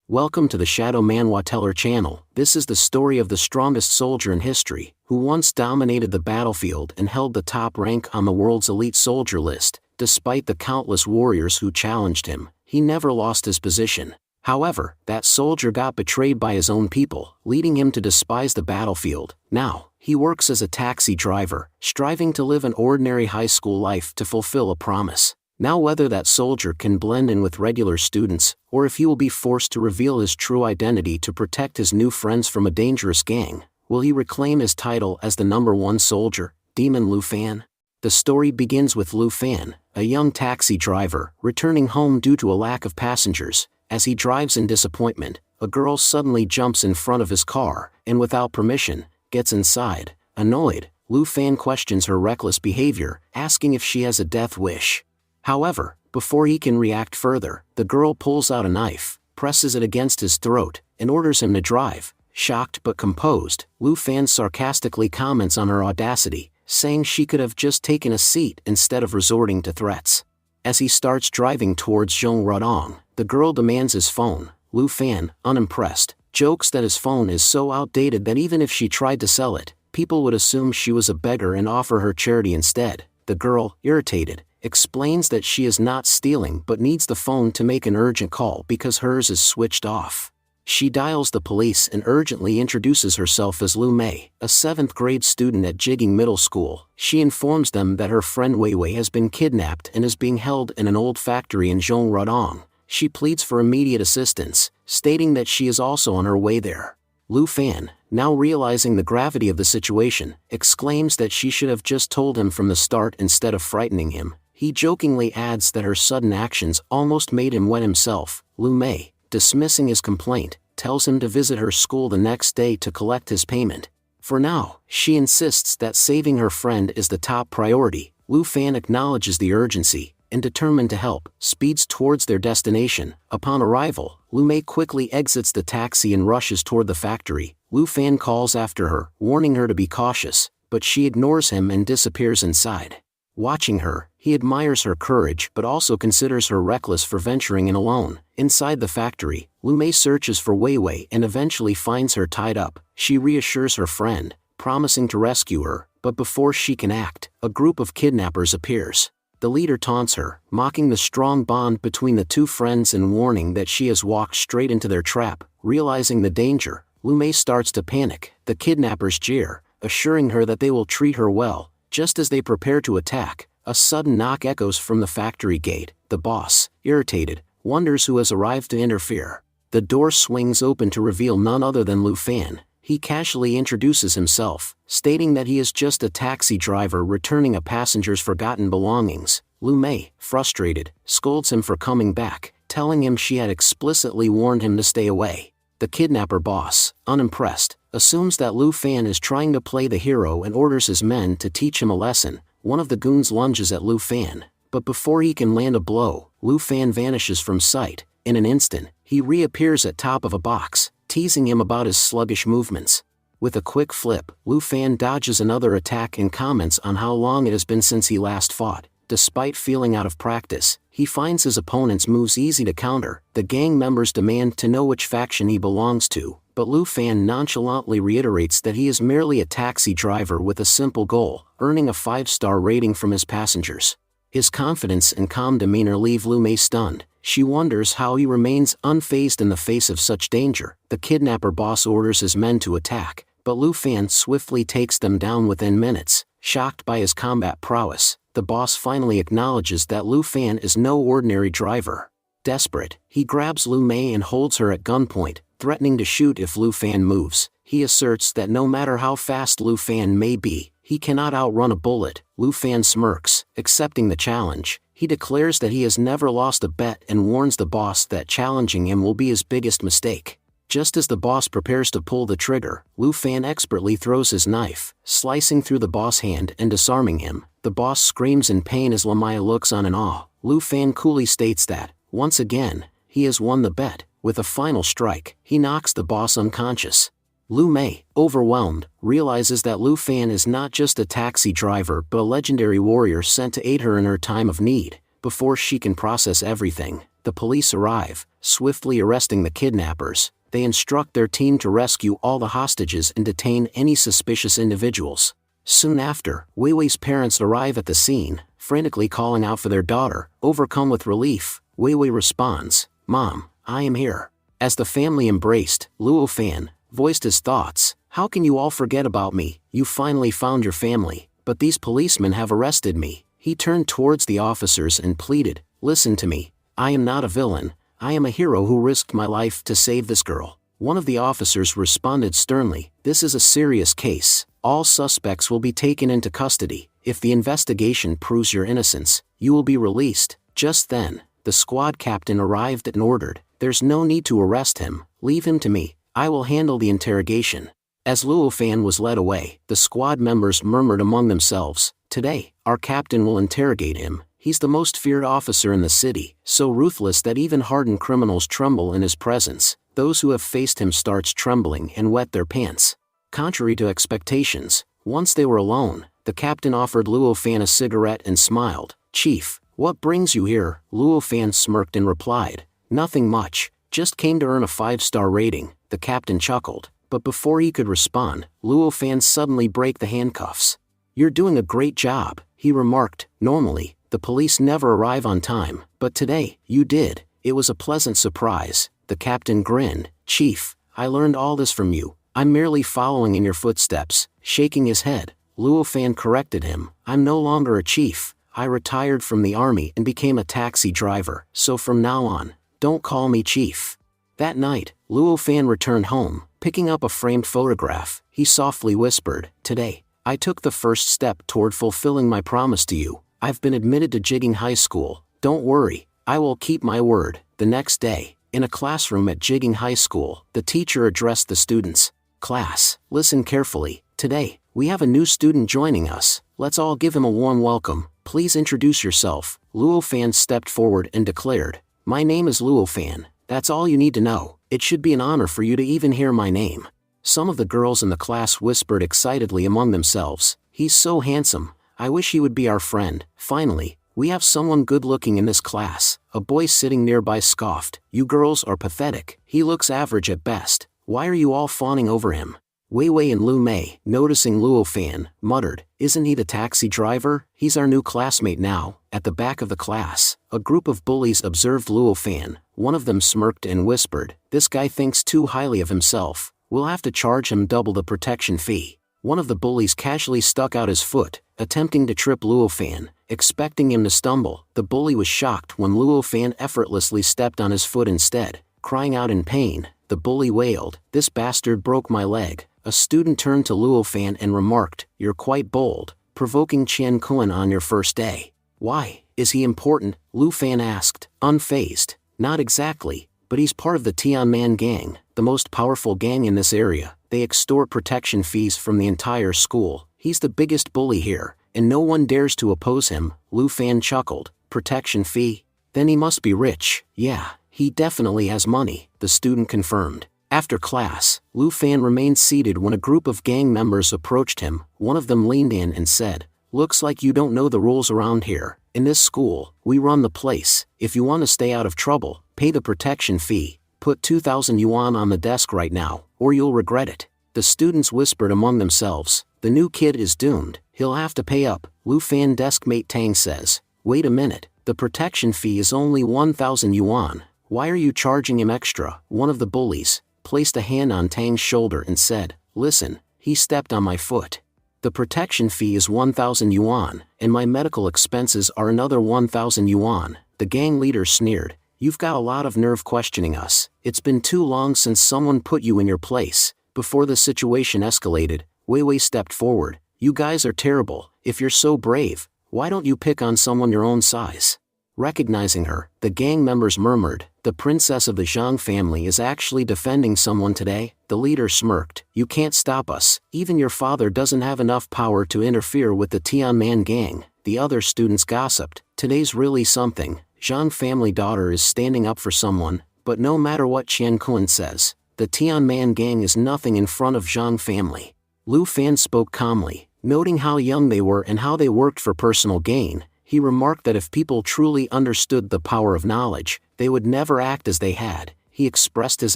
Welcome to the Shadow Manhwa Teller channel. This is the story of the strongest soldier in history, who once dominated the battlefield and held the top rank on the world's elite soldier list. Despite the countless warriors who challenged him, he never lost his position. However, that soldier got betrayed by his own people, leading him to despise the battlefield. Now, he works as a taxi driver, striving to live an ordinary high school life to fulfill a promise. Now, whether that soldier can blend in with regular students, or if he will be forced to reveal his true identity to protect his new friends from a dangerous gang, will he reclaim his title as the #1 soldier, Demon Lu Fan? The story begins with Lu Fan, a young taxi driver, returning home due to a lack of passengers. As he drives in disappointment, a girl suddenly jumps in front of his car, and without permission, gets inside. Annoyed, Lu Fan questions her reckless behavior, asking if she has a death wish. However, before he can react further, the girl pulls out a knife, presses it against his throat, and orders him to drive. Shocked but composed, Lu Fan sarcastically comments on her audacity, saying she could have just taken a seat instead of resorting to threats. As he starts driving towards Zhongruodong, the girl demands his phone. Lu Fan, unimpressed, jokes that his phone is so outdated that even if she tried to sell it, people would assume she was a beggar and offer her charity instead. The girl, irritated, explains that she is not stealing but needs the phone to make an urgent call because hers is switched off. She dials the police and urgently introduces herself as Lu Mei, a 7th grade student at Jigging Middle School. She informs them that her friend Wei Wei has been kidnapped and is being held in an old factory in Zhongruodong. She pleads for immediate assistance, stating that she is also on her way there. Lu Fan, now realizing the gravity of the situation, exclaims that she should have just told him from the start instead of frightening him. He jokingly adds that her sudden actions almost made him wet himself. Lu Mei, dismissing his complaint, tells him to visit her school the next day to collect his payment. For now, she insists that saving her friend is the top priority. Lu Fan acknowledges the urgency, and determined to help, speeds towards their destination. Upon arrival, Lu Mei quickly exits the taxi and rushes toward the factory. Lu Fan calls after her, warning her to be cautious, but she ignores him and disappears inside. Watching her, he admires her courage but also considers her reckless for venturing in alone. Inside the factory, Lu Mei searches for Wei Wei and eventually finds her tied up. She reassures her friend, promising to rescue her, but before she can act, a group of kidnappers appears. The leader taunts her, mocking the strong bond between the two friends and warning that she has walked straight into their trap. Realizing the danger, Lu Mei starts to panic. The kidnappers jeer, assuring her that they will treat her well. Just as they prepare to attack, a sudden knock echoes from the factory gate. The boss, irritated, wonders who has arrived to interfere. The door swings open to reveal none other than Lu Fan. He casually introduces himself, stating that he is just a taxi driver returning a passenger's forgotten belongings. Lu Mei, frustrated, scolds him for coming back, telling him she had explicitly warned him to stay away. The kidnapper boss, unimpressed, assumes that Lu Fan is trying to play the hero and orders his men to teach him a lesson. One of the goons lunges at Lu Fan, but before he can land a blow, Lu Fan vanishes from sight. In an instant, he reappears at top of a box, teasing him about his sluggish movements. With a quick flip, Lu Fan dodges another attack and comments on how long it has been since he last fought. Despite feeling out of practice, he finds his opponent's moves easy to counter. The gang members demand to know which faction he belongs to, but Lu Fan nonchalantly reiterates that he is merely a taxi driver with a simple goal, earning a 5-star rating from his passengers. His confidence and calm demeanor leave Lu Mei stunned. She wonders how he remains unfazed in the face of such danger. The kidnapper boss orders his men to attack, but Lu Fan swiftly takes them down within minutes. Shocked by his combat prowess, the boss finally acknowledges that Lu Fan is no ordinary driver. Desperate, he grabs Lu Mei and holds her at gunpoint, threatening to shoot if Lu Fan moves. He asserts that no matter how fast Lu Fan may be, he cannot outrun a bullet. Lu Fan smirks, accepting the challenge. He declares that he has never lost a bet and warns the boss that challenging him will be his biggest mistake. Just as the boss prepares to pull the trigger, Lu Fan expertly throws his knife, slicing through the boss' hand and disarming him. The boss screams in pain as Lu Mei looks on in awe. Lu Fan coolly states that, once again, he has won the bet. With a final strike, he knocks the boss unconscious. Lu Mei, overwhelmed, realizes that Lu Fan is not just a taxi driver but a legendary warrior sent to aid her in her time of need. Before she can process everything, the police arrive, swiftly arresting the kidnappers. They instruct their team to rescue all the hostages and detain any suspicious individuals. Soon after, Weiwei's parents arrive at the scene, frantically calling out for their daughter. Overcome with relief, Weiwei responds, "Mom, I am here." As the family embraced, Luo Fan voiced his thoughts. "How can you all forget about me? You finally found your family, but these policemen have arrested me." He turned towards the officers and pleaded, "Listen to me. I am not a villain. I am a hero who risked my life to save this girl." One of the officers responded sternly, "This is a serious case. All suspects will be taken into custody. If the investigation proves your innocence, you will be released." Just then, the squad captain arrived and ordered, "There's no need to arrest him. Leave him to me. I will handle the interrogation." As Luo Fan was led away, the squad members murmured among themselves, "Today, our captain will interrogate him. He's the most feared officer in the city, so ruthless that even hardened criminals tremble in his presence. Those who have faced him starts trembling and wet their pants." Contrary to expectations, once they were alone, the captain offered Luo Fan a cigarette and smiled. "Chief, what brings you here?" Luo Fan smirked and replied, "Nothing much, just came to earn a 5-star rating." The captain chuckled, but before he could respond, Luo Fan suddenly broke the handcuffs. "You're doing a great job," he remarked. "Normally, the police never arrive on time, but today, you did." It was a pleasant surprise. The captain grinned. "Chief, I learned all this from you. I'm merely following in your footsteps." Shaking his head, Luo Fan corrected him, "I'm no longer a chief. I retired from the army and became a taxi driver, so from now on, don't call me chief." That night, Luo Fan returned home. Picking up a framed photograph, he softly whispered, "Today, I took the first step toward fulfilling my promise to you. I've been admitted to Jigging High School. Don't worry, I will keep my word." The next day, in a classroom at Jigging High School, the teacher addressed the students. "Class, listen carefully. Today, we have a new student joining us. Let's all give him a warm welcome. Please introduce yourself." Luo Fan stepped forward and declared, "My name is Luo Fan. That's all you need to know. It should be an honor for you to even hear my name." Some of the girls in the class whispered excitedly among themselves, "He's so handsome. I wish he would be our friend." Finally, "We have someone good-looking in this class." A boy sitting nearby scoffed, "You girls are pathetic. He looks average at best. Why are you all fawning over him?" Weiwei and Lu Mei, noticing Luo Fan, muttered, "Isn't he the taxi driver? He's our new classmate now." At the back of the class, a group of bullies observed Luo Fan. One of them smirked and whispered, "This guy thinks too highly of himself. We'll have to charge him double the protection fee." One of the bullies casually stuck out his foot, attempting to trip Luo Fan, expecting him to stumble. The bully was shocked when Luo Fan effortlessly stepped on his foot instead. Crying out in pain, the bully wailed, "This bastard broke my leg." A student turned to Luo Fan and remarked, "You're quite bold, provoking Qian Kun on your first day." "Why, is he important?" Lu Fan asked, unfazed. "Not exactly, but he's part of the Tianman gang, the most powerful gang in this area. They extort protection fees from the entire school. He's the biggest bully here, and no one dares to oppose him." Lu Fan chuckled, "Protection fee? Then he must be rich." "Yeah, he definitely has money," the student confirmed. After class, Lu Fan remained seated when a group of gang members approached him. One of them leaned in and said, "Looks like you don't know the rules around here. In this school, we run the place. If you want to stay out of trouble, pay the protection fee. Put 2,000 yuan on the desk right now, or you'll regret it." The students whispered among themselves, "The new kid is doomed. He'll have to pay up." Lu Fan deskmate Tang says, "Wait a minute, the protection fee is only 1,000 yuan. Why are you charging him extra?" One of the bullies placed a hand on Tang's shoulder and said, "Listen, he stepped on my foot. The protection fee is 1,000 yuan, and my medical expenses are another 1,000 yuan. The gang leader sneered, "You've got a lot of nerve questioning us. It's been too long since someone put you in your place." Before the situation escalated, Weiwei stepped forward, "You guys are terrible. If you're so brave, why don't you pick on someone your own size?" Recognizing her, the gang members murmured, "The princess of the Zhang family is actually defending someone today." The leader smirked, "You can't stop us. Even your father doesn't have enough power to interfere with the Tianman gang." The other students gossiped, "Today's really something. Zhang family daughter is standing up for someone." But no matter what Qian Kun says, the Tianman gang is nothing in front of Zhang family. Lu Fan spoke calmly, noting how young they were and how they worked for personal gain. He remarked that if people truly understood the power of knowledge, they would never act as they had. He expressed his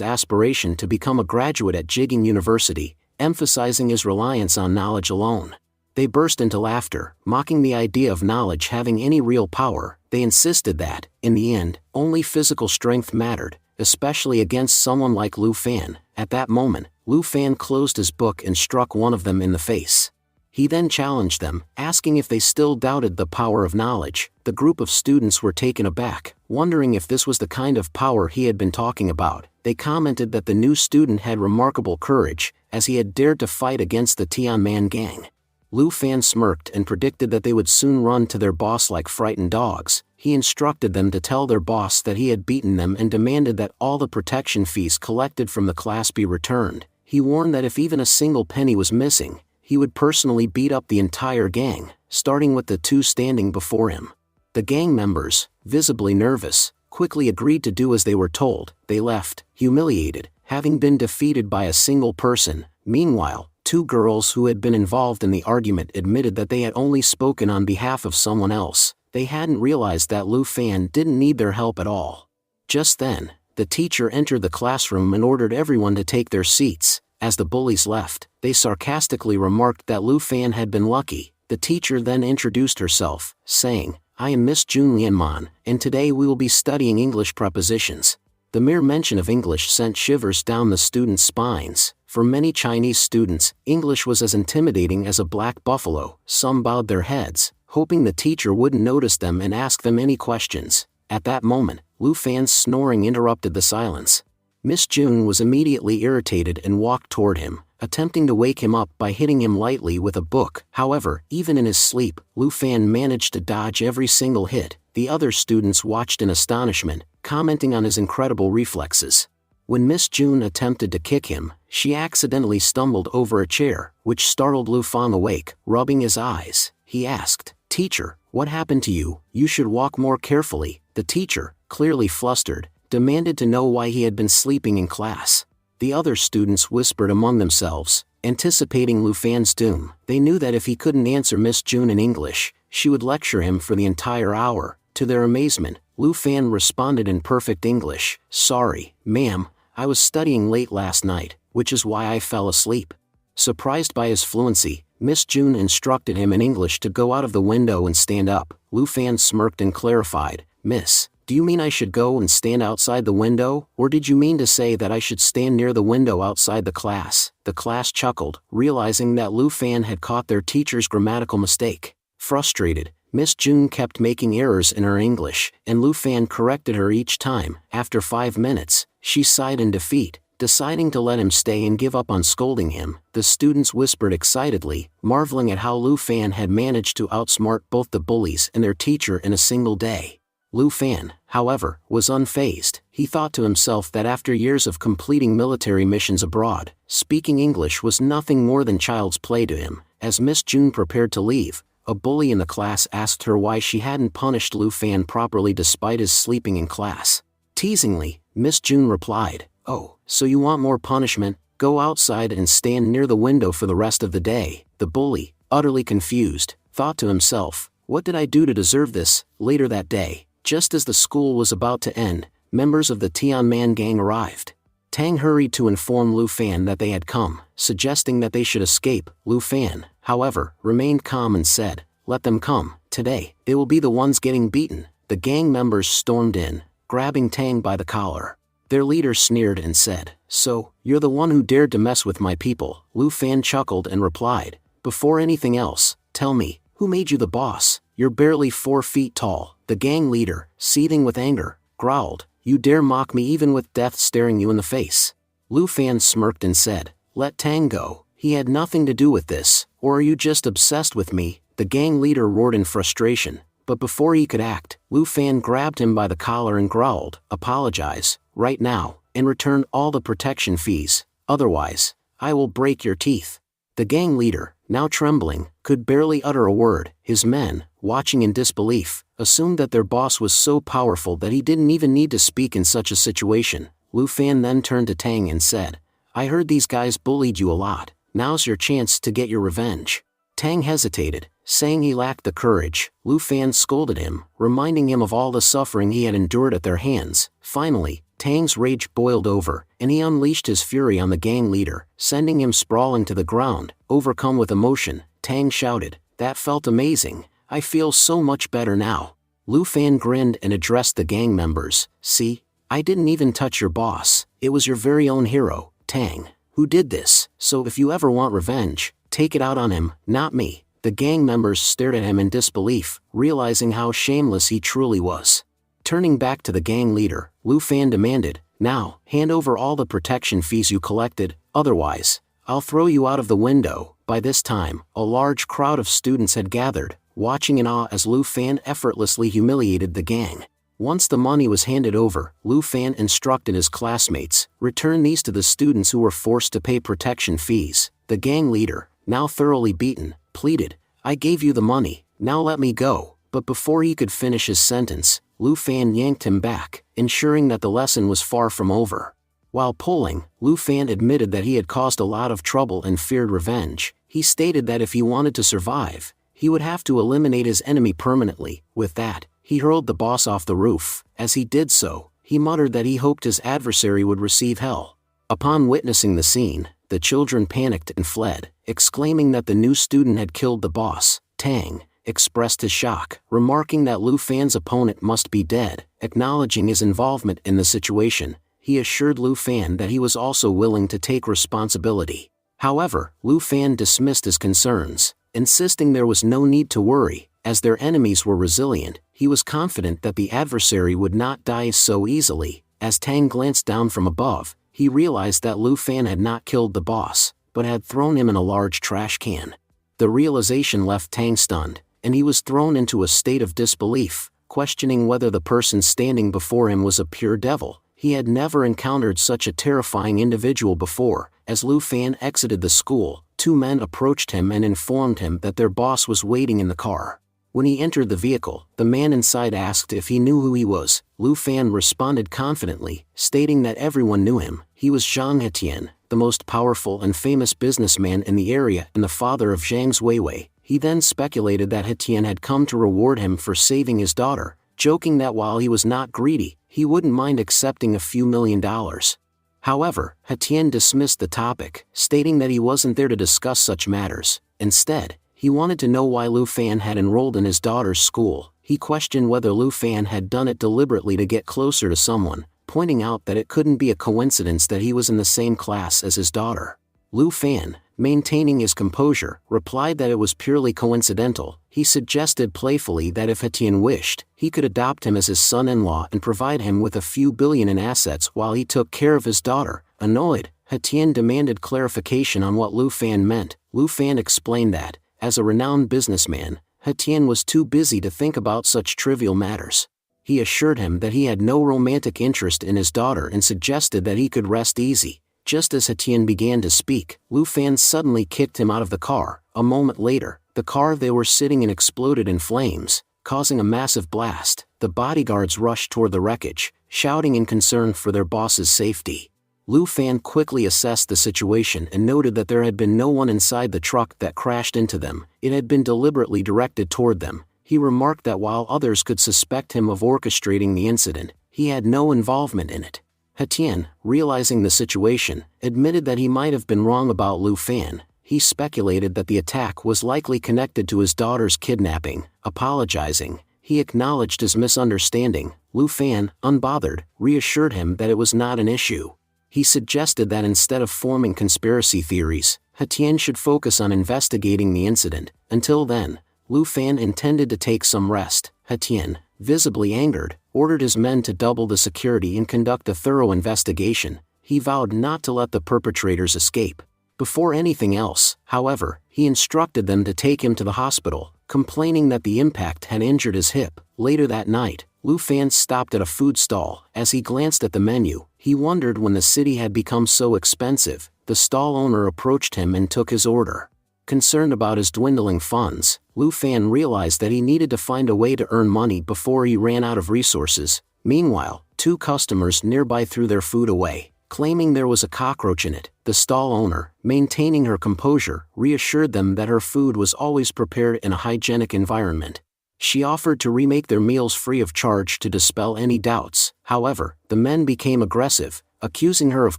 aspiration to become a graduate at Jigang University, emphasizing his reliance on knowledge alone. They burst into laughter, mocking the idea of knowledge having any real power. They insisted that, in the end, only physical strength mattered, especially against someone like Lu Fan. At that moment, Lu Fan closed his book and struck one of them in the face. He then challenged them, asking if they still doubted the power of knowledge. The group of students were taken aback, wondering if this was the kind of power he had been talking about. They commented that the new student had remarkable courage, as he had dared to fight against the Tianman gang. Lu Fan smirked and predicted that they would soon run to their boss like frightened dogs. He instructed them to tell their boss that he had beaten them and demanded that all the protection fees collected from the class be returned. He warned that if even a single penny was missing, he would personally beat up the entire gang, starting with the two standing before him. The gang members, visibly nervous, quickly agreed to do as they were told. They left, humiliated, having been defeated by a single person. Meanwhile, two girls who had been involved in the argument admitted that they had only spoken on behalf of someone else. They hadn't realized that Lu Fan didn't need their help at all. Just then, the teacher entered the classroom and ordered everyone to take their seats. As the bullies left, they sarcastically remarked that Lu Fan had been lucky. The teacher then introduced herself, saying, "I am Miss Jun Lianman, and today we will be studying English prepositions." The mere mention of English sent shivers down the students' spines. For many Chinese students, English was as intimidating as a black buffalo. Some bowed their heads, hoping the teacher wouldn't notice them and ask them any questions. At that moment, Lu Fan's snoring interrupted the silence. Miss June was immediately irritated and walked toward him, attempting to wake him up by hitting him lightly with a book. However, even in his sleep, Lu Fan managed to dodge every single hit. The other students watched in astonishment, commenting on his incredible reflexes. When Miss June attempted to kick him, she accidentally stumbled over a chair, which startled Lu Fan awake. Rubbing his eyes, he asked, "Teacher, what happened to you? You should walk more carefully." The teacher, clearly flustered, demanded to know why he had been sleeping in class. The other students whispered among themselves, anticipating Lu Fan's doom. They knew that if he couldn't answer Miss June in English, she would lecture him for the entire hour. To their amazement, Lu Fan responded in perfect English, "Sorry, ma'am, I was studying late last night, which is why I fell asleep." Surprised by his fluency, Miss June instructed him in English to go out of the window and stand up. Lu Fan smirked and clarified, "Miss, do you mean I should go and stand outside the window, or did you mean to say that I should stand near the window outside the class?" The class chuckled, realizing that Lu Fan had caught their teacher's grammatical mistake. Frustrated, Miss June kept making errors in her English, and Lu Fan corrected her each time. After 5 minutes, she sighed in defeat, deciding to let him stay and give up on scolding him. The students whispered excitedly, marveling at how Lu Fan had managed to outsmart both the bullies and their teacher in a single day. Lu Fan, however, was unfazed. He thought to himself that after years of completing military missions abroad, speaking English was nothing more than child's play to him. As Miss June prepared to leave, a bully in the class asked her why she hadn't punished Lu Fan properly despite his sleeping in class. Teasingly, Miss June replied, "Oh, so you want more punishment? Go outside and stand near the window for the rest of the day." The bully, utterly confused, thought to himself, "What did I do to deserve this?" Later that day, just as the school was about to end, members of the Tianman gang arrived. Tang hurried to inform Lu Fan that they had come, suggesting that they should escape. Lu Fan, however, remained calm and said, "Let them come. Today, they will be the ones getting beaten." The gang members stormed in, grabbing Tang by the collar. Their leader sneered and said, "So, you're the one who dared to mess with my people." Lu Fan chuckled and replied, "Before anything else, tell me, who made you the boss? You're barely 4 feet tall." The gang leader, seething with anger, growled, "You dare mock me even with death staring you in the face?" Lu Fan smirked and said, "Let Tang go. He had nothing to do with this. Or are you just obsessed with me?" The gang leader roared in frustration, but before he could act, Lu Fan grabbed him by the collar and growled, "Apologize, right now, and return all the protection fees, otherwise, I will break your teeth." The gang leader, now trembling, could barely utter a word. His men, watching in disbelief, assumed that their boss was so powerful that he didn't even need to speak in such a situation. Lu Fan then turned to Tang and said, "I heard these guys bullied you a lot. Now's your chance to get your revenge." Tang hesitated, Saying he lacked the courage, Lu Fan scolded him, reminding him of all the suffering he had endured at their hands. Finally, Tang's rage boiled over, and he unleashed his fury on the gang leader, sending him sprawling to the ground. Overcome with emotion, Tang shouted, "That felt amazing. I feel so much better now." Lu Fan grinned and addressed the gang members. "See? I didn't even touch your boss. It was your very own hero, Tang, who did this. So if you ever want revenge, take it out on him, not me." The gang members stared at him in disbelief, realizing how shameless he truly was. Turning back to the gang leader, Lu Fan demanded, "Now, hand over all the protection fees you collected, otherwise, I'll throw you out of the window." By this time, a large crowd of students had gathered, watching in awe as Lu Fan effortlessly humiliated the gang. Once the money was handed over, Lu Fan instructed his classmates, "Return these to the students who were forced to pay protection fees." The gang leader, now thoroughly beaten, pleaded, "I gave you the money, now let me go." But before he could finish his sentence, Lu Fan yanked him back, ensuring that the lesson was far from over. While pulling, Lu Fan admitted that he had caused a lot of trouble and feared revenge. He stated that if he wanted to survive, he would have to eliminate his enemy permanently. With that, he hurled the boss off the roof. As he did so, he muttered that he hoped his adversary would receive hell. Upon witnessing the scene, the children panicked and fled, exclaiming that the new student had killed the boss. Tang expressed his shock, remarking that Lu Fan's opponent must be dead. Acknowledging his involvement in the situation, he assured Lu Fan that he was also willing to take responsibility. However, Lu Fan dismissed his concerns, insisting there was no need to worry, as their enemies were resilient. He was confident that the adversary would not die so easily. As Tang glanced down from above, he realized that Lu Fan had not killed the boss, but had thrown him in a large trash can. The realization left Tang stunned, and he was thrown into a state of disbelief, questioning whether the person standing before him was a pure devil. He had never encountered such a terrifying individual before. As Lu Fan exited the school, two men approached him and informed him that their boss was waiting in the car. When he entered the vehicle, the man inside asked if he knew who he was. Lu Fan responded confidently, stating that everyone knew him. He was Zhang Hetien, the most powerful and famous businessman in the area and the father of Zhang's Weiwei. He then speculated that Hetien had come to reward him for saving his daughter, joking that while he was not greedy, he wouldn't mind accepting a few $1,000,000. However, Hetien dismissed the topic, stating that he wasn't there to discuss such matters. Instead, he wanted to know why Lu Fan had enrolled in his daughter's school. He questioned whether Lu Fan had done it deliberately to get closer to someone, pointing out that it couldn't be a coincidence that he was in the same class as his daughter. Lu Fan, maintaining his composure, replied that it was purely coincidental. He suggested playfully that if Hetien wished, he could adopt him as his son-in-law and provide him with a few billion in assets while he took care of his daughter. Annoyed, Hetien demanded clarification on what Lu Fan meant. Lu Fan explained that, as a renowned businessman, Hetien was too busy to think about such trivial matters. He assured him that he had no romantic interest in his daughter and suggested that he could rest easy. Just as Hetien began to speak, Lu Fan suddenly kicked him out of the car. A moment later, the car they were sitting in exploded in flames, causing a massive blast. The bodyguards rushed toward the wreckage, shouting in concern for their boss's safety. Lu Fan quickly assessed the situation and noted that there had been no one inside the truck that crashed into them. It had been deliberately directed toward them. He remarked that while others could suspect him of orchestrating the incident, he had no involvement in it. Hetien, realizing the situation, admitted that he might have been wrong about Lu Fan. He speculated that the attack was likely connected to his daughter's kidnapping. Apologizing, he acknowledged his misunderstanding. Lu Fan, unbothered, reassured him that it was not an issue. He suggested that instead of forming conspiracy theories, Hetien should focus on investigating the incident. Until then, Lu Fan intended to take some rest. Hetien, visibly angered, ordered his men to double the security and conduct a thorough investigation. He vowed not to let the perpetrators escape. Before anything else, however, he instructed them to take him to the hospital, complaining that the impact had injured his hip. Later that night, Lu Fan stopped at a food stall. As he glanced at the menu, he wondered when the city had become so expensive. The stall owner approached him and took his order. Concerned about his dwindling funds, Lu Fan realized that he needed to find a way to earn money before he ran out of resources. Meanwhile, two customers nearby threw their food away. Claiming there was a cockroach in it, the stall owner, maintaining her composure, reassured them that her food was always prepared in a hygienic environment. She offered to remake their meals free of charge to dispel any doubts. However, the men became aggressive, accusing her of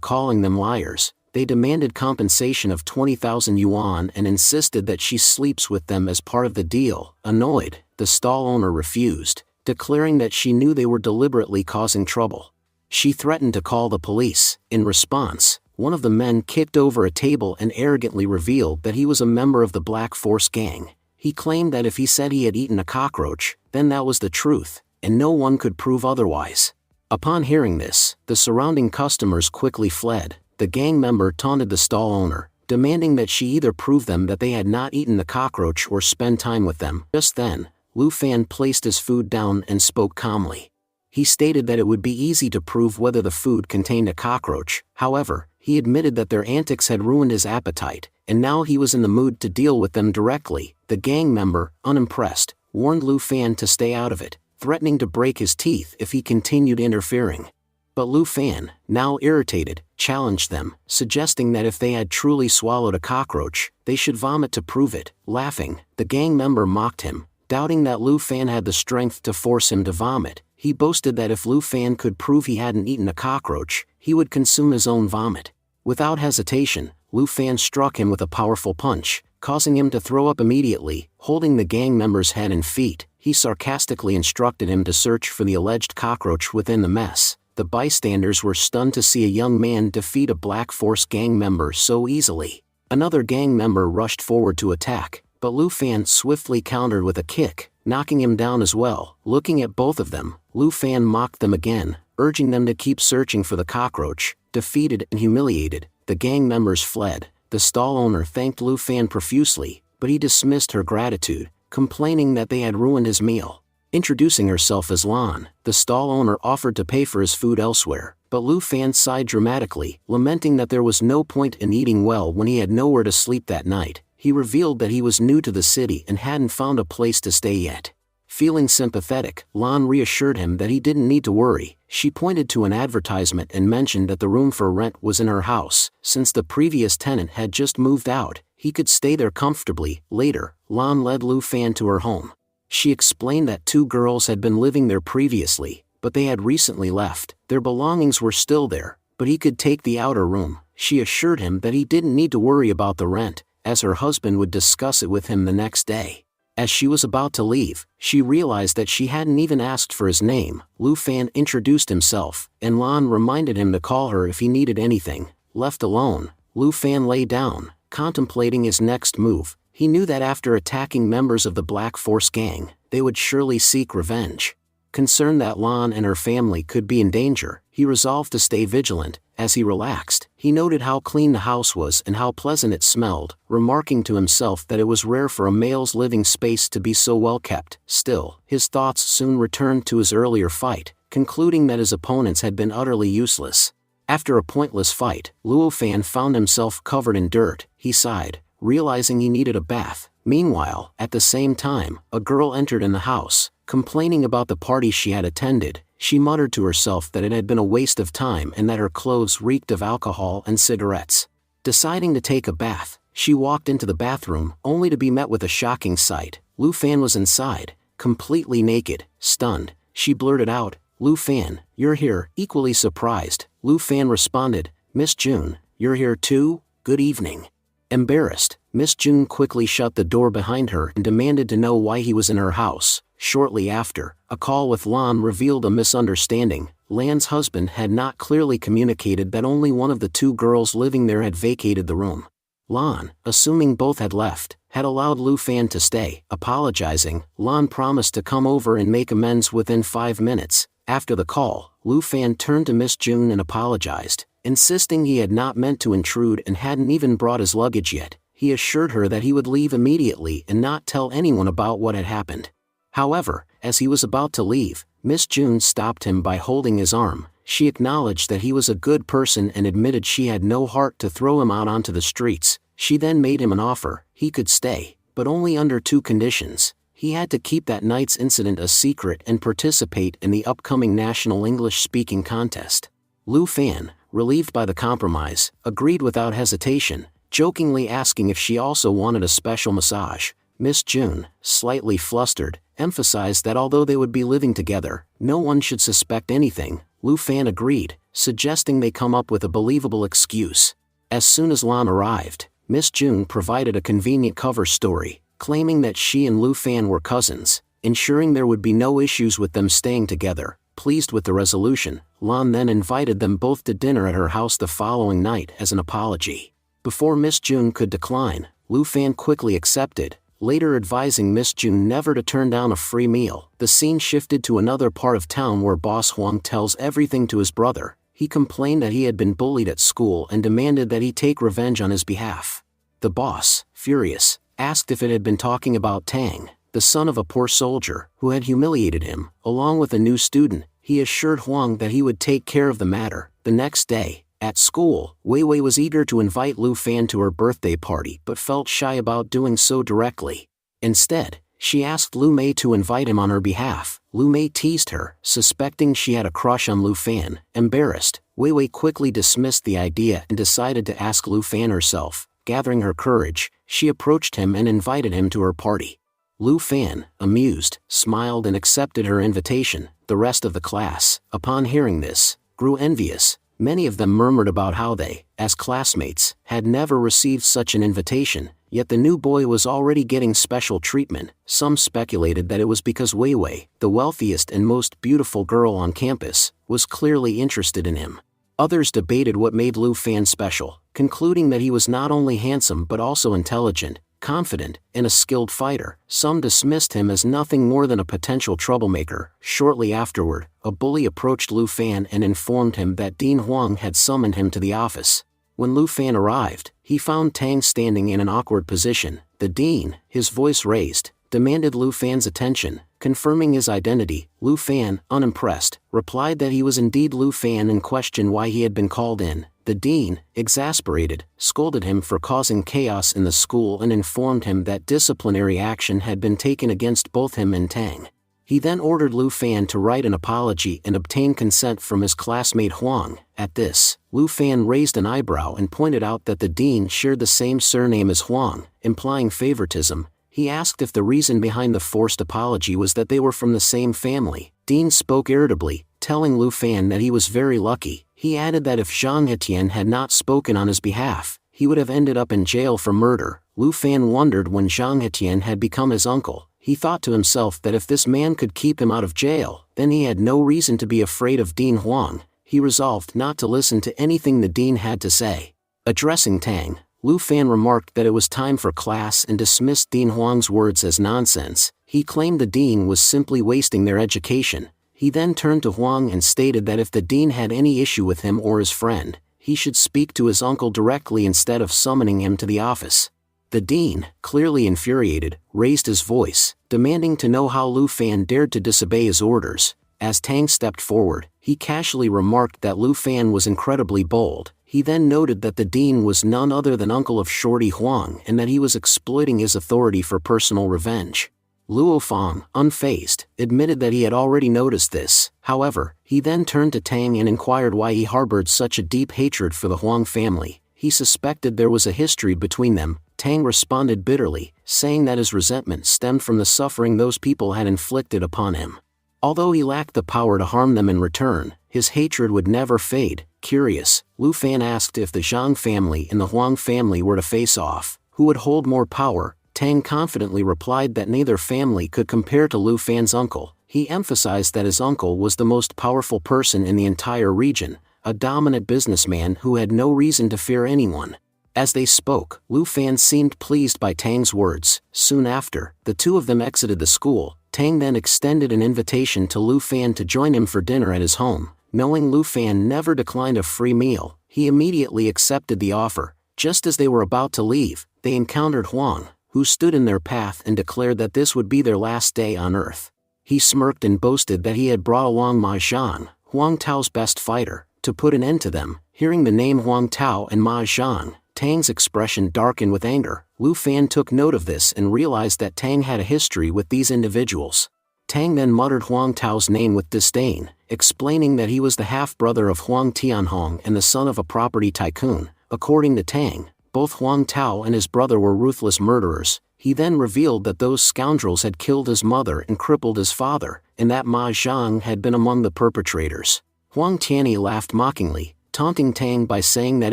calling them liars. They demanded compensation of 20,000 yuan and insisted that she sleeps with them as part of the deal. Annoyed, the stall owner refused, declaring that she knew they were deliberately causing trouble. She threatened to call the police. In response, one of the men kicked over a table and arrogantly revealed that he was a member of the Black Force gang. He claimed that if he said he had eaten a cockroach, then that was the truth, and no one could prove otherwise. Upon hearing this, the surrounding customers quickly fled. The gang member taunted the stall owner, demanding that she either prove them that they had not eaten the cockroach or spend time with them. Just then, Lu Fan placed his food down and spoke calmly. He stated that it would be easy to prove whether the food contained a cockroach. However, he admitted that their antics had ruined his appetite, and now he was in the mood to deal with them directly. The gang member, unimpressed, warned Lu Fan to stay out of it, threatening to break his teeth if he continued interfering. But Lu Fan, now irritated, challenged them, suggesting that if they had truly swallowed a cockroach, they should vomit to prove it. Laughing, the gang member mocked him, doubting that Lu Fan had the strength to force him to vomit. He boasted that if Lu Fan could prove he hadn't eaten a cockroach, he would consume his own vomit. Without hesitation, Lu Fan struck him with a powerful punch, causing him to throw up immediately. Holding the gang member's head and feet, he sarcastically instructed him to search for the alleged cockroach within the mess. The bystanders were stunned to see a young man defeat a Black Force gang member so easily. Another gang member rushed forward to attack, but Lu Fan swiftly countered with a kick, knocking him down as well. Looking at both of them, Lu Fan mocked them again, urging them to keep searching for the cockroach. Defeated and humiliated, the gang members fled. The stall owner thanked Lu Fan profusely, but he dismissed her gratitude, complaining that they had ruined his meal. Introducing herself as Lan, the stall owner offered to pay for his food elsewhere, but Lu Fan sighed dramatically, lamenting that there was no point in eating well when he had nowhere to sleep that night. He revealed that he was new to the city and hadn't found a place to stay yet. Feeling sympathetic, Lan reassured him that he didn't need to worry. She pointed to an advertisement and mentioned that the room for rent was in her house. Since the previous tenant had just moved out, he could stay there comfortably. Later, Lan led Lu Fan to her home. She explained that two girls had been living there previously, but they had recently left. Their belongings were still there, but he could take the outer room. She assured him that he didn't need to worry about the rent, as her husband would discuss it with him the next day. As she was about to leave, she realized that she hadn't even asked for his name. Lu Fan introduced himself, and Lan reminded him to call her if he needed anything. Left alone, Lu Fan lay down, contemplating his next move. He knew that after attacking members of the Black Force gang, they would surely seek revenge. Concerned that Lan and her family could be in danger, he resolved to stay vigilant. As he relaxed, he noted how clean the house was and how pleasant it smelled, remarking to himself that it was rare for a male's living space to be so well kept. Still, his thoughts soon returned to his earlier fight, concluding that his opponents had been utterly useless. After a pointless fight, Lu Fan found himself covered in dirt. He sighed, realizing he needed a bath. Meanwhile, at the same time, a girl entered in the house, complaining about the party she had attended. She muttered to herself that it had been a waste of time and that her clothes reeked of alcohol and cigarettes. Deciding to take a bath, she walked into the bathroom, only to be met with a shocking sight. Lu Fan was inside, completely naked. Stunned, she blurted out, "Lu Fan, you're here." Equally surprised, Lu Fan responded, "Miss June, you're here too? Good evening." Embarrassed, Miss June quickly shut the door behind her and demanded to know why he was in her house. Shortly after, a call with Lan revealed a misunderstanding. Lan's husband had not clearly communicated that only one of the two girls living there had vacated the room. Lan, assuming both had left, had allowed Lu Fan to stay. Apologizing, Lan promised to come over and make amends within 5 minutes. After the call, Lu Fan turned to Miss June and apologized, insisting he had not meant to intrude and hadn't even brought his luggage yet. He assured her that he would leave immediately and not tell anyone about what had happened. However, as he was about to leave, Miss June stopped him by holding his arm. She acknowledged that he was a good person and admitted she had no heart to throw him out onto the streets. She then made him an offer. He could stay, but only under 2 conditions. He had to keep that night's incident a secret and participate in the upcoming National English Speaking Contest. Lu Fan, relieved by the compromise, agreed without hesitation, jokingly asking if she also wanted a special massage. Miss June, slightly flustered, emphasized that although they would be living together, no one should suspect anything. Lu Fan agreed, suggesting they come up with a believable excuse. As soon as Lan arrived, Miss June provided a convenient cover story, claiming that she and Lu Fan were cousins, ensuring there would be no issues with them staying together. Pleased with the resolution, Lan then invited them both to dinner at her house the following night as an apology. Before Miss June could decline, Lu Fan quickly accepted, later advising Miss June never to turn down a free meal. The scene shifted to another part of town where Boss Huang tells everything to his brother. He complained that he had been bullied at school and demanded that he take revenge on his behalf. The boss, furious, asked if it had been talking about Tang, the son of a poor soldier, who had humiliated him, along with a new student. He assured Huang that he would take care of the matter. The next day, at school, Wei Wei was eager to invite Lu Fan to her birthday party but felt shy about doing so directly. Instead, she asked Lu Mei to invite him on her behalf. Lu Mei teased her, suspecting she had a crush on Lu Fan. Embarrassed, Wei Wei quickly dismissed the idea and decided to ask Lu Fan herself. Gathering her courage, she approached him and invited him to her party. Lu Fan, amused, smiled and accepted her invitation. The rest of the class, upon hearing this, grew envious. Many of them murmured about how they, as classmates, had never received such an invitation, yet the new boy was already getting special treatment. Some speculated that it was because Wei Wei, the wealthiest and most beautiful girl on campus, was clearly interested in him. Others debated what made Lu Fan special, concluding that he was not only handsome but also intelligent, confident, and a skilled fighter. Some dismissed him as nothing more than a potential troublemaker. Shortly afterward, a bully approached Lu Fan and informed him that Dean Huang had summoned him to the office. When Lu Fan arrived, he found Tang standing in an awkward position. The dean, his voice raised, demanded Lu Fan's attention. Confirming his identity, Lu Fan, unimpressed, replied that he was indeed Lu Fan and questioned why he had been called in. The dean, exasperated, scolded him for causing chaos in the school and informed him that disciplinary action had been taken against both him and Tang. He then ordered Lu Fan to write an apology and obtain consent from his classmate Huang. At this, Lu Fan raised an eyebrow and pointed out that the dean shared the same surname as Huang, implying favoritism. He asked if the reason behind the forced apology was that they were from the same family. Dean spoke irritably, telling Lu Fan that he was very lucky. He added that if Zhang Etienne had not spoken on his behalf, he would have ended up in jail for murder. Lu Fan wondered when Zhang Etienne had become his uncle. He thought to himself that if this man could keep him out of jail, then he had no reason to be afraid of Dean Huang. He resolved not to listen to anything the dean had to say. Addressing Tang, Lu Fan remarked that it was time for class and dismissed Dean Huang's words as nonsense. He claimed the dean was simply wasting their education. He then turned to Huang and stated that if the dean had any issue with him or his friend, he should speak to his uncle directly instead of summoning him to the office. The dean, clearly infuriated, raised his voice, demanding to know how Lu Fan dared to disobey his orders. As Tang stepped forward, he casually remarked that Lu Fan was incredibly bold. He then noted that the dean was none other than uncle of Shorty Huang and that he was exploiting his authority for personal revenge. Luo Fang, unfazed, admitted that he had already noticed this. However, he then turned to Tang and inquired why he harbored such a deep hatred for the Huang family. He suspected there was a history between them. Tang responded bitterly, saying that his resentment stemmed from the suffering those people had inflicted upon him. Although he lacked the power to harm them in return, his hatred would never fade. Curious, Lu Fan asked if the Zhang family and the Huang family were to face off, who would hold more power. Tang confidently replied that neither family could compare to Lu Fan's uncle. He emphasized that his uncle was the most powerful person in the entire region, a dominant businessman who had no reason to fear anyone. As they spoke, Lu Fan seemed pleased by Tang's words. Soon after, the two of them exited the school. Tang then extended an invitation to Lu Fan to join him for dinner at his home. Knowing Lu Fan never declined a free meal, he immediately accepted the offer. Just as they were about to leave, they encountered Huang, who stood in their path and declared that this would be their last day on Earth. He smirked and boasted that he had brought along Ma Zhang, Huang Tao's best fighter, to put an end to them. Hearing the name Huang Tao and Ma Zhang, Tang's expression darkened with anger. Lu Fan took note of this and realized that Tang had a history with these individuals. Tang then muttered Huang Tao's name with disdain, explaining that he was the half-brother of Huang Tianhong and the son of a property tycoon. According to Tang, both Huang Tao and his brother were ruthless murderers. He then revealed that those scoundrels had killed his mother and crippled his father, and that Ma Zhang had been among the perpetrators. Huang Tianyi laughed mockingly, taunting Tang by saying that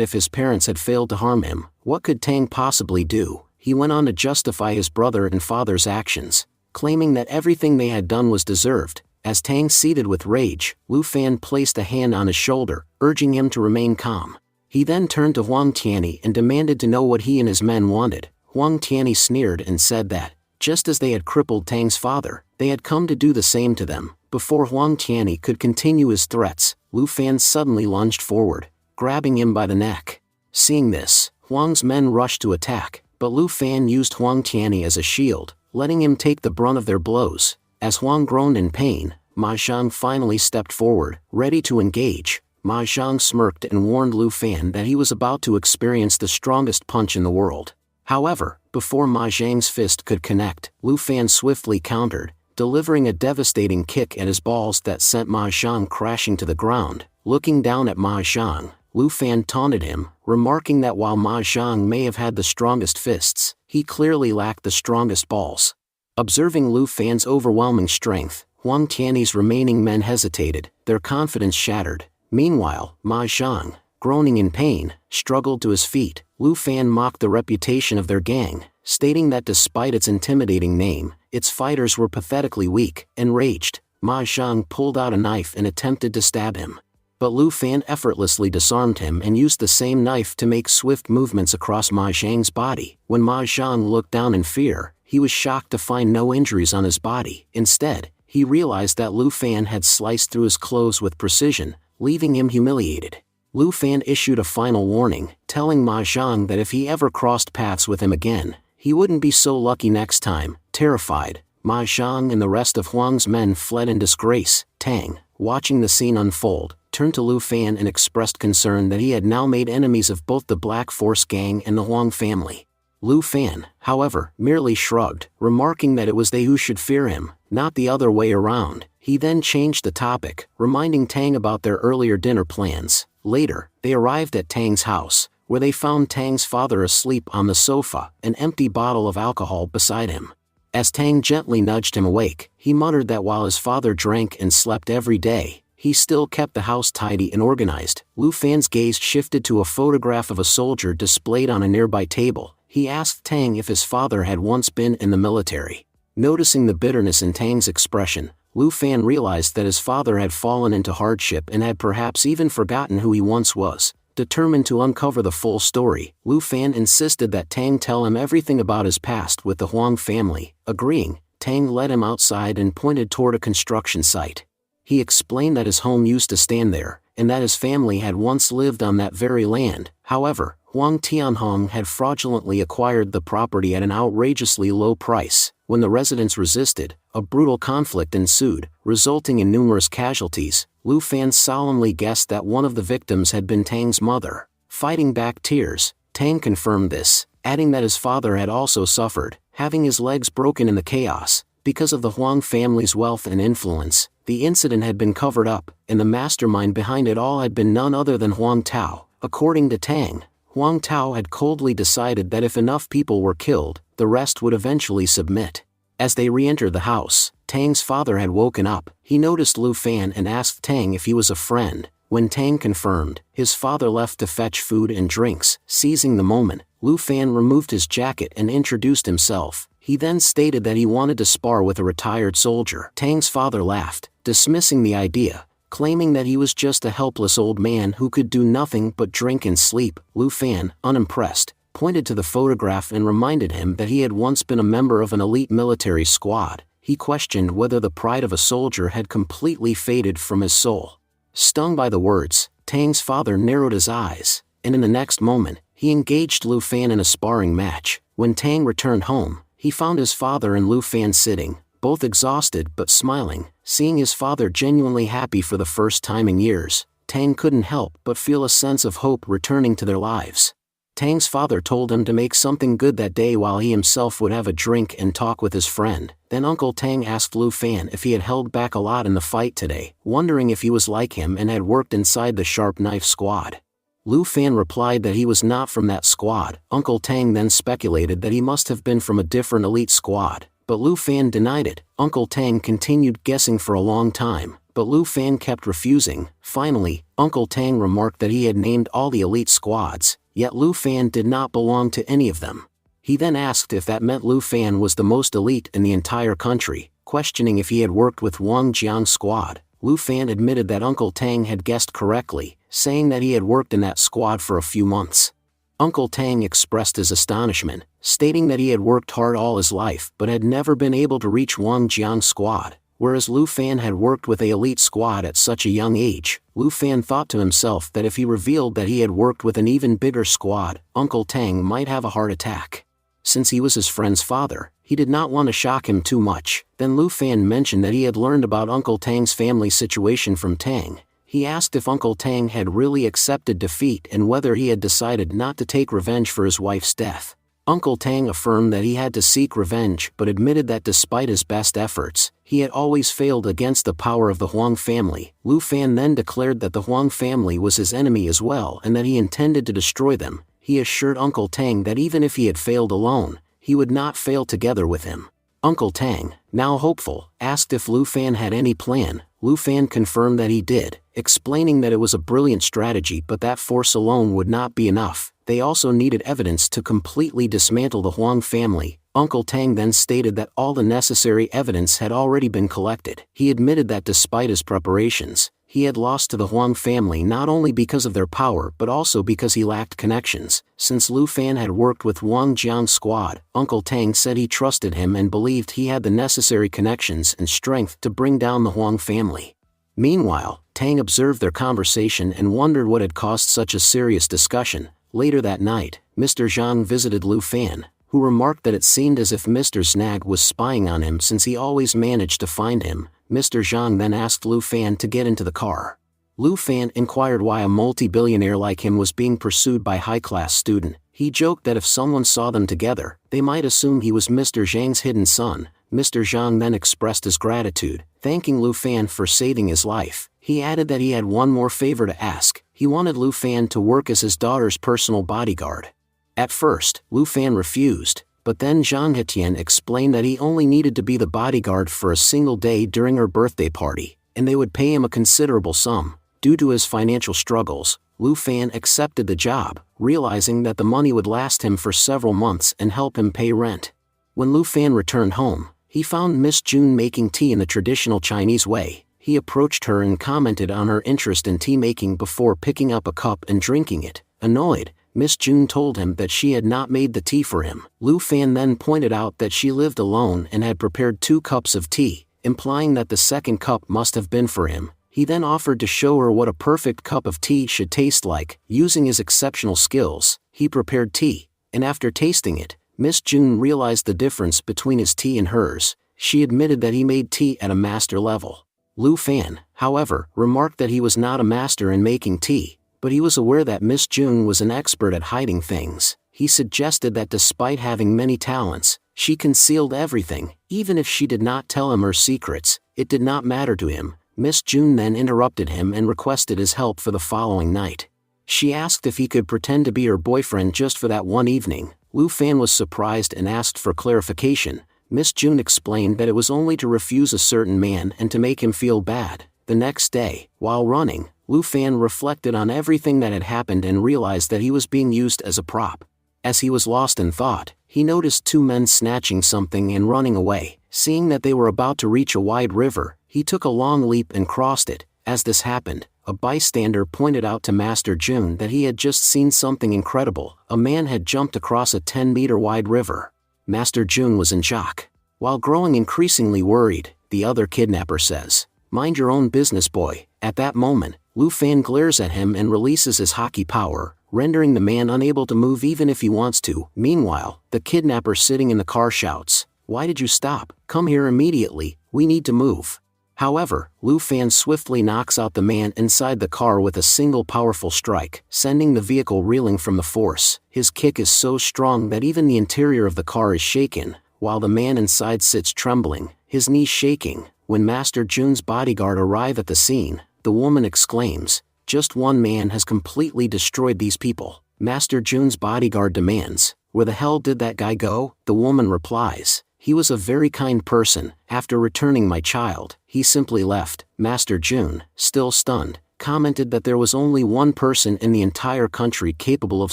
if his parents had failed to harm him, what could Tang possibly do? He went on to justify his brother and father's actions, claiming that everything they had done was deserved. As Tang seethed with rage, Lu Fan placed a hand on his shoulder, urging him to remain calm. He then turned to Huang Tianyi and demanded to know what he and his men wanted. Huang Tianyi sneered and said that, just as they had crippled Tang's father, they had come to do the same to them. Before Huang Tianyi could continue his threats, Lu Fan suddenly lunged forward, grabbing him by the neck. Seeing this, Huang's men rushed to attack, but Lu Fan used Huang Tianyi as a shield, letting him take the brunt of their blows. As Huang groaned in pain, Ma Zhang finally stepped forward, ready to engage. Ma Zhang smirked and warned Lu Fan that he was about to experience the strongest punch in the world. However, before Ma Zhang's fist could connect, Lu Fan swiftly countered, delivering a devastating kick at his balls that sent Ma Zhang crashing to the ground. Looking down at Ma Zhang, Lu Fan taunted him, remarking that while Ma Zhang may have had the strongest fists, he clearly lacked the strongest balls. Observing Lu Fan's overwhelming strength, Huang Tianyi's remaining men hesitated, their confidence shattered. Meanwhile, Ma Zhang, groaning in pain, struggled to his feet. Lu Fan mocked the reputation of their gang, stating that despite its intimidating name, its fighters were pathetically weak. Enraged, Ma Zhang pulled out a knife and attempted to stab him. But Lu Fan effortlessly disarmed him and used the same knife to make swift movements across Ma Zhang's body. When Ma Zhang looked down in fear, he was shocked to find no injuries on his body. Instead, he realized that Lu Fan had sliced through his clothes with precision, leaving him humiliated. Lu Fan issued a final warning, telling Ma Zhang that if he ever crossed paths with him again, he wouldn't be so lucky next time. Terrified, Ma Zhang and the rest of Huang's men fled in disgrace. Tang, watching the scene unfold, turned to Lu Fan and expressed concern that he had now made enemies of both the Black Force gang and the Huang family. Lu Fan, however, merely shrugged, remarking that it was they who should fear him, not the other way around. He then changed the topic, reminding Tang about their earlier dinner plans. Later, they arrived at Tang's house, where they found Tang's father asleep on the sofa, an empty bottle of alcohol beside him. As Tang gently nudged him awake, he muttered that while his father drank and slept every day, he still kept the house tidy and organized. Lu Fan's gaze shifted to a photograph of a soldier displayed on a nearby table. He asked Tang if his father had once been in the military. Noticing the bitterness in Tang's expression, Lu Fan realized that his father had fallen into hardship and had perhaps even forgotten who he once was. Determined to uncover the full story, Lu Fan insisted that Tang tell him everything about his past with the Huang family. Agreeing, Tang led him outside and pointed toward a construction site. He explained that his home used to stand there, and that his family had once lived on that very land. However, Huang Tianhong had fraudulently acquired the property at an outrageously low price. When the residents resisted, a brutal conflict ensued, resulting in numerous casualties. Lu Fan solemnly guessed that one of the victims had been Tang's mother. Fighting back tears, Tang confirmed this, adding that his father had also suffered, having his legs broken in the chaos. Because of the Huang family's wealth and influence, the incident had been covered up, and the mastermind behind it all had been none other than Huang Tao. According to Tang, Huang Tao had coldly decided that if enough people were killed, the rest would eventually submit. As they re-entered the house, Tang's father had woken up. He noticed Lu Fan and asked Tang if he was a friend. When Tang confirmed, his father left to fetch food and drinks. Seizing the moment, Lu Fan removed his jacket and introduced himself. He then stated that he wanted to spar with a retired soldier. Tang's father laughed, dismissing the idea, claiming that he was just a helpless old man who could do nothing but drink and sleep. Lu Fan, unimpressed, pointed to the photograph and reminded him that he had once been a member of an elite military squad. He questioned whether the pride of a soldier had completely faded from his soul. Stung by the words, Tang's father narrowed his eyes, and in the next moment, he engaged Lu Fan in a sparring match. When Tang returned home, he found his father and Lu Fan sitting, both exhausted but smiling. Seeing his father genuinely happy for the first time in years, Tang couldn't help but feel a sense of hope returning to their lives. Tang's father told him to make something good that day while he himself would have a drink and talk with his friend. Then Uncle Tang asked Lu Fan if he had held back a lot in the fight today, wondering if he was like him and had worked inside the sharp knife squad. Lu Fan replied that he was not from that squad. Uncle Tang then speculated that he must have been from a different elite squad, but Lu Fan denied it. Uncle Tang continued guessing for a long time, but Lu Fan kept refusing. Finally, Uncle Tang remarked that he had named all the elite squads, yet Lu Fan did not belong to any of them. He then asked if that meant Lu Fan was the most elite in the entire country, questioning if he had worked with Wang Jiang's squad. Lu Fan admitted that Uncle Tang had guessed correctly, saying that he had worked in that squad for a few months. Uncle Tang expressed his astonishment, stating that he had worked hard all his life but had never been able to reach Wang Jiang's squad, whereas Lu Fan had worked with an elite squad at such a young age. Lu Fan thought to himself that if he revealed that he had worked with an even bigger squad, Uncle Tang might have a heart attack. Since he was his friend's father, he did not want to shock him too much. Then Lu Fan mentioned that he had learned about Uncle Tang's family situation from Tang. He asked if Uncle Tang had really accepted defeat and whether he had decided not to take revenge for his wife's death. Uncle Tang affirmed that he had to seek revenge but admitted that despite his best efforts, he had always failed against the power of the Huang family. Lu Fan then declared that the Huang family was his enemy as well and that he intended to destroy them. He assured Uncle Tang that even if he had failed alone, he would not fail together with him. Uncle Tang, now hopeful, asked if Lu Fan had any plan. Lu Fan confirmed that he did, explaining that it was a brilliant strategy but that force alone would not be enough. They also needed evidence to completely dismantle the Huang family. Uncle Tang then stated that all the necessary evidence had already been collected. He admitted that despite his preparations, he had lost to the Huang family not only because of their power but also because he lacked connections. Since Lu Fan had worked with Wang Jiang's squad, Uncle Tang said he trusted him and believed he had the necessary connections and strength to bring down the Huang family. Meanwhile, Tang observed their conversation and wondered what had caused such a serious discussion. Later that night, Mr. Zhang visited Lu Fan, who remarked that it seemed as if Mr. Snag was spying on him since he always managed to find him. Mr. Zhang then asked Lu Fan to get into the car. Lu Fan inquired why a multi-billionaire like him was being pursued by a high-class student. He joked that if someone saw them together, they might assume he was Mr. Zhang's hidden son. Mr. Zhang then expressed his gratitude, thanking Lu Fan for saving his life. He added that he had one more favor to ask. He wanted Lu Fan to work as his daughter's personal bodyguard. At first, Lu Fan refused, but then Zhang Hetian explained that he only needed to be the bodyguard for a single day during her birthday party, and they would pay him a considerable sum. Due to his financial struggles, Lu Fan accepted the job, realizing that the money would last him for several months and help him pay rent. When Lu Fan returned home, he found Miss June making tea in the traditional Chinese way. He approached her and commented on her interest in tea making before picking up a cup and drinking it. Annoyed, Miss June told him that she had not made the tea for him. Lu Fan then pointed out that she lived alone and had prepared 2 cups of tea, implying that the second cup must have been for him. He then offered to show her what a perfect cup of tea should taste like. Using his exceptional skills, he prepared tea, and after tasting it, Miss June realized the difference between his tea and hers. She admitted that he made tea at a master level. Lu Fan, however, remarked that he was not a master in making tea, but he was aware that Miss June was an expert at hiding things. He suggested that despite having many talents, she concealed everything. Even if she did not tell him her secrets, it did not matter to him. Miss June then interrupted him and requested his help for the following night. She asked if he could pretend to be her boyfriend just for that one evening. Lu Fan was surprised and asked for clarification. Miss June explained that it was only to refuse a certain man and to make him feel bad. The next day, while running, Lu Fan reflected on everything that had happened and realized that he was being used as a prop. As he was lost in thought, he noticed 2 men snatching something and running away. Seeing that they were about to reach a wide river, he took a long leap and crossed it. As this happened, a bystander pointed out to Master June that he had just seen something incredible. A man had jumped across a 10-meter wide river. Master June was in shock. While growing increasingly worried, the other kidnapper says, "Mind your own business, boy." At that moment, Lu Fan glares at him and releases his hockey power, rendering the man unable to move even if he wants to. Meanwhile, the kidnapper sitting in the car shouts, "Why did you stop? Come here immediately, we need to move." However, Lu Fan swiftly knocks out the man inside the car with a single powerful strike, sending the vehicle reeling from the force. His kick is so strong that even the interior of the car is shaken, while the man inside sits trembling, his knees shaking. When Master Jun's bodyguard arrive at the scene, the woman exclaims, "Just one man has completely destroyed these people." Master Jun's bodyguard demands, "Where the hell did that guy go?" The woman replies, "He was a very kind person. After returning my child, he simply left." Master Jun, still stunned, commented that there was only one person in the entire country capable of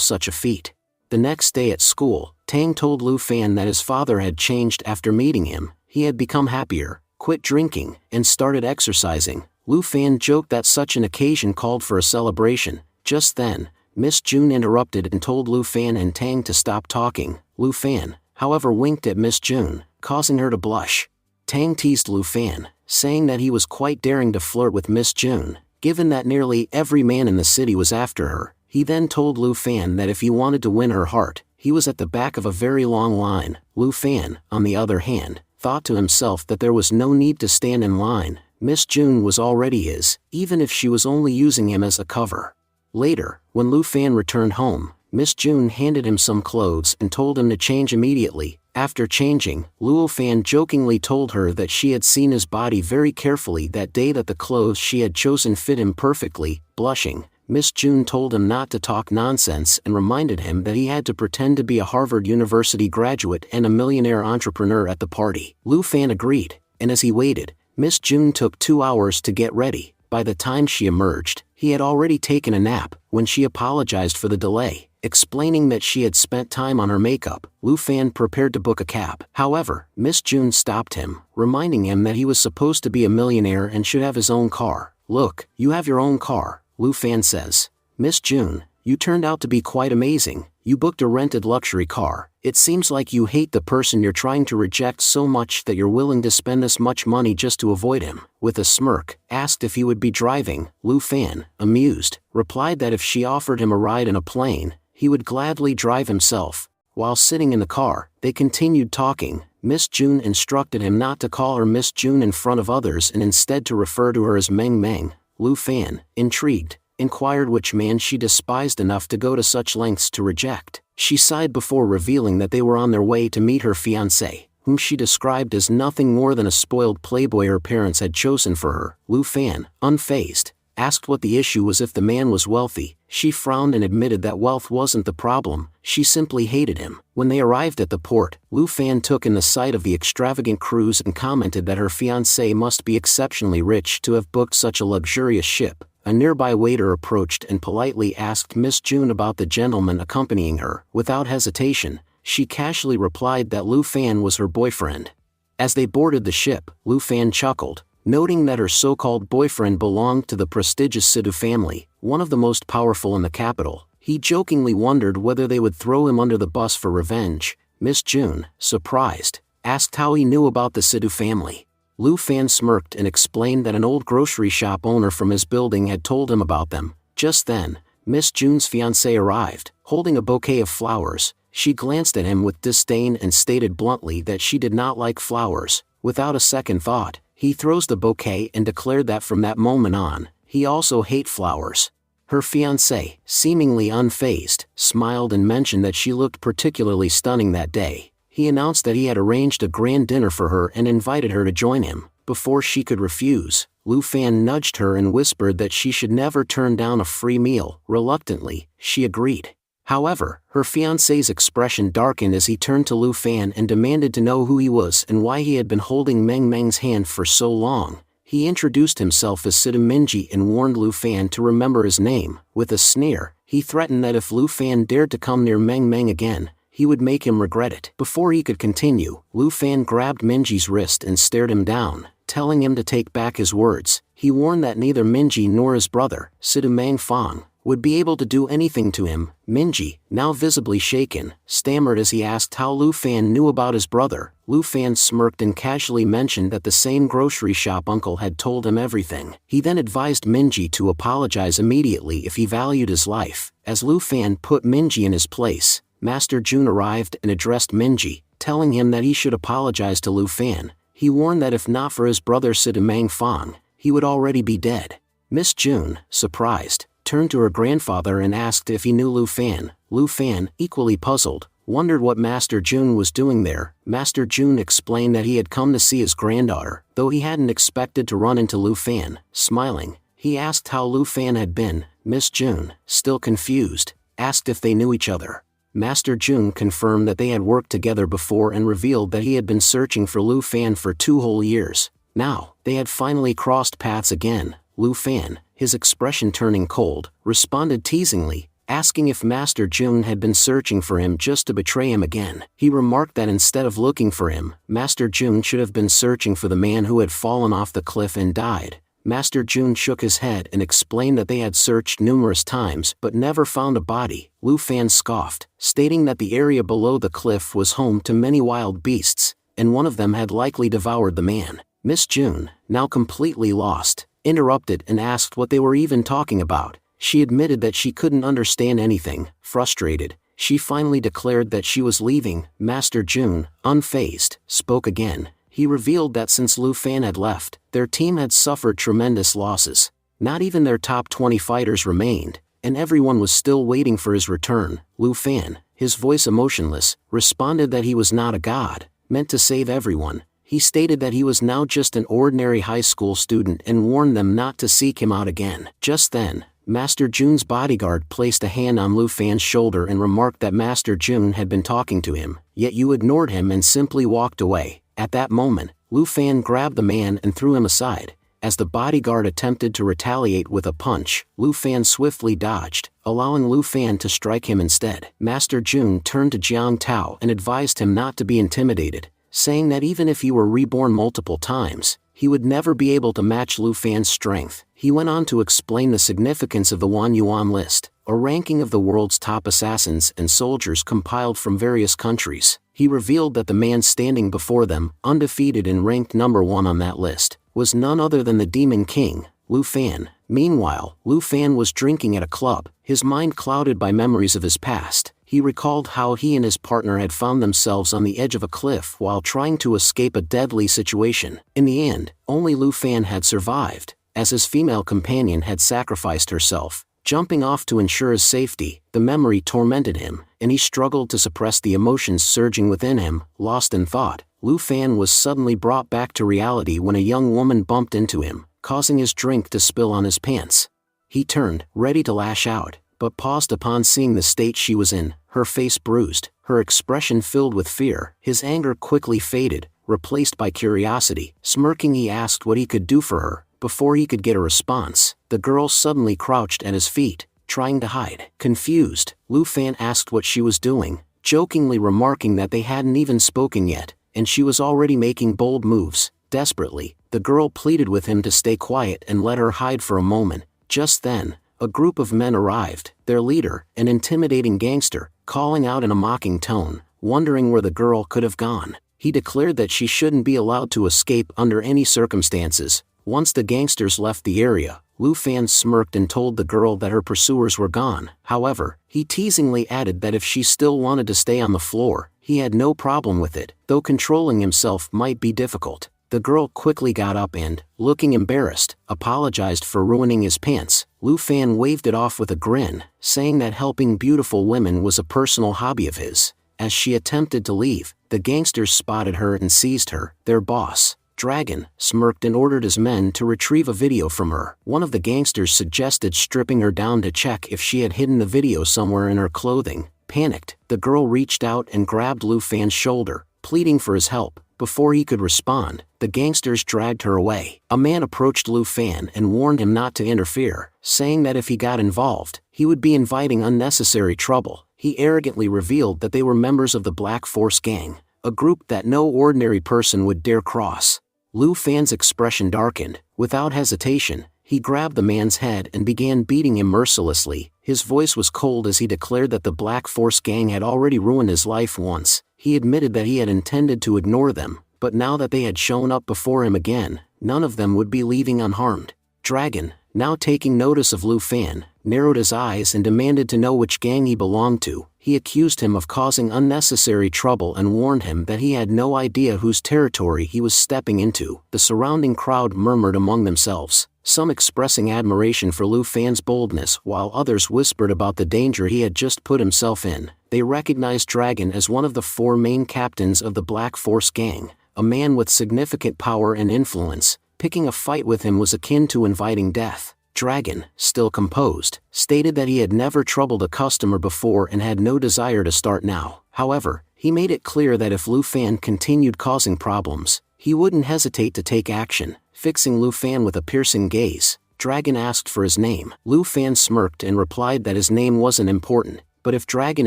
such a feat. The next day at school, Tang told Lu Fan that his father had changed after meeting him. He had become happier, quit drinking, and started exercising. Lu Fan joked that such an occasion called for a celebration. Just then, Miss Jun interrupted and told Lu Fan and Tang to stop talking. Lu Fan, however, winked at Miss Jun, causing her to blush. Tang teased Lu Fan, saying that he was quite daring to flirt with Miss Jun, given that nearly every man in the city was after her. He then told Lu Fan that if he wanted to win her heart, he was at the back of a very long line. Lu Fan, on the other hand, thought to himself that there was no need to stand in line. Miss Jun was already his, even if she was only using him as a cover. Later, when Lu Fan returned home, Miss Jun handed him some clothes and told him to change immediately. After changing, Lu Fan jokingly told her that she had seen his body very carefully that day, that the clothes she had chosen fit him perfectly. Blushing, Miss Jun told him not to talk nonsense and reminded him that he had to pretend to be a Harvard University graduate and a millionaire entrepreneur at the party. Lu Fan agreed, and as he waited, Miss Jun took 2 hours to get ready. By the time she emerged, he had already taken a nap. When she apologized for the delay, explaining that she had spent time on her makeup, Lu Fan prepared to book a cab. However, Miss Jun stopped him, reminding him that he was supposed to be a millionaire and should have his own car. "Look, you have your own car," Lu Fan says. "Miss Jun, you turned out to be quite amazing. You booked a rented luxury car. It seems like you hate the person you're trying to reject so much that you're willing to spend this much money just to avoid him." With a smirk, asked if he would be driving. Lu Fan, amused, replied that if she offered him a ride in a plane, he would gladly drive himself. While sitting in the car, they continued talking. Miss Jun instructed him not to call her Miss Jun in front of others and instead to refer to her as Meng Meng. Lu Fan, intrigued, inquired which man she despised enough to go to such lengths to reject. She sighed before revealing that they were on their way to meet her fiancé, whom she described as nothing more than a spoiled playboy her parents had chosen for her. Lu Fan, unfazed, asked what the issue was if the man was wealthy. She frowned and admitted that wealth wasn't the problem, she simply hated him. When they arrived at the port, Lu Fan took in the sight of the extravagant cruise and commented that her fiancé must be exceptionally rich to have booked such a luxurious ship. A nearby waiter approached and politely asked Miss Jun about the gentleman accompanying her. Without hesitation, she casually replied that Lu Fan was her boyfriend. As they boarded the ship, Lu Fan chuckled, noting that her so-called boyfriend belonged to the prestigious Sidhu family, one of the most powerful in the capital. He jokingly wondered whether they would throw him under the bus for revenge. Miss Jun, surprised, asked how he knew about the Sidhu family. Lu Fan smirked and explained that an old grocery shop owner from his building had told him about them. Just then, Miss Jun's fiancé arrived, holding a bouquet of flowers. She glanced at him with disdain and stated bluntly that she did not like flowers. Without a second thought, he throws the bouquet and declared that from that moment on, he also hated flowers. Her fiancé, seemingly unfazed, smiled and mentioned that she looked particularly stunning that day. He announced that he had arranged a grand dinner for her and invited her to join him. Before she could refuse, Lu Fan nudged her and whispered that she should never turn down a free meal. Reluctantly, she agreed. However, her fiancé's expression darkened as he turned to Lu Fan and demanded to know who he was and why he had been holding Meng Meng's hand for so long. He introduced himself as Sidhu Minji and warned Lu Fan to remember his name. With a sneer, he threatened that if Lu Fan dared to come near Meng Meng again, he would make him regret it. Before he could continue, Lu Fan grabbed Minji's wrist and stared him down, telling him to take back his words. He warned that neither Minji nor his brother, Sidhu Mang Fong, would be able to do anything to him. Minji, now visibly shaken, stammered as he asked how Lu Fan knew about his brother. Lu Fan smirked and casually mentioned that the same grocery shop uncle had told him everything. He then advised Minji to apologize immediately if he valued his life. As Lu Fan put Minji in his place, Master Jun arrived and addressed Minji, telling him that he should apologize to Lu Fan. He warned that if not for his brother Sidamang Fong, he would already be dead. Miss June, surprised, turned to her grandfather and asked if he knew Lu Fan. Lu Fan, equally puzzled, wondered what Master June was doing there. Master June explained that he had come to see his granddaughter, though he hadn't expected to run into Lu Fan. Smiling, he asked how Lu Fan had been. Miss June, still confused, asked if they knew each other. Master June confirmed that they had worked together before and revealed that he had been searching for Lu Fan for 2 whole years. Now, they had finally crossed paths again. Lu Fan, his expression turning cold, responded teasingly, asking if Master June had been searching for him just to betray him again. He remarked that instead of looking for him, Master June should have been searching for the man who had fallen off the cliff and died. Master June shook his head and explained that they had searched numerous times but never found a body. Lu Fan scoffed, stating that the area below the cliff was home to many wild beasts, and one of them had likely devoured the man. Miss June, now completely lost, interrupted and asked what they were even talking about. She admitted that she couldn't understand anything. Frustrated, she finally declared that she was leaving. Master June, unfazed, spoke again. He revealed that since Lu Fan had left, their team had suffered tremendous losses. Not even their top 20 fighters remained, and everyone was still waiting for his return. Lu Fan, his voice emotionless, responded that he was not a god, meant to save everyone. He stated that he was now just an ordinary high school student and warned them not to seek him out again. Just then, Master June's bodyguard placed a hand on Lu Fan's shoulder and remarked that Master June had been talking to him, yet you ignored him and simply walked away. At that moment, Lu Fan grabbed the man and threw him aside. As the bodyguard attempted to retaliate with a punch, Lu Fan swiftly dodged, allowing Lu Fan to strike him instead. Master June turned to Jiang Tao and advised him not to be intimidated, saying that even if he were reborn multiple times, he would never be able to match Lu Fan's strength. He went on to explain the significance of the Wan Yuan list, a ranking of the world's top assassins and soldiers compiled from various countries. He revealed that the man standing before them, undefeated and ranked number 1 on that list, was none other than the Demon King, Lu Fan. Meanwhile, Lu Fan was drinking at a club, his mind clouded by memories of his past. He recalled how he and his partner had found themselves on the edge of a cliff while trying to escape a deadly situation. In the end, only Lu Fan had survived, as his female companion had sacrificed herself, jumping off to ensure his safety. The memory tormented him, and he struggled to suppress the emotions surging within him. Lost in thought, Lu Fan was suddenly brought back to reality when a young woman bumped into him, causing his drink to spill on his pants. He turned, ready to lash out, but paused upon seeing the state she was in, her face bruised, her expression filled with fear. His anger quickly faded, replaced by curiosity. Smirking, he asked what he could do for her. Before he could get a response, the girl suddenly crouched at his feet, trying to hide. Confused, Lu Fan asked what she was doing, jokingly remarking that they hadn't even spoken yet, and she was already making bold moves. Desperately, the girl pleaded with him to stay quiet and let her hide for a moment. Just then, a group of men arrived, their leader, an intimidating gangster, calling out in a mocking tone, wondering where the girl could have gone. He declared that she shouldn't be allowed to escape under any circumstances. Once the gangsters left the area, Lu Fan smirked and told the girl that her pursuers were gone. However, he teasingly added that if she still wanted to stay on the floor, he had no problem with it, though controlling himself might be difficult. The girl quickly got up and, looking embarrassed, apologized for ruining his pants. Lu Fan waved it off with a grin, saying that helping beautiful women was a personal hobby of his. As she attempted to leave, the gangsters spotted her and seized her. Their boss, Dragon, smirked and ordered his men to retrieve a video from her. One of the gangsters suggested stripping her down to check if she had hidden the video somewhere in her clothing. Panicked, the girl reached out and grabbed Lu Fan's shoulder, pleading for his help. Before he could respond, the gangsters dragged her away. A man approached Lu Fan and warned him not to interfere, saying that if he got involved, he would be inviting unnecessary trouble. He arrogantly revealed that they were members of the Black Force Gang, a group that no ordinary person would dare cross. Lu Fan's expression darkened. Without hesitation, he grabbed the man's head and began beating him mercilessly. His voice was cold as he declared that the Black Force Gang had already ruined his life once. He admitted that he had intended to ignore them, but now that they had shown up before him again, none of them would be leaving unharmed. Dragon, now taking notice of Lu Fan, narrowed his eyes and demanded to know which gang he belonged to. he accused him of causing unnecessary trouble and warned him that he had no idea whose territory he was stepping into. The surrounding crowd murmured among themselves, some expressing admiration for Lu Fan's boldness while others whispered about the danger he had just put himself in. They recognized Dragon as one of the 4 main captains of the Black Force gang, a man with significant power and influence. Picking a fight with him was akin to inviting death. Dragon, still composed, stated that he had never troubled a customer before and had no desire to start now. However, he made it clear that if Lu Fan continued causing problems, he wouldn't hesitate to take action. Fixing Lu Fan with a piercing gaze, Dragon asked for his name. Lu Fan smirked and replied that his name wasn't important, but if Dragon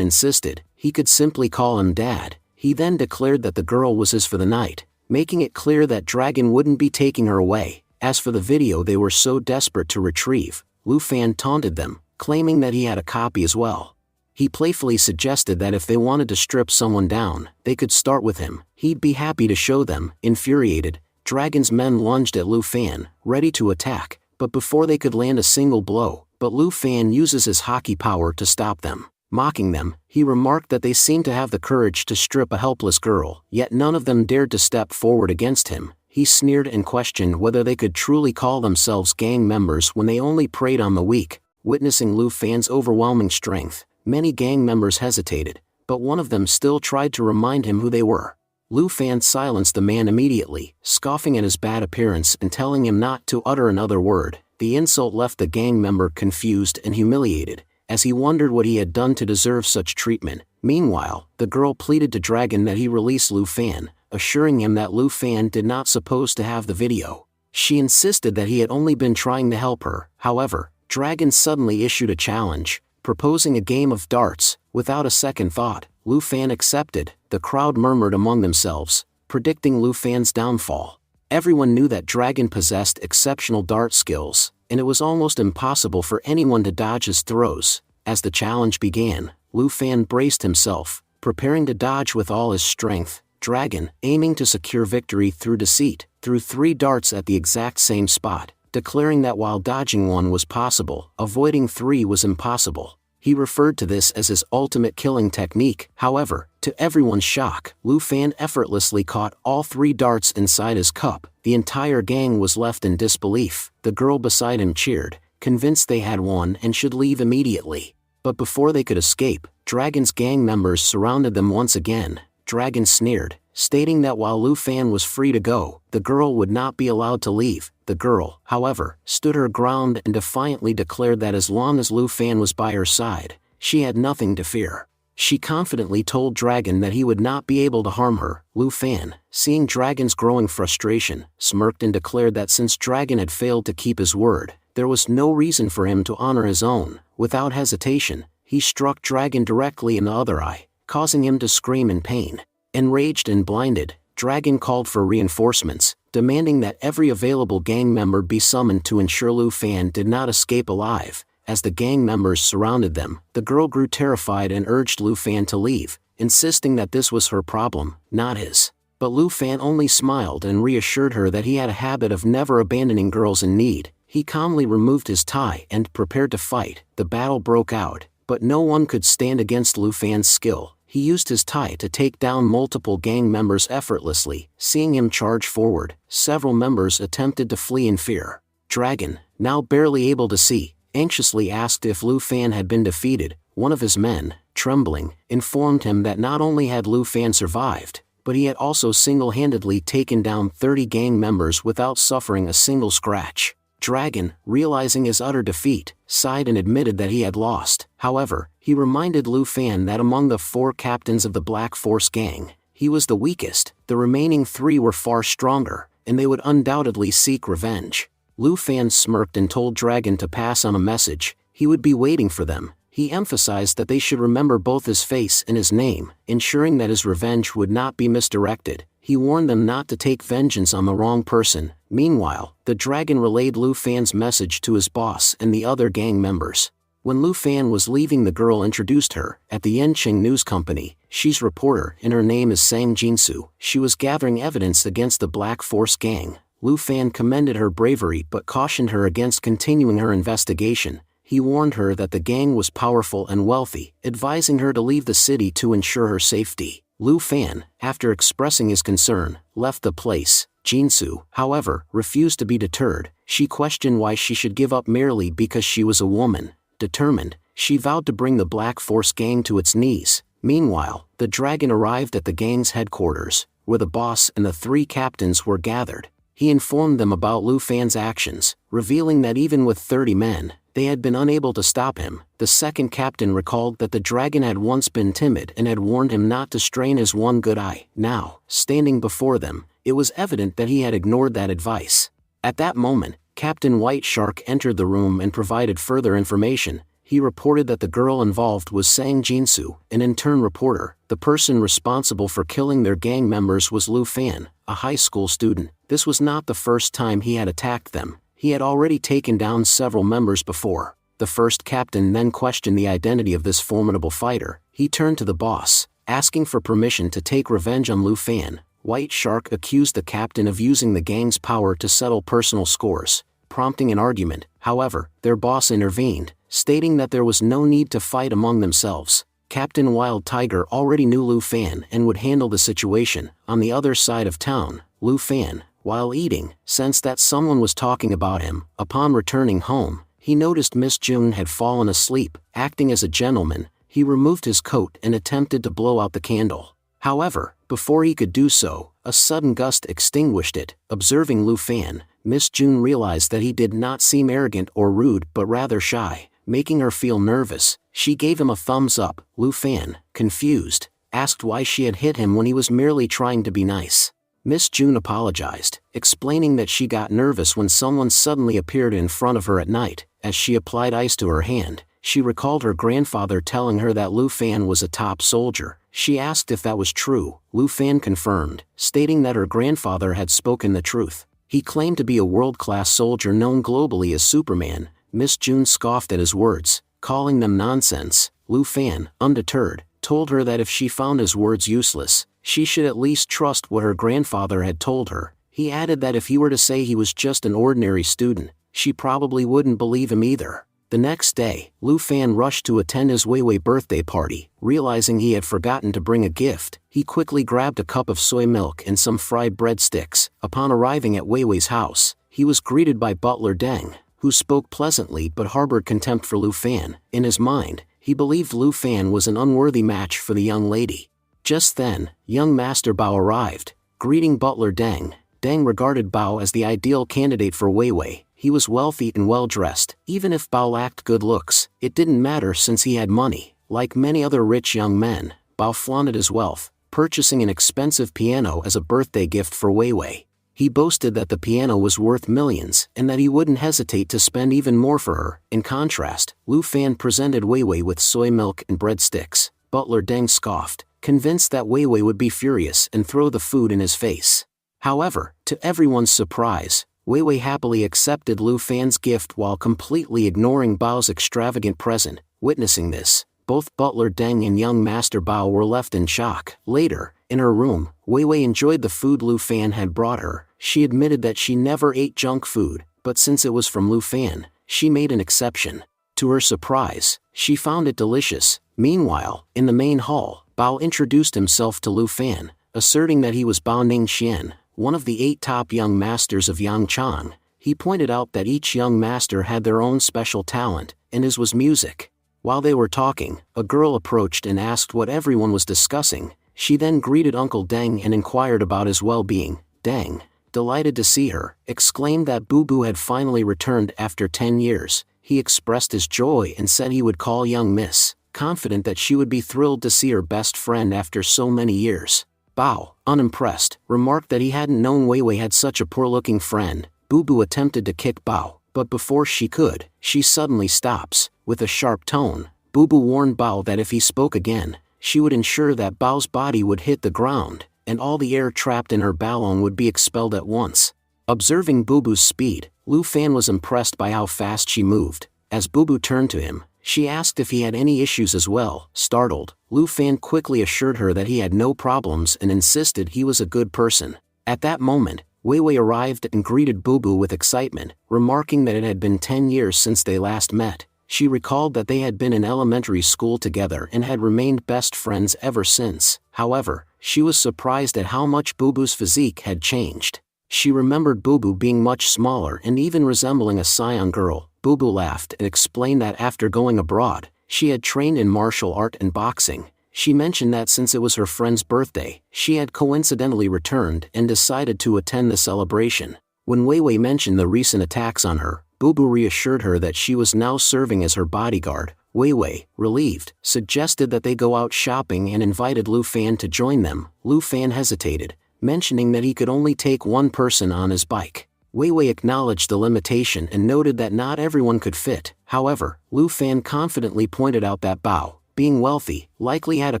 insisted, he could simply call him Dad. He then declared that the girl was his for the night, making it clear that Dragon wouldn't be taking her away. As for the video they were so desperate to retrieve, Lu Fan taunted them, claiming that he had a copy as well. He playfully suggested that if they wanted to strip someone down, they could start with him. He'd be happy to show them. Infuriated, Dragon's men lunged at Lu Fan, ready to attack, but before they could land a single blow, Lu Fan uses his hockey power to stop them. Mocking them, he remarked that they seemed to have the courage to strip a helpless girl, yet none of them dared to step forward against him. He sneered and questioned whether they could truly call themselves gang members when they only preyed on the weak. Witnessing Lu Fan's overwhelming strength, many gang members hesitated, but one of them still tried to remind him who they were. Lu Fan silenced the man immediately, scoffing at his bad appearance and telling him not to utter another word. The insult left the gang member confused and humiliated, as he wondered what he had done to deserve such treatment. Meanwhile, the girl pleaded to Dragon that he release Lu Fan, assuring him that Lu Fan did not suppose to have the video. She insisted that he had only been trying to help her. However, Dragon suddenly issued a challenge, proposing a game of darts. Without a second thought, Lu Fan accepted. The crowd murmured among themselves, predicting Lu Fan's downfall. Everyone knew that Dragon possessed exceptional dart skills, and it was almost impossible for anyone to dodge his throws. As the challenge began, Lu Fan braced himself, preparing to dodge with all his strength. Dragon, aiming to secure victory through deceit, threw 3 darts at the exact same spot, declaring that while dodging one was possible, avoiding 3 was impossible. He referred to this as his ultimate killing technique. However, to everyone's shock, Lu Fan effortlessly caught all 3 darts inside his cup. The entire gang was left in disbelief. The girl beside him cheered, convinced they had won and should leave immediately. But before they could escape, Dragon's gang members surrounded them once again. Dragon sneered, stating that while Lu Fan was free to go, the girl would not be allowed to leave. The girl, however, stood her ground and defiantly declared that as long as Lu Fan was by her side, she had nothing to fear. She confidently told Dragon that he would not be able to harm her. Lu Fan, seeing Dragon's growing frustration, smirked and declared that since Dragon had failed to keep his word, there was no reason for him to honor his own. Without hesitation, he struck Dragon directly in the other eye, causing him to scream in pain. Enraged and blinded, Dragon called for reinforcements, demanding that every available gang member be summoned to ensure Lu Fan did not escape alive. As the gang members surrounded them, the girl grew terrified and urged Lu Fan to leave, insisting that this was her problem, not his. But Lu Fan only smiled and reassured her that he had a habit of never abandoning girls in need. He calmly removed his tie and prepared to fight. The battle broke out, but no one could stand against Lu Fan's skill. He used his tie to take down multiple gang members effortlessly. Seeing him charge forward, several members attempted to flee in fear. Dragon, now barely able to see, anxiously asked if Lu Fan had been defeated. One of his men, trembling, informed him that not only had Lu Fan survived, but he had also single-handedly taken down 30 gang members without suffering a single scratch. Dragon, realizing his utter defeat, sighed and admitted that he had lost. However, he reminded Lu Fan that among the 4 captains of the Black Force gang, he was the weakest. The remaining 3 were far stronger, and they would undoubtedly seek revenge. Lu Fan smirked and told Dragon to pass on a message. He would be waiting for them. He emphasized that they should remember both his face and his name, ensuring that his revenge would not be misdirected. He warned them not to take vengeance on the wrong person. Meanwhile, the Dragon relayed Lu Fan's message to his boss and the other gang members. When Lu Fan was leaving, the girl introduced her. At the Yenching News Company, she's reporter and her name is Sang Jinsu. She was gathering evidence against the Black Force gang. Lu Fan commended her bravery but cautioned her against continuing her investigation. he warned her that the gang was powerful and wealthy, advising her to leave the city to ensure her safety. Lu Fan, after expressing his concern, left the place. Jinsu, however, refused to be deterred. She questioned why she should give up merely because she was a woman. Determined, she vowed to bring the Black Force gang to its knees. Meanwhile, the dragon arrived at the gang's headquarters, where the boss and the 3 captains were gathered. He informed them about Lu Fan's actions, revealing that even with 30 men, they had been unable to stop him. The second captain recalled that the dragon had once been timid and had warned him not to strain his one good eye. Now, standing before them, it was evident that he had ignored that advice. At that moment, Captain White Shark entered the room and provided further information. He reported that the girl involved was Sang Jinsu, an intern reporter. The person responsible for killing their gang members was Lu Fan, a high school student. This was not the first time he had attacked them. He had already taken down several members before. The first captain then questioned the identity of this formidable fighter. He turned to the boss, asking for permission to take revenge on Lu Fan. White Shark accused the captain of using the gang's power to settle personal scores, prompting an argument. However, their boss intervened, stating that there was no need to fight among themselves. Captain Wild Tiger already knew Lu Fan and would handle the situation. On the other side of town, Lu Fan, while eating, sensed that someone was talking about him. Upon returning home, he noticed Miss June had fallen asleep. Acting as a gentleman, he removed his coat and attempted to blow out the candle. However, before he could do so, a sudden gust extinguished it. Observing Lu Fan, Miss June realized that he did not seem arrogant or rude but rather shy, making her feel nervous. She gave him a thumbs up. Lu Fan, confused, asked why she had hit him when he was merely trying to be nice. Miss June apologized, explaining that she got nervous when someone suddenly appeared in front of her at night. As she applied ice to her hand, she recalled her grandfather telling her that Lu Fan was a top soldier. She asked if that was true. Lu Fan confirmed, stating that her grandfather had spoken the truth. He claimed to be a world-class soldier known globally as Superman. Miss June scoffed at his words, calling them nonsense. Lu Fan, undeterred, told her that if she found his words useless, she should at least trust what her grandfather had told her. He added that if he were to say he was just an ordinary student, she probably wouldn't believe him either. The next day, Lu Fan rushed to attend his Weiwei birthday party. Realizing he had forgotten to bring a gift, he quickly grabbed a cup of soy milk and some fried breadsticks. Upon arriving at Weiwei's house, he was greeted by butler Deng, who spoke pleasantly but harbored contempt for Lu Fan. In his mind, he believed Lu Fan was an unworthy match for the young lady. Just then, young Master Bao arrived. Greeting butler Deng, Deng regarded Bao as the ideal candidate for Weiwei. He was wealthy and well-dressed. Even if Bao lacked good looks, it didn't matter since he had money. Like many other rich young men, Bao flaunted his wealth, purchasing an expensive piano as a birthday gift for Weiwei. He boasted that the piano was worth millions and that he wouldn't hesitate to spend even more for her. In contrast, Lu Fan presented Weiwei with soy milk and breadsticks. Butler Deng scoffed, convinced that Weiwei would be furious and throw the food in his face. However, to everyone's surprise, Weiwei happily accepted Lu Fan's gift while completely ignoring Bao's extravagant present. Witnessing this, both butler Deng and young Master Bao were left in shock. Later, in her room, Weiwei enjoyed the food Lu Fan had brought her. She admitted that she never ate junk food, but since it was from Lu Fan, she made an exception. To her surprise, she found it delicious. Meanwhile, in the main hall, Bao introduced himself to Lu Fan, asserting that he was Bao Ningxian, one of the 8 top young masters of Yangchang. He pointed out that each young master had their own special talent, and his was music. While they were talking, a girl approached and asked what everyone was discussing. She then greeted Uncle Deng and inquired about his well-being. Deng, delighted to see her, exclaimed that Boo Boo had finally returned after 10 years. He expressed his joy and said he would call young Miss, confident that she would be thrilled to see her best friend after so many years. Bao, unimpressed, remarked that he hadn't known Weiwei had such a poor-looking friend. Boo Boo attempted to kick Bao, but before she could, she suddenly stops. With a sharp tone, Boo Boo warned Bao that if he spoke again, she would ensure that Bao's body would hit the ground, and all the air trapped in her balloon would be expelled at once. Observing Boo Boo's speed, Lu Fan was impressed by how fast she moved. As Boo Boo turned to him, she asked if he had any issues as well. Startled, Lu Fan quickly assured her that he had no problems and insisted he was a good person. At that moment, Weiwei arrived and greeted Boo Boo with excitement, remarking that it had been 10 years since they last met. She recalled that they had been in elementary school together and had remained best friends ever since. However, she was surprised at how much Boo Boo's physique had changed. She remembered Boo Boo being much smaller and even resembling a scion girl. Boo Boo laughed and explained that after going abroad, she had trained in martial art and boxing. She mentioned that since it was her friend's birthday, she had coincidentally returned and decided to attend the celebration. When Wei Wei mentioned the recent attacks on her, Boo Boo reassured her that she was now serving as her bodyguard. Wei Wei, relieved, suggested that they go out shopping and invited Lu Fan to join them. Lu Fan hesitated, mentioning that he could only take one person on his bike. Wei Wei acknowledged the limitation and noted that not everyone could fit. However, Lu Fan confidently pointed out that Bao, being wealthy, likely had a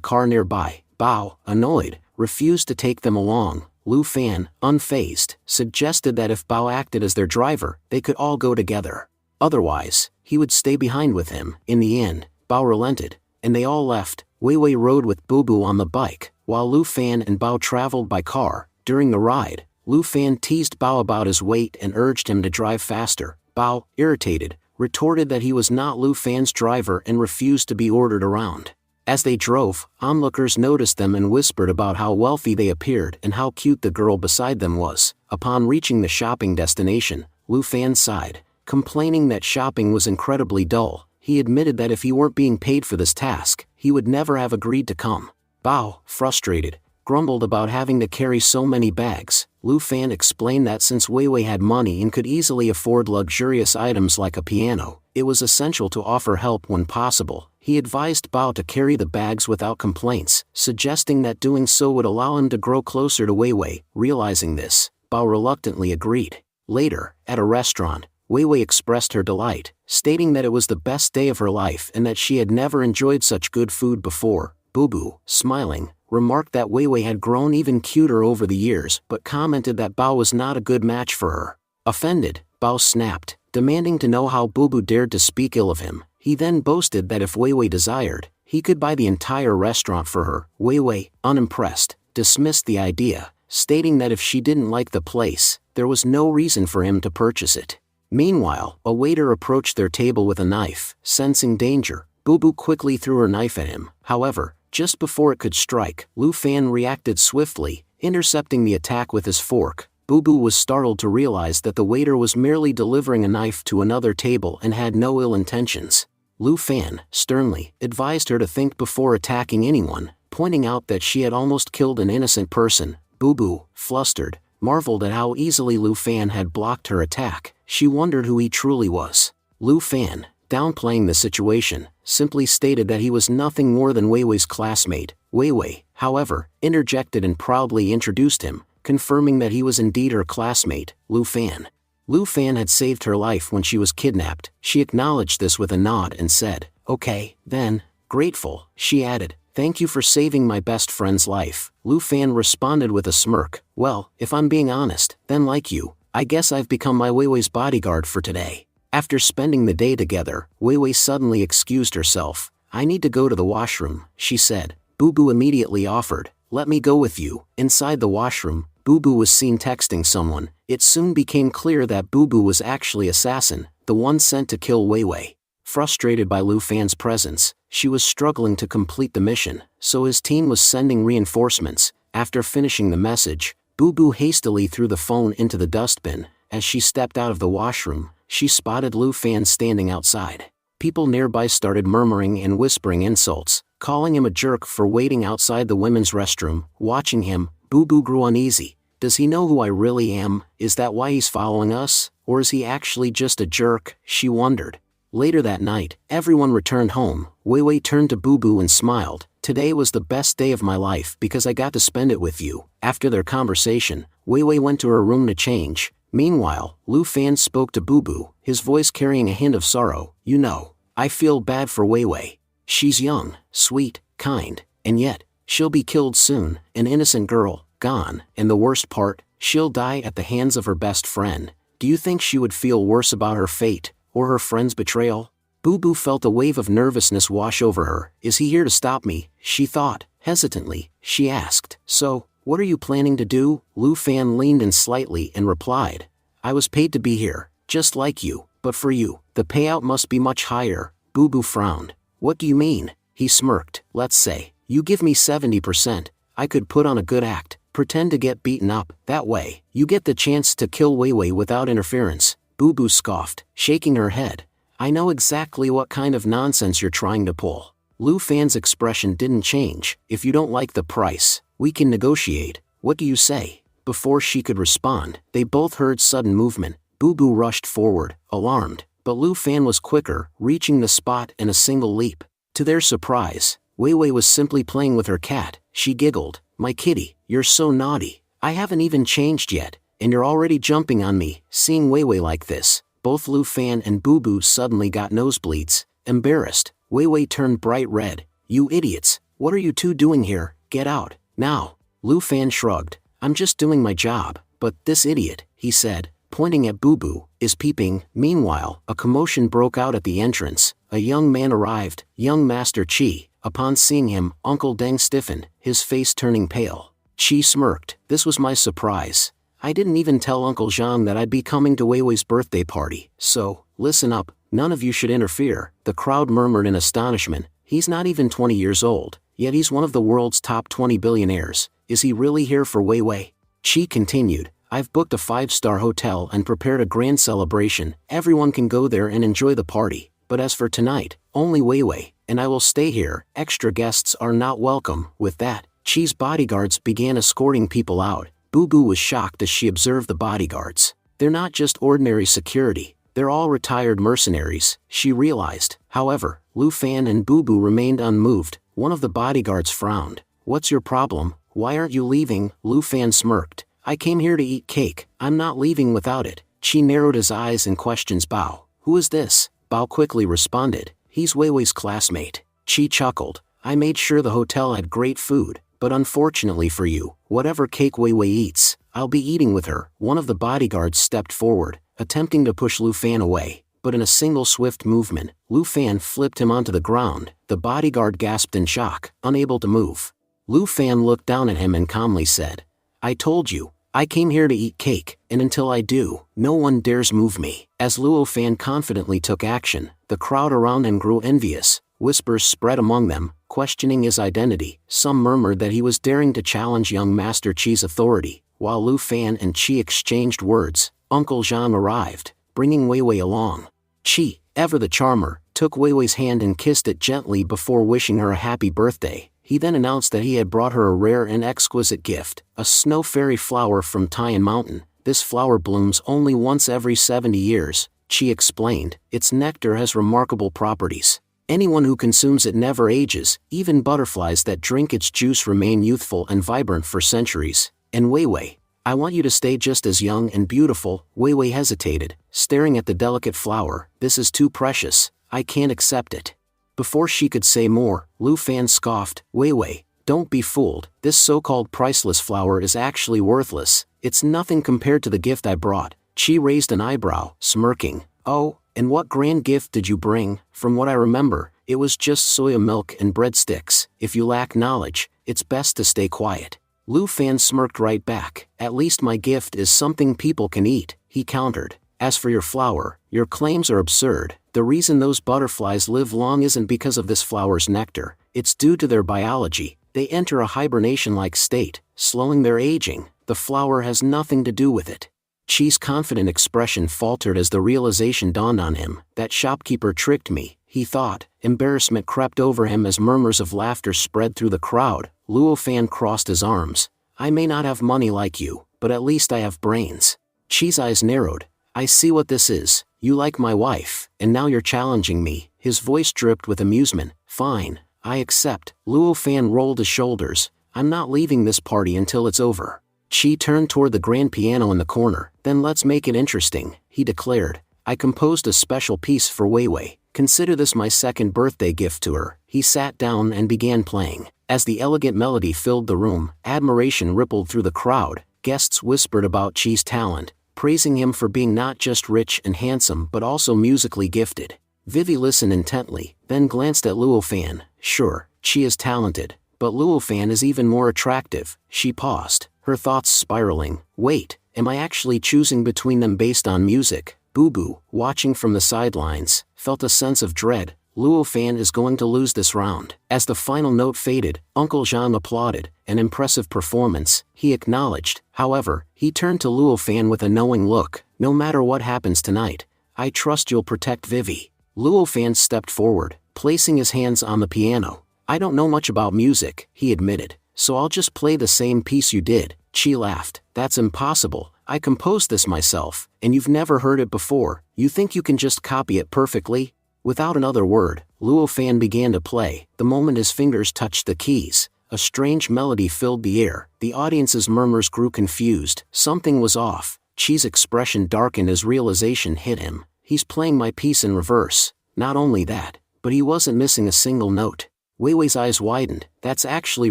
car nearby. Bao, annoyed, refused to take them along. Lu Fan, unfazed, suggested that if Bao acted as their driver, they could all go together. Otherwise, he would stay behind with him. In the end, Bao relented, and they all left. Wei Wei rode with Boo Boo on the bike, while Lu Fan and Bao traveled by car. During the ride, Lu Fan teased Bao about his weight and urged him to drive faster. Bao, irritated, retorted that he was not Lu Fan's driver and refused to be ordered around. As they drove, onlookers noticed them and whispered about how wealthy they appeared and how cute the girl beside them was. Upon reaching the shopping destination, Lu Fan sighed, complaining that shopping was incredibly dull. He admitted that if he weren't being paid for this task, he would never have agreed to come. Bao, frustrated, grumbled about having to carry so many bags. Lu Fan explained that since Wei Wei had money and could easily afford luxurious items like a piano, it was essential to offer help when possible. He advised Bao to carry the bags without complaints, suggesting that doing so would allow him to grow closer to Wei Wei. Realizing this, Bao reluctantly agreed. Later, at a restaurant, Wei Wei expressed her delight, stating that it was the best day of her life and that she had never enjoyed such good food before. Boo Boo, smiling, remarked that Wei Wei had grown even cuter over the years but commented that Bao was not a good match for her. Offended, Bao snapped, demanding to know how Boo Boo dared to speak ill of him. He then boasted that if Wei Wei desired, he could buy the entire restaurant for her. Wei Wei, unimpressed, dismissed the idea, stating that if she didn't like the place, there was no reason for him to purchase it. Meanwhile, a waiter approached their table with a knife. Sensing danger, Boo Boo quickly threw her knife at him. However, just before it could strike, Lu Fan reacted swiftly, intercepting the attack with his fork. Boo Boo was startled to realize that the waiter was merely delivering a knife to another table and had no ill intentions. Lu Fan, sternly, advised her to think before attacking anyone, pointing out that she had almost killed an innocent person. Boo Boo, flustered, marveled at how easily Lu Fan had blocked her attack. She wondered who he truly was. Lu Fan, downplaying the situation, simply stated that he was nothing more than Wei Wei's classmate. Wei Wei, however, interjected and proudly introduced him, confirming that he was indeed her classmate, Lu Fan. Lu Fan had saved her life when she was kidnapped. She acknowledged this with a nod and said, "Okay, then." Grateful, she added, "Thank you for saving my best friend's life." Lu Fan responded with a smirk, "Well, if I'm being honest, then like you, I guess I've become my Wei Wei's bodyguard for today." After spending the day together, Wei Wei suddenly excused herself. "I need to go to the washroom," she said. Boo Boo immediately offered, "Let me go with you." Inside the washroom, Boo Boo was seen texting someone. It soon became clear that Boo Boo was actually Assassin, the one sent to kill Wei Wei. Frustrated by Lu Fan's presence, she was struggling to complete the mission, so his team was sending reinforcements. After finishing the message, Boo Boo hastily threw the phone into the dustbin. As she stepped out of the washroom, she spotted Lu Fan standing outside. People nearby started murmuring and whispering insults, calling him a jerk for waiting outside the women's restroom. Watching him, Boo Boo grew uneasy. Does he know who I really am? Is that why he's following us? Or is he actually just a jerk? She wondered. Later that night, everyone returned home. Wei Wei turned to Boo Boo and smiled. "Today was the best day of my life because I got to spend it with you." After their conversation, Wei Wei went to her room to change. Meanwhile, Lu Fan spoke to Boo Boo, his voice carrying a hint of sorrow. "You know, I feel bad for Wei Wei. She's young, sweet, kind, and yet, she'll be killed soon, an innocent girl, gone, and the worst part, she'll die at the hands of her best friend. Do you think she would feel worse about her fate, or her friend's betrayal?" Boo Boo felt a wave of nervousness wash over her. "Is he here to stop me?" she thought. Hesitantly, she asked, "So, what are you planning to do?" Lu Fan leaned in slightly and replied, "I was paid to be here, just like you, but for you, the payout must be much higher." Boo Boo frowned. What do you mean? He smirked. Let's say, you give me 70%, I could put on a good act, pretend to get beaten up, that way, you get the chance to kill Wei Wei without interference. Boo Boo scoffed, shaking her head. I know exactly what kind of nonsense you're trying to pull. Lu Fan's expression didn't change. If you don't like the price, we can negotiate. What do you say? Before she could respond, they both heard sudden movement. Boo Boo rushed forward, alarmed, but Lu Fan was quicker, reaching the spot in a single leap. To their surprise, Wei Wei was simply playing with her cat. She giggled. My kitty, you're so naughty. I haven't even changed yet, and you're already jumping on me. Seeing Wei Wei like this, both Lu Fan and Boo Boo suddenly got nosebleeds. Embarrassed, Wei Wei turned bright red. You idiots, what are you two doing here? Get out, now. Lu Fan shrugged. I'm just doing my job, but this idiot, he said, pointing at Boo Boo, is peeping. Meanwhile, a commotion broke out at the entrance. A young man arrived, young Master Qi. Upon seeing him, Uncle Deng stiffened, his face turning pale. Qi smirked. This was my surprise. I didn't even tell Uncle Zhang that I'd be coming to Wei Wei's birthday party, so, listen up, none of you should interfere. The crowd murmured in astonishment. He's not even 20 years old, yet he's one of the world's top 20 billionaires. Is he really here for Wei Wei? Qi continued. I've booked a 5-star hotel and prepared a grand celebration. Everyone can go there and enjoy the party. But as for tonight, only Wei Wei, and I will stay here. Extra guests are not welcome. With that, Qi's bodyguards began escorting people out. Boo Boo was shocked as she observed the bodyguards. They're not just ordinary security, they're all retired mercenaries, she realized. However, Lu Fan and Boo Boo remained unmoved. One of the bodyguards frowned. What's your problem? Why aren't you leaving? Lu Fan smirked. I came here to eat cake. I'm not leaving without it. Qi narrowed his eyes and questions Bao. Who is this? Bao quickly responded. He's Wei Wei's classmate. Qi chuckled. I made sure the hotel had great food, but unfortunately for you, whatever cake Wei Wei eats, I'll be eating with her. One of the bodyguards stepped forward, attempting to push Lu Fan away, but in a single swift movement, Lu Fan flipped him onto the ground. The bodyguard gasped in shock, unable to move. Lu Fan looked down at him and calmly said, I told you, I came here to eat cake, and until I do, no one dares move me. As Luo Fan confidently took action, the crowd around him grew envious. Whispers spread among them, questioning his identity. Some murmured that he was daring to challenge young Master Qi's authority. While Lu Fan and Qi exchanged words, Uncle Zhang arrived, bringing Wei Wei along. Qi, ever the charmer, took Wei Wei's hand and kissed it gently before wishing her a happy birthday. He then announced that he had brought her a rare and exquisite gift, a snow fairy flower from Taiyan Mountain. This flower blooms only once every 70 years, Qi explained. Its nectar has remarkable properties. Anyone who consumes it never ages, even butterflies that drink its juice remain youthful and vibrant for centuries. And Wei Wei, I want you to stay just as young and beautiful. Wei Wei hesitated, staring at the delicate flower. This is too precious, I can't accept it. Before she could say more, Lu Fan scoffed. Wei Wei, don't be fooled. This so-called priceless flower is actually worthless. It's nothing compared to the gift I brought. Qi raised an eyebrow, smirking. Oh, and what grand gift did you bring? From what I remember, it was just soya milk and breadsticks. If you lack knowledge, it's best to stay quiet. Lu Fan smirked right back. At least my gift is something people can eat, he countered. As for your flower, your claims are absurd. The reason those butterflies live long isn't because of this flower's nectar, it's due to their biology. They enter a hibernation-like state, slowing their aging. The flower has nothing to do with it. Qi's confident expression faltered as the realization dawned on him. That shopkeeper tricked me, he thought. Embarrassment crept over him as murmurs of laughter spread through the crowd. Luo Fan crossed his arms. I may not have money like you, but at least I have brains. Qi's eyes narrowed. I see what this is. You like my wife, and now you're challenging me. His voice dripped with amusement. Fine, I accept. Luo Fan rolled his shoulders. I'm not leaving this party until it's over. Qi turned toward the grand piano in the corner. Then let's make it interesting, he declared. I composed a special piece for Wei Wei. Consider this my second birthday gift to her. He sat down and began playing. As the elegant melody filled the room, admiration rippled through the crowd. Guests whispered about Qi's talent, praising him for being not just rich and handsome but also musically gifted. Vivi listened intently, then glanced at Luo Fan. Sure, Qi is talented, but Luo Fan is even more attractive. She paused, her thoughts spiraling. Wait, am I actually choosing between them based on music? Boo Boo, watching from the sidelines, felt a sense of dread. Luo Fan is going to lose this round. As the final note faded, Uncle Zhang applauded. An impressive performance, he acknowledged. However, he turned to Luo Fan with a knowing look. No matter what happens tonight, I trust you'll protect Vivi. Luo Fan stepped forward, placing his hands on the piano. I don't know much about music, he admitted, so I'll just play the same piece you did. Chi laughed. That's impossible. I composed this myself, and you've never heard it before. You think you can just copy it perfectly? Without another word, Luo Fan began to play. The moment his fingers touched the keys, a strange melody filled the air. The audience's murmurs grew confused. Something was off. Chi's expression darkened as realization hit him. He's playing my piece in reverse. Not only that, but he wasn't missing a single note. Wei Wei's eyes widened. That's actually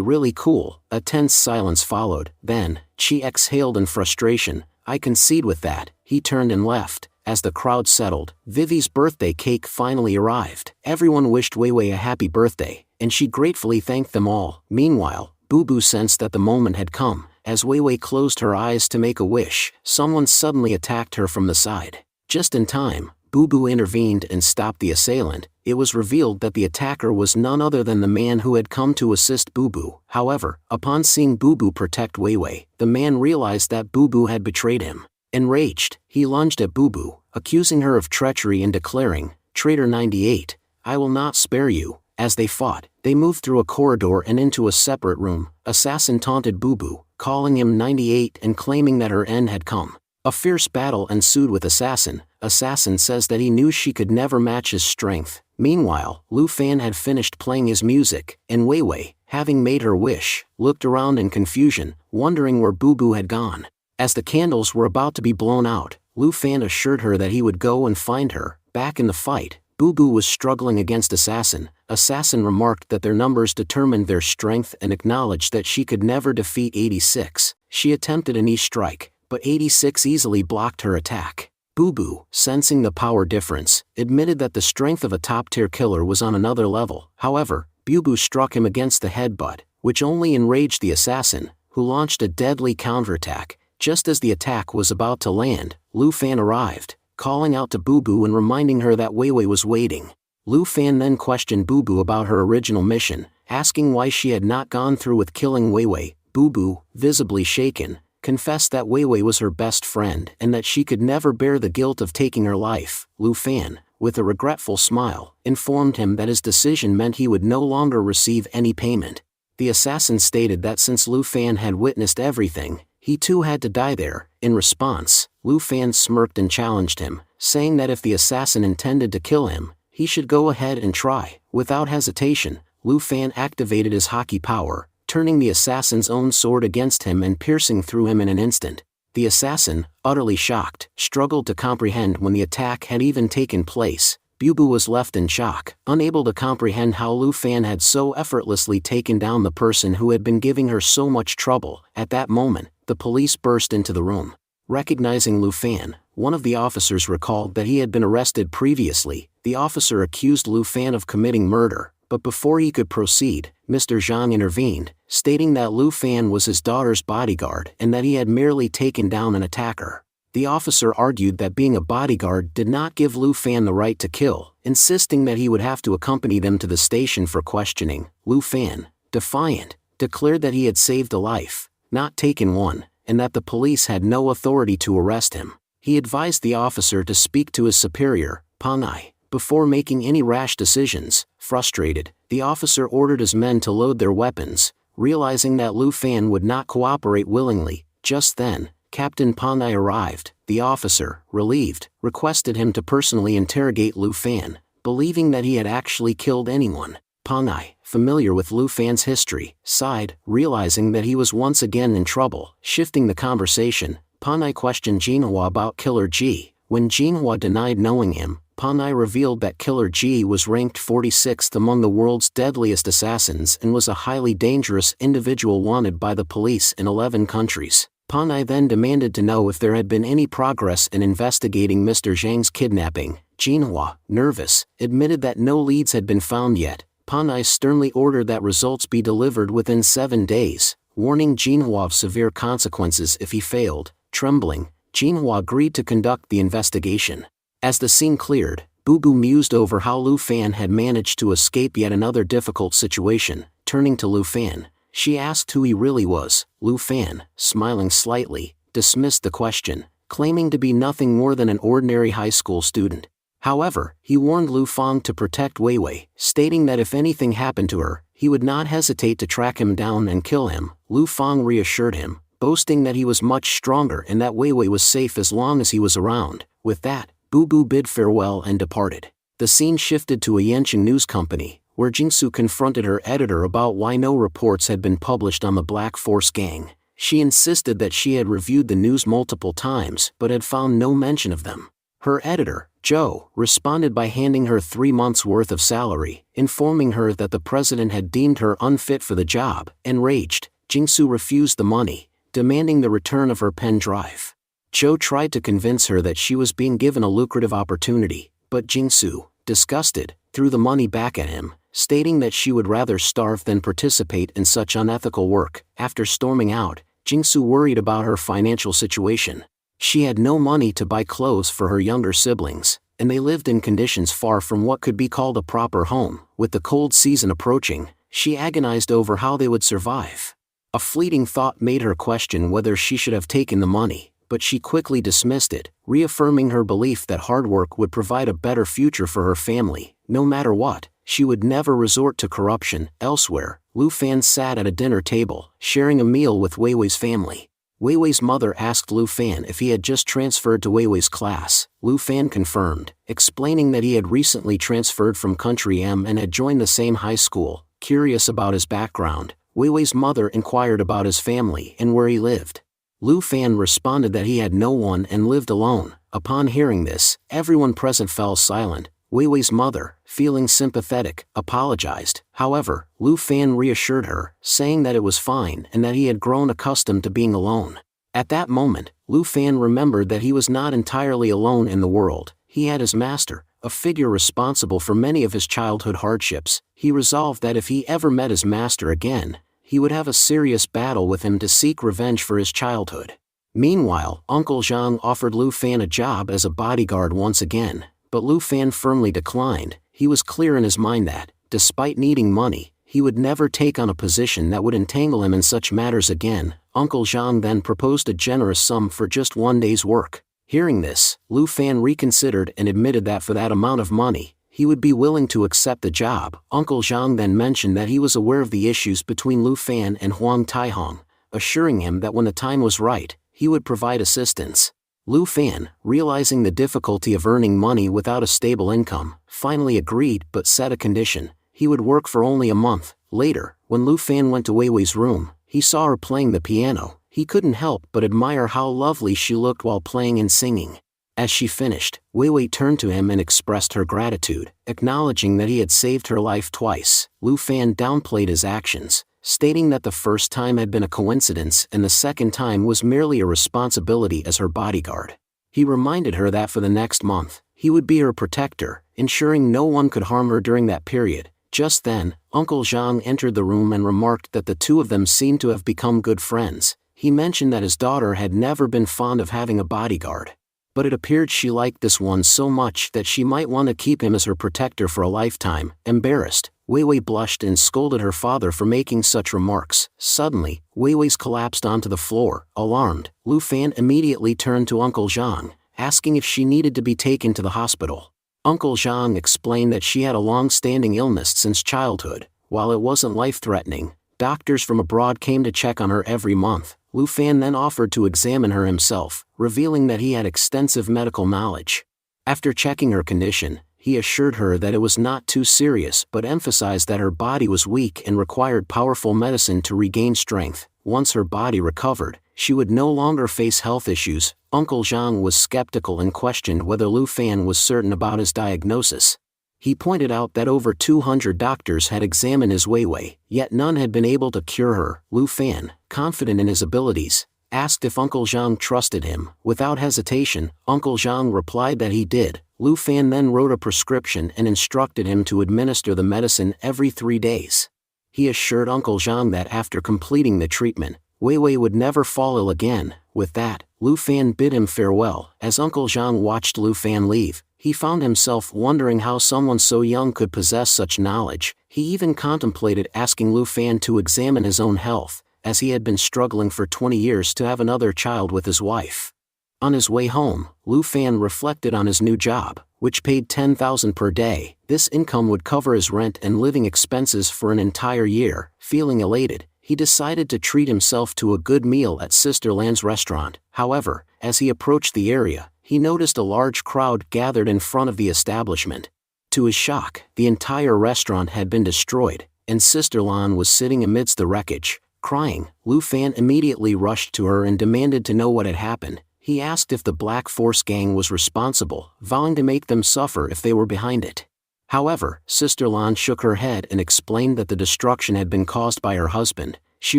really cool. A tense silence followed. Then, Chi exhaled in frustration. I concede with that. He turned and left. As the crowd settled, Vivi's birthday cake finally arrived. Everyone wished Wei Wei a happy birthday, and she gratefully thanked them all. Meanwhile, Boo Boo sensed that the moment had come. As Wei Wei closed her eyes to make a wish, someone suddenly attacked her from the side. Just in time, Boo Boo intervened and stopped the assailant. It was revealed that the attacker was none other than the man who had come to assist Boo Boo. However, upon seeing Boo Boo protect Wei Wei, the man realized that Boo Boo had betrayed him. Enraged, he lunged at Boo Boo, accusing her of treachery and declaring, Traitor 98, I will not spare you. As they fought, they moved through a corridor and into a separate room. Assassin taunted Boo Boo, calling him 98 and claiming that her end had come. A fierce battle ensued with Assassin. Assassin says that he knew she could never match his strength. Meanwhile, Lu Fan had finished playing his music, and Wei Wei, having made her wish, looked around in confusion, wondering where Boo Boo had gone. As the candles were about to be blown out, Lu Fan assured her that he would go and find her. Back in the fight, Boo Boo was struggling against Assassin. Assassin remarked that their numbers determined their strength and acknowledged that she could never defeat 86. She attempted a knee strike, but 86 easily blocked her attack. Boo Boo, sensing the power difference, admitted that the strength of a top-tier killer was on another level. However, Boo Boo struck him against the headbutt, which only enraged the assassin, who launched a deadly counterattack. Just as the attack was about to land, Lu Fan arrived, calling out to Boo Boo and reminding her that Wei Wei was waiting. Lu Fan then questioned Boo Boo about her original mission, asking why she had not gone through with killing Wei Wei. Boo Boo, visibly shaken, confessed that Wei Wei was her best friend and that she could never bear the guilt of taking her life. Lu Fan, with a regretful smile, informed him that his decision meant he would no longer receive any payment. The assassin stated that since Lu Fan had witnessed everything, he too had to die there. In response, Lu Fan smirked and challenged him, saying that if the assassin intended to kill him, he should go ahead and try. Without hesitation, Lu Fan activated his hockey power, turning the assassin's own sword against him and piercing through him in an instant. The assassin, utterly shocked, struggled to comprehend when the attack had even taken place. Boo Boo was left in shock, unable to comprehend how Lu Fan had so effortlessly taken down the person who had been giving her so much trouble. At that moment, the police burst into the room. Recognizing Lu Fan, one of the officers recalled that he had been arrested previously. The officer accused Lu Fan of committing murder, but before he could proceed, Mr. Zhang intervened, stating that Lu Fan was his daughter's bodyguard and that he had merely taken down an attacker. The officer argued that being a bodyguard did not give Lu Fan the right to kill, insisting that he would have to accompany them to the station for questioning. Lu Fan, defiant, declared that he had saved a life, not taken one, and that the police had no authority to arrest him. He advised the officer to speak to his superior, Panai, before making any rash decisions. Frustrated, the officer ordered his men to load their weapons, realizing that Lu Fan would not cooperate willingly. Just then, Captain Panai arrived. The officer, relieved, requested him to personally interrogate Lu Fan, believing that he had actually killed anyone. Panai, familiar with Lu Fan's history, sighed, realizing that he was once again in trouble. Shifting the conversation, Panai questioned Jinhua about Killer G. When Jinhua denied knowing him, Panai revealed that Killer G was ranked 46th among the world's deadliest assassins and was a highly dangerous individual wanted by the police in 11 countries. Panai then demanded to know if there had been any progress in investigating Mr. Zhang's kidnapping. Jinhua, nervous, admitted that no leads had been found yet. Panai sternly ordered that results be delivered within 7 days, warning Jinhua of severe consequences if he failed. Trembling, Jinhua agreed to conduct the investigation. As the scene cleared, Bubu mused over how Lu Fan had managed to escape yet another difficult situation. Turning to Lu Fan, she asked who he really was. Lu Fan, smiling slightly, dismissed the question, claiming to be nothing more than an ordinary high school student. However, he warned Lu Fang to protect Wei Wei, stating that if anything happened to her, he would not hesitate to track him down and kill him. Lu Fang reassured him, boasting that he was much stronger and that Wei Wei was safe as long as he was around. With that, Bubu bid farewell and departed. The scene shifted to a Yanqing news company, where Jingsu confronted her editor about why no reports had been published on the Black Force gang. She insisted that she had reviewed the news multiple times but had found no mention of them. Her editor, Zhou, responded by handing her 3 months' worth of salary, informing her that the president had deemed her unfit for the job. Enraged, Jingsu refused the money, demanding the return of her pen drive. Zhou tried to convince her that she was being given a lucrative opportunity, but Jingsu, disgusted, threw the money back at him, stating that she would rather starve than participate in such unethical work. After storming out, Jingsu worried about her financial situation. She had no money to buy clothes for her younger siblings, and they lived in conditions far from what could be called a proper home. With the cold season approaching, she agonized over how they would survive. A fleeting thought made her question whether she should have taken the money, but she quickly dismissed it, reaffirming her belief that hard work would provide a better future for her family. No matter what, she would never resort to corruption. Elsewhere, Lu Fan sat at a dinner table, sharing a meal with Wei Wei's family. Wei Wei's mother asked Lu Fan if he had just transferred to Wei Wei's class. Lu Fan confirmed, explaining that he had recently transferred from Country M and had joined the same high school. Curious about his background, Wei Wei's mother inquired about his family and where he lived. Lu Fan responded that he had no one and lived alone. Upon hearing this, everyone present fell silent. Wei Wei's mother, feeling sympathetic, apologized. However, Lu Fan reassured her, saying that it was fine and that he had grown accustomed to being alone. At that moment, Lu Fan remembered that he was not entirely alone in the world. He had his master, a figure responsible for many of his childhood hardships. He resolved that if he ever met his master again, he would have a serious battle with him to seek revenge for his childhood. Meanwhile, Uncle Zhang offered Lu Fan a job as a bodyguard once again, but Lu Fan firmly declined. He was clear in his mind that, despite needing money, he would never take on a position that would entangle him in such matters again. Uncle Zhang then proposed a generous sum for just 1 day's work. Hearing this, Lu Fan reconsidered and admitted that for that amount of money, he would be willing to accept the job. Uncle Zhang then mentioned that he was aware of the issues between Lu Fan and Huang Taihong, assuring him that when the time was right, he would provide assistance. Lu Fan, realizing the difficulty of earning money without a stable income, finally agreed but set a condition: he would work for only a month. Later, when Lu Fan went to Wei Wei's room, he saw her playing the piano. He couldn't help but admire how lovely she looked while playing and singing. As she finished, Wei Wei turned to him and expressed her gratitude, acknowledging that he had saved her life twice. Lu Fan downplayed his actions, stating that the first time had been a coincidence and the second time was merely a responsibility as her bodyguard. He reminded her that for the next month, he would be her protector, ensuring no one could harm her during that period. Just then, Uncle Zhang entered the room and remarked that the two of them seemed to have become good friends. He mentioned that his daughter had never been fond of having a bodyguard, but it appeared she liked this one so much that she might want to keep him as her protector for a lifetime. Embarrassed, Wei Wei blushed and scolded her father for making such remarks. Suddenly, Wei Wei's collapsed onto the floor. Alarmed, Lu Fan immediately turned to Uncle Zhang, asking if she needed to be taken to the hospital. Uncle Zhang explained that she had a long-standing illness since childhood. While it wasn't life-threatening, doctors from abroad came to check on her every month. Lu Fan then offered to examine her himself, revealing that he had extensive medical knowledge. After checking her condition, he assured her that it was not too serious but emphasized that her body was weak and required powerful medicine to regain strength. Once her body recovered, she would no longer face health issues. Uncle Zhang was skeptical and questioned whether Lu Fan was certain about his diagnosis. He pointed out that over 200 doctors had examined his Wei Wei, yet none had been able to cure her. Lu Fan, confident in his abilities, asked if Uncle Zhang trusted him. Without hesitation, Uncle Zhang replied that he did. Lu Fan then wrote a prescription and instructed him to administer the medicine every 3 days. He assured Uncle Zhang that after completing the treatment, Wei Wei would never fall ill again. With that, Lu Fan bid him farewell. As Uncle Zhang watched Lu Fan leave, he found himself wondering how someone so young could possess such knowledge. He even contemplated asking Lu Fan to examine his own health, as he had been struggling for 20 years to have another child with his wife. On his way home, Lu Fan reflected on his new job, which paid $10,000 per day. This income would cover his rent and living expenses for an entire year. Feeling elated, he decided to treat himself to a good meal at Sister Lan's restaurant. However, as he approached the area, he noticed a large crowd gathered in front of the establishment. To his shock, the entire restaurant had been destroyed, and Sister Lan was sitting amidst the wreckage, crying. Lu Fan immediately rushed to her and demanded to know what had happened. He asked if the Black Force gang was responsible, vowing to make them suffer if they were behind it. However, Sister Lan shook her head and explained that the destruction had been caused by her husband. She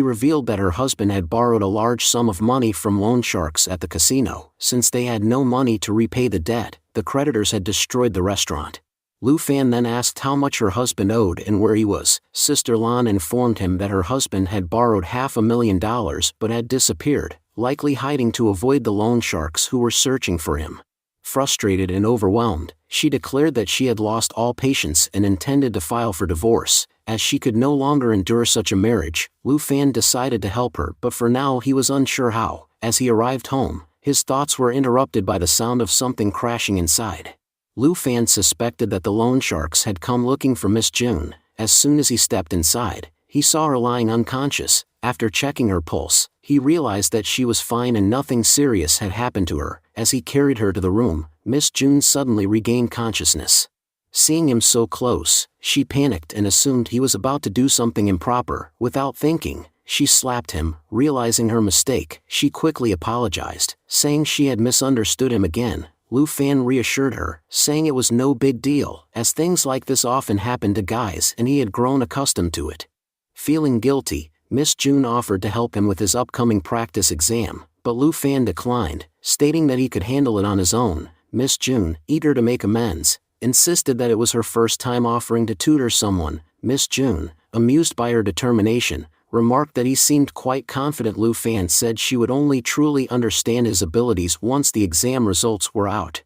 revealed that her husband had borrowed a large sum of money from loan sharks at the casino. Since they had no money to repay the debt, the creditors had destroyed the restaurant. Lu Fan then asked how much her husband owed and where he was. Sister Lan informed him that her husband had borrowed $500,000 but had disappeared, likely hiding to avoid the loan sharks who were searching for him. Frustrated and overwhelmed, she declared that she had lost all patience and intended to file for divorce. As she could no longer endure such a marriage, Lu Fan decided to help her, but for now he was unsure how. As he arrived home, his thoughts were interrupted by the sound of something crashing inside. Lu Fan suspected that the loan sharks had come looking for Miss June. As soon as he stepped inside, he saw her lying unconscious. After checking her pulse, he realized that she was fine and nothing serious had happened to her. As he carried her to the room, Miss June suddenly regained consciousness. Seeing him so close, she panicked and assumed he was about to do something improper. Without thinking, she slapped him. Realizing her mistake, she quickly apologized, saying she had misunderstood him again. Lu Fan reassured her, saying it was no big deal, as things like this often happened to guys and he had grown accustomed to it. Feeling guilty, Miss June offered to help him with his upcoming practice exam, but Lu Fan declined, stating that he could handle it on his own. Miss June, eager to make amends, insisted that it was her first time offering to tutor someone. Miss June, amused by her determination, remarked that he seemed quite confident. Lu Fan said she would only truly understand his abilities once the exam results were out.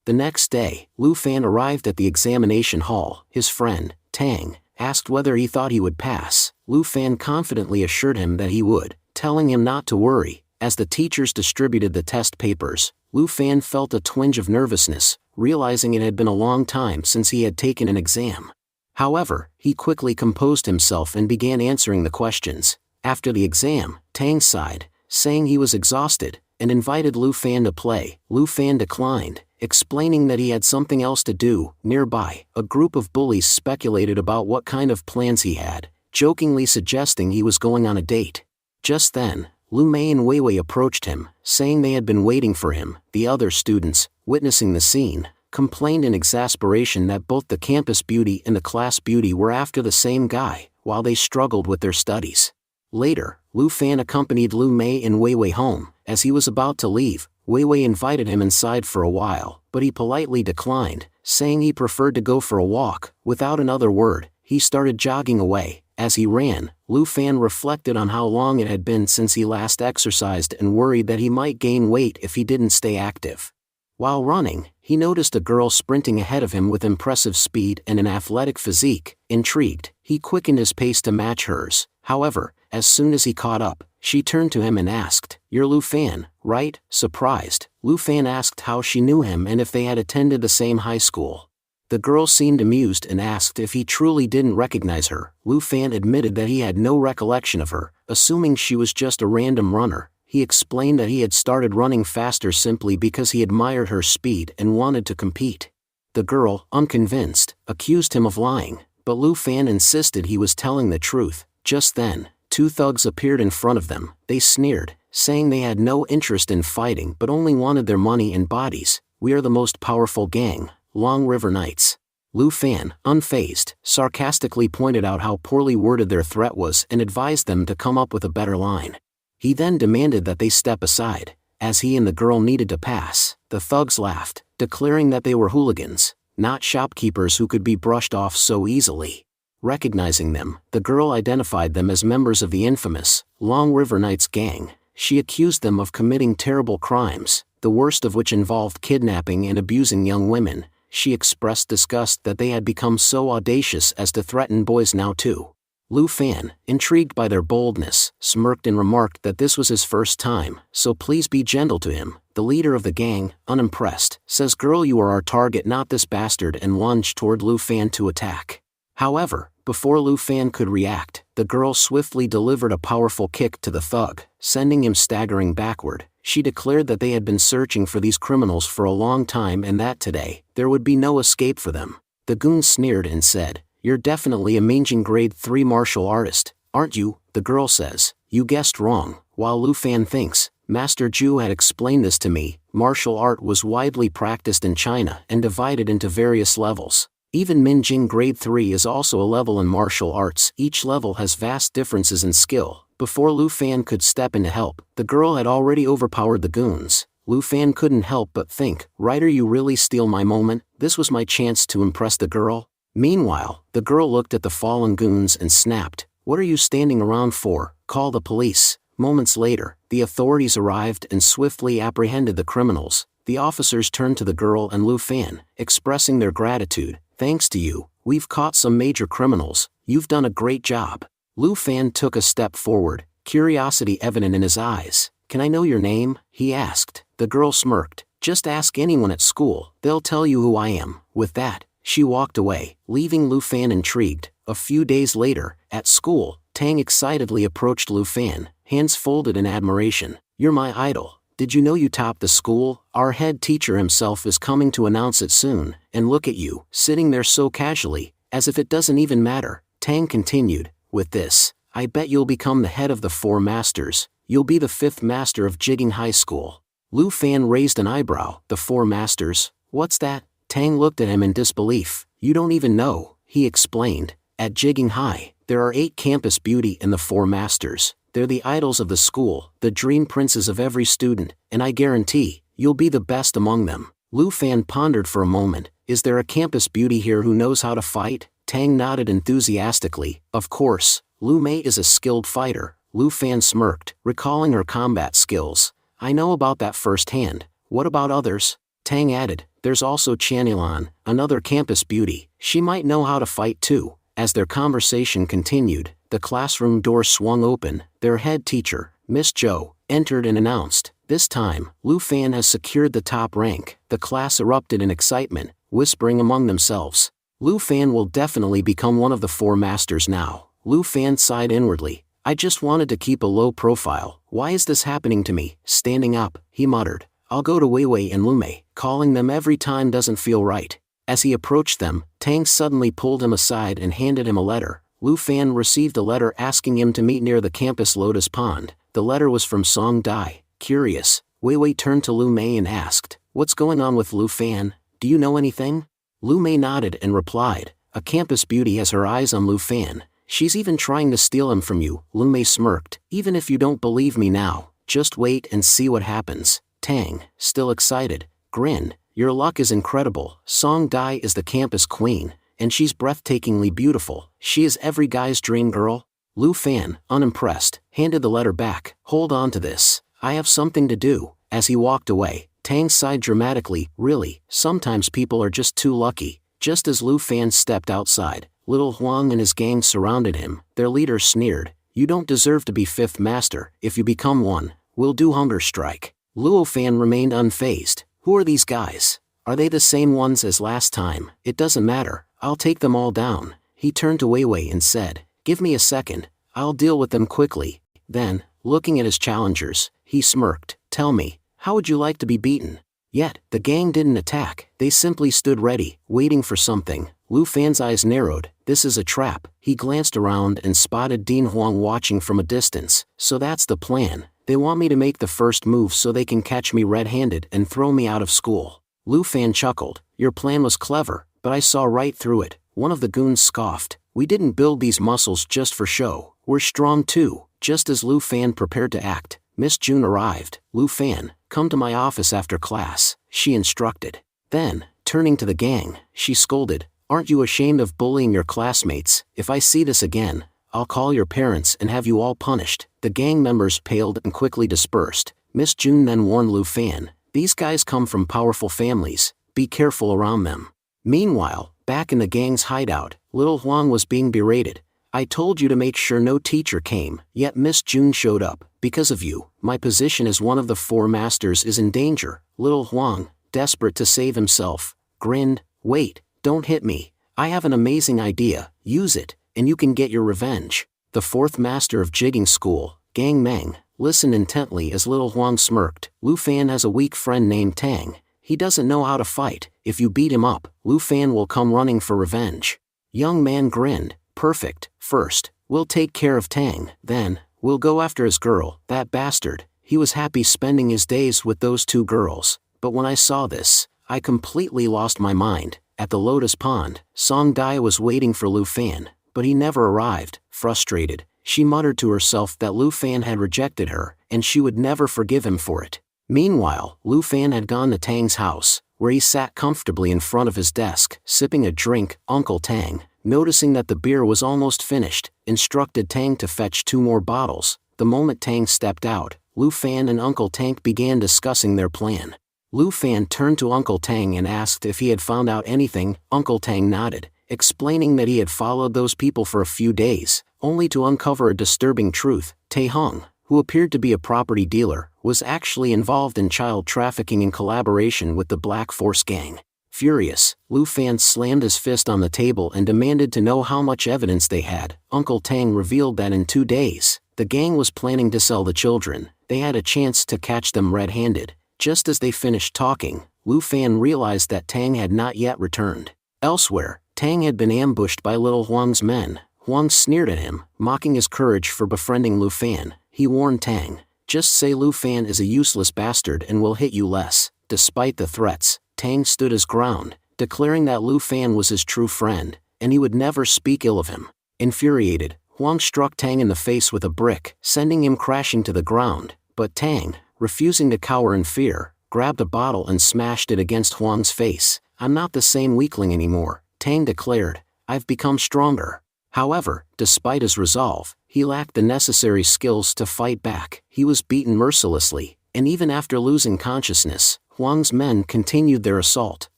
The next day, Lu Fan arrived at the examination hall. His friend, Tang, asked whether he thought he would pass. Lu Fan confidently assured him that he would, telling him not to worry. As the teachers distributed the test papers, Lu Fan felt a twinge of nervousness, realizing it had been a long time since he had taken an exam. However, he quickly composed himself and began answering the questions. After the exam, Tang sighed, saying he was exhausted, and invited Lu Fan to play. Lu Fan declined, explaining that he had something else to do. Nearby, a group of bullies speculated about what kind of plans he had, jokingly suggesting he was going on a date. Just then, Lu Mei and Wei Wei approached him, saying they had been waiting for him. The other students, witnessing the scene, complained in exasperation that both the campus beauty and the class beauty were after the same guy, while they struggled with their studies. Later, Lu Fan accompanied Lu Mei and Wei Wei home. As he was about to leave, Wei Wei invited him inside for a while, but he politely declined, saying he preferred to go for a walk. Without another word, he started jogging away. As he ran, Lu Fan reflected on how long it had been since he last exercised and worried that he might gain weight if he didn't stay active. While running, he noticed a girl sprinting ahead of him with impressive speed and an athletic physique. Intrigued, he quickened his pace to match hers. However, as soon as he caught up, she turned to him and asked, "You're Lu Fan, right?" Surprised, Lu Fan asked how she knew him and if they had attended the same high school. The girl seemed amused and asked if he truly didn't recognize her. Lu Fan admitted that he had no recollection of her, assuming she was just a random runner. He explained that he had started running faster simply because he admired her speed and wanted to compete. The girl, unconvinced, accused him of lying, but Lu Fan insisted he was telling the truth. Just then, two thugs appeared in front of them. They sneered, saying they had no interest in fighting but only wanted their money and bodies. "We are the most powerful gang, Long River Knights." Lu Fan, unfazed, sarcastically pointed out how poorly worded their threat was and advised them to come up with a better line. He then demanded that they step aside, as he and the girl needed to pass. The thugs laughed, declaring that they were hooligans, not shopkeepers who could be brushed off so easily. Recognizing them, the girl identified them as members of the infamous Long River Knights gang. She accused them of committing terrible crimes, the worst of which involved kidnapping and abusing young women. she expressed disgust that they had become so audacious as to threaten boys now too. Lu Fan, intrigued by their boldness, smirked and remarked that this was his first time, so please be gentle to him. The leader of the gang, unimpressed, says, "Girl, you are our target, not this bastard," and lunged toward Lu Fan to attack. However, before Lu Fan could react, the girl swiftly delivered a powerful kick to the thug, sending him staggering backward. She declared that they had been searching for these criminals for a long time and that today, there would be no escape for them. The goon sneered and said, "You're definitely a managing grade 3 martial artist, aren't you?" The girl says, "You guessed wrong," while Lu Fan thinks, "Master Zhu had explained this to me." Martial art was widely practiced in China and divided into various levels. Even Minjing Grade 3 is also a level in martial arts. Each level has vast differences in skill. Before Lu Fan could step in to help, the girl had already overpowered the goons. Lu Fan couldn't help but think, "Writer, you really steal my moment." This was my chance to impress the girl. Meanwhile, the girl looked at the fallen goons and snapped, "What are you standing around for? Call the police." Moments later, the authorities arrived and swiftly apprehended the criminals. The officers turned to the girl and Lu Fan, expressing their gratitude. "Thanks to you, we've caught some major criminals. You've done a great job." Lu Fan took a step forward, curiosity evident in his eyes. "Can I know your name?" he asked. The girl smirked. "Just ask anyone at school, they'll tell you who I am." With that, she walked away, leaving Lu Fan intrigued. A few days later, at school, Tang excitedly approached Lu Fan, hands folded in admiration. "You're my idol. Did you know you topped the school? Our head teacher himself is coming to announce it soon, and look at you, sitting there so casually, as if it doesn't even matter." Tang continued, "With this, I bet you'll become the head of the 4 masters. You'll be the 5th master of Jigging High School." Lu Fan raised an eyebrow. "The 4 masters? What's that?" Tang looked at him in disbelief. "You don't even know," he explained. "At Jigging High, there are 8 campus beauty and the 4 masters. They're the idols of the school, the dream princes of every student, and I guarantee, you'll be the best among them." Lu Fan pondered for a moment. "Is there a campus beauty here who knows how to fight?" Tang nodded enthusiastically. "Of course, Lu Mei is a skilled fighter." Lu Fan smirked, recalling her combat skills. "I know about that firsthand. What about others?" Tang added, "There's also Chanilan, another campus beauty. She might know how to fight too." As their conversation continued, the classroom door swung open. Their head teacher, Miss Zhou, entered and announced, "This time, Lu Fan has secured the top rank." The class erupted in excitement, whispering among themselves, "Lu Fan will definitely become one of the 4 masters now." Lu Fan sighed inwardly. "I just wanted to keep a low profile. Why is this happening to me?" Standing up, he muttered, "I'll go to Wei Wei and Lu Mei. Calling them every time doesn't feel right." As he approached them, Tang suddenly pulled him aside and handed him a letter. Lu Fan received a letter asking him to meet near the campus lotus pond. The letter was from Song Dai. Curious, Wei Wei turned to Lu Mei and asked, "What's going on with Lu Fan? Do you know anything?" Lu Mei nodded and replied, "A campus beauty has her eyes on Lu Fan. She's even trying to steal him from you." Lu Mei smirked. "Even if you don't believe me now, just wait and see what happens." Tang, still excited, grinned. "Your luck is incredible. Song Dai is the campus queen, and she's breathtakingly beautiful. She is every guy's dream girl." Lu Fan, unimpressed, handed the letter back. "Hold on to this. I have something to do." As he walked away, Tang sighed dramatically. Really, sometimes people are just too lucky. Just as Lu Fan stepped outside, Little Huang and his gang surrounded him. Their leader sneered, "You don't deserve to be 5th master. If you become one, we'll do hunger strike." Luo Fan remained unfazed. "Who are these guys? Are they the same ones as last time?" "It doesn't matter, I'll take them all down." He turned to Wei Wei and said, "Give me a second, I'll deal with them quickly." Then, looking at his challengers, he smirked, "Tell me, how would you like to be beaten?" Yet, the gang didn't attack, they simply stood ready, waiting for something. Lu Fan's eyes narrowed. "This is a trap." He glanced around and spotted Dean Huang watching from a distance. "So that's the plan. They want me to make the first move so they can catch me red-handed and throw me out of school." Lu Fan chuckled. "Your plan was clever, but I saw right through it." One of the goons scoffed. "We didn't build these muscles just for show. We're strong too." Just as Lu Fan prepared to act, Miss June arrived. "Lu Fan, come to my office after class," she instructed. Then, turning to the gang, she scolded, "Aren't you ashamed of bullying your classmates? If I see this again, I'll call your parents and have you all punished." The gang members paled and quickly dispersed. Miss June then warned Lu Fan, "These guys come from powerful families. Be careful around them." Meanwhile, back in the gang's hideout, little Huang was being berated. I told you to make sure no teacher came, yet Miss June showed up. Because of you, my position as one of the 4 masters is in danger. Little Huang, desperate to save himself, grinned. Wait, don't hit me. I have an amazing idea. Use it, and you can get your revenge. The 4th master of jigging school, Gang Meng, listened intently as little Huang smirked. Lu Fan has a weak friend named Tang. He doesn't know how to fight. If you beat him up, Lu Fan will come running for revenge. Young man grinned. Perfect. First, we'll take care of Tang, then, we'll go after his girl, that bastard. He was happy spending his days with those 2 girls, but when I saw this, I completely lost my mind. At the Lotus Pond, Song Dai was waiting for Lu Fan, but he never arrived. Frustrated, she muttered to herself that Lu Fan had rejected her, and she would never forgive him for it. Meanwhile, Lu Fan had gone to Tang's house, where he sat comfortably in front of his desk, sipping a drink. Uncle Tang, noticing that the beer was almost finished, instructed Tang to fetch 2 more bottles. The moment Tang stepped out, Lu Fan and Uncle Tang began discussing their plan. Lu Fan turned to Uncle Tang and asked if he had found out anything. Uncle Tang nodded, explaining that he had followed those people for a few days, only to uncover a disturbing truth. Tae Hung, who appeared to be a property dealer, was actually involved in child trafficking in collaboration with the Black Force gang. Furious, Lu Fan slammed his fist on the table and demanded to know how much evidence they had. Uncle Tang revealed that in 2 days, the gang was planning to sell the children. They had a chance to catch them red-handed. Just as they finished talking, Lu Fan realized that Tang had not yet returned. Elsewhere, Tang had been ambushed by little Huang's men. Huang sneered at him, mocking his courage for befriending Lu Fan. He warned Tang, "Just say Lu Fan is a useless bastard and will hit you less." Despite the threats, Tang stood his ground, declaring that Lu Fan was his true friend, and he would never speak ill of him. Infuriated, Huang struck Tang in the face with a brick, sending him crashing to the ground, but Tang, refusing to cower in fear, grabbed a bottle and smashed it against Huang's face. "I'm not the same weakling anymore," Tang declared. "I've become stronger." However, despite his resolve, he lacked the necessary skills to fight back. He was beaten mercilessly, and even after losing consciousness, Huang's men continued their assault.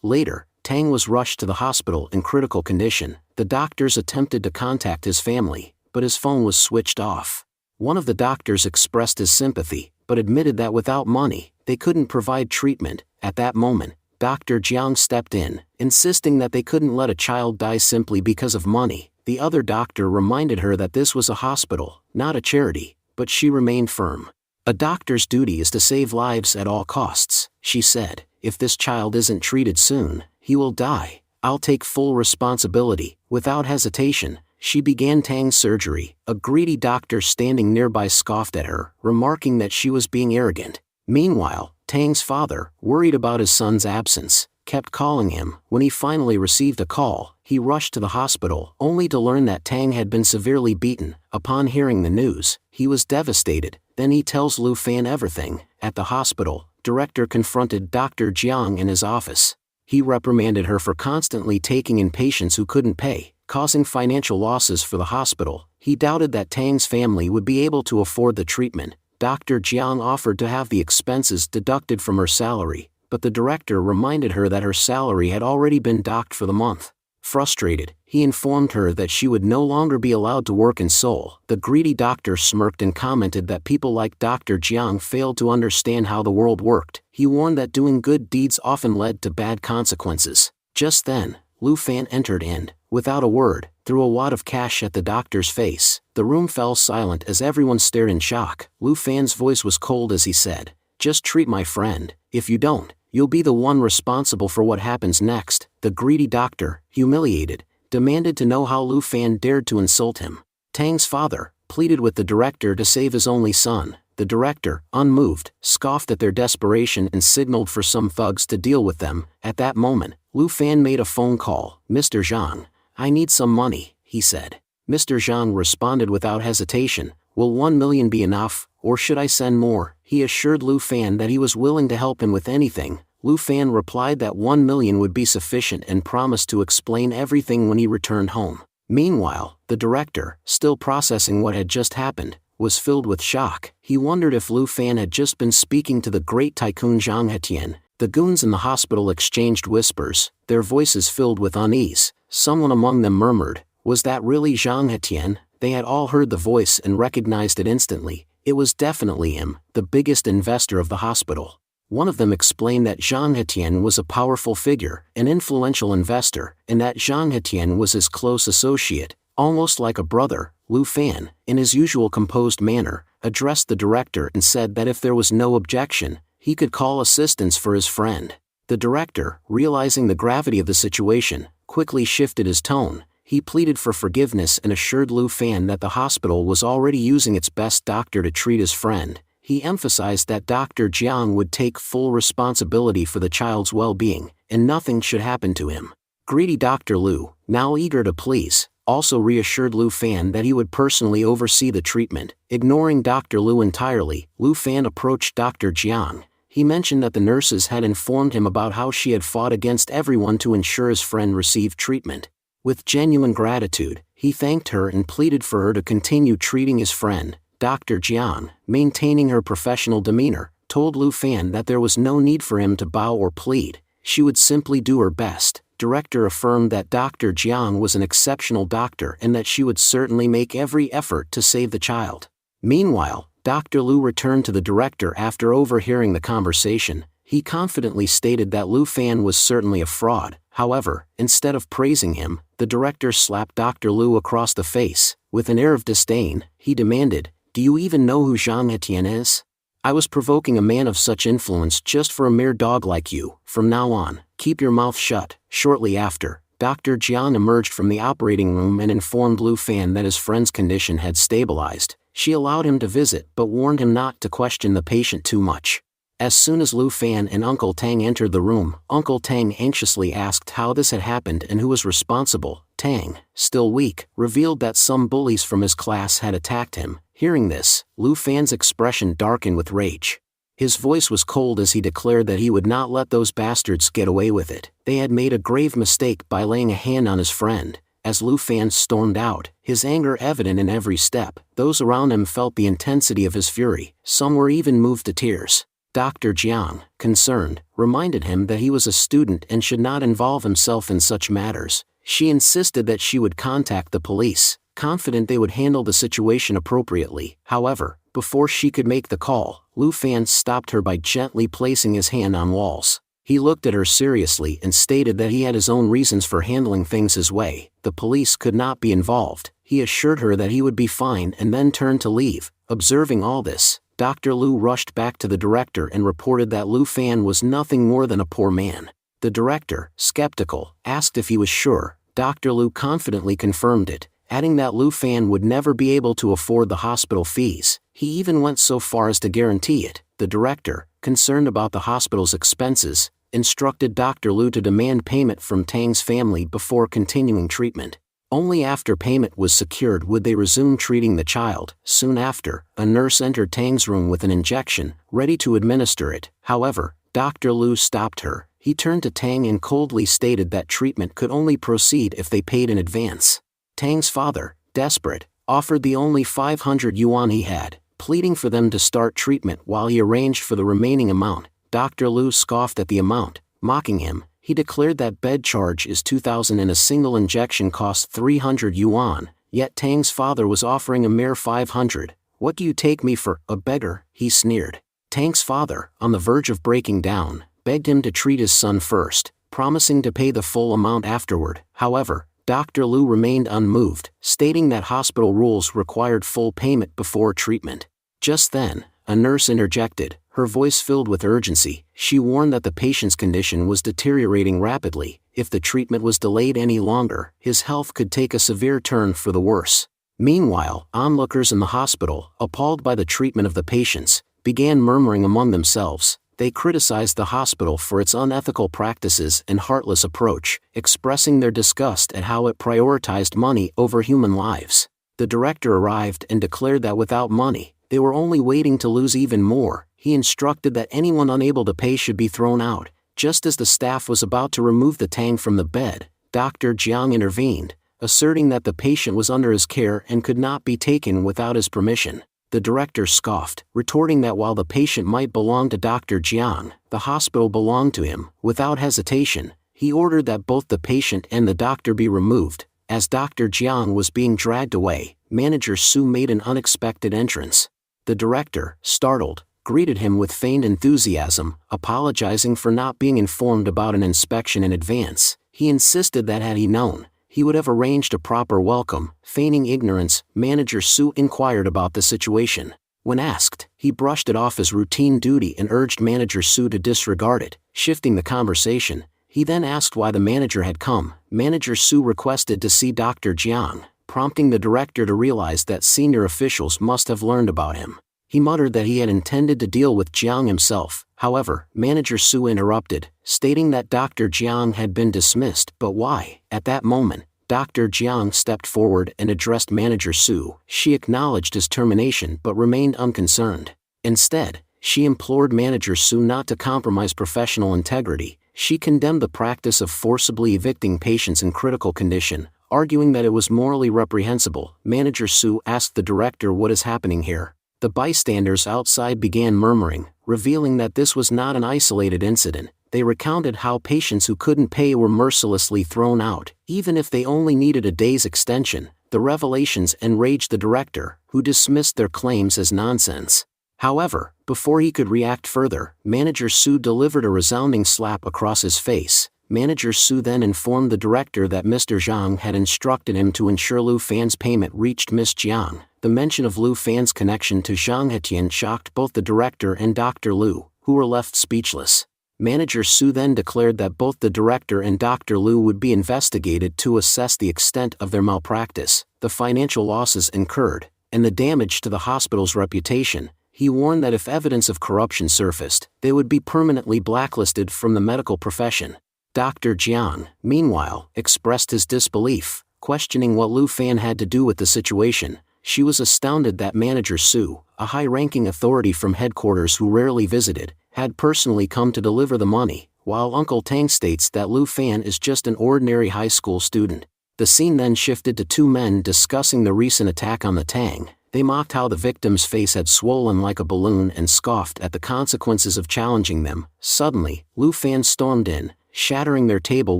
Later, Tang was rushed to the hospital in critical condition. The doctors attempted to contact his family, but his phone was switched off. One of the doctors expressed his sympathy, but admitted that without money, they couldn't provide treatment. At that moment, Dr. Jiang stepped in, insisting that they couldn't let a child die simply because of money. The other doctor reminded her that this was a hospital, not a charity, but she remained firm. "A doctor's duty is to save lives at all costs," she said. "If this child isn't treated soon, he will die. I'll take full responsibility." Without hesitation, she began Tang's surgery. A greedy doctor standing nearby scoffed at her, remarking that she was being arrogant. Meanwhile, Tang's father, worried about his son's absence, kept calling him. When he finally received a call, he rushed to the hospital, only to learn that Tang had been severely beaten. Upon hearing the news, he was devastated. Then he tells Lu Fan everything. At the hospital, director confronted Dr. Jiang in his office. He reprimanded her for constantly taking in patients who couldn't pay, causing financial losses for the hospital. He doubted that Tang's family would be able to afford the treatment. Dr. Jiang offered to have the expenses deducted from her salary, but the director reminded her that her salary had already been docked for the month. Frustrated, he informed her that she would no longer be allowed to work in Seoul. The greedy doctor smirked and commented that people like Dr. Jiang failed to understand how the world worked. He warned that doing good deeds often led to bad consequences. Just then, Lu Fan entered and, without a word, threw a wad of cash at the doctor's face. The room fell silent as everyone stared in shock. Lu Fan's voice was cold as he said, "Just treat my friend. If you don't, you'll be the one responsible for what happens next." The greedy doctor, humiliated, demanded to know how Lu Fan dared to insult him. Tang's father pleaded with the director to save his only son. The director, unmoved, scoffed at their desperation and signaled for some thugs to deal with them. At that moment, Lu Fan made a phone call. "Mr. Zhang, I need some money," he said. Mr. Zhang responded without hesitation, "Will 1 million be enough, or should I send more?" He assured Lu Fan that he was willing to help him with anything. Lu Fan replied that 1 million would be sufficient and promised to explain everything when he returned home. Meanwhile, the director, still processing what had just happened, was filled with shock. He wondered if Lu Fan had just been speaking to the great tycoon Zhang Hetian. The goons in the hospital exchanged whispers, their voices filled with unease. Someone among them murmured, "Was that really Zhang Etienne?" They had all heard the voice and recognized it instantly. It was definitely him, the biggest investor of the hospital. One of them explained that Zhang Etienne was a powerful figure, an influential investor, and that Zhang Etienne was his close associate, almost like a brother. Lu Fan, in his usual composed manner, addressed the director and said that if there was no objection, he could call assistance for his friend. The director, realizing the gravity of the situation, quickly shifted his tone. He pleaded for forgiveness and assured Lu Fan that the hospital was already using its best doctor to treat his friend. He emphasized that Dr. Jiang would take full responsibility for the child's well-being, and nothing should happen to him. Greedy Dr. Lu, now eager to please, also reassured Lu Fan that he would personally oversee the treatment. Ignoring Dr. Lu entirely, Lu Fan approached Dr. Jiang. He mentioned that the nurses had informed him about how she had fought against everyone to ensure his friend received treatment. With genuine gratitude, he thanked her and pleaded for her to continue treating his friend. Dr. Jiang, maintaining her professional demeanor, told Lu Fan that there was no need for him to bow or plead. She would simply do her best. Director affirmed that Dr. Jiang was an exceptional doctor and that she would certainly make every effort to save the child. Meanwhile, Dr. Lu returned to the director after overhearing the conversation. He confidently stated that Lu Fan was certainly a fraud. However, instead of praising him, the director slapped Dr. Lu across the face. With an air of disdain, he demanded, "Do you even know who Zhang Etienne is? I was provoking a man of such influence just for a mere dog like you. From now on, keep your mouth shut." Shortly after, Dr. Jiang emerged from the operating room and informed Lu Fan that his friend's condition had stabilized. She allowed him to visit but warned him not to question the patient too much. As soon as Lu Fan and Uncle Tang entered the room, Uncle Tang anxiously asked how this had happened and who was responsible. Tang, still weak, revealed that some bullies from his class had attacked him. Hearing this, Lu Fan's expression darkened with rage. His voice was cold as he declared that he would not let those bastards get away with it. They had made a grave mistake by laying a hand on his friend. As Lu Fan stormed out, his anger evident in every step, those around him felt the intensity of his fury. Some were even moved to tears. Dr. Jiang, concerned, reminded him that he was a student and should not involve himself in such matters. She insisted that she would contact the police, confident they would handle the situation appropriately. However, before she could make the call, Lu Fan stopped her by gently placing his hand on walls. He looked at her seriously and stated that he had his own reasons for handling things his way. The police could not be involved. He assured her that he would be fine and then turned to leave. Observing all this, Dr. Lu rushed back to the director and reported that Lu Fan was nothing more than a poor man. The director, skeptical, asked if he was sure. Dr. Lu confidently confirmed it, adding that Lu Fan would never be able to afford the hospital fees. He even went so far as to guarantee it. The director, concerned about the hospital's expenses, instructed Dr. Lu to demand payment from Tang's family before continuing treatment. Only after payment was secured would they resume treating the child. Soon after, a nurse entered Tang's room with an injection, ready to administer it. However, Dr. Lu stopped her. He turned to Tang and coldly stated that treatment could only proceed if they paid in advance. Tang's father, desperate, offered the only 500 yuan he had, pleading for them to start treatment while he arranged for the remaining amount. Dr. Lu scoffed at the amount, mocking him. He declared that bed charge is 2,000 and a single injection costs 300 yuan, yet Tang's father was offering a mere 500. "What do you take me for, a beggar?" he sneered. Tang's father, on the verge of breaking down, begged him to treat his son first, promising to pay the full amount afterward. However, Dr. Lu remained unmoved, stating that hospital rules required full payment before treatment. Just then, a nurse interjected, her voice filled with urgency. She warned that the patient's condition was deteriorating rapidly. If the treatment was delayed any longer, his health could take a severe turn for the worse. Meanwhile, onlookers in the hospital, appalled by the treatment of the patients, began murmuring among themselves. They criticized the hospital for its unethical practices and heartless approach, expressing their disgust at how it prioritized money over human lives. The director arrived and declared that without money, they were only waiting to lose even more. He instructed that anyone unable to pay should be thrown out. Just as the staff was about to remove the Tang from the bed, Dr. Jiang intervened, asserting that the patient was under his care and could not be taken without his permission. The director scoffed, retorting that while the patient might belong to Dr. Jiang, the hospital belonged to him. Without hesitation, he ordered that both the patient and the doctor be removed. As Dr. Jiang was being dragged away, Manager Su made an unexpected entrance. The director, startled, greeted him with feigned enthusiasm, apologizing for not being informed about an inspection in advance. He insisted that had he known, he would have arranged a proper welcome. Feigning ignorance, Manager Su inquired about the situation. When asked, he brushed it off as routine duty and urged Manager Su to disregard it, shifting the conversation. He then asked why the manager had come. Manager Su requested to see Dr. Jiang, prompting the director to realize that senior officials must have learned about him. He muttered that he had intended to deal with Jiang himself. However, Manager Su interrupted, stating that Dr. Jiang had been dismissed. But why? At that moment, Dr. Jiang stepped forward and addressed Manager Su. She acknowledged his termination but remained unconcerned. Instead, she implored Manager Su not to compromise professional integrity. She condemned the practice of forcibly evicting patients in critical condition, arguing that it was morally reprehensible. Manager Su asked the director what is happening here. The bystanders outside began murmuring, revealing that this was not an isolated incident. They recounted how patients who couldn't pay were mercilessly thrown out, even if they only needed a day's extension. The revelations enraged the director, who dismissed their claims as nonsense. However, before he could react further, Manager Su delivered a resounding slap across his face. Manager Su then informed the director that Mr. Zhang had instructed him to ensure Lu Fan's payment reached Miss Jiang. The mention of Lu Fan's connection to Zhang Hetian shocked both the director and Dr. Lu, who were left speechless. Manager Su then declared that both the director and Dr. Lu would be investigated to assess the extent of their malpractice, the financial losses incurred, and the damage to the hospital's reputation. He warned that if evidence of corruption surfaced, they would be permanently blacklisted from the medical profession. Dr. Jiang, meanwhile, expressed his disbelief, questioning what Lu Fan had to do with the situation. She was astounded that Manager Su, a high-ranking authority from headquarters who rarely visited, had personally come to deliver the money, while Uncle Tang states that Lu Fan is just an ordinary high school student. The scene then shifted to two men discussing the recent attack on the Tang. They mocked how the victim's face had swollen like a balloon and scoffed at the consequences of challenging them. Suddenly, Lu Fan stormed in, shattering their table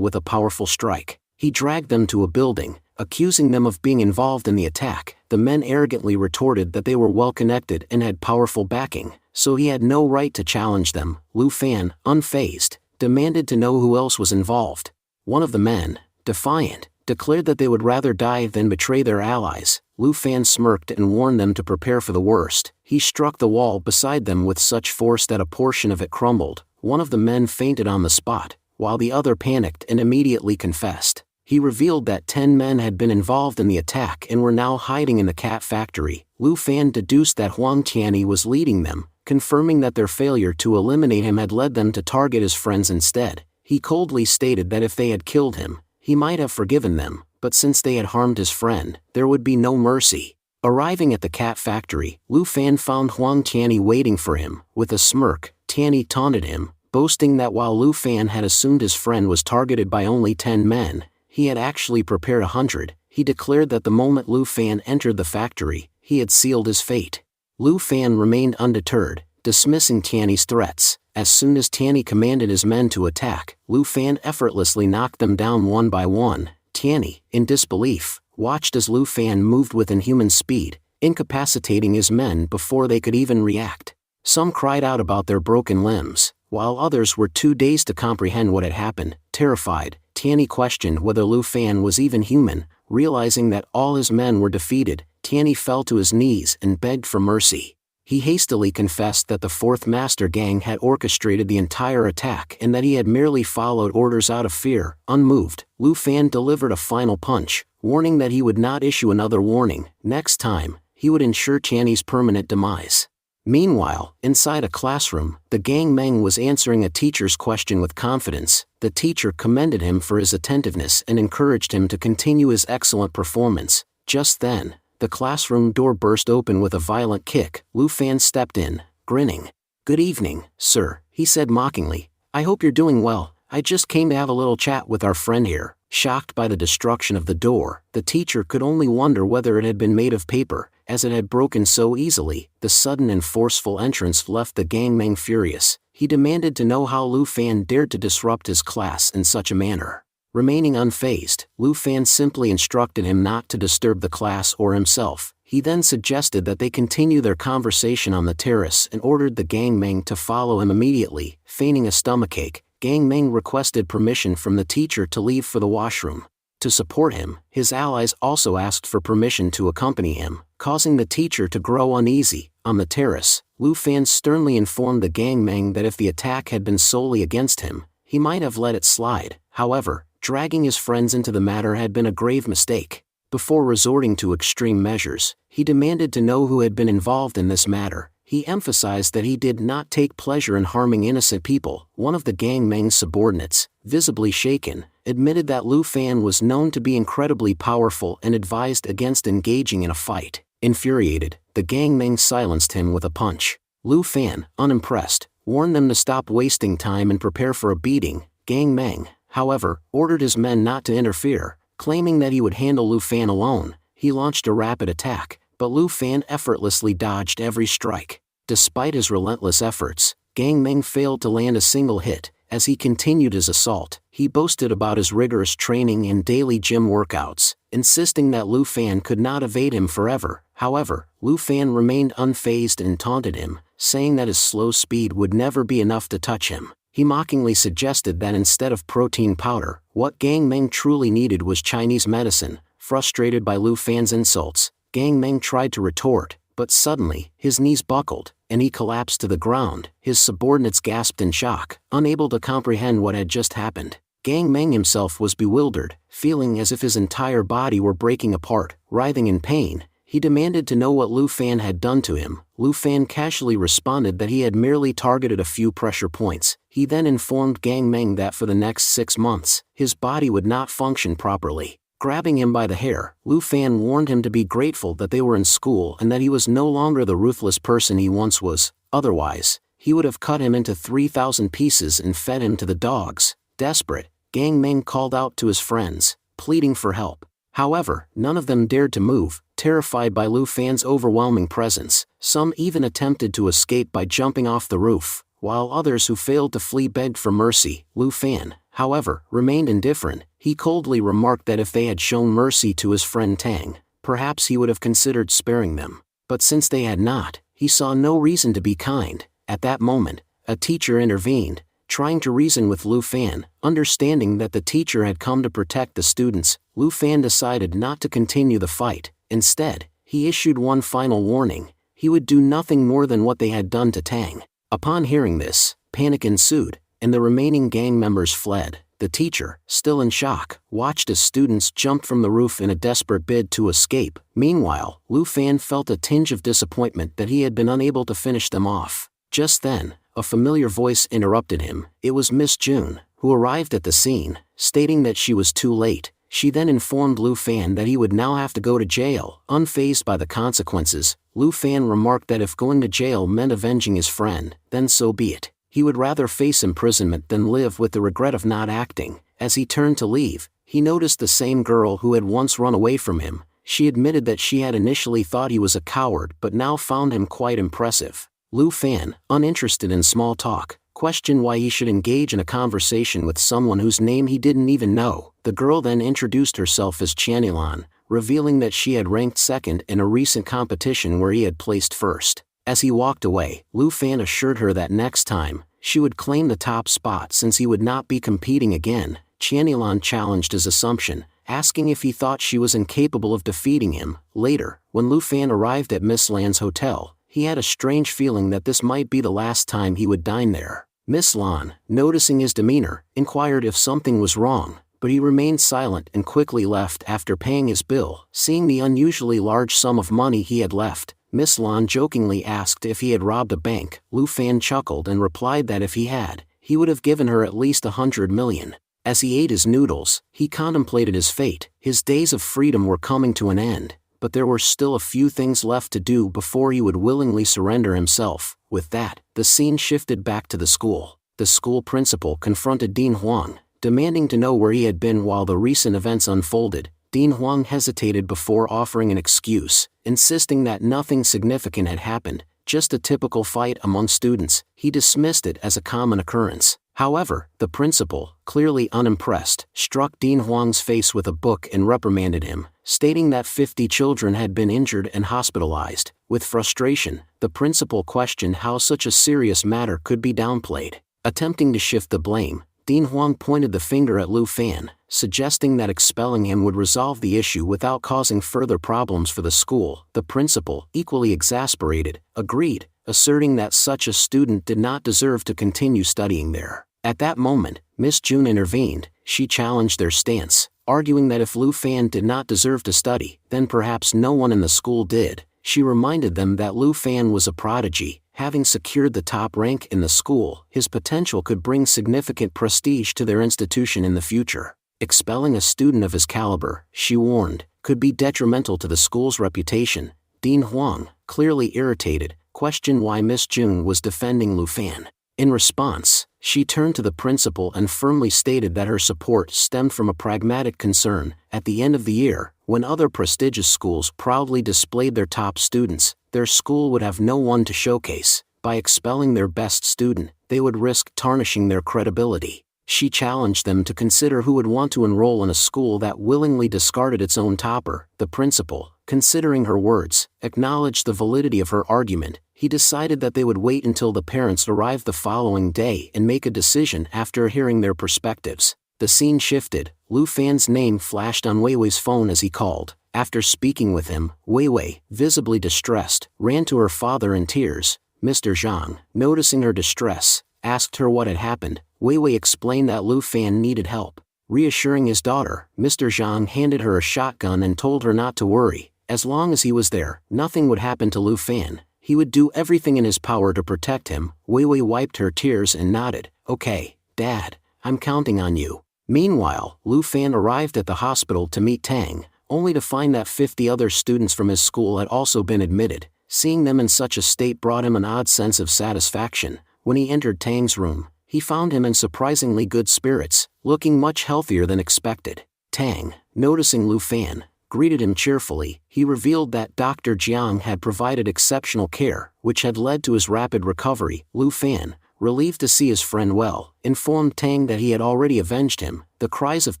with a powerful strike. He dragged them to a building, accusing them of being involved in the attack. The men arrogantly retorted that they were well-connected and had powerful backing, so he had no right to challenge them. Lu Fan, unfazed, demanded to know who else was involved. One of the men, defiant, declared that they would rather die than betray their allies. Lu Fan smirked and warned them to prepare for the worst. He struck the wall beside them with such force that a portion of it crumbled. One of the men fainted on the spot, while the other panicked and immediately confessed. He revealed that 10 men had been involved in the attack and were now hiding in the cat factory. Lu Fan deduced that Huang Tianyi was leading them, confirming that their failure to eliminate him had led them to target his friends instead. He coldly stated that if they had killed him, he might have forgiven them, but since they had harmed his friend, there would be no mercy. Arriving at the cat factory, Lu Fan found Huang Tianyi waiting for him. With a smirk, Tianyi taunted him, boasting that while Lu Fan had assumed his friend was targeted by only 10 men, he had actually prepared 100. He declared that the moment Lu Fan entered the factory, he had sealed his fate. Lu Fan remained undeterred, dismissing Tianyi's threats. As soon as Tianyi commanded his men to attack, Lu Fan effortlessly knocked them down one by one. Tianyi, in disbelief, watched as Lu Fan moved with inhuman speed, incapacitating his men before they could even react. Some cried out about their broken limbs, while others were too dazed to comprehend what had happened. Terrified, Tianyi questioned whether Lu Fan was even human. Realizing that all his men were defeated, Tianyi fell to his knees and begged for mercy. He hastily confessed that the Fourth Master Gang had orchestrated the entire attack and that he had merely followed orders out of fear. Unmoved, Lu Fan delivered a final punch, warning that he would not issue another warning. Next time, he would ensure Tianyi's permanent demise. Meanwhile, inside a classroom, the gang Meng was answering a teacher's question with confidence. The teacher commended him for his attentiveness and encouraged him to continue his excellent performance. Just then, the classroom door burst open with a violent kick. Lu Fan stepped in, grinning. "Good evening, sir," he said mockingly. "I hope you're doing well. I just came to have a little chat with our friend here." Shocked by the destruction of the door, the teacher could only wonder whether it had been made of paper. as it had broken so easily. The sudden and forceful entrance left the gangmeng furious. He demanded to know how Lu Fan dared to disrupt his class in such a manner. Remaining unfazed, Lu Fan simply instructed him not to disturb the class or himself. He then suggested that they continue their conversation on the terrace and ordered the gangmeng to follow him immediately. Feigning a stomachache, gangmeng requested permission from the teacher to leave for the washroom. To support him, his allies also asked for permission to accompany him, causing the teacher to grow uneasy. On the terrace, Lu Fan sternly informed the gangmeng that if the attack had been solely against him, he might have let it slide. However, dragging his friends into the matter had been a grave mistake. Before resorting to extreme measures, he demanded to know who had been involved in this matter. He emphasized that he did not take pleasure in harming innocent people. One of the gangmeng's subordinates, visibly shaken, admitted that Lu Fan was known to be incredibly powerful and advised against engaging in a fight. Infuriated, the gangmeng silenced him with a punch. Lu Fan, unimpressed, warned them to stop wasting time and prepare for a beating. Gangmeng, however, ordered his men not to interfere, claiming that he would handle Lu Fan alone. He launched a rapid attack, but Lu Fan effortlessly dodged every strike. Despite his relentless efforts, gangmeng failed to land a single hit. As he continued his assault, he boasted about his rigorous training and daily gym workouts, insisting that Lu Fan could not evade him forever. However, Lu Fan remained unfazed and taunted him, saying that his slow speed would never be enough to touch him. He mockingly suggested that instead of protein powder, what gangmeng truly needed was Chinese medicine. Frustrated by Lu Fan's insults, gangmeng tried to retort, but suddenly, his knees buckled, and he collapsed to the ground. His subordinates gasped in shock, unable to comprehend what had just happened. Gangmeng himself was bewildered, feeling as if his entire body were breaking apart. Writhing in pain, he demanded to know what Lu Fan had done to him. Lu Fan casually responded that he had merely targeted a few pressure points. He then informed gangmeng that for the next 6 months, his body would not function properly. Grabbing him by the hair, Lu Fan warned him to be grateful that they were in school and that he was no longer the ruthless person he once was. Otherwise, he would have cut him into 3,000 pieces and fed him to the dogs. Desperate, gangmeng called out to his friends, pleading for help. However, none of them dared to move, terrified by Lu Fan's overwhelming presence. Some even attempted to escape by jumping off the roof, while others who failed to flee begged for mercy. Lu Fan, however, remained indifferent. He coldly remarked that if they had shown mercy to his friend Tang, perhaps he would have considered sparing them. But since they had not, he saw no reason to be kind. At that moment, a teacher intervened, trying to reason with Lu Fan. Understanding that the teacher had come to protect the students, Lu Fan decided not to continue the fight. Instead, he issued one final warning: he would do nothing more than what they had done to Tang. Upon hearing this, panic ensued, and the remaining gang members fled. The teacher, still in shock, watched as students jumped from the roof in a desperate bid to escape. Meanwhile, Lu Fan felt a tinge of disappointment that he had been unable to finish them off. Just then, a familiar voice interrupted him. It was Miss June, who arrived at the scene, stating that she was too late. She then informed Lu Fan that he would now have to go to jail. Unfazed by the consequences, Lu Fan remarked that if going to jail meant avenging his friend, then so be it. He would rather face imprisonment than live with the regret of not acting. As he turned to leave, he noticed the same girl who had once run away from him. She admitted that she had initially thought he was a coward but now found him quite impressive. Lu Fan, uninterested in small talk, questioned why he should engage in a conversation with someone whose name he didn't even know. The girl then introduced herself as Qianilan, revealing that she had ranked second in a recent competition where he had placed first. As he walked away, Lu Fan assured her that next time, she would claim the top spot since he would not be competing again. Qianilan challenged his assumption, asking if he thought she was incapable of defeating him. Later, when Lu Fan arrived at Miss Lan's hotel, he had a strange feeling that this might be the last time he would dine there. Miss Lan, noticing his demeanor, inquired if something was wrong, but he remained silent and quickly left after paying his bill. Seeing the unusually large sum of money he had left, Miss Lan jokingly asked if he had robbed a bank. Lu Fan chuckled and replied that if he had, he would have given her at least 100 million. As he ate his noodles, he contemplated his fate. His days of freedom were coming to an end, but there were still a few things left to do before he would willingly surrender himself. With that, the scene shifted back to the school. The school principal confronted Dean Huang, demanding to know where he had been while the recent events unfolded. Dean Huang hesitated before offering an excuse, insisting that nothing significant had happened, just a typical fight among students. He dismissed it as a common occurrence. However, the principal, clearly unimpressed, struck Dean Huang's face with a book and reprimanded him, stating that 50 children had been injured and hospitalized. With frustration, the principal questioned how such a serious matter could be downplayed. Attempting to shift the blame, Dean Huang pointed the finger at Lu Fan, suggesting that expelling him would resolve the issue without causing further problems for the school. The principal, equally exasperated, agreed, asserting that such a student did not deserve to continue studying there. At that moment, Miss June intervened. She challenged their stance, arguing that if Lu Fan did not deserve to study, then perhaps no one in the school did. She reminded them that Lu Fan was a prodigy. Having secured the top rank in the school, his potential could bring significant prestige to their institution in the future. Expelling a student of his caliber, she warned, could be detrimental to the school's reputation. Dean Huang, clearly irritated, questioned why Miss June was defending Lu Fan. In response, she turned to the principal and firmly stated that her support stemmed from a pragmatic concern. At the end of the year, when other prestigious schools proudly displayed their top students, their school would have no one to showcase. By expelling their best student, they would risk tarnishing their credibility. She challenged them to consider who would want to enroll in a school that willingly discarded its own topper. The principal, considering her words, acknowledged the validity of her argument. He decided that they would wait until the parents arrived the following day and make a decision after hearing their perspectives. The scene shifted. Lu Fan's name flashed on Wei Wei's phone as he called. After speaking with him, Wei Wei, visibly distressed, ran to her father in tears. Mr. Zhang, noticing her distress, asked her what had happened. Wei Wei explained that Lu Fan needed help. Reassuring his daughter, Mr. Zhang handed her a shotgun and told her not to worry. As long as he was there, nothing would happen to Lu Fan. He would do everything in his power to protect him. Wei Wei wiped her tears and nodded. Okay, Dad, I'm counting on you. Meanwhile, Lu Fan arrived at the hospital to meet Tang, only to find that 50 other students from his school had also been admitted. Seeing them in such a state brought him an odd sense of satisfaction. When he entered Tang's room, he found him in surprisingly good spirits, looking much healthier than expected. Tang, noticing Lu Fan, greeted him cheerfully. He revealed that Dr. Jiang had provided exceptional care, which had led to his rapid recovery. Lu Fan, relieved to see his friend well, informed Tang that he had already avenged him. The cries of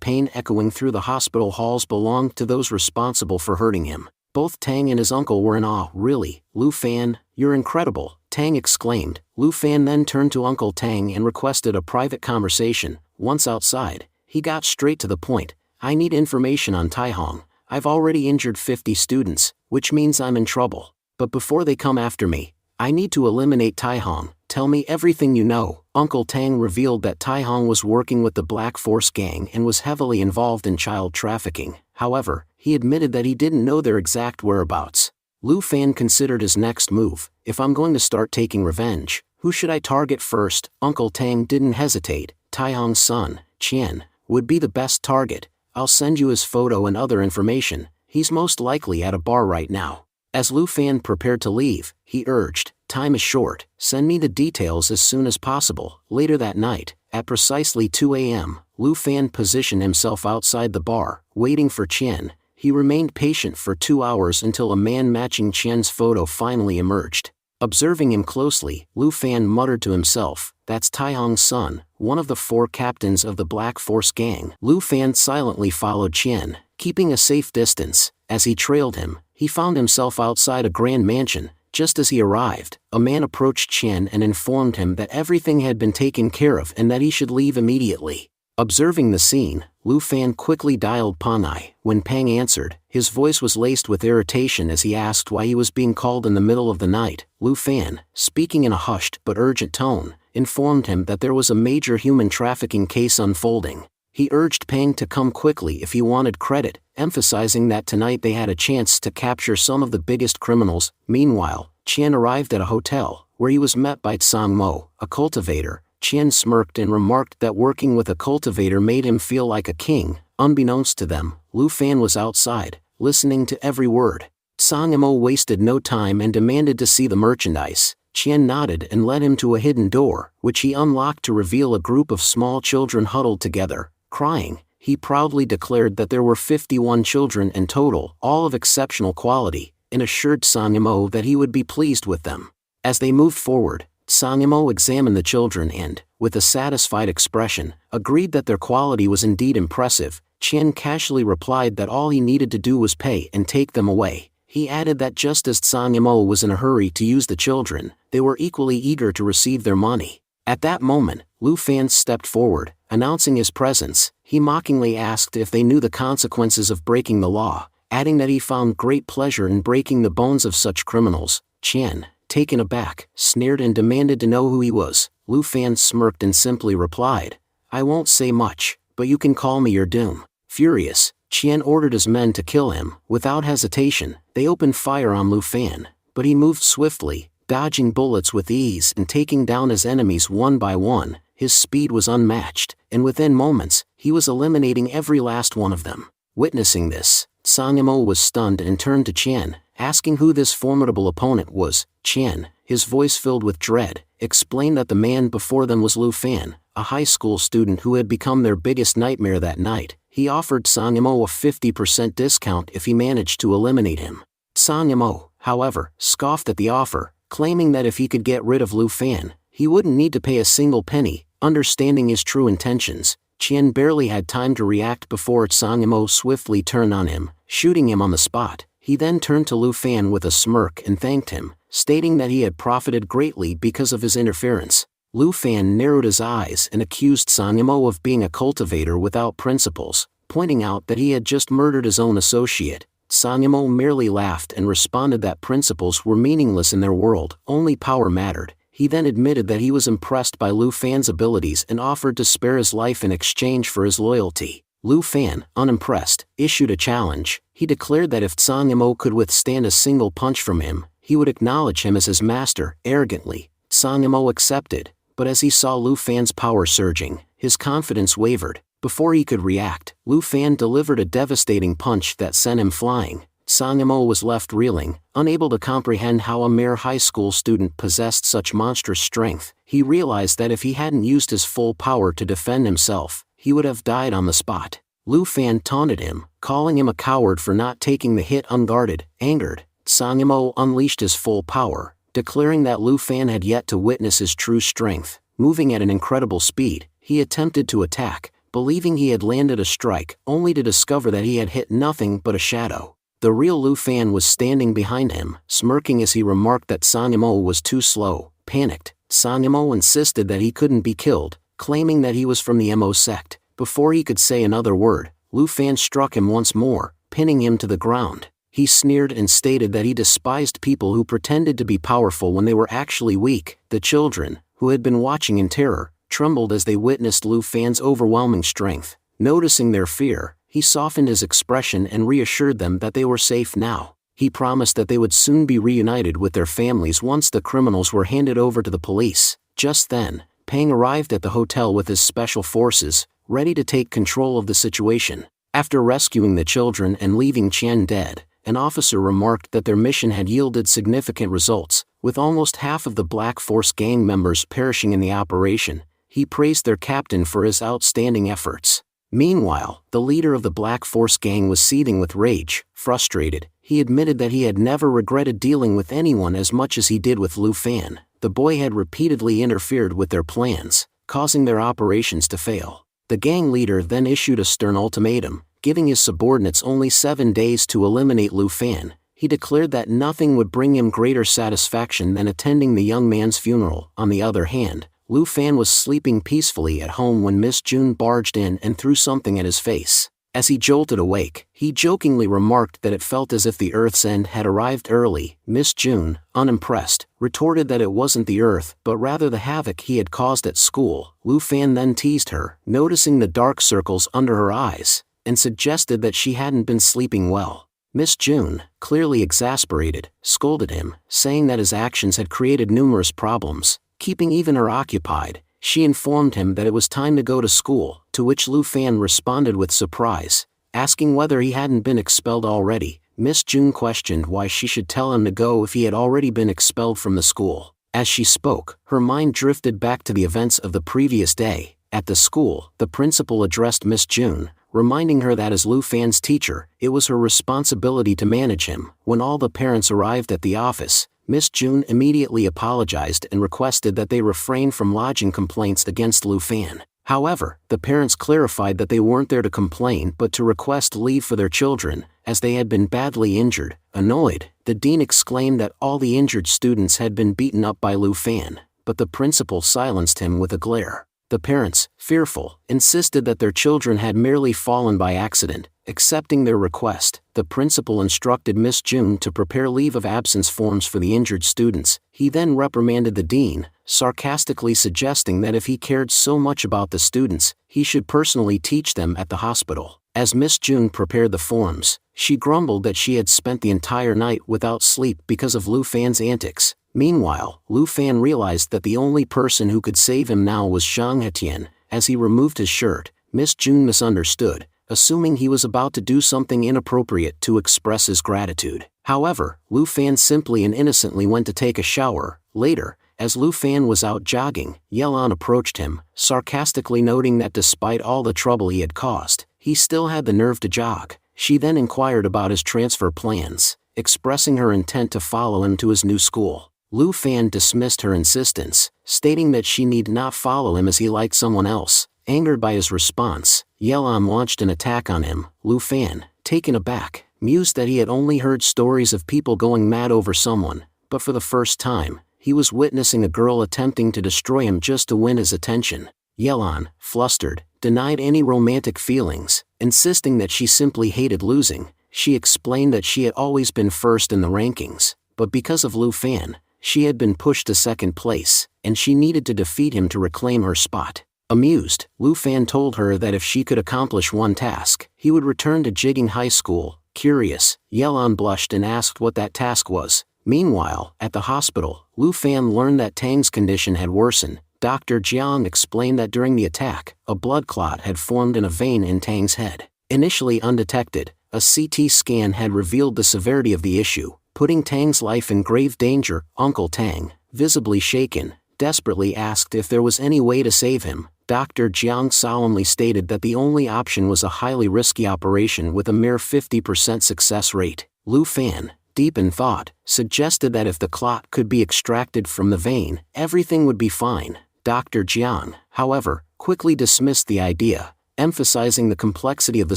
pain echoing through the hospital halls belonged to those responsible for hurting him. Both Tang and his uncle were in awe. Really, Lu Fan, you're incredible, Tang exclaimed. Lu Fan then turned to Uncle Tang and requested a private conversation. Once outside, he got straight to the point. I need information on Tai Hong. I've already injured 50 students, which means I'm in trouble. But before they come after me, I need to eliminate Tai Hong. Tell me everything you know. Uncle Tang revealed that Tai Hong was working with the Black Force gang and was heavily involved in child trafficking. However, he admitted that he didn't know their exact whereabouts. Lu Fan considered his next move. If I'm going to start taking revenge, who should I target first? Uncle Tang didn't hesitate. Tai Hong's son, Qian, would be the best target. I'll send you his photo and other information. He's most likely at a bar right now. As Lu Fan prepared to leave, he urged, time is short, send me the details as soon as possible. Later that night, at precisely 2 a.m., Lu Fan positioned himself outside the bar, waiting for Qian. He remained patient for 2 hours until a man matching Qian's photo finally emerged. Observing him closely, Lu Fan muttered to himself, that's Tai Hong's son, one of the 4 captains of the Black Force gang. Lu Fan silently followed Qian, keeping a safe distance. As he trailed him, he found himself outside a grand mansion. Just as he arrived, a man approached Qian and informed him that everything had been taken care of and that he should leave immediately. Observing the scene, Lu Fan quickly dialed Panai. When Pang answered, his voice was laced with irritation as he asked why he was being called in the middle of the night. Lu Fan, speaking in a hushed but urgent tone, informed him that there was a major human trafficking case unfolding. He urged Pang to come quickly if he wanted credit, emphasizing that tonight they had a chance to capture some of the biggest criminals. Meanwhile, Qian arrived at a hotel, where he was met by Tsang Mo, a cultivator. Qian smirked and remarked that working with a cultivator made him feel like a king. Unbeknownst to them, Lu Fan was outside, listening to every word. Tsang Mo wasted no time and demanded to see the merchandise. Qian nodded and led him to a hidden door, which he unlocked to reveal a group of small children huddled together, crying. he proudly declared that there were 51 children in total, all of exceptional quality, and assured Sangamo that he would be pleased with them. As they moved forward, Sangamo examined the children and, with a satisfied expression, agreed that their quality was indeed impressive. Chen casually replied that all he needed to do was pay and take them away. He added that just as Sangamo was in a hurry to use the children, they were equally eager to receive their money. At that moment, Lu Fan stepped forward, announcing his presence. He mockingly asked if they knew the consequences of breaking the law, adding that he found great pleasure in breaking the bones of such criminals. Chen, taken aback, sneered and demanded to know who he was. Lu Fan smirked and simply replied, "I won't say much, but you can call me your doom." Furious, Chen ordered his men to kill him. Without hesitation, they opened fire on Lu Fan, but he moved swiftly, dodging bullets with ease and taking down his enemies one by one. His speed was unmatched, and within moments, he was eliminating every last one of them. Witnessing this, Sangamo was stunned and turned to Chen, asking who this formidable opponent was. Chen, his voice filled with dread, explained that the man before them was Lu Fan, a high school student who had become their biggest nightmare that night. He offered Sangamo a 50% discount if he managed to eliminate him. Sangamo, however, scoffed at the offer, claiming that if he could get rid of Lu Fan, he wouldn't need to pay a single penny. Understanding his true intentions, Chen barely had time to react before Sangamo swiftly turned on him, shooting him on the spot. He then turned to Lu Fan with a smirk and thanked him, stating that he had profited greatly because of his interference. Lu Fan narrowed his eyes and accused Sangamo of being a cultivator without principles, pointing out that he had just murdered his own associate. Sangamo merely laughed and responded that principles were meaningless in their world, only power mattered. He then admitted that he was impressed by Lu Fan's abilities and offered to spare his life in exchange for his loyalty. Lu Fan, unimpressed, issued a challenge. He declared that if Sangamo could withstand a single punch from him, he would acknowledge him as his master. Arrogantly, Sangamo accepted, but as he saw Lu Fan's power surging, his confidence wavered. Before he could react, Lu Fan delivered a devastating punch that sent him flying. Sangamo was left reeling, unable to comprehend how a mere high school student possessed such monstrous strength. He realized that if he hadn't used his full power to defend himself, he would have died on the spot. Lu Fan taunted him, calling him a coward for not taking the hit unguarded. Angered, Sangamo unleashed his full power, declaring that Lu Fan had yet to witness his true strength. Moving at an incredible speed, he attempted to attack, believing he had landed a strike, only to discover that he had hit nothing but a shadow. The real Lu Fan was standing behind him, smirking as he remarked that Sangamo was too slow. Panicked, Sangamo insisted that he couldn't be killed, claiming that he was from the MO sect. Before he could say another word, Lu Fan struck him once more, pinning him to the ground. He sneered and stated that he despised people who pretended to be powerful when they were actually weak. The children, who had been watching in terror, trembled as they witnessed Lu Fan's overwhelming strength. Noticing their fear, he softened his expression and reassured them that they were safe now. He promised that they would soon be reunited with their families once the criminals were handed over to the police. Just then, Pang arrived at the hotel with his special forces, ready to take control of the situation. After rescuing the children and leaving Chen dead, an officer remarked that their mission had yielded significant results, with almost half of the Black Force gang members perishing in the operation. He praised their captain for his outstanding efforts. Meanwhile, the leader of the Black Force gang was seething with rage. Frustrated, he admitted that he had never regretted dealing with anyone as much as he did with Lu Fan. The boy had repeatedly interfered with their plans, causing their operations to fail. The gang leader then issued a stern ultimatum, giving his subordinates only 7 days to eliminate Lu Fan. He declared that nothing would bring him greater satisfaction than attending the young man's funeral. On the other hand, Lu Fan was sleeping peacefully at home when Miss June barged in and threw something at his face. As he jolted awake, he jokingly remarked that it felt as if the Earth's end had arrived early. Miss June, unimpressed, retorted that it wasn't the Earth but rather the havoc he had caused at school. Lu Fan then teased her, noticing the dark circles under her eyes, and suggested that she hadn't been sleeping well. Miss June, clearly exasperated, scolded him, saying that his actions had created numerous problems, keeping even her occupied. She informed him that it was time to go to school, to which Lu Fan responded with surprise, asking whether he hadn't been expelled already. Miss June questioned why she should tell him to go if he had already been expelled from the school. As she spoke, her mind drifted back to the events of the previous day. At the school, the principal addressed Miss June, reminding her that as Lu Fan's teacher, it was her responsibility to manage him. When all the parents arrived at the office, Miss June immediately apologized and requested that they refrain from lodging complaints against Lu Fan. However, the parents clarified that they weren't there to complain but to request leave for their children, as they had been badly injured. Annoyed, the dean exclaimed that all the injured students had been beaten up by Lu Fan, but the principal silenced him with a glare. The parents, fearful, insisted that their children had merely fallen by accident. Accepting their request, the principal instructed Miss June to prepare leave of absence forms for the injured students. He then reprimanded the dean, sarcastically suggesting that if he cared so much about the students, he should personally teach them at the hospital. As Miss June prepared the forms, she grumbled that she had spent the entire night without sleep because of Lu Fan's antics. Meanwhile, Lu Fan realized that the only person who could save him now was Zhang Etienne. As he removed his shirt, Miss June misunderstood, assuming he was about to do something inappropriate to express his gratitude. However, Lu Fan simply and innocently went to take a shower. Later, as Lu Fan was out jogging, Yelan approached him, sarcastically noting that despite all the trouble he had caused, he still had the nerve to jog. She then inquired about his transfer plans, expressing her intent to follow him to his new school. Lu Fan dismissed her insistence, stating that she need not follow him as he liked someone else. Angered by his response, Yelan launched an attack on him. Lu Fan, taken aback, mused that he had only heard stories of people going mad over someone, but for the first time, he was witnessing a girl attempting to destroy him just to win his attention. Yelan, flustered, denied any romantic feelings, insisting that she simply hated losing. She explained that she had always been first in the rankings, but because of Lu Fan, she had been pushed to second place, and she needed to defeat him to reclaim her spot. Amused, Lu Fan told her that if she could accomplish one task, he would return to Jigang High School. Curious, Yelan blushed and asked what that task was. Meanwhile, at the hospital, Lu Fan learned that Tang's condition had worsened. Dr. Jiang explained that during the attack, a blood clot had formed in a vein in Tang's head. Initially undetected, a CT scan had revealed the severity of the issue, putting Tang's life in grave danger. Uncle Tang, visibly shaken, desperately asked if there was any way to save him. Dr. Jiang solemnly stated that the only option was a highly risky operation with a mere 50% success rate. Lu Fan, deep in thought, suggested that if the clot could be extracted from the vein, everything would be fine. Dr. Jiang, however, quickly dismissed the idea, emphasizing the complexity of the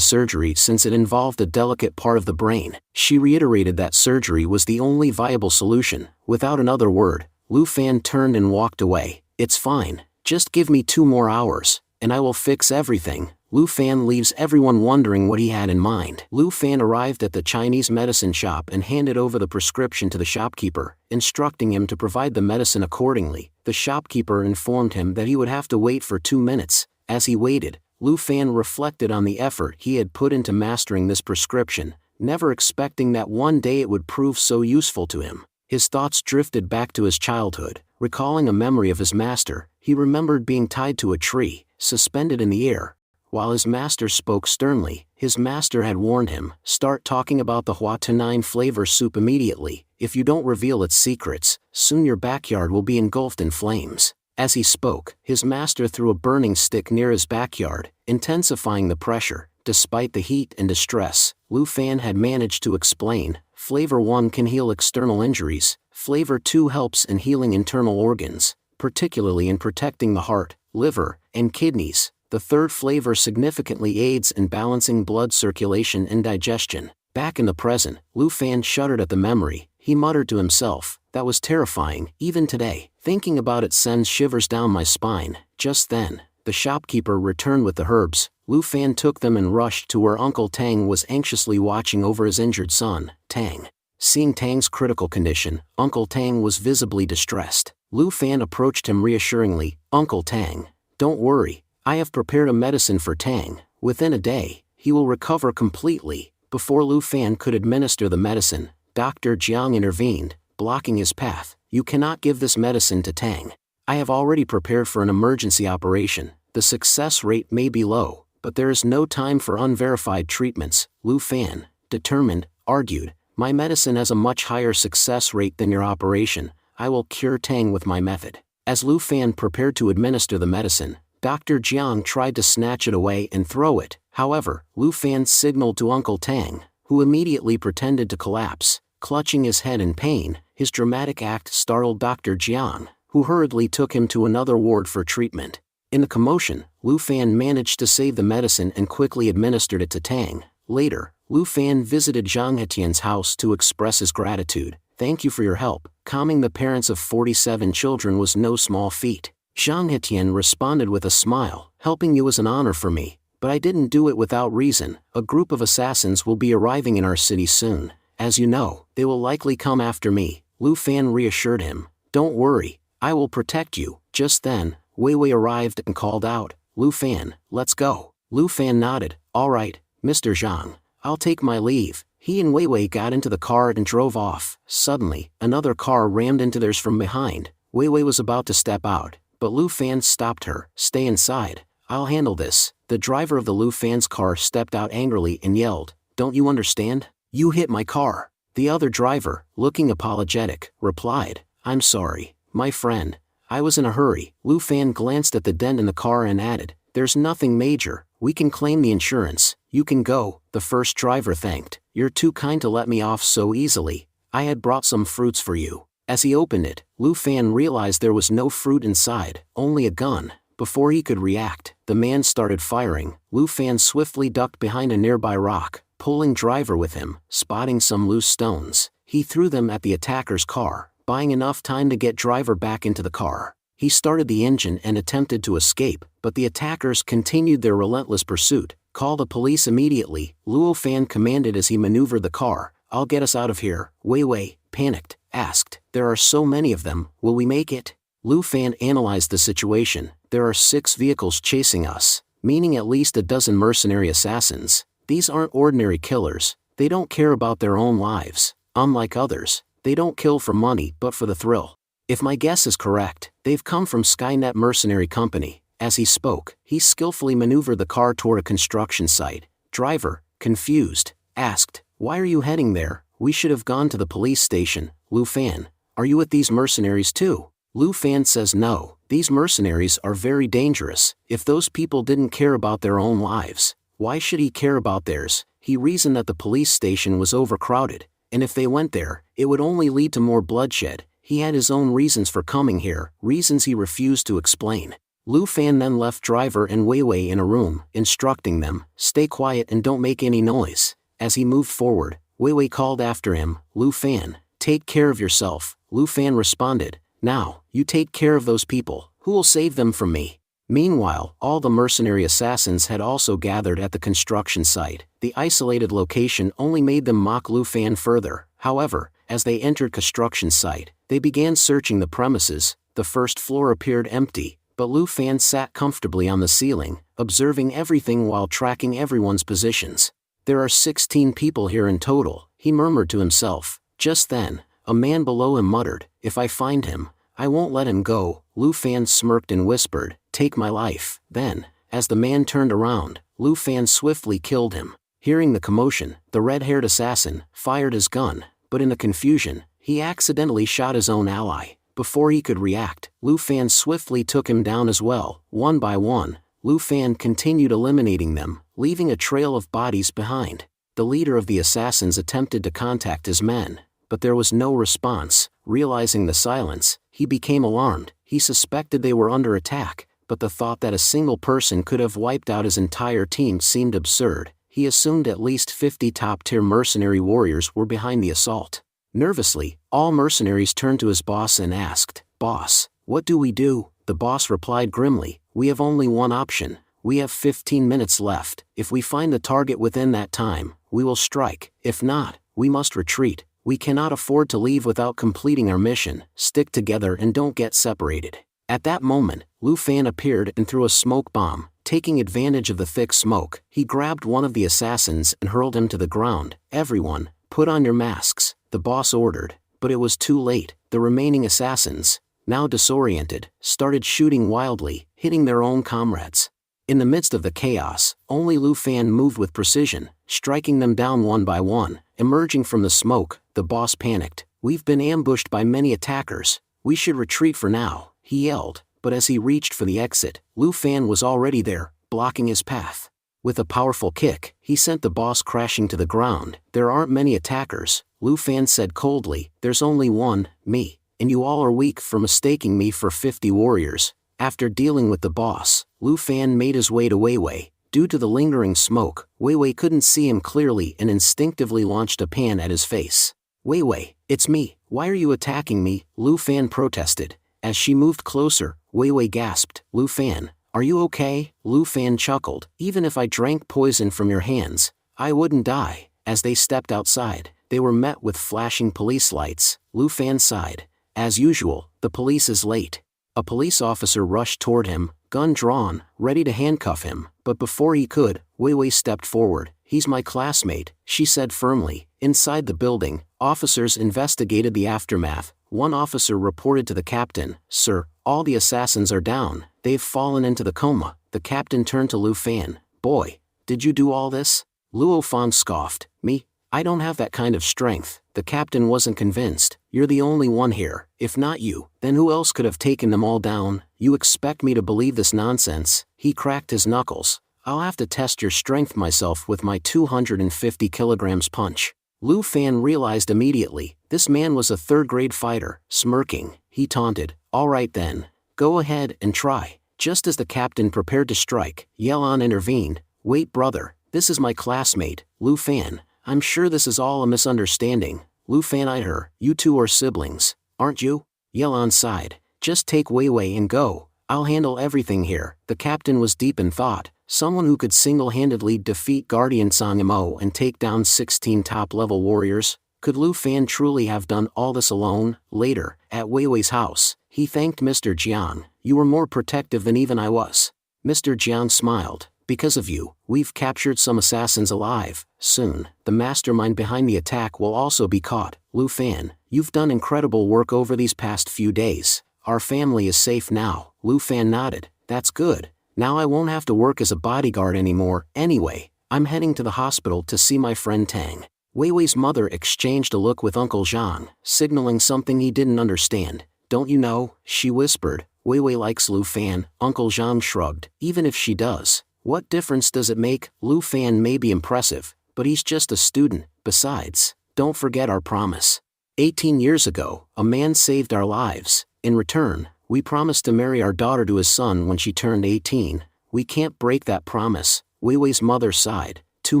surgery since it involved a delicate part of the brain. She reiterated that surgery was the only viable solution. Without another word, Lu Fan turned and walked away. "It's fine, just give me 2 more hours, and I will fix everything." Lu Fan leaves everyone wondering what he had in mind. Lu Fan arrived at the Chinese medicine shop and handed over the prescription to the shopkeeper, instructing him to provide the medicine accordingly. The shopkeeper informed him that he would have to wait for 2 minutes. As he waited, Lu Fan reflected on the effort he had put into mastering this prescription, never expecting that one day it would prove so useful to him. His thoughts drifted back to his childhood. Recalling a memory of his master, he remembered being tied to a tree, suspended in the air. While his master spoke sternly, his master had warned him, "Start talking about the Hua Tunine flavor soup immediately. If you don't reveal its secrets, soon your backyard will be engulfed in flames." As he spoke, his master threw a burning stick near his backyard, intensifying the pressure. Despite the heat and distress, Lu Fan had managed to explain, "Flavor 1 can heal external injuries, Flavor 2 helps in healing internal organs, particularly in protecting the heart, liver, and kidneys. The third flavor significantly aids in balancing blood circulation and digestion." Back in the present, Lu Fan shuddered at the memory. He muttered to himself, "That was terrifying, even today. Thinking about it sends shivers down my spine." Just then, the shopkeeper returned with the herbs. Lu Fan took them and rushed to where Uncle Tang was anxiously watching over his injured son. Tang. Seeing Tang's critical condition, Uncle Tang was visibly distressed. Lu Fan approached him reassuringly. "Uncle Tang, don't worry. I have prepared a medicine for Tang. Within a day, he will recover completely." Before Lu Fan could administer the medicine, Dr. Jiang intervened, blocking his path. "You cannot give this medicine to Tang. I have already prepared for an emergency operation. The success rate may be low, but there is no time for unverified treatments." Lu Fan, determined, argued, "My medicine has a much higher success rate than your operation. I will cure Tang with my method." As Lu Fan prepared to administer the medicine, Dr. Jiang tried to snatch it away and throw it. However, Lu Fan signaled to Uncle Tang, who immediately pretended to collapse, clutching his head in pain. His dramatic act startled Dr. Jiang, who hurriedly took him to another ward for treatment. In the commotion, Lu Fan managed to save the medicine and quickly administered it to Tang. Later, Lu Fan visited Zhang Hetian's house to express his gratitude. "Thank you for your help. Calming the parents of 47 children was no small feat." Zhang Hetian responded with a smile, "Helping you is an honor for me, but I didn't do it without reason. A group of assassins will be arriving in our city soon. As you know, they will likely come after me." Lu Fan reassured him, "Don't worry, I will protect you." Just then, Wei Wei arrived and called out, "Lu Fan, let's go." Lu Fan nodded, "All right, Mr. Zhang, I'll take my leave." He and Wei Wei got into the car and drove off. Suddenly, another car rammed into theirs from behind. Wei Wei was about to step out, but Lu Fan stopped her. "Stay inside, I'll handle this." The driver of the Lu Fan's car stepped out angrily and yelled, "Don't you understand? You hit my car." The other driver, looking apologetic, replied, "I'm sorry, my friend. I was in a hurry." Lu Fan glanced at the dent in the car and added, "There's nothing major, we can claim the insurance. You can go." The first driver thanked, "You're too kind to let me off so easily. I had brought some fruits for you." As he opened it, Lu Fan realized there was no fruit inside, only a gun. Before he could react, the man started firing. Lu Fan swiftly ducked behind a nearby rock, pulling driver with him. Spotting some loose stones, he threw them at the attacker's car, buying enough time to get driver back into the car. He started the engine and attempted to escape, but the attackers continued their relentless pursuit. "Call the police immediately," Lu Fan commanded as he maneuvered the car. "I'll get us out of here." Wei Wei, panicked, asked, "There are so many of them, will we make it?" Lu Fan analyzed the situation. "There are 6 vehicles chasing us, meaning at least a dozen mercenary assassins. These aren't ordinary killers, they don't care about their own lives. Unlike others, they don't kill for money but for the thrill. If my guess is correct, they've come from Skynet Mercenary Company." As he spoke, he skillfully maneuvered the car toward a construction site. Driver, confused, asked, "Why are you heading there? We should have gone to the police station." Lu Fan, "Are you with these mercenaries too?" Lu Fan says, "No, these mercenaries are very dangerous. If those people didn't care about their own lives, why should he care about theirs?" He reasoned that the police station was overcrowded, and if they went there, it would only lead to more bloodshed. He had his own reasons for coming here, reasons he refused to explain. Lu Fan then left driver and Wei Wei in a room, instructing them, "Stay quiet and don't make any noise." As he moved forward, Wei Wei called after him, "Lu Fan, take care of yourself." Lu Fan responded, "Now, you take care of those people. Who will save them from me?" Meanwhile, all the mercenary assassins had also gathered at the construction site. The isolated location only made them mock Lu Fan further. However, as they entered construction site, they began searching the premises. The first floor appeared empty, but Lu Fan sat comfortably on the ceiling, observing everything while tracking everyone's positions. "There are 16 people here in total," he murmured to himself. Just then, a man below him muttered, "If I find him, I won't let him go." Lu Fan smirked and whispered, "Take my life." Then, as the man turned around, Lu Fan swiftly killed him. Hearing the commotion, the red-haired assassin fired his gun, but in the confusion, he accidentally shot his own ally. Before he could react, Lu Fan swiftly took him down as well. One by one, Lu Fan continued eliminating them, leaving a trail of bodies behind. The leader of the assassins attempted to contact his men, but there was no response. Realizing the silence, he became alarmed. He suspected they were under attack, but the thought that a single person could have wiped out his entire team seemed absurd. He assumed at least 50 top-tier mercenary warriors were behind the assault. Nervously, all mercenaries turned to his boss and asked, "Boss, what do we do?" The boss replied grimly, "We have only one option. We have 15 minutes left. If we find the target within that time, we will strike. If not, we must retreat. We cannot afford to leave without completing our mission. Stick together and don't get separated." At that moment, Lu Fan appeared and threw a smoke bomb. Taking advantage of the thick smoke, he grabbed one of the assassins and hurled him to the ground. "Everyone, put on your masks," the boss ordered, but it was too late. The remaining assassins, now disoriented, started shooting wildly, hitting their own comrades. In the midst of the chaos, only Lu Fan moved with precision, striking them down one by one. Emerging from the smoke, the boss panicked. "We've been ambushed by many attackers. We should retreat for now," he yelled, but as he reached for the exit, Lu Fan was already there, blocking his path. With a powerful kick, he sent the boss crashing to the ground. There aren't many attackers, Lu Fan said coldly. There's only one, me, and you all are weak for mistaking me for 50 warriors. After dealing with the boss, Lu Fan made his way to Wei Wei. Due to the lingering smoke, Wei Wei couldn't see him clearly and instinctively launched a pan at his face. Wei Wei, it's me, why are you attacking me? Lu Fan protested. As she moved closer, Wei Wei gasped, Lu Fan, are you okay? Lu Fan chuckled, even if I drank poison from your hands, I wouldn't die. As they stepped outside, they were met with flashing police lights. Lu Fan sighed. As usual, the police is late. A police officer rushed toward him, gun drawn, ready to handcuff him, but before he could, Wei Wei stepped forward. He's my classmate, she said firmly. Inside the building, officers investigated the aftermath. One officer reported to the captain, Sir, all the assassins are down, they've fallen into the coma. The captain turned to Lu Fan. Boy, did you do all this? Luo Fan scoffed. Me? I don't have that kind of strength. The captain wasn't convinced. You're the only one here. If not you, then who else could have taken them all down? You expect me to believe this nonsense? He cracked his knuckles. I'll have to test your strength myself with my 250 kilograms punch. Lu Fan realized immediately, this man was a third-grade fighter. Smirking, he taunted, all right then, go ahead and try. Just as the captain prepared to strike, Yelan intervened. Wait brother, this is my classmate, Lu Fan. I'm sure this is all a misunderstanding. Lu Fan eyed her. You two are siblings, aren't you? Yelan sighed. Just take Wei Wei and go. I'll handle everything here. The captain was deep in thought. Someone who could single-handedly defeat Guardian Song Mo and take down 16 top-level warriors? Could Lu Fan truly have done all this alone? Later, at Wei Wei's house, he thanked Mr. Jiang. You were more protective than even I was. Mr. Jiang smiled. Because of you, we've captured some assassins alive. Soon, the mastermind behind the attack will also be caught. Lu Fan, you've done incredible work over these past few days. Our family is safe now. Lu Fan nodded. That's good. Now I won't have to work as a bodyguard anymore. Anyway, I'm heading to the hospital to see my friend Tang. Wei Wei's mother exchanged a look with Uncle Zhang, signaling something he didn't understand. Don't you know? She whispered. Wei Wei likes Lu Fan. Uncle Zhang shrugged. Even if she does, what difference does it make? Lu Fan may be impressive, but he's just a student. Besides, don't forget our promise. 18 years ago, a man saved our lives. In return, we promised to marry our daughter to his son when she turned 18. We can't break that promise. Wei Wei's mother sighed. 2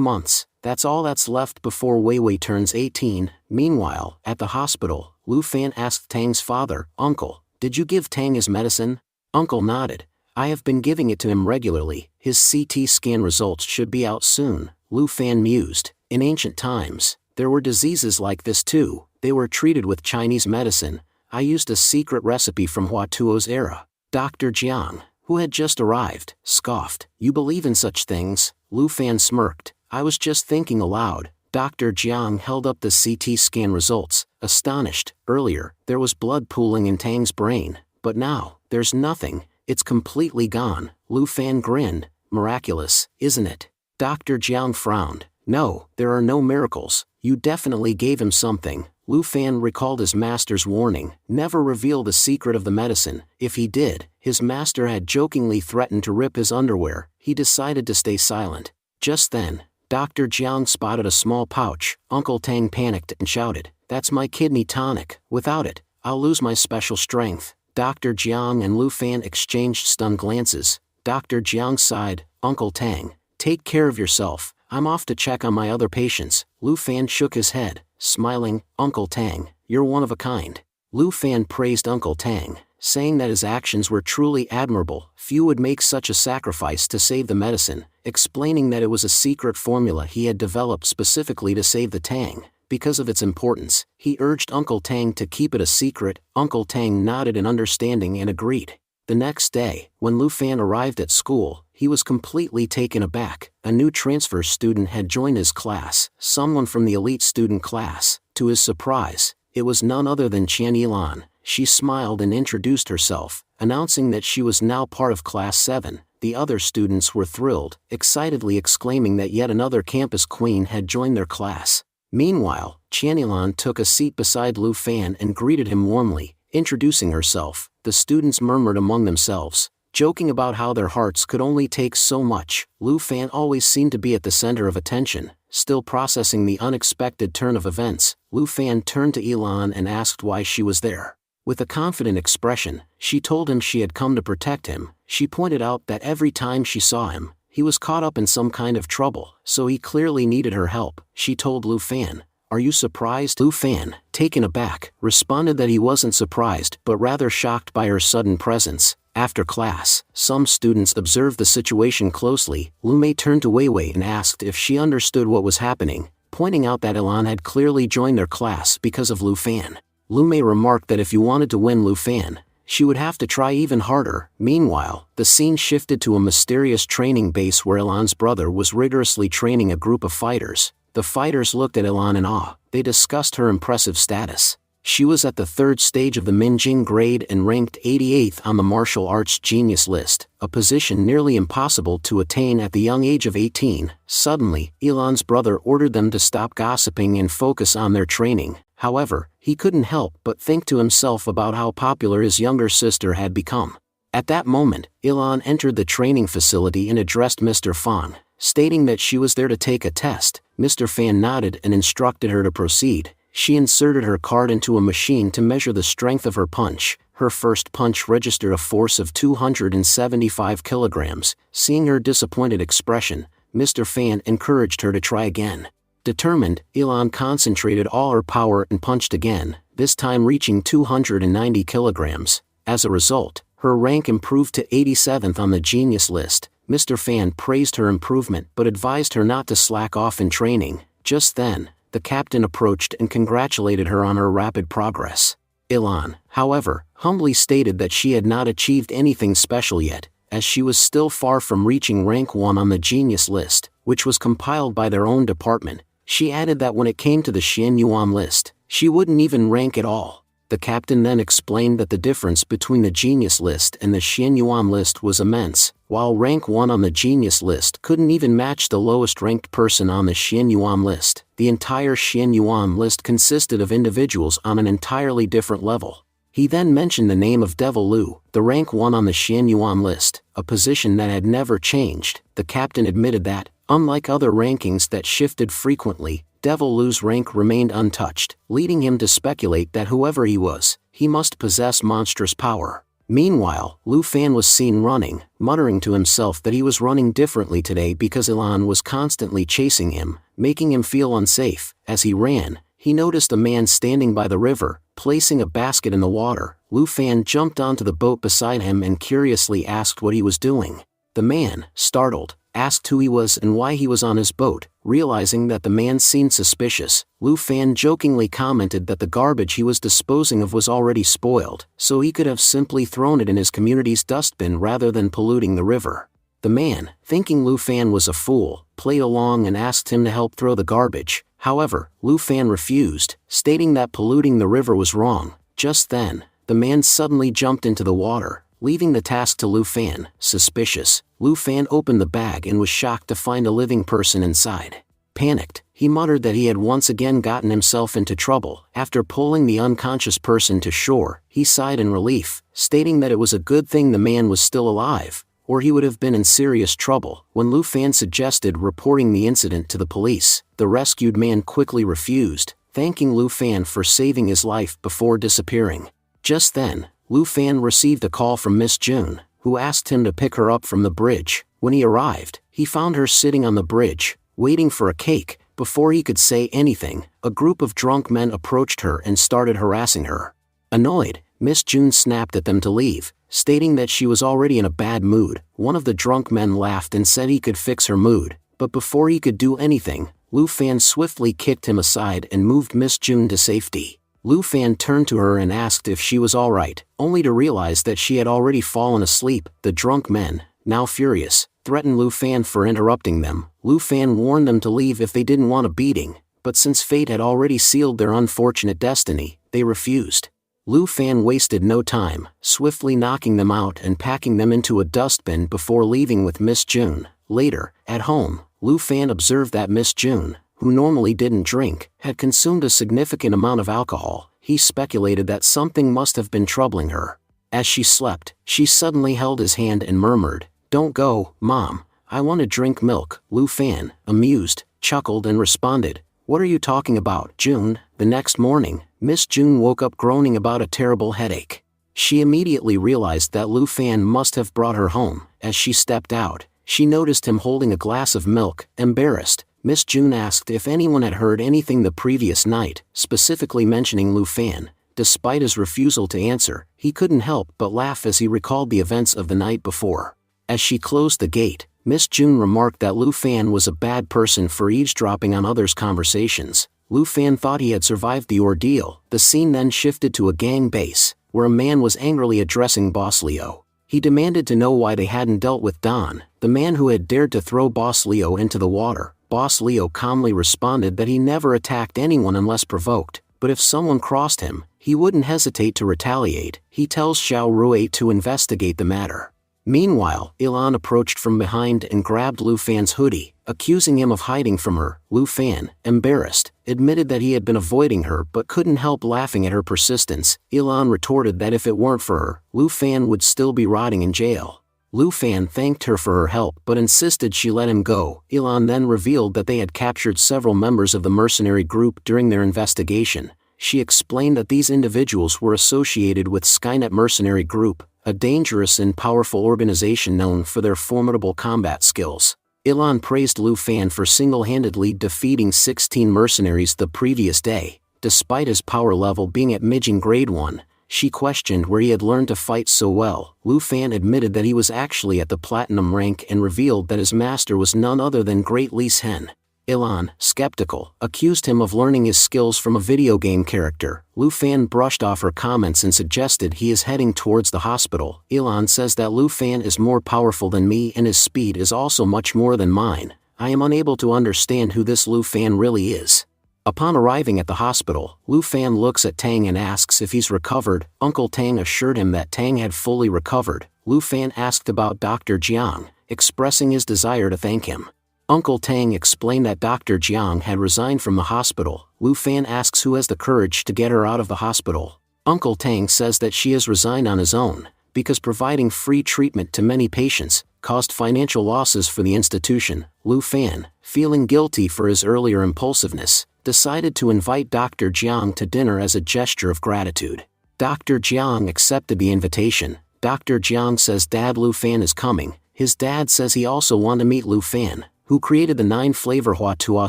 months, that's all that's left before Wei Wei turns 18. Meanwhile, at the hospital, Lu Fan asked Tang's father, Uncle, did you give Tang his medicine? Uncle nodded. I have been giving it to him regularly. His CT scan results should be out soon. Lu Fan mused. In ancient times, there were diseases like this too. They were treated with Chinese medicine. I used a secret recipe from Hua Tuo's era. Dr. Jiang, who had just arrived, scoffed. You believe in such things? Lu Fan smirked. I was just thinking aloud. Dr. Jiang held up the CT scan results, astonished. Earlier, there was blood pooling in Tang's brain, but now, there's nothing. It's completely gone. Lu Fan grinned. Miraculous, isn't it? Dr. Jiang frowned. No, there are no miracles. You definitely gave him something. Lu Fan recalled his master's warning, never reveal the secret of the medicine. If he did, his master had jokingly threatened to rip his underwear. He decided to stay silent. Just then, Dr. Jiang spotted a small pouch. Uncle Tang panicked and shouted, that's my kidney tonic. Without it, I'll lose my special strength. Dr. Jiang and Lu Fan exchanged stunned glances. Dr. Jiang sighed. Uncle Tang, take care of yourself. I'm off to check on my other patients. Lu Fan shook his head, smiling. Uncle Tang, you're one of a kind. Lu Fan praised Uncle Tang, saying that his actions were truly admirable. Few would make such a sacrifice to save the medicine, explaining that it was a secret formula he had developed specifically to save the Tang. Because of its importance, he urged Uncle Tang to keep it a secret. Uncle Tang nodded in understanding and agreed. The next day, when Lu Fan arrived at school, he was completely taken aback. A new transfer student had joined his class, someone from the elite student class. To his surprise, it was none other than Qian Yilan. She smiled and introduced herself, announcing that she was now part of Class 7. The other students were thrilled, excitedly exclaiming that yet another campus queen had joined their class. Meanwhile, Qian Yilan took a seat beside Lu Fan and greeted him warmly, introducing herself. The students murmured among themselves, joking about how their hearts could only take so much. Lu Fan always seemed to be at the center of attention. Still processing the unexpected turn of events, Lu Fan turned to Elan and asked why she was there. With a confident expression, she told him she had come to protect him. She pointed out that every time she saw him, he was caught up in some kind of trouble, so he clearly needed her help. She told Lu Fan, "Are you surprised?" Lu Fan, taken aback, responded that he wasn't surprised but rather shocked by her sudden presence. After class, some students observed the situation closely. Lu Mei turned to Wei Wei and asked if she understood what was happening, pointing out that Elan had clearly joined their class because of Lu Fan. Lu Mei remarked that if you wanted to win Lu Fan, she would have to try even harder. Meanwhile, the scene shifted to a mysterious training base where Elan's brother was rigorously training a group of fighters. The fighters looked at Elan in awe. They discussed her impressive status. She was at the 3rd stage of the Minjing grade and ranked 88th on the martial arts genius list, a position nearly impossible to attain at the young age of 18. Suddenly, Elan's brother ordered them to stop gossiping and focus on their training. However, he couldn't help but think to himself about how popular his younger sister had become. At that moment, Elan entered the training facility and addressed Mr. Fan, stating that she was there to take a test. Mr. Fan nodded and instructed her to proceed. She inserted her card into a machine to measure the strength of her punch. Her first punch registered a force of 275 kilograms. Seeing her disappointed expression, Mr. Fan encouraged her to try again. Determined, Elan concentrated all her power and punched again, this time reaching 290 kilograms. As a result, her rank improved to 87th on the genius list. Mr. Fan praised her improvement but advised her not to slack off in training. Just then, the captain approached and congratulated her on her rapid progress. Elan, however, humbly stated that she had not achieved anything special yet, as she was still far from reaching rank 1 on the genius list, which was compiled by their own department. She added that when it came to the Xian Yuan list, she wouldn't even rank at all. The captain then explained that the difference between the genius list and the Xian Yuan list was immense. While rank 1 on the genius list couldn't even match the lowest ranked person on the Xian Yuan list, the entire Xian Yuan list consisted of individuals on an entirely different level. He then mentioned the name of Devil Lu, the rank 1 on the Xian Yuan list, a position that had never changed. The captain admitted that, unlike other rankings that shifted frequently, Devil Lu's rank remained untouched, leading him to speculate that whoever he was, he must possess monstrous power. Meanwhile, Lu Fan was seen running, muttering to himself that he was running differently today because Elan was constantly chasing him, making him feel unsafe. As he ran, he noticed a man standing by the river, placing a basket in the water. Lu Fan jumped onto the boat beside him and curiously asked what he was doing. The man, startled, asked who he was and why he was on his boat. Realizing that the man seemed suspicious, Lu Fan jokingly commented that the garbage he was disposing of was already spoiled, so he could have simply thrown it in his community's dustbin rather than polluting the river. The man, thinking Lu Fan was a fool, played along and asked him to help throw the garbage. However, Lu Fan refused, stating that polluting the river was wrong. Just then, the man suddenly jumped into the water, leaving the task to Lu Fan. Suspicious, Lu Fan opened the bag and was shocked to find a living person inside. Panicked, he muttered that he had once again gotten himself into trouble. After pulling the unconscious person to shore, he sighed in relief, stating that it was a good thing the man was still alive, or he would have been in serious trouble. When Lu Fan suggested reporting the incident to the police, the rescued man quickly refused, thanking Lu Fan for saving his life before disappearing. Just then, Lu Fan received a call from Miss June, who asked him to pick her up from the bridge. When he arrived, he found her sitting on the bridge, waiting for a cake. Before he could say anything, a group of drunk men approached her and started harassing her. Annoyed, Miss June snapped at them to leave, stating that she was already in a bad mood. One of the drunk men laughed and said he could fix her mood, but before he could do anything, Lu Fan swiftly kicked him aside and moved Miss June to safety. Lu Fan turned to her and asked if she was alright, only to realize that she had already fallen asleep. The drunk men, now furious, threatened Lu Fan for interrupting them. Lu Fan warned them to leave if they didn't want a beating, but since fate had already sealed their unfortunate destiny, they refused. Lu Fan wasted no time, swiftly knocking them out and packing them into a dustbin before leaving with Miss June. Later, at home, Lu Fan observed that Miss June, who normally didn't drink, had consumed a significant amount of alcohol. He speculated that something must have been troubling her. As she slept, she suddenly held his hand and murmured, "Don't go, Mom. I want to drink milk." Lu Fan, amused, chuckled and responded, "What are you talking about, June?" The next morning, Miss June woke up groaning about a terrible headache. She immediately realized that Lu Fan must have brought her home. As she stepped out, she noticed him holding a glass of milk. Embarrassed, Miss June asked if anyone had heard anything the previous night, specifically mentioning Lu Fan. Despite his refusal to answer, he couldn't help but laugh as he recalled the events of the night before. As she closed the gate, Miss June remarked that Lu Fan was a bad person for eavesdropping on others' conversations. Lu Fan thought he had survived the ordeal. The scene then shifted to a gang base, where a man was angrily addressing Boss Leo. He demanded to know why they hadn't dealt with Don, the man who had dared to throw Boss Leo into the water. Boss Leo calmly responded that he never attacked anyone unless provoked, but if someone crossed him, he wouldn't hesitate to retaliate. He tells Xiao Rui to investigate the matter. Meanwhile, Ilan approached from behind and grabbed Lu Fan's hoodie, accusing him of hiding from her. Lu Fan, embarrassed, admitted that he had been avoiding her but couldn't help laughing at her persistence. Ilan retorted that if it weren't for her, Lu Fan would still be rotting in jail. Lu Fan thanked her for her help but insisted she let him go. Ilan then revealed that they had captured several members of the mercenary group during their investigation. She explained that these individuals were associated with Skynet Mercenary Group, a dangerous and powerful organization known for their formidable combat skills. Ilan praised Lu Fan for single-handedly defeating 16 mercenaries the previous day. Despite his power level being at Mijing Grade 1, she questioned where he had learned to fight so well. Lu Fan admitted that he was actually at the Platinum rank and revealed that his master was none other than Great Li Hen. Ilan, skeptical, accused him of learning his skills from a video game character. Lu Fan brushed off her comments and suggested he is heading towards the hospital. Ilan says that Lu Fan is more powerful than me and his speed is also much more than mine. I am unable to understand who this Lu Fan really is. Upon arriving at the hospital, Lu Fan looks at Tang and asks if he's recovered. Uncle Tang assured him that Tang had fully recovered. Lu Fan asked about Dr. Jiang, expressing his desire to thank him. Uncle Tang explained that Dr. Jiang had resigned from the hospital. Lu Fan asks who has the courage to get her out of the hospital. Uncle Tang says that she has resigned on his own, because providing free treatment to many patients caused financial losses for the institution. Lu Fan, feeling guilty for his earlier impulsiveness, decided to invite Dr. Jiang to dinner as a gesture of gratitude. Dr. Jiang accepted the invitation. Dr. Jiang says Dad Lu Fan is coming. His dad says he also wants to meet Lu Fan, who created the 9-flavor Hua Tua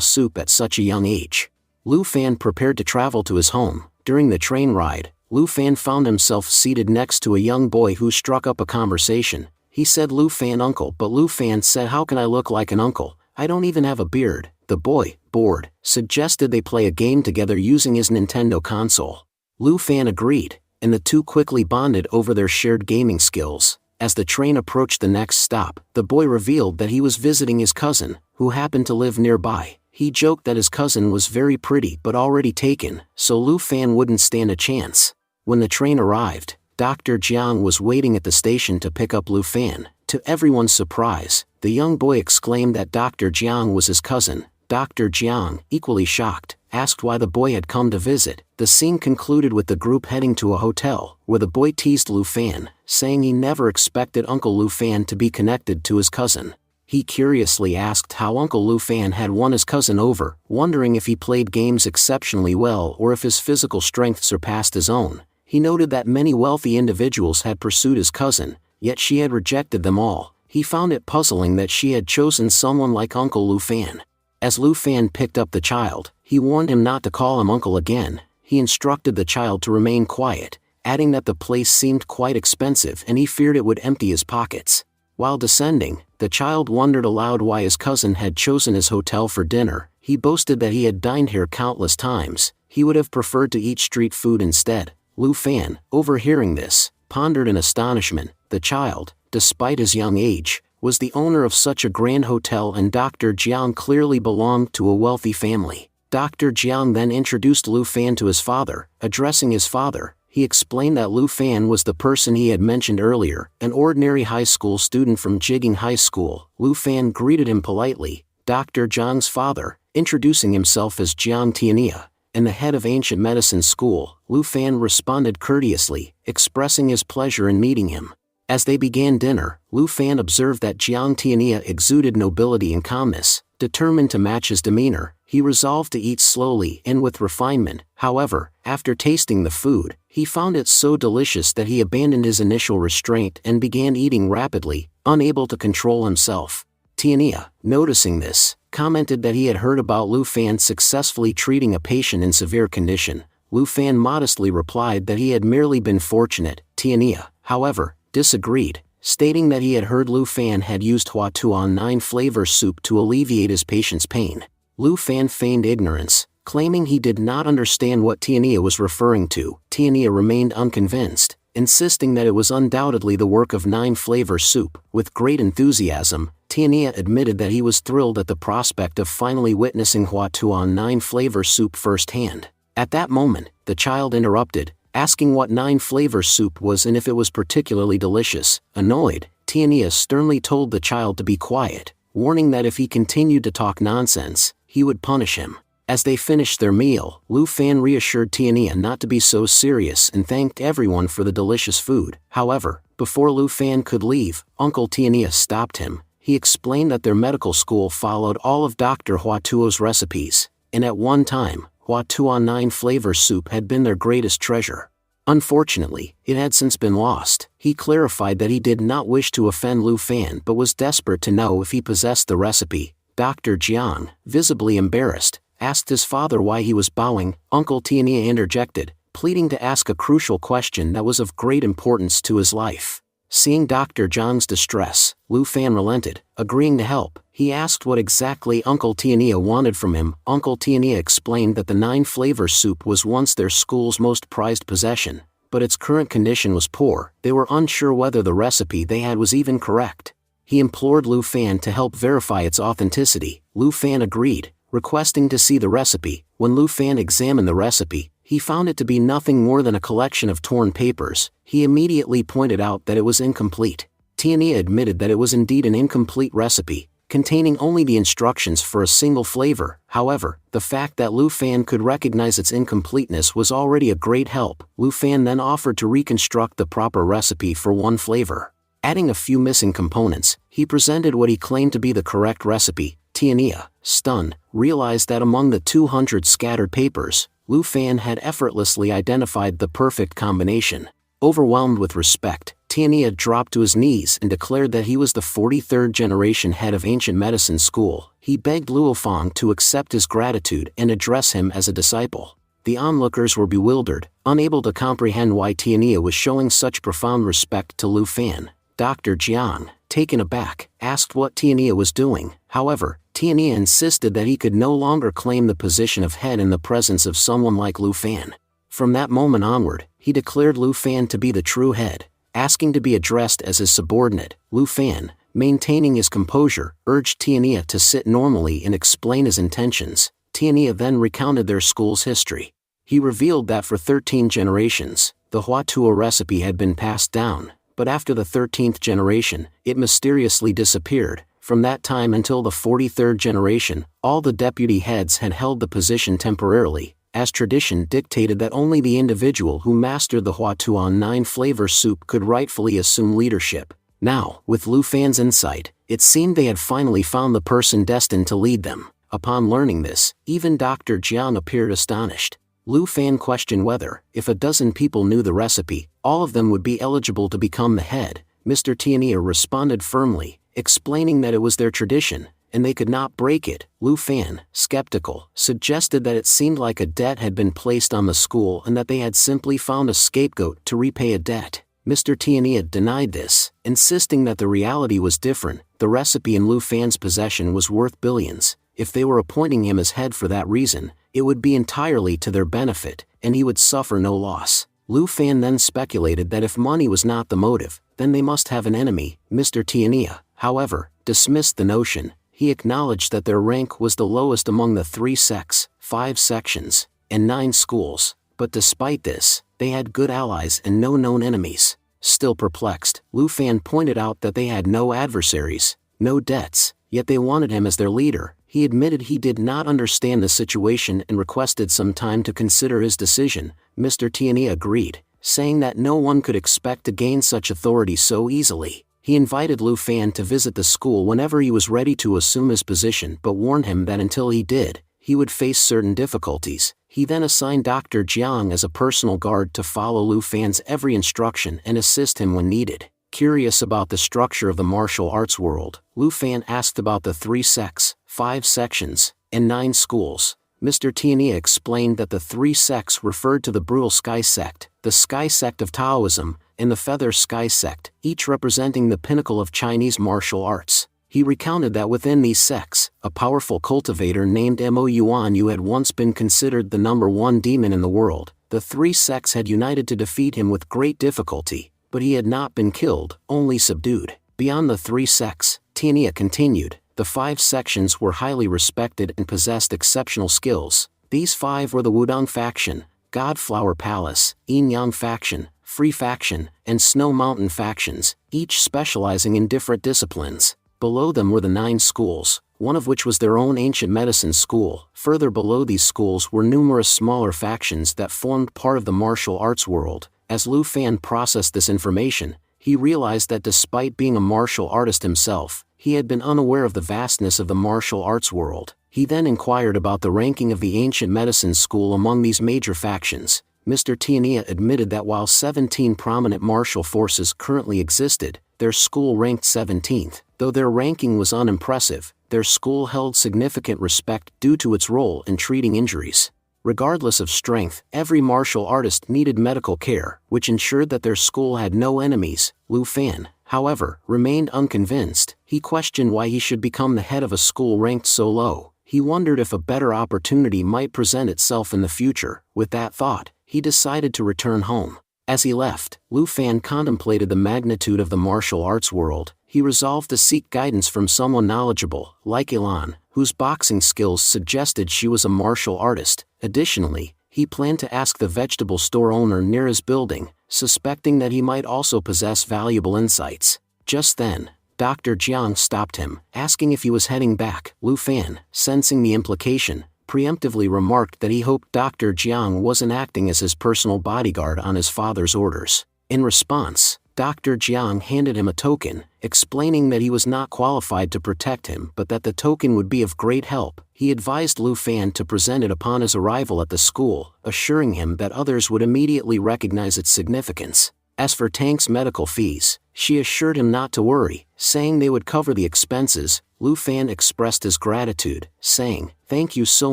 soup at such a young age. Lu Fan prepared to travel to his home. During the train ride, Lu Fan found himself seated next to a young boy who struck up a conversation. He said Lu Fan uncle, but Lu Fan said, "How can I look like an uncle? I don't even have a beard." The boy, bored, suggested they play a game together using his Nintendo console. Lu Fan agreed, and the two quickly bonded over their shared gaming skills. As the train approached the next stop, the boy revealed that he was visiting his cousin, who happened to live nearby. He joked that his cousin was very pretty but already taken, so Lu Fan wouldn't stand a chance. When the train arrived, Dr. Jiang was waiting at the station to pick up Lu Fan. To everyone's surprise, the young boy exclaimed that Dr. Jiang was his cousin. Dr. Jiang, equally shocked, asked why the boy had come to visit. The scene concluded with the group heading to a hotel, where the boy teased Lu Fan, saying he never expected Uncle Lu Fan to be connected to his cousin. He curiously asked how Uncle Lu Fan had won his cousin over, wondering if he played games exceptionally well or if his physical strength surpassed his own. He noted that many wealthy individuals had pursued his cousin, yet she had rejected them all. He found it puzzling that she had chosen someone like Uncle Lu Fan. As Lu Fan picked up the child, he warned him not to call him uncle again. He instructed the child to remain quiet, adding that the place seemed quite expensive and he feared it would empty his pockets. While descending, the child wondered aloud why his cousin had chosen his hotel for dinner. He boasted that he had dined here countless times. He would have preferred to eat street food instead. Lu Fan, overhearing this, pondered in astonishment. The child, despite his young age, was the owner of such a grand hotel, and Dr. Jiang clearly belonged to a wealthy family. Dr. Jiang then introduced Lu Fan to his father. Addressing his father, he explained that Lu Fan was the person he had mentioned earlier, an ordinary high school student from Jigang High School. Lu Fan greeted him politely. Dr. Jiang's father, introducing himself as Jiang Tiania, and the head of ancient medicine school, Lu Fan responded courteously, expressing his pleasure in meeting him. As they began dinner, Lu Fan observed that Jiang Tianhe exuded nobility and calmness. Determined to match his demeanor, he resolved to eat slowly and with refinement. However, after tasting the food, he found it so delicious that he abandoned his initial restraint and began eating rapidly, unable to control himself. Tianhe, noticing this, commented that he had heard about Lu Fan successfully treating a patient in severe condition. Lu Fan modestly replied that he had merely been fortunate. Tianhe, however, disagreed, stating that he had heard Lu Fan had used Hua Tuan 9 flavor soup to alleviate his patient's pain. Lu Fan feigned ignorance, claiming he did not understand what Tianhe was referring to. Tianhe remained unconvinced, insisting that it was undoubtedly the work of 9 flavor soup. With great enthusiasm, Tianhe admitted that he was thrilled at the prospect of finally witnessing Hua Tuan 9 flavor soup firsthand. At that moment, the child interrupted, asking what 9 flavor soup was and if it was particularly delicious. Annoyed, Tianhe sternly told the child to be quiet, warning that if he continued to talk nonsense, he would punish him. As they finished their meal, Lu Fan reassured Tianhe not to be so serious and thanked everyone for the delicious food. However, before Lu Fan could leave, Uncle Tianhe stopped him. He explained that their medical school followed all of Dr. Hua Tuo's recipes, and at one time, Hua Tuan 9 flavor soup had been their greatest treasure. Unfortunately, it had since been lost. He clarified that he did not wish to offend Lu Fan but was desperate to know if he possessed the recipe. Dr. Jiang, visibly embarrassed, asked his father why he was bowing. Uncle Tianhe interjected, pleading to ask a crucial question that was of great importance to his life. Seeing Dr. Jiang's distress, Lu Fan relented, agreeing to help. He asked what exactly Uncle Tianhe wanted from him. Uncle Tianhe explained that the 9 flavor soup was once their school's most prized possession, but its current condition was poor. They were unsure whether the recipe they had was even correct. He implored Lu Fan to help verify its authenticity. Lu Fan agreed, requesting to see the recipe. When Lu Fan examined the recipe, he found it to be nothing more than a collection of torn papers. He immediately pointed out that it was incomplete. Tianhe admitted that it was indeed an incomplete recipe, containing only the instructions for a single flavor. However, the fact that Lu Fan could recognize its incompleteness was already a great help. Lu Fan then offered to reconstruct the proper recipe for one flavor. Adding a few missing components, he presented what he claimed to be the correct recipe. Tianhe, stunned, realized that among the 200 scattered papers, Lu Fan had effortlessly identified the perfect combination. Overwhelmed with respect, Tianhe dropped to his knees and declared that he was the 43rd generation head of ancient medicine school. He begged Luo Fang to accept his gratitude and address him as a disciple. The onlookers were bewildered, unable to comprehend why Tianhe was showing such profound respect to Lu Fan. Dr. Jiang, taken aback, asked what Tianhe was doing. However, Tianhe insisted that he could no longer claim the position of head in the presence of someone like Lu Fan. From that moment onward, he declared Lu Fan to be the true head, asking to be addressed as his subordinate. Lu Fan, maintaining his composure, urged Tianhe to sit normally and explain his intentions. Tianhe then recounted their school's history. He revealed that for 13 generations, the Hua Tuo recipe had been passed down, but after the 13th generation, it mysteriously disappeared. From that time until the 43rd generation, all the deputy heads had held the position temporarily, as tradition dictated that only the individual who mastered the Hua Tuan 9 flavor soup could rightfully assume leadership. Now, with Lu Fan's insight, it seemed they had finally found the person destined to lead them. Upon learning this, even Dr. Jiang appeared astonished. Lu Fan questioned whether, if a dozen people knew the recipe, all of them would be eligible to become the head. Mr. Tianhe responded firmly, explaining that it was their tradition, and they could not break it. Lu Fan, skeptical, suggested that it seemed like a debt had been placed on the school and that they had simply found a scapegoat to repay a debt. Mr. Tianhe denied this, insisting that the reality was different. The recipe in Lu Fan's possession was worth billions. If they were appointing him as head for that reason, it would be entirely to their benefit, and he would suffer no loss. Lu Fan then speculated that if money was not the motive, then they must have an enemy. Mr. Tianhe, however, dismissed the notion. He acknowledged that their rank was the lowest among the 3 sects, 5 sections, and 9 schools, but despite this, they had good allies and no known enemies. Still perplexed, Lu Fan pointed out that they had no adversaries, no debts, yet they wanted him as their leader. he admitted he did not understand the situation and requested some time to consider his decision. Mr. Tianyi agreed, saying that no one could expect to gain such authority so easily. He invited Lu Fan to visit the school whenever he was ready to assume his position, but warned him that until he did, he would face certain difficulties. He then assigned Dr. Jiang as a personal guard to follow Lu Fan's every instruction and assist him when needed. Curious about the structure of the martial arts world, Lu Fan asked about the 3 sects, 5 sections, and 9 schools. Mr. Tianyi explained that the 3 sects referred to the Brutal Sky Sect, the Sky Sect of Taoism, and the Feather Sky Sect, each representing the pinnacle of Chinese martial arts. He recounted that within these sects, a powerful cultivator named Mo Yuan Yu had once been considered the #1 demon in the world. The 3 sects had united to defeat him with great difficulty, but he had not been killed, only subdued. Beyond the 3 sects, Tianyi continued, the 5 sections were highly respected and possessed exceptional skills. These 5 were the Wudong faction, Godflower Palace, Yin Yang faction, Free faction, and Snow Mountain factions, each specializing in different disciplines. Below them were the 9 schools, one of which was their own ancient medicine school. Further below these schools were numerous smaller factions that formed part of the martial arts world. As Lu Fan processed this information, he realized that despite being a martial artist himself, he had been unaware of the vastness of the martial arts world. He then inquired about the ranking of the ancient medicine school among these major factions. Mr. Tianyi admitted that while 17 prominent martial forces currently existed, their school ranked 17th. Though their ranking was unimpressive, their school held significant respect due to its role in treating injuries. Regardless of strength, every martial artist needed medical care, which ensured that their school had no enemies. Lu Fan, however, remained unconvinced. He questioned why he should become the head of a school ranked so low. He wondered if a better opportunity might present itself in the future. With that thought, he decided to return home. As he left, Lu Fan contemplated the magnitude of the martial arts world. He resolved to seek guidance from someone knowledgeable, like Ilan, whose boxing skills suggested she was a martial artist. Additionally, he planned to ask the vegetable store owner near his building, suspecting that he might also possess valuable insights. Just then, Dr. Jiang stopped him, asking if he was heading back. Lu Fan, sensing the implication, preemptively remarked that he hoped Dr. Jiang wasn't acting as his personal bodyguard on his father's orders. In response, Dr. Jiang handed him a token, explaining that he was not qualified to protect him but that the token would be of great help. He advised Lu Fan to present it upon his arrival at the school, assuring him that others would immediately recognize its significance. As for Tang's medical fees, she assured him not to worry, saying they would cover the expenses. Lu Fan expressed his gratitude, saying, "Thank you so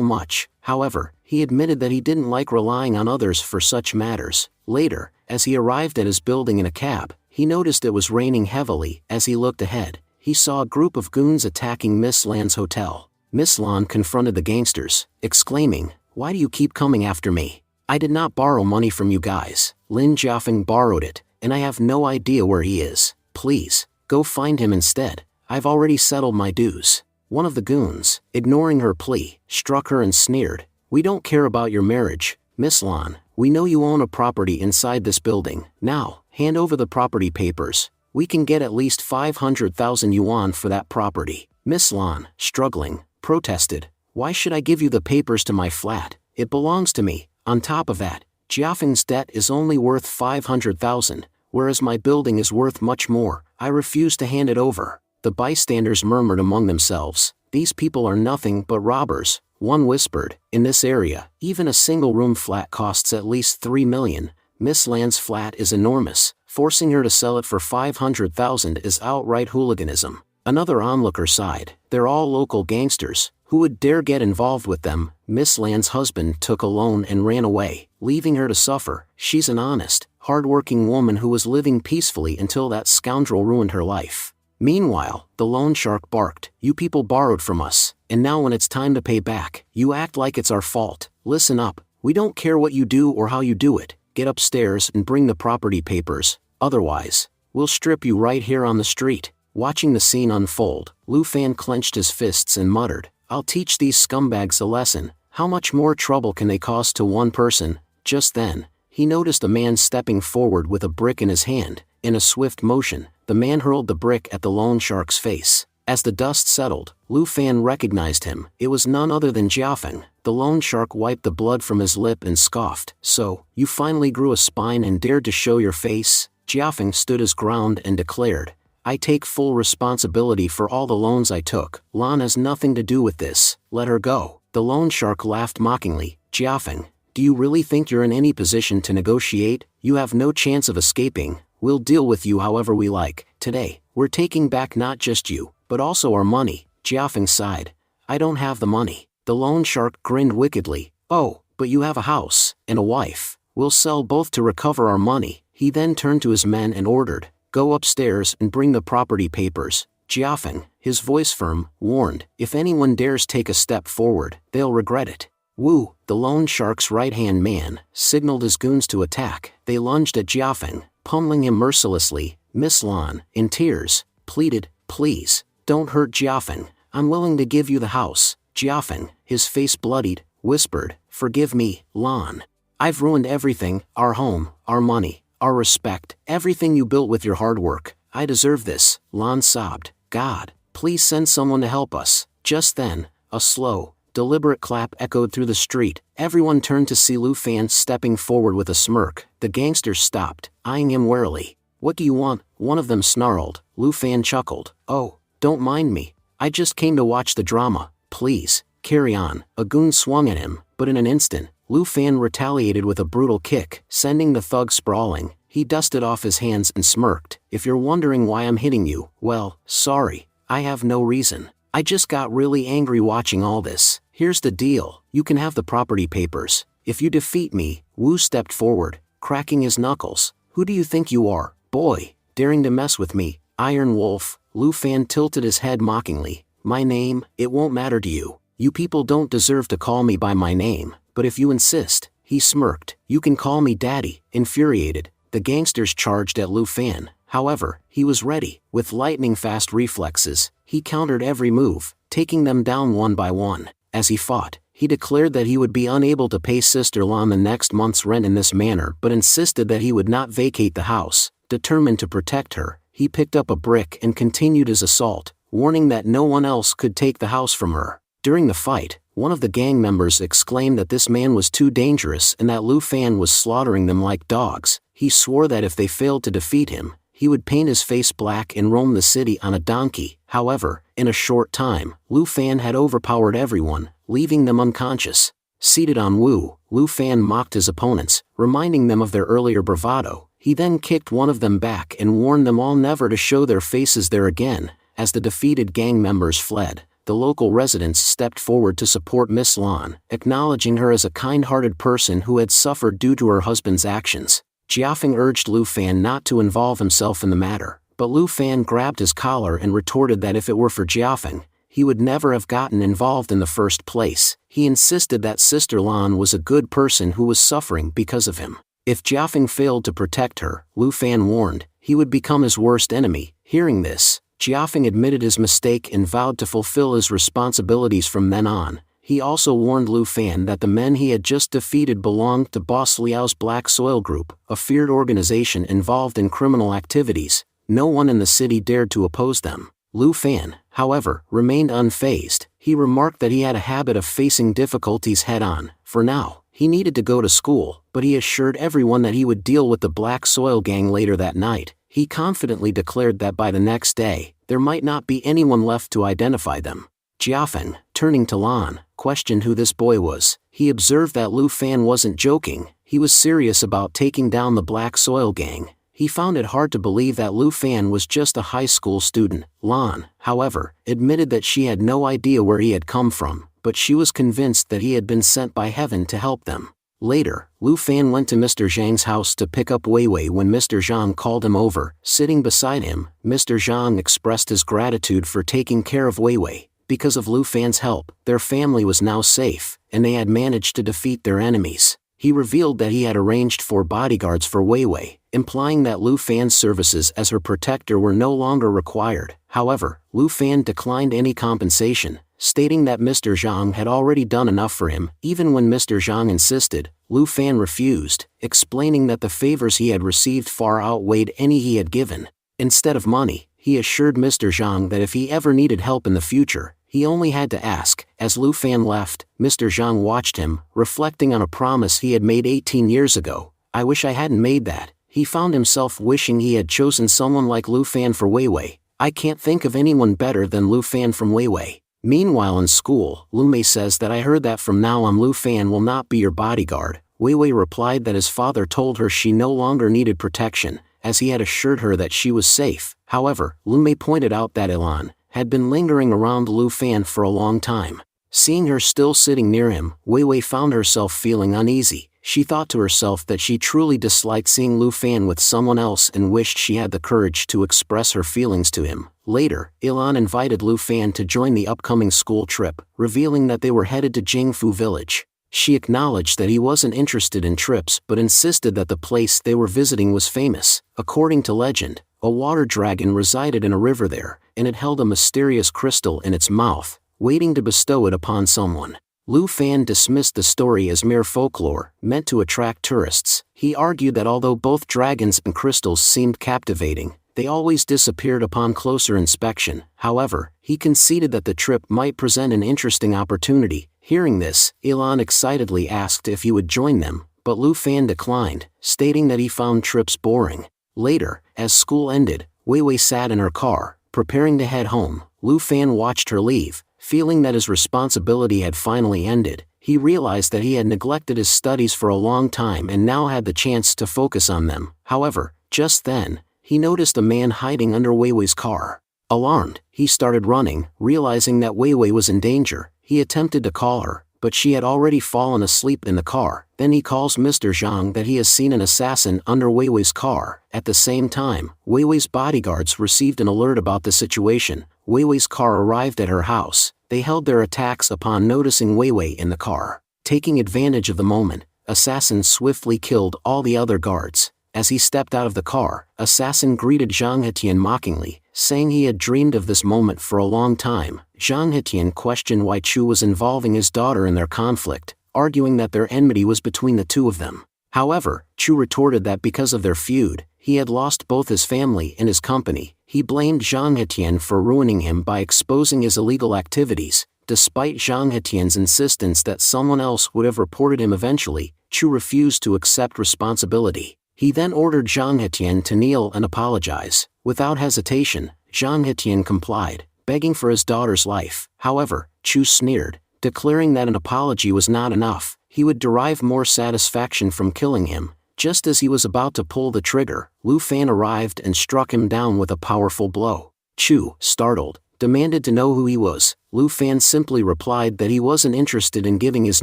much." However, he admitted that he didn't like relying on others for such matters. Later, as he arrived at his building in a cab, he noticed it was raining heavily. As he looked ahead, he saw a group of goons attacking Miss Lan's hotel. Miss Lan confronted the gangsters, exclaiming, "Why do you keep coming after me? I did not borrow money from you guys. Lin Jiafeng borrowed it, and I have no idea where he is. Please, go find him instead. I've already settled my dues." One of the goons, ignoring her plea, struck her and sneered, "We don't care about your marriage, Miss Lan. We know you own a property inside this building. Now, hand over the property papers. We can get at least 500,000 yuan for that property." Miss Lan, struggling, protested, "Why should I give you the papers to my flat? It belongs to me. On top of that, Jiafeng's debt is only worth 500,000, whereas my building is worth much more. I refuse to hand it over." The bystanders murmured among themselves, "These people are nothing but robbers." One whispered, "In this area, even a single-room flat costs at least 3 million. Miss Lan's flat is enormous. Forcing her to sell it for 500,000 is outright hooliganism." Another onlooker sighed, "They're all local gangsters. Who would dare get involved with them?" Miss Lan's husband took a loan and ran away, leaving her to suffer. She's an honest, hard-working woman who was living peacefully until that scoundrel ruined her life. Meanwhile, the loan shark barked, "You people borrowed from us, and now when it's time to pay back, you act like it's our fault. Listen up, we don't care what you do or how you do it. Get upstairs and bring the property papers, otherwise, we'll strip you right here on the street." Watching the scene unfold, Lu Fan clenched his fists and muttered, "I'll teach these scumbags a lesson. How much more trouble can they cause to one person?" Just then, he noticed a man stepping forward with a brick in his hand. In a swift motion, the man hurled the brick at the loan shark's face. As the dust settled, Lu Fan recognized him. It was none other than Jiafeng. The loan shark wiped the blood from his lip and scoffed. "So, you finally grew a spine and dared to show your face?" Jiafeng stood his ground and declared, "I take full responsibility for all the loans I took. Lan has nothing to do with this. Let her go." The loan shark laughed mockingly. "Jiafeng, do you really think you're in any position to negotiate? You have no chance of escaping. We'll deal with you however we like. Today, we're taking back not just you, but also our money." Jiafeng sighed. "I don't have the money." The loan shark grinned wickedly. "Oh, but you have a house and a wife. We'll sell both to recover our money." He then turned to his men and ordered, "Go upstairs and bring the property papers." Jiafeng, his voice firm, warned, "If anyone dares take a step forward, they'll regret it." Wu, the loan shark's right-hand man, signaled his goons to attack. They lunged at Jiafeng, pummeling him mercilessly. Miss Lan, in tears, pleaded, "Please, don't hurt Jiafeng. I'm willing to give you the house." Jiafeng, his face bloodied, whispered, "Forgive me, Lan. I've ruined everything, our home, our money, our respect, everything you built with your hard work. I deserve this." Lan sobbed, "God, please send someone to help us." Just then, a slow, deliberate clap echoed through the street. Everyone turned to see Lu Fan stepping forward with a smirk. The gangsters stopped, eyeing him warily. "What do you want?" one of them snarled. Lu Fan chuckled. "Oh, don't mind me. I just came to watch the drama. Please, carry on." A goon swung at him, but in an instant, Lu Fan retaliated with a brutal kick, sending the thug sprawling. He dusted off his hands and smirked. "If you're wondering why I'm hitting you, well, sorry, I have no reason. I just got really angry watching all this. Here's the deal, you can have the property papers. If you defeat me." Wu stepped forward, cracking his knuckles. "Who do you think you are, boy, daring to mess with me? Iron Wolf." Lu Fan tilted his head mockingly. "My name, it won't matter to you. You people don't deserve to call me by my name, but if you insist," he smirked, "you can call me Daddy." Infuriated, the gangsters charged at Lu Fan. However, he was ready. With lightning-fast reflexes, he countered every move, taking them down one by one. As he fought, he declared that he would be unable to pay Sister Lan the next month's rent in this manner but insisted that he would not vacate the house. Determined to protect her, he picked up a brick and continued his assault, warning that no one else could take the house from her. During the fight, one of the gang members exclaimed that this man was too dangerous and that Lu Fan was slaughtering them like dogs. He swore that if they failed to defeat him, he would paint his face black and roam the city on a donkey. However, in a short time, Lu Fan had overpowered everyone, leaving them unconscious. Seated on Wu, Lu Fan mocked his opponents, reminding them of their earlier bravado. He then kicked one of them back and warned them all never to show their faces there again. As the defeated gang members fled, the local residents stepped forward to support Miss Lan, acknowledging her as a kind-hearted person who had suffered due to her husband's actions. Jiafeng urged Lu Fan not to involve himself in the matter, but Lu Fan grabbed his collar and retorted that if it were for Jiafeng, he would never have gotten involved in the first place. He insisted that Sister Lan was a good person who was suffering because of him. If Jiafeng failed to protect her, Lu Fan warned, he would become his worst enemy. Hearing this, Jiafeng admitted his mistake and vowed to fulfill his responsibilities from then on. He also warned Lu Fan that the men he had just defeated belonged to Boss Liao's Black Soil Group, a feared organization involved in criminal activities. No one in the city dared to oppose them. Lu Fan, however, remained unfazed. He remarked that he had a habit of facing difficulties head-on. For now, he needed to go to school, but he assured everyone that he would deal with the Black Soil Gang later that night. He confidently declared that by the next day, there might not be anyone left to identify them. Jiafeng, turning to Lan, questioned who this boy was. He observed that Lu Fan wasn't joking. He was serious about taking down the Black Soil Gang. He found it hard to believe that Lu Fan was just a high school student. Lan, however, admitted that she had no idea where he had come from, but she was convinced that he had been sent by heaven to help them. Later, Lu Fan went to Mr. Zhang's house to pick up Weiwei when Mr. Zhang called him over. Sitting beside him, Mr. Zhang expressed his gratitude for taking care of Weiwei. Because of Lu Fan's help, their family was now safe, and they had managed to defeat their enemies. He revealed that he had arranged 4 bodyguards for Weiwei, implying that Lu Fan's services as her protector were no longer required. However, Lu Fan declined any compensation, stating that Mr. Zhang had already done enough for him. Even when Mr. Zhang insisted, Lu Fan refused, explaining that the favors he had received far outweighed any he had given. Instead of money, he assured Mr. Zhang that if he ever needed help in the future, he only had to ask. As Lu Fan left, Mr. Zhang watched him, reflecting on a promise he had made 18 years ago. I wish I hadn't made that. He found himself wishing he had chosen someone like Lu Fan for Wei Wei. I can't think of anyone better than Lu Fan from Wei Wei. Meanwhile in school, Lu Mei says that I heard that from now on Lu Fan will not be your bodyguard. Wei Wei replied that his father told her she no longer needed protection, as he had assured her that she was safe. However, Lu Mei pointed out that Ilan had been lingering around Lu Fan for a long time. Seeing her still sitting near him, Wei Wei found herself feeling uneasy. She thought to herself that she truly disliked seeing Lu Fan with someone else and wished she had the courage to express her feelings to him. Later, Ilan invited Lu Fan to join the upcoming school trip, revealing that they were headed to Jingfu village. She acknowledged that he wasn't interested in trips but insisted that the place they were visiting was famous. According to legend, a water dragon resided in a river there, and it held a mysterious crystal in its mouth, waiting to bestow it upon someone. Lu Fan dismissed the story as mere folklore, meant to attract tourists. He argued that although both dragons and crystals seemed captivating, they always disappeared upon closer inspection. However, he conceded that the trip might present an interesting opportunity. Hearing this, Ilan excitedly asked if he would join them, but Lu Fan declined, stating that he found trips boring. Later, as school ended, Wei Wei sat in her car, preparing to head home. Lu Fan watched her leave. Feeling that his responsibility had finally ended, he realized that he had neglected his studies for a long time and now had the chance to focus on them. However, just then, he noticed a man hiding under Wei Wei's car. Alarmed, he started running, realizing that Wei Wei was in danger. He attempted to call her, but she had already fallen asleep in the car. Then he calls Mr. Zhang that he has seen an assassin under Wei Wei's car. At the same time, Wei Wei's bodyguards received an alert about the situation. Wei Wei's car arrived at her house. They held their attacks upon noticing Wei Wei in the car. Taking advantage of the moment, Assassin swiftly killed all the other guards. As he stepped out of the car, Assassin greeted Zhang Hetian mockingly, saying he had dreamed of this moment for a long time. Zhang Hetian questioned why Chu was involving his daughter in their conflict, arguing that their enmity was between the two of them. However, Chu retorted that because of their feud, he had lost both his family and his company. He blamed Zhang Hetian for ruining him by exposing his illegal activities. Despite Zhang Hetian's insistence that someone else would have reported him eventually, Chu refused to accept responsibility. He then ordered Zhang Hetian to kneel and apologize. Without hesitation, Zhang Hetian complied, begging for his daughter's life. However, Chu sneered, declaring that an apology was not enough. He would derive more satisfaction from killing him. Just as he was about to pull the trigger, Lu Fan arrived and struck him down with a powerful blow. Chu, startled, demanded to know who he was. Lu Fan simply replied that he wasn't interested in giving his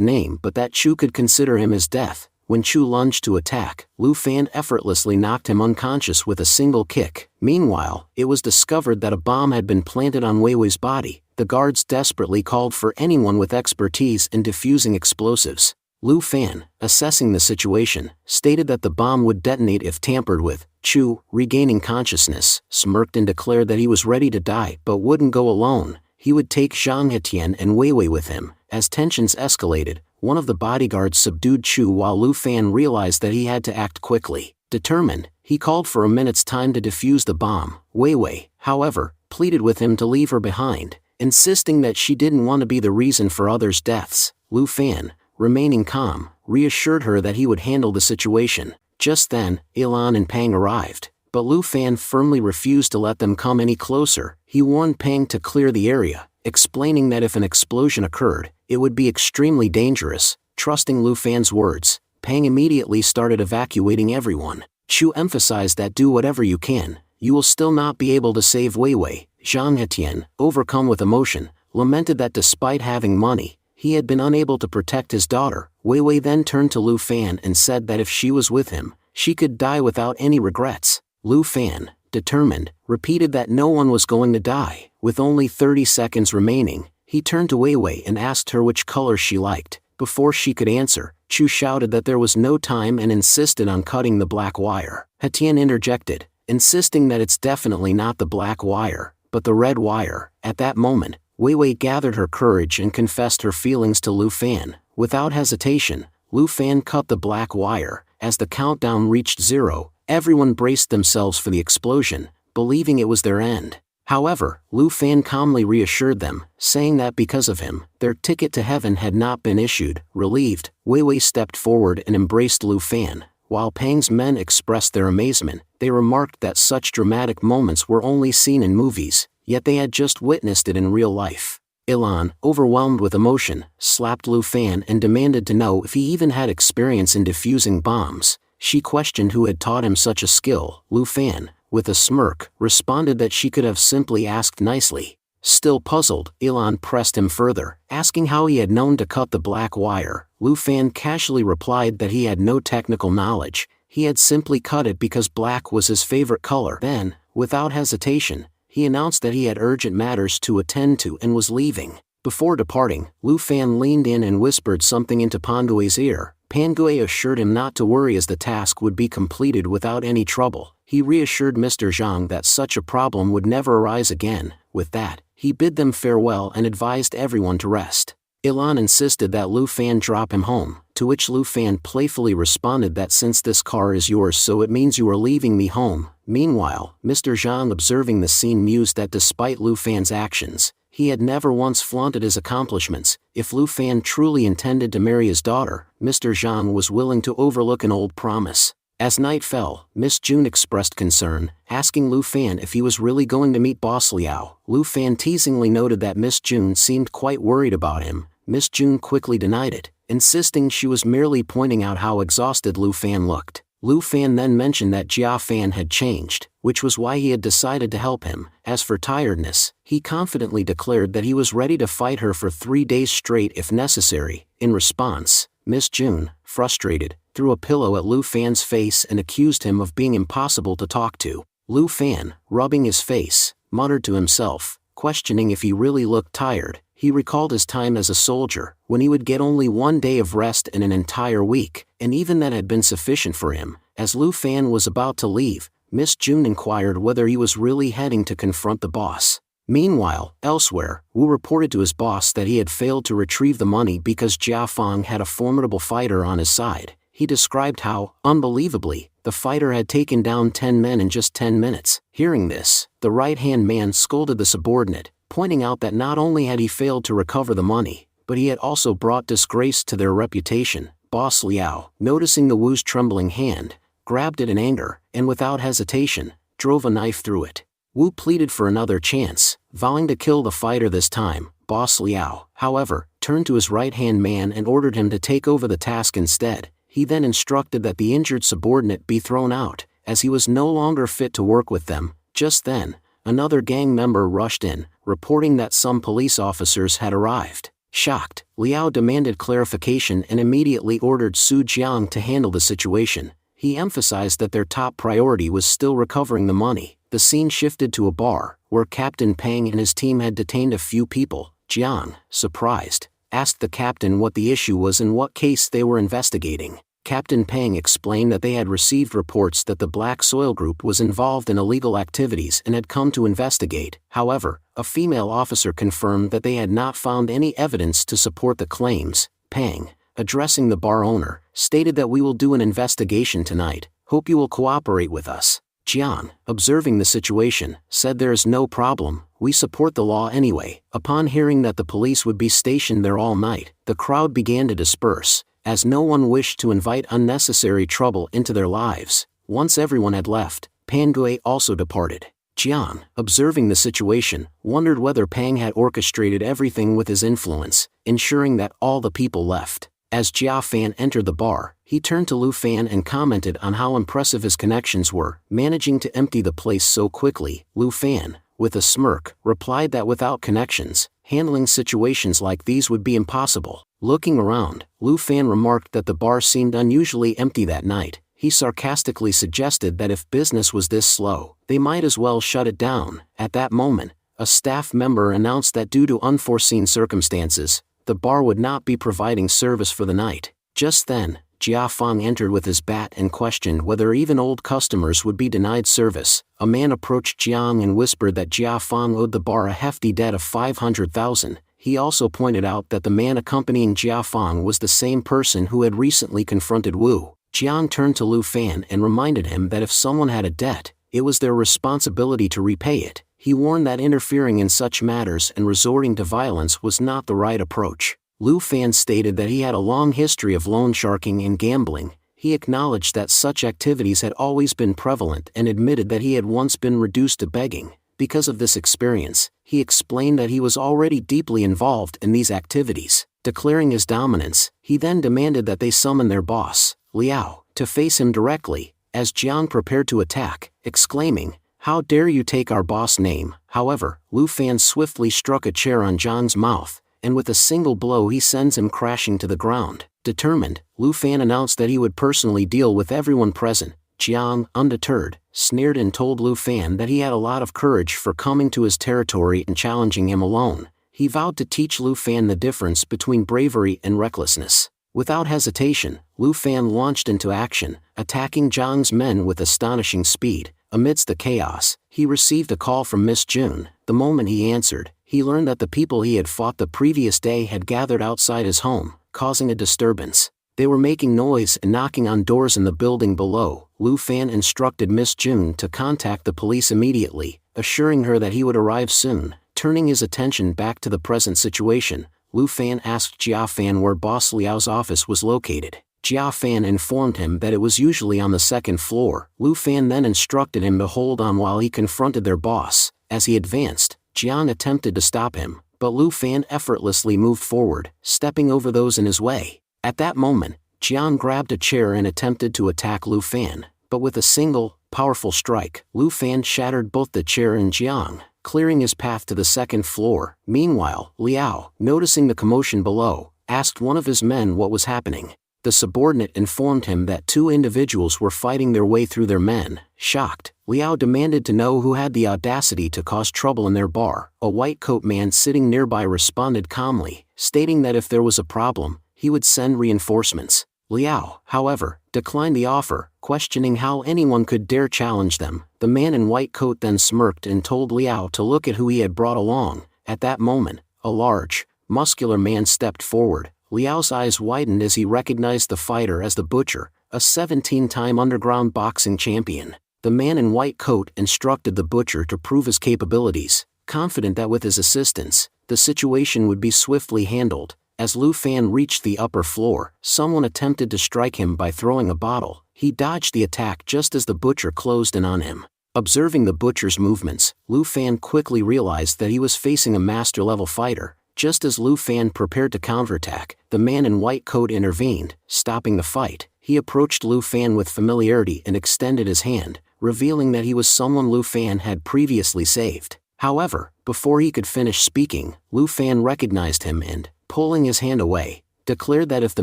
name but that Chu could consider him his death. When Chu lunged to attack, Lu Fan effortlessly knocked him unconscious with a single kick. Meanwhile, it was discovered that a bomb had been planted on Wei Wei's body. The guards desperately called for anyone with expertise in defusing explosives. Lu Fan, assessing the situation, stated that the bomb would detonate if tampered with. Chu, regaining consciousness, smirked and declared that he was ready to die but wouldn't go alone. He would take Zhang Hetian and Wei Wei with him. As tensions escalated, one of the bodyguards subdued Chu while Lu Fan realized that he had to act quickly. Determined, he called for a minute's time to defuse the bomb. Wei Wei, however, pleaded with him to leave her behind, insisting that she didn't want to be the reason for others' deaths. Lu Fan, remaining calm, reassured her that he would handle the situation. Just then, Ilan and Pang arrived, but Lu Fan firmly refused to let them come any closer. He warned Pang to clear the area, explaining that if an explosion occurred, it would be extremely dangerous. Trusting Lu Fan's words, Pang immediately started evacuating everyone. Chu emphasized that do whatever you can, you will still not be able to save Wei Wei. Zhang Hetian, overcome with emotion, lamented that despite having money, he had been unable to protect his daughter. Wei Wei then turned to Lu Fan and said that if she was with him, she could die without any regrets. Lu Fan, determined, repeated that no one was going to die. With only 30 seconds remaining, he turned to Wei Wei and asked her which color she liked. Before she could answer, Chu shouted that there was no time and insisted on cutting the black wire. Hetian interjected, insisting that it's definitely not the black wire, but the red wire. At that moment, Wei Wei gathered her courage and confessed her feelings to Lu Fan. Without hesitation, Lu Fan cut the black wire. As the countdown reached 0, everyone braced themselves for the explosion, believing it was their end. However, Lu Fan calmly reassured them, saying that because of him, their ticket to heaven had not been issued. Relieved, Wei Wei stepped forward and embraced Lu Fan. While Pang's men expressed their amazement, they remarked that such dramatic moments were only seen in movies, yet they had just witnessed it in real life. Ilan, overwhelmed with emotion, slapped Lu Fan and demanded to know if he even had experience in defusing bombs. She questioned who had taught him such a skill. Lu Fan, with a smirk, responded that she could have simply asked nicely. Still puzzled, Ilan pressed him further, asking how he had known to cut the black wire. Lu Fan casually replied that he had no technical knowledge, he had simply cut it because black was his favorite color. Then, without hesitation, he announced that he had urgent matters to attend to and was leaving. Before departing, Lu Fan leaned in and whispered something into Pangui's ear. Pangui assured him not to worry as the task would be completed without any trouble. He reassured Mr. Zhang that such a problem would never arise again. With that, he bid them farewell and advised everyone to rest. Ilan insisted that Lu Fan drop him home, to which Lu Fan playfully responded that since this car is yours so it means you are leaving me home. Meanwhile, Mr. Zhang, observing the scene, mused that despite Lu Fan's actions, he had never once flaunted his accomplishments. If Lu Fan truly intended to marry his daughter, Mr. Zhang was willing to overlook an old promise. As night fell, Miss June expressed concern, asking Lu Fan if he was really going to meet Boss Liao. Lu Fan teasingly noted that Miss June seemed quite worried about him. Miss June quickly denied it, insisting she was merely pointing out how exhausted Lu Fan looked. Lu Fan then mentioned that Jia Fan had changed, which was why he had decided to help him. As for tiredness, he confidently declared that he was ready to fight her for 3 days straight if necessary. In response, Miss June, frustrated, threw a pillow at Lu Fan's face and accused him of being impossible to talk to. Lu Fan, rubbing his face, muttered to himself, questioning if he really looked tired. He recalled his time as a soldier, when he would get only 1 day of rest in an entire week, and even that had been sufficient for him. As Lu Fan was about to leave, Miss June inquired whether he was really heading to confront the boss. Meanwhile, elsewhere, Wu reported to his boss that he had failed to retrieve the money because Jia Fang had a formidable fighter on his side. He described how, unbelievably, the fighter had taken down 10 men in just 10 minutes. Hearing this, the right-hand man scolded the subordinate, pointing out that not only had he failed to recover the money, but he had also brought disgrace to their reputation. Boss Liao, noticing the Wu's trembling hand, grabbed it in anger, and without hesitation, drove a knife through it. Wu pleaded for another chance, vowing to kill the fighter this time. Boss Liao, however, turned to his right-hand man and ordered him to take over the task instead. He then instructed that the injured subordinate be thrown out, as he was no longer fit to work with them. Just then, another gang member rushed in, reporting that some police officers had arrived. Shocked, Liao demanded clarification and immediately ordered Su Jiang to handle the situation. He emphasized that their top priority was still recovering the money. The scene shifted to a bar, where Captain Pang and his team had detained a few people. Jiang, surprised, asked the captain what the issue was and what case they were investigating. Captain Pang explained that they had received reports that the Black Soil Group was involved in illegal activities and had come to investigate. However, a female officer confirmed that they had not found any evidence to support the claims. Pang, addressing the bar owner, stated that we will do an investigation tonight, hope you will cooperate with us. Jiang, observing the situation, said there is no problem, we support the law anyway. Upon hearing that the police would be stationed there all night, the crowd began to disperse, as no one wished to invite unnecessary trouble into their lives. Once everyone had left, Pangui also departed. Jiang, observing the situation, wondered whether Pang had orchestrated everything with his influence, ensuring that all the people left. As Jia Fan entered the bar, he turned to Lu Fan and commented on how impressive his connections were, managing to empty the place so quickly. Lu Fan, with a smirk, replied that without connections, handling situations like these would be impossible. Looking around, Lu Fan remarked that the bar seemed unusually empty that night. He sarcastically suggested that if business was this slow, they might as well shut it down. At that moment, a staff member announced that due to unforeseen circumstances, the bar would not be providing service for the night. Just then, Jia Fang entered with his bat and questioned whether even old customers would be denied service. A man approached Jiang and whispered that Jia Fang owed the bar a hefty debt of 500,000. He also pointed out that the man accompanying Jia Fang was the same person who had recently confronted Wu. Jiang turned to Lu Fan and reminded him that if someone had a debt, it was their responsibility to repay it. He warned that interfering in such matters and resorting to violence was not the right approach. Lu Fan stated that he had a long history of loan sharking and gambling. He acknowledged that such activities had always been prevalent and admitted that he had once been reduced to begging. Because of this experience, he explained that he was already deeply involved in these activities. Declaring his dominance, he then demanded that they summon their boss, Liao, to face him directly, as Jiang prepared to attack, exclaiming, "How dare you take our boss name?" However, Lu Fan swiftly struck a chair on Jiang's mouth, and with a single blow he sends him crashing to the ground. Determined, Lu Fan announced that he would personally deal with everyone present. Jiang, undeterred, sneered and told Lu Fan that he had a lot of courage for coming to his territory and challenging him alone. He vowed to teach Lu Fan the difference between bravery and recklessness. Without hesitation, Lu Fan launched into action, attacking Jiang's men with astonishing speed. Amidst the chaos, he received a call from Miss June. The moment he answered, he learned that the people he had fought the previous day had gathered outside his home, causing a disturbance. They were making noise and knocking on doors in the building below. Lu Fan instructed Miss June to contact the police immediately, assuring her that he would arrive soon. Turning his attention back to the present situation, Lu Fan asked Jia Fan where Boss Liao's office was located. Jia Fan informed him that it was usually on the second floor. Lu Fan then instructed him to hold on while he confronted their boss. As he advanced, Jiang attempted to stop him, but Lu Fan effortlessly moved forward, stepping over those in his way. At that moment, Jiang grabbed a chair and attempted to attack Lu Fan, but with a single, powerful strike, Lu Fan shattered both the chair and Jiang, clearing his path to the second floor. Meanwhile, Liao, noticing the commotion below, asked one of his men what was happening. The subordinate informed him that two individuals were fighting their way through their men. Shocked, Liao demanded to know who had the audacity to cause trouble in their bar. A white coat man sitting nearby responded calmly, stating that if there was a problem, he would send reinforcements. Liao, however, declined the offer, questioning how anyone could dare challenge them. The man in white coat then smirked and told Liao to look at who he had brought along. At that moment, a large, muscular man stepped forward. Liao's eyes widened as he recognized the fighter as the Butcher, a 17-time underground boxing champion. The man in white coat instructed the Butcher to prove his capabilities, confident that with his assistance, the situation would be swiftly handled. As Lu Fan reached the upper floor, someone attempted to strike him by throwing a bottle. He dodged the attack just as the Butcher closed in on him. Observing the Butcher's movements, Lu Fan quickly realized that he was facing a master-level fighter. Just as Lu Fan prepared to counterattack, the man in white coat intervened, stopping the fight. He approached Lu Fan with familiarity and extended his hand, revealing that he was someone Lu Fan had previously saved. However, before he could finish speaking, Lu Fan recognized him and, pulling his hand away, declared that if the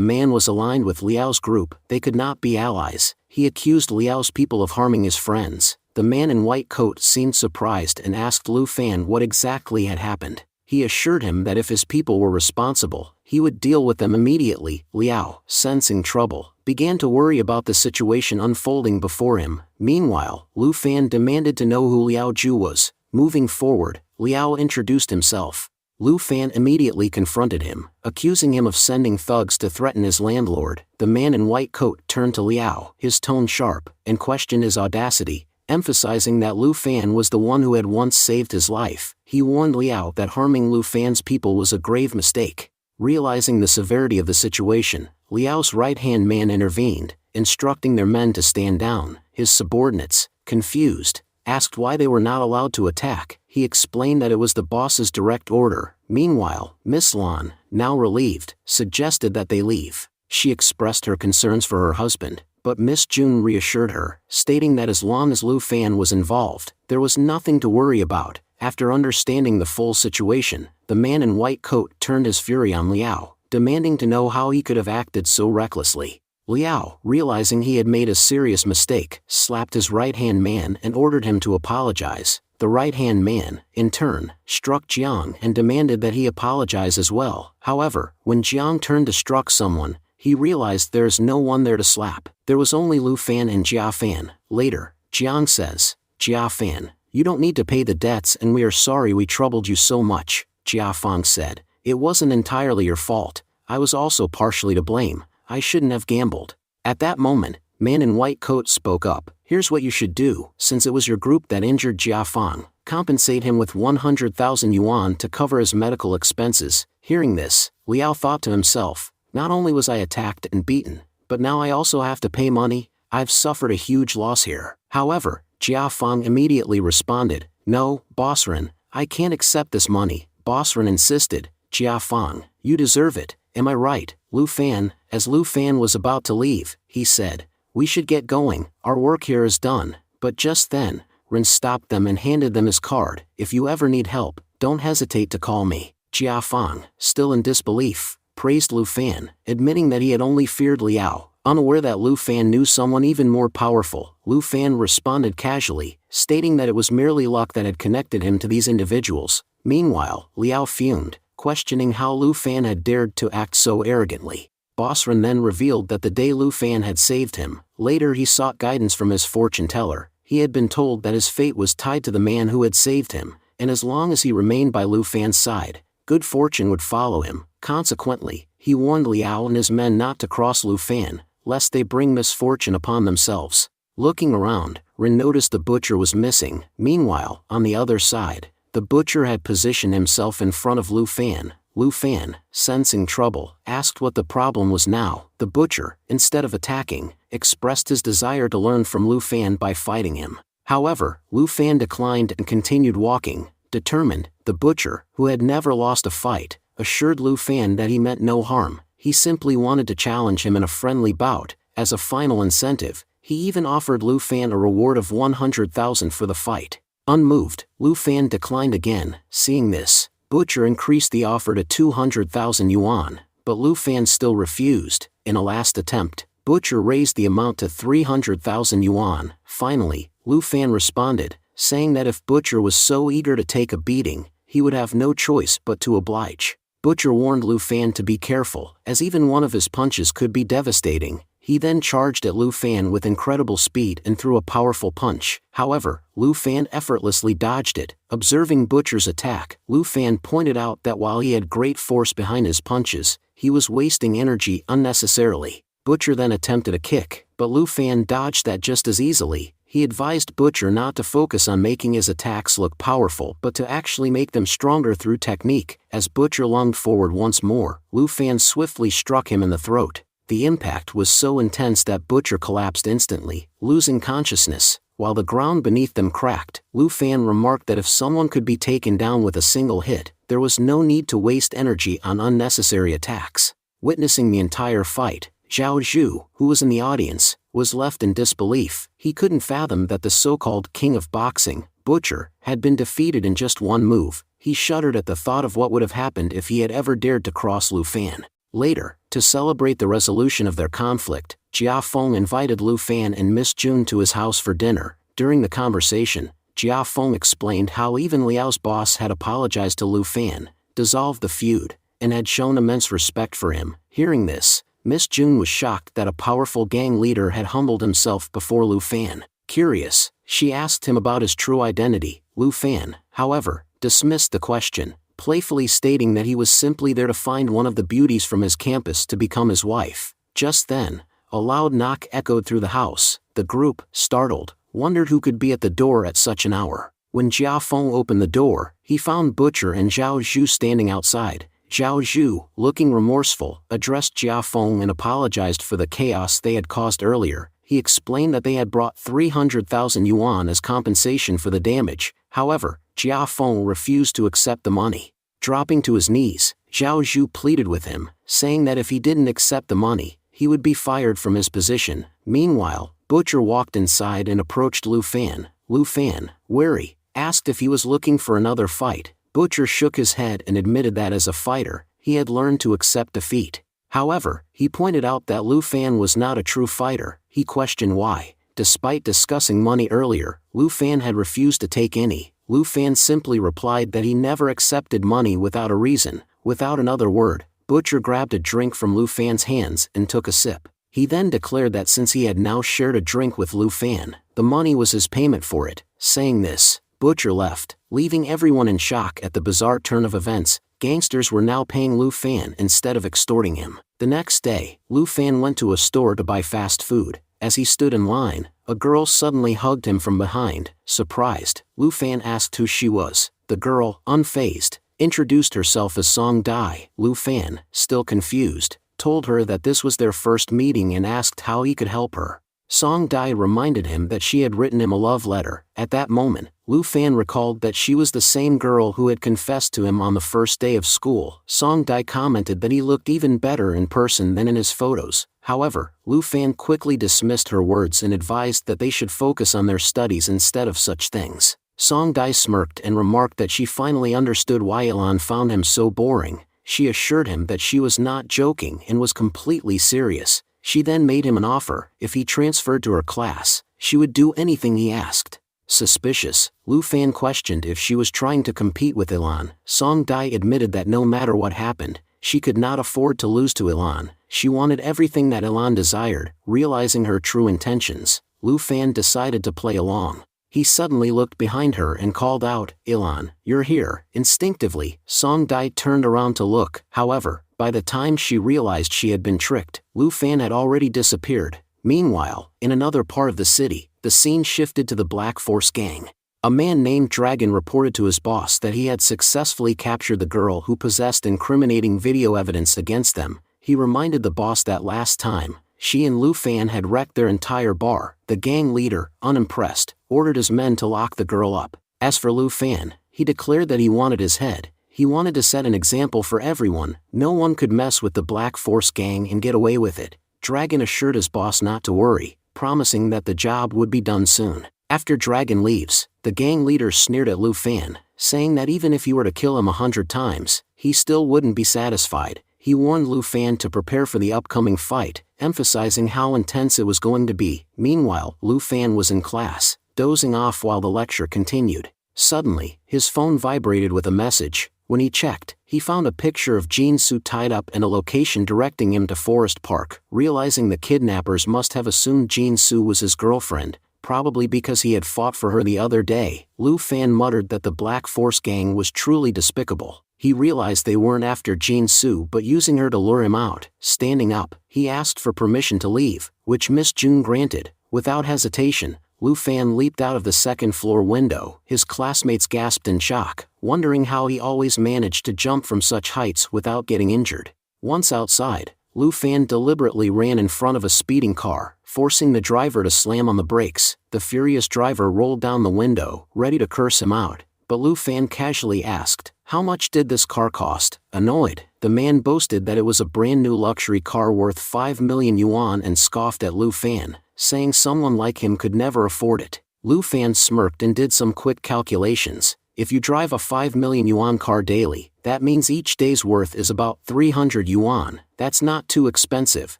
man was aligned with Liao's group, they could not be allies. He accused Liao's people of harming his friends. The man in white coat seemed surprised and asked Lu Fan what exactly had happened. He assured him that if his people were responsible, he would deal with them immediately. Liao, sensing trouble, began to worry about the situation unfolding before him. Meanwhile, Lu Fan demanded to know who Liao Ju was. Moving forward, Liao introduced himself. Lu Fan immediately confronted him, accusing him of sending thugs to threaten his landlord. The man in white coat turned to Liao, his tone sharp, and questioned his audacity, emphasizing that Lu Fan was the one who had once saved his life. He warned Liao that harming Lu Fan's people was a grave mistake. Realizing the severity of the situation, Liao's right-hand man intervened, instructing their men to stand down. His subordinates, confused, asked why they were not allowed to attack. He explained that it was the boss's direct order. Meanwhile, Miss Lan, now relieved, suggested that they leave. She expressed her concerns for her husband, but Miss June reassured her, stating that as long as Lu Fan was involved, there was nothing to worry about. After understanding the full situation, the man in white coat turned his fury on Liao, demanding to know how he could have acted so recklessly. Liao, realizing he had made a serious mistake, slapped his right-hand man and ordered him to apologize. The right-hand man, in turn, struck Jiang and demanded that he apologize as well. However, when Jiang turned to struck someone, he realized there is no one there to slap. There was only Lu Fan and Jia Fan. Later, Jiang says, "Jia Fan, you don't need to pay the debts and we are sorry we troubled you so much." Jia Fan said, "It wasn't entirely your fault. I was also partially to blame. I shouldn't have gambled." At that moment, man in white coat spoke up, Here's what you should do, since it was your group that injured Jia Fang. Compensate him with 100,000 yuan to cover his medical expenses. Hearing this, Liao thought to himself, not only was I attacked and beaten, but now I also have to pay money. I've suffered a huge loss here. However, Jia Fang immediately responded, no, Bossren, I can't accept this money. Bossren insisted, Jia Fang, you deserve it, am I right? Lu Fan, as Lu Fan was about to leave, he said, we should get going, our work here is done. But just then, Ren stopped them and handed them his card. If you ever need help, don't hesitate to call me. Jia Fang, still in disbelief, praised Lu Fan, admitting that he had only feared Liao. Unaware that Lu Fan knew someone even more powerful, Lu Fan responded casually, stating that it was merely luck that had connected him to these individuals. Meanwhile, Liao fumed, questioning how Lu Fan had dared to act so arrogantly. Bossren then revealed that the day Lu Fan had saved him, later he sought guidance from his fortune teller. He had been told that his fate was tied to the man who had saved him, and as long as he remained by Lu Fan's side, good fortune would follow him. Consequently, he warned Liao and his men not to cross Lu Fan, lest they bring misfortune upon themselves. Looking around, Ren noticed the butcher was missing. Meanwhile, on the other side, the butcher had positioned himself in front of Lu Fan. Lu Fan, sensing trouble, asked what the problem was now. The butcher, instead of attacking, expressed his desire to learn from Lu Fan by fighting him. However, Lu Fan declined and continued walking. Determined, the butcher, who had never lost a fight, assured Lu Fan that he meant no harm. He simply wanted to challenge him in a friendly bout. As a final incentive, he even offered Lu Fan a reward of 100,000 for the fight. Unmoved, Lu Fan declined again. Seeing this, Butcher increased the offer to 200,000 yuan, but Lu Fan still refused. In a last attempt, Butcher raised the amount to 300,000 yuan. Finally, Lu Fan responded, saying that if Butcher was so eager to take a beating, he would have no choice but to oblige. Butcher warned Lu Fan to be careful, as even one of his punches could be devastating. He then charged at Lu Fan with incredible speed and threw a powerful punch. However, Lu Fan effortlessly dodged it. Observing Butcher's attack, Lu Fan pointed out that while he had great force behind his punches, he was wasting energy unnecessarily. Butcher then attempted a kick, but Lu Fan dodged that just as easily. He advised Butcher not to focus on making his attacks look powerful but to actually make them stronger through technique. As Butcher lunged forward once more, Lu Fan swiftly struck him in the throat. The impact was so intense that Butcher collapsed instantly, losing consciousness. While the ground beneath them cracked, Lu Fan remarked that if someone could be taken down with a single hit, there was no need to waste energy on unnecessary attacks. Witnessing the entire fight, Zhao Zhu, who was in the audience, was left in disbelief. He couldn't fathom that the so-called king of boxing, Butcher, had been defeated in just one move. He shuddered at the thought of what would have happened if he had ever dared to cross Lu Fan. Later, to celebrate the resolution of their conflict, Jia Feng invited Lu Fan and Miss Jun to his house for dinner. During the conversation, Jia Feng explained how even Liao's boss had apologized to Lu Fan, dissolved the feud, and had shown immense respect for him. Hearing this, Miss Jun was shocked that a powerful gang leader had humbled himself before Lu Fan. Curious, she asked him about his true identity. Lu Fan, however, dismissed the question, playfully stating that he was simply there to find one of the beauties from his campus to become his wife. Just then, a loud knock echoed through the house. The group, startled, wondered who could be at the door at such an hour. When Jia Feng opened the door, he found Butcher and Zhao Zhu standing outside. Zhao Zhu, looking remorseful, addressed Jia Feng and apologized for the chaos they had caused earlier. He explained that they had brought 300,000 yuan as compensation for the damage. However, Jia Feng refused to accept the money. Dropping to his knees, Zhao Zhu pleaded with him, saying that if he didn't accept the money, he would be fired from his position. Meanwhile, Butcher walked inside and approached Lu Fan. Lu Fan, wary, asked if he was looking for another fight. Butcher shook his head and admitted that as a fighter, he had learned to accept defeat. However, he pointed out that Lu Fan was not a true fighter. He questioned why. Despite discussing money earlier, Lu Fan had refused to take any. Lu Fan simply replied that he never accepted money without a reason. Without another word, Butcher grabbed a drink from Lu Fan's hands and took a sip. He then declared that since he had now shared a drink with Lu Fan, the money was his payment for it. Saying this, Butcher left, leaving everyone in shock at the bizarre turn of events. Gangsters were now paying Lu Fan instead of extorting him. The next day, Lu Fan went to a store to buy fast food. As he stood in line, a girl suddenly hugged him from behind. Surprised, Lu Fan asked who she was. The girl, unfazed, introduced herself as Song Dai. Lu Fan, still confused, told her that this was their first meeting and asked how he could help her. Song Dai reminded him that she had written him a love letter. At that moment, Lu Fan recalled that she was the same girl who had confessed to him on the first day of school. Song Dai commented that he looked even better in person than in his photos. However, Lu Fan quickly dismissed her words and advised that they should focus on their studies instead of such things. Song Dai smirked and remarked that she finally understood why Ilan found him so boring. She assured him that she was not joking and was completely serious. She then made him an offer. If he transferred to her class, she would do anything he asked. Suspicious, Lu Fan questioned if she was trying to compete with Ilan. Song Dai admitted that no matter what happened, she could not afford to lose to Ilan. She wanted everything that Ilan desired. Realizing her true intentions, Lu Fan decided to play along. He suddenly looked behind her and called out, "Ilan, you're here." Instinctively, Song Dai turned around to look. However, by the time she realized she had been tricked, Lu Fan had already disappeared. Meanwhile, in another part of the city, the scene shifted to the Black Force gang. A man named Dragon reported to his boss that he had successfully captured the girl who possessed incriminating video evidence against them. He reminded the boss that last time, she and Lu Fan had wrecked their entire bar. The gang leader, unimpressed, ordered his men to lock the girl up. As for Lu Fan, he declared that he wanted his head. He wanted to set an example for everyone. No one could mess with the Black Force gang and get away with it. Dragon assured his boss not to worry, promising that the job would be done soon. After Dragon leaves, the gang leader sneered at Lu Fan, saying that even if he were to kill him 100 times, he still wouldn't be satisfied. He warned Lu Fan to prepare for the upcoming fight, emphasizing how intense it was going to be. Meanwhile, Lu Fan was in class, dozing off while the lecture continued. Suddenly, his phone vibrated with a message. When he checked, he found a picture of Jin Soo tied up and a location directing him to Forest Park. Realizing the kidnappers must have assumed Jin Soo was his girlfriend, probably because he had fought for her the other day, Lu Fan muttered that the Black Force gang was truly despicable. He realized they weren't after Jin Soo but using her to lure him out. Standing up, he asked for permission to leave, which Miss June granted. Without hesitation, Lu Fan leaped out of the second-floor window. His classmates gasped in shock, wondering how he always managed to jump from such heights without getting injured. Once outside, Lu Fan deliberately ran in front of a speeding car, forcing the driver to slam on the brakes. The furious driver rolled down the window, ready to curse him out, but Lu Fan casually asked, "How much did this car cost?" Annoyed, the man boasted that it was a brand-new luxury car worth 5 million yuan and scoffed at Lu Fan, saying someone like him could never afford it. Lu Fan smirked and did some quick calculations. If you drive a 5 million yuan car daily, that means each day's worth is about 300 yuan. That's not too expensive.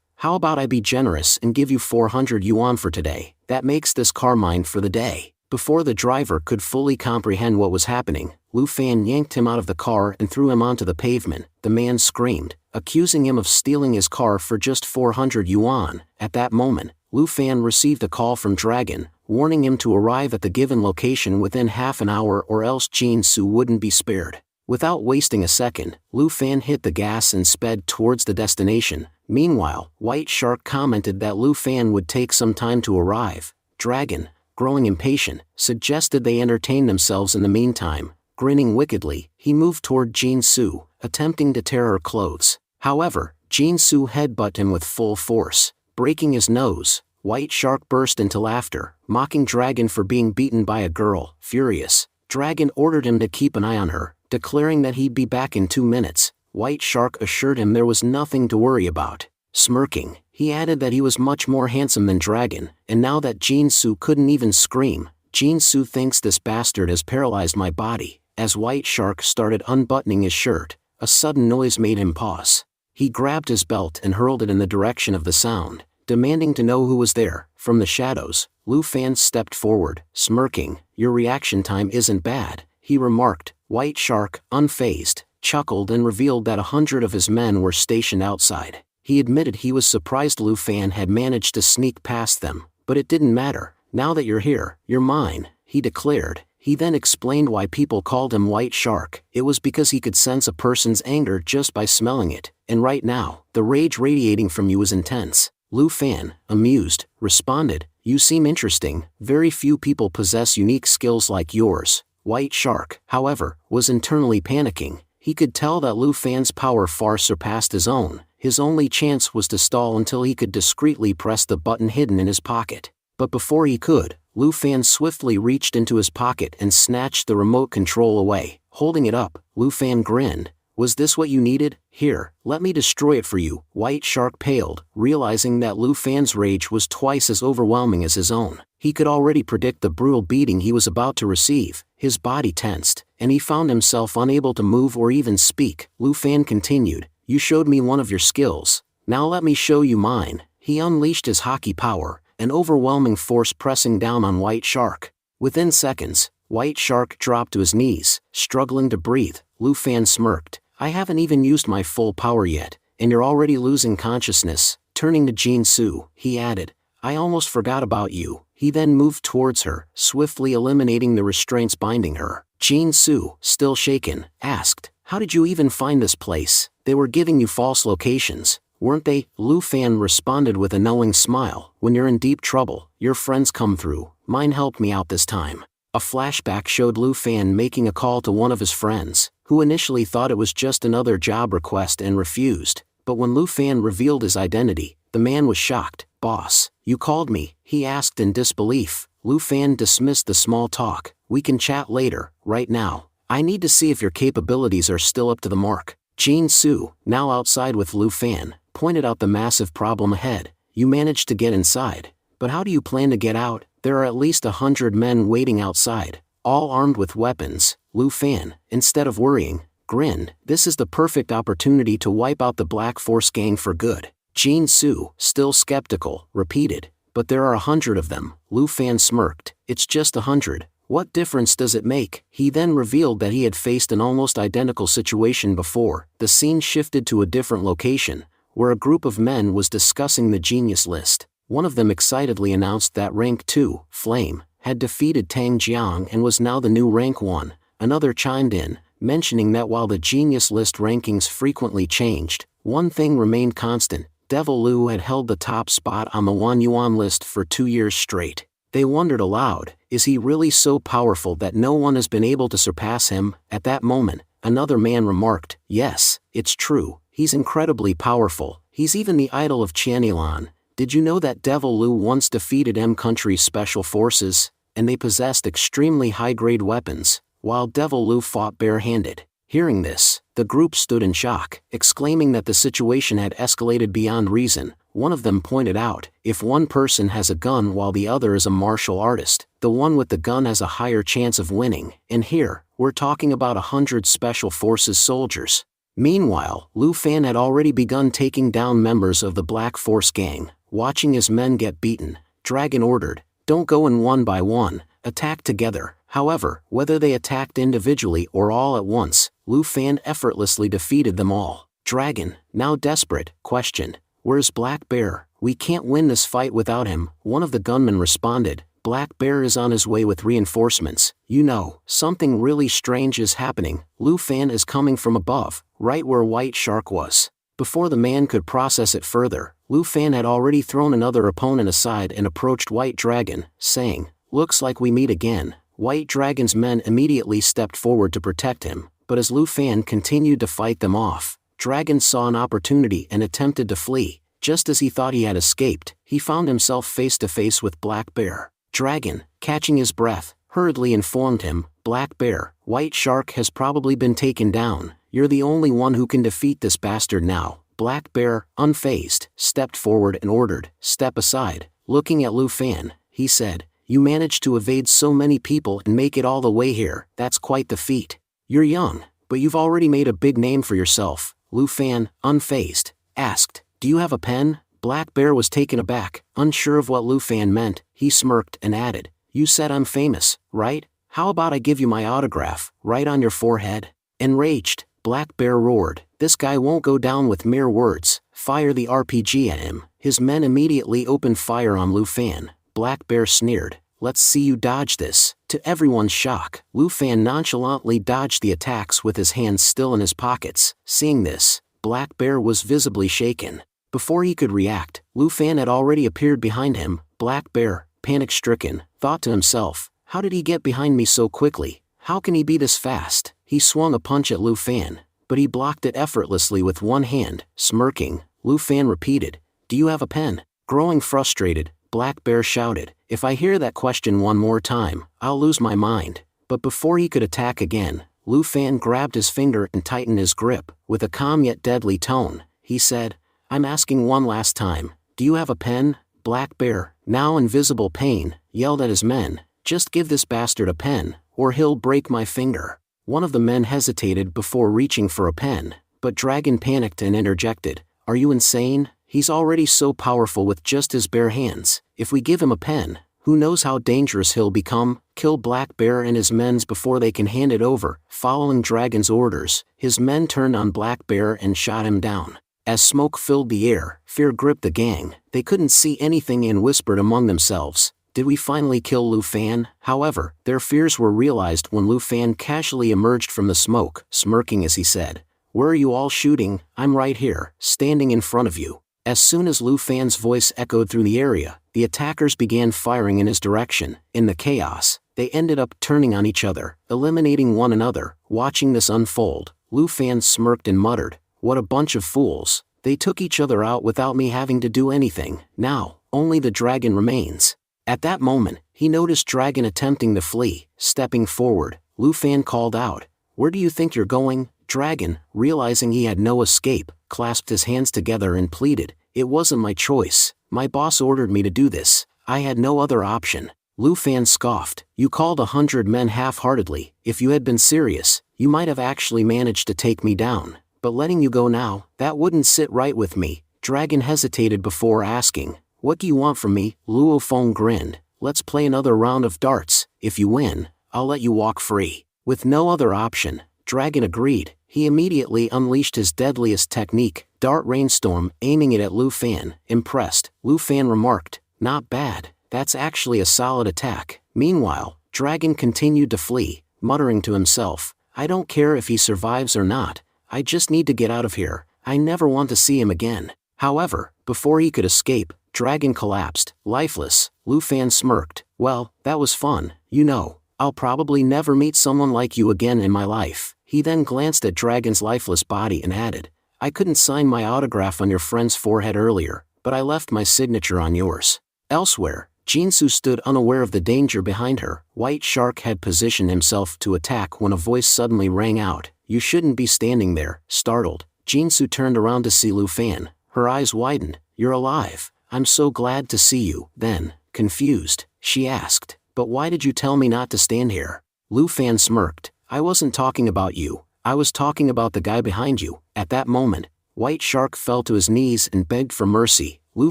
How about I be generous and give you 400 yuan for today? That makes this car mine for the day. Before the driver could fully comprehend what was happening, Lu Fan yanked him out of the car and threw him onto the pavement. The man screamed, accusing him of stealing his car for just 400 yuan. At that moment, Lu Fan received a call from Dragon, warning him to arrive at the given location within half an hour or else Jin Soo wouldn't be spared. Without wasting a second, Lu Fan hit the gas and sped towards the destination. Meanwhile, White Shark commented that Lu Fan would take some time to arrive. Dragon, growing impatient, suggested they entertain themselves in the meantime. Grinning wickedly, he moved toward Jin Soo, attempting to tear her clothes. However, Jin Soo headbutted him with full force, breaking his nose. White Shark burst into laughter, mocking Dragon for being beaten by a girl. Furious, Dragon ordered him to keep an eye on her, declaring that he'd be back in 2 minutes. White Shark assured him there was nothing to worry about. Smirking, he added that he was much more handsome than Dragon, and now that Jin Soo couldn't even scream, Jin Soo thinks this bastard has paralyzed my body. As White Shark started unbuttoning his shirt, a sudden noise made him pause. He grabbed his belt and hurled it in the direction of the sound, demanding to know who was there. From the shadows, Lu Fan stepped forward, smirking. "Your reaction time isn't bad," he remarked. White Shark, unfazed, chuckled and revealed that 100 of his men were stationed outside. He admitted he was surprised Lu Fan had managed to sneak past them, but it didn't matter. "Now that you're here, you're mine," he declared. He then explained why people called him White Shark. It was because he could sense a person's anger just by smelling it, and right now, the rage radiating from you was intense. Lu Fan, amused, responded, "You seem interesting. Very few people possess unique skills like yours." White Shark, however, was internally panicking. He could tell that Lu Fan's power far surpassed his own. His only chance was to stall until he could discreetly press the button hidden in his pocket. But before he could, Lu Fan swiftly reached into his pocket and snatched the remote control away. Holding it up, Lu Fan grinned. "Was this what you needed? Here, let me destroy it for you." White Shark paled, realizing that Lu Fan's rage was twice as overwhelming as his own. He could already predict the brutal beating he was about to receive. His body tensed, and he found himself unable to move or even speak. Lu Fan continued, "You showed me one of your skills. Now let me show you mine." He unleashed his hockey power, an overwhelming force pressing down on White Shark. Within seconds, White Shark dropped to his knees, struggling to breathe. Lu Fan smirked. "I haven't even used my full power yet, and you're already losing consciousness." Turning to Jin Su, he added, "I almost forgot about you." He then moved towards her, swiftly eliminating the restraints binding her. Jin Su, still shaken, asked, "How did you even find this place? They were giving you false locations, weren't they?" Lu Fan responded with a knowing smile. "When you're in deep trouble, your friends come through. Mine helped me out this time." A flashback showed Lu Fan making a call to one of his friends, who initially thought it was just another job request and refused. But when Lu Fan revealed his identity, the man was shocked. "Boss, you called me?" he asked in disbelief. Lu Fan dismissed the small talk. "We can chat later. Right now, I need to see if your capabilities are still up to the mark." Jin Su, now outside with Lu Fan, pointed out the massive problem ahead. "You managed to get inside, but how do you plan to get out? There are at least 100 men waiting outside, all armed with weapons." Lu Fan, instead of worrying, grinned. "This is the perfect opportunity to wipe out the Black Force gang for good." Jin Su, still skeptical, repeated, "But there are 100 of them." Lu Fan smirked. "It's just 100. What difference does it make?" He then revealed that he had faced an almost identical situation before. The scene shifted to a different location, where a group of men was discussing the genius list. One of them excitedly announced that Rank 2, Flame, had defeated Tang Jiang and was now the new Rank 1. Another chimed in, mentioning that while the genius list rankings frequently changed, one thing remained constant: Devil Lu had held the top spot on the Wan Yuan list for 2 years straight. They wondered aloud, is he really so powerful that no one has been able to surpass him? At that moment, another man remarked, "Yes, it's true, he's incredibly powerful. He's even the idol of Qianilan. Did you know that Devil Lu once defeated M Country's special forces, and they possessed extremely high-grade weapons, while Devil Lu fought bare-handed?" Hearing this, the group stood in shock, exclaiming that the situation had escalated beyond reason. One of them pointed out, "If one person has a gun while the other is a martial artist, the one with the gun has a higher chance of winning, and here, we're talking about 100 special forces soldiers." Meanwhile, Lu Fan had already begun taking down members of the Black Force gang. Watching his men get beaten, Dragon ordered, "Don't go in one by one, attack together." However, whether they attacked individually or all at once, Lu Fan effortlessly defeated them all. Dragon, now desperate, questioned, "Where's Black Bear? We can't win this fight without him." One of the gunmen responded, "Black Bear is on his way with reinforcements. You know, something really strange is happening. Lu Fan is coming from above, right where White Shark was." Before the man could process it further, Lu Fan had already thrown another opponent aside and approached White Dragon, saying, "Looks like we meet again." White Dragon's men immediately stepped forward to protect him, but as Lu Fan continued to fight them off, Dragon saw an opportunity and attempted to flee. Just as he thought he had escaped, he found himself face to face with Black Bear. Dragon, catching his breath, hurriedly informed him, "Black Bear, White Shark has probably been taken down. You're the only one who can defeat this bastard now." Black Bear, unfazed, stepped forward and ordered, "Step aside." Looking at Lu Fan, he said, "You managed to evade so many people and make it all the way here. That's quite the feat. You're young, but you've already made a big name for yourself." Lu Fan, unfazed, asked, "Do you have a pen?" Black Bear was taken aback, unsure of what Lu Fan meant. He smirked and added, "You said I'm famous, right? How about I give you my autograph, right on your forehead?" Enraged, Black Bear roared, "This guy won't go down with mere words. Fire the RPG at him." His men immediately opened fire on Lu Fan. Black Bear sneered, "Let's see you dodge this." To everyone's shock, Lu Fan nonchalantly dodged the attacks with his hands still in his pockets. Seeing this, Black Bear was visibly shaken. Before he could react, Lu Fan had already appeared behind him. Black Bear, panic-stricken, thought to himself, how did he get behind me so quickly? How can he be this fast? He swung a punch at Lu Fan, but he blocked it effortlessly with one hand. Smirking, Lu Fan repeated, "Do you have a pen?" Growing frustrated, Black Bear shouted, "If I hear that question one more time, I'll lose my mind." But before he could attack again, Lu Fan grabbed his finger and tightened his grip. With a calm yet deadly tone, he said, "I'm asking one last time, do you have a pen?" Black Bear, now in visible pain, yelled at his men, "Just give this bastard a pen, or he'll break my finger." One of the men hesitated before reaching for a pen, but Dragon panicked and interjected, "Are you insane? He's already so powerful with just his bare hands. If we give him a pen, who knows how dangerous he'll become? Kill Black Bear and his men before they can hand it over." Following Dragon's orders, his men turned on Black Bear and shot him down. As smoke filled the air, fear gripped the gang. They couldn't see anything and whispered among themselves, "Did we finally kill Lu Fan?" However, their fears were realized when Lu Fan casually emerged from the smoke, smirking as he said, "Where are you all shooting? I'm right here, standing in front of you." As soon as Lu Fan's voice echoed through the area, the attackers began firing in his direction. In the chaos, they ended up turning on each other, eliminating one another. Watching this unfold, Lu Fan smirked and muttered, "What a bunch of fools. They took each other out without me having to do anything. Now, only the dragon remains." At that moment, he noticed Dragon attempting to flee. Stepping forward, Lu Fan called out, "Where do you think you're going?" Dragon, realizing he had no escape, clasped his hands together and pleaded, "It wasn't my choice. My boss ordered me to do this. I had no other option." Lu Fan scoffed, "You called 100 men half-heartedly. If you had been serious, you might have actually managed to take me down. But letting you go now, that wouldn't sit right with me." Dragon hesitated before asking, "What do you want from me?" Luo Feng grinned, "Let's play another round of darts. If you win, I'll let you walk free." With no other option, Dragon agreed. He immediately unleashed his deadliest technique, Dart Rainstorm, aiming it at Lu Fan. Impressed, Lu Fan remarked, "Not bad, that's actually a solid attack." Meanwhile, Dragon continued to flee, muttering to himself, "I don't care if he survives or not. I just need to get out of here. I never want to see him again." However, before he could escape, Dragon collapsed, lifeless. Lu Fan smirked, "Well, that was fun. You know, I'll probably never meet someone like you again in my life." He then glanced at Dragon's lifeless body and added, "I couldn't sign my autograph on your friend's forehead earlier, but I left my signature on yours." Elsewhere, Jinsu stood unaware of the danger behind her. White Shark had positioned himself to attack when a voice suddenly rang out, "You shouldn't be standing there." Startled, Jinsu turned around to see Lu Fan. Her eyes widened, "You're alive. I'm so glad to see you." Then, confused, she asked, "But why did you tell me not to stand here?" Lu Fan smirked, "I wasn't talking about you. I was talking about the guy behind you." At that moment, White Shark fell to his knees and begged for mercy. Lu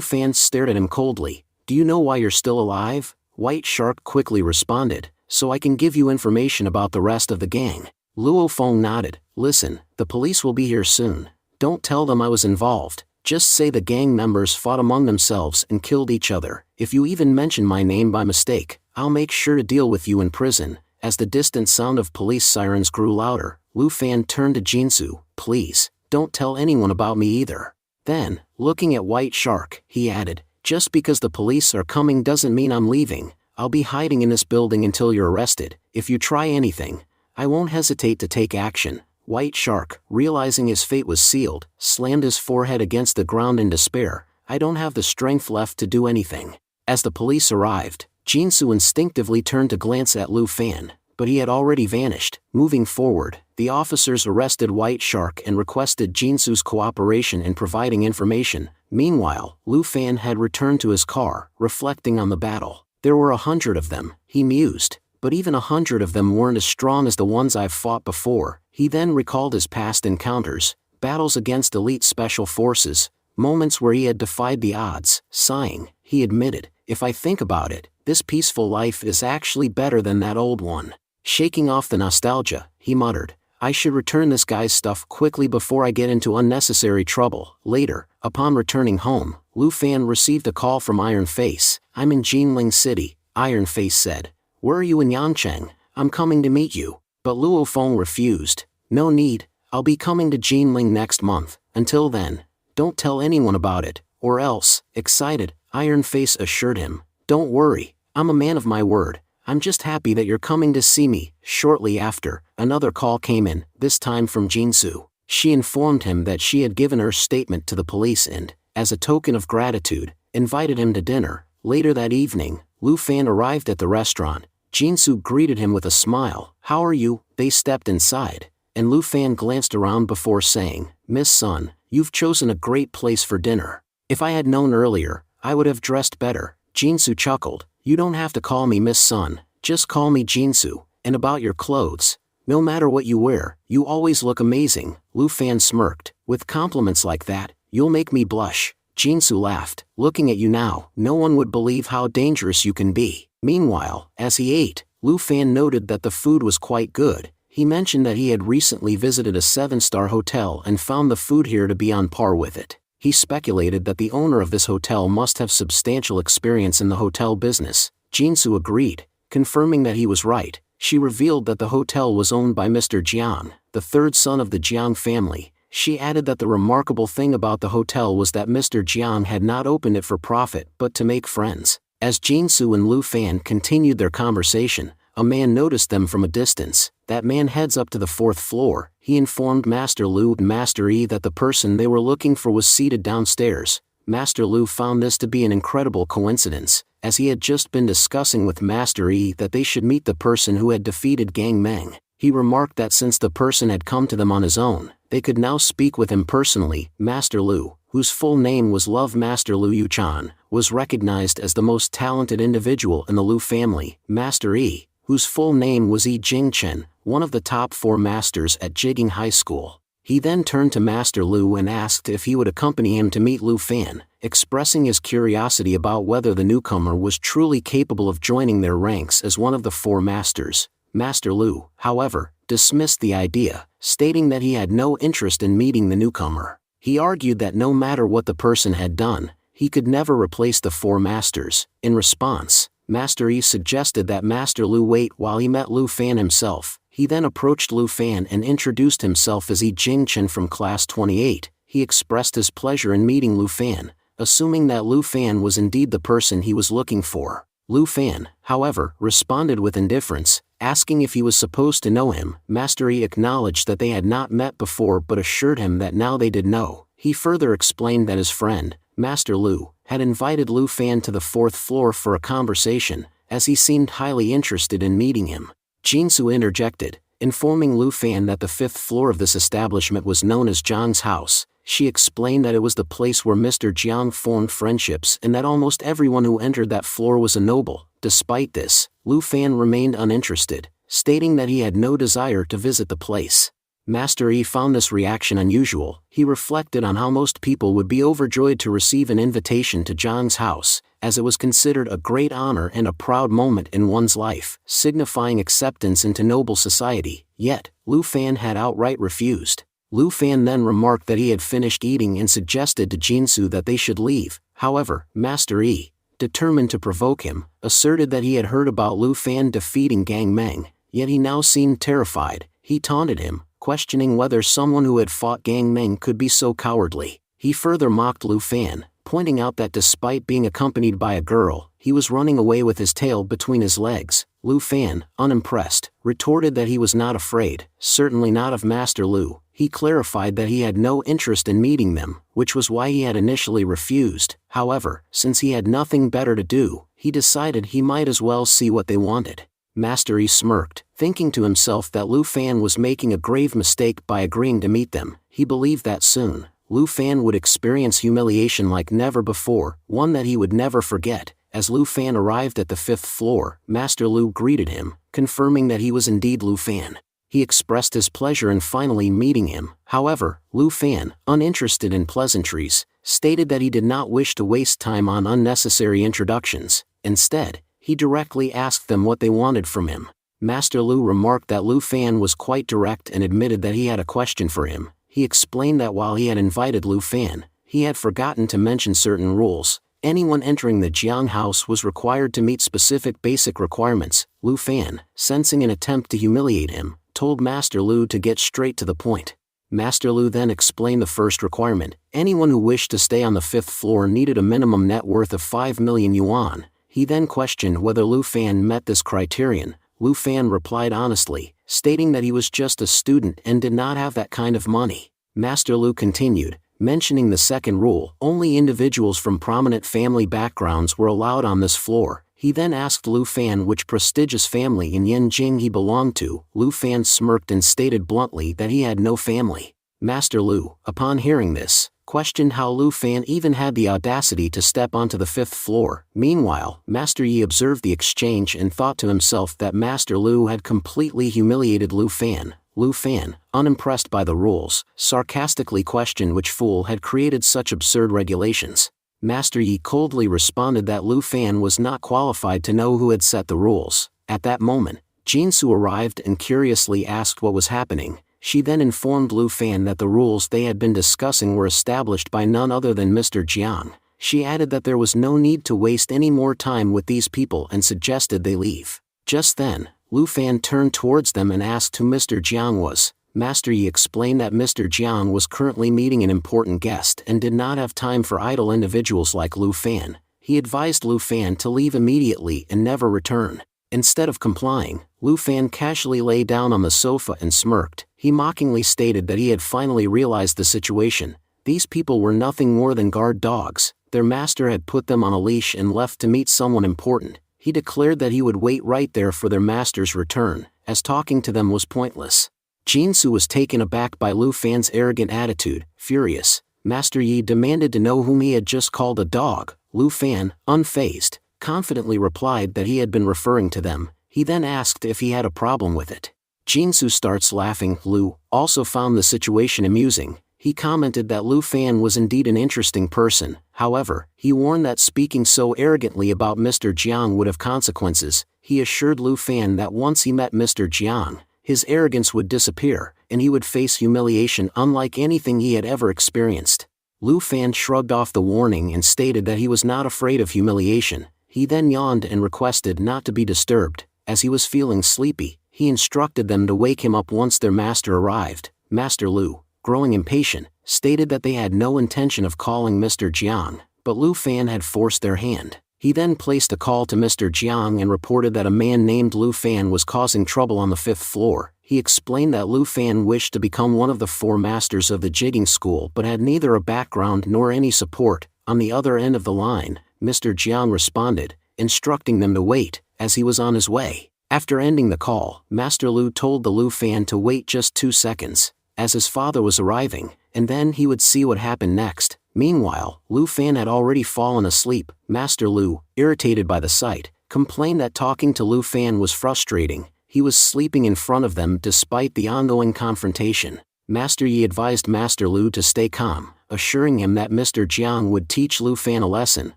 Fan stared at him coldly. "Do you know why you're still alive?" White Shark quickly responded, "So I can give you information about the rest of the gang." Luo Feng nodded, "Listen, the police will be here soon. Don't tell them I was involved. Just say the gang members fought among themselves and killed each other. If you even mention my name by mistake, I'll make sure to deal with you in prison." As the distant sound of police sirens grew louder, Lu Fan turned to Jinsu, "Please, don't tell anyone about me either." Then, looking at White Shark, he added, "Just because the police are coming doesn't mean I'm leaving. I'll be hiding in this building until you're arrested. If you try anything, I won't hesitate to take action." White Shark, realizing his fate was sealed, slammed his forehead against the ground in despair. "I don't have the strength left to do anything." As the police arrived, Jinsu instinctively turned to glance at Lu Fan, but he had already vanished. Moving forward, the officers arrested White Shark and requested Jinsu's cooperation in providing information. Meanwhile, Lu Fan had returned to his car, reflecting on the battle. "There were 100 of them," he mused, "but even 100 of them weren't as strong as the ones I've fought before." He then recalled his past encounters, battles against elite special forces, moments where he had defied the odds. Sighing, he admitted, "If I think about it, this peaceful life is actually better than that old one." Shaking off the nostalgia, he muttered, "I should return this guy's stuff quickly before I get into unnecessary trouble." Later, upon returning home, Lu Fan received a call from Iron Face. "I'm in Jinling City," Iron Face said. "Where are you in Yancheng? I'm coming to meet you." But Luo Feng refused. "No need, I'll be coming to Jinling next month. Until then, Don't tell anyone about it, or else, excited, Iron Face assured him. Don't worry, I'm a man of my word. I'm just happy that you're coming to see me. Shortly after, another call came in, this time from Jinsu. She informed him that she had given her statement to the police and, as a token of gratitude, invited him to dinner. Later that evening, Lu Fan arrived at the restaurant. Jinsu greeted him with a smile. How are you? They stepped inside, and Lu Fan glanced around before saying, Miss Sun, you've chosen a great place for dinner. If I had known earlier, I would have dressed better. Jinsu chuckled. You don't have to call me Miss Sun, just call me Jinsu. And about your clothes, no matter what you wear, you always look amazing. Lu Fan smirked. With compliments like that, you'll make me blush. Jinsu laughed. Looking at you now, no one would believe how dangerous you can be. Meanwhile, as he ate, Lu Fan noted that the food was quite good. He mentioned that he had recently visited a 7-star hotel and found the food here to be on par with it. He speculated that the owner of this hotel must have substantial experience in the hotel business. Jinsu agreed, confirming that he was right. She revealed that the hotel was owned by Mr. Jiang, the third son of the Jiang family. She added that the remarkable thing about the hotel was that Mr. Jiang had not opened it for profit but to make friends. As Jinsu and Lu Fan continued their conversation, a man noticed them from a distance. That man heads up to the 4th floor. He informed Master Lu and Master Yi that the person they were looking for was seated downstairs. Master Lu found this to be an incredible coincidence, as he had just been discussing with Master Yi that they should meet the person who had defeated Gang Meng. He remarked that since the person had come to them on his own, they could now speak with him personally. Master Lu, whose full name was Love Master Lu Yuchan, was recognized as the most talented individual in the Lu family. Master Yi, whose full name was Yi Jingchen, one of the top 4 masters at Jigging High School. He then turned to Master Lu and asked if he would accompany him to meet Lu Fan, expressing his curiosity about whether the newcomer was truly capable of joining their ranks as one of the 4 masters. Master Lu, however, dismissed the idea, stating that he had no interest in meeting the newcomer. He argued that no matter what the person had done, he could never replace the 4 masters. In response, Master Yi suggested that Master Lu wait while he met Lu Fan himself. He then approached Lu Fan and introduced himself as Yi Jingchen from Class 28. He expressed his pleasure in meeting Lu Fan, assuming that Lu Fan was indeed the person he was looking for. Lu Fan, however, responded with indifference, asking if he was supposed to know him. Master Yi acknowledged that they had not met before but assured him that now they did know. He further explained that his friend, Master Lu, had invited Lu Fan to the 4th floor for a conversation, as he seemed highly interested in meeting him. Jinsu interjected, informing Lu Fan that the 5th floor of this establishment was known as Jiang's house. She explained that it was the place where Mr. Jiang formed friendships and that almost everyone who entered that floor was a noble. Despite this, Lu Fan remained uninterested, stating that he had no desire to visit the place. Master Yi found this reaction unusual. He reflected on how most people would be overjoyed to receive an invitation to Jiang's house, as it was considered a great honor and a proud moment in one's life, signifying acceptance into noble society. Yet, Lu Fan had outright refused. Lu Fan then remarked that he had finished eating and suggested to Jinsu that they should leave. However, Master Yi, determined to provoke him, asserted that he had heard about Lu Fan defeating Gang Meng, yet he now seemed terrified. He taunted him, questioning whether someone who had fought Gang Meng could be so cowardly. He further mocked Lu Fan, pointing out that despite being accompanied by a girl, he was running away with his tail between his legs. Lu Fan, unimpressed, retorted that he was not afraid, certainly not of Master Lu. He clarified that he had no interest in meeting them, which was why he had initially refused. However, since he had nothing better to do, he decided he might as well see what they wanted. Master Yi smirked, thinking to himself that Lu Fan was making a grave mistake by agreeing to meet them. He believed that soon, Lu Fan would experience humiliation like never before, one that he would never forget. As Lu Fan arrived at the 5th floor, Master Lu greeted him, confirming that he was indeed Lu Fan. He expressed his pleasure in finally meeting him. However, Lu Fan, uninterested in pleasantries, stated that he did not wish to waste time on unnecessary introductions. Instead, he directly asked them what they wanted from him. Master Lu remarked that Lu Fan was quite direct and admitted that he had a question for him. He explained that while he had invited Lu Fan, he had forgotten to mention certain rules. Anyone entering the Jiang house was required to meet specific basic requirements. Lu Fan, sensing an attempt to humiliate him, told Master Lu to get straight to the point. Master Lu then explained the first requirement. Anyone who wished to stay on the 5th floor needed a minimum net worth of 5 million yuan. He then questioned whether Lu Fan met this criterion. Lu Fan replied honestly, stating that he was just a student and did not have that kind of money. Master Lu continued, mentioning the second rule: only individuals from prominent family backgrounds were allowed on this floor. He then asked Lu Fan which prestigious family in Yanjing he belonged to. Lu Fan smirked and stated bluntly that he had no family. Master Lu, upon hearing this, questioned how Lu Fan even had the audacity to step onto the 5th floor. Meanwhile, Master Yi observed the exchange and thought to himself that Master Lu had completely humiliated Lu Fan. Lu Fan, unimpressed by the rules, sarcastically questioned which fool had created such absurd regulations. Master Yi coldly responded that Lu Fan was not qualified to know who had set the rules. At that moment, Jinsu arrived and curiously asked what was happening. She then informed Lu Fan that the rules they had been discussing were established by none other than Mr. Jiang. She added that there was no need to waste any more time with these people and suggested they leave. Just then, Lu Fan turned towards them and asked who Mr. Jiang was. Master Yi explained that Mr. Jiang was currently meeting an important guest and did not have time for idle individuals like Lu Fan. He advised Lu Fan to leave immediately and never return. Instead of complying, Lu Fan casually lay down on the sofa and smirked. He mockingly stated that he had finally realized the situation. These people were nothing more than guard dogs. Their master had put them on a leash and left to meet someone important. He declared that he would wait right there for their master's return, as talking to them was pointless. Jinsu was taken aback by Lu Fan's arrogant attitude. Furious, Master Yi demanded to know whom he had just called a dog. Lu Fan, unfazed, confidently replied that he had been referring to them. He then asked if he had a problem with it. Jinsu starts laughing. Lu also found the situation amusing. He commented that Lu Fan was indeed an interesting person. However, he warned that speaking so arrogantly about Mr. Jiang would have consequences. He assured Lu Fan that once he met Mr. Jiang, his arrogance would disappear, and he would face humiliation unlike anything he had ever experienced. Lu Fan shrugged off the warning and stated that he was not afraid of humiliation. He then yawned and requested not to be disturbed. As he was feeling sleepy, he instructed them to wake him up once their master arrived. Master Lu, growing impatient, stated that they had no intention of calling Mr. Jiang, but Lu Fan had forced their hand. He then placed a call to Mr. Jiang and reported that a man named Lu Fan was causing trouble on the 5th floor. He explained that Lu Fan wished to become one of the 4 masters of the jigging school but had neither a background nor any support. On the other end of the line, Mr. Jiang responded, instructing them to wait, as he was on his way. After ending the call, Master Lu told the Lu Fan to wait just 2 seconds, as his father was arriving, and then he would see what happened next. Meanwhile, Lu Fan had already fallen asleep. Master Lu, irritated by the sight, complained that talking to Lu Fan was frustrating. He was sleeping in front of them despite the ongoing confrontation. Master Yi advised Master Lu to stay calm, assuring him that Mr. Jiang would teach Lu Fan a lesson.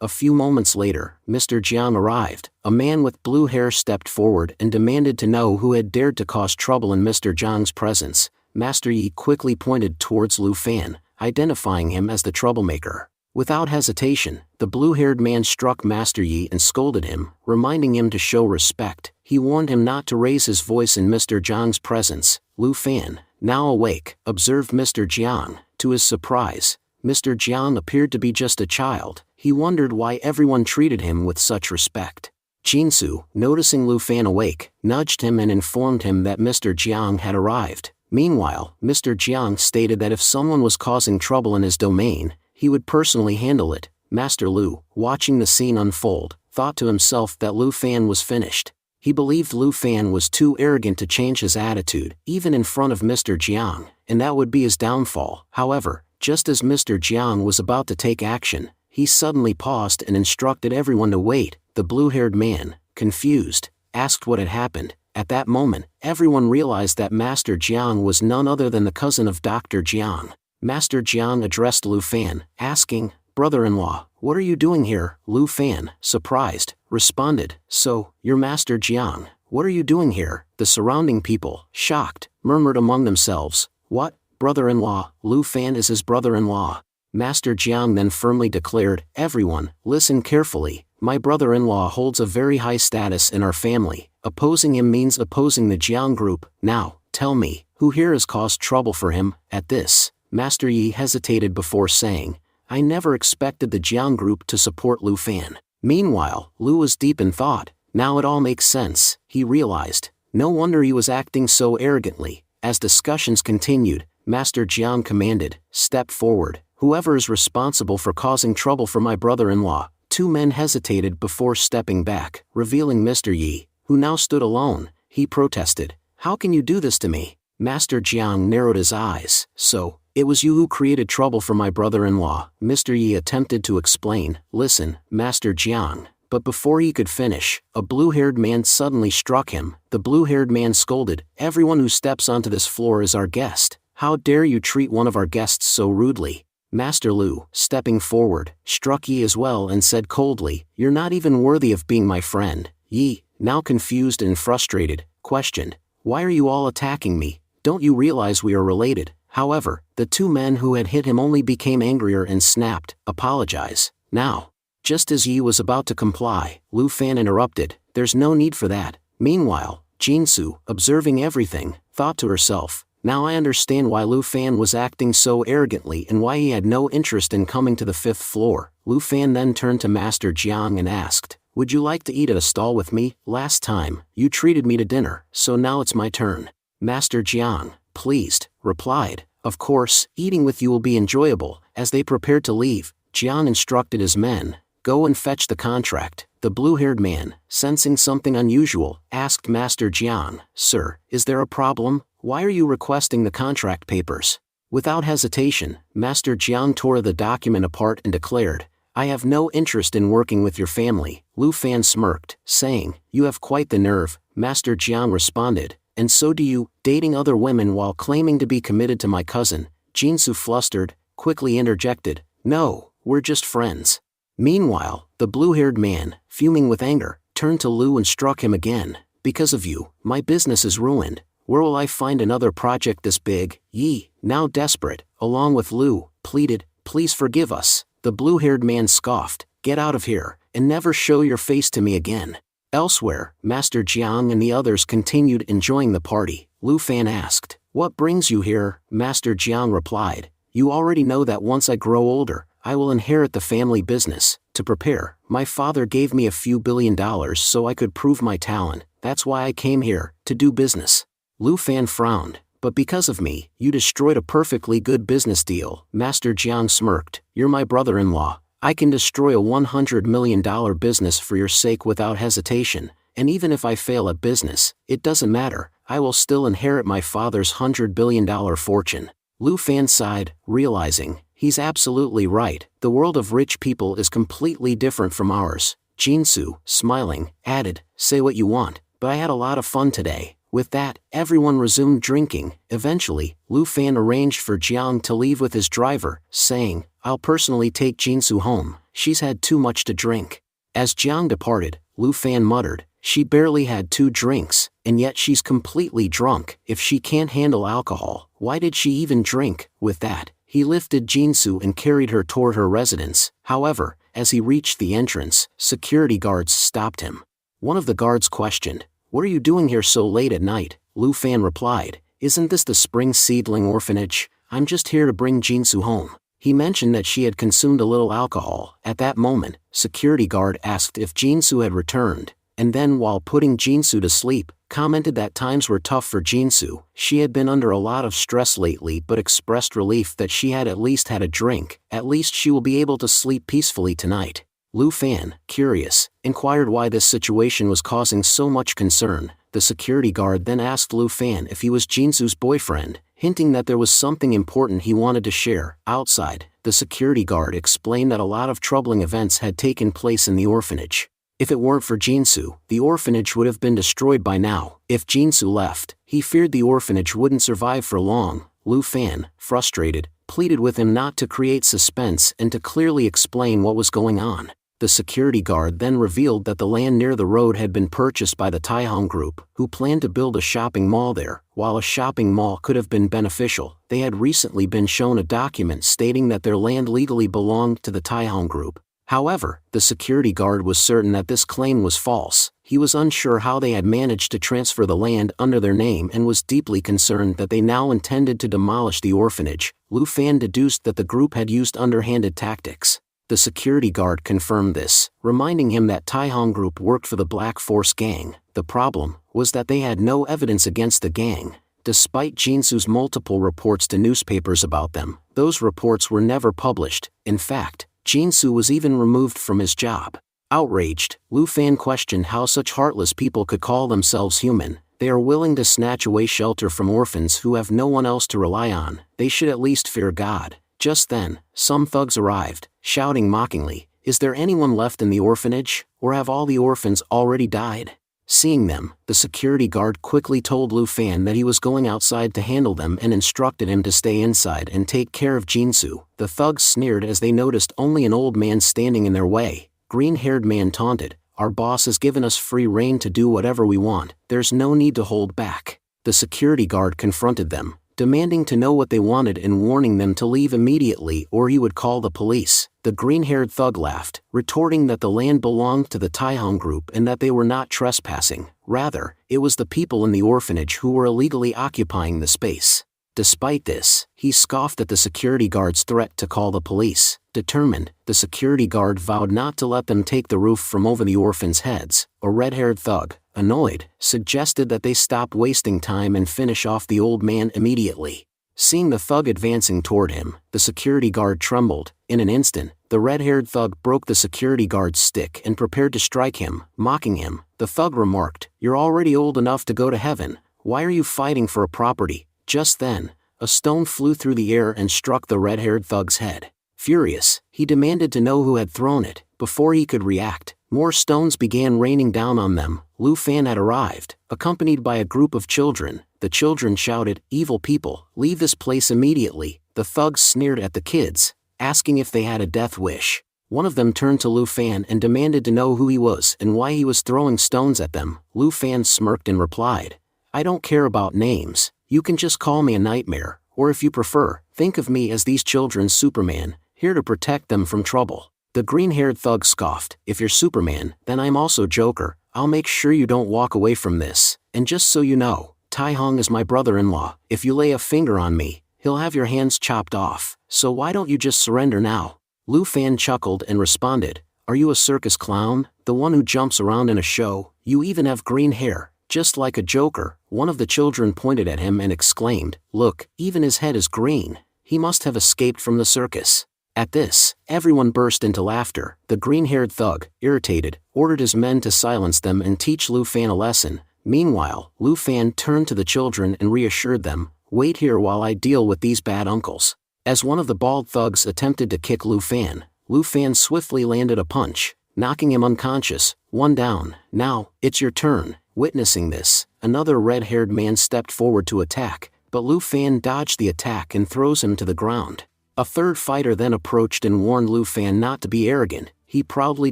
A few moments later, Mr. Jiang arrived. A man with blue hair stepped forward and demanded to know who had dared to cause trouble in Mr. Jiang's presence. Master Yi quickly pointed towards Lu Fan, identifying him as the troublemaker. Without hesitation, the blue-haired man struck Master Yi and scolded him, reminding him to show respect. He warned him not to raise his voice in Mr. Jiang's presence. Lu Fan, now awake, observed Mr. Jiang. To his surprise, Mr. Jiang appeared to be just a child. He wondered why everyone treated him with such respect. Jinsu, noticing Lu Fan awake, nudged him and informed him that Mr. Jiang had arrived. Meanwhile, Mr. Jiang stated that if someone was causing trouble in his domain, he would personally handle it. Master Lu, watching the scene unfold, thought to himself that Lu Fan was finished. He believed Lu Fan was too arrogant to change his attitude, even in front of Mr. Jiang, and that would be his downfall. However, just as Mr. Jiang was about to take action, he suddenly paused and instructed everyone to wait. The blue-haired man, confused, asked what had happened. At that moment, everyone realized that Master Jiang was none other than the cousin of Dr. Jiang. Master Jiang addressed Lu Fan, asking, "Brother-in-law, what are you doing here?" Lu Fan, surprised, responded, "So, you're Master Jiang. What are you doing here?" The surrounding people, shocked, murmured among themselves, "What? Brother-in-law? Lu Fan is his brother-in-law." Master Jiang then firmly declared, "Everyone, listen carefully. My brother-in-law holds a very high status in our family. Opposing him means opposing the Jiang group. Now, tell me, who here has caused trouble for him?" At this, Master Yi hesitated before saying, "I never expected the Jiang group to support Lu Fan." Meanwhile, Lu was deep in thought. Now it all makes sense, he realized. No wonder he was acting so arrogantly. As discussions continued, Master Jiang commanded, "Step forward, whoever is responsible for causing trouble for my brother-in-law." Two men hesitated before stepping back, revealing Mr. Yi, who now stood alone. He protested, "How can you do this to me?" Master Jiang narrowed his eyes. "So, it was you who created trouble for my brother-in-law," Mr. Yi attempted to explain. "Listen, Master Jiang." But before he could finish, a blue-haired man suddenly struck him. The blue-haired man scolded, "Everyone who steps onto this floor is our guest. How dare you treat one of our guests so rudely?" Master Lu, stepping forward, struck Yi as well and said coldly, "You're not even worthy of being my friend." Yi, now confused and frustrated, questioned, "Why are you all attacking me? Don't you realize we are related?" However, the two men who had hit him only became angrier and snapped, "Apologize, now." Just as Yi was about to comply, Lu Fan interrupted, "There's no need for that." Meanwhile, Jinsu, observing everything, thought to herself, "Now I understand why Lu Fan was acting so arrogantly and why he had no interest in coming to the 5th floor. Lu Fan then turned to Master Jiang and asked, "Would you like to eat at a stall with me? Last time, you treated me to dinner, so now it's my turn." Master Jiang, pleased, replied, "Of course, eating with you will be enjoyable." As they prepared to leave, Jiang instructed his men, "Go and fetch the contract." The blue-haired man, sensing something unusual, asked Master Jiang, "Sir, is there a problem? Why are you requesting the contract papers?" Without hesitation, Master Jiang tore the document apart and declared, "I have no interest in working with your family." Lu Fan smirked, saying, "You have quite the nerve." Master Jiang responded, "And so do you, dating other women while claiming to be committed to my cousin." Jinsu, flustered, quickly interjected, "No, we're just friends." Meanwhile, the blue-haired man, fuming with anger, turned to Lu and struck him again. "Because of you, my business is ruined. Where will I find another project this big?" Yi, now desperate, along with Lu, pleaded, "Please forgive us." The blue-haired man scoffed, "Get out of here, and never show your face to me again." Elsewhere, Master Jiang and the others continued enjoying the party. Lu Fan asked, "What brings you here?" Master Jiang replied, "You already know that once I grow older, I will inherit the family business. To prepare, my father gave me a few $1 billion so I could prove my talent. That's why I came here, to do business." Lu Fan frowned, "But because of me, you destroyed a perfectly good business deal." Master Jiang smirked, "You're my brother-in-law. I can destroy a $100 million business for your sake without hesitation, and even if I fail at business, it doesn't matter. I will still inherit my father's $100 billion fortune." Lu Fan sighed, realizing, he's absolutely right. The world of rich people is completely different from ours. Jinsu, smiling, added, "Say what you want, but I had a lot of fun today." With that, everyone resumed drinking. Eventually, Lu Fan arranged for Jiang to leave with his driver, saying, "I'll personally take Jinsu home. She's had too much to drink." As Jiang departed, Lu Fan muttered, "She barely had 2 drinks, and yet she's completely drunk. If she can't handle alcohol, why did she even drink?" With that, he lifted Jinsu and carried her toward her residence. However, as he reached the entrance, security guards stopped him. One of the guards questioned, "What are you doing here so late at night?" Lu Fan replied, "Isn't this the Spring Seedling Orphanage? I'm just here to bring Jinsu home." He mentioned that she had consumed a little alcohol. At that moment, security guard asked if Jinsu had returned, and then while putting Jinsu to sleep, commented that times were tough for Jinsu. She had been under a lot of stress lately but expressed relief that she had at least had a drink. "At least she will be able to sleep peacefully tonight." Lu Fan, curious, inquired why this situation was causing so much concern. The security guard then asked Lu Fan if he was Jinsu's boyfriend, hinting that there was something important he wanted to share. Outside, the security guard explained that a lot of troubling events had taken place in the orphanage. If it weren't for Jinsu, the orphanage would have been destroyed by now. If Jinsu left, he feared the orphanage wouldn't survive for long. Lu Fan, frustrated, pleaded with him not to create suspense and to clearly explain what was going on. The security guard then revealed that the land near the road had been purchased by the Taihong Group, who planned to build a shopping mall there. While a shopping mall could have been beneficial, they had recently been shown a document stating that their land legally belonged to the Taihong Group. However, the security guard was certain that this claim was false. He was unsure how they had managed to transfer the land under their name and was deeply concerned that they now intended to demolish the orphanage. Lu Fan deduced that the group had used underhanded tactics. The security guard confirmed this, reminding him that Tai Hong Group worked for the Black Force gang. The problem was that they had no evidence against the gang. Despite Jinsu's multiple reports to newspapers about them, those reports were never published. In fact, Jinsu was even removed from his job. Outraged, Lu Fan questioned how such heartless people could call themselves human. They are willing to snatch away shelter from orphans who have no one else to rely on. They should at least fear God. Just then, some thugs arrived, shouting mockingly, "Is there anyone left in the orphanage, or have all the orphans already died?" Seeing them, the security guard quickly told Lu Fan that he was going outside to handle them and instructed him to stay inside and take care of Jinsu. The thugs sneered as they noticed only an old man standing in their way. Green-haired man taunted, "Our boss has given us free rein to do whatever we want, there's no need to hold back." The security guard confronted them, demanding to know what they wanted and warning them to leave immediately or he would call the police. The green-haired thug laughed, retorting that the land belonged to the Tai Hong Group and that they were not trespassing. Rather, it was the people in the orphanage who were illegally occupying the space. Despite this, he scoffed at the security guard's threat to call the police. Determined, the security guard vowed not to let them take the roof from over the orphans' heads. A red-haired thug, annoyed, suggested that they stop wasting time and finish off the old man immediately. Seeing the thug advancing toward him, the security guard trembled. In an instant, the red-haired thug broke the security guard's stick and prepared to strike him. Mocking him, the thug remarked, "You're already old enough to go to heaven. Why are you fighting for a property?" Just then, a stone flew through the air and struck the red-haired thug's head. Furious, he demanded to know who had thrown it. Before he could react, more stones began raining down on them. Lu Fan had arrived, accompanied by a group of children. The children shouted, "Evil people, leave this place immediately." The thugs sneered at the kids, asking if they had a death wish. One of them turned to Lu Fan and demanded to know who he was and why he was throwing stones at them. Lu Fan smirked and replied, "I don't care about names. You can just call me a nightmare, or if you prefer, think of me as these children's Superman, here to protect them from trouble." The green-haired thug scoffed, "If you're Superman, then I'm also Joker. I'll make sure you don't walk away from this. And just so you know, Tai Hong is my brother-in-law. If you lay a finger on me, he'll have your hands chopped off. So why don't you just surrender now?" Lu Fan chuckled and responded, "Are you a circus clown, the one who jumps around in a show? You even have green hair, just like a Joker." One of the children pointed at him and exclaimed, "Look, even his head is green. He must have escaped from the circus." At this, everyone burst into laughter. The green-haired thug, irritated, ordered his men to silence them and teach Lu Fan a lesson. Meanwhile, Lu Fan turned to the children and reassured them, "Wait here while I deal with these bad uncles." As one of the bald thugs attempted to kick Lu Fan swiftly landed a punch, knocking him unconscious. One down. "Now, it's your turn." Witnessing this, another red-haired man stepped forward to attack, but Lu Fan dodged the attack and throws him to the ground. A third fighter then approached and warned Lu Fan not to be arrogant. He proudly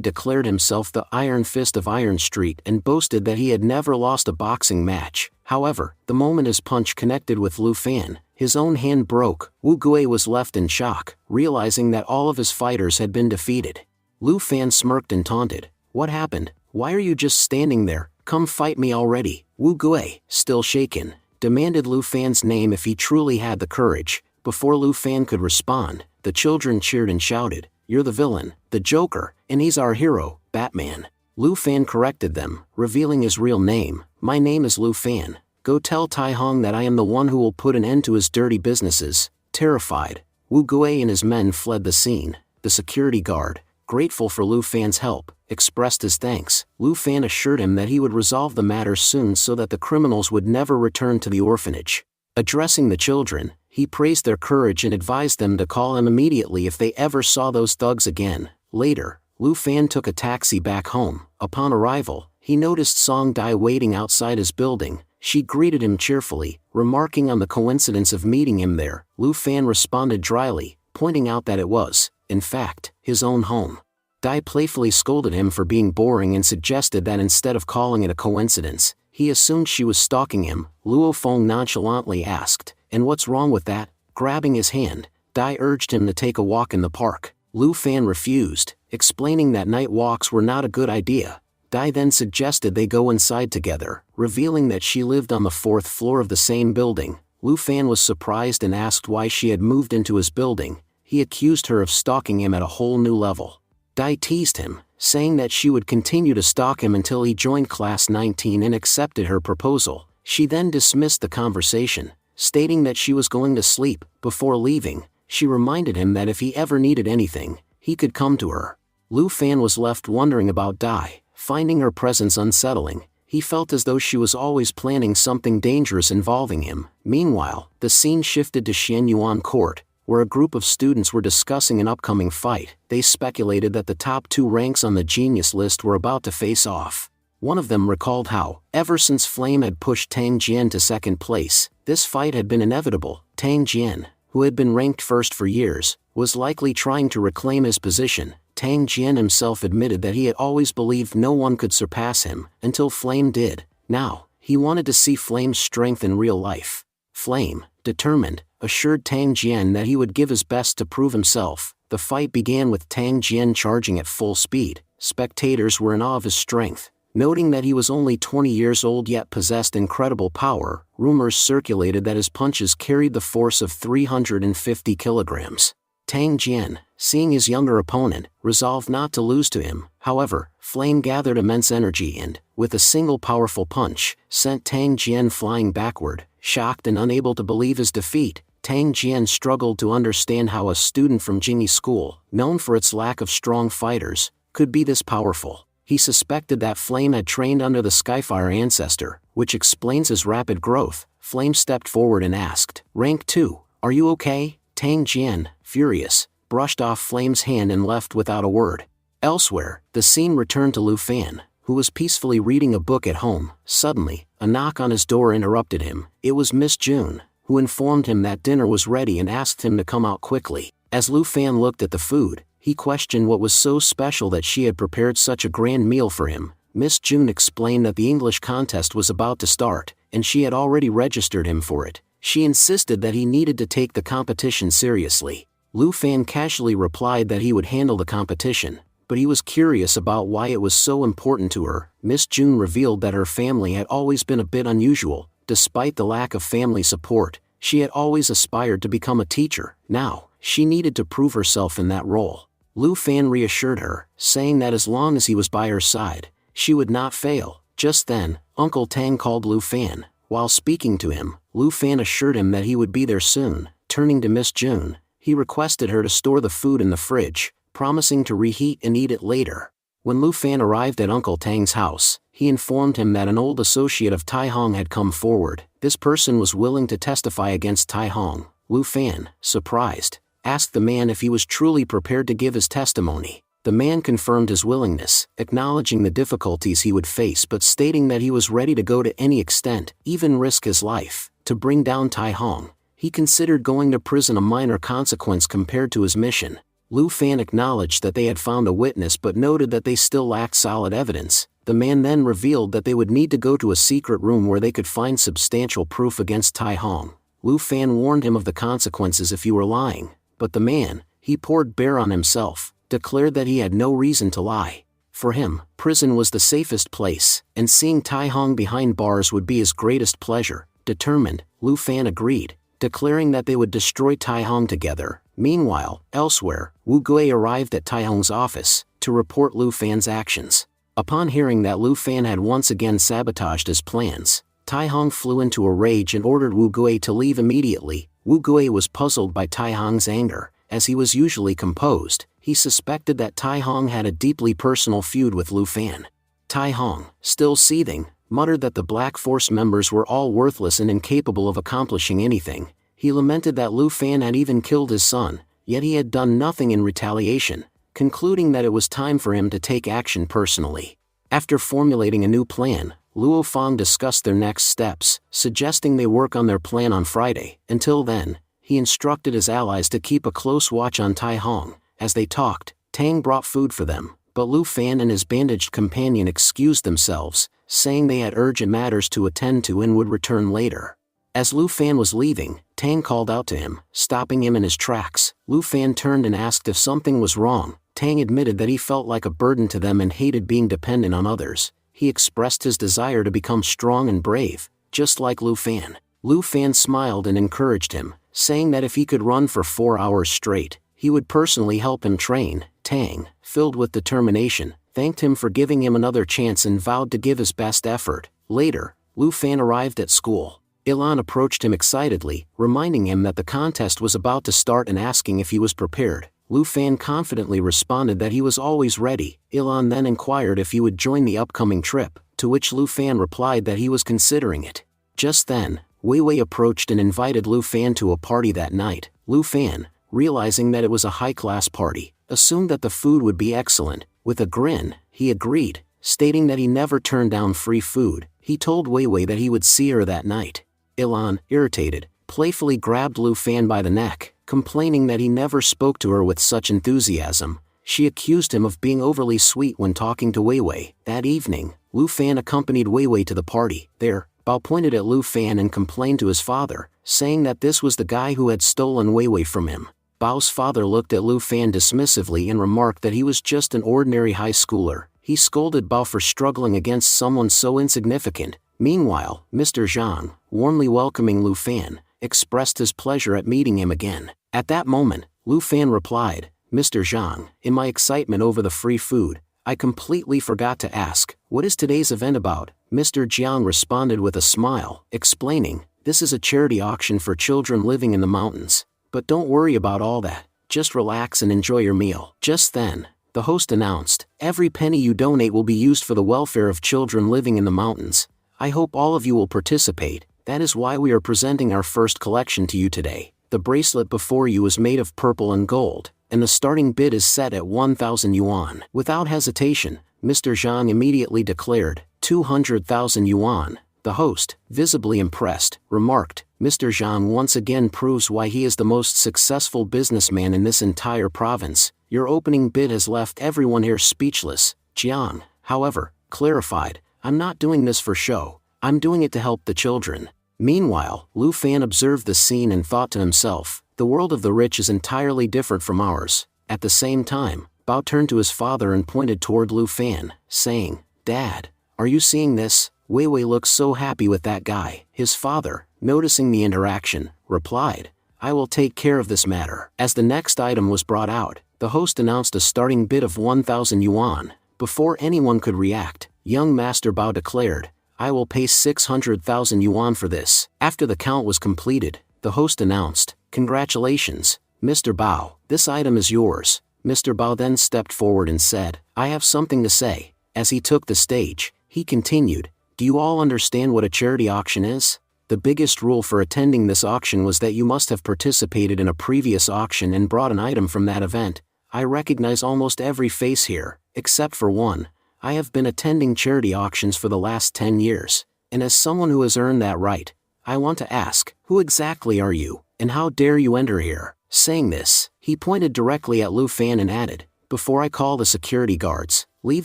declared himself the Iron Fist of Iron Street and boasted that he had never lost a boxing match. However, the moment his punch connected with Lu Fan, his own hand broke. Wu Gui was left in shock, realizing that all of his fighters had been defeated. Lu Fan smirked and taunted, "What happened? Why are you just standing there? Come fight me already." Wu Gui, still shaken, demanded Lu Fan's name if he truly had the courage. Before Lu Fan could respond, the children cheered and shouted, "You're the villain, the Joker, and he's our hero, Batman." Lu Fan corrected them, revealing his real name, "My name is Lu Fan. Go tell Tai Hong that I am the one who will put an end to his dirty businesses." Terrified, Wu Gui and his men fled the scene. The security guard, grateful for Lu Fan's help, expressed his thanks. Lu Fan assured him that he would resolve the matter soon so that the criminals would never return to the orphanage. Addressing the children, he praised their courage and advised them to call him immediately if they ever saw those thugs again. Later, Lu Fan took a taxi back home. Upon arrival, he noticed Song Dai waiting outside his building. She greeted him cheerfully, remarking on the coincidence of meeting him there. Lu Fan responded dryly, pointing out that it was, in fact, his own home. Dai playfully scolded him for being boring and suggested that instead of calling it a coincidence, he assumed she was stalking him. Luo Feng nonchalantly asked, "And what's wrong with that?" Grabbing his hand, Dai urged him to take a walk in the park. Lu Fan refused, explaining that night walks were not a good idea. Dai then suggested they go inside together, revealing that she lived on the 4th floor of the same building. Lu Fan was surprised and asked why she had moved into his building. He accused her of stalking him at a whole new level. Dai teased him, saying that she would continue to stalk him until he joined Class 19 and accepted her proposal. She then dismissed the conversation, stating that she was going to sleep. Before leaving, she reminded him that if he ever needed anything, he could come to her. Lu Fan was left wondering about Dai, finding her presence unsettling. He felt as though she was always planning something dangerous involving him. Meanwhile, the scene shifted to Xianyuan Court, where a group of students were discussing an upcoming fight. They speculated that the top 2 ranks on the genius list were about to face off. One of them recalled how, ever since Flame had pushed Tang Jian to 2nd place, this fight had been inevitable. Tang Jian, who had been ranked first for years, was likely trying to reclaim his position. Tang Jian himself admitted that he had always believed no one could surpass him, until Flame did. Now, he wanted to see Flame's strength in real life. Flame, determined, assured Tang Jian that he would give his best to prove himself. The fight began with Tang Jian charging at full speed. Spectators were in awe of his strength. Noting that he was only 20 years old yet possessed incredible power, rumors circulated that his punches carried the force of 350 kilograms. Tang Jian, seeing his younger opponent, resolved not to lose to him. However, Flame gathered immense energy and, with a single powerful punch, sent Tang Jian flying backward. Shocked and unable to believe his defeat, Tang Jian struggled to understand how a student from Jingyi School, known for its lack of strong fighters, could be this powerful. He suspected that Flame had trained under the Skyfire ancestor, which explains his rapid growth. Flame stepped forward and asked, "Rank 2, are you okay?" Tang Jian, furious, brushed off Flame's hand and left without a word. Elsewhere, the scene returned to Lu Fan, who was peacefully reading a book at home. Suddenly, a knock on his door interrupted him. It was Miss June, who informed him that dinner was ready and asked him to come out quickly. As Lu Fan looked at the food, he questioned what was so special that she had prepared such a grand meal for him. Miss June explained that the English contest was about to start, and she had already registered him for it. She insisted that he needed to take the competition seriously. Lu Fan casually replied that he would handle the competition, but he was curious about why it was so important to her. Miss June revealed that her family had always been a bit unusual. Despite the lack of family support, she had always aspired to become a teacher. Now, she needed to prove herself in that role. Lu Fan reassured her, saying that as long as he was by her side, she would not fail. Just then, Uncle Tang called Lu Fan. While speaking to him, Lu Fan assured him that he would be there soon. Turning to Miss June, he requested her to store the food in the fridge, promising to reheat and eat it later. When Lu Fan arrived at Uncle Tang's house, he informed him that an old associate of Tai Hong had come forward. This person was willing to testify against Tai Hong. Lu Fan, surprised, asked the man if he was truly prepared to give his testimony. The man confirmed his willingness, acknowledging the difficulties he would face but stating that he was ready to go to any extent, even risk his life, to bring down Tai Hong. He considered going to prison a minor consequence compared to his mission. Lu Fan acknowledged that they had found a witness but noted that they still lacked solid evidence. The man then revealed that they would need to go to a secret room where they could find substantial proof against Tai Hong. Lu Fan warned him of the consequences if he were lying, but the man, he poured bear on himself, declared that he had no reason to lie. For him, prison was the safest place, and seeing Tai Hong behind bars would be his greatest pleasure. Determined, Lu Fan agreed, declaring that they would destroy Tai Hong together. Meanwhile, elsewhere, Wu Gui arrived at Tai Hong's office to report Lu Fan's actions. Upon hearing that Lu Fan had once again sabotaged his plans, Tai Hong flew into a rage and ordered Wu Gui to leave immediately. Wu Gui was puzzled by Tai Hong's anger. As he was usually composed, he suspected that Tai Hong had a deeply personal feud with Lu Fan. Tai Hong, still seething, muttered that the Black Force members were all worthless and incapable of accomplishing anything. He lamented that Lu Fan had even killed his son, yet he had done nothing in retaliation, concluding that it was time for him to take action personally. After formulating a new plan, Luo Fang discussed their next steps, suggesting they work on their plan on Friday. Until then, he instructed his allies to keep a close watch on Tai Hong. As they talked, Tang brought food for them, but Lu Fan and his bandaged companion excused themselves, saying they had urgent matters to attend to and would return later. As Lu Fan was leaving, Tang called out to him, stopping him in his tracks. Lu Fan turned and asked if something was wrong. Tang admitted that he felt like a burden to them and hated being dependent on others. He expressed his desire to become strong and brave, just like Lu Fan. Lu Fan smiled and encouraged him, saying that if he could run for 4 hours straight, he would personally help him train. Tang, filled with determination, thanked him for giving him another chance and vowed to give his best effort. Later, Lu Fan arrived at school. Ilan approached him excitedly, reminding him that the contest was about to start and asking if he was prepared. Lu Fan confidently responded that he was always ready. Ilan then inquired if he would join the upcoming trip, to which Lu Fan replied that he was considering it. Just then, Wei Wei approached and invited Lu Fan to a party that night. Lu Fan, realizing that it was a high-class party, assumed that the food would be excellent. With a grin, he agreed, stating that he never turned down free food. He told Wei Wei that he would see her that night. Ilan, irritated, playfully grabbed Lu Fan by the neck, complaining that he never spoke to her with such enthusiasm. She accused him of being overly sweet when talking to Wei Wei. That evening, Lu Fan accompanied Wei Wei to the party. There, Bao pointed at Lu Fan and complained to his father, saying that this was the guy who had stolen Wei Wei from him. Bao's father looked at Lu Fan dismissively and remarked that he was just an ordinary high schooler. He scolded Bao for struggling against someone so insignificant. Meanwhile, Mr. Zhang, warmly welcoming Lu Fan, expressed his pleasure at meeting him again. At that moment, Lu Fan replied, "Mr. Zhang, in my excitement over the free food, I completely forgot to ask, what is today's event about?" Mr. Jiang responded with a smile, explaining, "This is a charity auction for children living in the mountains. But don't worry about all that, just relax and enjoy your meal." Just then, the host announced, "Every penny you donate will be used for the welfare of children living in the mountains. I hope all of you will participate. That is why we are presenting our first collection to you today. The bracelet before you is made of purple and gold, and the starting bid is set at 1,000 yuan. Without hesitation, Mr. Zhang immediately declared, 200,000 yuan. The host, visibly impressed, remarked, "Mr. Zhang once again proves why he is the most successful businessman in this entire province. Your opening bid has left everyone here speechless." Jiang, however, clarified, "I'm not doing this for show, I'm doing it to help the children." Meanwhile, Lu Fan observed the scene and thought to himself, the world of the rich is entirely different from ours. At the same time, Bao turned to his father and pointed toward Lu Fan, saying, "Dad, are you seeing this? Wei Wei looks so happy with that guy." His father, noticing the interaction, replied, "I will take care of this matter." As the next item was brought out, the host announced a starting bid of 1,000 yuan. Before anyone could react, young Master Bao declared, "I will pay 600,000 yuan for this." After the count was completed, the host announced, "Congratulations, Mr. Bao, this item is yours." Mr. Bao then stepped forward and said, "I have something to say." As he took the stage, he continued, "Do you all understand what a charity auction is? The biggest rule for attending this auction was that you must have participated in a previous auction and brought an item from that event. I recognize almost every face here, except for one. I have been attending charity auctions for the last 10 years, and as someone who has earned that right, I want to ask, who exactly are you, and how dare you enter here?" Saying this, he pointed directly at Lu Fan and added, "Before I call the security guards, leave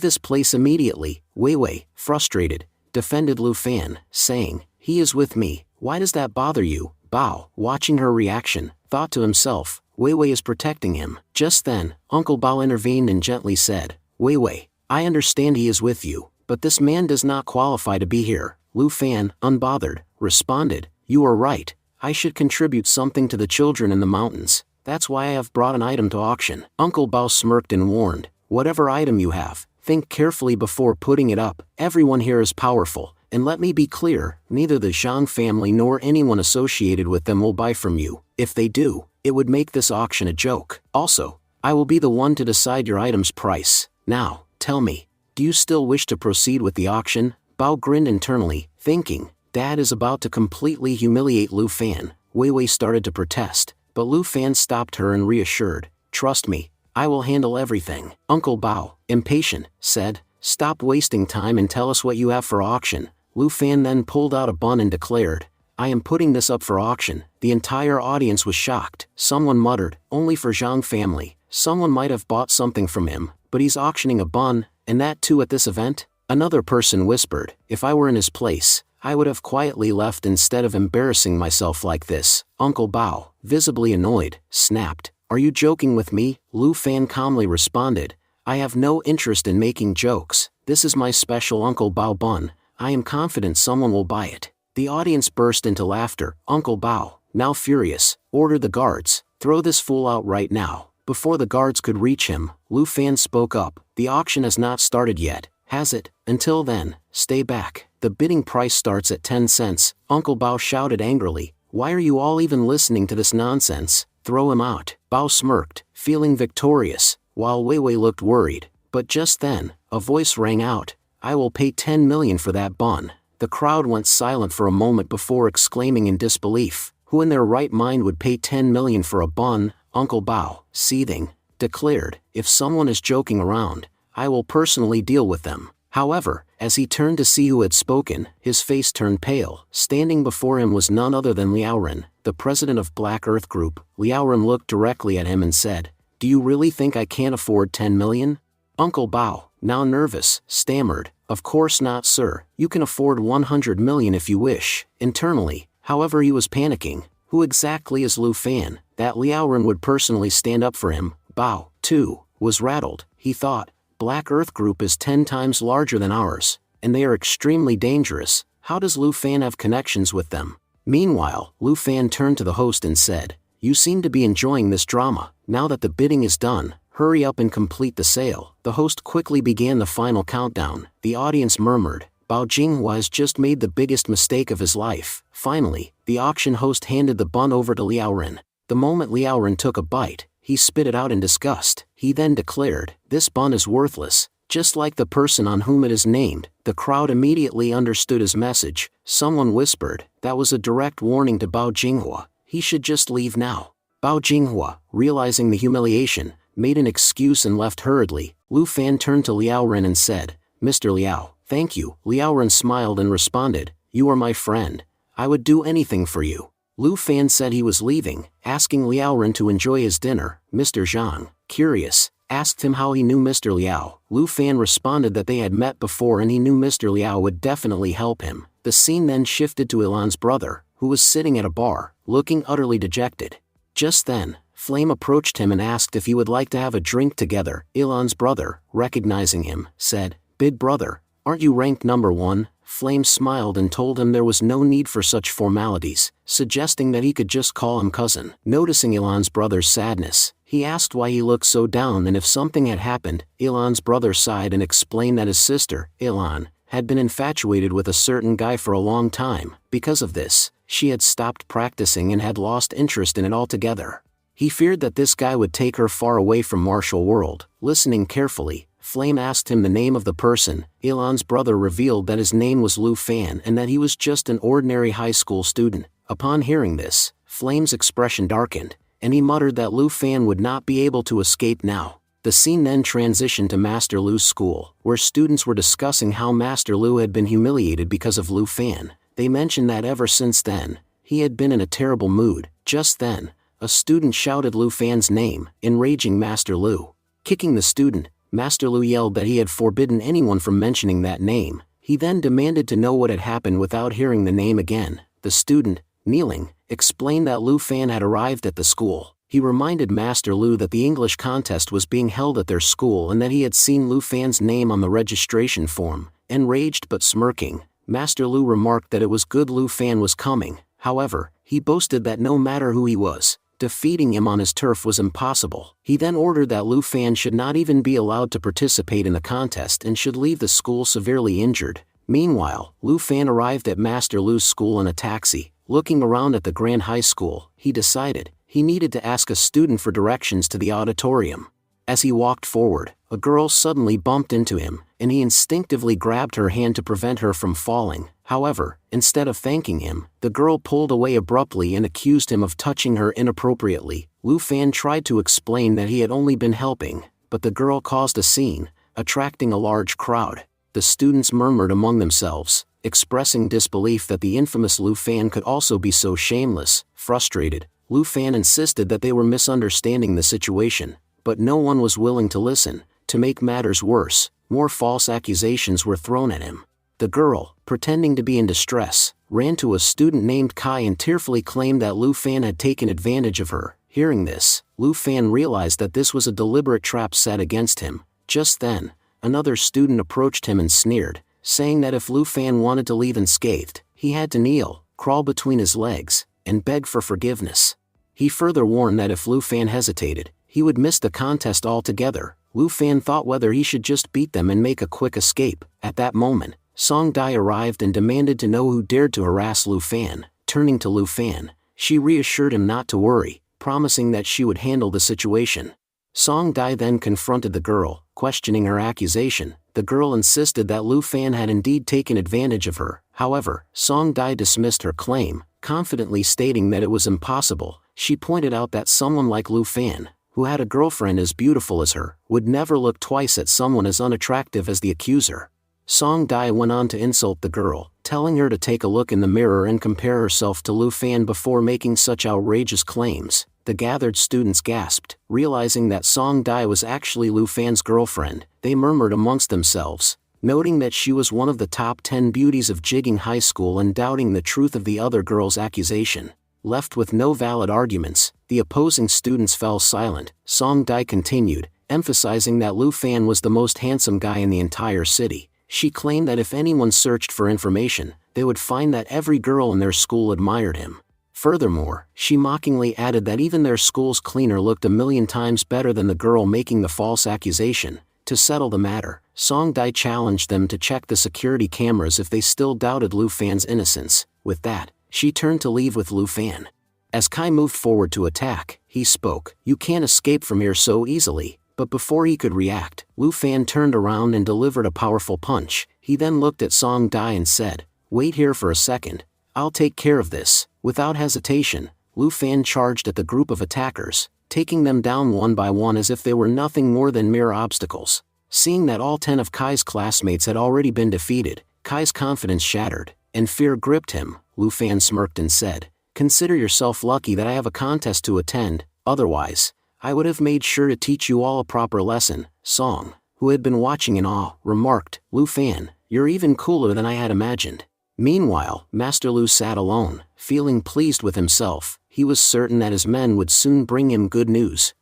this place immediately." Wei Wei, frustrated, defended Lu Fan, saying, "He is with me, why does that bother you?" Bao, watching her reaction, thought to himself, Wei Wei is protecting him. Just then, Uncle Bao intervened and gently said, "Wei Wei, I understand he is with you, but this man does not qualify to be here." Lu Fan, unbothered, responded, "You are right, I should contribute something to the children in the mountains. That's why I have brought an item to auction." Uncle Bao smirked and warned, "Whatever item you have, think carefully before putting it up. Everyone here is powerful, and let me be clear, neither the Zhang family nor anyone associated with them will buy from you. If they do, it would make this auction a joke. Also, I will be the one to decide your item's price. Now, tell me, do you still wish to proceed with the auction?" Bao grinned internally, thinking, Dad is about to completely humiliate Lu Fan. Wei Wei started to protest, but Lu Fan stopped her and reassured, "Trust me, I will handle everything." Uncle Bao, impatient, said, "Stop wasting time and tell us what you have for auction." Lu Fan then pulled out a bun and declared, "I am putting this up for auction." The entire audience was shocked. Someone muttered, "Only for Zhang family. Someone might have bought something from him, but he's auctioning a bun, and that too at this event?" Another person whispered, "If I were in his place, I would have quietly left instead of embarrassing myself like this." Uncle Bao, visibly annoyed, snapped, Are you joking with me? Lu Fan calmly responded. I have no interest in making jokes. This is my special Uncle Bao bun. I am confident someone will buy it. The audience burst into laughter. Uncle Bao, now furious, ordered the guards, throw this fool out right now. Before the guards could reach him, Lu Fan spoke up. The auction has not started yet, has it? Until then, stay back. The bidding price starts at 10 cents. Uncle Bao shouted angrily. Why are you all even listening to this nonsense? Throw him out. Bao smirked, feeling victorious, while Wei Wei looked worried. But just then, a voice rang out. I will pay 10 million for that bun. The crowd went silent for a moment before exclaiming in disbelief. Who in their right mind would pay 10 million for a bun? Uncle Bao, seething, declared, if someone is joking around, I will personally deal with them. However, as he turned to see who had spoken, his face turned pale. Standing before him was none other than Liaoren, the president of Black Earth Group. Liaoren looked directly at him and said, Do you really think I can't afford 10 million? Uncle Bao, now nervous, stammered, Of course not, sir. You can afford 100 million if you wish. Internally, however, he was panicking. Who exactly is Lu Fan, that Liaoren would personally stand up for him? Bao, too, was rattled. He thought, Black Earth Group is 10 times larger than ours, and they are extremely dangerous. How does Lu Fan have connections with them? Meanwhile, Lu Fan turned to the host and said, You seem to be enjoying this drama. Now that the bidding is done, hurry up and complete the sale. The host quickly began the final countdown. The audience murmured, Bao Jinghua has just made the biggest mistake of his life. Finally, the auction host handed the bun over to Liaoren. The moment Liaoren took a bite, he spit it out in disgust. He then declared, This bun is worthless, just like the person on whom it is named. The crowd immediately understood his message. Someone whispered, that was a direct warning to Bao Jinghua. He should just leave now. Bao Jinghua, realizing the humiliation, made an excuse and left hurriedly. Lu Fan turned to Liaoren and said, Mr. Liao, thank you. Liaoren smiled and responded, You are my friend. I would do anything for you. Lu Fan said he was leaving, asking Liaoren to enjoy his dinner. Mr. Zhang, curious, asked him how he knew Mr. Liao. Lu Fan responded that they had met before and he knew Mr. Liao would definitely help him. The scene then shifted to Ilan's brother, who was sitting at a bar, looking utterly dejected. Just then, Flame approached him and asked if he would like to have a drink together. Ilan's brother, recognizing him, said, Big brother, aren't you ranked number 1? Flame smiled and told him there was no need for such formalities, suggesting that he could just call him cousin. Noticing Ilan's brother's sadness, he asked why he looked so down and if something had happened. Ilan's brother sighed and explained that his sister, Ilan, had been infatuated with a certain guy for a long time. Because of this, she had stopped practicing and had lost interest in it altogether. He feared that this guy would take her far away from martial world. Listening carefully, Flame asked him the name of the person. Ilan's brother revealed that his name was Lu Fan and that he was just an ordinary high school student. Upon hearing this, Flame's expression darkened, and he muttered that Lu Fan would not be able to escape now. The scene then transitioned to Master Lu's school, where students were discussing how Master Lu had been humiliated because of Lu Fan. They mentioned that ever since then, he had been in a terrible mood. Just then, a student shouted Lu Fan's name, enraging Master Lu. Kicking the student, Master Lu yelled that he had forbidden anyone from mentioning that name. He then demanded to know what had happened without hearing the name again. The student, kneeling, explained that Lu Fan had arrived at the school. He reminded Master Lu that the English contest was being held at their school and that he had seen Lu Fan's name on the registration form. Enraged but smirking, Master Lu remarked that it was good Lu Fan was coming. However, he boasted that no matter who he was, defeating him on his turf was impossible. He then ordered that Lu Fan should not even be allowed to participate in the contest and should leave the school severely injured. Meanwhile, Lu Fan arrived at Master Lu's school in a taxi. Looking around at the Grand High School, he decided he needed to ask a student for directions to the auditorium. As he walked forward, a girl suddenly bumped into him, and he instinctively grabbed her hand to prevent her from falling. However, instead of thanking him, the girl pulled away abruptly and accused him of touching her inappropriately. Lu Fan tried to explain that he had only been helping, but the girl caused a scene, attracting a large crowd. The students murmured among themselves, expressing disbelief that the infamous Lu Fan could also be so shameless. Frustrated, Lu Fan insisted that they were misunderstanding the situation, but no one was willing to listen. To make matters worse, more false accusations were thrown at him. The girl, pretending to be in distress, ran to a student named Kai and tearfully claimed that Lu Fan had taken advantage of her. Hearing this, Lu Fan realized that this was a deliberate trap set against him. Just then, another student approached him and sneered, saying that if Lu Fan wanted to leave unscathed, he had to kneel, crawl between his legs, and beg for forgiveness. He further warned that if Lu Fan hesitated, he would miss the contest altogether. Lu Fan thought whether he should just beat them and make a quick escape. At that moment, Song Dai arrived and demanded to know who dared to harass Lu Fan. Turning to Lu Fan, she reassured him not to worry, promising that she would handle the situation. Song Dai then confronted the girl, questioning her accusation. The girl insisted that Lu Fan had indeed taken advantage of her. However, Song Dai dismissed her claim, confidently stating that it was impossible. She pointed out that someone like Lu Fan, who had a girlfriend as beautiful as her, would never look twice at someone as unattractive as the accuser. Song Dai went on to insult the girl, telling her to take a look in the mirror and compare herself to Lu Fan before making such outrageous claims. The gathered students gasped, realizing that Song Dai was actually Lu Fan's girlfriend. They murmured amongst themselves, noting that she was one of the top 10 beauties of Jigging High School and doubting the truth of the other girl's accusation. Left with no valid arguments, the opposing students fell silent. Song Dai continued, emphasizing that Lu Fan was the most handsome guy in the entire city. She claimed that if anyone searched for information, they would find that every girl in their school admired him. Furthermore, she mockingly added that even their school's cleaner looked 1,000,000 times better than the girl making the false accusation. To settle the matter, Song Dai challenged them to check the security cameras if they still doubted Lu Fan's innocence. With that, she turned to leave with Lu Fan. As Kai moved forward to attack, he spoke, "You can't escape from here so easily." But before he could react, Lu Fan turned around and delivered a powerful punch. He then looked at Song Dai and said, "Wait here for a second. I'll take care of this." Without hesitation, Lu Fan charged at the group of attackers, taking them down one by one as if they were nothing more than mere obstacles. Seeing that all 10 of Kai's classmates had already been defeated, Kai's confidence shattered, and fear gripped him. Lu Fan smirked and said, "Consider yourself lucky that I have a contest to attend, otherwise, I would have made sure to teach you all a proper lesson." Song, who had been watching in awe, remarked, "Lu Fan, you're even cooler than I had imagined." Meanwhile, Master Lu sat alone, feeling pleased with himself. He was certain that his men would soon bring him good news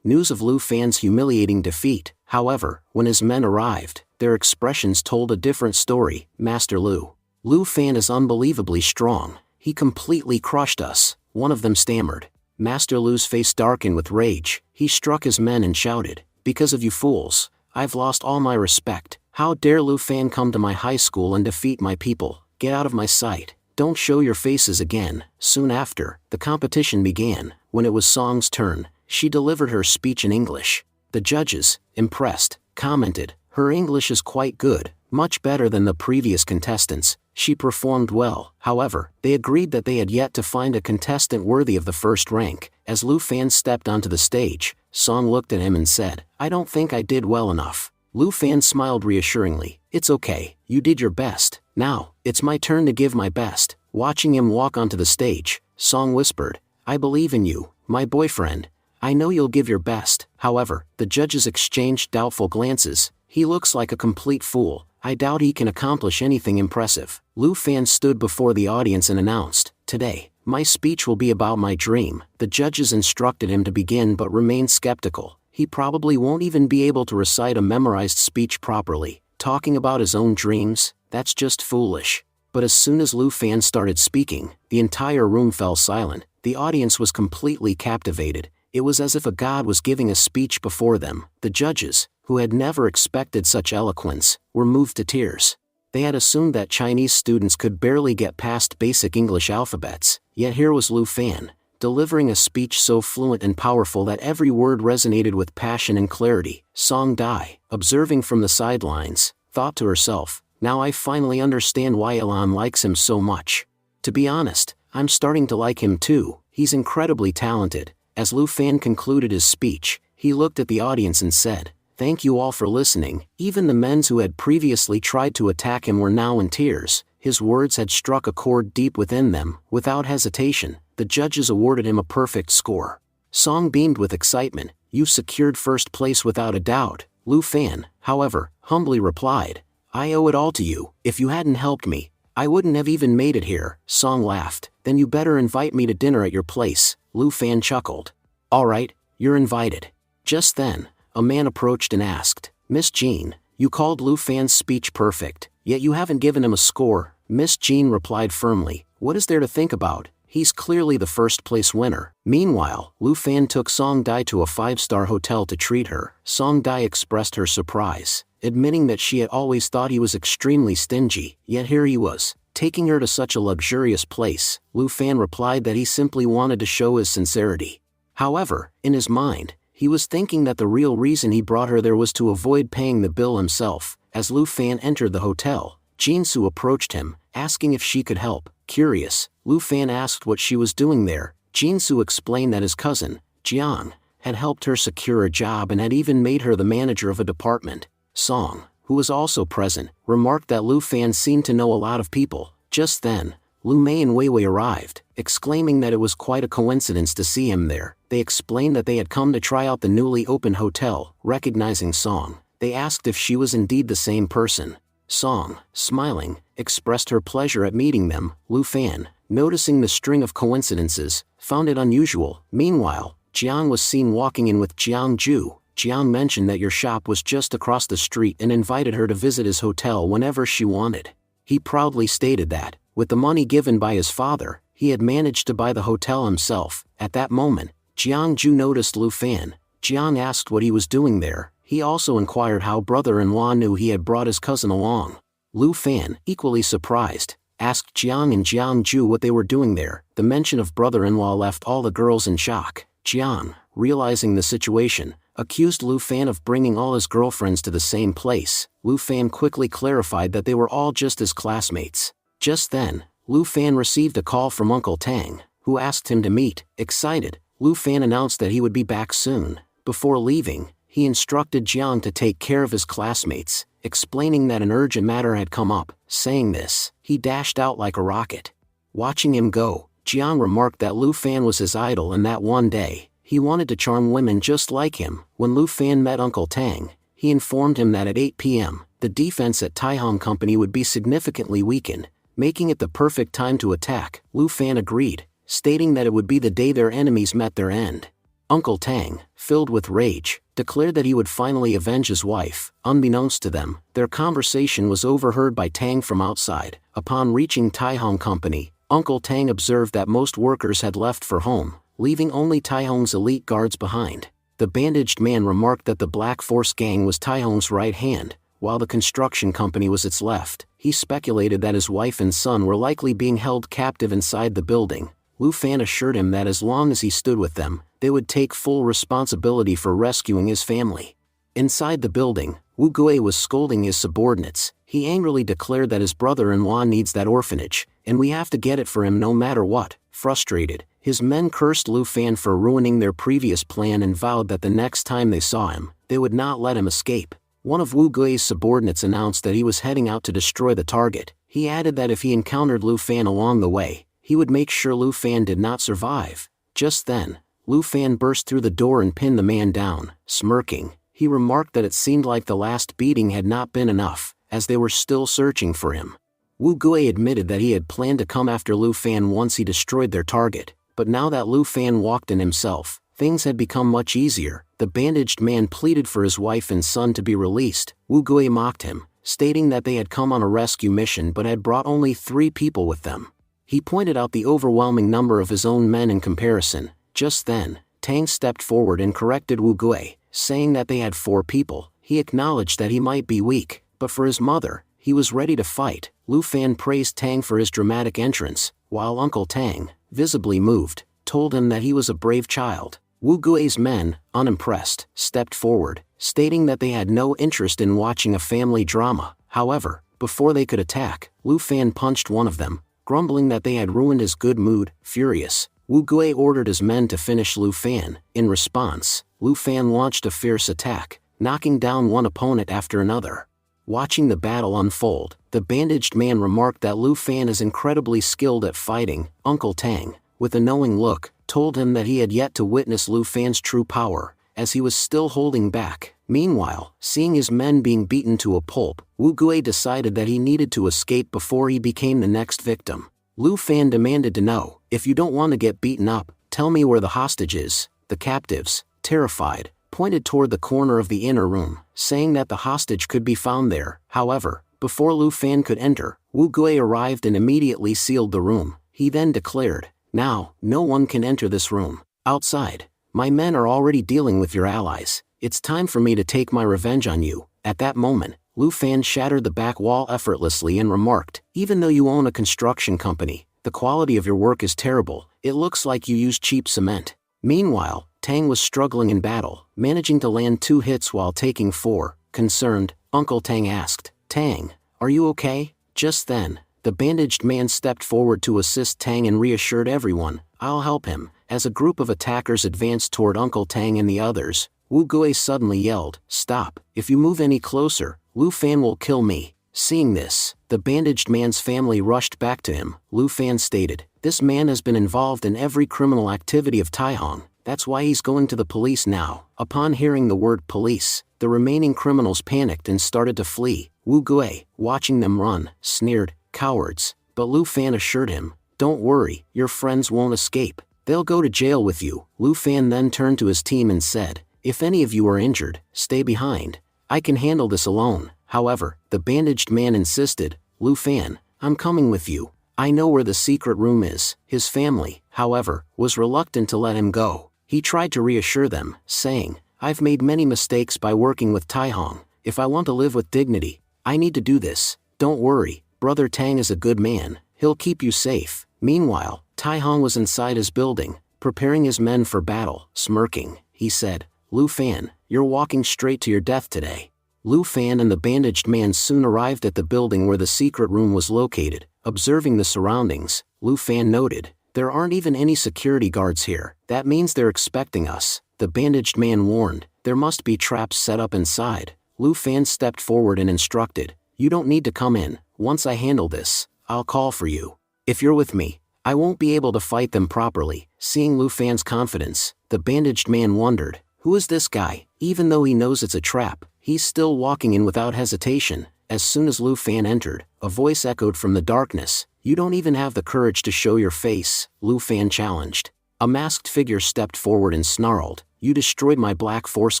of Lu Fan's humiliating defeat. However, when his men arrived, their expressions told a different story. "Master Lu, Lu Fan is unbelievably strong. He completely crushed us," one of them stammered. Master Lu's face darkened with rage. He struck his men and shouted, "Because of you fools, I've lost all my respect. How dare Lu Fan come to my high school and defeat my people? Get out of my sight. Don't show your faces again." Soon after, the competition began. When it was Song's turn, she delivered her speech in English. The judges, impressed, commented, "Her English is quite good, much better than the previous contestants. She performed well." However, they agreed that they had yet to find a contestant worthy of the first rank. As Lu Fan stepped onto the stage, Song looked at him and said, "I don't think I did well enough." Lu Fan smiled reassuringly, "It's okay, you did your best. Now, it's my turn to give my best." Watching him walk onto the stage, Song whispered, "I believe in you, my boyfriend. I know you'll give your best." However, the judges exchanged doubtful glances. "He looks like a complete fool. I doubt he can accomplish anything impressive." Lu Fan stood before the audience and announced, "Today, my speech will be about my dream." The judges instructed him to begin but remained skeptical. He probably won't even be able to recite a memorized speech properly. Talking about his own dreams, that's just foolish. But as soon as Lu Fan started speaking, the entire room fell silent. The audience was completely captivated. It was as if a god was giving a speech before them. The judges, who had never expected such eloquence, were moved to tears. They had assumed that Chinese students could barely get past basic English alphabets, yet here was Lu Fan, delivering a speech so fluent and powerful that every word resonated with passion and clarity. Song Dai, observing from the sidelines, thought to herself, "Now I finally understand why Ilan likes him so much. To be honest, I'm starting to like him too. He's incredibly talented." As Lu Fan concluded his speech, he looked at the audience and said, "Thank you all for listening." Even the men who had previously tried to attack him were now in tears. His words had struck a chord deep within them. Without hesitation, the judges awarded him a perfect score. Song beamed with excitement. "You secured first place without a doubt." Lu Fan, however, humbly replied, "I owe it all to you. If you hadn't helped me, I wouldn't have even made it here." Song laughed. "Then you better invite me to dinner at your place." Lu Fan chuckled. Alright, you're invited. Just then, a man approached and asked, Miss Jean, you called Lu Fan's speech perfect, yet you haven't given him a score. Miss Jean replied firmly, what is there to think about? He's clearly the first place winner. Meanwhile, Lu Fan took Song Dai to a 5-star hotel to treat her. Song Dai expressed her surprise, admitting that she had always thought he was extremely stingy, yet here he was, taking her to such a luxurious place. Lu Fan replied that he simply wanted to show his sincerity. However, in his mind, he was thinking that the real reason he brought her there was to avoid paying the bill himself. As Lu Fan entered the hotel, Jinsu approached him, asking if she could help. Curious, Lu Fan asked what she was doing there. Jinsu explained that his cousin, Jiang, had helped her secure a job and had even made her the manager of a department. Song, who was also present, remarked that Lu Fan seemed to know a lot of people. Just then, Lu Mei and Wei Wei arrived, exclaiming that it was quite a coincidence to see him there. They explained that they had come to try out the newly opened hotel. Recognizing Song, they asked if she was indeed the same person. Song, smiling, expressed her pleasure at meeting them. Lu Fan, noticing the string of coincidences, found it unusual. Meanwhile, Jiang was seen walking in with Jiang Ju. Jiang mentioned that your shop was just across the street and invited her to visit his hotel whenever she wanted. He proudly stated that, with the money given by his father, he had managed to buy the hotel himself. At that moment, Jiang Ju noticed Lu Fan. Jiang asked what he was doing there. He also inquired how brother-in-law knew he had brought his cousin along. Lu Fan, equally surprised, asked Jiang and Jiang Ju what they were doing there. The mention of brother-in-law left all the girls in shock. Jiang, realizing the situation, accused Lu Fan of bringing all his girlfriends to the same place. Lu Fan quickly clarified that they were all just his classmates. Just then, Lu Fan received a call from Uncle Tang, who asked him to meet. Excited, Lu Fan announced that he would be back soon. Before leaving, he instructed Jiang to take care of his classmates, explaining that an urgent matter had come up. Saying this, he dashed out like a rocket. Watching him go, Jiang remarked that Lu Fan was his idol and that one day, he wanted to charm women just like him. When Lu Fan met Uncle Tang, he informed him that at 8 p.m., the defense at Taihong Company would be significantly weakened, making it the perfect time to attack. Lu Fan agreed, stating that it would be the day their enemies met their end. Uncle Tang, filled with rage, declared that he would finally avenge his wife. Unbeknownst to them, their conversation was overheard by Tang from outside. Upon reaching Taihong Company, Uncle Tang observed that most workers had left for home, leaving only Taihong's elite guards behind. The bandaged man remarked that the Black Force gang was Taihong's right hand, while the construction company was its left. He speculated that his wife and son were likely being held captive inside the building. Lu Fan assured him that as long as he stood with them, they would take full responsibility for rescuing his family. Inside the building, Wu Gui was scolding his subordinates. He angrily declared that his brother-in-law needs that orphanage, and we have to get it for him no matter what. Frustrated, his men cursed Lu Fan for ruining their previous plan and vowed that the next time they saw him, they would not let him escape. One of Wu Gui's subordinates announced that he was heading out to destroy the target. He added that if he encountered Lu Fan along the way, he would make sure Lu Fan did not survive. Just then, Lu Fan burst through the door and pinned the man down. Smirking, he remarked that it seemed like the last beating had not been enough, as they were still searching for him. Wu Gui admitted that he had planned to come after Lu Fan once he destroyed their target, but now that Lu Fan walked in himself, things had become much easier. The bandaged man pleaded for his wife and son to be released. Wu Gui mocked him, stating that they had come on a rescue mission but had brought only 3 people with them. He pointed out the overwhelming number of his own men in comparison. Just then, Tang stepped forward and corrected Wu Gui, saying that they had 4 people. He acknowledged that he might be weak, but for his mother, he was ready to fight. Lu Fan praised Tang for his dramatic entrance, while Uncle Tang, visibly moved, told him that he was a brave child. Wu Gui's men, unimpressed, stepped forward, stating that they had no interest in watching a family drama. However, before they could attack, Lu Fan punched one of them, grumbling that they had ruined his good mood. Furious, Wu Gui ordered his men to finish Lu Fan. In response, Lu Fan launched a fierce attack, knocking down one opponent after another. Watching the battle unfold, the bandaged man remarked that Lu Fan is incredibly skilled at fighting. Uncle Tang, with a knowing look, told him that he had yet to witness Lu Fan's true power, as he was still holding back. Meanwhile, seeing his men being beaten to a pulp, Wu Gui decided that he needed to escape before he became the next victim. Lu Fan demanded to know, if you don't want to get beaten up, tell me where the hostage is. The captives, terrified, pointed toward the corner of the inner room, saying that the hostage could be found there. However, before Lu Fan could enter, Wu Gui arrived and immediately sealed the room. He then declared, "Now, no one can enter this room. Outside, my men are already dealing with your allies. It's time for me to take my revenge on you." At that moment, Lu Fan shattered the back wall effortlessly and remarked, "Even though you own a construction company, the quality of your work is terrible. It looks like you use cheap cement." Meanwhile, Tang was struggling in battle, managing to land 2 hits while taking 4. Concerned, Uncle Tang asked, "Tang, are you okay?" Just then, the bandaged man stepped forward to assist Tang and reassured everyone, "I'll help him." As a group of attackers advanced toward Uncle Tang and the others, Wu Gui suddenly yelled, "Stop! If you move any closer, Lu Fan will kill me." Seeing this, the bandaged man's family rushed back to him. Lu Fan stated, "This man has been involved in every criminal activity of Taihong. That's why he's going to the police now." Upon hearing the word police, the remaining criminals panicked and started to flee. Wu Gui, watching them run, sneered, "Cowards." But Lu Fan assured him, "Don't worry, your friends won't escape. They'll go to jail with you." Lu Fan then turned to his team and said, "If any of you are injured, stay behind. I can handle this alone." However, the bandaged man insisted, "Lu Fan, I'm coming with you. I know where the secret room is." His family, however, was reluctant to let him go. He tried to reassure them, saying, "I've made many mistakes by working with Taihong. If I want to live with dignity, I need to do this. Don't worry, Brother Tang is a good man. He'll keep you safe." Meanwhile, Taihong was inside his building, preparing his men for battle. Smirking, he said, "Lu Fan, you're walking straight to your death today." Lu Fan and the bandaged man soon arrived at the building where the secret room was located. Observing the surroundings, Lu Fan noted, "There aren't even any security guards here. That means they're expecting us." The bandaged man warned, "There must be traps set up inside." Lu Fan stepped forward and instructed, "You don't need to come in. Once I handle this, I'll call for you. If you're with me, I won't be able to fight them properly." Seeing Lu Fan's confidence, the bandaged man wondered, "Who is this guy?" Even though he knows it's a trap, he's still walking in without hesitation. As soon as Lu Fan entered, a voice echoed from the darkness, "You don't even have the courage to show your face," Lu Fan challenged. A masked figure stepped forward and snarled, "You destroyed my Black Force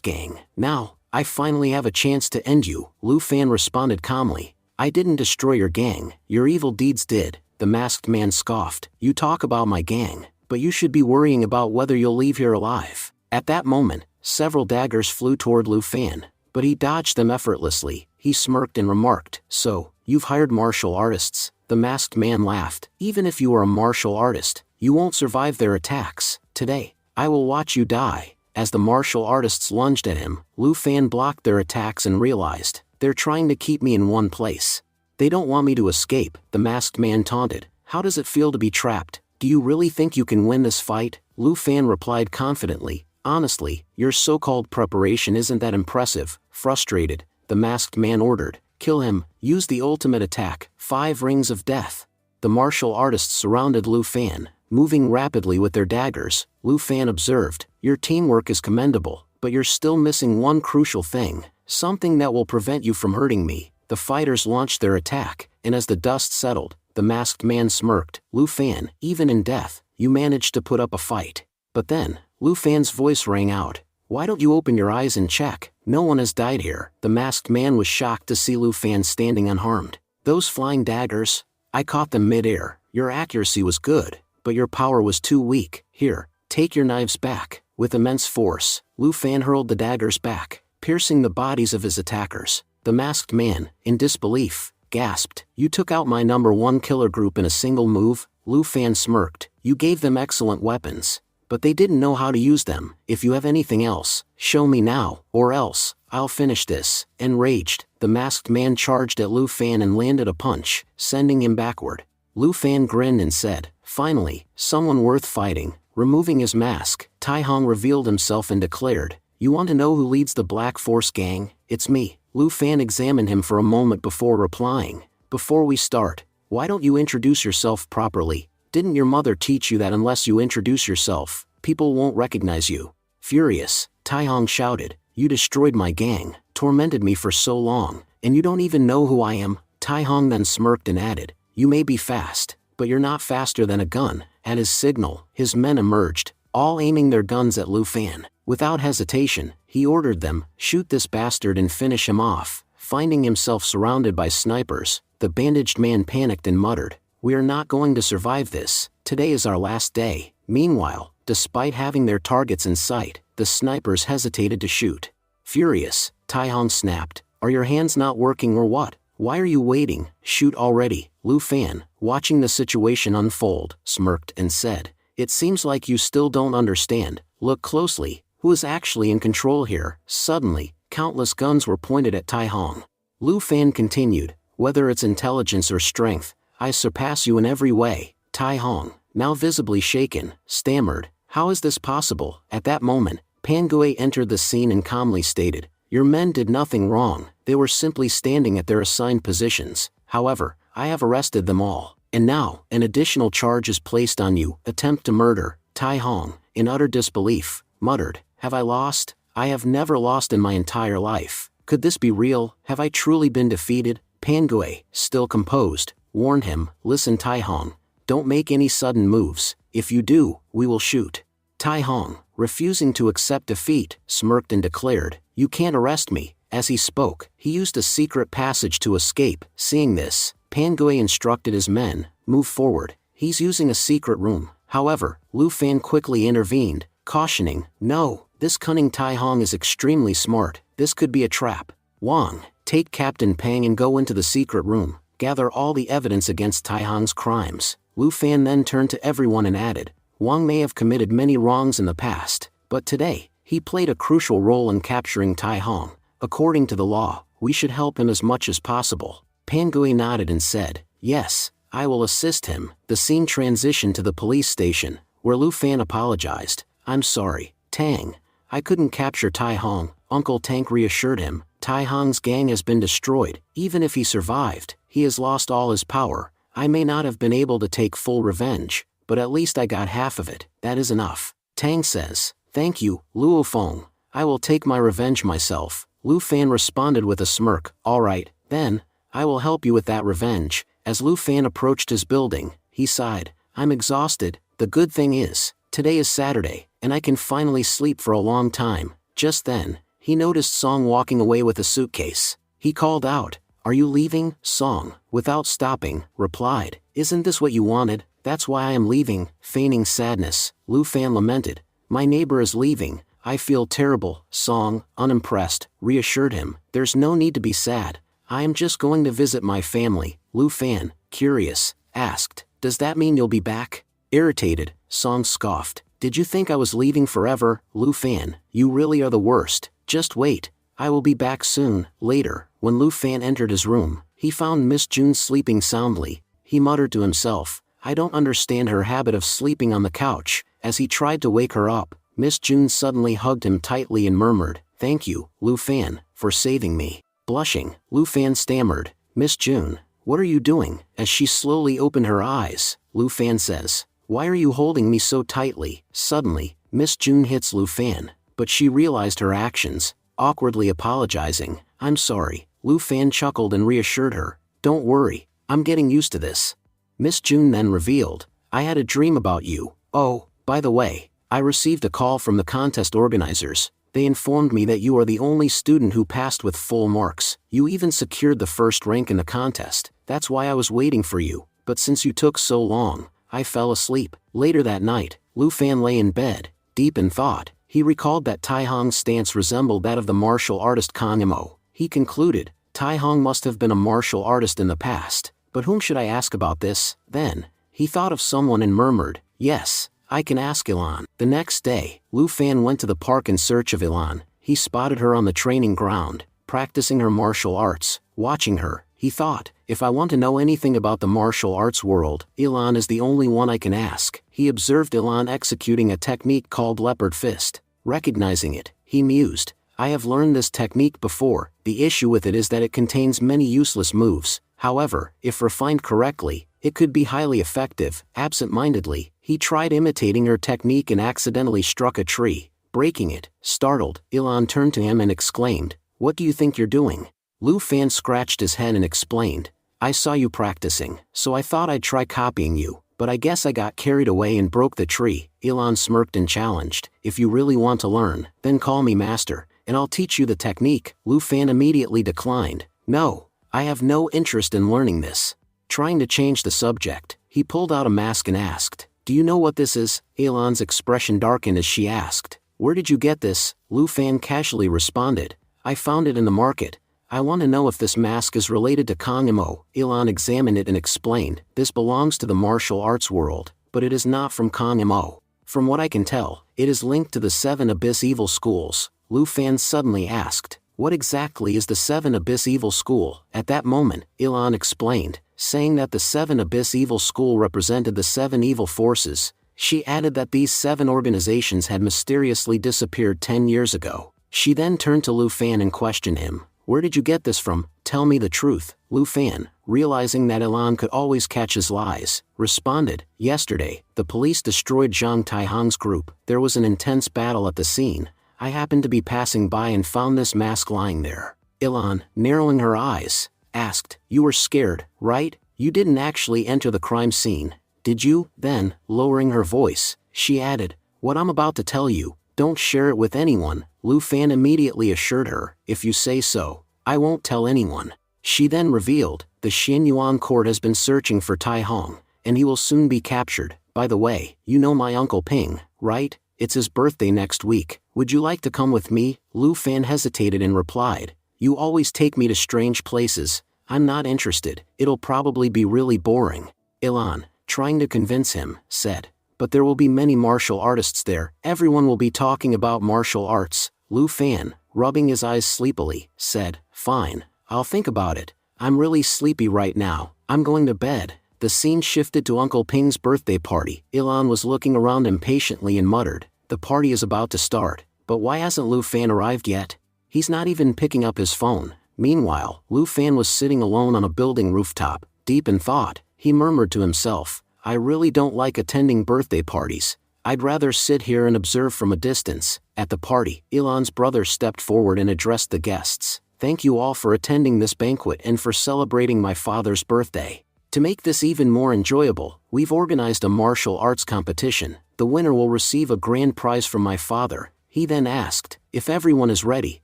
gang. Now, I finally have a chance to end you." Lu Fan responded calmly, "I didn't destroy your gang, your evil deeds did." The masked man scoffed, "You talk about my gang, but you should be worrying about whether you'll leave here alive." At that moment, several daggers flew toward Lu Fan, but he dodged them effortlessly. He smirked and remarked, "So, you've hired martial artists?" The masked man laughed, "Even if you are a martial artist, you won't survive their attacks. Today, I will watch you die." As the martial artists lunged at him, Lu Fan blocked their attacks and realized, "They're trying to keep me in one place. They don't want me to escape." The masked man taunted, "How does it feel to be trapped? Do you really think you can win this fight?" Lu Fan replied confidently, "Honestly, your so-called preparation isn't that impressive." Frustrated, the masked man ordered, "Kill him, use the ultimate attack, 5 rings of death." The martial artists surrounded Lu Fan, moving rapidly with their daggers. Lu Fan observed, "Your teamwork is commendable, but you're still missing one crucial thing, something that will prevent you from hurting me." The fighters launched their attack, and as the dust settled, the masked man smirked, "Lu Fan, even in death, you managed to put up a fight." But then, Lu Fan's voice rang out, "Why don't you open your eyes and check? No one has died here." The masked man was shocked to see Lu Fan standing unharmed. "Those flying daggers? I caught them mid-air. Your accuracy was good, but your power was too weak. Here, take your knives back." With immense force, Lu Fan hurled the daggers back, piercing the bodies of his attackers. The masked man, in disbelief, gasped, "You took out my #1 killer group in a single move?" Lu Fan smirked, "You gave them excellent weapons, but they didn't know how to use them. If you have anything else, show me now, or else, I'll finish this." Enraged, the masked man charged at Lu Fan and landed a punch, sending him backward. Lu Fan grinned and said, "Finally, someone worth fighting." Removing his mask, Taihong revealed himself and declared, "You want to know who leads the Black Force gang? It's me." Lu Fan examined him for a moment before replying, "Before we start, why don't you introduce yourself properly? Didn't your mother teach you that unless you introduce yourself, people won't recognize you?" Furious, Taihong shouted, "You destroyed my gang, tormented me for so long, and you don't even know who I am." Taihong then smirked and added, "You may be fast, but you're not faster than a gun." At his signal, his men emerged, all aiming their guns at Lu Fan. Without hesitation, he ordered them, "Shoot this bastard and finish him off." Finding himself surrounded by snipers, the bandaged man panicked and muttered, "We are not going to survive this. Today is our last day." Meanwhile, despite having their targets in sight, the snipers hesitated to shoot. Furious, Tai Hong snapped, "Are your hands not working or what? Why are you waiting? Shoot already." Lu Fan, watching the situation unfold, smirked and said, "It seems like you still don't understand. Look closely, who is actually in control here?" Suddenly, countless guns were pointed at Tai Hong. Lu Fan continued, "Whether it's intelligence or strength, I surpass you in every way." Tai Hong, now visibly shaken, stammered, "How is this possible?" At that moment, Pangue entered the scene and calmly stated, "Your men did nothing wrong, they were simply standing at their assigned positions. However, I have arrested them all, and now, an additional charge is placed on you, attempt to murder." Tai Hong, in utter disbelief, muttered, "Have I lost? I have never lost in my entire life. Could this be real? Have I truly been defeated?" Pangue, still composed, warned him, "Listen Tai Hong, don't make any sudden moves. If you do, we will shoot." Tai Hong, refusing to accept defeat, smirked and declared, "You can't arrest me." As he spoke, he used a secret passage to escape. Seeing this, Pangue instructed his men, "Move forward, he's using a secret room." However, Lu Fan quickly intervened, cautioning, "No, this cunning Tai Hong is extremely smart, this could be a trap. Wang, take Captain Pang and go into the secret room, gather all the evidence against Tai Hong's crimes." Lu Fan then turned to everyone and added, "Wang may have committed many wrongs in the past, but today, he played a crucial role in capturing Tai Hong. According to the law, we should help him as much as possible." Pangue nodded and said, "Yes, I will assist him." The scene transitioned to the police station, where Lu Fan apologized. "I'm sorry, Tang. I couldn't capture Tai Hong." Uncle Tank reassured him, "Tai Hong's gang has been destroyed. Even if he survived, he has lost all his power. I may not have been able to take full revenge, but at least I got half of it. That is enough." Tang says, "Thank you, Luo Feng. I will take my revenge myself." Lu Fan responded with a smirk, "All right, then, I will help you with that revenge." As Lu Fan approached his building, he sighed, "I'm exhausted. The good thing is, today is Saturday, and I can finally sleep for a long time." Just then, he noticed Song walking away with a suitcase. He called out, "Are you leaving?" Song, without stopping, replied, "Isn't this what you wanted? That's why I am leaving." Feigning sadness, Lu Fan lamented, "My neighbor is leaving. I feel terrible." Song, unimpressed, reassured him, "There's no need to be sad. I am just going to visit my family." Lu Fan, curious, asked, "Does that mean you'll be back?" Irritated, Song scoffed, "Did you think I was leaving forever?" Lu Fan, "You really are the worst. Just wait, I will be back soon." Later, when Lu Fan entered his room, he found Miss June sleeping soundly. He muttered to himself, "I don't understand her habit of sleeping on the couch." As he tried to wake her up, Miss June suddenly hugged him tightly and murmured, "Thank you, Lu Fan, for saving me." Blushing, Lu Fan stammered, "Miss June, what are you doing?" As she slowly opened her eyes, Lu Fan says, "Why are you holding me so tightly?" Suddenly, Miss June hits Lu Fan, but she realized her actions, awkwardly apologizing, "I'm sorry." Lu Fan chuckled and reassured her, "Don't worry, I'm getting used to this." Miss June then revealed, "I had a dream about you. Oh, by the way, I received a call from the contest organizers. They informed me that you are the only student who passed with full marks. You even secured the first rank in the contest. That's why I was waiting for you, but since you took so long, I fell asleep." Later that night, Lu Fan lay in bed, deep in thought. He recalled that Tai Hong's stance resembled that of the martial artist Kang Imo. He concluded, Tai Hong must have been a martial artist in the past, but whom should I ask about this? Then, he thought of someone and murmured, "Yes, I can ask Ilan." The next day, Lu Fan went to the park in search of Ilan. He spotted her on the training ground, practicing her martial arts. Watching her, he thought, "If I want to know anything about the martial arts world, Ilan is the only one I can ask." He observed Ilan executing a technique called leopard fist. Recognizing it, he mused, "I have learned this technique before. The issue with it is that it contains many useless moves. However, if refined correctly, it could be highly effective." Absent-mindedly, he tried imitating her technique and accidentally struck a tree, breaking it. Startled, Ilan turned to him and exclaimed, "What do you think you're doing?" Lu Fan scratched his head and explained, "I saw you practicing, so I thought I'd try copying you, but I guess I got carried away and broke the tree. Ilan smirked and challenged, if you really want to learn, then call me master, and I'll teach you the technique. Lu Fan immediately declined. No, I have no interest in learning this. Trying to change the subject, he pulled out a mask and asked, do you know what this is? Ilan's expression darkened as she asked, where did you get this? Lu Fan casually responded, I found it in the market. I want to know if this mask is related to Kangmo. Ilan examined it and explained, this belongs to the martial arts world, but it is not from Kangmo. From what I can tell, it is linked to the 7 Abyss Evil Schools. Lu Fan suddenly asked, what exactly is the 7 Abyss Evil School? At that moment, Ilan explained, saying that the 7 Abyss Evil School represented the 7 evil forces. She added that these 7 organizations had mysteriously disappeared 10 years ago. She then turned to Lu Fan and questioned him, where did you get this from? Tell me the truth. Lu Fan, realizing that Ilan could always catch his lies, responded, yesterday, the police destroyed Zhang Taihang's group. There was an intense battle at the scene. I happened to be passing by and found this mask lying there. Ilan, narrowing her eyes, asked, you were scared, right? You didn't actually enter the crime scene, did you? Then, lowering her voice, she added, what I'm about to tell you, don't share it with anyone. Lu Fan immediately assured her, if you say so, I won't tell anyone. She then revealed, the Xianyuan court has been searching for Tai Hong, and he will soon be captured. By the way, you know my Uncle Ping, right? It's his birthday next week. Would you like to come with me? Lu Fan hesitated and replied, you always take me to strange places. I'm not interested. It'll probably be really boring. Ilan, trying to convince him, said, but there will be many martial artists there. Everyone will be talking about martial arts. Lu Fan, rubbing his eyes sleepily, said, fine, I'll think about it. I'm really sleepy right now. I'm going to bed. The scene shifted to Uncle Ping's birthday party. Ilan was looking around impatiently and muttered, the party is about to start, but why hasn't Lu Fan arrived yet? He's not even picking up his phone. Meanwhile, Lu Fan was sitting alone on a building rooftop, deep in thought. He murmured to himself, I really don't like attending birthday parties. I'd rather sit here and observe from a distance. At the party, Ilan's brother stepped forward and addressed the guests. Thank you all for attending this banquet and for celebrating my father's birthday. To make this even more enjoyable, we've organized a martial arts competition. The winner will receive a grand prize from my father. He then asked, if everyone is ready,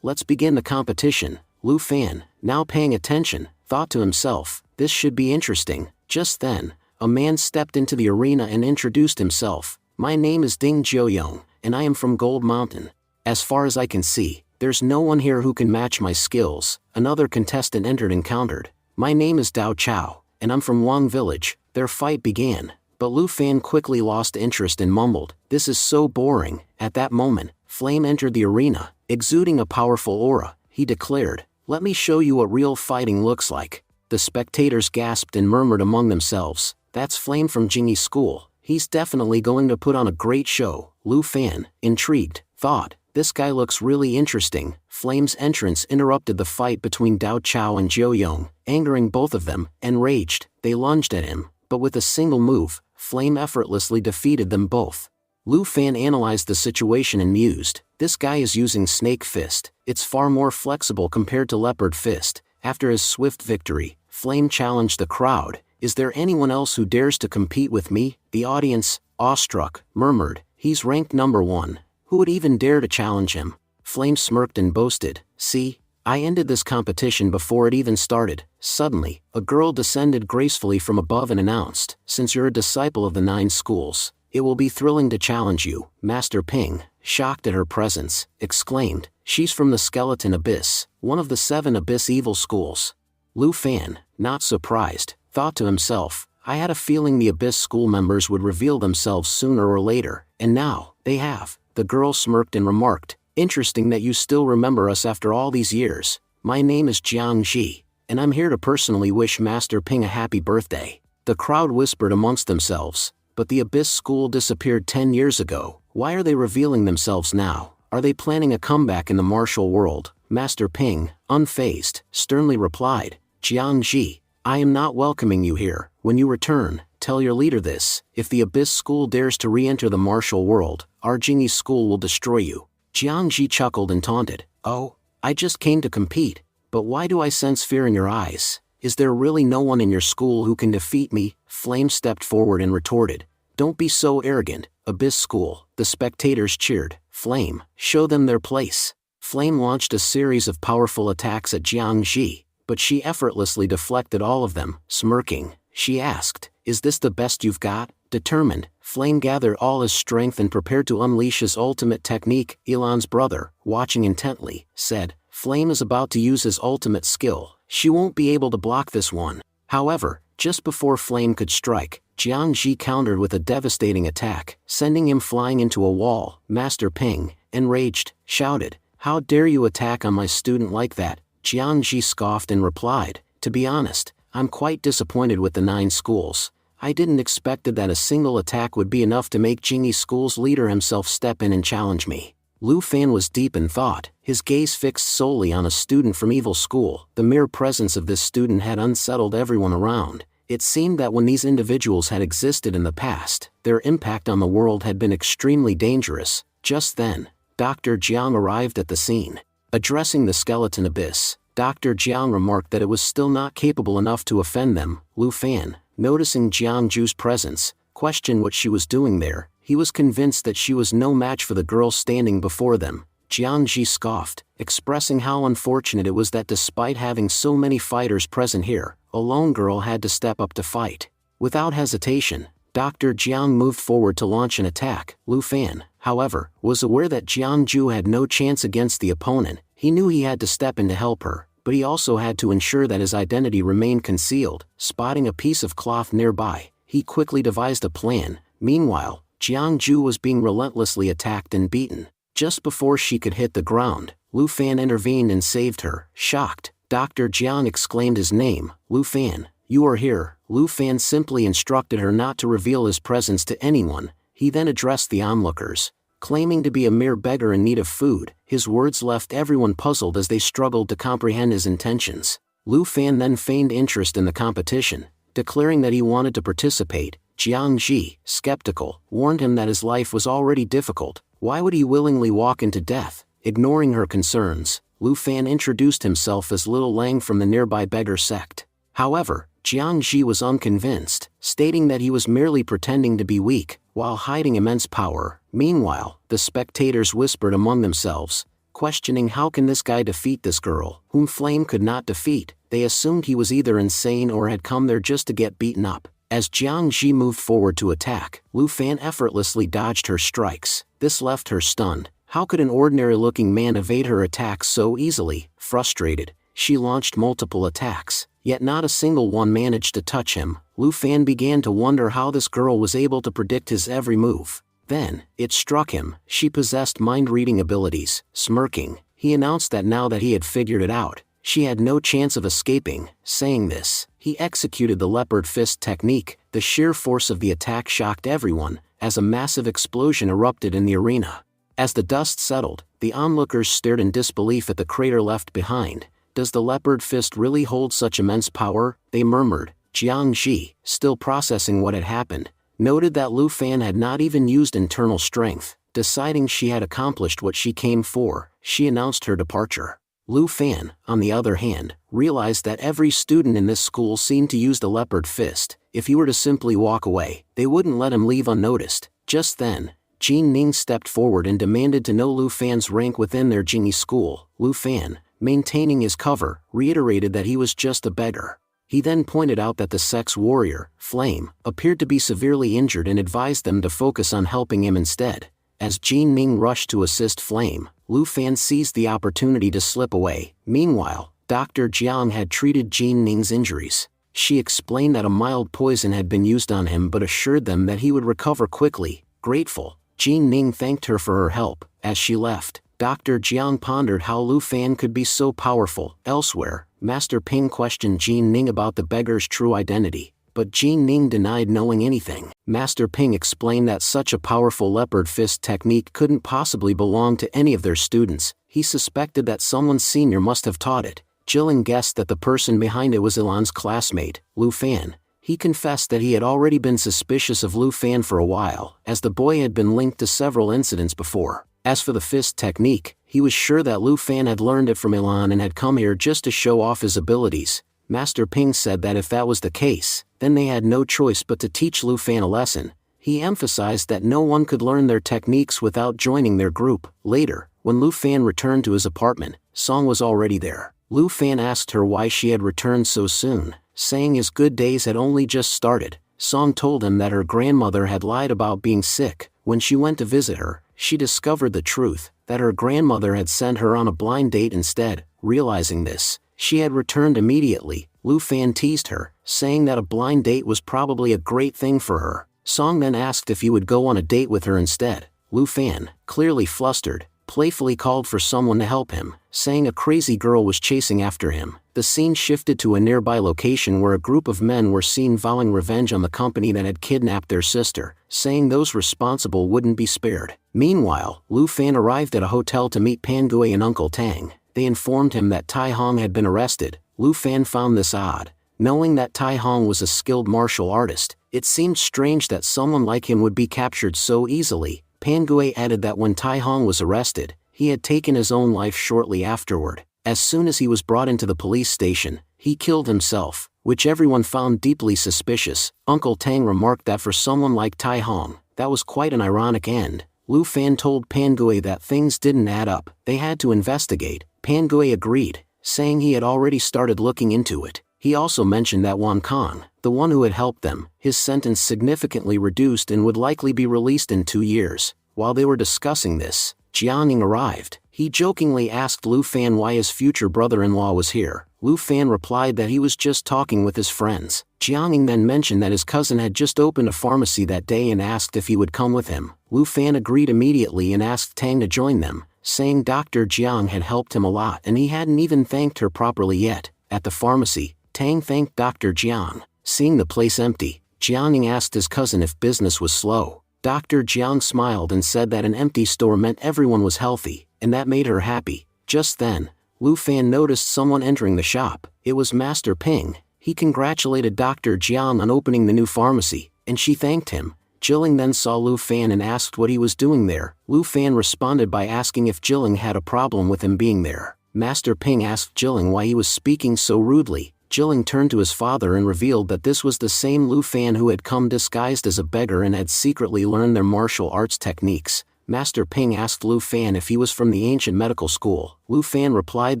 let's begin the competition. Lu Fan, now paying attention, thought to himself, this should be interesting. Just then, a man stepped into the arena and introduced himself. My name is Ding Jiuyong, and I am from Gold Mountain. As far as I can see, there's no one here who can match my skills. Another contestant entered and countered. My name is Dao Chao, and I'm from Wang Village. Their fight began, but Lu Fan quickly lost interest and mumbled, this is so boring. At that moment, Flame entered the arena, exuding a powerful aura. He declared, let me show you what real fighting looks like. The spectators gasped and murmured among themselves, that's Flame from Jingyi School. He's definitely going to put on a great show. Lu Fan, intrigued, thought, this guy looks really interesting. Flame's entrance interrupted the fight between Dao Chao and Jiuyong, angering both of them. Enraged, they lunged at him, but with a single move, Flame effortlessly defeated them both. Lu Fan analyzed the situation and mused, this guy is using Snake Fist. It's far more flexible compared to Leopard Fist. After his swift victory, Flame challenged the crowd, is there anyone else who dares to compete with me? The audience, awestruck, murmured, he's ranked number 1. Who would even dare to challenge him? Flame smirked and boasted, see, I ended this competition before it even started. Suddenly, a girl descended gracefully from above and announced, since you're a disciple of the 9 schools, it will be thrilling to challenge you. Master Ping, shocked at her presence, exclaimed, she's from the Skeleton Abyss, one of the 7 Abyss Evil Schools. Lu Fan, not surprised, thought to himself, I had a feeling the Abyss School members would reveal themselves sooner or later, and now, they have. The girl smirked and remarked, interesting that you still remember us after all these years. My name is Jiang Ji, and I'm here to personally wish Master Ping a happy birthday. The crowd whispered amongst themselves, but the Abyss School disappeared 10 years ago. Why are they revealing themselves now? Are they planning a comeback in the martial world? Master Ping, unfazed, sternly replied, Jiang Ji, I am not welcoming you here. When you return, tell your leader this, if the Abyss School dares to re-enter the martial world, our Jingyi School will destroy you. Jiang Ji chuckled and taunted, oh, I just came to compete, but why do I sense fear in your eyes? Is there really no one in your school who can defeat me? Flame stepped forward and retorted. Don't be so arrogant, Abyss School. The spectators cheered. Flame, show them their place. Flame launched a series of powerful attacks at Jiang Ji, but she effortlessly deflected all of them. Smirking, she asked, is this the best you've got? Determined, Flame gathered all his strength and prepared to unleash his ultimate technique. Elan's brother, watching intently, said, Flame is about to use his ultimate skill. She won't be able to block this one. However, just before Flame could strike, Jiang Ji countered with a devastating attack, sending him flying into a wall. Master Ping, enraged, shouted, how dare you attack on my student like that? Jiang Ji scoffed and replied, to be honest, I'm quite disappointed with the 9 schools. I didn't expect that a single attack would be enough to make Jingyi School's leader himself step in and challenge me. Lu Fan was deep in thought, his gaze fixed solely on a student from Evil School. The mere presence of this student had unsettled everyone around. It seemed that when these individuals had existed in the past, their impact on the world had been extremely dangerous. Just then, Dr. Jiang arrived at the scene. Addressing the skeleton abyss, Dr. Jiang remarked that it was still not capable enough to offend them. Lu Fan, noticing Jiang Ju's presence, questioned what she was doing there. He was convinced that she was no match for the girl standing before them. Jiang Ji scoffed, expressing how unfortunate it was that despite having so many fighters present here, a lone girl had to step up to fight. Without hesitation, Dr. Jiang moved forward to launch an attack. Lu Fan, however, was aware that Jiang Ju had no chance against the opponent. He knew he had to step in to help her, but he also had to ensure that his identity remained concealed. Spotting a piece of cloth nearby, he quickly devised a plan. Meanwhile, Jiang Ju was being relentlessly attacked and beaten. Just before she could hit the ground, Lu Fan intervened and saved her. Shocked, Dr. Jiang exclaimed his name. Lu Fan, you are here. Lu Fan simply instructed her not to reveal his presence to anyone. He then addressed the onlookers. Claiming to be a mere beggar in need of food, his words left everyone puzzled as they struggled to comprehend his intentions. Lu Fan then feigned interest in the competition, declaring that he wanted to participate. Jiang Ji, skeptical, warned him that his life was already difficult. Why would he willingly walk into death? Ignoring her concerns, Lu Fan introduced himself as Little Lang from the nearby beggar sect. However, Jiang Ji was unconvinced, stating that he was merely pretending to be weak, while hiding immense power. Meanwhile, the spectators whispered among themselves, questioning how can this guy defeat this girl, whom Flame could not defeat. They assumed he was either insane or had come there just to get beaten up. As Jiang Ji moved forward to attack, Lu Fan effortlessly dodged her strikes. This left her stunned. How could an ordinary-looking man evade her attacks so easily? Frustrated, she launched multiple attacks, yet not a single one managed to touch him. Lu Fan began to wonder how this girl was able to predict his every move. Then, it struck him, she possessed mind-reading abilities. Smirking, he announced that now that he had figured it out, she had no chance of escaping. Saying this, he executed the leopard fist technique. The sheer force of the attack shocked everyone, as a massive explosion erupted in the arena. As the dust settled, the onlookers stared in disbelief at the crater left behind. Does the leopard fist really hold such immense power? They murmured. Jiang Ji, still processing what had happened, noted that Lu Fan had not even used internal strength. Deciding she had accomplished what she came for, she announced her departure. Lu Fan, on the other hand, realized that every student in this school seemed to use the leopard fist. If he were to simply walk away, they wouldn't let him leave unnoticed. Just then, Jin Ning stepped forward and demanded to know Lu Fan's rank within their Jingyi school. Lu Fan, maintaining his cover, reiterated that he was just a beggar. He then pointed out that the sect's warrior, Flame, appeared to be severely injured and advised them to focus on helping him instead. As Jin Ning rushed to assist Flame, Lu Fan seized the opportunity to slip away. Meanwhile, Dr. Jiang had treated Jin Ning's injuries. She explained that a mild poison had been used on him but assured them that he would recover quickly. Grateful, Jin Ning thanked her for her help. As she left, Dr. Jiang pondered how Lu Fan could be so powerful. Elsewhere, Master Ping questioned Jin Ning about the beggar's true identity, but Jin Ning denied knowing anything. Master Ping explained that such a powerful leopard fist technique couldn't possibly belong to any of their students. He suspected that someone senior must have taught it. Jilin guessed that the person behind it was Ilan's classmate, Lu Fan. He confessed that he had already been suspicious of Lu Fan for a while, as the boy had been linked to several incidents before. As for the fist technique, he was sure that Lu Fan had learned it from Ilan and had come here just to show off his abilities. Master Ping said that if that was the case, then they had no choice but to teach Lu Fan a lesson. He emphasized that no one could learn their techniques without joining their group. Later, when Lu Fan returned to his apartment, Song was already there. Lu Fan asked her why she had returned so soon, saying his good days had only just started. Song told him that her grandmother had lied about being sick. When she went to visit her, she discovered the truth, that her grandmother had sent her on a blind date instead. Realizing this, she had returned immediately. Lu Fan teased her, saying that a blind date was probably a great thing for her. Song then asked if he would go on a date with her instead. Lu Fan, clearly flustered, playfully called for someone to help him, saying a crazy girl was chasing after him. The scene shifted to a nearby location where a group of men were seen vowing revenge on the company that had kidnapped their sister, saying those responsible wouldn't be spared. Meanwhile, Lu Fan arrived at a hotel to meet Pan Gui and Uncle Tang. They informed him that Tai Hong had been arrested. Lu Fan found this odd. Knowing that Tai Hong was a skilled martial artist, it seemed strange that someone like him would be captured so easily. Pan Gui added that when Tai Hong was arrested, he had taken his own life shortly afterward. As soon as he was brought into the police station, he killed himself, which everyone found deeply suspicious. Uncle Tang remarked that for someone like Tai Hong, that was quite an ironic end. Lu Fan told Pan Gui that things didn't add up. They had to investigate. Pan Gui agreed, saying he had already started looking into it. He also mentioned that Wan Kong, the one who had helped them, his sentence significantly reduced and would likely be released in 2 years. While they were discussing this, Jiangning arrived. He jokingly asked Lu Fan why his future brother-in-law was here. Lu Fan replied that he was just talking with his friends. Jiangning then mentioned that his cousin had just opened a pharmacy that day and asked if he would come with him. Lu Fan agreed immediately and asked Tang to join them, saying Dr. Jiang had helped him a lot and he hadn't even thanked her properly yet. At the pharmacy, Tang thanked Dr. Jiang. Seeing the place empty, Jiangning asked his cousin if business was slow. Dr. Jiang smiled and said that an empty store meant everyone was healthy, and that made her happy. Just then, Lu Fan noticed someone entering the shop. It was Master Ping. He congratulated Dr. Jiang on opening the new pharmacy, and she thanked him. Jilling then saw Lu Fan and asked what he was doing there. Lu Fan responded by asking if Jilling had a problem with him being there. Master Ping asked Jilling why he was speaking so rudely. Jilling turned to his father and revealed that this was the same Lu Fan who had come disguised as a beggar and had secretly learned their martial arts techniques. Master Ping asked Lu Fan if he was from the ancient medical school. Lu Fan replied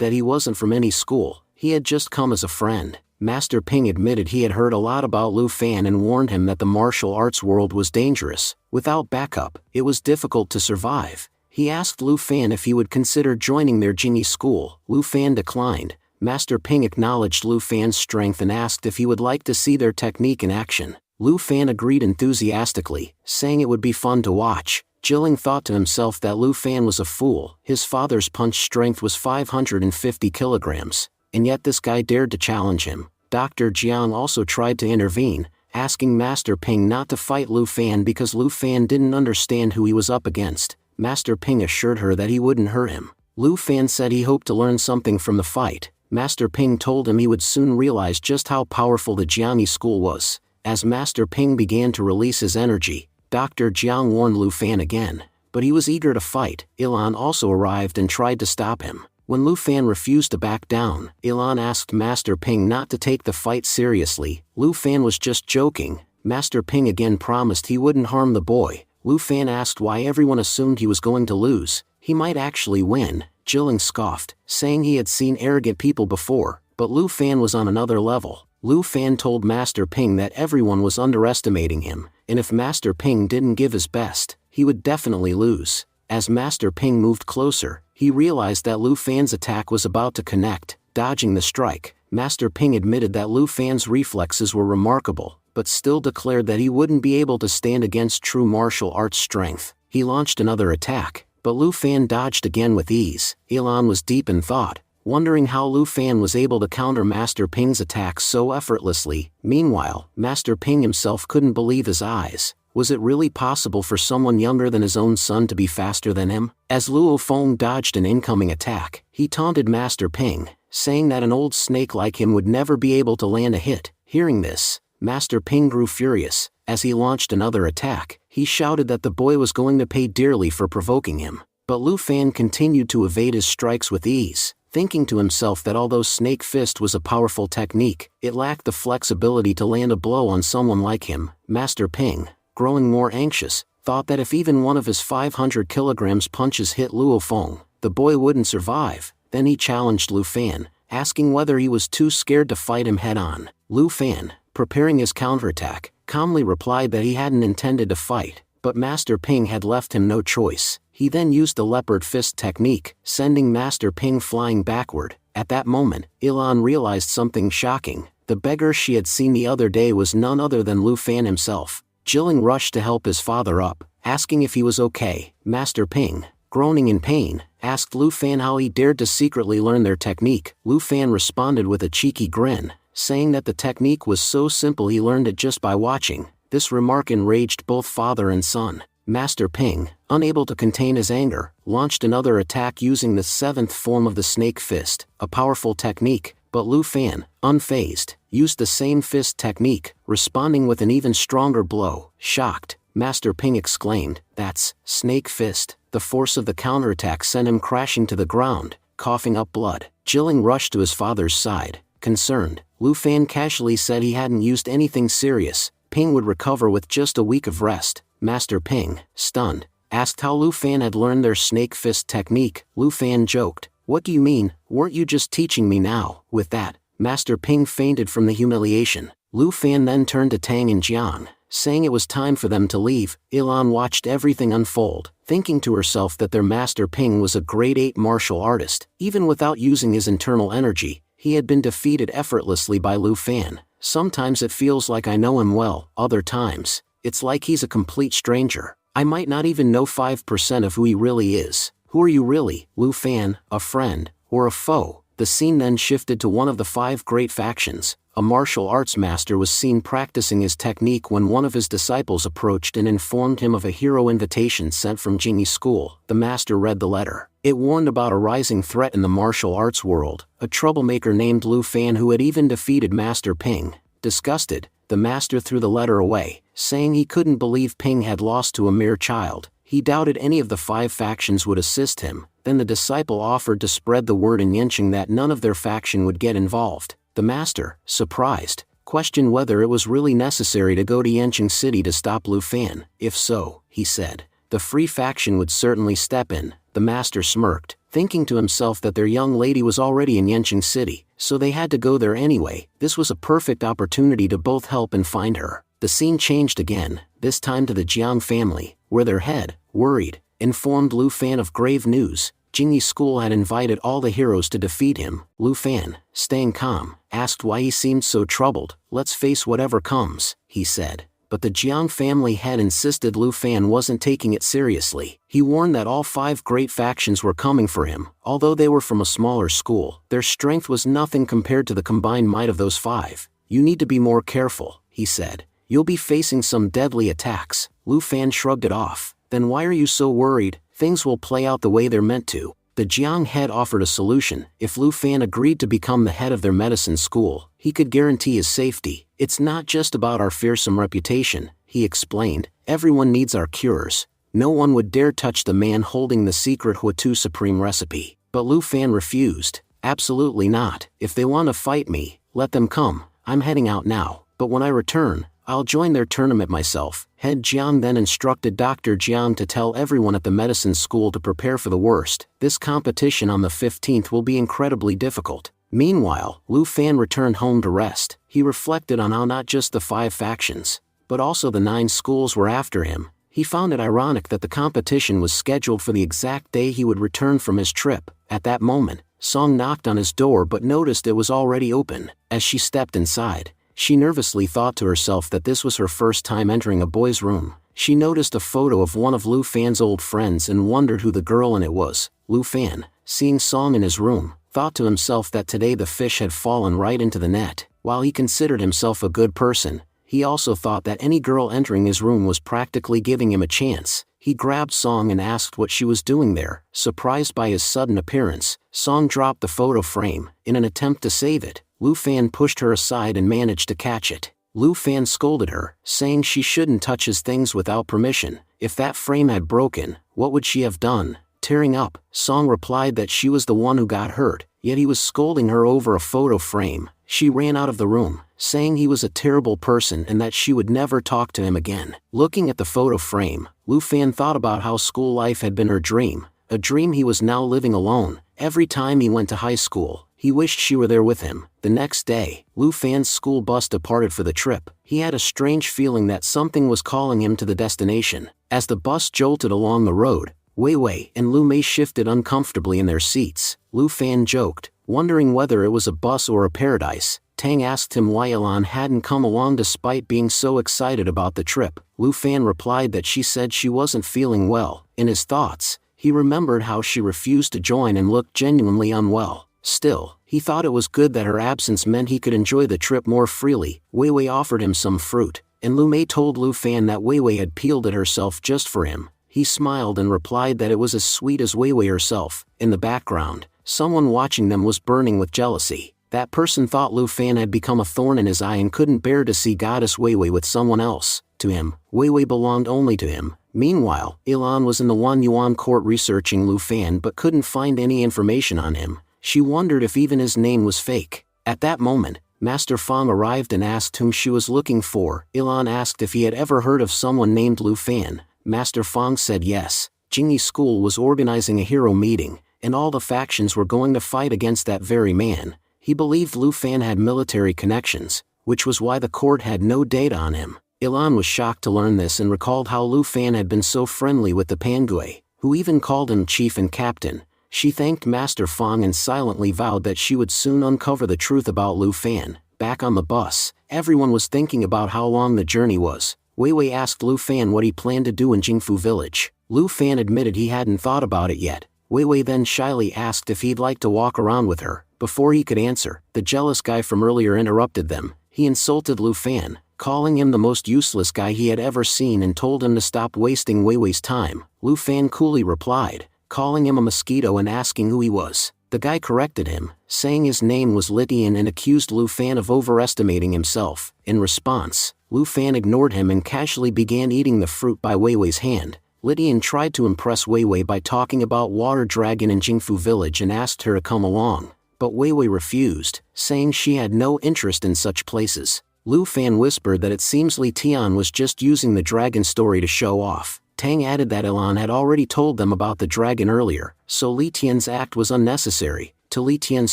that he wasn't from any school, he had just come as a friend. Master Ping admitted he had heard a lot about Lu Fan and warned him that the martial arts world was dangerous. Without backup, it was difficult to survive. He asked Lu Fan if he would consider joining their Jingyi school. Lu Fan declined. Master Ping acknowledged Lu Fan's strength and asked if he would like to see their technique in action. Lu Fan agreed enthusiastically, saying it would be fun to watch. Jilling thought to himself that Lu Fan was a fool. His father's punch strength was 550 kilograms, and yet this guy dared to challenge him. Dr. Jiang also tried to intervene, asking Master Ping not to fight Lu Fan because Lu Fan didn't understand who he was up against. Master Ping assured her that he wouldn't hurt him. Lu Fan said he hoped to learn something from the fight. Master Ping told him he would soon realize just how powerful the Jiangyi school was. As Master Ping began to release his energy, Dr. Jiang warned Lu Fan again, but he was eager to fight. Ilan also arrived and tried to stop him. When Lu Fan refused to back down, Ilan asked Master Ping not to take the fight seriously. Lu Fan was just joking. Master Ping again promised he wouldn't harm the boy. Lu Fan asked why everyone assumed he was going to lose. He might actually win. Jilling scoffed, saying he had seen arrogant people before, but Lu Fan was on another level. Lu Fan told Master Ping that everyone was underestimating him, and if Master Ping didn't give his best, he would definitely lose. As Master Ping moved closer, he realized that Lu Fan's attack was about to connect. Dodging the strike, Master Ping admitted that Lu Fan's reflexes were remarkable, but still declared that he wouldn't be able to stand against true martial arts strength. He launched another attack, but Lu Fan dodged again with ease. Ilan was deep in thought, wondering how Lu Fan was able to counter Master Ping's attacks so effortlessly. Meanwhile, Master Ping himself couldn't believe his eyes. Was it really possible for someone younger than his own son to be faster than him? As Luo Feng dodged an incoming attack, he taunted Master Ping, saying that an old snake like him would never be able to land a hit. Hearing this, Master Ping grew furious. As he launched another attack, he shouted that the boy was going to pay dearly for provoking him. But Lu Fan continued to evade his strikes with ease. thinking to himself that although Snake Fist was a powerful technique, it lacked the flexibility to land a blow on someone like him. Master Ping, growing more anxious, thought that if even one of his 500 kilograms punches hit Luo Feng, the boy wouldn't survive. Then he challenged Lu Fan, asking whether he was too scared to fight him head-on. Lu Fan, preparing his counterattack, calmly replied that he hadn't intended to fight, but Master Ping had left him no choice. He then used the leopard fist technique, sending Master Ping flying backward. At that moment, Ilan realized something shocking. The beggar she had seen the other day was none other than Lu Fan himself. Jilling rushed to help his father up, asking if he was okay. Master Ping, groaning in pain, asked Lu Fan how he dared to secretly learn their technique. Lu Fan responded with a cheeky grin, saying that the technique was so simple he learned it just by watching. This remark enraged both father and son. Master Ping, unable to contain his anger, launched another attack using the 7th form of the Snake Fist, a powerful technique, but Lu Fan, unfazed, used the same fist technique, responding with an even stronger blow. Shocked, Master Ping exclaimed, "That's Snake Fist." The force of the counterattack sent him crashing to the ground, coughing up blood. Jilling rushed to his father's side. Concerned, Lu Fan casually said he hadn't used anything serious. Ping would recover with just a week of rest. Master Ping, stunned, asked how Lu Fan had learned their Snake Fist technique. Lu Fan joked, "What do you mean, weren't you just teaching me now?" With that, Master Ping fainted from the humiliation. Lu Fan then turned to Tang and Jiang, saying it was time for them to leave. Ilan watched everything unfold, thinking to herself that their Master Ping was a grade 8 martial artist. Even without using his internal energy, he had been defeated effortlessly by Lu Fan. Sometimes it feels like I know him well, other times, it's like he's a complete stranger. I might not even know 5% of who he really is. Who are you really, Lu Fan, a friend, or a foe? The scene then shifted to one of the 5 great factions. A martial arts master was seen practicing his technique when one of his disciples approached and informed him of a hero invitation sent from Jingyi's school. The master read the letter. It warned about a rising threat in the martial arts world, a troublemaker named Lu Fan who had even defeated Master Ping. Disgusted, the master threw the letter away, saying he couldn't believe Ping had lost to a mere child. He doubted any of the 5 factions would assist him. Then the disciple offered to spread the word in Yanqing that none of their faction would get involved. The master, surprised, questioned whether it was really necessary to go to Yanqing City to stop Lu Fan. If so, he said, the Free faction would certainly step in. The master smirked, thinking to himself that their young lady was already in Yanqing City, so they had to go there anyway. This was a perfect opportunity to both help and find her. The scene changed again, this time to the Jiang family, where their head, worried, informed Lu Fan of grave news. Jingyi's school had invited all the heroes to defeat him. Lu Fan, staying calm, asked why he seemed so troubled. "Let's face whatever comes," he said. But the Jiang family head insisted Lu Fan wasn't taking it seriously. He warned that all 5 great factions were coming for him. Although they were from a smaller school, their strength was nothing compared to the combined might of those 5. "You need to be more careful," he said. "You'll be facing some deadly attacks." Lu Fan shrugged it off. "Then why are you so worried? Things will play out the way they're meant to." The Jiang head offered a solution. If Lu Fan agreed to become the head of their medicine school, he could guarantee his safety. "It's not just about our fearsome reputation," he explained. "Everyone needs our cures. No one would dare touch the man holding the secret Huatu Supreme recipe." But Lu Fan refused. "Absolutely not. If they want to fight me, let them come. I'm heading out now. But when I return, I'll join their tournament myself." Head Jiang then instructed Dr. Jiang to tell everyone at the medicine school to prepare for the worst. This competition on the 15th will be incredibly difficult. Meanwhile, Lu Fan returned home to rest. He reflected on how not just the 5 factions, but also the 9 schools were after him. He found it ironic that the competition was scheduled for the exact day he would return from his trip. At that moment, Song knocked on his door but noticed it was already open. As she stepped inside, she nervously thought to herself that this was her first time entering a boy's room. She noticed a photo of one of Lu Fan's old friends and wondered who the girl in it was. Lu Fan, seeing Song in his room, thought to himself that today the fish had fallen right into the net. While he considered himself a good person, he also thought that any girl entering his room was practically giving him a chance. He grabbed Song and asked what she was doing there. Surprised by his sudden appearance, Song dropped the photo frame. In an attempt to save it, Lu Fan pushed her aside and managed to catch it. Lu Fan scolded her, saying she shouldn't touch his things without permission. If that frame had broken, what would she have done? Tearing up, Song replied that she was the one who got hurt. yet he was scolding her over a photo frame. She ran out of the room, saying he was a terrible person and that she would never talk to him again. Looking at the photo frame, Lu Fan thought about how school life had been her dream, a dream he was now living alone. Every time he went to high school, he wished she were there with him. The next day, Lu Fan's school bus departed for the trip. He had a strange feeling that something was calling him to the destination. As the bus jolted along the road, Wei Wei and Lu Mei shifted uncomfortably in their seats. Lu Fan joked, wondering whether it was a bus or a paradise. Tang asked him why Ilan hadn't come along despite being so excited about the trip. Lu Fan replied that she said she wasn't feeling well. In his thoughts, he remembered how she refused to join and looked genuinely unwell. Still, he thought it was good that her absence meant he could enjoy the trip more freely. Wei Wei offered him some fruit, and Lu Mei told Lu Fan that Wei Wei had peeled it herself just for him. He smiled and replied that it was as sweet as Wei Wei herself. In the background, someone watching them was burning with jealousy. That person thought Lu Fan had become a thorn in his eye and couldn't bear to see Goddess Wei Wei with someone else. To him, Wei Wei belonged only to him. Meanwhile, Ilan was in the Wan Yuan court researching Lu Fan but couldn't find any information on him. She wondered if even his name was fake. At that moment, Master Fang arrived and asked whom she was looking for. Ilan asked if he had ever heard of someone named Lu Fan. Master Fang said yes. Jingyi School was organizing a hero meeting, and all the factions were going to fight against that very man. He believed Lu Fan had military connections, which was why the court had no data on him. Ilan was shocked to learn this and recalled how Lu Fan had been so friendly with the Pangui, who even called him chief and captain. She thanked Master Fang and silently vowed that she would soon uncover the truth about Lu Fan. Back on the bus, everyone was thinking about how long the journey was. Wei Wei asked Lu Fan what he planned to do in Jingfu village. Lu Fan admitted he hadn't thought about it yet. Wei Wei then shyly asked if he'd like to walk around with her. Before he could answer, the jealous guy from earlier interrupted them. He insulted Lu Fan, calling him the most useless guy he had ever seen and told him to stop wasting Wei Wei's time. Lu Fan coolly replied, calling him a mosquito and asking who he was. The guy corrected him, saying his name was Litian and accused Lu Fan of overestimating himself. In response, Lu Fan ignored him and casually began eating the fruit by Wei Wei's hand. Litian tried to impress Wei Wei by talking about Water Dragon in Jingfu village and asked her to come along, but Wei Wei refused, saying she had no interest in such places. Lu Fan whispered that it seems Li Tian was just using the dragon story to show off. Tang added that Ilan had already told them about the dragon earlier, so Li Tian's act was unnecessary. To Li Tian's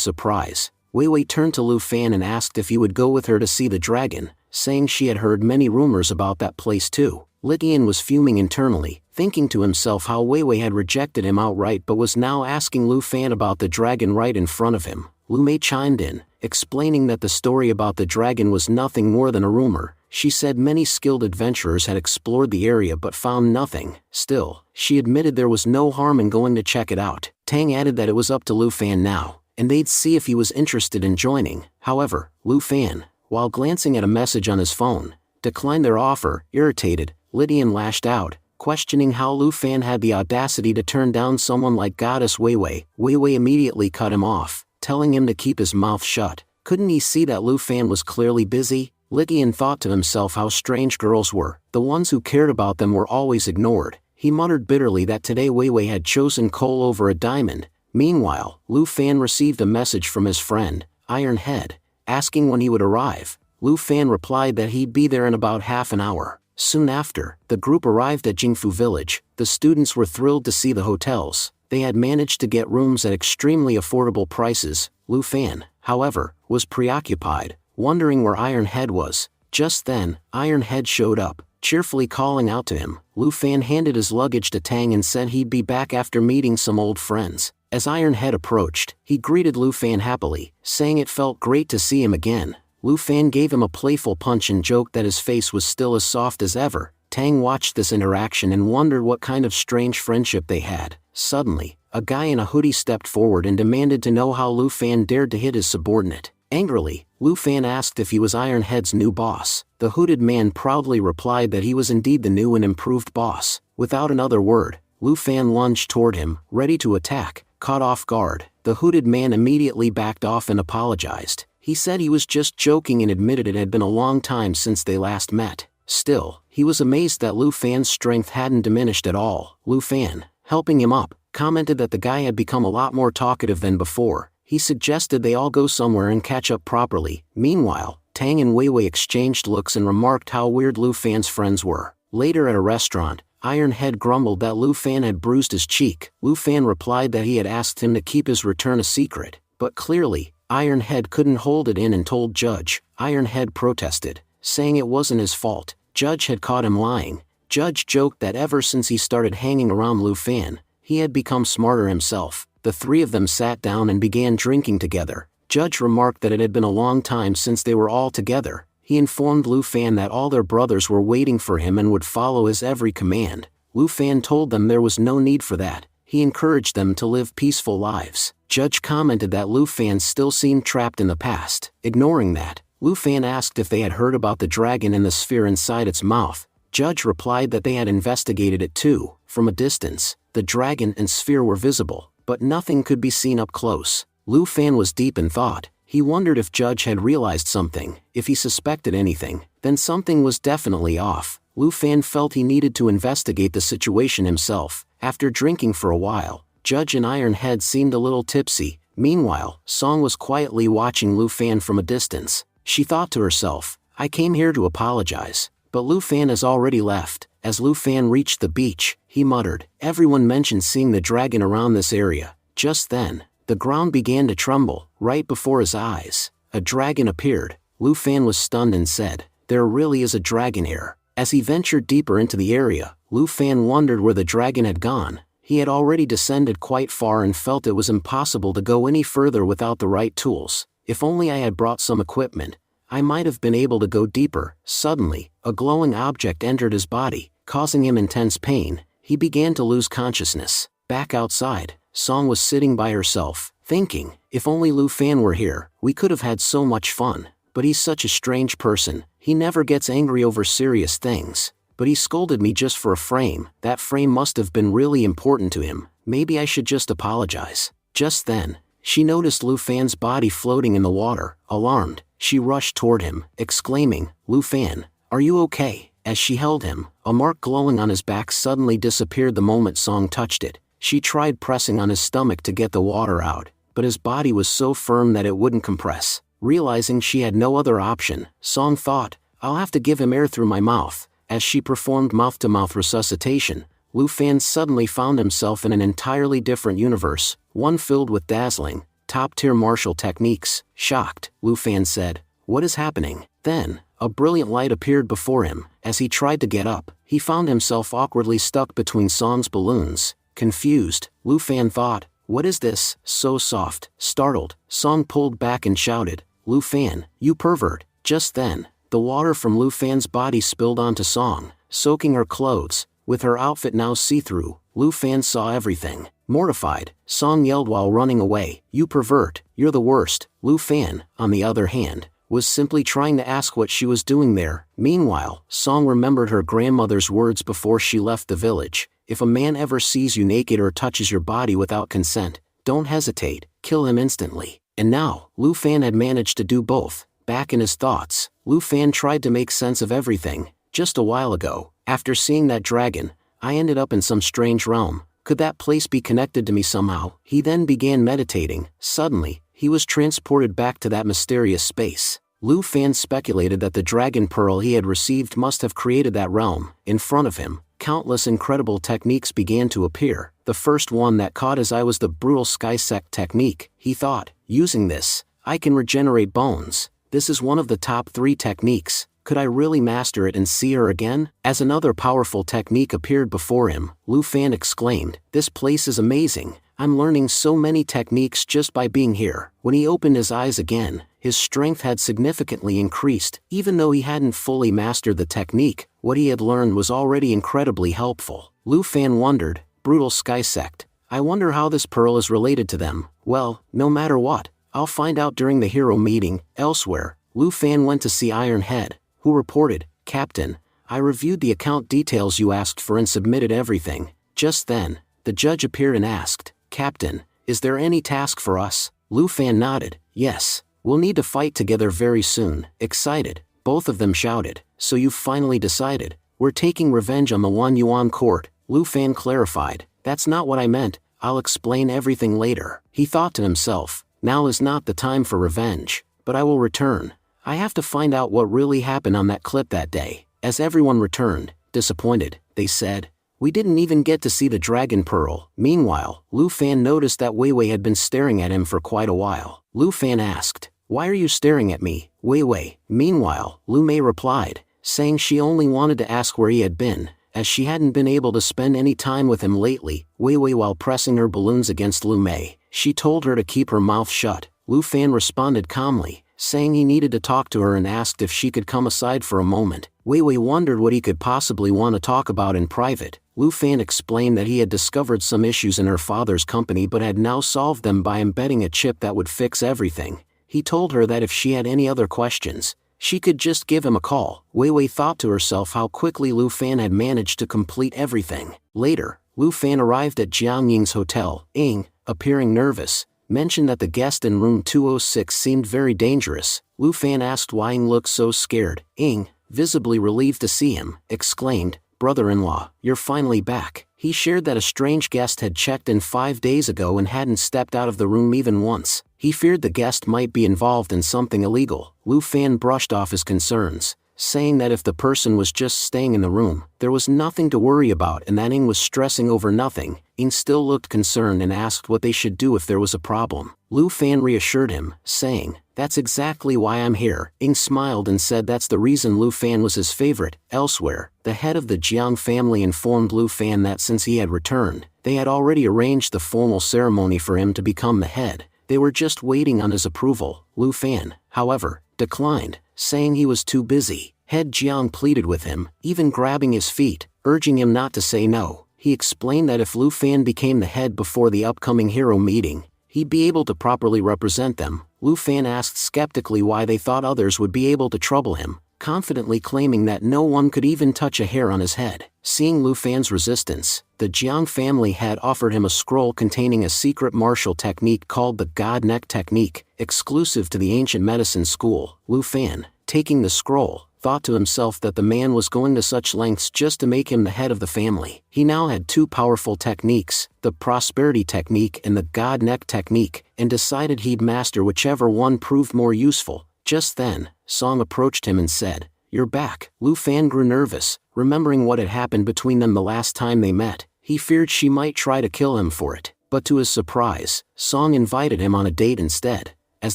surprise, Wei Wei turned to Lu Fan and asked if he would go with her to see the dragon, saying she had heard many rumors about that place too. Li Tian was fuming internally, thinking to himself how Wei Wei had rejected him outright but was now asking Lu Fan about the dragon right in front of him. Lu Mei chimed in, explaining that the story about the dragon was nothing more than a rumor. She said many skilled adventurers had explored the area but found nothing. Still, she admitted there was no harm in going to check it out. Tang added that it was up to Lu Fan now, and they'd see if he was interested in joining. However, Lu Fan, while glancing at a message on his phone, declined their offer. Irritated, Lydian lashed out, questioning how Lu Fan had the audacity to turn down someone like Goddess Wei Wei. Wei Wei immediately cut him off, telling him to keep his mouth shut. Couldn't he see that Lu Fan was clearly busy? Lydian thought to himself how strange girls were. The ones who cared about them were always ignored. He muttered bitterly that today Wei Wei had chosen coal over a diamond. Meanwhile, Lu Fan received a message from his friend, Iron Head, asking when he would arrive. Lu Fan replied that he'd be there in about half an hour. Soon after, the group arrived at Jingfu village. The students were thrilled to see the hotels. They had managed to get rooms at extremely affordable prices. Lu Fan, however, was preoccupied, wondering where Iron Head was. Just then, Iron Head showed up, cheerfully calling out to him. Lu Fan handed his luggage to Tang and said he'd be back after meeting some old friends. As Iron Head approached, he greeted Lu Fan happily, saying it felt great to see him again. Lu Fan gave him a playful punch and joked that his face was still as soft as ever. Tang watched this interaction and wondered what kind of strange friendship they had. Suddenly, a guy in a hoodie stepped forward and demanded to know how Lu Fan dared to hit his subordinate. Angrily, Lu Fan asked if he was Iron Head's new boss. The hooded man proudly replied that he was indeed the new and improved boss. Without another word, Lu Fan lunged toward him, ready to attack. Caught off guard, the hooded man immediately backed off and apologized. He said he was just joking and admitted it had been a long time since they last met. Still, he was amazed that Lu Fan's strength hadn't diminished at all. Lu Fan, helping him up, commented that the guy had become a lot more talkative than before. He suggested they all go somewhere and catch up properly. Meanwhile, Tang and Wei Wei exchanged looks and remarked how weird Lu Fan's friends were. Later at a restaurant, Iron Head grumbled that Lu Fan had bruised his cheek. Lu Fan replied that he had asked him to keep his return a secret, but clearly, Iron Head couldn't hold it in and told Judge. Iron Head protested, saying it wasn't his fault. Judge had caught him lying. Judge joked that ever since he started hanging around Lu Fan, he had become smarter himself. The three of them sat down and began drinking together. Judge remarked that it had been a long time since they were all together. He informed Lu Fan that all their brothers were waiting for him and would follow his every command. Lu Fan told them there was no need for that. He encouraged them to live peaceful lives. Judge commented that Lu Fan still seemed trapped in the past. Ignoring that, Lu Fan asked if they had heard about the dragon and the sphere inside its mouth. Judge replied that they had investigated it too. From a distance, the dragon and sphere were visible, but nothing could be seen up close. Lu Fan was deep in thought. He wondered if Judge had realized something. If he suspected anything, then something was definitely off. Lu Fan felt he needed to investigate the situation himself. After drinking for a while, Judge and Iron Head seemed a little tipsy. Meanwhile, Song was quietly watching Lu Fan from a distance. She thought to herself, I came here to apologize. But Lu Fan has already left. As Lu Fan reached the beach, he muttered, everyone mentioned seeing the dragon around this area. Just then, the ground began to tremble. Right before his eyes, a dragon appeared. Lu Fan was stunned and said, there really is a dragon here. As he ventured deeper into the area, Lu Fan wondered where the dragon had gone. He had already descended quite far and felt it was impossible to go any further without the right tools. If only I had brought some equipment, I might have been able to go deeper. Suddenly, a glowing object entered his body, causing him intense pain. He began to lose consciousness. Back outside, Song was sitting by herself, thinking, if only Lu Fan were here, we could have had so much fun. But he's such a strange person. He never gets angry over serious things. But he scolded me just for a frame. That frame must have been really important to him. Maybe I should just apologize. Just then, she noticed Lu Fan's body floating in the water. Alarmed, she rushed toward him, exclaiming, Lu Fan, are you okay? As she held him, a mark glowing on his back suddenly disappeared the moment Song touched it. She tried pressing on his stomach to get the water out, but his body was so firm that it wouldn't compress. Realizing she had no other option, Song thought, I'll have to give him air through my mouth. As she performed mouth-to-mouth resuscitation, Lu Fan suddenly found himself in an entirely different universe, one filled with dazzling, top-tier martial techniques. Shocked, Lu Fan said, what is happening? Then, a brilliant light appeared before him. As he tried to get up, he found himself awkwardly stuck between Song's balloons. Confused, Lu Fan thought, what is this? So soft. Startled, Song pulled back and shouted, Lu Fan, you pervert. Just then, the water from Lu Fan's body spilled onto Song, soaking her clothes. With her outfit now see-through, Lu Fan saw everything. Mortified, Song yelled while running away, you pervert, you're the worst. Lu Fan, on the other hand, was simply trying to ask what she was doing there. Meanwhile, Song remembered her grandmother's words before she left the village. If a man ever sees you naked or touches your body without consent, don't hesitate, kill him instantly. And now, Lu Fan had managed to do both. Back in his thoughts, Lu Fan tried to make sense of everything. Just a while ago, after seeing that dragon, I ended up in some strange realm. Could that place be connected to me somehow? He then began meditating. Suddenly, he was transported back to that mysterious space. Lu Fan speculated that the dragon pearl he had received must have created that realm. In front of him, countless incredible techniques began to appear. The first one that caught his eye was the brutal sky sect technique. He thought, using this, I can regenerate bones. This is one of the top 3 techniques. Could I really master it and see her again? As another powerful technique appeared before him, Lu Fan exclaimed, this place is amazing. I'm learning so many techniques just by being here. When he opened his eyes again, his strength had significantly increased. Even though he hadn't fully mastered the technique, what he had learned was already incredibly helpful. Lu Fan wondered, brutal sky sect. I wonder how this pearl is related to them. Well, no matter what, I'll find out during the hero meeting. Elsewhere, Lu Fan went to see Iron Head, who reported, Captain, I reviewed the account details you asked for and submitted everything. Just then, the judge appeared and asked, Captain, is there any task for us? Lu Fan nodded, yes, we'll need to fight together very soon. Excited, both of them shouted, so you've finally decided. We're taking revenge on the Wan Yuan court. Lu Fan clarified, that's not what I meant, I'll explain everything later. He thought to himself, Now is not the time for revenge, but I will return. I have to find out what really happened on that clip that day. As everyone returned, disappointed, they said, "We didn't even get to see the dragon pearl." Meanwhile, Lu Fan noticed that Wei Wei had been staring at him for quite a while. Lu Fan asked, "Why are you staring at me, Wei Wei?" Meanwhile, Lu Mei replied, saying she only wanted to ask where he had been, as she hadn't been able to spend any time with him lately. Wei Wei, while pressing her balloons against Lu Mei, she told her to keep her mouth shut. Lu Fan responded calmly, saying he needed to talk to her and asked if she could come aside for a moment. Wei Wei wondered what he could possibly want to talk about in private. Lu Fan explained that he had discovered some issues in her father's company but had now solved them by embedding a chip that would fix everything. He told her that if she had any other questions, she could just give him a call. Wei Wei thought to herself how quickly Lu Fan had managed to complete everything. Later, Lu Fan arrived at Jiang Ying's hotel. Ying, appearing nervous, mentioned that the guest in room 206 seemed very dangerous. Lu Fan asked why Ying looked so scared. Ying, visibly relieved to see him, exclaimed, "Brother-in-law, you're finally back." He shared that a strange guest had checked in 5 days ago and hadn't stepped out of the room even once. He feared the guest might be involved in something illegal. Lu Fan brushed off his concerns, saying that if the person was just staying in the room, there was nothing to worry about and that Ying was stressing over nothing. Ying still looked concerned and asked what they should do if there was a problem. Lu Fan reassured him, saying, "That's exactly why I'm here." Ying smiled and said that's the reason Lu Fan was his favorite. Elsewhere, the head of the Jiang family informed Lu Fan that since he had returned, they had already arranged the formal ceremony for him to become the head. They were just waiting on his approval. Lu Fan, however, declined, saying he was too busy. Head Jiang pleaded with him, even grabbing his feet, urging him not to say no. He explained that if Lu Fan became the head before the upcoming hero meeting, he'd be able to properly represent them. Lu Fan asked skeptically why they thought others would be able to trouble him, confidently claiming that no one could even touch a hair on his head. Seeing Lu Fan's resistance, the Jiang family had offered him a scroll containing a secret martial technique called the God Neck Technique, exclusive to the ancient medicine school. Lu Fan, taking the scroll, thought to himself that the man was going to such lengths just to make him the head of the family. He now had two powerful techniques, the Prosperity Technique and the God Neck Technique, and decided he'd master whichever one proved more useful. Just then, Song approached him and said, "You're back." Lu Fan grew nervous, remembering what had happened between them the last time they met. He feared she might try to kill him for it, but to his surprise, Song invited him on a date instead. As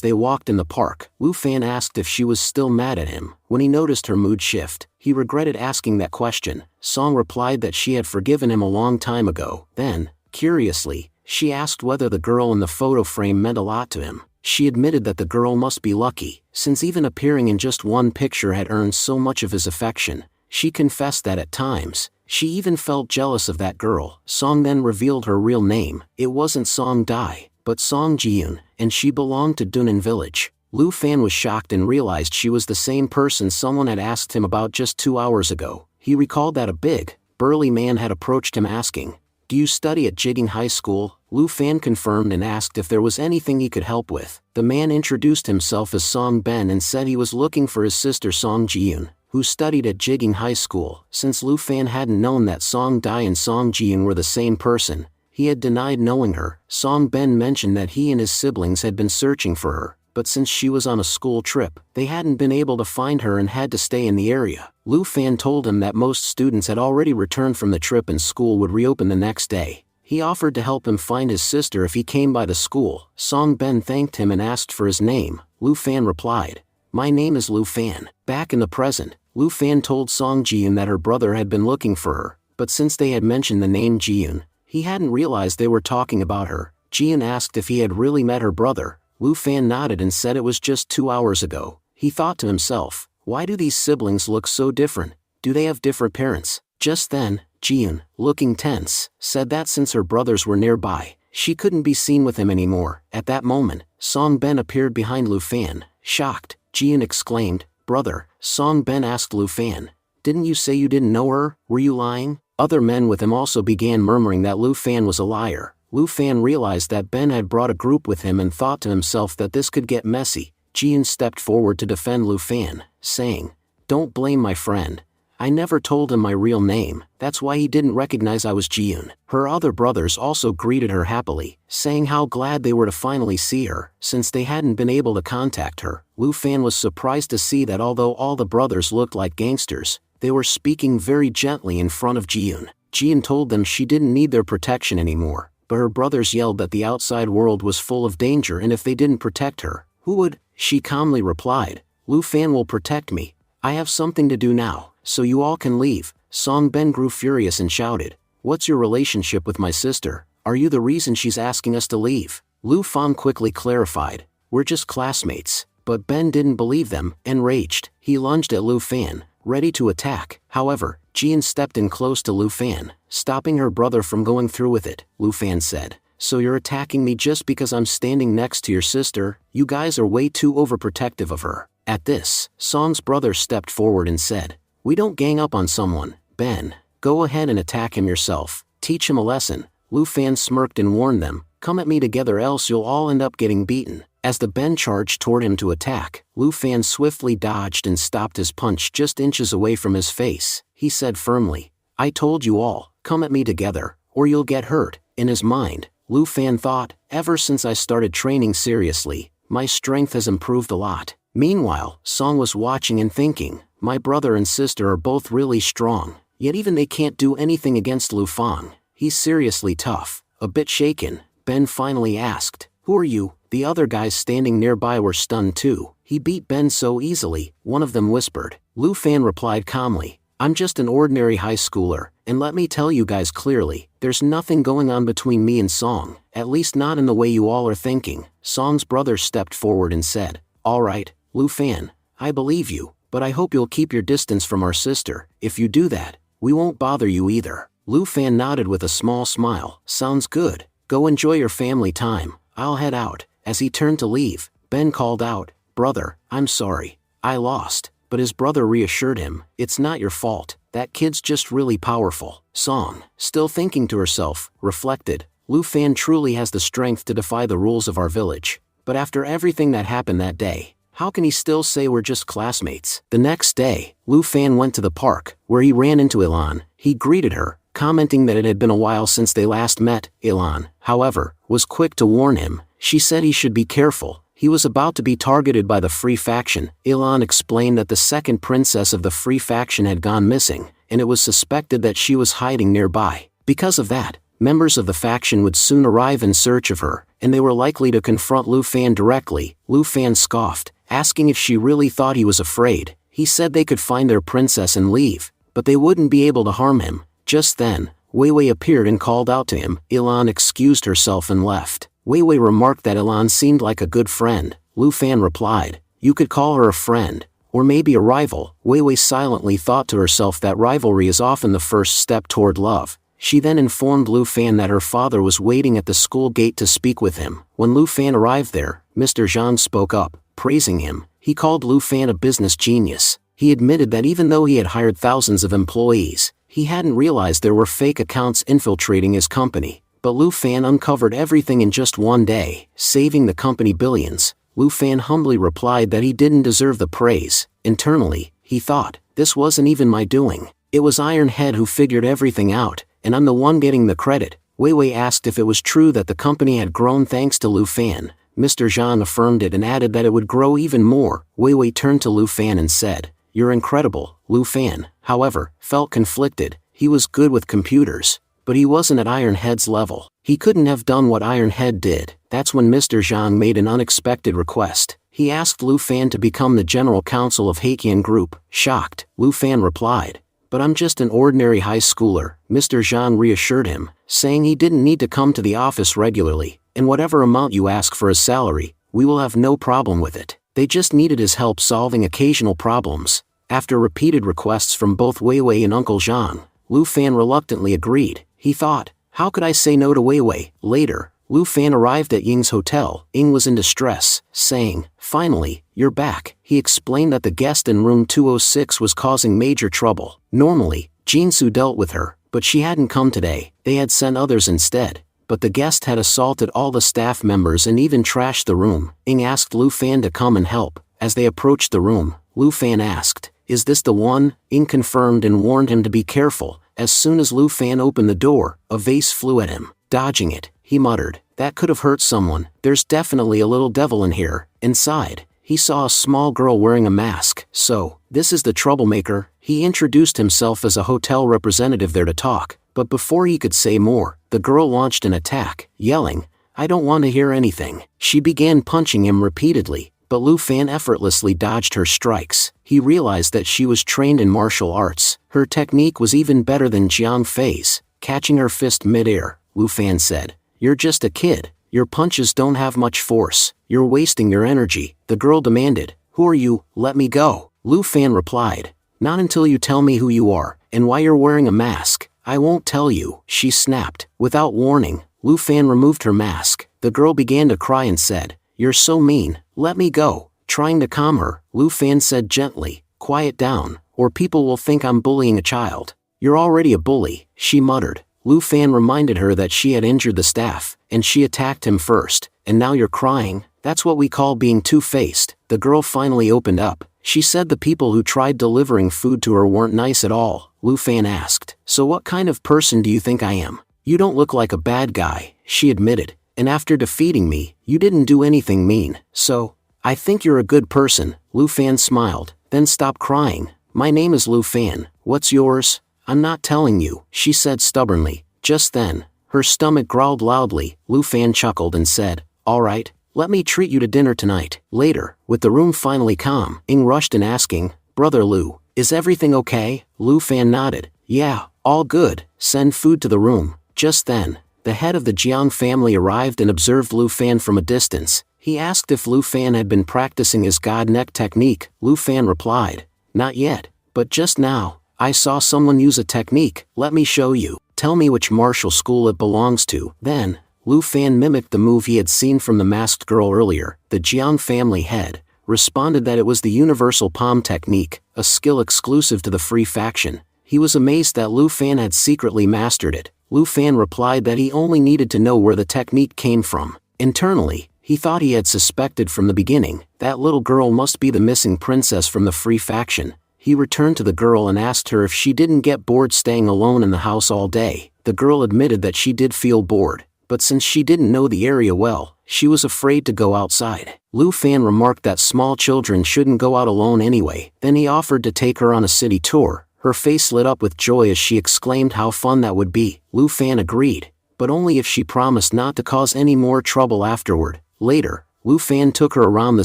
they walked in the park, Lu Fan asked if she was still mad at him. When he noticed her mood shift, he regretted asking that question. Song replied that she had forgiven him a long time ago. Then, curiously, she asked whether the girl in the photo frame meant a lot to him. She admitted that the girl must be lucky, since even appearing in just one picture had earned so much of his affection. She confessed that at times, she even felt jealous of that girl. Song then revealed her real name. It wasn't Song Dai, but Song Jiyun, and she belonged to Dunnan village. Lu Fan was shocked and realized she was the same person someone had asked him about just 2 hours ago. He recalled that a big, burly man had approached him asking, "Do you study at Jigging High School?" Lu Fan confirmed and asked if there was anything he could help with. The man introduced himself as Song Ben and said he was looking for his sister Song Jiyun, who studied at Jigging High School. Since Lu Fan hadn't known that Song Dai and Song Jiyun were the same person, he had denied knowing her. Song Ben mentioned that he and his siblings had been searching for her, but since she was on a school trip, they hadn't been able to find her and had to stay in the area. Lu Fan told him that most students had already returned from the trip and school would reopen the next day. He offered to help him find his sister if he came by the school. Song Ben thanked him and asked for his name. Lu Fan replied, "My name is Lu Fan." Back in the present, Lu Fan told Song Jiyun that her brother had been looking for her, but since they had mentioned the name Jiyun, he hadn't realized they were talking about her. Jiyun asked if he had really met her brother. Lu Fan nodded and said it was just 2 hours ago. He thought to himself, why do these siblings look so different? Do they have different parents? Just then, Jiyun, looking tense, said that since her brothers were nearby, she couldn't be seen with him anymore. At that moment, Song Ben appeared behind Lu Fan. Shocked, Jiyun exclaimed, "Brother." Song Ben asked Lu Fan, "Didn't you say you didn't know her? Were you lying?" Other men with him also began murmuring that Lu Fan was a liar. Lu Fan realized that Ben had brought a group with him and thought to himself that this could get messy. Jiyun stepped forward to defend Lu Fan, saying, "Don't blame my friend. I never told him my real name, that's why he didn't recognize I was Jiyun. Her other brothers also greeted her happily, saying how glad they were to finally see her, since they hadn't been able to contact her. Lu Fan was surprised to see that although all the brothers looked like gangsters, they were speaking very gently in front of Jiyun. Jiyun told them she didn't need their protection anymore, but her brothers yelled that the outside world was full of danger and if they didn't protect her, who would? She calmly replied, Lu Fan will protect me. I have something to do now, so you all can leave. Song Ben grew furious and shouted, what's your relationship with my sister? Are you the reason she's asking us to leave? Lu Fan quickly clarified, we're just classmates. But Ben didn't believe them. Enraged, he lunged at Lu Fan, ready to attack. However, Jiyun stepped in close to Lu Fan, stopping her brother from going through with it. Lu Fan said, so you're attacking me just because I'm standing next to your sister? You guys are way too overprotective of her. At this, Song's brother stepped forward and said, we don't gang up on someone. Ben, go ahead and attack him yourself. Teach him a lesson. Lu Fan smirked and warned them, come at me together else you'll all end up getting beaten. As the Ben charged toward him to attack, Lu Fan swiftly dodged and stopped his punch just inches away from his face. He said firmly, I told you all, come at me together, or you'll get hurt. In his mind, Lu Fan thought, ever since I started training seriously, my strength has improved a lot. Meanwhile, Song was watching and thinking, my brother and sister are both really strong, yet even they can't do anything against Lu Fan. He's seriously tough. A bit shaken, Ben finally asked, who are you? The other guys standing nearby were stunned too. He beat Ben so easily, one of them whispered. Lu Fan replied calmly, I'm just an ordinary high schooler, and let me tell you guys clearly, there's nothing going on between me and Song, at least not in the way you all are thinking. Song's brother stepped forward and said, alright, Lu Fan, I believe you, but I hope you'll keep your distance from our sister. If you do that, we won't bother you either. Lu Fan nodded with a small smile. Sounds good. Go enjoy your family time. I'll head out. As he turned to leave, Ben called out, brother, I'm sorry. I lost. But his brother reassured him, it's not your fault. That kid's just really powerful. Song, still thinking to herself, reflected, Lu Fan truly has the strength to defy the rules of our village. But after everything that happened that day, how can he still say we're just classmates? The next day, Lu Fan went to the park, where he ran into Ilan. He greeted her, commenting that it had been a while since they last met. Ilan, however, was quick to warn him. She said he should be careful. He was about to be targeted by the Free Faction. Ilan explained that the second princess of the Free Faction had gone missing, and it was suspected that she was hiding nearby. Because of that, members of the faction would soon arrive in search of her, and they were likely to confront Lu Fan directly. Lu Fan scoffed, asking if she really thought he was afraid. He said they could find their princess and leave, but they wouldn't be able to harm him. Just then, Wei Wei appeared and called out to him. Ilan excused herself and left. Wei Wei remarked that Ilan seemed like a good friend. Lu Fan replied, you could call her a friend, or maybe a rival. Wei Wei silently thought to herself that rivalry is often the first step toward love. She then informed Lu Fan that her father was waiting at the school gate to speak with him. When Lu Fan arrived there, Mr. Zhang spoke up, praising him. He called Lu Fan a business genius. He admitted that even though he had hired thousands of employees, he hadn't realized there were fake accounts infiltrating his company. But Lu Fan uncovered everything in just one day, saving the company billions. Lu Fan humbly replied that he didn't deserve the praise. Internally, he thought, this wasn't even my doing. It was Iron Head who figured everything out, and I'm the one getting the credit. Wei Wei asked if it was true that the company had grown thanks to Lu Fan. Mr. Zhang affirmed it and added that it would grow even more. Wei Wei turned to Lu Fan and said, you're incredible. Lu Fan, however, felt conflicted. He was good with computers, but he wasn't at Iron Head's level. He couldn't have done what Iron Head did. That's when Mr. Zhang made an unexpected request. He asked Lu Fan to become the general counsel of Heikian Group. Shocked, Lu Fan replied, but I'm just an ordinary high schooler. Mr. Zhang reassured him, saying he didn't need to come to the office regularly, and whatever amount you ask for his salary, we will have no problem with it. They just needed his help solving occasional problems. After repeated requests from both Wei Wei and Uncle Zhang, Lu Fan reluctantly agreed. He thought, how could I say no to Wei Wei? Later, Lu Fan arrived at Ying's hotel. Ying was in distress, saying, finally, you're back. He explained that the guest in room 206 was causing major trouble. Normally, Jinsu dealt with her, but she hadn't come today. They had sent others instead. But the guest had assaulted all the staff members and even trashed the room. Ying asked Lu Fan to come and help. As they approached the room, Lu Fan asked, is this the one? Ying confirmed and warned him to be careful. As soon as Lu Fan opened the door, a vase flew at him. Dodging it, he muttered, "That could have hurt someone. There's definitely a little devil in here." Inside, he saw a small girl wearing a mask. "So, this is the troublemaker." He introduced himself as a hotel representative there to talk, but before he could say more, the girl launched an attack, yelling, "I don't want to hear anything." She began punching him repeatedly, but Lu Fan effortlessly dodged her strikes. He realized that she was trained in martial arts. Her technique was even better than Jiang Fei's. Catching her fist mid-air, Lu Fan said, "You're just a kid. Your punches don't have much force. You're wasting your energy." The girl demanded, "Who are you? Let me go." Lu Fan replied, "Not until you tell me who you are, and why you're wearing a mask." "I won't tell you," she snapped. Without warning, Lu Fan removed her mask. The girl began to cry and said, "You're so mean, let me go." Trying to calm her, Lu Fan said gently, "Quiet down, or people will think I'm bullying a child." "You're already a bully," she muttered. Lu Fan reminded her that she had injured the staff, and she attacked him first. "And now you're crying? That's what we call being two-faced." The girl finally opened up. She said the people who tried delivering food to her weren't nice at all. Lu Fan asked, "So what kind of person do you think I am?" "You don't look like a bad guy," she admitted, "and after defeating me, you didn't do anything mean. So, I think you're a good person." Lu Fan smiled, then stopped crying. "My name is Lu Fan. What's yours?" "I'm not telling you," she said stubbornly. Just then, her stomach growled loudly. Lu Fan chuckled and said, "All right, let me treat you to dinner tonight." Later, with the room finally calm, Ying rushed in asking, "Brother Lu, is everything okay?" Lu Fan nodded. "Yeah, all good. Send food to the room." Just then, the head of the Jiang family arrived and observed Lu Fan from a distance. He asked if Lu Fan had been practicing his God neck technique. Lu Fan replied, "Not yet, but just now, I saw someone use a technique. Let me show you. Tell me which martial school it belongs to." Then, Lu Fan mimicked the move he had seen from the masked girl earlier. The Jiang family head responded that it was the universal palm technique, a skill exclusive to the Free faction. He was amazed that Lu Fan had secretly mastered it. Lu Fan replied that he only needed to know where the technique came from. Internally, he thought he had suspected from the beginning, that little girl must be the missing princess from the Free faction. He returned to the girl and asked her if she didn't get bored staying alone in the house all day. The girl admitted that she did feel bored, but since she didn't know the area well, she was afraid to go outside. Lu Fan remarked that small children shouldn't go out alone anyway. Then he offered to take her on a city tour. Her face lit up with joy as she exclaimed how fun that would be. Lu Fan agreed, but only if she promised not to cause any more trouble afterward. Later, Lu Fan took her around the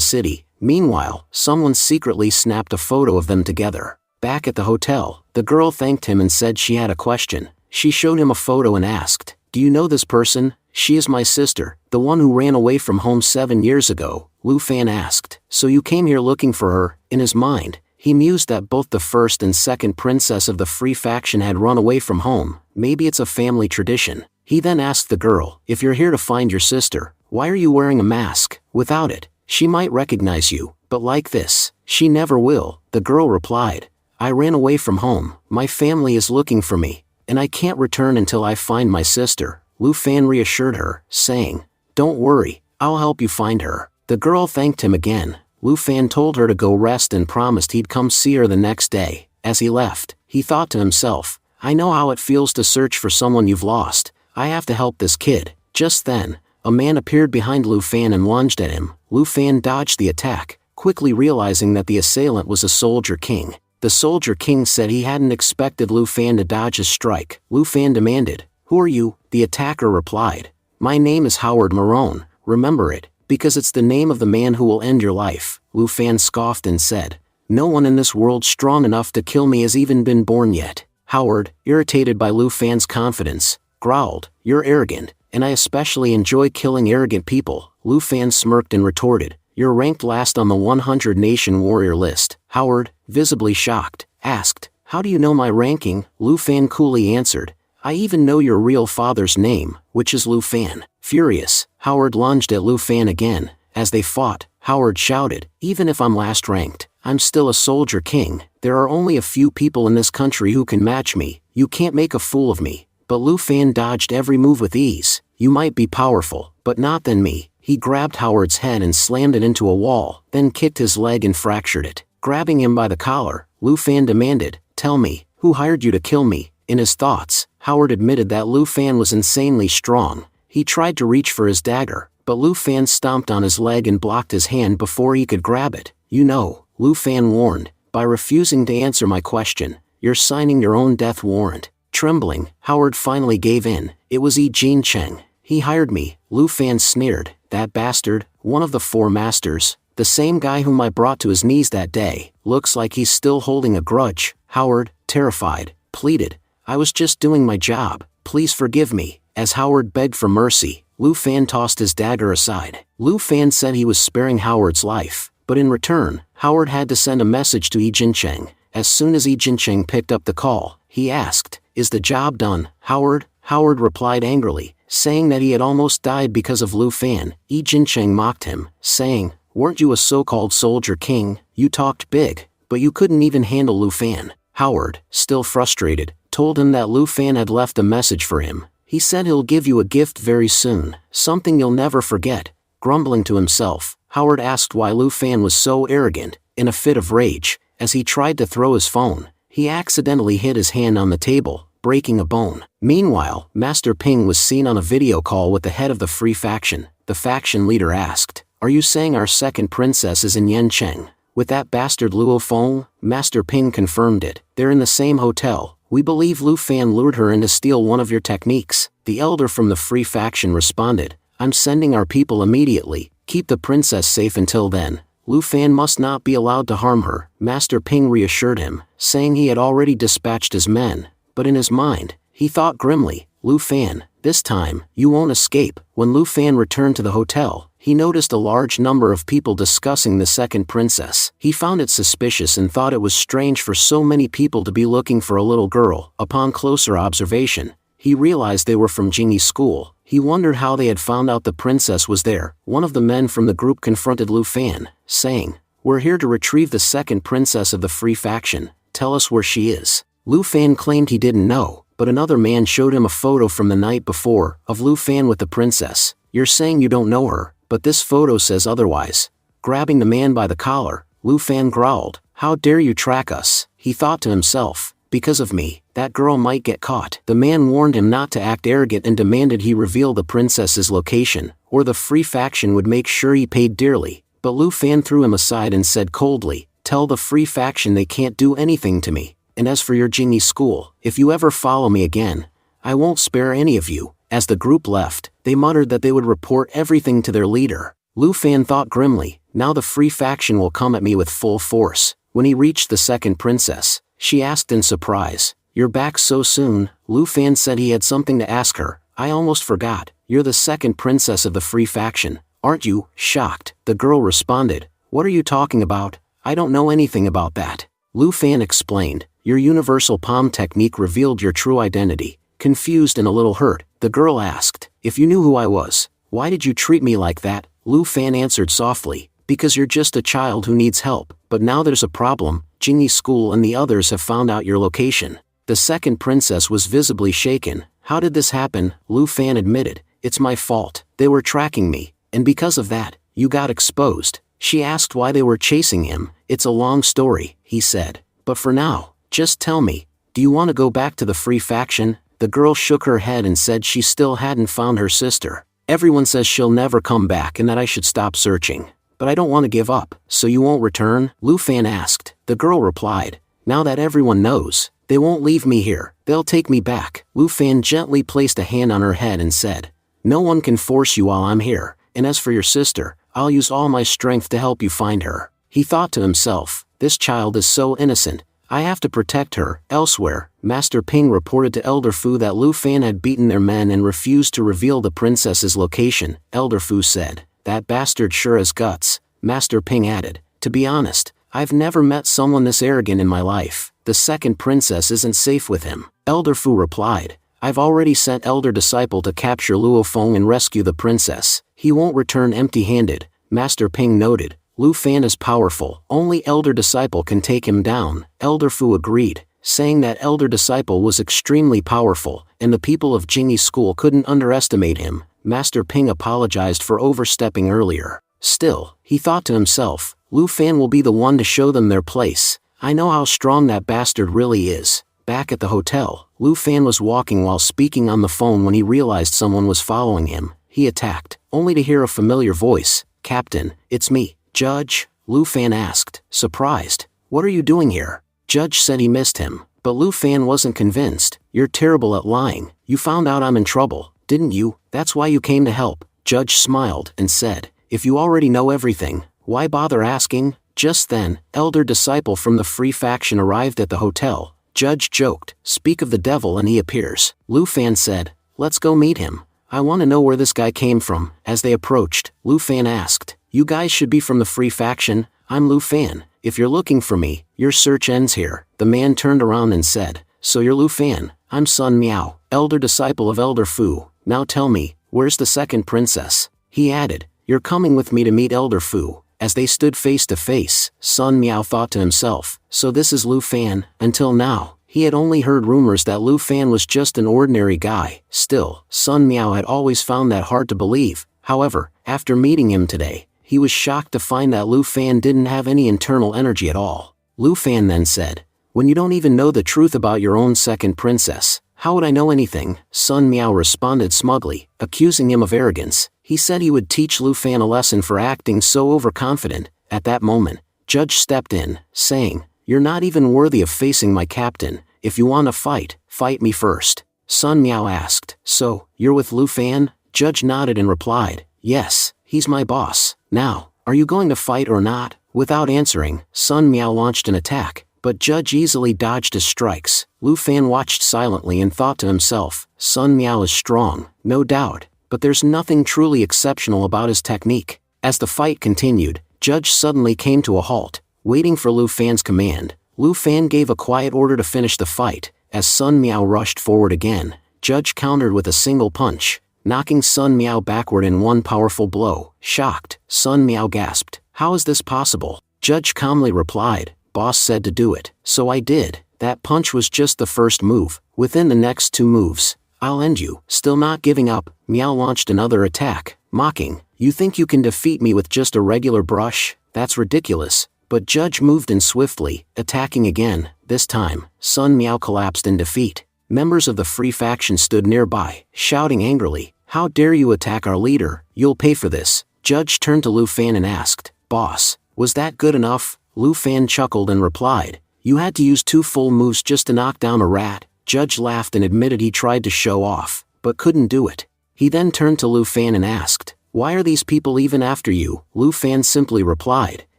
city. Meanwhile, someone secretly snapped a photo of them together. Back at the hotel, the girl thanked him and said she had a question. She showed him a photo and asked, "Do you know this person?" "She is my sister, the one who ran away from home 7 years ago," Lu Fan asked. "So you came here looking for her?" In his mind, he mused that both the first and second princess of the Free faction had run away from home. Maybe it's a family tradition. He then asked the girl, "If you're here to find your sister, why are you wearing a mask? Without it, she might recognize you, but like this, she never will." The girl replied, "I ran away from home. My family is looking for me, and I can't return until I find my sister." Lu Fan reassured her, saying, "Don't worry, I'll help you find her." The girl thanked him again. Lu Fan told her to go rest and promised he'd come see her the next day. As he left, he thought to himself, "I know how it feels to search for someone you've lost. I have to help this kid." Just then, a man appeared behind Lu Fan and lunged at him. Lu Fan dodged the attack, quickly realizing that the assailant was a soldier king. The soldier king said he hadn't expected Lu Fan to dodge his strike. Lu Fan demanded, "Who are you?" The attacker replied, "My name is Howard Marone. Remember it, because it's the name of the man who will end your life." Lu Fan scoffed and said, "No one in this world strong enough to kill me has even been born yet." Howard, irritated by Lu Fan's confidence, growled, "You're arrogant, and I especially enjoy killing arrogant people." Lu Fan smirked and retorted, "You're ranked last on the 100 nation warrior list." Howard, visibly shocked, asked, "How do you know my ranking?" Lu Fan coolly answered, "I even know your real father's name, which is Lu Fan." Furious, Howard lunged at Lu Fan again. As they fought, Howard shouted, "Even if I'm last ranked, I'm still a soldier king. There are only a few people in this country who can match me. You can't make a fool of me." But Lu Fan dodged every move with ease. "You might be powerful, but not than me." He grabbed Howard's head and slammed it into a wall, then kicked his leg and fractured it. Grabbing him by the collar, Lu Fan demanded, "Tell me, who hired you to kill me?" In his thoughts, Howard admitted that Lu Fan was insanely strong. He tried to reach for his dagger, but Lu Fan stomped on his leg and blocked his hand before he could grab it. "You know," Lu Fan warned, "by refusing to answer my question, you're signing your own death warrant." Trembling, Howard finally gave in. "It was Jin Cheng. He hired me," Lu Fan sneered. "That bastard, one of the four masters, the same guy whom I brought to his knees that day. Looks like he's still holding a grudge." Howard, terrified, pleaded, "I was just doing my job. Please forgive me." As Howard begged for mercy, Lu Fan tossed his dagger aside. Lu Fan said he was sparing Howard's life, but in return, Howard had to send a message to Jin Cheng. As soon as Jin Cheng picked up the call, he asked, "Is the job done, Howard?" Howard replied angrily, saying that he had almost died because of Lu Fan. Jin Cheng mocked him, saying, "Weren't you a so-called soldier king? You talked big, but you couldn't even handle Lu Fan." Howard, still frustrated, told him that Lu Fan had left a message for him. "He said he'll give you a gift very soon, something you'll never forget." Grumbling to himself, Howard asked why Lu Fan was so arrogant. In a fit of rage, as he tried to throw his phone, he accidentally hit his hand on the table, breaking a bone. Meanwhile, Master Ping was seen on a video call with the head of the Free Faction. The faction leader asked, "Are you saying our second princess is in Yancheng with that bastard Luo Feng?" Master Ping confirmed it. "They're in the same hotel. We believe Lu Fan lured her in to steal one of your techniques." The elder from the Free Faction responded, "I'm sending our people immediately. Keep the princess safe until then. Lu Fan must not be allowed to harm her." Master Ping reassured him, saying he had already dispatched his men, but in his mind, he thought grimly, "Lu Fan, this time, you won't escape." When Lu Fan returned to the hotel, he noticed a large number of people discussing the second princess. He found it suspicious and thought it was strange for so many people to be looking for a little girl. Upon closer observation, he realized they were from Jingyi school. He wondered how they had found out the princess was there. One of the men from the group confronted Lu Fan, saying, "We're here to retrieve the second princess of the Free Faction. Tell us where she is." Lu Fan claimed he didn't know, but another man showed him a photo from the night before, of Lu Fan with the princess. "You're saying you don't know her, but this photo says otherwise." Grabbing the man by the collar, Lu Fan growled, "How dare you track us?" He thought to himself, "Because of me, that girl might get caught." The man warned him not to act arrogant and demanded he reveal the princess's location, or the Free Faction would make sure he paid dearly. But Lu Fan threw him aside and said coldly, "Tell the Free Faction they can't do anything to me. And as for your Jingyi school, if you ever follow me again, I won't spare any of you." As the group left, they muttered that they would report everything to their leader. Lu Fan thought grimly, "Now the Free Faction will come at me with full force." When he reached the second princess, she asked in surprise, "You're back so soon?" Lu Fan said he had something to ask her. "I almost forgot. You're the second princess of the Free Faction, aren't you?" Shocked, the girl responded, "What are you talking about? I don't know anything about that." Lu Fan explained, "Your universal palm technique revealed your true identity." Confused and a little hurt, the girl asked, "If you knew who I was, why did you treat me like that?" Lu Fan answered softly, "Because you're just a child who needs help. But now there's a problem. Jingyi school and the others have found out your location." The second princess was visibly shaken. "How did this happen?" Lu Fan admitted, "It's my fault. They were tracking me, and because of that, you got exposed." She asked why they were chasing him. "It's a long story," he said. "But for now, just tell me, do you want to go back to the Free Faction?" The girl shook her head and said she still hadn't found her sister. "Everyone says she'll never come back and that I should stop searching. But I don't want to give up." "So you won't return?" Lu Fan asked. The girl replied, "Now that everyone knows, they won't leave me here. They'll take me back." Lu Fan gently placed a hand on her head and said, "No one can force you while I'm here, and as for your sister, I'll use all my strength to help you find her." He thought to himself, "This child is so innocent. I have to protect her." Elsewhere, Master Ping reported to Elder Fu that Lu Fan had beaten their men and refused to reveal the princess's location. Elder Fu said, "That bastard sure has guts." Master Ping added, "To be honest, I've never met someone this arrogant in my life. The second princess isn't safe with him." Elder Fu replied, "I've already sent Elder Disciple to capture Luo Feng and rescue the princess. He won't return empty-handed." Master Ping noted, "Lu Fan is powerful. Only Elder Disciple can take him down." Elder Fu agreed, saying that Elder Disciple was extremely powerful, and the people of Jingyi school couldn't underestimate him. Master Ping apologized for overstepping earlier. Still, he thought to himself, Lu Fan will be the one to show them their place. I know how strong that bastard really is. Back at the hotel, Lu Fan was walking while speaking on the phone when he realized someone was following him. He attacked, only to hear a familiar voice. "Captain, it's me, Judge," Lu Fan asked, surprised. "What are you doing here?" Judge said he missed him, but Lu Fan wasn't convinced. "You're terrible at lying. You found out I'm in trouble, didn't you? That's why you came to help." Judge smiled and said, "If you already know everything, why bother asking?" Just then, elder disciple from the Free Faction arrived at the hotel. Judge joked, "Speak of the devil and he appears." Lu Fan said, "Let's go meet him. I want to know where this guy came from." As they approached, Lu Fan asked, "You guys should be from the Free Faction. I'm Lu Fan. If you're looking for me, your search ends here." The man turned around and said, "So you're Lu Fan. I'm Sun Miao, elder disciple of Elder Fu. Now tell me, where's the second princess?" He added, "You're coming with me to meet Elder Fu." As they stood face to face, Sun Miao thought to himself, so this is Lu Fan. Until now, he had only heard rumors that Lu Fan was just an ordinary guy. Still, Sun Miao had always found that hard to believe. However, after meeting him today, he was shocked to find that Lu Fan didn't have any internal energy at all. Lu Fan then said, "When you don't even know the truth about your own second princess, how would I know anything?" Sun Miao responded smugly, accusing him of arrogance. He said he would teach Lu Fan a lesson for acting so overconfident. At that moment, Judge stepped in, saying, "You're not even worthy of facing my captain. If you want to fight, fight me first." Sun Miao asked, "So, you're with Lu Fan?" Judge nodded and replied, "Yes, he's my boss. Now, are you going to fight or not?" Without answering, Sun Miao launched an attack, but Judge easily dodged his strikes. Lu Fan watched silently and thought to himself, Sun Miao is strong, no doubt, but there's nothing truly exceptional about his technique. As the fight continued, Judge suddenly came to a halt, waiting for Lu Fan's command. Lu Fan gave a quiet order to finish the fight. As Sun Miao rushed forward again, Judge countered with a single punch, knocking Sun Miao backward in one powerful blow. Shocked, Sun Miao gasped, "How is this possible?" Judge calmly replied, "Boss said to do it, so I did. That punch was just the first move. Within the next 2 moves, I'll end you." Still not giving up, Miao launched another attack, mocking, "You think you can defeat me with just a regular brush? That's ridiculous." But Judge moved in swiftly, attacking again. This time, Sun Miao collapsed in defeat. Members of the Free Faction stood nearby, shouting angrily, "How dare you attack our leader? You'll pay for this." Judge turned to Lu Fan and asked, "Boss, was that good enough?" Lu Fan chuckled and replied, "You had to use 2 full moves just to knock down a rat." Judge laughed and admitted he tried to show off, but couldn't do it. He then turned to Lu Fan and asked, "Why are these people even after you?" Lu Fan simply replied,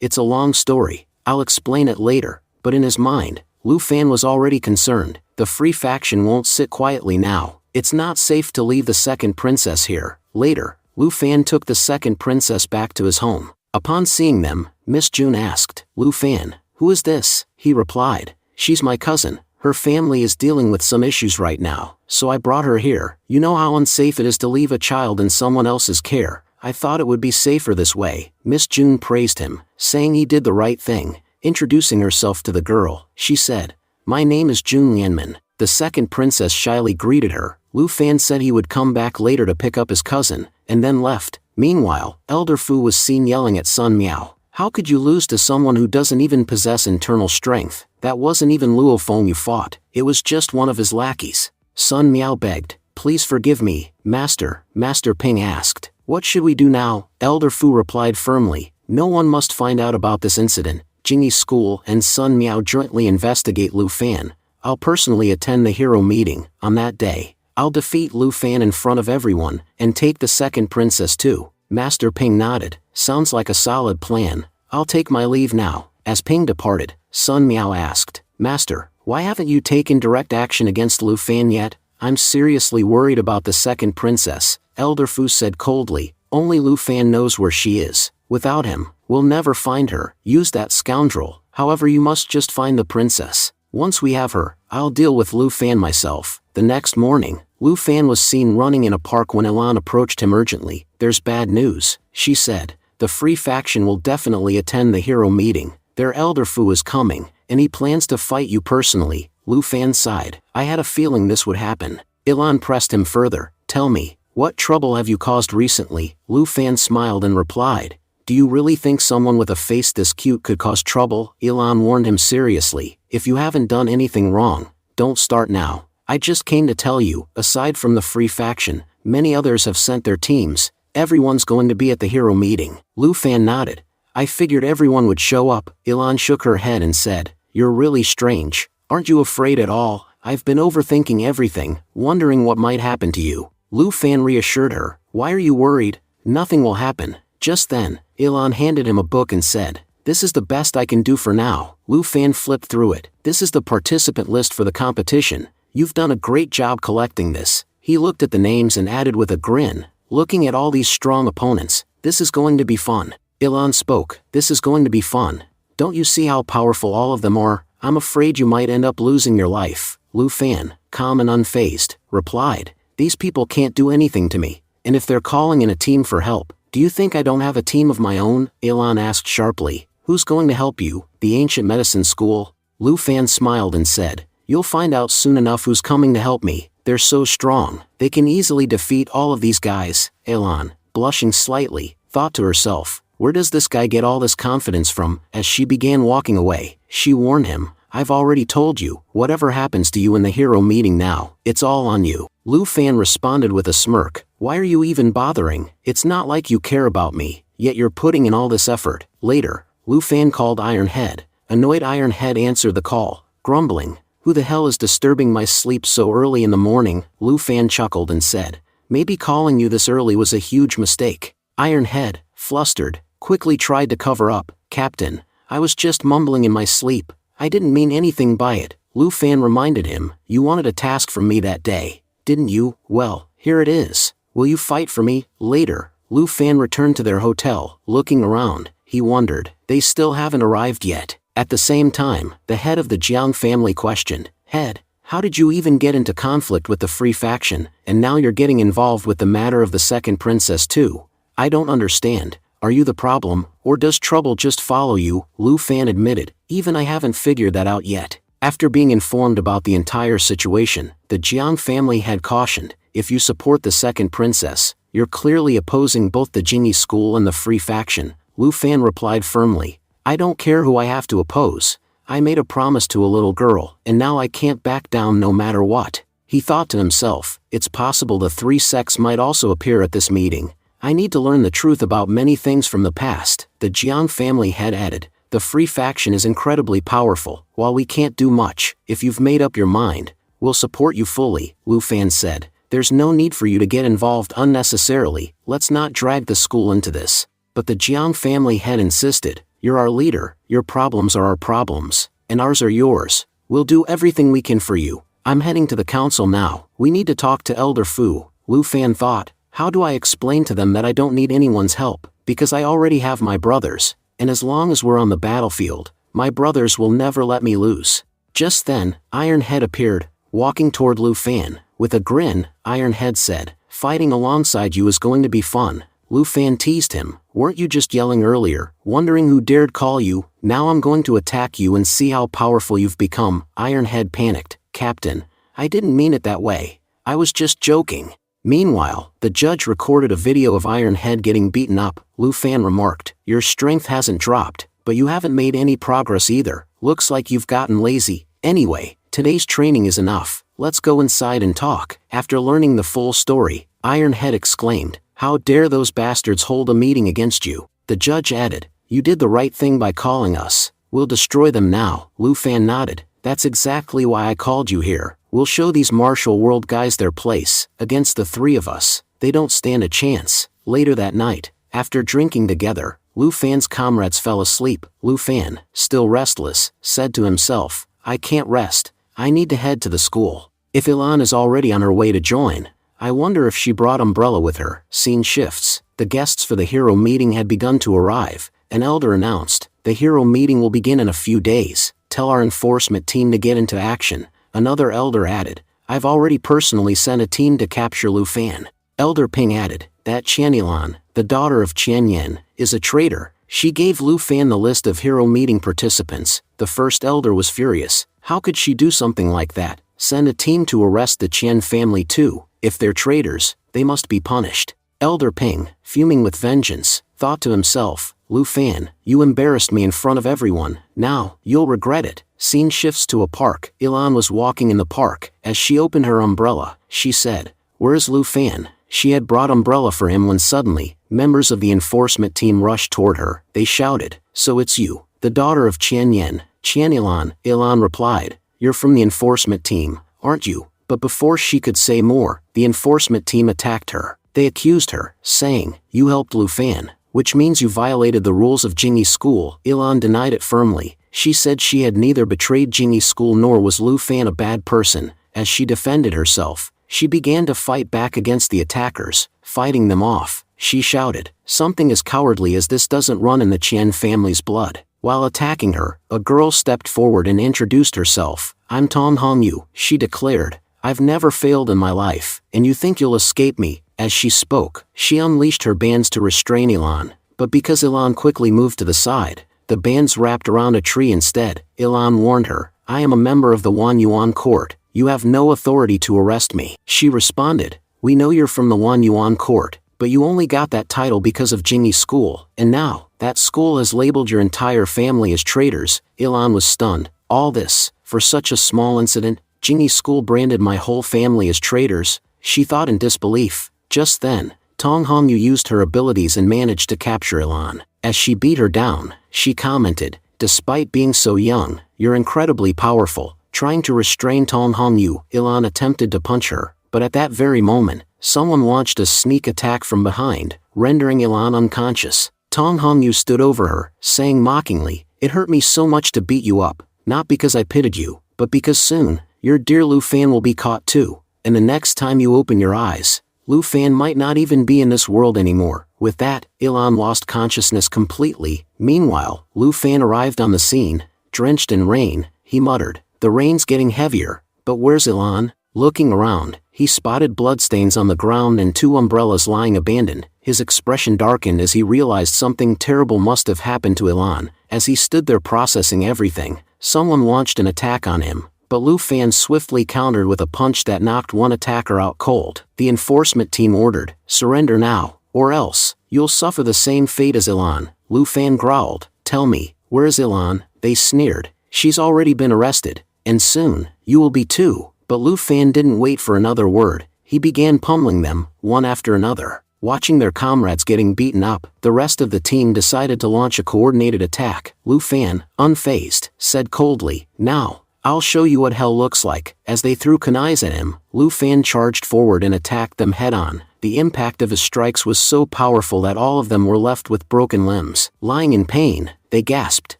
"It's a long story, I'll explain it later." But in his mind, Lu Fan was already concerned. The Free Faction won't sit quietly now. It's not safe to leave the second princess here. Later, Lu Fan took the second princess back to his home. Upon seeing them, Miss June asked, "Lu Fan, who is this?" He replied, "She's my cousin. Her family is dealing with some issues right now, so I brought her here. You know how unsafe it is to leave a child in someone else's care. I thought it would be safer this way." Miss June praised him, saying he did the right thing. Introducing herself to the girl, she said, "My name is June Lianman." The second princess shyly greeted her. Lu Fan said he would come back later to pick up his cousin, and then left. Meanwhile, Elder Fu was seen yelling at Sun Miao, "How could you lose to someone who doesn't even possess internal strength? That wasn't even Luo Feng you fought, it was just one of his lackeys." Sun Miao begged, "Please forgive me, Master." Master Ping asked, "What should we do now?" Elder Fu replied firmly, "No one must find out about this incident. Jingyi School and Sun Miao jointly investigate Lu Fan. I'll personally attend the hero meeting. On that day, I'll defeat Lu Fan in front of everyone, and take the second princess too." Master Ping nodded, "Sounds like a solid plan. I'll take my leave now." As Ping departed, Sun Miao asked, "Master, why haven't you taken direct action against Lu Fan yet?" "I'm seriously worried about the second princess," Elder Fu said coldly. "Only Lu Fan knows where she is. Without him, we'll never find her. Use that scoundrel. However, you must just find the princess. Once we have her, I'll deal with Lu Fan myself." The next morning, Lu Fan was seen running in a park when Elan approached him urgently. "There's bad news," she said. "The Free Faction will definitely attend the hero meeting. Their Elder Fu is coming, and he plans to fight you personally." Lu Fan sighed. "I had a feeling this would happen." Elan pressed him further, "Tell me, what trouble have you caused recently?" Lu Fan smiled and replied, Do you really think someone with a face this cute could cause trouble? Elon warned him seriously. If you haven't done anything wrong, don't start now. I just came to tell you, aside from the free faction, many others have sent their teams. Everyone's going to be at the hero meeting. Lu Fan nodded. I figured everyone would show up. Elon shook her head and said, You're really strange. Aren't you afraid at all? I've been overthinking everything, wondering what might happen to you. Lu Fan reassured her. Why are you worried? Nothing will happen. Just then, Elon handed him a book and said, This is the best I can do for now. Lu Fan flipped through it. This is the participant list for the competition. You've done a great job collecting this. He looked at the names and added with a grin, looking at all these strong opponents, this is going to be fun. Elon spoke, This is going to be fun. Don't you see how powerful all of them are? I'm afraid you might end up losing your life. Lu Fan, calm and unfazed, replied, These people can't do anything to me, and if they're calling in a team for help, do you think I don't have a team of my own? Elon asked sharply, Who's going to help you? The ancient medicine school? Lu Fan smiled and said, You'll find out soon enough who's coming to help me. They're so strong, they can easily defeat all of these guys. Elon, blushing slightly, thought to herself, Where does this guy get all this confidence from? As she began walking away, she warned him, I've already told you, whatever happens to you in the hero meeting now, it's all on you. Lu Fan responded with a smirk, Why are you even bothering? It's not like you care about me, yet you're putting in all this effort. Later, Lu Fan called Iron Head. Annoyed Iron Head answered the call, grumbling, Who the hell is disturbing my sleep so early in the morning? Lu Fan chuckled and said, Maybe calling you this early was a huge mistake. Iron Head, flustered, quickly tried to cover up, Captain, I was just mumbling in my sleep. I didn't mean anything by it. Lu Fan reminded him, You wanted a task from me that day, didn't you? Well, here it is. Will you fight for me? Later, Lu Fan returned to their hotel. Looking around, he wondered, They still haven't arrived yet. At the same time, the head of the Jiang family questioned, Head, how did you even get into conflict with the Free faction, and now you're getting involved with the matter of the second princess too? I don't understand. Are you the problem, or does trouble just follow you? Lu Fan admitted, Even I haven't figured that out yet. After being informed about the entire situation, the Jiang family had cautioned, If you support the second princess, you're clearly opposing both the Jingyi school and the Free faction. Lu Fan replied firmly, I don't care who I have to oppose. I made a promise to a little girl, and now I can't back down no matter what. He thought to himself, It's possible the three sects might also appear at this meeting. I need to learn the truth about many things from the past. The Jiang family had added, The Free faction is incredibly powerful. While we can't do much, if you've made up your mind, we'll support you fully. Lu Fan said, There's no need for you to get involved unnecessarily. Let's not drag the school into this. But the Jiang family had insisted, You're our leader, your problems are our problems, and ours are yours. We'll do everything we can for you. I'm heading to the council now. We need to talk to Elder Fu. Lu Fan thought, How do I explain to them that I don't need anyone's help, because I already have my brothers, and as long as we're on the battlefield, my brothers will never let me lose. Just then, Iron Head appeared, walking toward Lu Fan. With a grin, Iron Head said, Fighting alongside you is going to be fun. Lu Fan teased him, Weren't you just yelling earlier, wondering who dared call you? Now I'm going to attack you and see how powerful you've become. Iron Head panicked, Captain, I didn't mean it that way. I was just joking. Meanwhile, the judge recorded a video of Iron Head getting beaten up. Lu Fan remarked, Your strength hasn't dropped, but you haven't made any progress either. Looks like you've gotten lazy. Anyway, today's training is enough. Let's go inside and talk. After learning the full story, Iron Head exclaimed, How dare those bastards hold a meeting against you? The judge added, You did the right thing by calling us. We'll destroy them now. Lu Fan nodded, That's exactly why I called you here. We'll show these martial world guys their place. Against the three of us, they don't stand a chance. Later that night, after drinking together, Lu Fan's comrades fell asleep. Lu Fan, still restless, said to himself, I can't rest. I need to head to the school. If Ilan is already on her way to join, I wonder if she brought Umbrella with her. Scene shifts. The guests for the hero meeting had begun to arrive. An elder announced, The hero meeting will begin in a few days. Tell our enforcement team to get into action. Another elder added, I've already personally sent a team to capture Lu Fan. Elder Ping added, That Qianilan, the daughter of Qianyan, is a traitor. She gave Lu Fan the list of hero meeting participants. The first elder was furious. How could she do something like that? Send a team to arrest the Qian family too. If they're traitors, they must be punished. Elder Ping, fuming with vengeance, thought to himself, Lu Fan, you embarrassed me in front of everyone, now, you'll regret it. Scene shifts to a park. Ilan was walking in the park. As she opened her umbrella, she said, "Where's Lu Fan?" She had brought umbrella for him when suddenly, members of the enforcement team rushed toward her. They shouted, "So it's you, the daughter of Qian Yan." "Qian Ilan," Ilan replied, "you're from the enforcement team, aren't you?" But before she could say more, the enforcement team attacked her. They accused her, saying, "You helped Lu Fan, which means you violated the rules of Jingyi School." Ilan denied it firmly. She said she had neither betrayed Jingyi School nor was Lu Fan a bad person. As she defended herself, she began to fight back against the attackers, fighting them off. She shouted, "Something as cowardly as this doesn't run in the Qian family's blood." While attacking her, a girl stepped forward and introduced herself. "I'm Tong Hongyu," she declared. "I've never failed in my life, and you think you'll escape me?" As she spoke, she unleashed her bands to restrain Ilan, but because Ilan quickly moved to the side, the bands wrapped around a tree instead. Ilan warned her, "I am a member of the Wan Yuan court. You have no authority to arrest me." She responded, "We know you're from the Wan Yuan court, but you only got that title because of Jingyi School, and now, that school has labeled your entire family as traitors." Ilan was stunned. All this, for such a small incident? Jingyi School branded my whole family as traitors? She thought in disbelief. Just then, Tong Hongyu used her abilities and managed to capture Ilan. As she beat her down, she commented, "Despite being so young, you're incredibly powerful." Trying to restrain Tong Hongyu, Ilan attempted to punch her, but at that very moment, someone launched a sneak attack from behind, rendering Ilan unconscious. Tong Hongyu stood over her, saying mockingly, "It hurt me so much to beat you up, not because I pitied you, but because soon, your dear Lu Fan will be caught too, and the next time you open your eyes, Lu Fan might not even be in this world anymore." With that, Ilan lost consciousness completely. Meanwhile, Lu Fan arrived on the scene, drenched in rain. He muttered, "The rain's getting heavier, but where's Ilan?" Looking around, he spotted bloodstains on the ground and 2 umbrellas lying abandoned. His expression darkened as he realized something terrible must have happened to Ilan. As he stood there processing everything, someone launched an attack on him, but Lu Fan swiftly countered with a punch that knocked one attacker out cold. The enforcement team ordered, "Surrender now, or else, you'll suffer the same fate as Ilan." Lu Fan growled, "Tell me, where is Ilan?" They sneered, "She's already been arrested, and soon, you will be too." But Lu Fan didn't wait for another word. He began pummeling them, one after another. Watching their comrades getting beaten up, the rest of the team decided to launch a coordinated attack. Lu Fan, unfazed, said coldly, "Now, I'll show you what hell looks like." As they threw kunais at him, Lu Fan charged forward and attacked them head-on. The impact of his strikes was so powerful that all of them were left with broken limbs. Lying in pain, they gasped,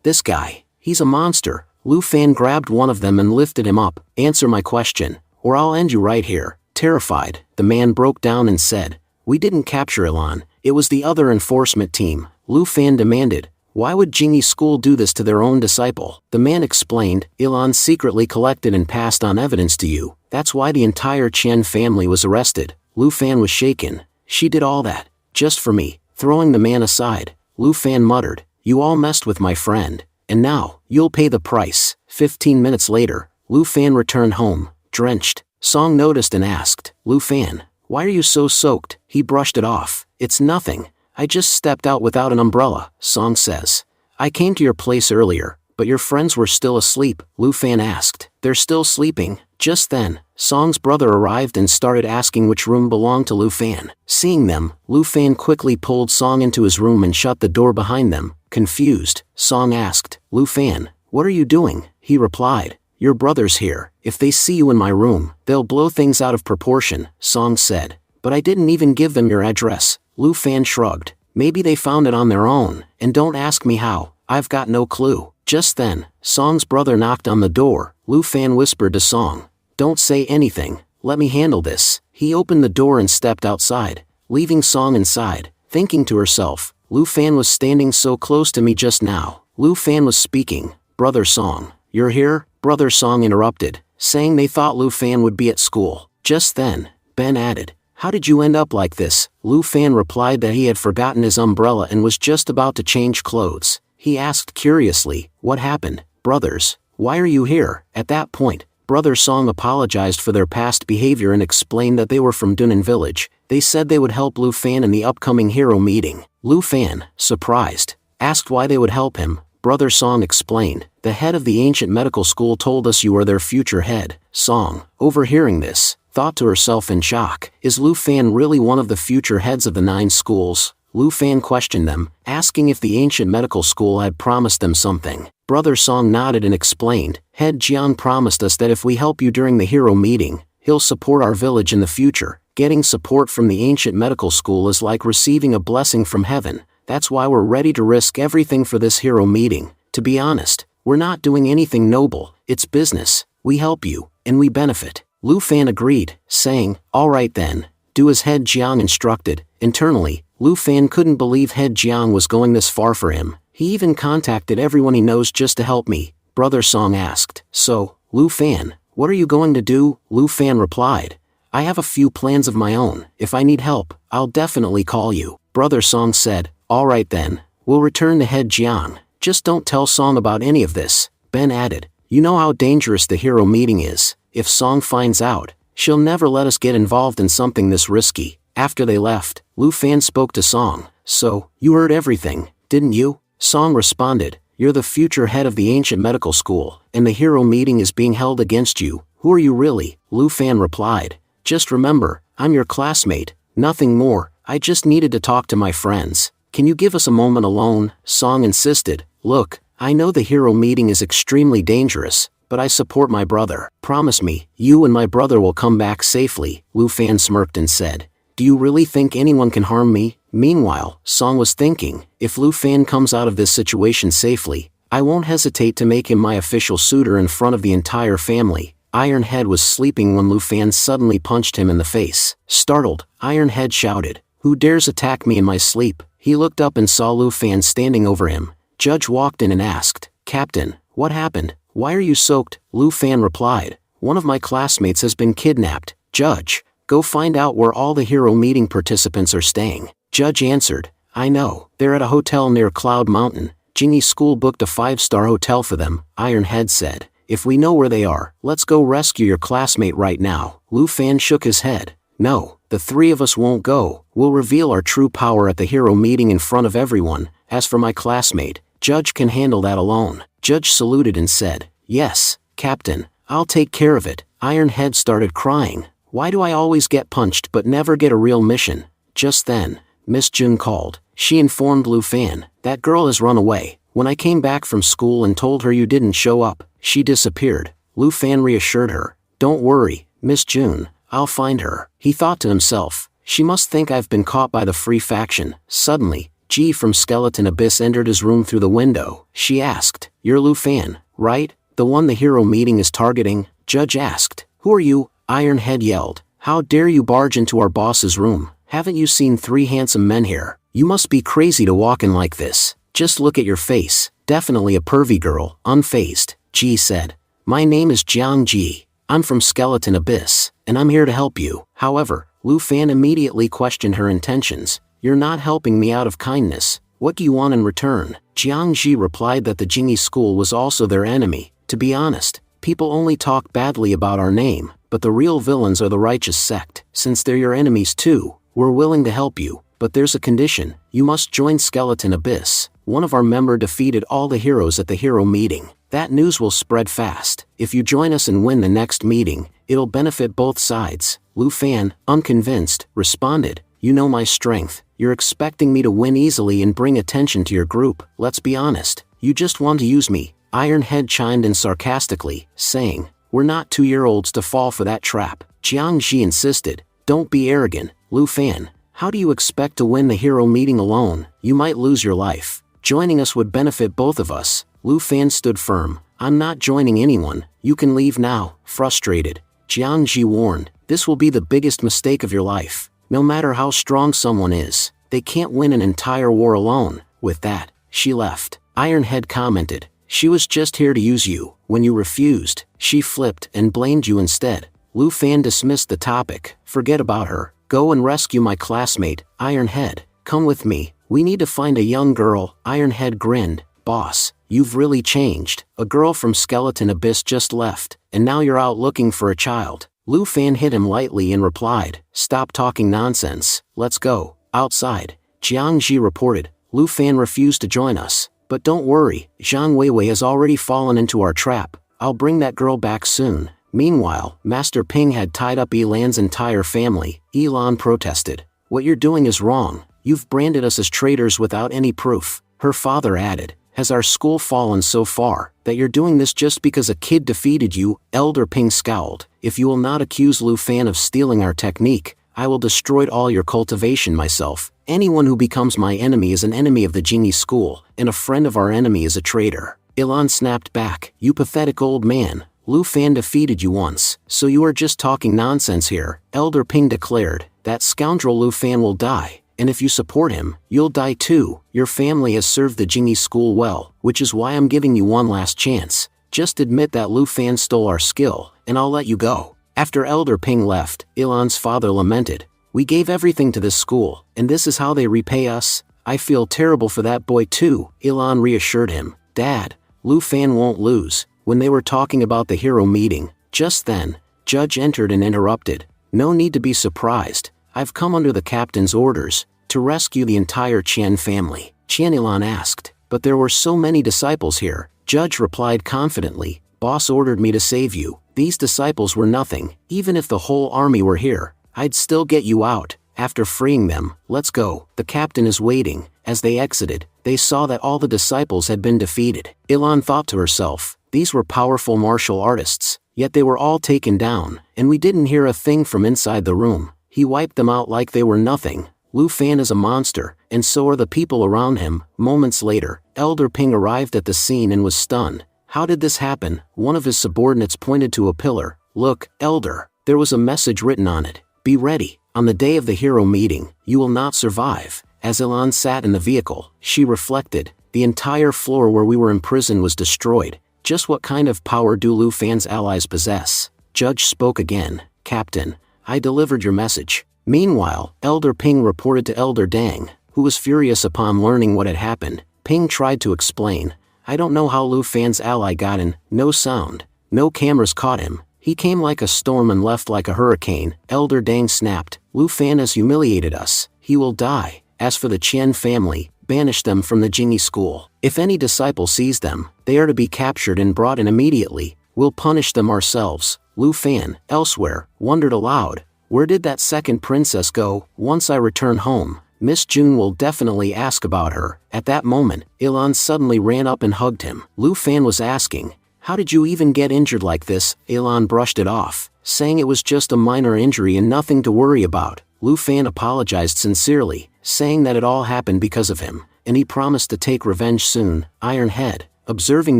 "This guy, he's a monster." Lu Fan grabbed one of them and lifted him up. "Answer my question, or I'll end you right here." Terrified, the man broke down and said, "We didn't capture Ilan, it was the other enforcement team." Lu Fan demanded, "Why would Jingyi School do this to their own disciple?" The man explained, "Ilan secretly collected and passed on evidence to you. That's why the entire Qian family was arrested." Lu Fan was shaken. "She did all that, just for me." Throwing the man aside, Lu Fan muttered, "You all messed with my friend, and now, you'll pay the price." 15 minutes later, Lu Fan returned home, drenched. Song noticed and asked, "Lu Fan, why are you so soaked?" He brushed it off. "It's nothing. I just stepped out without an umbrella." Song says, "I came to your place earlier, but your friends were still asleep." Lu Fan asked, "They're still sleeping?" Just then, Song's brother arrived and started asking which room belonged to Lu Fan. Seeing them, Lu Fan quickly pulled Song into his room and shut the door behind them. Confused, Song asked, "Lu Fan, what are you doing?" He replied, "Your brother's here. If they see you in my room, they'll blow things out of proportion." Song said, "But I didn't even give them your address." Lu Fan shrugged, "Maybe they found it on their own, and don't ask me how, I've got no clue." Just then, Song's brother knocked on the door. Lu Fan whispered to Song, "Don't say anything, let me handle this." He opened the door and stepped outside, leaving Song inside. Thinking to herself, Lu Fan was standing so close to me just now. Lu Fan was speaking, "Brother Song, you're here?" Brother Song interrupted, saying they thought Lu Fan would be at school. Just then, Ben added, "How did you end up like this?" Lu Fan replied that he had forgotten his umbrella and was just about to change clothes. He asked curiously, "What happened, brothers? Why are you here?" At that point, Brother Song apologized for their past behavior and explained that they were from Dunan village. They said they would help Lu Fan in the upcoming hero meeting. Lu Fan, surprised, asked why they would help him. Brother Song explained, "The head of the ancient medical school told us you are their future head." Song, overhearing this, thought to herself in shock, "Is Lu Fan really one of the future heads of the 9 schools?" Lu Fan questioned them, asking if the ancient medical school had promised them something. Brother Song nodded and explained, "Head Jiang promised us that if we help you during the hero meeting, he'll support our village in the future. Getting support from the ancient medical school is like receiving a blessing from heaven. That's why we're ready to risk everything for this hero meeting. To be honest, we're not doing anything noble, it's business. We help you, and we benefit." Lu Fan agreed, saying, "All right then, do as Head Jiang instructed." Internally, Lu Fan couldn't believe Head Jiang was going this far for him. "He even contacted everyone he knows just to help me," Brother Song asked. "So, Lu Fan, what are you going to do?" Lu Fan replied, "I have a few plans of my own. If I need help, I'll definitely call you." Brother Song said, "All right then, we'll return to Head Jiang. Just don't tell Song about any of this." Ben added, "You know how dangerous the hero meeting is. If Song finds out, she'll never let us get involved in something this risky." After they left, Lu Fan spoke to Song. "So, you heard everything, didn't you?" Song responded, "You're the future head of the ancient medical school, and the hero meeting is being held against you. Who are you really?" Lu Fan replied, "Just remember, I'm your classmate, nothing more. I just needed to talk to my friends. Can you give us a moment alone?" Song insisted, "Look, I know the hero meeting is extremely dangerous, but I support my brother. Promise me, you and my brother will come back safely." Lu Fan smirked and said, "Do you really think anyone can harm me?" Meanwhile, Song was thinking, if Lu Fan comes out of this situation safely, I won't hesitate to make him my official suitor in front of the entire family. Iron Head was sleeping when Lu Fan suddenly punched him in the face. Startled, Iron Head shouted, "Who dares attack me in my sleep?" He looked up and saw Lu Fan standing over him. Judge walked in and asked, "Captain, what happened? Why are you soaked?" Lu Fan replied, "One of my classmates has been kidnapped." Judge, "Go find out where all the hero meeting participants are staying." Judge answered, "I know, they're at a hotel near Cloud Mountain. Jingyi School booked a 5-star hotel for them." Iron Head said, "If we know where they are, let's go rescue your classmate right now." Lu Fan shook his head. "No, the 3 of us won't go. We'll reveal our true power at the hero meeting in front of everyone. As for my classmate, Judge can handle that alone." Judge saluted and said, "Yes, Captain, I'll take care of it." Iron Head started crying. "Why do I always get punched but never get a real mission?" Just then, Miss Jun called. She informed Lu Fan, "That girl has run away. When I came back from school and told her you didn't show up, she disappeared." Lu Fan reassured her, "Don't worry, Miss Jun, I'll find her." He thought to himself, "She must think I've been caught by the Free faction." Suddenly, Ji from Skeleton Abyss entered his room through the window. She asked, "You're Lu Fan, right? The one the hero meeting is targeting?" Judge asked, "Who are you?" Iron Head yelled, "How dare you barge into our boss's room? Haven't you seen 3 handsome men here? You must be crazy to walk in like this. Just look at your face, definitely a pervy girl." Unfazed, Ji said, "My name is Jiang Ji. I'm from Skeleton Abyss, and I'm here to help you." However, Lu Fan immediately questioned her intentions. "You're not helping me out of kindness. What do you want in return?" Jiang Ji replied that the Jingyi school was also their enemy. "To be honest, people only talk badly about our name, but the real villains are the righteous sect. Since they're your enemies too, we're willing to help you, but there's a condition. You must join Skeleton Abyss. One of our members defeated all the heroes at the hero meeting. That news will spread fast. If you join us and win the next meeting, it'll benefit both sides." Lu Fan, unconvinced, responded, "You know my strength. You're expecting me to win easily and bring attention to your group. Let's be honest, you just want to use me." Iron Head chimed in sarcastically, saying, "We're not 2-year-olds to fall for that trap." Jiang Ji insisted, "Don't be arrogant, Lu Fan. How do you expect to win the hero meeting alone? You might lose your life. Joining us would benefit both of us." Lu Fan stood firm, "I'm not joining anyone. You can leave now." Frustrated, Jiang Ji warned, "This will be the biggest mistake of your life. No matter how strong someone is, they can't win an entire war alone." With that, she left. Iron Head commented, "She was just here to use you. When you refused, she flipped and blamed you instead." Lu Fan dismissed the topic. "Forget about her. Go and rescue my classmate, Iron Head. Come with me. We need to find a young girl." Iron Head grinned, "Boss, you've really changed. A girl from Skeleton Abyss just left, and now you're out looking for a child." Lu Fan hit him lightly and replied, "Stop talking nonsense. Let's go." Outside, Jiang Ji reported, Lu Fan refused to join us. But don't worry, Zhang Weiwei has already fallen into our trap. I'll bring that girl back soon. Meanwhile, Master Ping had tied up Elan's entire family. Elan protested. What you're doing is wrong. You've branded us as traitors without any proof. Her father added. Has our school fallen so far that you're doing this just because a kid defeated you? Elder Ping scowled. If you will not accuse Lu Fan of stealing our technique, I will destroy all your cultivation myself. Anyone who becomes my enemy is an enemy of the Jingyi school, and a friend of our enemy is a traitor. Elan snapped back. You pathetic old man. Lu Fan defeated you once, so you are just talking nonsense here. Elder Ping declared. That scoundrel Lu Fan will die, and if you support him, you'll die too. Your family has served the Jingyi school well, which is why I'm giving you one last chance. Just admit that Lu Fan stole our skill, and I'll let you go. After Elder Ping left, Elan's father lamented. We gave everything to this school, and this is how they repay us? I feel terrible for that boy too. Elan reassured him. Dad, Lu Fan won't lose. When they were talking about the hero meeting, just then, Judge entered and interrupted. No need to be surprised. I've come under the captain's orders, to rescue the entire Qian family. Qian Elan asked. But there were so many disciples here. Judge replied confidently. Boss ordered me to save you. These disciples were nothing. Even if the whole army were here, I'd still get you out. After freeing them, let's go. The captain is waiting. As they exited, they saw that all the disciples had been defeated. Elan thought to herself, these were powerful martial artists, yet they were all taken down, and we didn't hear a thing from inside the room. He wiped them out like they were nothing. Lu Fan is a monster, and so are the people around him. Moments later, Elder Ping arrived at the scene and was stunned. How did this happen? One of his subordinates pointed to a pillar. Look, Elder, there was a message written on it. Be ready. On the day of the hero meeting, you will not survive. As Elan sat in the vehicle, she reflected. The entire floor where we were imprisoned was destroyed. Just what kind of power do Lu Fan's allies possess? Judge spoke again. Captain, I delivered your message. Meanwhile, Elder Ping reported to Elder Dang, who was furious upon learning what had happened. Ping tried to explain. I don't know how Lu Fan's ally got in. No sound. No cameras caught him. He came like a storm and left like a hurricane. Elder Dang snapped. Lu Fan has humiliated us. He will die. As for the Qian family, banish them from the Jingyi school. If any disciple sees them, they are to be captured and brought in immediately. We'll punish them ourselves. Lu Fan, elsewhere, wondered aloud. Where did that second princess go? Once I return home, Miss June will definitely ask about her. At that moment, Elan suddenly ran up and hugged him. Lu Fan was asking, how did you even get injured like this? Elan brushed it off, saying it was just a minor injury and nothing to worry about. Lu Fan apologized sincerely, saying that it all happened because of him, and he promised to take revenge soon. Iron Head, observing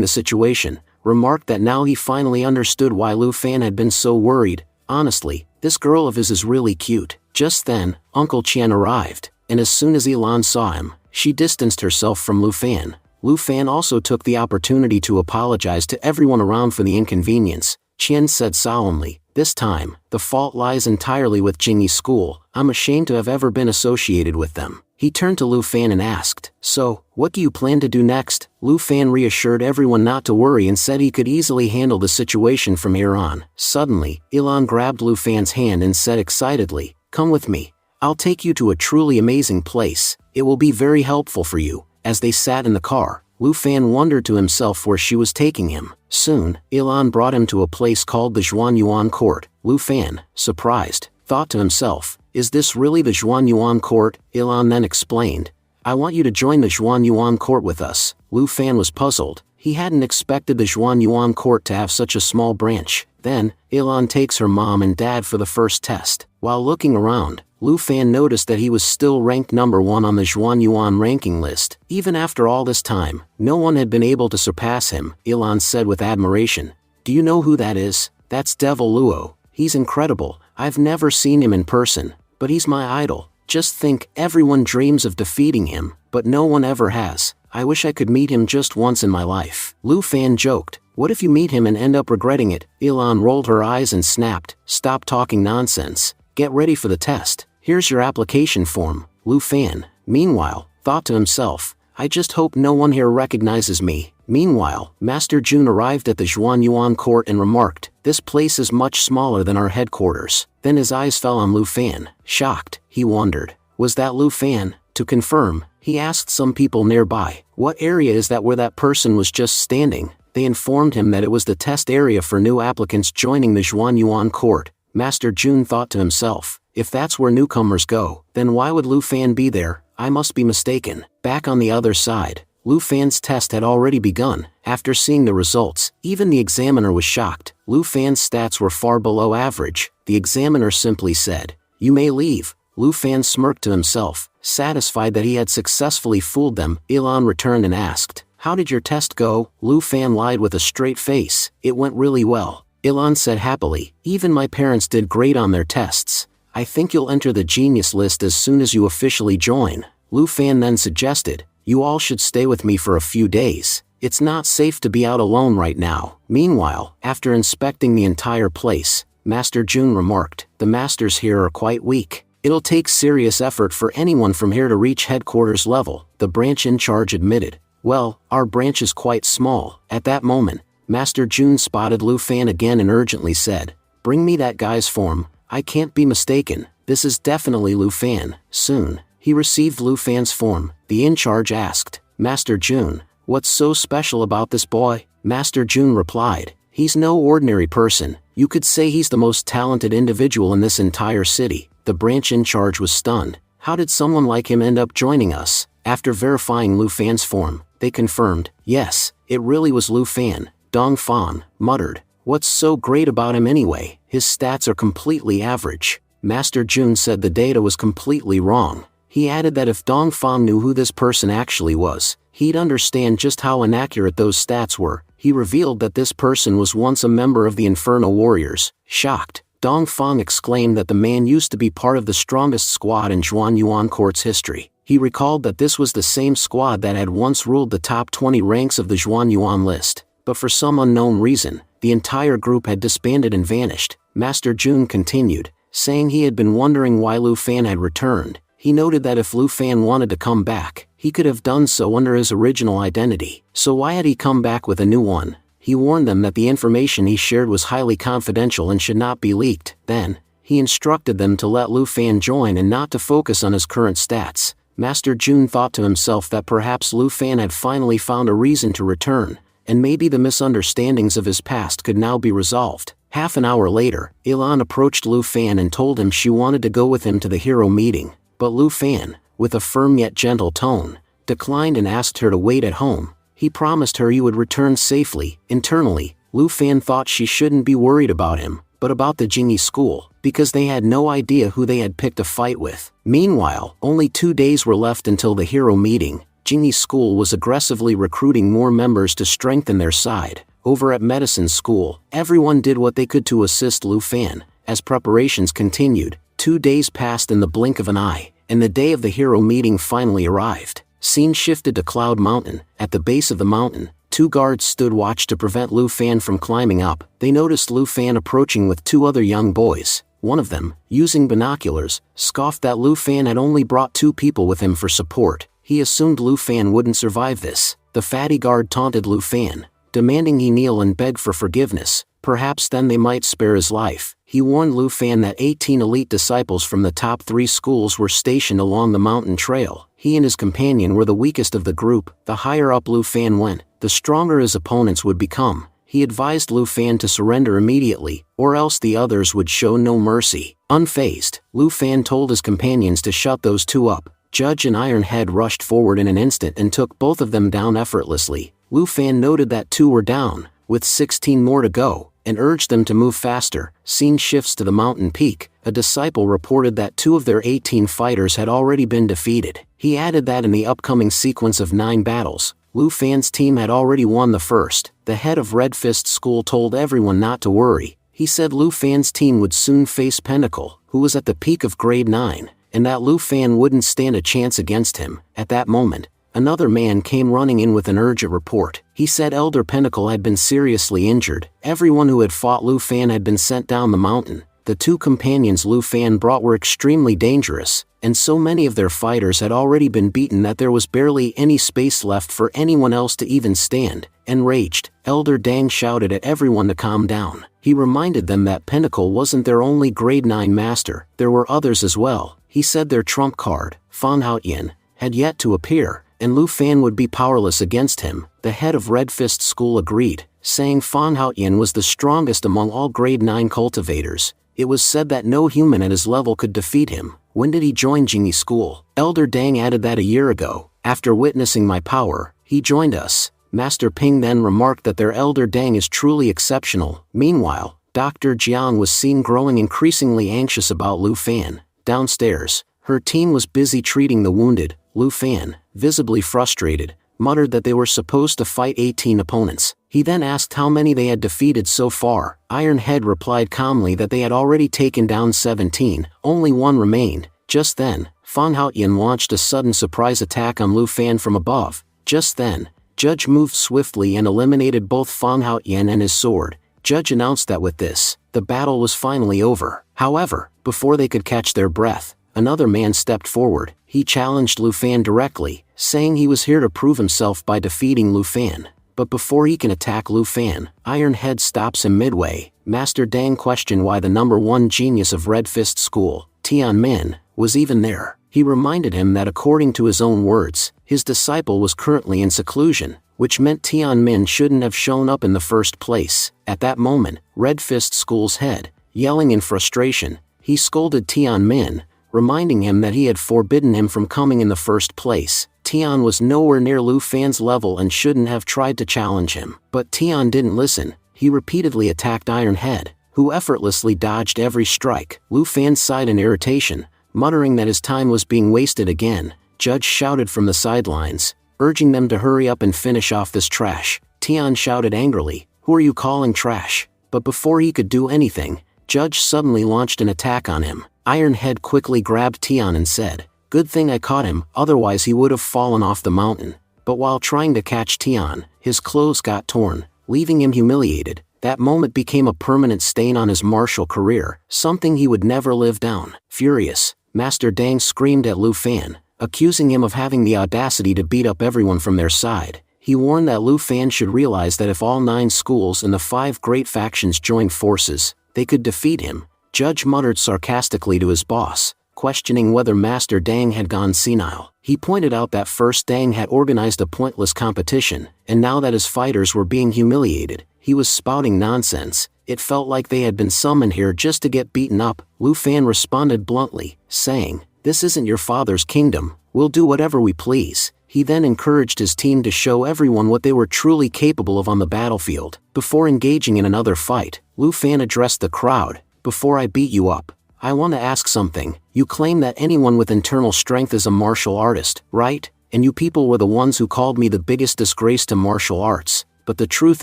the situation, remarked that now he finally understood why Lu Fan had been so worried. Honestly, this girl of his is really cute. Just then, Uncle Qian arrived, and as soon as Elan saw him, she distanced herself from Lu Fan. Lu Fan also took the opportunity to apologize to everyone around for the inconvenience. Qian said solemnly, this time, the fault lies entirely with Jingyi school. I'm ashamed to have ever been associated with them. He turned to Lu Fan and asked, so, what do you plan to do next? Lu Fan reassured everyone not to worry and said he could easily handle the situation from here on. Suddenly, Elan grabbed Lu Fan's hand and said excitedly, come with me. I'll take you to a truly amazing place. It will be very helpful for you. As they sat in the car, Lu Fan wondered to himself where she was taking him. Soon, Elan brought him to a place called the Zhuanyuan Court. Lu Fan, surprised, thought to himself, is this really the Zhuanyuan Court? Elan then explained, I want you to join the Zhuanyuan Court with us. Lu Fan was puzzled. He hadn't expected the Zhuanyuan Court to have such a small branch. Then, Elan takes her mom and dad for the first test. While looking around, Lu Fan noticed that he was still ranked number 1 on the Zhuanyuan ranking list. Even after all this time, no one had been able to surpass him. Elan said with admiration, do you know who that is? That's Devil Luo. He's incredible. I've never seen him in person, but he's my idol. Just think, everyone dreams of defeating him, but no one ever has. I wish I could meet him just once in my life. Lu Fan joked, what if you meet him and end up regretting it? Elan rolled her eyes and snapped, stop talking nonsense. Get ready for the test. Here's your application form. Lu Fan, meanwhile, thought to himself, I just hope no one here recognizes me. Meanwhile, Master Jun arrived at the Zhuanyuan Court and remarked, this place is much smaller than our headquarters. Then his eyes fell on Lu Fan. Shocked, he wondered, was that Lu Fan? To confirm, He asked some people nearby, "What area is that where that person was just standing?" They informed him that it was the test area for new applicants joining the Zhuanyuan court. Master Jun thought to himself, if that's where newcomers go, then why would Lu Fan be there? I must be mistaken. Back on the other side, Lu Fan's test had already begun. After seeing the results, even the examiner was shocked. Lu Fan's stats were far below average. The examiner simply said, "You may leave." Lu Fan smirked to himself, satisfied that he had successfully fooled them. Ilan returned and asked, "How did your test go?" Lu Fan lied with a straight face, "It went really well." Ilan said happily, "Even my parents did great on their tests. I think you'll enter the genius list as soon as you officially join." Lu Fan then suggested, "You all should stay with me for a few days. It's not safe to be out alone right now." Meanwhile, after inspecting the entire place, Master Jun remarked, "The masters here are quite weak. It'll take serious effort for anyone from here to reach headquarters level." The branch in charge admitted, "Well, our branch is quite small." At that moment, Master Jun spotted Lu Fan again and urgently said, "Bring me that guy's form. I can't be mistaken. This is definitely Lu Fan." Soon, he received Lu Fan's form. The in-charge asked, "Master Jun, what's so special about this boy?" Master Jun replied, "He's no ordinary person. You could say he's the most talented individual in this entire city." The branch in charge was stunned. How did someone like him end up joining us? After verifying Lu Fan's form, they confirmed, yes, it really was Lu Fan. Dong Fan muttered, "What's so great about him anyway? His stats are completely average." Master Jun said the data was completely wrong. He added that if Dong Fan knew who this person actually was, he'd understand just how inaccurate those stats were. He revealed that this person was once a member of the Inferno Warriors. Shocked, Dong Fan exclaimed that the man used to be part of the strongest squad in Zhuanyuan Court's history. He recalled that this was the same squad that had once ruled the top 20 ranks of the Zhuanyuan list. But for some unknown reason, the entire group had disbanded and vanished. Master Jun continued, saying he had been wondering why Lu Fan had returned. He noted that if Lu Fan wanted to come back, he could have done so under his original identity. So why had he come back with a new one? He warned them that the information he shared was highly confidential and should not be leaked. Then, he instructed them to let Lu Fan join and not to focus on his current stats. Master Jun thought to himself that perhaps Lu Fan had finally found a reason to return, and maybe the misunderstandings of his past could now be resolved. Half an hour later, Ilan approached Lu Fan and told him she wanted to go with him to the hero meeting. But Lu Fan, with a firm yet gentle tone, declined and asked her to wait at home. He promised her he would return safely. Internally, Lu Fan thought she shouldn't be worried about him, but about the Jingyi school, because they had no idea who they had picked a fight with. Meanwhile, only 2 days were left until the hero meeting. Jingyi school was aggressively recruiting more members to strengthen their side. Over at medicine school, everyone did what they could to assist Lu Fan. As preparations continued, 2 days passed in the blink of an eye, and the day of the hero meeting finally arrived. Scene shifted to Cloud Mountain. At the base of the mountain, 2 guards stood watch to prevent Lu Fan from climbing up. They noticed Lu Fan approaching with 2 other young boys. One of them, using binoculars, scoffed that Lu Fan had only brought 2 people with him for support. He assumed Lu Fan wouldn't survive this. The fatty guard taunted Lu Fan, demanding he kneel and beg for forgiveness. Perhaps then they might spare his life. He warned Lu Fan that 18 elite disciples from the top 3 schools were stationed along the mountain trail. He and his companion were the weakest of the group. The higher up Lu Fan went, the stronger his opponents would become. He advised Lu Fan to surrender immediately, or else the others would show no mercy. Unfazed, Lu Fan told his companions to shut those 2 up. Judge and Iron Head rushed forward in an instant and took both of them down effortlessly. Lu Fan noted that 2 were down, with 16 more to go, and urged them to move faster. Scene shifts to the mountain peak. A disciple reported that 2 of their 18 fighters had already been defeated. He added that in the upcoming sequence of 9 battles, Lu Fan's team had already won the first. The head of Red Fist School told everyone not to worry. He said Lu Fan's team would soon face Pinnacle, who was at the peak of grade 9, and that Lu Fan wouldn't stand a chance against him. At that moment, another man came running in with an urgent report. He said Elder Pinnacle had been seriously injured. Everyone who had fought Lu Fan had been sent down the mountain. The 2 companions Lu Fan brought were extremely dangerous, and so many of their fighters had already been beaten that there was barely any space left for anyone else to even stand. Enraged, Elder Dang shouted at everyone to calm down. He reminded them that Pinnacle wasn't their only grade 9 master, there were others as well. He said their trump card, Fan Haotian, had yet to appear, and Lu Fan would be powerless against him. The head of Red Fist School agreed, saying Fan Haoyan was the strongest among all grade 9 cultivators. It was said that no human at his level could defeat him. When did he join Jingyi School? Elder Dang added that a year ago. After witnessing my power, he joined us. Master Ping then remarked that their Elder Dang is truly exceptional. Meanwhile, Dr. Jiang was seen growing increasingly anxious about Lu Fan. Downstairs, her team was busy treating the wounded. Lu Fan, visibly frustrated, muttered that they were supposed to fight 18 opponents. He then asked how many they had defeated so far. Iron Head replied calmly that they had already taken down 17, only one remained. Just then, Fan Haoyan launched a sudden surprise attack on Lu Fan from above. Just then, Judge moved swiftly and eliminated both Fan Haoyan and his sword. Judge announced that with this, the battle was finally over. However, before they could catch their breath, another man stepped forward. He challenged Lu Fan directly, saying he was here to prove himself by defeating Lu Fan. But before he can attack Lu Fan, Iron Head stops him midway. Master Dang questioned why the number 1 genius of Red Fist School, Tian Min, was even there. He reminded him that according to his own words, his disciple was currently in seclusion, which meant Tian Min shouldn't have shown up in the first place. At that moment, Red Fist School's head, yelling in frustration, he scolded Tian Min, reminding him that he had forbidden him from coming in the first place. Tian was nowhere near Lu Fan's level and shouldn't have tried to challenge him. But Tian didn't listen. He repeatedly attacked Iron Head, who effortlessly dodged every strike. Lu Fan sighed in irritation, muttering that his time was being wasted again. Judge shouted from the sidelines, urging them to hurry up and finish off this trash. Tian shouted angrily, "Who are you calling trash?" But before he could do anything, Judge suddenly launched an attack on him. Iron Head quickly grabbed Tian and said, "Good thing I caught him, otherwise he would have fallen off the mountain." But while trying to catch Tian, his clothes got torn, leaving him humiliated. That moment became a permanent stain on his martial career, something he would never live down. Furious, Master Dang screamed at Lu Fan, accusing him of having the audacity to beat up everyone from their side. He warned that Lu Fan should realize that if all 9 schools and the 5 great factions joined forces, they could defeat him. Judge muttered sarcastically to his boss, questioning whether Master Dang had gone senile. He pointed out that first Dang had organized a pointless competition, and now that his fighters were being humiliated, he was spouting nonsense. It felt like they had been summoned here just to get beaten up. Lu Fan responded bluntly, saying, "This isn't your father's kingdom, we'll do whatever we please." He then encouraged his team to show everyone what they were truly capable of on the battlefield. Before engaging in another fight, Lu Fan addressed the crowd, "Before I beat you up, I want to ask something. You claim that anyone with internal strength is a martial artist, right? And you people were the ones who called me the biggest disgrace to martial arts. But the truth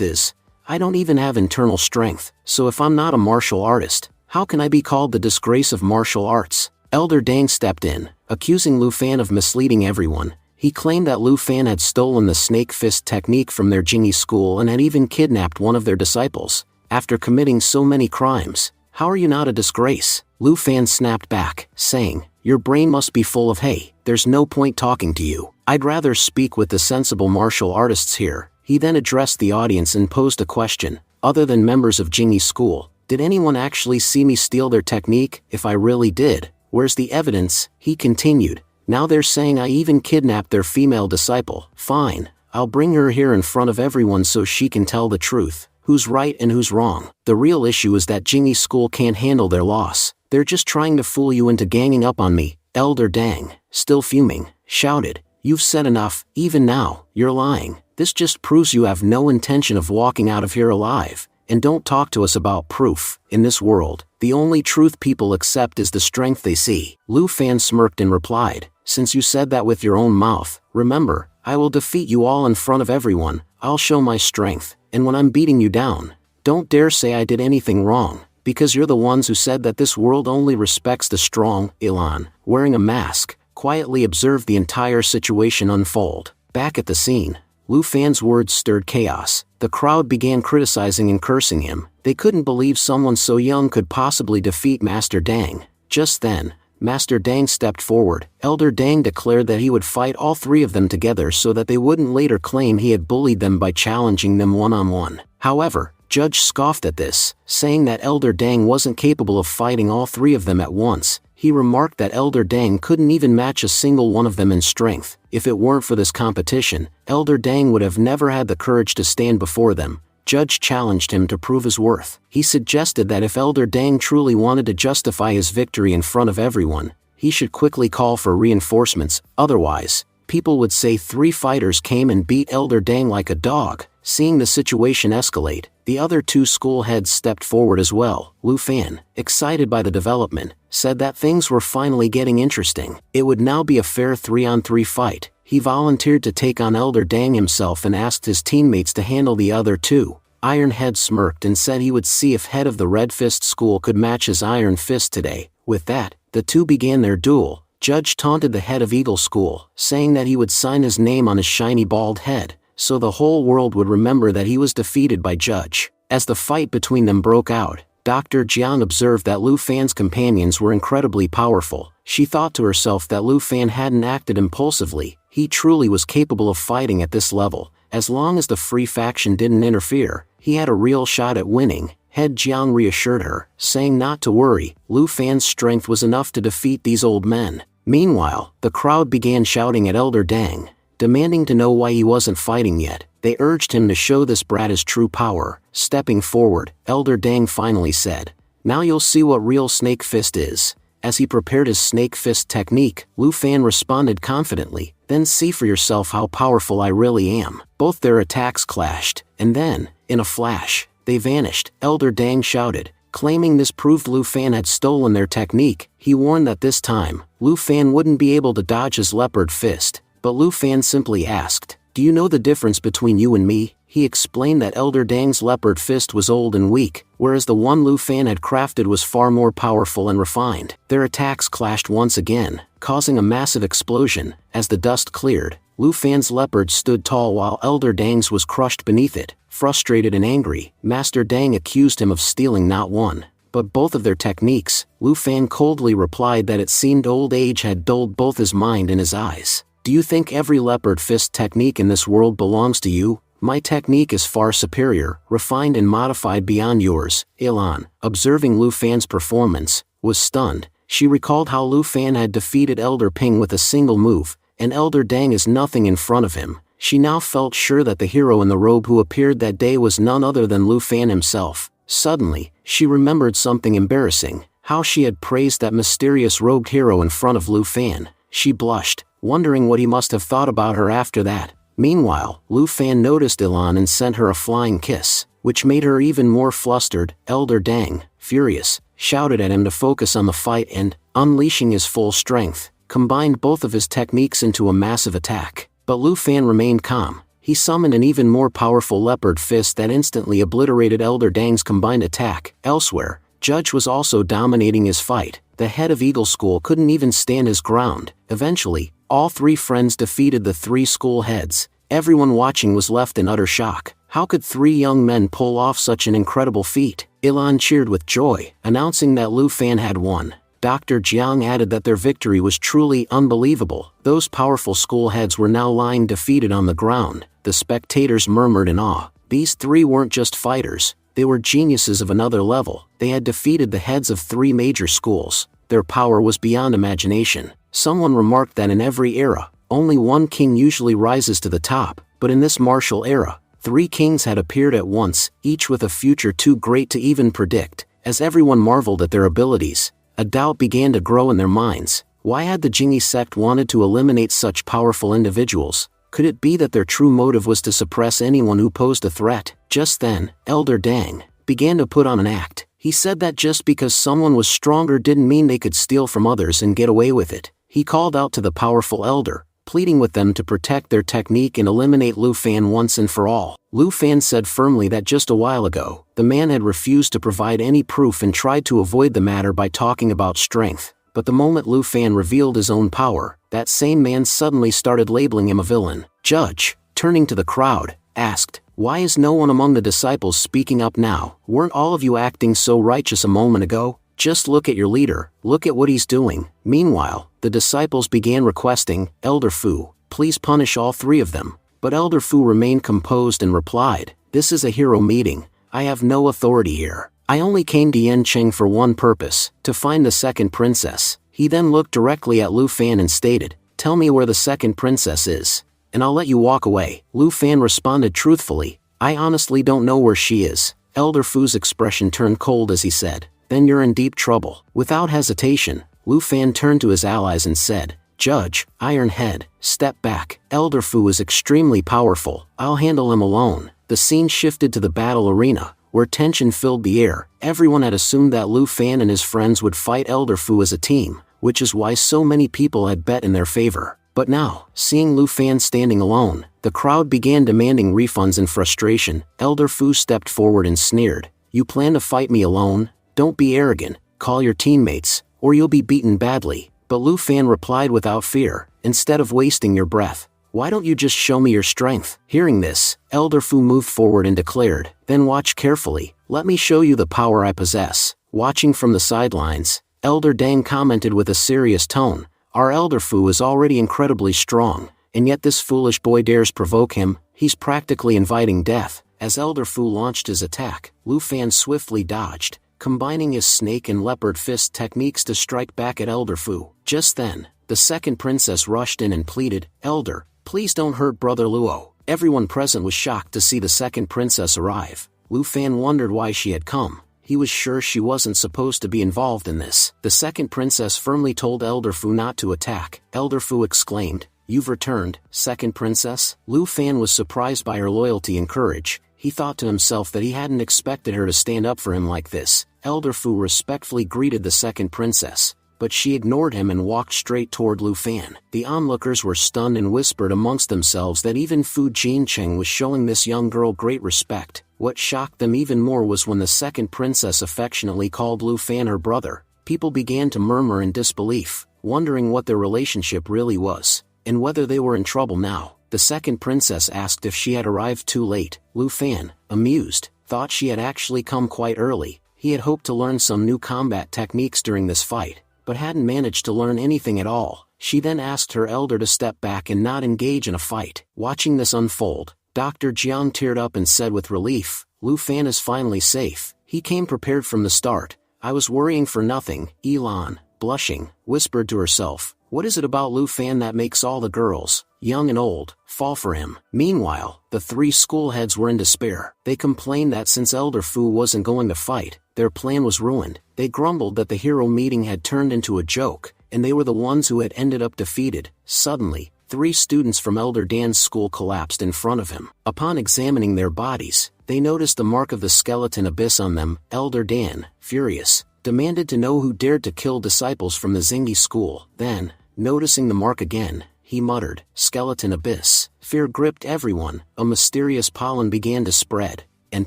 is, I don't even have internal strength, so if I'm not a martial artist, how can I be called the disgrace of martial arts?" Elder Dang stepped in, accusing Lu Fan of misleading everyone. He claimed that Lu Fan had stolen the snake fist technique from their Jingyi school and had even kidnapped one of their disciples. After committing so many crimes, how are you not a disgrace? Lu Fan snapped back, saying, "Your brain must be full of hay. There's no point talking to you. I'd rather speak with the sensible martial artists here." He then addressed the audience and posed a question. "Other than members of Jingyi school, did anyone actually see me steal their technique? If I really did, where's the evidence?" He continued, "Now they're saying I even kidnapped their female disciple. Fine, I'll bring her here in front of everyone so she can tell the truth. Who's right and who's wrong? The real issue is that Jingyi school can't handle their loss. They're just trying to fool you into ganging up on me." Elder Dang, still fuming, shouted, "You've said enough. Even now, you're lying. This just proves you have no intention of walking out of here alive. And don't talk to us about proof. In this world, the only truth people accept is the strength they see." Lu Fan smirked and replied, "Since you said that with your own mouth, remember, I will defeat you all in front of everyone. I'll show my strength, and when I'm beating you down, don't dare say I did anything wrong, because you're the ones who said that this world only respects the strong." Ilan, wearing a mask, quietly observed the entire situation unfold. Back at the scene, Lu Fan's words stirred chaos. The crowd began criticizing and cursing him. They couldn't believe someone so young could possibly defeat Master Dang. Just then, Master Dang stepped forward. Elder Dang declared that he would fight all 3 of them together so that they wouldn't later claim he had bullied them by challenging them one-on-one. However, Judge scoffed at this, saying that Elder Dang wasn't capable of fighting all 3 of them at once. He remarked that Elder Dang couldn't even match a single one of them in strength. If it weren't for this competition, Elder Dang would have never had the courage to stand before them. Judge challenged him to prove his worth. He suggested that if Elder Dang truly wanted to justify his victory in front of everyone, he should quickly call for reinforcements. Otherwise, people would say 3 fighters came and beat Elder Dang like a dog. Seeing the situation escalate, the other 2 school heads stepped forward as well. Lu Fan, excited by the development, said that things were finally getting interesting. It would now be a fair 3-on-3 fight. He volunteered to take on Elder Dang himself and asked his teammates to handle the other 2. Iron Head smirked and said he would see if head of the Red Fist school could match his Iron Fist today. With that, the 2 began their duel. Judge taunted the head of Eagle School, saying that he would sign his name on his shiny bald head, so the whole world would remember that he was defeated by Judge. As the fight between them broke out, Dr. Jiang observed that Lu Fan's companions were incredibly powerful. She thought to herself that Lu Fan hadn't acted impulsively. He truly was capable of fighting at this level. As long as the Free faction didn't interfere, he had a real shot at winning. Head Jiang reassured her, saying not to worry. Lu Fan's strength was enough to defeat these old men. Meanwhile, the crowd began shouting at Elder Dang, demanding to know why he wasn't fighting yet. They urged him to show this brat his true power. Stepping forward, Elder Dang finally said, "Now you'll see what real Snake Fist is." As he prepared his Snake Fist technique, Lu Fan responded confidently, "Then see for yourself how powerful I really am." Both their attacks clashed, and then, in a flash, they vanished. Elder Dang shouted, claiming this proved Lu Fan had stolen their technique. He warned that this time, Lu Fan wouldn't be able to dodge his leopard fist, but Lu Fan simply asked, "Do you know the difference between you and me?" He explained that Elder Dang's leopard fist was old and weak, whereas the one Lu Fan had crafted was far more powerful and refined. Their attacks clashed once again, causing a massive explosion. As the dust cleared, Lu Fan's leopard stood tall while Elder Dang's was crushed beneath it. Frustrated and angry, Master Dang accused him of stealing not one, but both of their techniques. Lu Fan coldly replied that it seemed old age had dulled both his mind and his eyes. "Do you think every leopard fist technique in this world belongs to you? My technique is far superior, refined and modified beyond yours." Ilan, observing Lu Fan's performance, was stunned. She recalled how Lu Fan had defeated Elder Ping with a single move, and Elder Dang is nothing in front of him. She now felt sure that the hero in the robe who appeared that day was none other than Lu Fan himself. Suddenly, she remembered something embarrassing, how she had praised that mysterious robed hero in front of Lu Fan. She blushed, wondering what he must have thought about her after that. Meanwhile, Lu Fan noticed Ilan and sent her a flying kiss, which made her even more flustered. Elder Dang, furious, shouted at him to focus on the fight and, unleashing his full strength, combined both of his techniques into a massive attack. But Lu Fan remained calm. He summoned an even more powerful leopard fist that instantly obliterated Elder Dang's combined attack. Elsewhere, Judge was also dominating his fight. The head of Eagle School couldn't even stand his ground. Eventually, all 3 friends defeated the 3 school heads. Everyone watching was left in utter shock. How could 3 young men pull off such an incredible feat? Ilan cheered with joy, announcing that Lu Fan had won. Dr. Jiang added that their victory was truly unbelievable. Those powerful school heads were now lying defeated on the ground. The spectators murmured in awe. These 3 weren't just fighters, they were geniuses of another level. They had defeated the heads of 3 major schools. Their power was beyond imagination. Someone remarked that in every era, only one king usually rises to the top, but in this martial era, 3 kings had appeared at once, each with a future too great to even predict. As everyone marveled at their abilities, a doubt began to grow in their minds. Why had the Jingyi sect wanted to eliminate such powerful individuals? Could it be that their true motive was to suppress anyone who posed a threat? Just then, Elder Dang began to put on an act. He said that just because someone was stronger didn't mean they could steal from others and get away with it. He called out to the powerful elder, pleading with them to protect their technique and eliminate Lu Fan once and for all. Lu Fan said firmly that just a while ago, the man had refused to provide any proof and tried to avoid the matter by talking about strength. But the moment Lu Fan revealed his own power, that same man suddenly started labeling him a villain. Judge, turning to the crowd, asked, "Why is no one among the disciples speaking up now? Weren't all of you acting so righteous a moment ago? Just look at your leader, look at what he's doing." Meanwhile, the disciples began requesting, "Elder Fu, please punish all 3 of them." But Elder Fu remained composed and replied, "This is a hero meeting. I have no authority here. I only came to Yancheng for one purpose, to find the second princess." He He then looked directly at Lu Fan and stated, "Tell me where the second princess is, and I'll let you walk away." Lu Fan responded truthfully, "I honestly don't know where she is." Elder Fu's expression turned cold as he said, "Then you're in deep trouble." Without hesitation, Lu Fan turned to his allies and said, "Judge, Iron Head, step back. Elder Fu is extremely powerful. I'll handle him alone." The scene shifted to the battle arena, where tension filled the air. Everyone had assumed that Lu Fan and his friends would fight Elder Fu as a team, which is why so many people had bet in their favor. But now, seeing Lu Fan standing alone, the crowd began demanding refunds in frustration. Elder Fu stepped forward and sneered, "You plan to fight me alone? Don't be arrogant, call your teammates, or you'll be beaten badly." But Lu Fan replied without fear, "Instead of wasting your breath, why don't you just show me your strength?" Hearing this, Elder Fu moved forward and declared, "Then watch carefully, let me show you the power I possess." Watching from the sidelines, Elder Dang commented with a serious tone, "Our Elder Fu is already incredibly strong, and yet this foolish boy dares provoke him. He's practically inviting death." As Elder Fu launched his attack, Lu Fan swiftly dodged, combining his snake and leopard fist techniques to strike back at Elder Fu. Just then, the second princess rushed in and pleaded, "Elder, please don't hurt Brother Luo." Everyone present was shocked to see the second princess arrive. Lu Fan wondered why she had come. He was sure she wasn't supposed to be involved in this. The second princess firmly told Elder Fu not to attack. Elder Fu exclaimed, "You've returned, second princess?" Lu Fan was surprised by her loyalty and courage. He thought to himself that he hadn't expected her to stand up for him like this. Elder Fu respectfully greeted the second princess, but she ignored him and walked straight toward Lu Fan. The onlookers were stunned and whispered amongst themselves that even Fu Jincheng was showing this young girl great respect. What shocked them even more was when the second princess affectionately called Lu Fan her brother. People began to murmur in disbelief, wondering what their relationship really was, and whether they were in trouble now. The second princess asked if she had arrived too late. Lu Fan, amused, thought she had actually come quite early. He had hoped to learn some new combat techniques during this fight, but hadn't managed to learn anything at all. She then asked her elder to step back and not engage in a fight. Watching this unfold, Dr. Jiang teared up and said with relief, "Lu Fan is finally safe. He came prepared from the start. I was worrying for nothing." Elan, blushing, whispered to herself, "What is it about Lu Fan that makes all the girls, young and old, fall for him?" Meanwhile, the three school heads were in despair. They complained that since Elder Fu wasn't going to fight, their plan was ruined. They grumbled that the hero meeting had turned into a joke, and they were the ones who had ended up defeated. Suddenly, 3 students from Elder Dan's school collapsed in front of him. Upon examining their bodies, they noticed the mark of the skeleton abyss on them. Elder Dan, furious, demanded to know who dared to kill disciples from the Zingi school. Then, noticing the mark again, he muttered, "Skeleton abyss." Fear gripped everyone. A mysterious pollen began to spread, and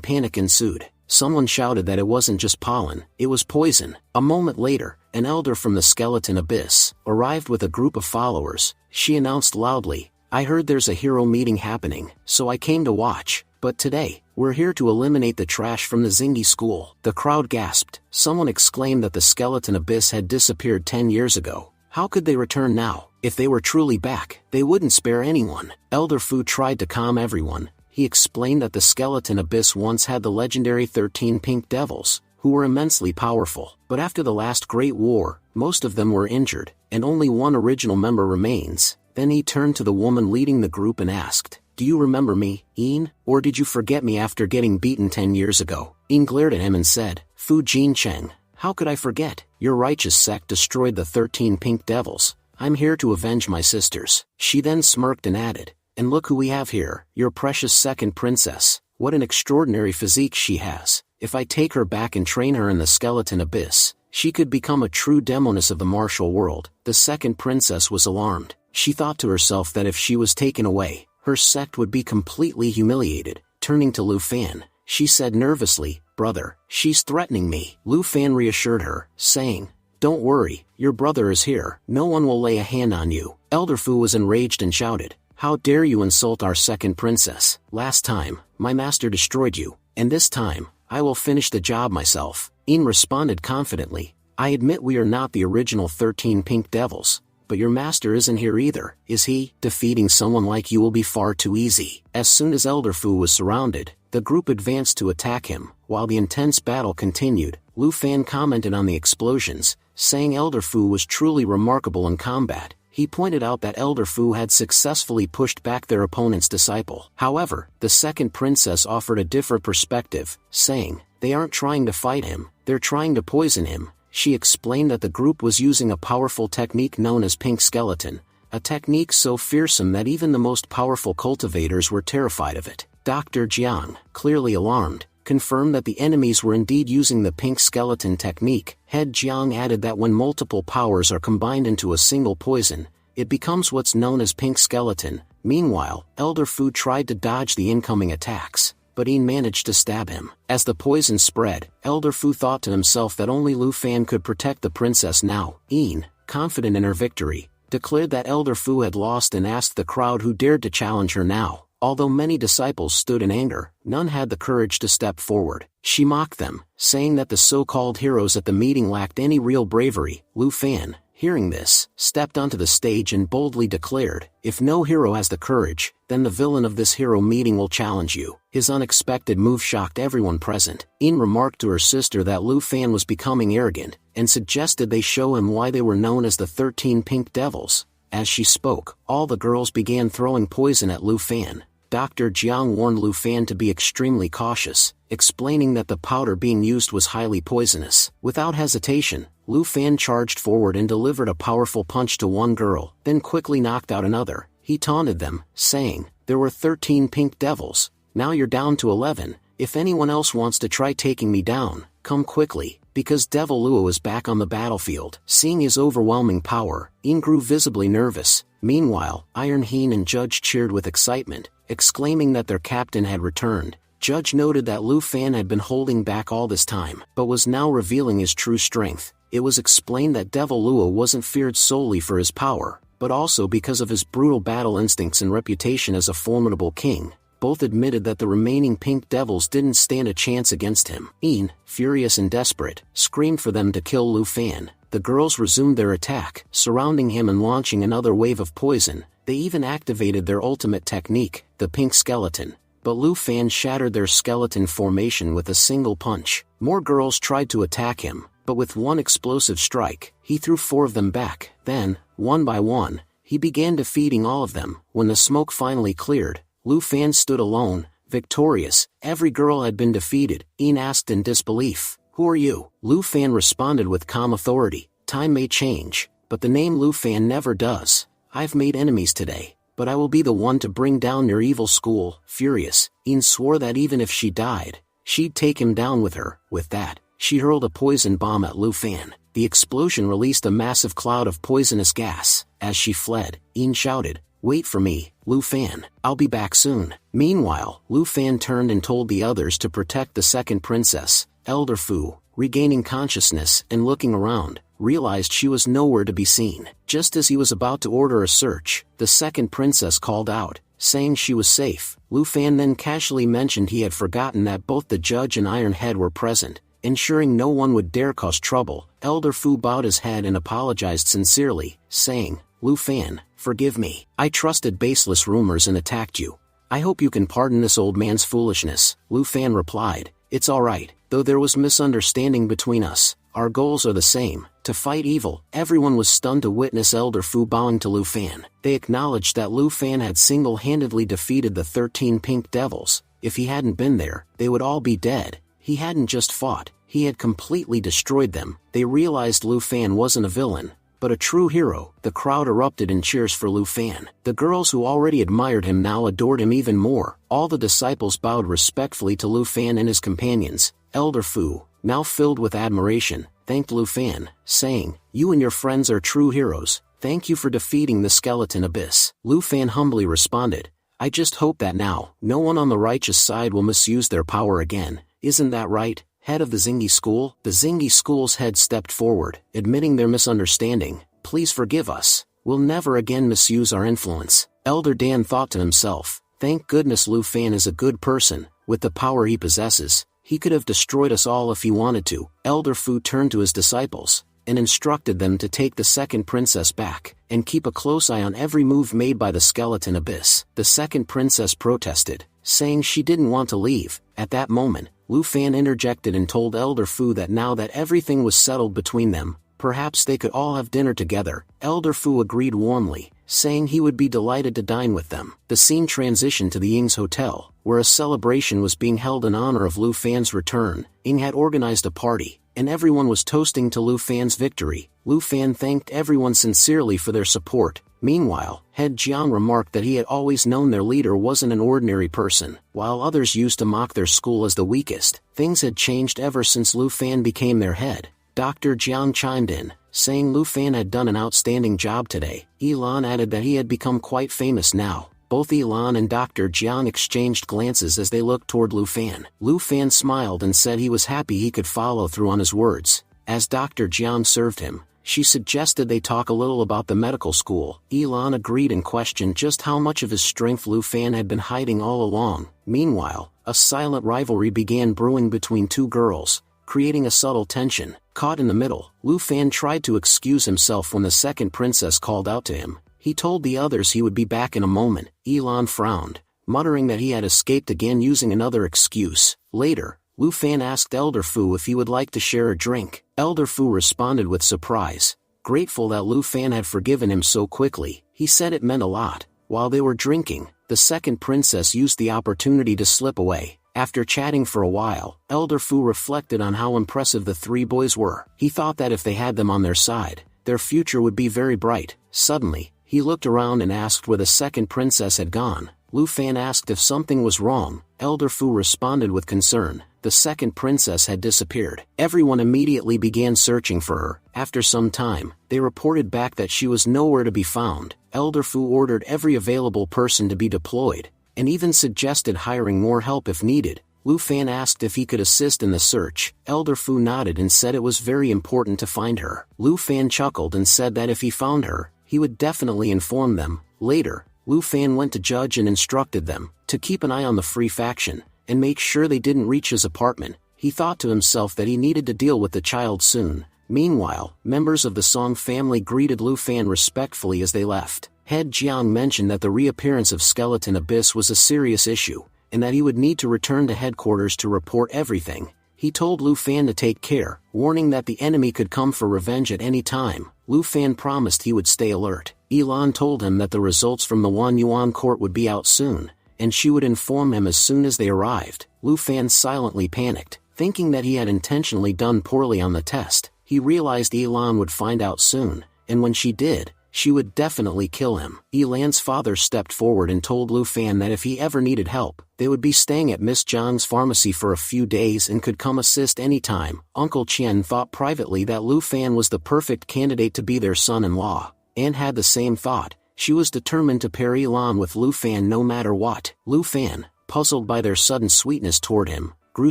panic ensued. Someone shouted that it wasn't just pollen, it was poison. A moment later, an elder from the skeleton abyss arrived with a group of followers. She announced loudly, "I heard there's a hero meeting happening, so I came to watch. But today, we're here to eliminate the trash from the Zingi school." The crowd gasped. Someone exclaimed that the skeleton abyss had disappeared 10 years ago. How could they return now? If they were truly back, they wouldn't spare anyone. Elder Fu tried to calm everyone. He explained that the skeleton abyss once had the legendary 13 pink devils, who were immensely powerful. But after the last great war, most of them were injured, and only one original member remains. Then he turned to the woman leading the group and asked, "Do you remember me, Een? Or did you forget me after getting beaten 10 years ago?" Een glared at him and said, "Fu Jincheng, how could I forget? Your righteous sect destroyed the 13 pink devils. I'm here to avenge my sisters." She then smirked and added, "And look who we have here, your precious second princess. What an extraordinary physique she has. If I take her back and train her in the skeleton abyss, she could become a true demoness of the martial world." The second princess was alarmed. She thought to herself that if she was taken away, her sect would be completely humiliated. Turning to Lu Fan, she said nervously, "Brother, she's threatening me." Lu Fan reassured her, saying, "Don't worry, your brother is here. No one will lay a hand on you." Elder Fu was enraged and shouted, "How dare you insult our second princess? Last time, my master destroyed you, and this time, I will finish the job myself." Een responded confidently, "I admit we are not the original 13 pink devils, but your master isn't here either, is he? Defeating someone like you will be far too easy." As soon as Elder Fu was surrounded, the group advanced to attack him. While the intense battle continued, Lu Fan commented on the explosions, saying Elder Fu was truly remarkable in combat. He pointed out that Elder Fu had successfully pushed back their opponent's disciple. However, the second princess offered a different perspective, saying, "They aren't trying to fight him, they're trying to poison him." She explained that the group was using a powerful technique known as pink skeleton, a technique so fearsome that even the most powerful cultivators were terrified of it. Dr. Jiang, clearly alarmed, confirmed that the enemies were indeed using the pink skeleton technique. Head Jiang added that when multiple powers are combined into a single poison, it becomes what's known as pink skeleton. Meanwhile, Elder Fu tried to dodge the incoming attacks, but Yin managed to stab him. As the poison spread, Elder Fu thought to himself that only Lu Fan could protect the princess now. Yin, confident in her victory, declared that Elder Fu had lost and asked the crowd who dared to challenge her now. Although many disciples stood in anger, none had the courage to step forward. She mocked them, saying that the so-called heroes at the meeting lacked any real bravery. Lu Fan, hearing this, stepped onto the stage and boldly declared, "If no hero has the courage, then the villain of this hero meeting will challenge you." His unexpected move shocked everyone present. Yin remarked to her sister that Lu Fan was becoming arrogant, and suggested they show him why they were known as the 13 Pink Devils. As she spoke, all the girls began throwing poison at Lu Fan. Dr. Jiang warned Lu Fan to be extremely cautious, explaining that the powder being used was highly poisonous. Without hesitation, Lu Fan charged forward and delivered a powerful punch to one girl, then quickly knocked out another. He taunted them, saying, "There were 13 pink devils, now you're down to 11. If anyone else wants to try taking me down, come quickly." Because Devil Luo is back on the battlefield. Seeing his overwhelming power, Yin grew visibly nervous. Meanwhile, Iron Heen and Judge cheered with excitement, exclaiming that their captain had returned. Judge noted that Lu Fan had been holding back all this time, but was now revealing his true strength. It was explained that Devil Luo wasn't feared solely for his power, but also because of his brutal battle instincts and reputation as a formidable king. Both admitted that the remaining pink devils didn't stand a chance against him. Yin, furious and desperate, screamed for them to kill Lu Fan. The girls resumed their attack, surrounding him and launching another wave of poison. They even activated their ultimate technique, the pink skeleton. But Lu Fan shattered their skeleton formation with a single punch. More girls tried to attack him, but with one explosive strike, he threw 4 of them back. Then, one by one, he began defeating all of them. When the smoke finally cleared, Lu Fan stood alone, victorious. Every girl had been defeated. Yin asked in disbelief, "Who are you?" Lu Fan responded with calm authority, "Time may change, but the name Lu Fan never does. I've made enemies today, but I will be the one to bring down your evil school." Furious, Yin swore that even if she died, she'd take him down with her. With that, she hurled a poison bomb at Lu Fan. The explosion released a massive cloud of poisonous gas. As she fled, Yin shouted, "Wait for me, Lu Fan, I'll be back soon." Meanwhile, Lu Fan turned and told the others to protect the second princess. Elder Fu, regaining consciousness and looking around, realized she was nowhere to be seen. Just as he was about to order a search, the second princess called out, saying she was safe. Lu Fan then casually mentioned he had forgotten that both the judge and Iron Head were present, ensuring no one would dare cause trouble. Elder Fu bowed his head and apologized sincerely, saying, "Lu Fan, forgive me. I trusted baseless rumors and attacked you. I hope you can pardon this old man's foolishness." Lu Fan replied, "It's alright, though there was misunderstanding between us. Our goals are the same, to fight evil." Everyone was stunned to witness Elder Fu bowing to Lu Fan. They acknowledged that Lu Fan had single-handedly defeated the 13 pink devils. If he hadn't been there, they would all be dead. He hadn't just fought, he had completely destroyed them. They realized Lu Fan wasn't a villain, but a true hero. The crowd erupted in cheers for Lu Fan. The girls who already admired him now adored him even more. All the disciples bowed respectfully to Lu Fan and his companions. Elder Fu, now filled with admiration, thanked Lu Fan, saying, "You and your friends are true heroes. Thank you for defeating the skeleton abyss." Lu Fan humbly responded, "I just hope that now, no one on the righteous side will misuse their power again. Isn't that right, head of the Zingi school?" The Zingi school's head stepped forward, admitting their misunderstanding. "Please forgive us. We'll never again misuse our influence." Elder Dan thought to himself, "Thank goodness Lu Fan is a good person. With the power he possesses, he could have destroyed us all if he wanted to." Elder Fu turned to his disciples, and instructed them to take the second princess back, and keep a close eye on every move made by the skeleton abyss. The second princess protested, saying she didn't want to leave. At that moment, Lu Fan interjected and told Elder Fu that now that everything was settled between them, perhaps they could all have dinner together. Elder Fu agreed warmly, saying he would be delighted to dine with them. The scene transitioned to the Ying's hotel, where a celebration was being held in honor of Lu Fan's return. Ying had organized a party, and everyone was toasting to Lu Fan's victory. Lu Fan thanked everyone sincerely for their support. Meanwhile, Head Jiang remarked that he had always known their leader wasn't an ordinary person. While others used to mock their school as the weakest, things had changed ever since Lu Fan became their head. Dr. Jiang chimed in, saying Lu Fan had done an outstanding job today. Elan added that he had become quite famous now. Both Elan and Dr. Jiang exchanged glances as they looked toward Lu Fan. Lu Fan smiled and said he was happy he could follow through on his words. As Dr. Jiang served him, she suggested they talk a little about the medical school. Elan agreed and questioned just how much of his strength Lu Fan had been hiding all along. Meanwhile, a silent rivalry began brewing between two girls, creating a subtle tension. Caught in the middle, Lu Fan tried to excuse himself when the second princess called out to him. He told the others he would be back in a moment. Elan frowned, muttering that he had escaped again using another excuse. Later, Lu Fan asked Elder Fu if he would like to share a drink. Elder Fu responded with surprise. Grateful that Lu Fan had forgiven him so quickly, he said it meant a lot. While they were drinking, the second princess used the opportunity to slip away. After chatting for a while, Elder Fu reflected on how impressive the three boys were. He thought that if they had them on their side, their future would be very bright. Suddenly, he looked around and asked where the second princess had gone. Lu Fan asked if something was wrong. Elder Fu responded with concern. The second princess had disappeared. Everyone immediately began searching for her. After some time, they reported back that she was nowhere to be found. Elder Fu ordered every available person to be deployed, and even suggested hiring more help if needed. Lu Fan asked if he could assist in the search. Elder Fu nodded and said it was very important to find her. Lu Fan chuckled and said that if he found her, he would definitely inform them. Later, Lu Fan went to Judge and instructed them to keep an eye on the Free faction, and make sure they didn't reach his apartment. He thought to himself that he needed to deal with the child soon. Meanwhile, members of the Song family greeted Lu Fan respectfully as they left. Head Jiang mentioned that the reappearance of Skeleton Abyss was a serious issue, and that he would need to return to headquarters to report everything. He told Lu Fan to take care, warning that the enemy could come for revenge at any time. Lu Fan promised he would stay alert. Elan told him that the results from the Wan Yuan court would be out soon, and she would inform him as soon as they arrived. Lu Fan silently panicked, thinking that he had intentionally done poorly on the test. He realized Elan would find out soon, and when she did, she would definitely kill him. Elan's father stepped forward and told Lu Fan that if he ever needed help, they would be staying at Miss Zhang's pharmacy for a few days and could come assist anytime. Uncle Qian thought privately that Lu Fan was the perfect candidate to be their son-in-law. Anne had the same thought. She was determined to pair Elan with Lu Fan no matter what. Lu Fan, puzzled by their sudden sweetness toward him, grew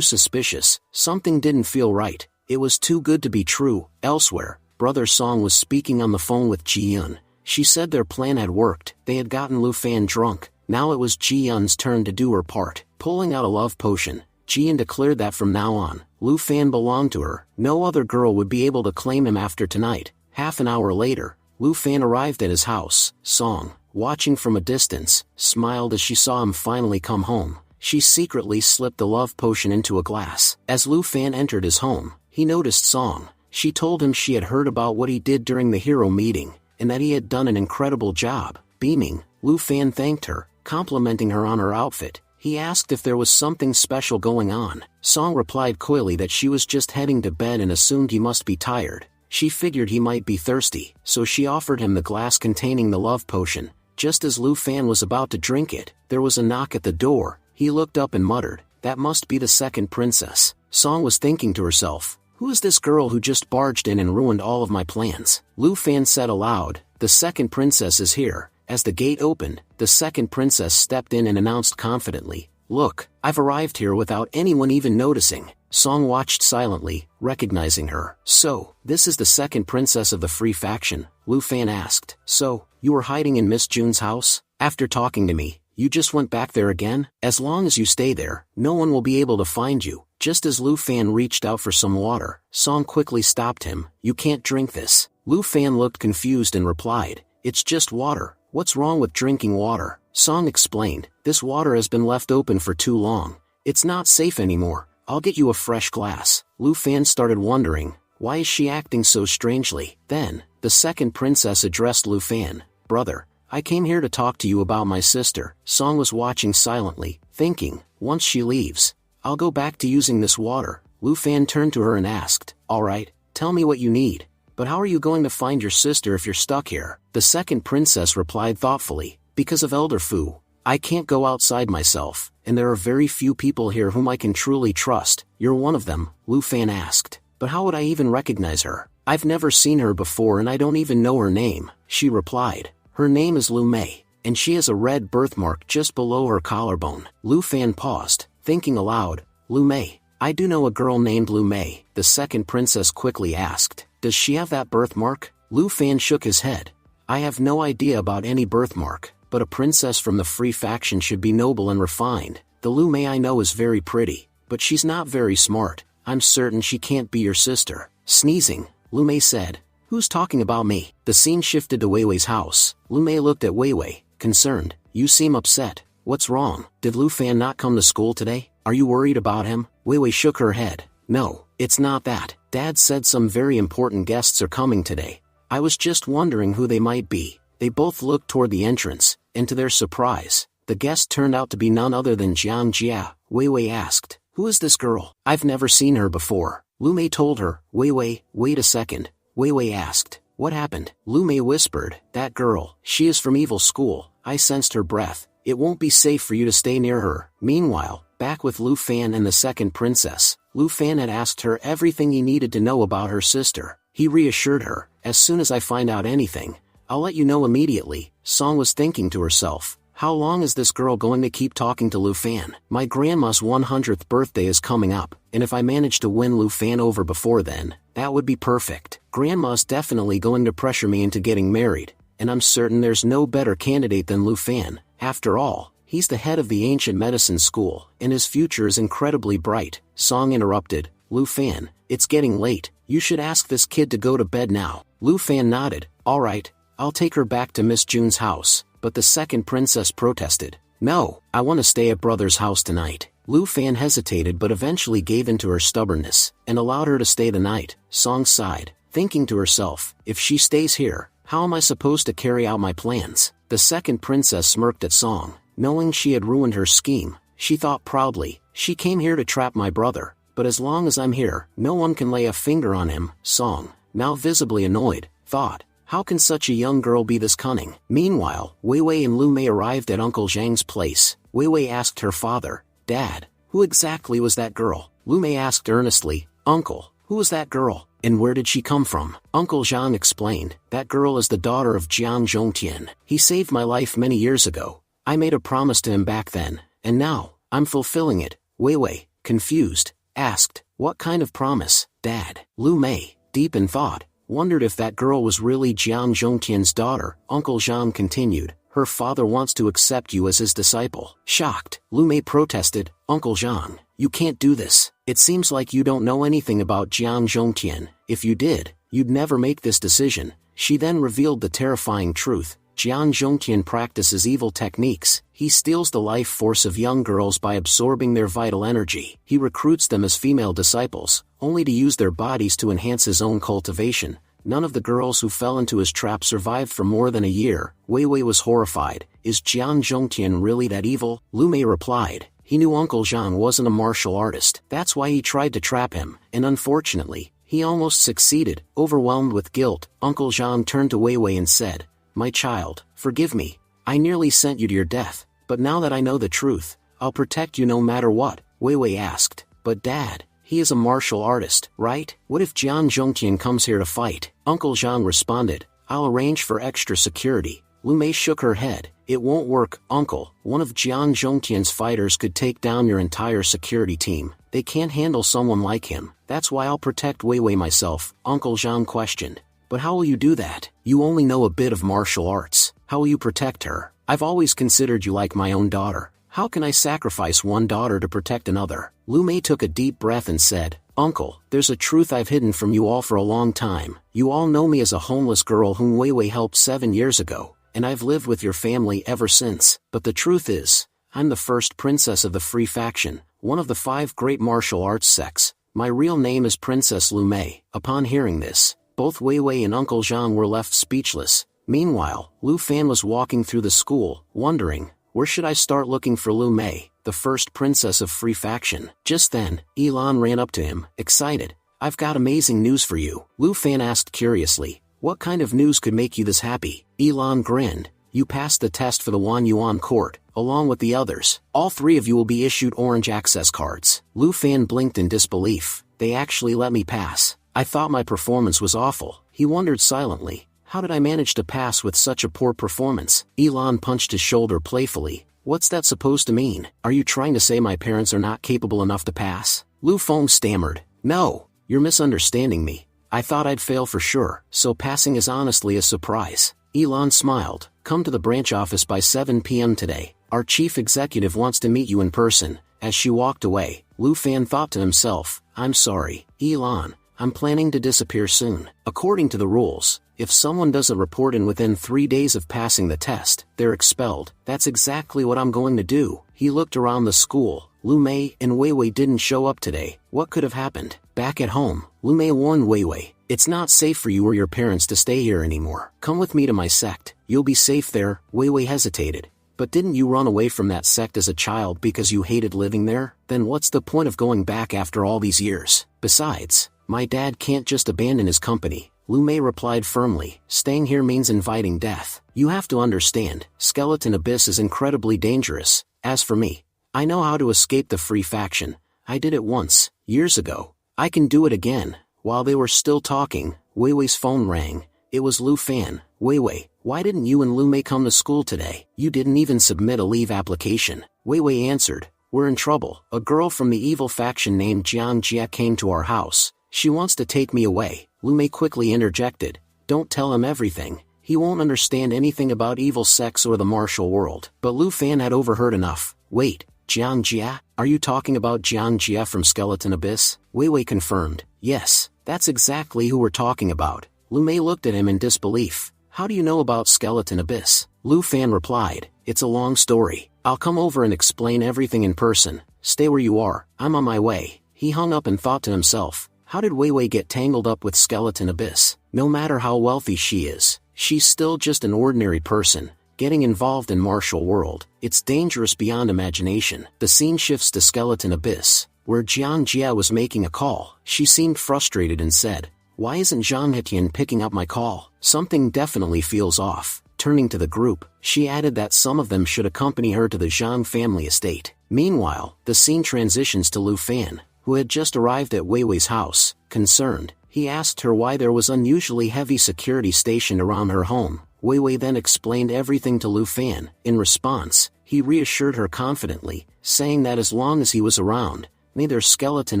suspicious. Something didn't feel right. It was too good to be true. Elsewhere, Brother Song was speaking on the phone with Ji Yun. She said their plan had worked. They had gotten Lu Fan drunk. Now it was Ji Yun's turn to do her part. Pulling out a love potion, Ji Yun declared that from now on, Lu Fan belonged to her. No other girl would be able to claim him after tonight. Half an hour later, Lu Fan arrived at his house. Song, watching from a distance, smiled as she saw him finally come home. She secretly slipped the love potion into a glass. As Lu Fan entered his home, he noticed Song. She told him she had heard about what he did during the hero meeting, and that he had done an incredible job. Beaming, Lu Fan thanked her, complimenting her on her outfit. He asked if there was something special going on. Song replied coyly that she was just heading to bed and assumed he must be tired. She figured he might be thirsty, so she offered him the glass containing the love potion. Just as Lu Fan was about to drink it, there was a knock at the door. He looked up and muttered, "That must be the second princess." Song was thinking to herself, "Who is this girl who just barged in and ruined all of my plans?" Lu Fan said aloud, "The second princess is here." As the gate opened, the second princess stepped in and announced confidently, "Look, I've arrived here without anyone even noticing." Song watched silently, recognizing her. "So, this is the second princess of the Free faction?" Lu Fan asked. "So, you were hiding in Miss June's house? After talking to me, you just went back there again? As long as you stay there, no one will be able to find you." Just as Lu Fan reached out for some water, Song quickly stopped him. "You can't drink this." Lu Fan looked confused and replied, "It's just water. What's wrong with drinking water?" Song explained, "This water has been left open for too long. It's not safe anymore. I'll get you a fresh glass. Lu Fan started wondering, why is she acting so strangely? Then, the second princess addressed Lu Fan. Brother, I came here to talk to you about my sister. Song was watching silently, thinking, once she leaves, I'll go back to using this water. Lu Fan turned to her and asked, alright, tell me what you need. But how are you going to find your sister if you're stuck here? The second princess replied thoughtfully, because of Elder Fu. I can't go outside myself, and there are very few people here whom I can truly trust. You're one of them, Lu Fan asked. But how would I even recognize her? I've never seen her before and I don't even know her name, she replied. Her name is Lu Mei, and she has a red birthmark just below her collarbone. Lu Fan paused, thinking aloud, Lu Mei. I do know a girl named Lu Mei, the second princess quickly asked. Does she have that birthmark? Lu Fan shook his head. I have no idea about any birthmark, but a princess from the Free faction should be noble and refined. The Lu Mei I know is very pretty, but she's not very smart. I'm certain she can't be your sister. Sneezing, Lu Mei said, who's talking about me? The scene shifted to Wei Wei's house. Lu Mei looked at Wei Wei, concerned. You seem upset. What's wrong? Did Lu Fan not come to school today? Are you worried about him? Wei Wei shook her head. No, it's not that. Dad said some very important guests are coming today. I was just wondering who they might be. They both looked toward the entrance, and to their surprise, the guest turned out to be none other than Jiang Jia. Wei Wei asked, who is this girl? I've never seen her before. Lu Mei told her. Wei Wei, wait a second. Wei Wei asked, what happened? Lu Mei whispered, that girl, she is from evil school. I sensed her breath. It won't be safe for you to stay near her. Meanwhile, back with Lu Fan and the second princess, Lu Fan had asked her everything he needed to know about her sister. He reassured her, as soon as I find out anything, I'll let you know immediately. Song was thinking to herself, how long is this girl going to keep talking to Lu Fan? My grandma's 100th birthday is coming up, and if I manage to win Lu Fan over before then, that would be perfect. Grandma's definitely going to pressure me into getting married, and I'm certain there's no better candidate than Lu Fan. After all, he's the head of the ancient medicine school, and his future is incredibly bright. Song interrupted, Lu Fan, it's getting late. You should ask this kid to go to bed now. Lu Fan nodded. Alright, I'll take her back to Miss June's house. But the second princess protested. No, I want to stay at brother's house tonight. Lu Fan hesitated but eventually gave in to her stubbornness, and allowed her to stay the night. Song sighed, thinking to herself, if she stays here, how am I supposed to carry out my plans? The second princess smirked at Song. Knowing she had ruined her scheme, she thought proudly, she came here to trap my brother, but as long as I'm here, no one can lay a finger on him. Song, now visibly annoyed, thought, how can such a young girl be this cunning? Meanwhile, Wei Wei and Lu Mei arrived at Uncle Zhang's place. Wei Wei asked her father, Dad, who exactly was that girl? Lu Mei asked earnestly, Uncle, who was that girl, and where did she come from? Uncle Zhang explained, that girl is the daughter of Jiang Zhongtian. He saved my life many years ago. I made a promise to him back then, and now, I'm fulfilling it. Wei Wei, confused, asked, what kind of promise, Dad? Lu Mei, deep in thought, wondered if that girl was really Jiang Zhongtian's daughter. Uncle Zhang continued, her father wants to accept you as his disciple. Shocked, Lu Mei protested, Uncle Zhang, you can't do this. It seems like you don't know anything about Jiang Zhongtian. If you did, you'd never make this decision. She then revealed the terrifying truth. Jiang Zhongtian practices evil techniques. He steals the life force of young girls by absorbing their vital energy. He recruits them as female disciples, only to use their bodies to enhance his own cultivation. None of the girls who fell into his trap survived for more than a year. Wei Wei was horrified. Is Jiang Zhongtian really that evil? Lu Mei replied, he knew Uncle Zhang wasn't a martial artist. That's why he tried to trap him, and unfortunately, he almost succeeded. Overwhelmed with guilt, Uncle Zhang turned to Wei Wei and said, my child, forgive me. I nearly sent you to your death, but now that I know the truth, I'll protect you no matter what. Wei Wei asked, but Dad, he is a martial artist, right? What if Jiang Zhongtian comes here to fight? Uncle Zhang responded, I'll arrange for extra security. Lu Mei shook her head. It won't work, Uncle. One of Jiang Zhongtian's fighters could take down your entire security team. They can't handle someone like him. That's why I'll protect Wei Wei myself, Uncle Zhang questioned. But how will you do that? You only know a bit of martial arts. How will you protect her? I've always considered you like my own daughter. How can I sacrifice one daughter to protect another? Lu Mei took a deep breath and said, Uncle, there's a truth I've hidden from you all for a long time. You all know me as a homeless girl whom Wei Wei helped 7 years ago, and I've lived with your family ever since. But the truth is, I'm the first princess of the Free faction. one of the 5 great martial arts sects. My real name is Princess Lu Mei. Upon hearing this, both Wei Wei and Uncle Zhang were left speechless. Meanwhile, Lu Fan was walking through the school, wondering, where should I start looking for Lu Mei, the first princess of Free Faction? Just then, Elan ran up to him, excited. I've got amazing news for you. Lu Fan asked curiously, what kind of news could make you this happy? Elan grinned. You passed the test for the Wan Yuan court, along with the others. All 3 of you will be issued orange access cards. Lu Fan blinked in disbelief. They actually let me pass. I thought my performance was awful. He wondered silently, how did I manage to pass with such a poor performance? Elan punched his shoulder playfully. What's that supposed to mean? Are you trying to say my parents are not capable enough to pass? Lu Feng stammered. No, you're misunderstanding me. I thought I'd fail for sure, so passing is honestly a surprise. Elan smiled. Come to the branch office by 7 p.m. today. Our chief executive wants to meet you in person. As she walked away, Lu Fan thought to himself, I'm sorry, Elan, I'm planning to disappear soon. According to the rules, if someone doesn't report in within 3 days of passing the test, they're expelled. That's exactly what I'm going to do. He looked around the school. Lu Mei and Wei Wei didn't show up today. What could have happened? Back at home, Lu Mei warned Wei Wei, it's not safe for you or your parents to stay here anymore. Come with me to my sect. You'll be safe there. Wei Wei hesitated. But didn't you run away from that sect as a child because you hated living there? Then what's the point of going back after all these years? Besides, my dad can't just abandon his company. Lu Mei replied firmly, staying here means inviting death. You have to understand, Skeleton Abyss is incredibly dangerous. As for me, I know how to escape the Free Faction. I did it once, years ago. I can do it again. While they were still talking, Wei Wei's phone rang. It was Lu Fan. Wei Wei, why didn't you and Lu Mei come to school today? You didn't even submit a leave application. Wei Wei answered, we're in trouble. A girl from the evil faction named Jiang Jia came to our house. She wants to take me away. Lu Mei quickly interjected, don't tell him everything. He won't understand anything about evil sects or the martial world. But Lu Fan had overheard enough. Wait, Jiang Jia? Are you talking about Jiang Jia from Skeleton Abyss? Wei Wei confirmed, yes, that's exactly who we're talking about. Lu Mei looked at him in disbelief. How do you know about Skeleton Abyss? Lu Fan replied, it's a long story. I'll come over and explain everything in person. Stay where you are, I'm on my way. He hung up and thought to himself, how did Wei Wei get tangled up with Skeleton Abyss? No matter how wealthy she is, she's still just an ordinary person. Getting involved in martial world, it's dangerous beyond imagination. The scene shifts to Skeleton Abyss, where Jiang Jia was making a call. She seemed frustrated and said, why isn't Zhang Hetian picking up my call? Something definitely feels off. Turning to the group, she added that some of them should accompany her to the Zhang family estate. Meanwhile, the scene transitions to Lu Fan, who had just arrived at Wei Wei's house. Concerned, he asked her why there was unusually heavy security stationed around her home. Wei Wei then explained everything to Lu Fan. In response, he reassured her confidently, saying that as long as he was around, neither Skeleton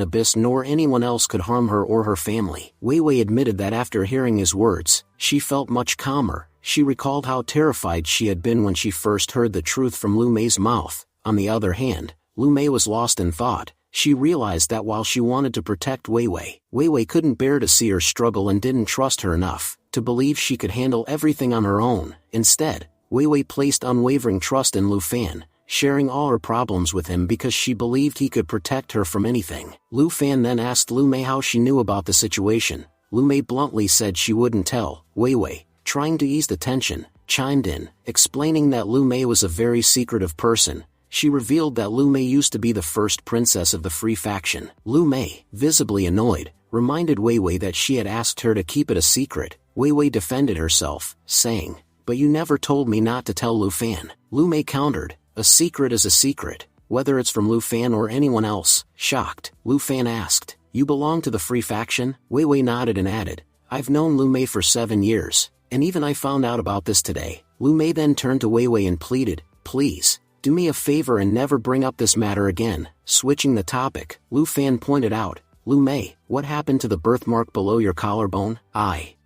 Abyss nor anyone else could harm her or her family. Wei Wei admitted that after hearing his words, she felt much calmer. She recalled how terrified she had been when she first heard the truth from Lu Mei's mouth. On the other hand, Lu Mei was lost in thought. She realized that while she wanted to protect Wei Wei couldn't bear to see her struggle and didn't trust her enough to believe she could handle everything on her own. Instead, Wei Wei placed unwavering trust in Lu Fan, sharing all her problems with him because she believed he could protect her from anything. Lu Fan then asked Lu Mei how she knew about the situation. Lu Mei bluntly said she wouldn't tell. Wei Wei, trying to ease the tension, chimed in, explaining that Lu Mei was a very secretive person. She revealed that Lu Mei used to be the first princess of the Free Faction. Lu Mei, visibly annoyed, reminded Wei Wei that she had asked her to keep it a secret. Wei Wei defended herself, saying, but you never told me not to tell Lu Fan. Lu Mei countered, a secret is a secret, whether it's from Lu Fan or anyone else. Shocked, Lu Fan asked, you belong to the Free Faction? Wei Wei nodded and added, I've known Lu Mei for 7 years, and even I found out about this today. Lu Mei then turned to Wei Wei and pleaded, please, do me a favor and never bring up this matter again. Switching the topic, Lu Fan pointed out, Lu Mei, what happened to the birthmark below your collarbone?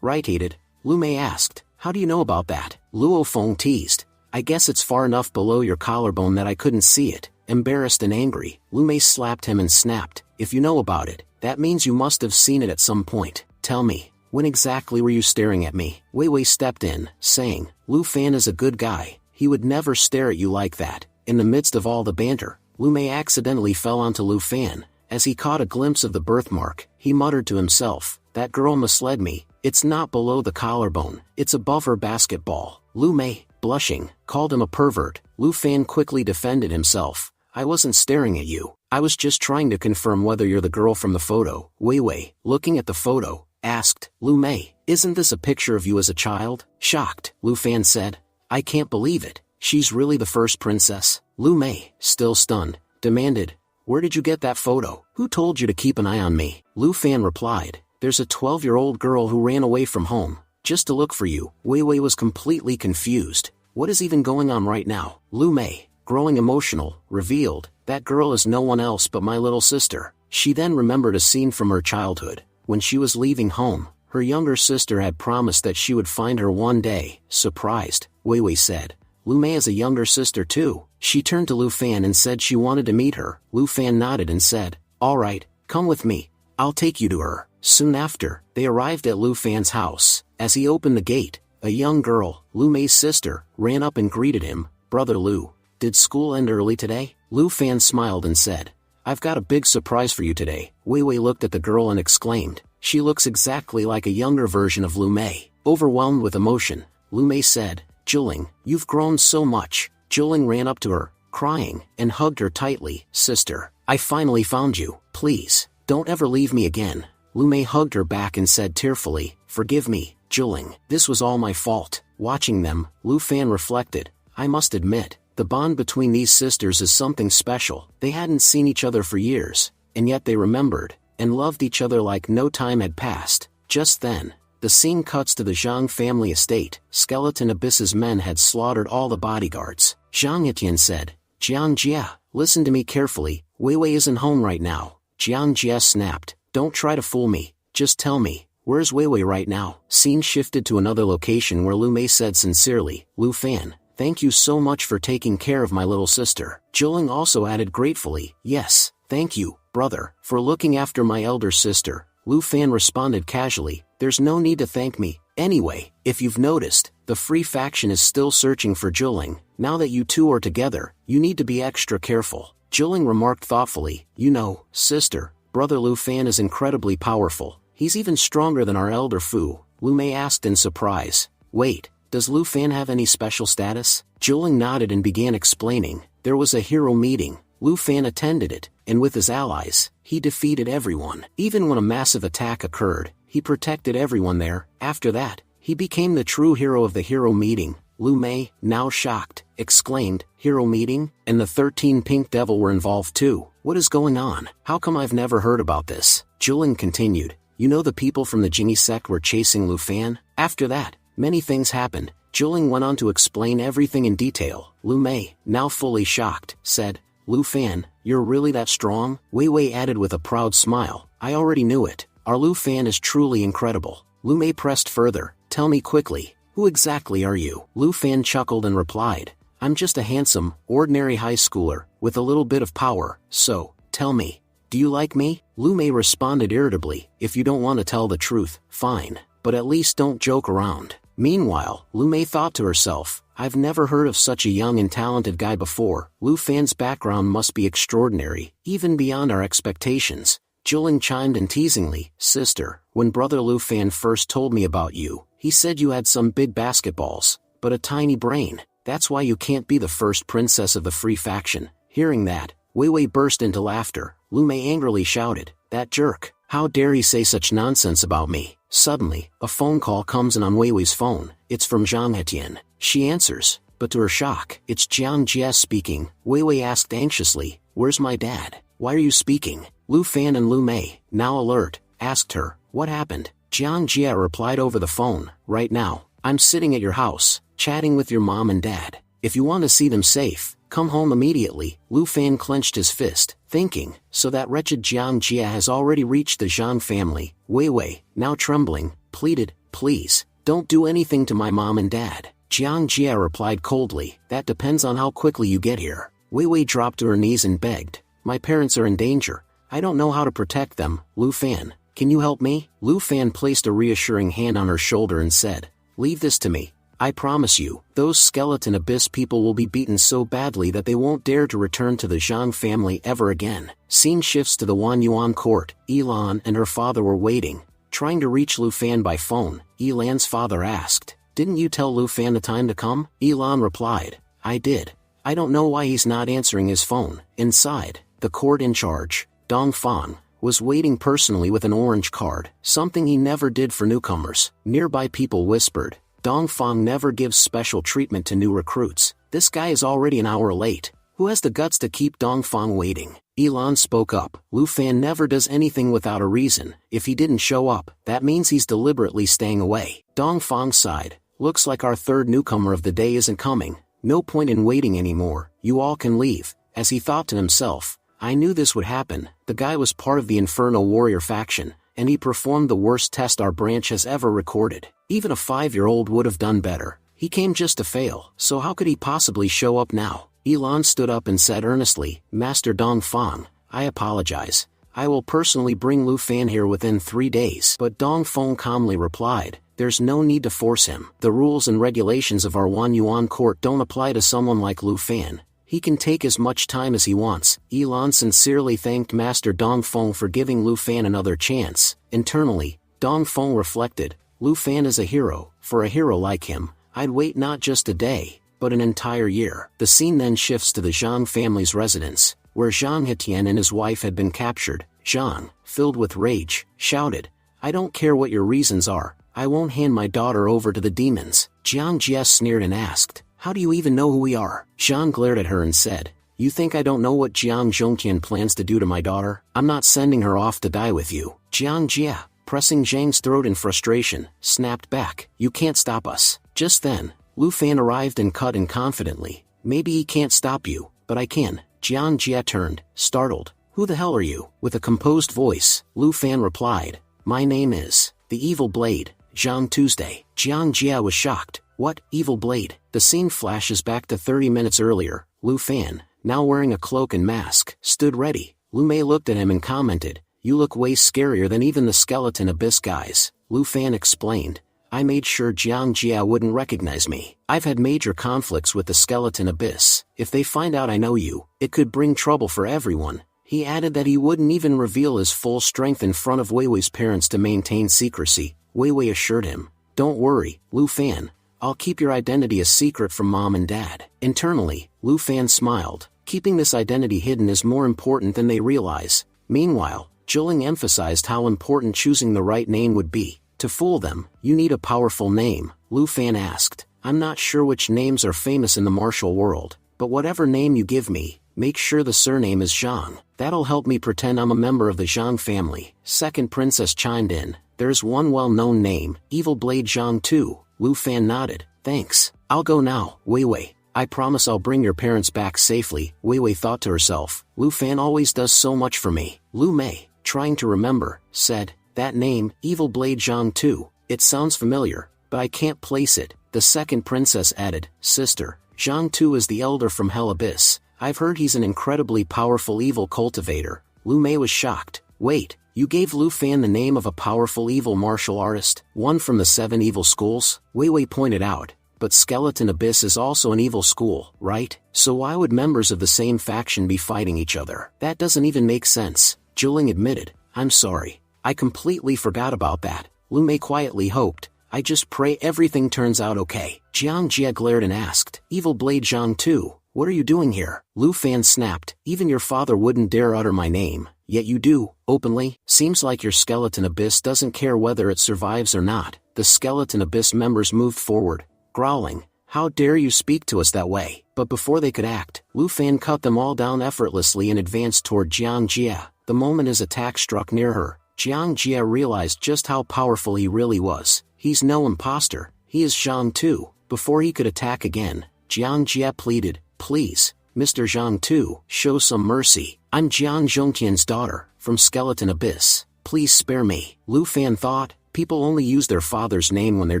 Right-handed, Lu Mei asked, how do you know about that? Luo Feng teased, I guess it's far enough below your collarbone that I couldn't see it. Embarrassed and angry, Lu Mei slapped him and snapped, if you know about it, that means you must have seen it at some point. Tell me, when exactly were you staring at me? Wei Wei stepped in, saying, Lu Fan is a good guy, he would never stare at you like that. In the midst of all the banter, Lu Mei accidentally fell onto Lu Fan. As he caught a glimpse of the birthmark, he muttered to himself, "That girl misled me. It's not below the collarbone, it's above her basketball." Lu Mei, blushing, called him a pervert. Lu Fan quickly defended himself. "I wasn't staring at you. I was just trying to confirm whether you're the girl from the photo." Wei Wei, looking at the photo, asked, "Lu Mei, isn't this a picture of you as a child?" Shocked, Lu Fan said, "I can't believe it. She's really the first princess." Lu Mei, still stunned, demanded, "Where did you get that photo? Who told you to keep an eye on me?" Lu Fan replied, "There's a 12-year-old girl who ran away from home, just to look for you." Wei Wei was completely confused. What is even going on right now? Lu Mei, growing emotional, revealed, "That girl is no one else but my little sister." She then remembered a scene from her childhood. When she was leaving home, her younger sister had promised that she would find her one day. Surprised, Wei Wei said, "Lu Mei has a younger sister too." She turned to Lu Fan and said she wanted to meet her. Lu Fan nodded and said, "All right, come with me. I'll take you to her." Soon after, they arrived at Lu Fan's house. As he opened the gate, a young girl, Lu Mei's sister, ran up and greeted him. "Brother Lu, did school end early today?" Lu Fan smiled and said, "I've got a big surprise for you today." Wei Wei looked at the girl and exclaimed, "She looks exactly like a younger version of Lu Mei." Overwhelmed with emotion, Lu Mei said, "Jiling, you've grown so much." Jiling ran up to her, crying, and hugged her tightly. "Sister, I finally found you. Please, don't ever leave me again." Lu Mei hugged her back and said tearfully, "Forgive me, Jiling. This was all my fault." Watching them, Lu Fan reflected, "I must admit, the bond between these sisters is something special. They hadn't seen each other for years, and yet they remembered and loved each other like no time had passed." Just then, the scene cuts to the Zhang family estate. Skeleton Abyss's men had slaughtered all the bodyguards. Zhang Etian said, "Jiang Jia, listen to me carefully. Wei Wei isn't home right now." Jiang Jia snapped, "Don't try to fool me. Just tell me, where's Wei Wei right now?" Scene shifted to another location where Lu Mei said sincerely, "Lu Fan, thank you so much for taking care of my little sister." Jiling also added gratefully, "Yes, thank you, brother, for looking after my elder sister." Lu Fan responded casually, "There's no need to thank me. Anyway, if you've noticed, the Free faction is still searching for Jiling. Now that you two are together, you need to be extra careful." Jiling remarked thoughtfully, "You know, sister, brother Lu Fan is incredibly powerful. He's even stronger than our elder Fu." Lu Mei asked in surprise, "Wait, does Lu Fan have any special status?" Jiling nodded and began explaining, "There was a hero meeting. Lu Fan attended it, and with his allies, he defeated everyone. Even when a massive attack occurred, he protected everyone there. After that, he became the true hero of the hero meeting." Lu Mei, now shocked, exclaimed, "Hero meeting? And the 13 Pink Devil were involved too? What is going on? How come I've never heard about this?" Jiling continued, "You know the people from the Jingyi sect were chasing Lu Fan? After that, many things happened." Jiling went on to explain everything in detail. Lu Mei, now fully shocked, said, "Lu Fan, you're really that strong?" Wei Wei added with a proud smile, "I already knew it. Our Lu Fan is truly incredible." Lu Mei pressed further, "Tell me quickly, who exactly are you?" Lu Fan chuckled and replied, "I'm just a handsome, ordinary high schooler, with a little bit of power, so, tell me, do you like me?" Lu Mei responded irritably, "If you don't want to tell the truth, fine, but at least don't joke around." Meanwhile, Lu Mei thought to herself, "I've never heard of such a young and talented guy before. Lu Fan's background must be extraordinary, even beyond our expectations." Jiling chimed in teasingly, "Sister, when brother Lu Fan first told me about you, he said you had some big basketballs, but a tiny brain. That's why you can't be the first princess of the Free faction." Hearing that, Wei Wei burst into laughter. Lu Mei angrily shouted, "That jerk, how dare he say such nonsense about me?" Suddenly, a phone call comes in on Wei Wei's phone. It's from Zhang Etian. She answers, but to her shock, it's Jiang Jia speaking. Wei Wei asked anxiously, "Where's my dad? Why are you speaking?" Lu Fan and Lu Mei, now alert, asked her, "What happened?" Jiang Jia replied over the phone, "Right now, I'm sitting at your house, chatting with your mom and dad. If you want to see them safe, come home immediately." Lu Fan clenched his fist, thinking, so that wretched Jiang Jia has already reached the Zhang family. Wei Wei, now trembling, pleaded, "Please, don't do anything to my mom and dad." Jiang Jia replied coldly, "That depends on how quickly you get here." Wei Wei dropped to her knees and begged, "My parents are in danger. I don't know how to protect them. Lu Fan, can you help me?" Lu Fan placed a reassuring hand on her shoulder and said, "Leave this to me. I promise you, those skeleton abyss people will be beaten so badly that they won't dare to return to the Zhang family ever again. Scene shifts to the Wanyuan court. Elan and her father were waiting, trying to reach Lu Fan by phone. Elan's father asked, "Didn't you tell Lu Fan the time to come?" Elan replied, "I did. I don't know why he's not answering his phone." Inside, the court in charge, Dong Fang, was waiting personally with an orange card, something he never did for newcomers. Nearby people whispered, "Dong Fang never gives special treatment to new recruits. This guy is already an hour late. Who has the guts to keep Dong Fang waiting?" Elan spoke up, "Lu Fan never does anything without a reason. If he didn't show up, that means he's deliberately staying away." Dong Fang sighed, "Looks like our third newcomer of the day isn't coming. No point in waiting anymore, you all can leave." As he thought to himself, "I knew this would happen." The guy was part of the Inferno Warrior faction, and he performed the worst test our branch has ever recorded. Even a 5-year-old would have done better. He came just to fail, so how could he possibly show up now? Elan stood up and said earnestly, "Master Dong Fang, I apologize. I will personally bring Lu Fan here within 3 days." But Dong Fang calmly replied, "There's no need to force him. The rules and regulations of our Wanyuan court don't apply to someone like Lu Fan. He can take as much time as he wants." Elan sincerely thanked Master Dong Fang for giving Lu Fan another chance. Internally, Dong Fang reflected, "Lu Fan is a hero. For a hero like him, I'd wait not just a day, but an entire year." The scene then shifts to the Zhang family's residence, where Zhang Hetian and his wife had been captured. Zhang, filled with rage, shouted, "I don't care what your reasons are, I won't hand my daughter over to the demons." Jiang Jie sneered and asked, "How do you even know who we are?" Zhang glared at her and said, "You think I don't know what Jiang Zhongtian plans to do to my daughter? I'm not sending her off to die with you." Jiang Jie, pressing Zhang's throat in frustration, snapped back, "You can't stop us." Just then, Lu Fan arrived and cut in confidently, "Maybe he can't stop you, but I can." Jiang Jie turned, startled, "Who the hell are you?" With a composed voice, Lu Fan replied, "My name is the Evil Blade, Zhang Tuesday." Jiang Jie was shocked. "What, Evil Blade?" The scene flashes back to 30 minutes earlier. Lu Fan, now wearing a cloak and mask, stood ready. Lu Mei looked at him and commented, "You look way scarier than even the skeleton abyss guys." Lu Fan explained, "I made sure Jiang Jie wouldn't recognize me. I've had major conflicts with the skeleton abyss. If they find out I know you, it could bring trouble for everyone." He added that he wouldn't even reveal his full strength in front of Wei Wei's parents to maintain secrecy. Wei Wei assured him, "Don't worry, Lu Fan. I'll keep your identity a secret from Mom and Dad." Internally, Lu Fan smiled. Keeping this identity hidden is more important than they realize. Meanwhile, Zhiling emphasized how important choosing the right name would be. To fool them, you need a powerful name. Lu Fan asked, "I'm not sure which names are famous in the martial world, but whatever name you give me, make sure the surname is Zhang. That'll help me pretend I'm a member of the Zhang family." Second princess chimed in, "There's one well-known name, Evil Blade Zhang too." Lu Fan nodded, "Thanks. I'll go now." "Wei Wei, I promise I'll bring your parents back safely." Wei Wei thought to herself, "Lu Fan always does so much for me." Lu Mei, trying to remember, said, "That name, Evil Blade Zhang too, it sounds familiar, but I can't place it." The second princess added, "Sister, Zhang Tu is the elder from Hell Abyss. I've heard he's an incredibly powerful evil cultivator." Lu Mei was shocked. "Wait, you gave Lu Fan the name of a powerful evil martial artist, one from the 7 evil schools?" Wei Wei pointed out, "But Skeleton Abyss is also an evil school, right? So why would members of the same faction be fighting each other? That doesn't even make sense." Zhiling admitted, "I'm sorry. I completely forgot about that." Lu Mei quietly hoped, "I just pray everything turns out okay." Jiang Jie glared and asked, "Evil Blade Zhang too, what are you doing here?" Lu Fan snapped, "Even your father wouldn't dare utter my name, yet you do, openly. Seems like your Skeleton Abyss doesn't care whether it survives or not." The Skeleton Abyss members moved forward, growling, "How dare you speak to us that way?" But before they could act, Lu Fan cut them all down effortlessly and advanced toward Jiang Jie. The moment his attack struck near her, Jiang Jie realized just how powerful he really was. He's no imposter, he is Zhang Tu. Before he could attack again, Jiang Jie pleaded, "Please, Mr. Zhang Tu, show some mercy. I'm Jiang Zhongtian's daughter, from Skeleton Abyss. Please spare me." Lu Fan thought, people only use their father's name when they're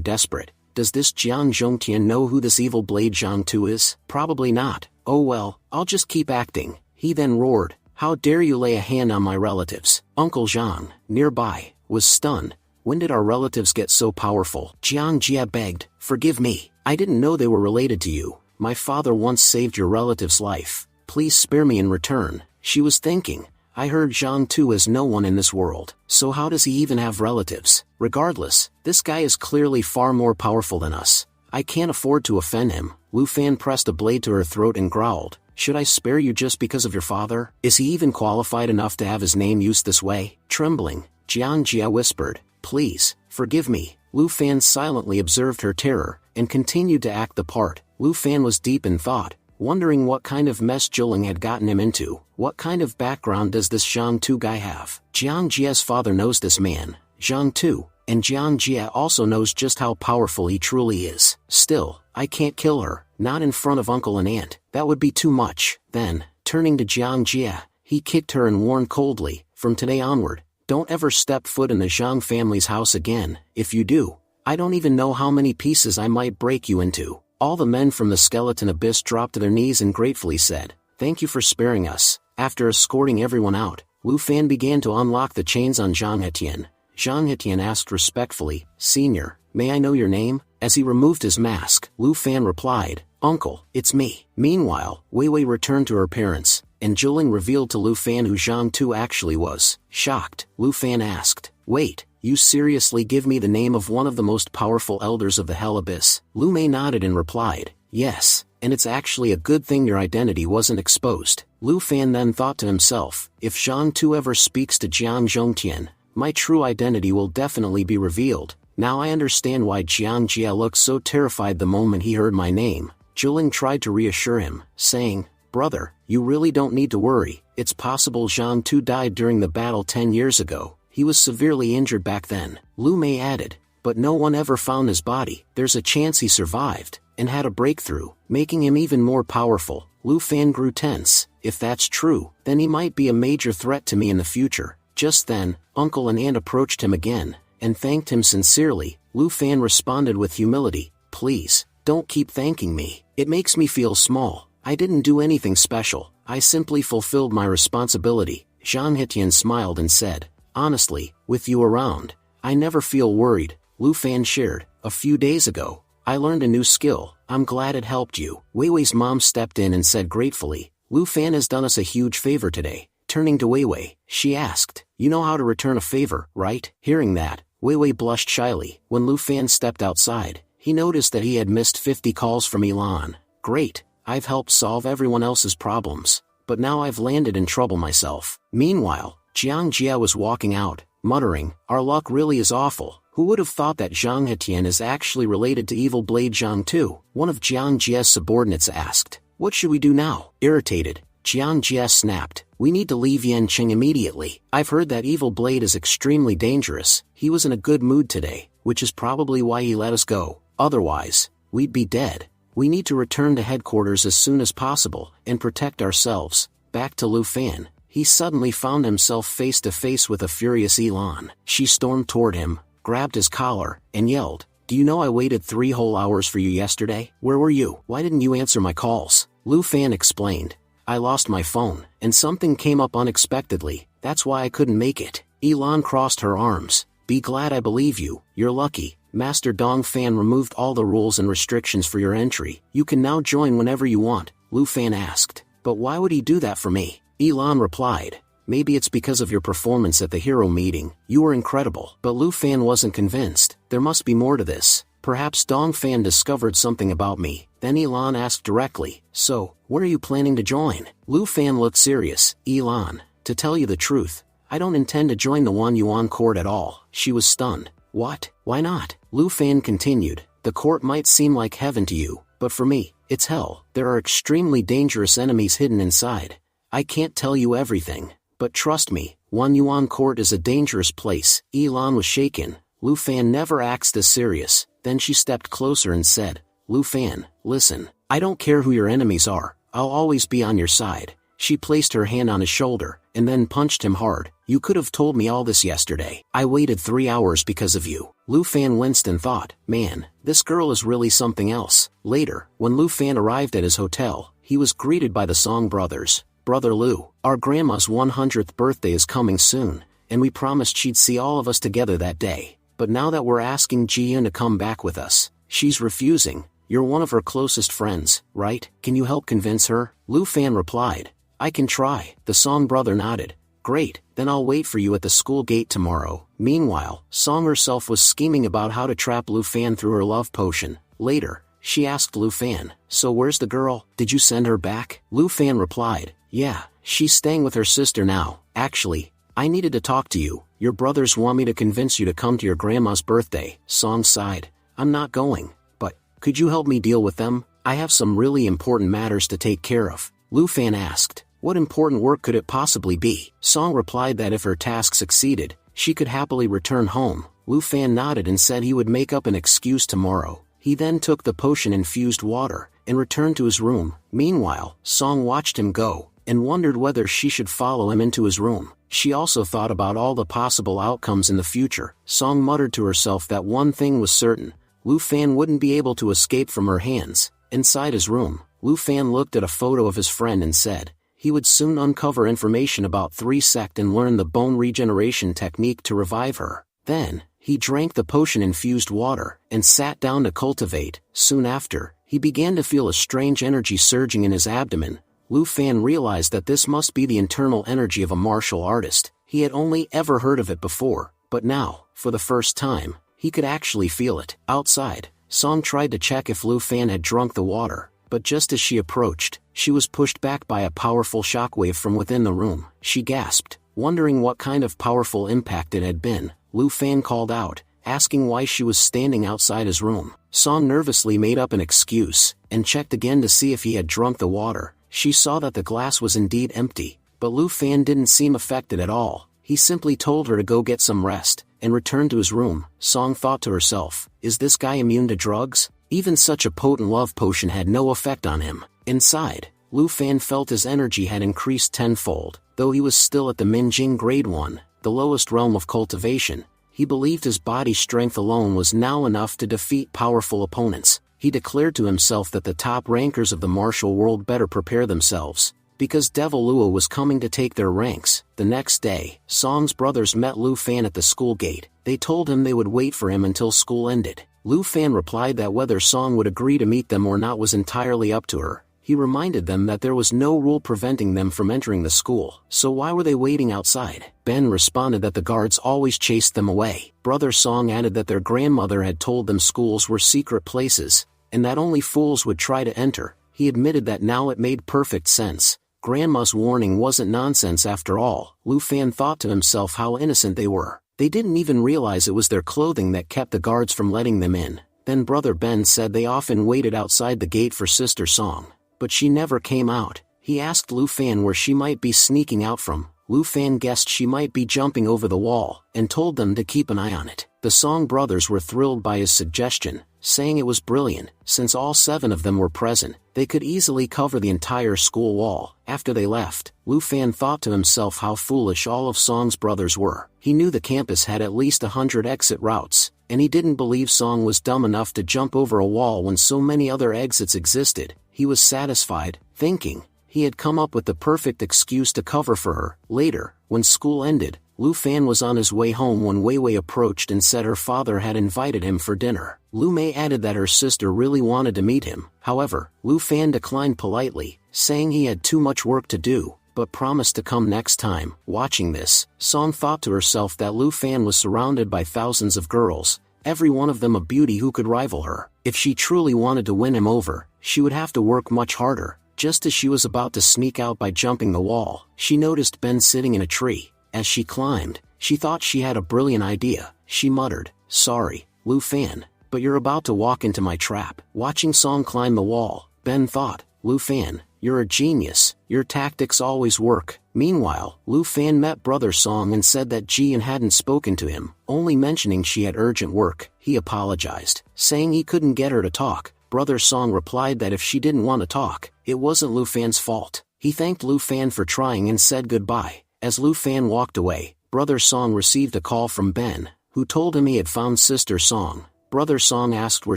desperate. Does this Jiang Zhongtian know who this evil blade Zhang Tu is? Probably not. "Oh well, I'll just keep acting." He then roared, "How dare you lay a hand on my relatives?" Uncle Zhang, nearby, was stunned. "When did our relatives get so powerful?" Jiang Jie begged, Forgive me, I didn't know they were related to you. My father once saved your relative's life. Please spare me in return. She was thinking. I heard Zhang Tu has no one in this world, so how does he even have relatives? Regardless, this guy is clearly far more powerful than us. I can't afford to offend him. Lu Fan pressed a blade to her throat and growled, should I spare you just because of your father? Is he even qualified enough to have his name used this way? Trembling, Jiang Jia whispered, please, forgive me. Lu Fan silently observed her terror, and continued to act the part. Lu Fan was deep in thought, wondering what kind of mess Zhiling had gotten him into. What kind of background does this Zhang Tu guy have? Jiang Jia's father knows this man, Zhang Tu, and Jiang Jia also knows just how powerful he truly is. Still, I can't kill her, not in front of uncle and aunt, that would be too much. Then, turning to Jiang Jia, he kicked her and warned coldly, from today onward, don't ever step foot in the Zhang family's house again. If you do, I don't even know how many pieces I might break you into. All the men from the skeleton abyss dropped to their knees and gratefully said, thank you for sparing us. After escorting everyone out, Lu Fan began to unlock the chains on Zhang Hetian. Zhang Hetian asked respectfully, Senior, may I know your name? As he removed his mask, Lu Fan replied, Uncle, it's me. Meanwhile, Wei Wei returned to her parents, and Zhiling revealed to Lu Fan who Zhang Tu actually was. Shocked, Lu Fan asked, wait, you seriously give me the name of one of the most powerful elders of the Hell Abyss? Lu Mei nodded and replied, yes, and it's actually a good thing your identity wasn't exposed. Lu Fan then thought to himself, if Zhang Tu ever speaks to Jiang Zhongtian, my true identity will definitely be revealed. Now I understand why Jiang Jia looked so terrified the moment he heard my name. Zhiling tried to reassure him, saying, brother, you really don't need to worry. It's possible Zhang Tu died during the battle 10 years ago. He was severely injured back then. Lu Mei added, but no one ever found his body. There's a chance he survived, and had a breakthrough, making him even more powerful. Lu Fan grew tense. If that's true, then he might be a major threat to me in the future. Just then, uncle and aunt approached him again, and thanked him sincerely. Lu Fan responded with humility, please, don't keep thanking me. It makes me feel small. I didn't do anything special. I simply fulfilled my responsibility. Zhang Hetian smiled and said, honestly, with you around, I never feel worried. Lu Fan shared, a few days ago, I learned a new skill. I'm glad it helped you. Wei Wei's mom stepped in and said gratefully, Lu Fan has done us a huge favor today. Turning to Wei Wei, she asked, you know how to return a favor, right? Hearing that, Wei Wei blushed shyly. When Lu Fan stepped outside, he noticed that he had missed 50 calls from Elan. Great, I've helped solve everyone else's problems, but now I've landed in trouble myself. Meanwhile, Jiang Jia was walking out, muttering, our luck really is awful. Who would have thought that Zhang Hetian is actually related to Evil Blade Zhang Tu? One of Jiang Jia's subordinates asked, what should we do now? Irritated, Jiang Jia snapped, we need to leave Yanqing immediately. I've heard that Evil Blade is extremely dangerous. He was in a good mood today, which is probably why he let us go. Otherwise, we'd be dead. We need to return to headquarters as soon as possible, and protect ourselves. Back to Lu Fan, he suddenly found himself face to face with a furious Elan. She stormed toward him, grabbed his collar, and yelled, do you know I waited 3 whole hours for you yesterday? Where were you? Why didn't you answer my calls? Lu Fan explained, I lost my phone, and something came up unexpectedly. That's why I couldn't make it. Elan crossed her arms. Be glad I believe you. You're lucky. Master Dong Fan removed all the rules and restrictions for your entry. You can now join whenever you want. Lu Fan asked, but why would he do that for me? Elan replied, maybe it's because of your performance at the hero meeting. You were incredible. But Lu Fan wasn't convinced. There must be more to this. Perhaps Dong Fan discovered something about me. Then Elan asked directly, so, where are you planning to join? Lu Fan looked serious. Elan, to tell you the truth, I don't intend to join the Wan Yuan court at all. She was stunned. What? Why not? Lu Fan continued, the court might seem like heaven to you, but for me, it's hell. There are extremely dangerous enemies hidden inside. I can't tell you everything, but trust me, Wan Yuan court is a dangerous place. Elan was shaken. Lu Fan never acts this serious. Then she stepped closer and said, Lu Fan, listen, I don't care who your enemies are, I'll always be on your side. She placed her hand on his shoulder, and then punched him hard. You could have told me all this yesterday. I waited 3 hours because of you. Lu Fan winced and thought, man, this girl is really something else. Later, when Lu Fan arrived at his hotel, he was greeted by the Song brothers. Brother Lu, our grandma's 100th birthday is coming soon, and we promised she'd see all of us together that day. But now that we're asking Ji Yun to come back with us, She's refusing. You're one of her closest friends, right? Can you help convince her? Lu Fan replied. I can try. The Song brother nodded. Great, then I'll wait for you at the school gate tomorrow. Meanwhile, Song herself was scheming about how to trap Lu Fan through her love potion. Later, she asked Lu Fan, so where's the girl? Did you send her back? Lu Fan replied, yeah, she's staying with her sister now. Actually, I needed to talk to you. Your brothers want me to convince you to come to your grandma's birthday. Song sighed. I'm not going. But, could you help me deal with them? I have some really important matters to take care of. Lu Fan asked. What important work could it possibly be? Song replied that if her task succeeded, she could happily return home. Lu Fan nodded and said he would make up an excuse tomorrow. He then took the potion-infused water and returned to his room. Meanwhile, Song watched him go and wondered whether she should follow him into his room. She also thought about all the possible outcomes in the future. Song muttered to herself that one thing was certain. Lu Fan wouldn't be able to escape from her hands. Inside his room, Lu Fan looked at a photo of his friend and said, he would soon uncover information about 3 Sect and learn the bone regeneration technique to revive her. Then, he drank the potion-infused water and sat down to cultivate. Soon after, he began to feel a strange energy surging in his abdomen. Lu Fan realized that this must be the internal energy of a martial artist. He had only ever heard of it before, but now, for the first time, he could actually feel it. Outside, Song tried to check if Lu Fan had drunk the water, but just as she approached, she was pushed back by a powerful shockwave from within the room. She gasped, wondering what kind of powerful impact it had been. Lu Fan called out, asking why she was standing outside his room. Song nervously made up an excuse, and checked again to see if he had drunk the water. She saw that the glass was indeed empty, but Lu Fan didn't seem affected at all. He simply told her to go get some rest, and returned to his room. Song thought to herself, is this guy immune to drugs? Even such a potent love potion had no effect on him. Inside, Lu Fan felt his energy had increased tenfold. Though he was still at the Minjing Grade 1, the lowest realm of cultivation, he believed his body strength alone was now enough to defeat powerful opponents. He declared to himself that the top rankers of the martial world better prepare themselves, because Devil Lua was coming to take their ranks. The next day, Song's brothers met Lu Fan at the school gate. They told him they would wait for him until school ended. Lu Fan replied that whether Song would agree to meet them or not was entirely up to her. He reminded them that there was no rule preventing them from entering the school, so why were they waiting outside? Ben responded that the guards always chased them away. Brother Song added that their grandmother had told them schools were secret places, and that only fools would try to enter. He admitted that now it made perfect sense. Grandma's warning wasn't nonsense after all. Lu Fan thought to himself how innocent they were. They didn't even realize it was their clothing that kept the guards from letting them in. Then Brother Ben said they often waited outside the gate for Sister Song, but she never came out. He asked Lu Fan where she might be sneaking out from. Lu Fan guessed she might be jumping over the wall, and told them to keep an eye on it. The Song brothers were thrilled by his suggestion, saying it was brilliant. Since all 7 of them were present, they could easily cover the entire school wall. After they left, Lu Fan thought to himself how foolish all of Song's brothers were. He knew the campus had at least 100 exit routes, and he didn't believe Song was dumb enough to jump over a wall when so many other exits existed. He was satisfied, thinking he had come up with the perfect excuse to cover for her. Later, when school ended, Lu Fan was on his way home when Wei Wei approached and said her father had invited him for dinner. Lu Mei added that her sister really wanted to meet him. However, Lu Fan declined politely, saying he had too much work to do, but promised to come next time. Watching this, Song thought to herself that Lu Fan was surrounded by thousands of girls, every one of them a beauty who could rival her. If she truly wanted to win him over, she would have to work much harder. Just as she was about to sneak out by jumping the wall, she noticed Ben sitting in a tree. As she climbed, she thought she had a brilliant idea. She muttered, "Sorry, Lu Fan, but you're about to walk into my trap." Watching Song climb the wall, Ben thought, "Lu Fan, you're a genius. Your tactics always work." Meanwhile, Lu Fan met Brother Song and said that Jian hadn't spoken to him, only mentioning she had urgent work. He apologized, saying he couldn't get her to talk. Brother Song replied that if she didn't want to talk, it wasn't Lu Fan's fault. He thanked Lu Fan for trying and said goodbye. As Lu Fan walked away, Brother Song received a call from Ben, who told him he had found Sister Song. Brother Song asked where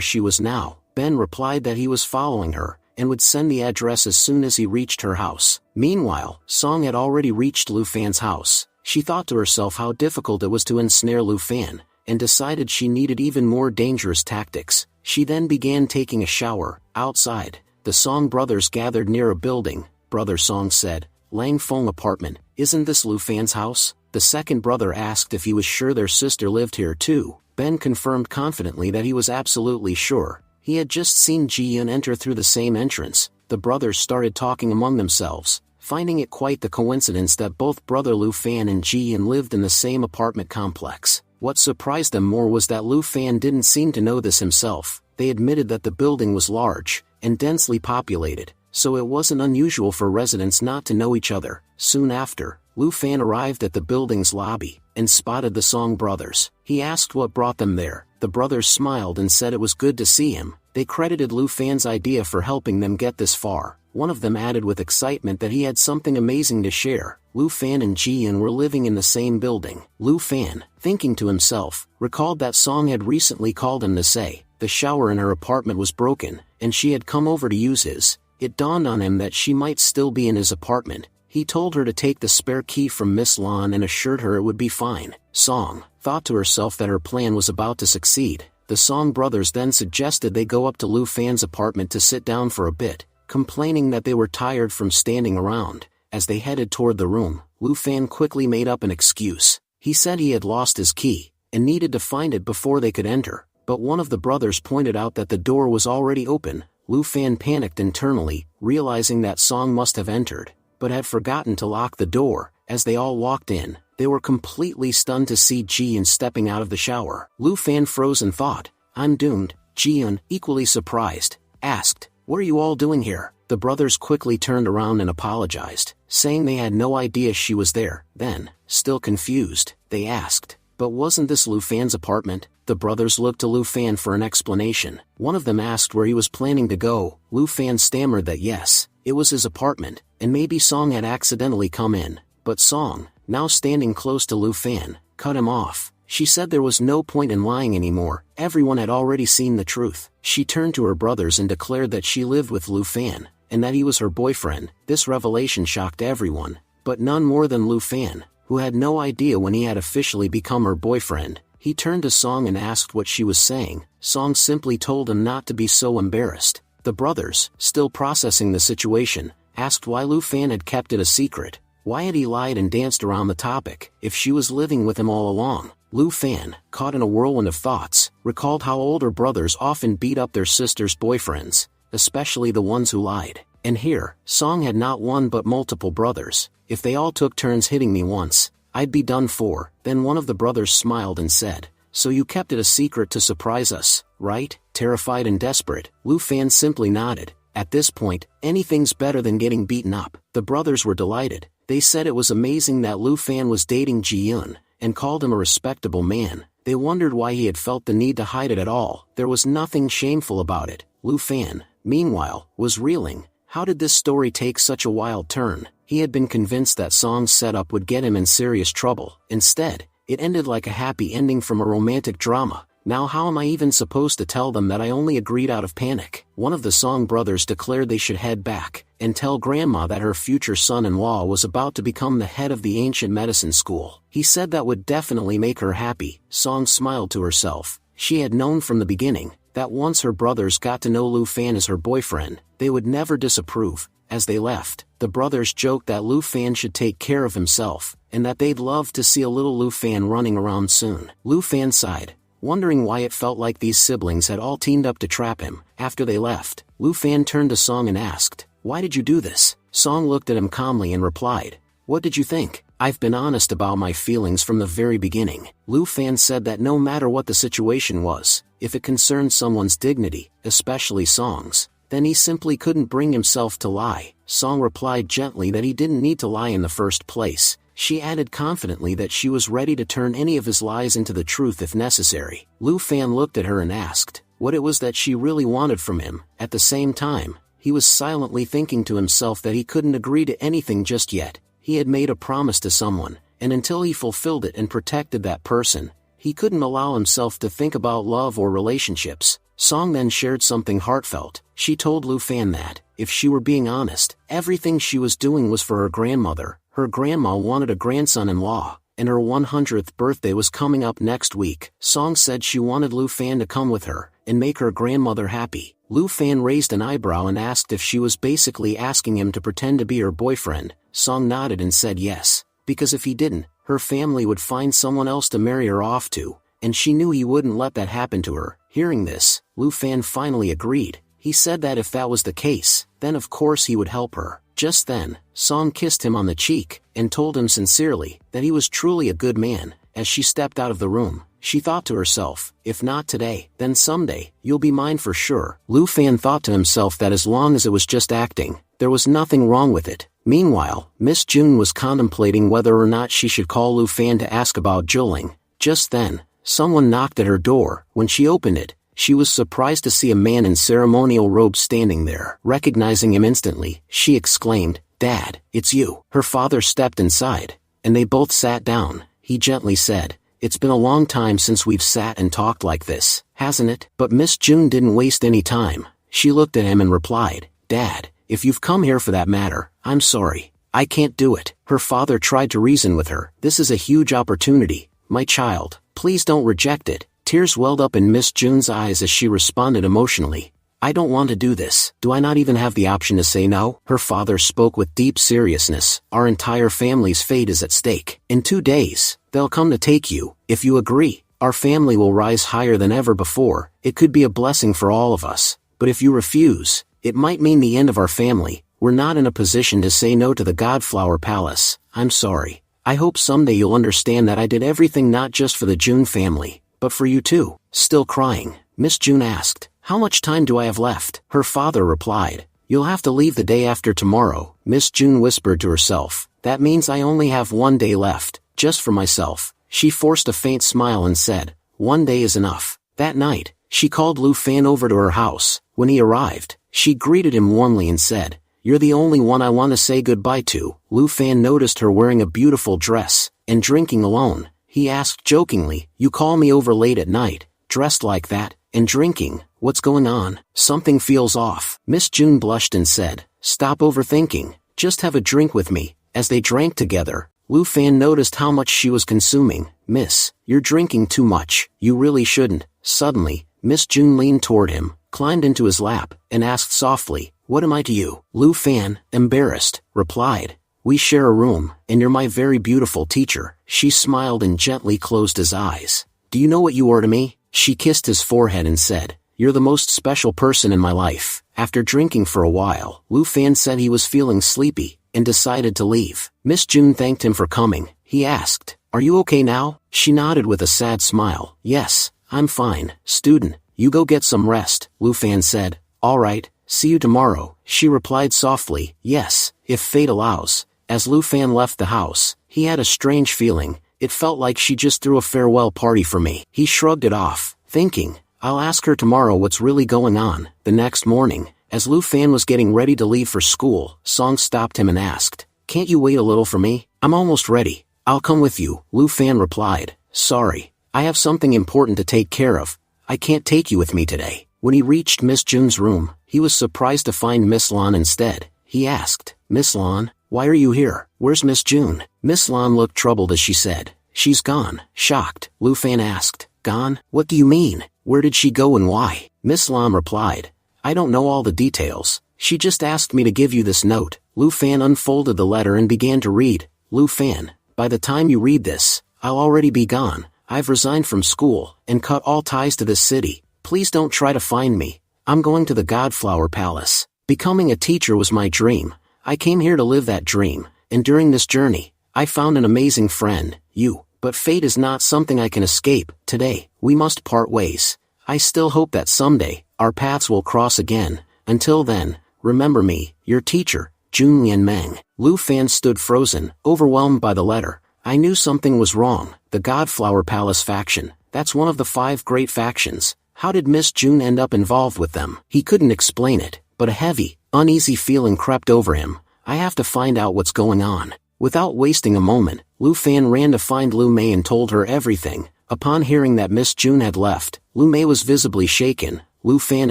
she was now. Ben replied that he was following her, and would send the address as soon as he reached her house. Meanwhile, Song had already reached Lu Fan's house. She thought to herself how difficult it was to ensnare Lu Fan, and decided she needed even more dangerous tactics. She then began taking a shower. Outside, the Song brothers gathered near a building. Brother Song said, "Lang Fong apartment, isn't this Lu Fan's house?" The second brother asked if he was sure their sister lived here too. Ben confirmed confidently that he was absolutely sure. He had just seen Ji-eun enter through the same entrance. The brothers started talking among themselves, finding it quite the coincidence that both brother Lu Fan and Ji-eun lived in the same apartment complex. What surprised them more was that Lu Fan didn't seem to know this himself. They admitted that the building was large and densely populated, so it wasn't unusual for residents not to know each other. Soon after, Lu Fan arrived at the building's lobby and spotted the Song brothers. He asked what brought them there. The brothers smiled and said it was good to see him. They credited Lu Fan's idea for helping them get this far. One of them added with excitement that he had something amazing to share. Lu Fan and Ji-eun were living in the same building. Lu Fan, thinking to himself, recalled that Song had recently called him to say the shower in her apartment was broken, and she had come over to use his. It dawned on him that she might still be in his apartment. He told her to take the spare key from Miss Lon and assured her it would be fine. Song thought to herself that her plan was about to succeed. The Song brothers then suggested they go up to Lu Fan's apartment to sit down for a bit, complaining that they were tired from standing around. As they headed toward the room, Lu Fan quickly made up an excuse. He said he had lost his key and needed to find it before they could enter, but one of the brothers pointed out that the door was already open. Lu Fan panicked internally, realizing that Song must have entered, but had forgotten to lock the door. As they all walked in, they were completely stunned to see Ji-eun stepping out of the shower. Lu Fan froze and thought, "I'm doomed." Ji-eun, equally surprised, asked, "What are you all doing here?" The brothers quickly turned around and apologized, saying they had no idea she was there. Then, still confused, they asked, "But wasn't this Lu Fan's apartment?" The brothers looked to Lu Fan for an explanation. One of them asked where he was planning to go. Lu Fan stammered that yes, it was his apartment, and maybe Song had accidentally come in. But Song, now standing close to Lu Fan, cut him off. She said there was no point in lying anymore. Everyone had already seen the truth. She turned to her brothers and declared that she lived with Lu Fan, and that he was her boyfriend. This revelation shocked everyone, but none more than Lu Fan, who had no idea when he had officially become her boyfriend. He turned to Song and asked what she was saying. Song simply told him not to be so embarrassed. The brothers, still processing the situation, asked why Lu Fan had kept it a secret. Why had he lied and danced around the topic, if she was living with him all along? Lu Fan, caught in a whirlwind of thoughts, recalled how older brothers often beat up their sisters' boyfriends, especially the ones who lied. And here, Song had not one but multiple brothers. If they all took turns hitting me once, I'd be done for. Then one of the brothers smiled and said, "So you kept it a secret to surprise us, right?" Terrified and desperate, Lu Fan simply nodded. At this point, anything's better than getting beaten up. The brothers were delighted. They said it was amazing that Lu Fan was dating Ji-eun, and called him a respectable man. They wondered why he had felt the need to hide it at all. There was nothing shameful about it. Lu Fan, meanwhile, was reeling. How did this story take such a wild turn? He had been convinced that Song's setup would get him in serious trouble. Instead, it ended like a happy ending from a romantic drama. Now how am I even supposed to tell them that I only agreed out of panic? One of the Song brothers declared they should head back and tell Grandma that her future son-in-law was about to become the head of the ancient medicine school. He said that would definitely make her happy. Song smiled to herself. She had known from the beginning that once her brothers got to know Lu Fan as her boyfriend, they would never disapprove. As they left, the brothers joked that Lu Fan should take care of himself, and that they'd love to see a little Lu Fan running around soon. Lu Fan sighed, wondering why it felt like these siblings had all teamed up to trap him. After they left, Lu Fan turned to Song and asked, "Why did you do this?" Song looked at him calmly and replied, "What did you think? I've been honest about my feelings from the very beginning." Lu Fan said that no matter what the situation was, if it concerned someone's dignity, especially Song's, then he simply couldn't bring himself to lie. Song replied gently that he didn't need to lie in the first place. She added confidently that she was ready to turn any of his lies into the truth if necessary. Lu Fan looked at her and asked what it was that she really wanted from him. At the same time, he was silently thinking to himself that he couldn't agree to anything just yet. He had made a promise to someone, and until he fulfilled it and protected that person, he couldn't allow himself to think about love or relationships. Song then shared something heartfelt. She told Lu Fan that, if she were being honest, everything she was doing was for her grandmother. Her grandma wanted a grandson-in-law, and her 100th birthday was coming up next week. Song said she wanted Lu Fan to come with her, and make her grandmother happy. Lu Fan raised an eyebrow and asked if she was basically asking him to pretend to be her boyfriend. Song nodded and said yes, because if he didn't, her family would find someone else to marry her off to, and she knew he wouldn't let that happen to her. Hearing this, Lu Fan finally agreed. He said that if that was the case, then of course he would help her. Just then, Song kissed him on the cheek, and told him sincerely that he was truly a good man. As she stepped out of the room, she thought to herself, if not today, then someday, you'll be mine for sure. Lu Fan thought to himself that as long as it was just acting, there was nothing wrong with it. Meanwhile, Miss June was contemplating whether or not she should call Lu Fan to ask about Juling. Just then, someone knocked at her door. When she opened it, she was surprised to see a man in ceremonial robes standing there. Recognizing him instantly, she exclaimed, "Dad, it's you." Her father stepped inside, and they both sat down. He gently said, "It's been a long time since we've sat and talked like this, hasn't it?" But Miss June didn't waste any time. She looked at him and replied, "Dad, if you've come here for that matter, I'm sorry. I can't do it." Her father tried to reason with her. "This is a huge opportunity, my child. Please don't reject it." Tears welled up in Miss June's eyes as she responded emotionally, "I don't want to do this. Do I not even have the option to say no?" Her father spoke with deep seriousness. "Our entire family's fate is at stake. In 2 days, they'll come to take you. If you agree, our family will rise higher than ever before. It could be a blessing for all of us. But if you refuse, it might mean the end of our family. We're not in a position to say no to the Godflower Palace. I'm sorry. I hope someday you'll understand that I did everything not just for the June family, but for you too." Still crying, Miss June asked, "How much time do I have left?" Her father replied, "You'll have to leave the day after tomorrow." Miss June whispered to herself, "That means I only have 1 day left, just for myself." She forced a faint smile and said, "1 day is enough." That night, she called Lu Fan over to her house. When he arrived, she greeted him warmly and said, "You're the only one I want to say goodbye to." Lu Fan noticed her wearing a beautiful dress, and drinking alone. He asked jokingly, "You call me over late at night, dressed like that, and drinking, what's going on? Something feels off." Miss June blushed and said, "Stop overthinking, just have a drink with me." As they drank together, Lu Fan noticed how much she was consuming. "Miss, you're drinking too much. You really shouldn't." Suddenly, Miss June leaned toward him, climbed into his lap, and asked softly, "What am I to you?" Lu Fan, embarrassed, replied, "We share a room, and you're my very beautiful teacher." She smiled and gently closed his eyes. "Do you know what you are to me?" She kissed his forehead and said, "You're the most special person in my life." After drinking for a while, Lu Fan said he was feeling sleepy, and decided to leave. Miss June thanked him for coming. He asked, "Are you okay now?" She nodded with a sad smile. "Yes, I'm fine." "Student, you go get some rest," Lu Fan said. "All right, see you tomorrow." She replied softly, "Yes, if fate allows." As Lu Fan left the house, he had a strange feeling. It felt like she just threw a farewell party for me. He shrugged it off, thinking, "I'll ask her tomorrow what's really going on." The next morning, as Lu Fan was getting ready to leave for school, Song stopped him and asked, "Can't you wait a little for me? I'm almost ready." "I'll come with you," Lu Fan replied. "Sorry, I have something important to take care of. I can't take you with me today." When he reached Miss June's room, he was surprised to find Miss Lan instead. He asked, "Miss Lan, why are you here? Where's Miss June?" Miss Lan looked troubled as she said, "She's gone." Shocked, Lu Fan asked, "Gone? What do you mean? Where did she go and why?" Miss Lan replied, "I don't know all the details. She just asked me to give you this note." Lu Fan unfolded the letter and began to read. "Lu Fan, by the time you read this, I'll already be gone. I've resigned from school, and cut all ties to this city. Please don't try to find me. I'm going to the Godflower Palace. Becoming a teacher was my dream. I came here to live that dream, and during this journey, I found an amazing friend, you. But fate is not something I can escape. Today, we must part ways. I still hope that someday, our paths will cross again. Until then, remember me, your teacher, Jun Lian Meng." Lu Fan stood frozen, overwhelmed by the letter. I knew something was wrong. The Godflower Palace faction, that's one of the 5 great factions. How did Miss June end up involved with them? He couldn't explain it, but a heavy, uneasy feeling crept over him. I have to find out what's going on. Without wasting a moment, Lu Fan ran to find Lu Mei and told her everything. Upon hearing that Miss June had left, Lu Mei was visibly shaken. Lu Fan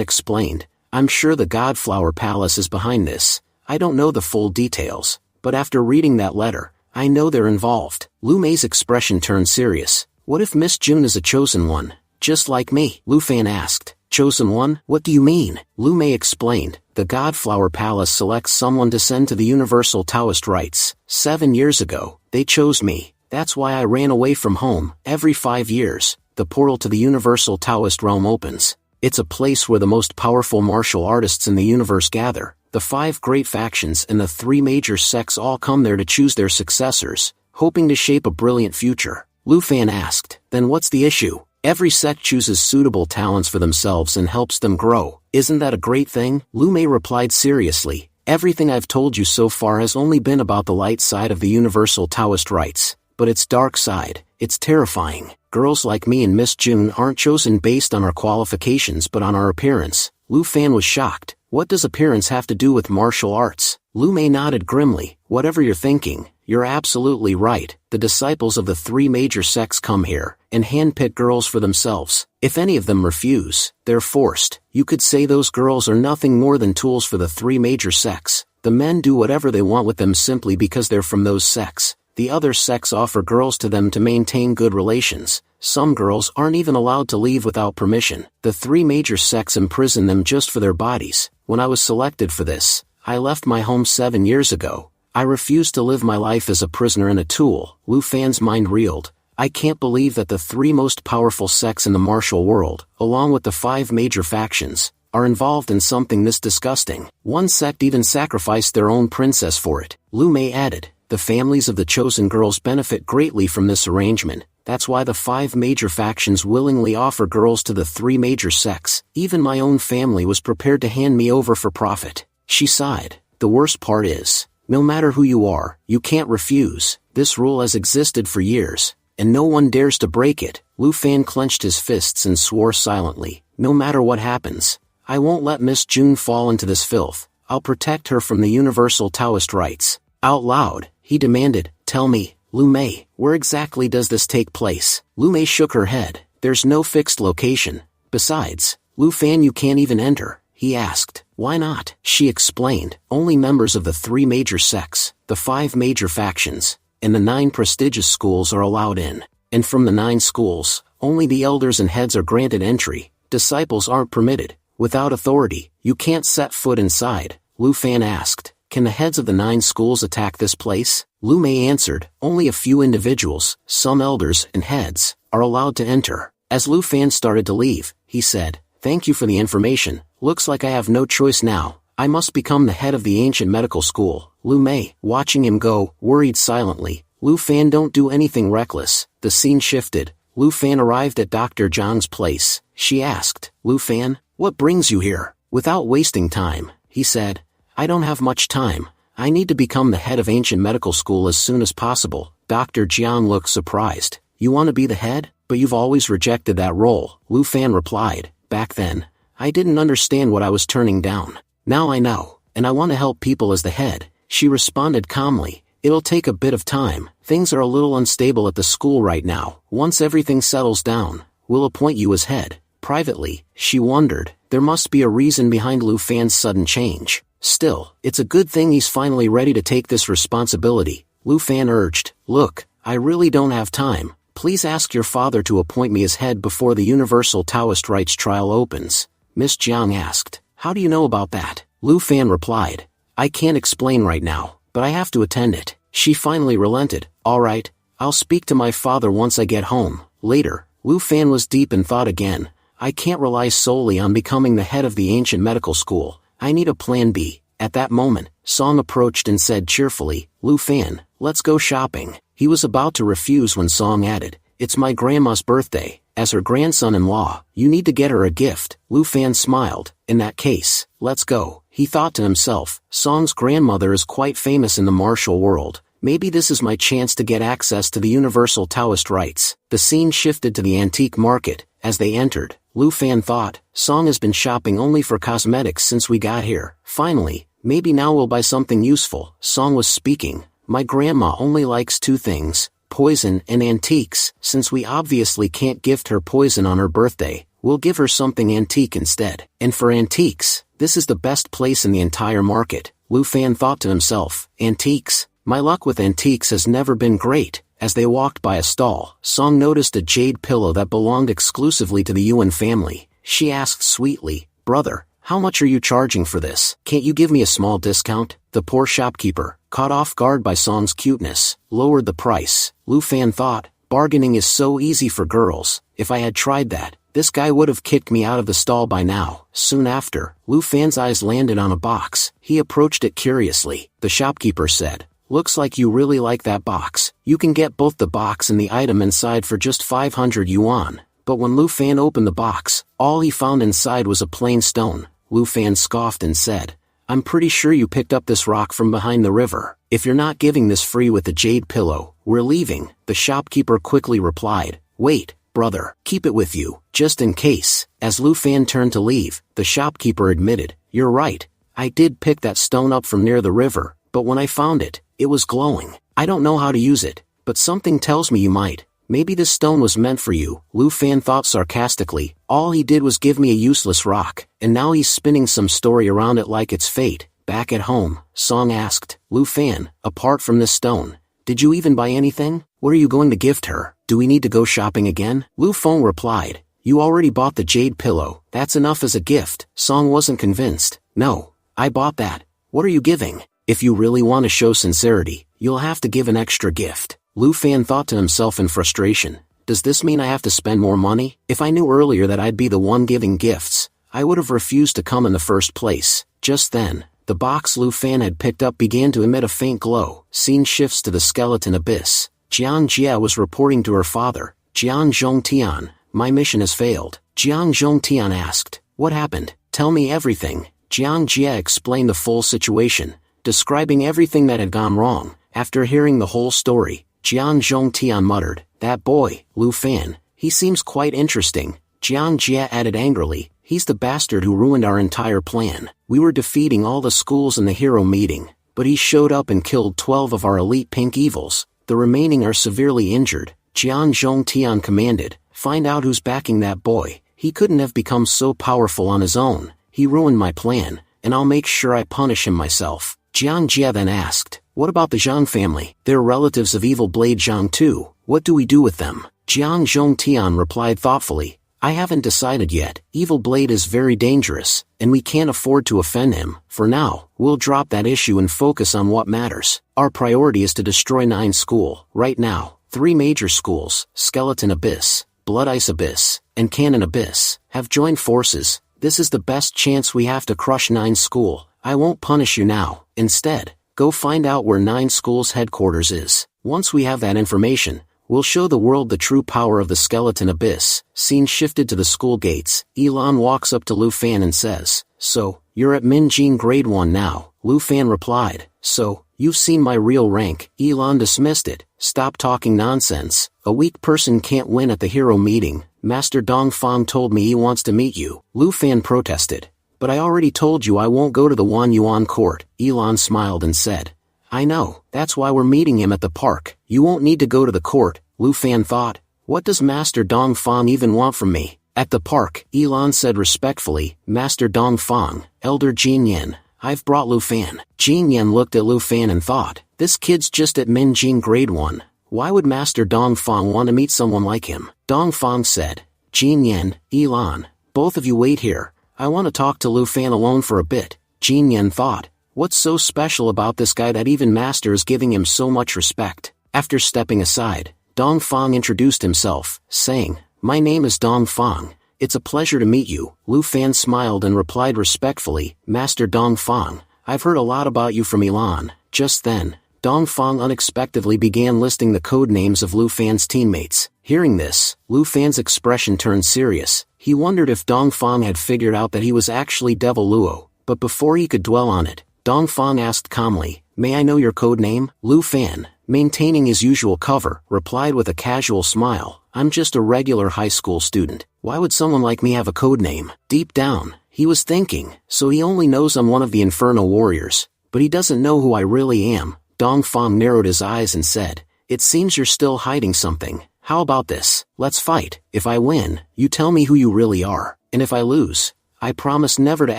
explained, "I'm sure the Godflower Palace is behind this. I don't know the full details, but after reading that letter, I know they're involved. Lu Mei's expression turned serious. What if Miss June is a chosen one, just like me? Lu Fan asked. Chosen one? What do you mean? Lu Mei explained. The Godflower Palace selects someone to send to the Universal Taoist rites. 7 years ago, they chose me. That's why I ran away from home. Every 5 years, the portal to the Universal Taoist realm opens. It's a place where the most powerful martial artists in the universe gather. The 5 great factions and the 3 major sects all come there to choose their successors, hoping to shape a brilliant future. Lu Fan asked, then what's the issue? Every sect chooses suitable talents for themselves and helps them grow. Isn't that a great thing? Lu Mei replied seriously. Everything I've told you so far has only been about the light side of the Universal Taoist rites, but its dark side, it's terrifying. Girls like me and Miss June aren't chosen based on our qualifications but on our appearance. Lu Fan was shocked. What does appearance have to do with martial arts? Lu Mei nodded grimly. Whatever you're thinking, you're absolutely right. The disciples of the 3 major sects come here and handpick girls for themselves. If any of them refuse, they're forced. You could say those girls are nothing more than tools for the 3 major sects. The men do whatever they want with them simply because they're from those sects. The other sects offer girls to them to maintain good relations. Some girls aren't even allowed to leave without permission. The 3 major sects imprison them just for their bodies. When I was selected for this, I left my home 7 years ago. I refused to live my life as a prisoner and a tool. Lu Fan's mind reeled. I can't believe that the 3 most powerful sects in the martial world, along with the 5 major factions, are involved in something this disgusting. One sect even sacrificed their own princess for it. Lu Mei added, the families of the chosen girls benefit greatly from this arrangement. That's why the 5 major factions willingly offer girls to the 3 major sects. Even my own family was prepared to hand me over for profit. She sighed. The worst part is, no matter who you are, you can't refuse. This rule has existed for years, and no one dares to break it. Lu Fan clenched his fists and swore silently. No matter what happens, I won't let Miss June fall into this filth. I'll protect her from the Universal Taoist rites. Out loud, he demanded, tell me, Lu Mei, where exactly does this take place? Lu Mei shook her head. There's no fixed location. Besides, Lu Fan, you can't even enter. He asked. Why not? She explained. Only members of the 3 major sects, the 5 major factions, and the 9 prestigious schools are allowed in. And from the 9 schools, only the elders and heads are granted entry. Disciples aren't permitted. Without authority, you can't set foot inside. Lu Fan asked. Can the heads of the 9 schools attack this place? Lu Mei answered. Only a few individuals, some elders and heads, are allowed to enter. As Lu Fan started to leave, he said, thank you for the information. Looks like I have no choice now. I must become the head of the ancient medical school. Lu Mei, watching him go, worried silently. Lu Fan, don't do anything reckless. The scene shifted. Lu Fan arrived at Dr. Zhang's place. She asked, Lu Fan, what brings you here? Without wasting time, he said, I don't have much time. I need to become the head of ancient medical school as soon as possible. Dr. Jiang looked surprised. You want to be the head? But you've always rejected that role. Lu Fan replied, back then, I didn't understand what I was turning down. Now I know, and I want to help people as the head. She responded calmly. It'll take a bit of time. Things are a little unstable at the school right now. Once everything settles down, we'll appoint you as head. Privately, she wondered. There must be a reason behind Lu Fan's sudden change. Still, it's a good thing he's finally ready to take this responsibility. Lu Fan urged, look, I really don't have time. Please ask your father to appoint me as head before the Universal Taoist rites trial opens. Miss Jiang asked, how do you know about that? Lu Fan replied, I can't explain right now, but I have to attend it. She finally relented. All right, I'll speak to my father once I get home. Later, Lu Fan was deep in thought again. I can't rely solely on becoming the head of the ancient medical school. I need a plan B. At that moment, Song approached and said cheerfully, Lu Fan, let's go shopping. He was about to refuse when Song added, it's my grandma's birthday. As her grandson-in-law, you need to get her a gift. Lu Fan smiled. In that case, let's go. He thought to himself, Song's grandmother is quite famous in the martial world. Maybe this is my chance to get access to the Universal Taoist rites. The scene shifted to the antique market. As they entered, Lu Fan thought, Song has been shopping only for cosmetics since we got here. Finally, maybe now we'll buy something useful. Song was speaking. My grandma only likes 2 things, poison and antiques. Since we obviously can't gift her poison on her birthday, we'll give her something antique instead. And for antiques, this is the best place in the entire market. Lu Fan thought to himself, antiques? My luck with antiques has never been great. As they walked by a stall, Song noticed a jade pillow that belonged exclusively to the Yuan family. She asked sweetly, "Brother, how much are you charging for this? Can't you give me a small discount?" The poor shopkeeper, caught off guard by Song's cuteness, lowered the price. Lu Fan thought, bargaining is so easy for girls. If I had tried that, this guy would have kicked me out of the stall by now. Soon after, Lu Fan's eyes landed on a box. He approached it curiously. The shopkeeper said, "Looks like you really like that box. You can get both the box and the item inside for just 500 yuan. But when Lu Fan opened the box, all he found inside was a plain stone. Lu Fan scoffed and said, "I'm pretty sure you picked up this rock from behind the river. If you're not giving this free with the jade pillow, we're leaving." The shopkeeper quickly replied, "Wait, brother, keep it with you, just in case." As Lu Fan turned to leave, the shopkeeper admitted, "You're right. I did pick that stone up from near the river, but when I found it, it was glowing. I don't know how to use it, but something tells me you might. Maybe this stone was meant for you." Lu Fan thought sarcastically, "All he did was give me a useless rock, and now he's spinning some story around it like it's fate." Back at home, Song asked, "Lu Fan, apart from this stone, did you even buy anything? What are you going to gift her? Do we need to go shopping again?" Lu Feng replied, "You already bought the jade pillow. That's enough as a gift." Song wasn't convinced. "No, I bought that. What are you giving? If you really want to show sincerity, you'll have to give an extra gift." Lu Fan thought to himself in frustration, "Does this mean I have to spend more money? If I knew earlier that I'd be the one giving gifts, I would have refused to come in the first place." Just then, the box Lu Fan had picked up began to emit a faint glow. Scene shifts to the skeleton abyss. Jiang Jia was reporting to her father, "Jiang Zhongtian, my mission has failed." Jiang Zhongtian asked, "What happened? Tell me everything." Jiang Jia explained the full situation, describing everything that had gone wrong. After hearing the whole story, Jiang Zhongtian muttered, "That boy, Lu Fan, he seems quite interesting." Jiang Jia added angrily, "He's the bastard who ruined our entire plan. We were defeating all the schools in the hero meeting, but he showed up and killed 12 of our elite pink evils. The remaining are severely injured." Jiang Zhongtian commanded, "Find out who's backing that boy. He couldn't have become so powerful on his own. He ruined my plan, and I'll make sure I punish him myself." Jiang Jia then asked, "What about the Zhang family? They're relatives of evil blade Zhang too. What do we do with them?" Jiang Zhongtian replied thoughtfully, "I haven't decided yet. Evil blade is very dangerous, and we can't afford to offend him. For now, we'll drop that issue and focus on what matters. Our priority is to destroy 9 school. Right now, 3 major schools, Skeleton Abyss, Blood Ice Abyss, and Cannon Abyss, have joined forces. This is the best chance we have to crush 9 school. I won't punish you now. Instead, go find out where 9 schools' headquarters is. Once we have that information, we'll show the world the true power of the Skeleton Abyss." Scene shifted to the school gates. Elan walks up to Lu Fan and says, "So, you're at Minjing Grade 1 now." Lu Fan replied, "So, you've seen my real rank." Elan dismissed it. "Stop talking nonsense. A weak person can't win at the hero meeting. Master Dongfang told me he wants to meet you." Lu Fan protested, "But I already told you I won't go to the Wan Yuan court." Elan smiled and said, "I know, that's why we're meeting him at the park. You won't need to go to the court." Lu Fan thought, "What does Master Dongfang even want from me?" At the park, Elan said respectfully, "Master Dongfang, Elder Jin Yan, I've brought Lu Fan." Jin Yan looked at Lu Fan and thought, "This kid's just at Minjing Grade 1. Why would Master Dongfang want to meet someone like him?" Dongfang said, "Jin Yan, Elan, both of you wait here. I want to talk to Lu Fan alone for a bit." Jin Yan thought, "What's so special about this guy that even Master is giving him so much respect?" After stepping aside, Dongfang introduced himself, saying, "My name is Dongfang. It's a pleasure to meet you." Lu Fan smiled and replied respectfully, "Master Dongfang, I've heard a lot about you from Elan." Just then, Dongfang unexpectedly began listing the code names of Lu Fan's teammates. Hearing this, Lu Fan's expression turned serious. He wondered if Dongfang had figured out that he was actually Devil Luo, but before he could dwell on it, Dongfang asked calmly, "May I know your code name?" Lu Fan, maintaining his usual cover, replied with a casual smile, "I'm just a regular high school student. Why would someone like me have a code name?" Deep down, he was thinking, so he only knows I'm one of the Inferno Warriors, but he doesn't know who I really am. Dongfang narrowed his eyes and said, "It seems you're still hiding something. How about this? Let's fight. If I win, you tell me who you really are, and if I lose, I promise never to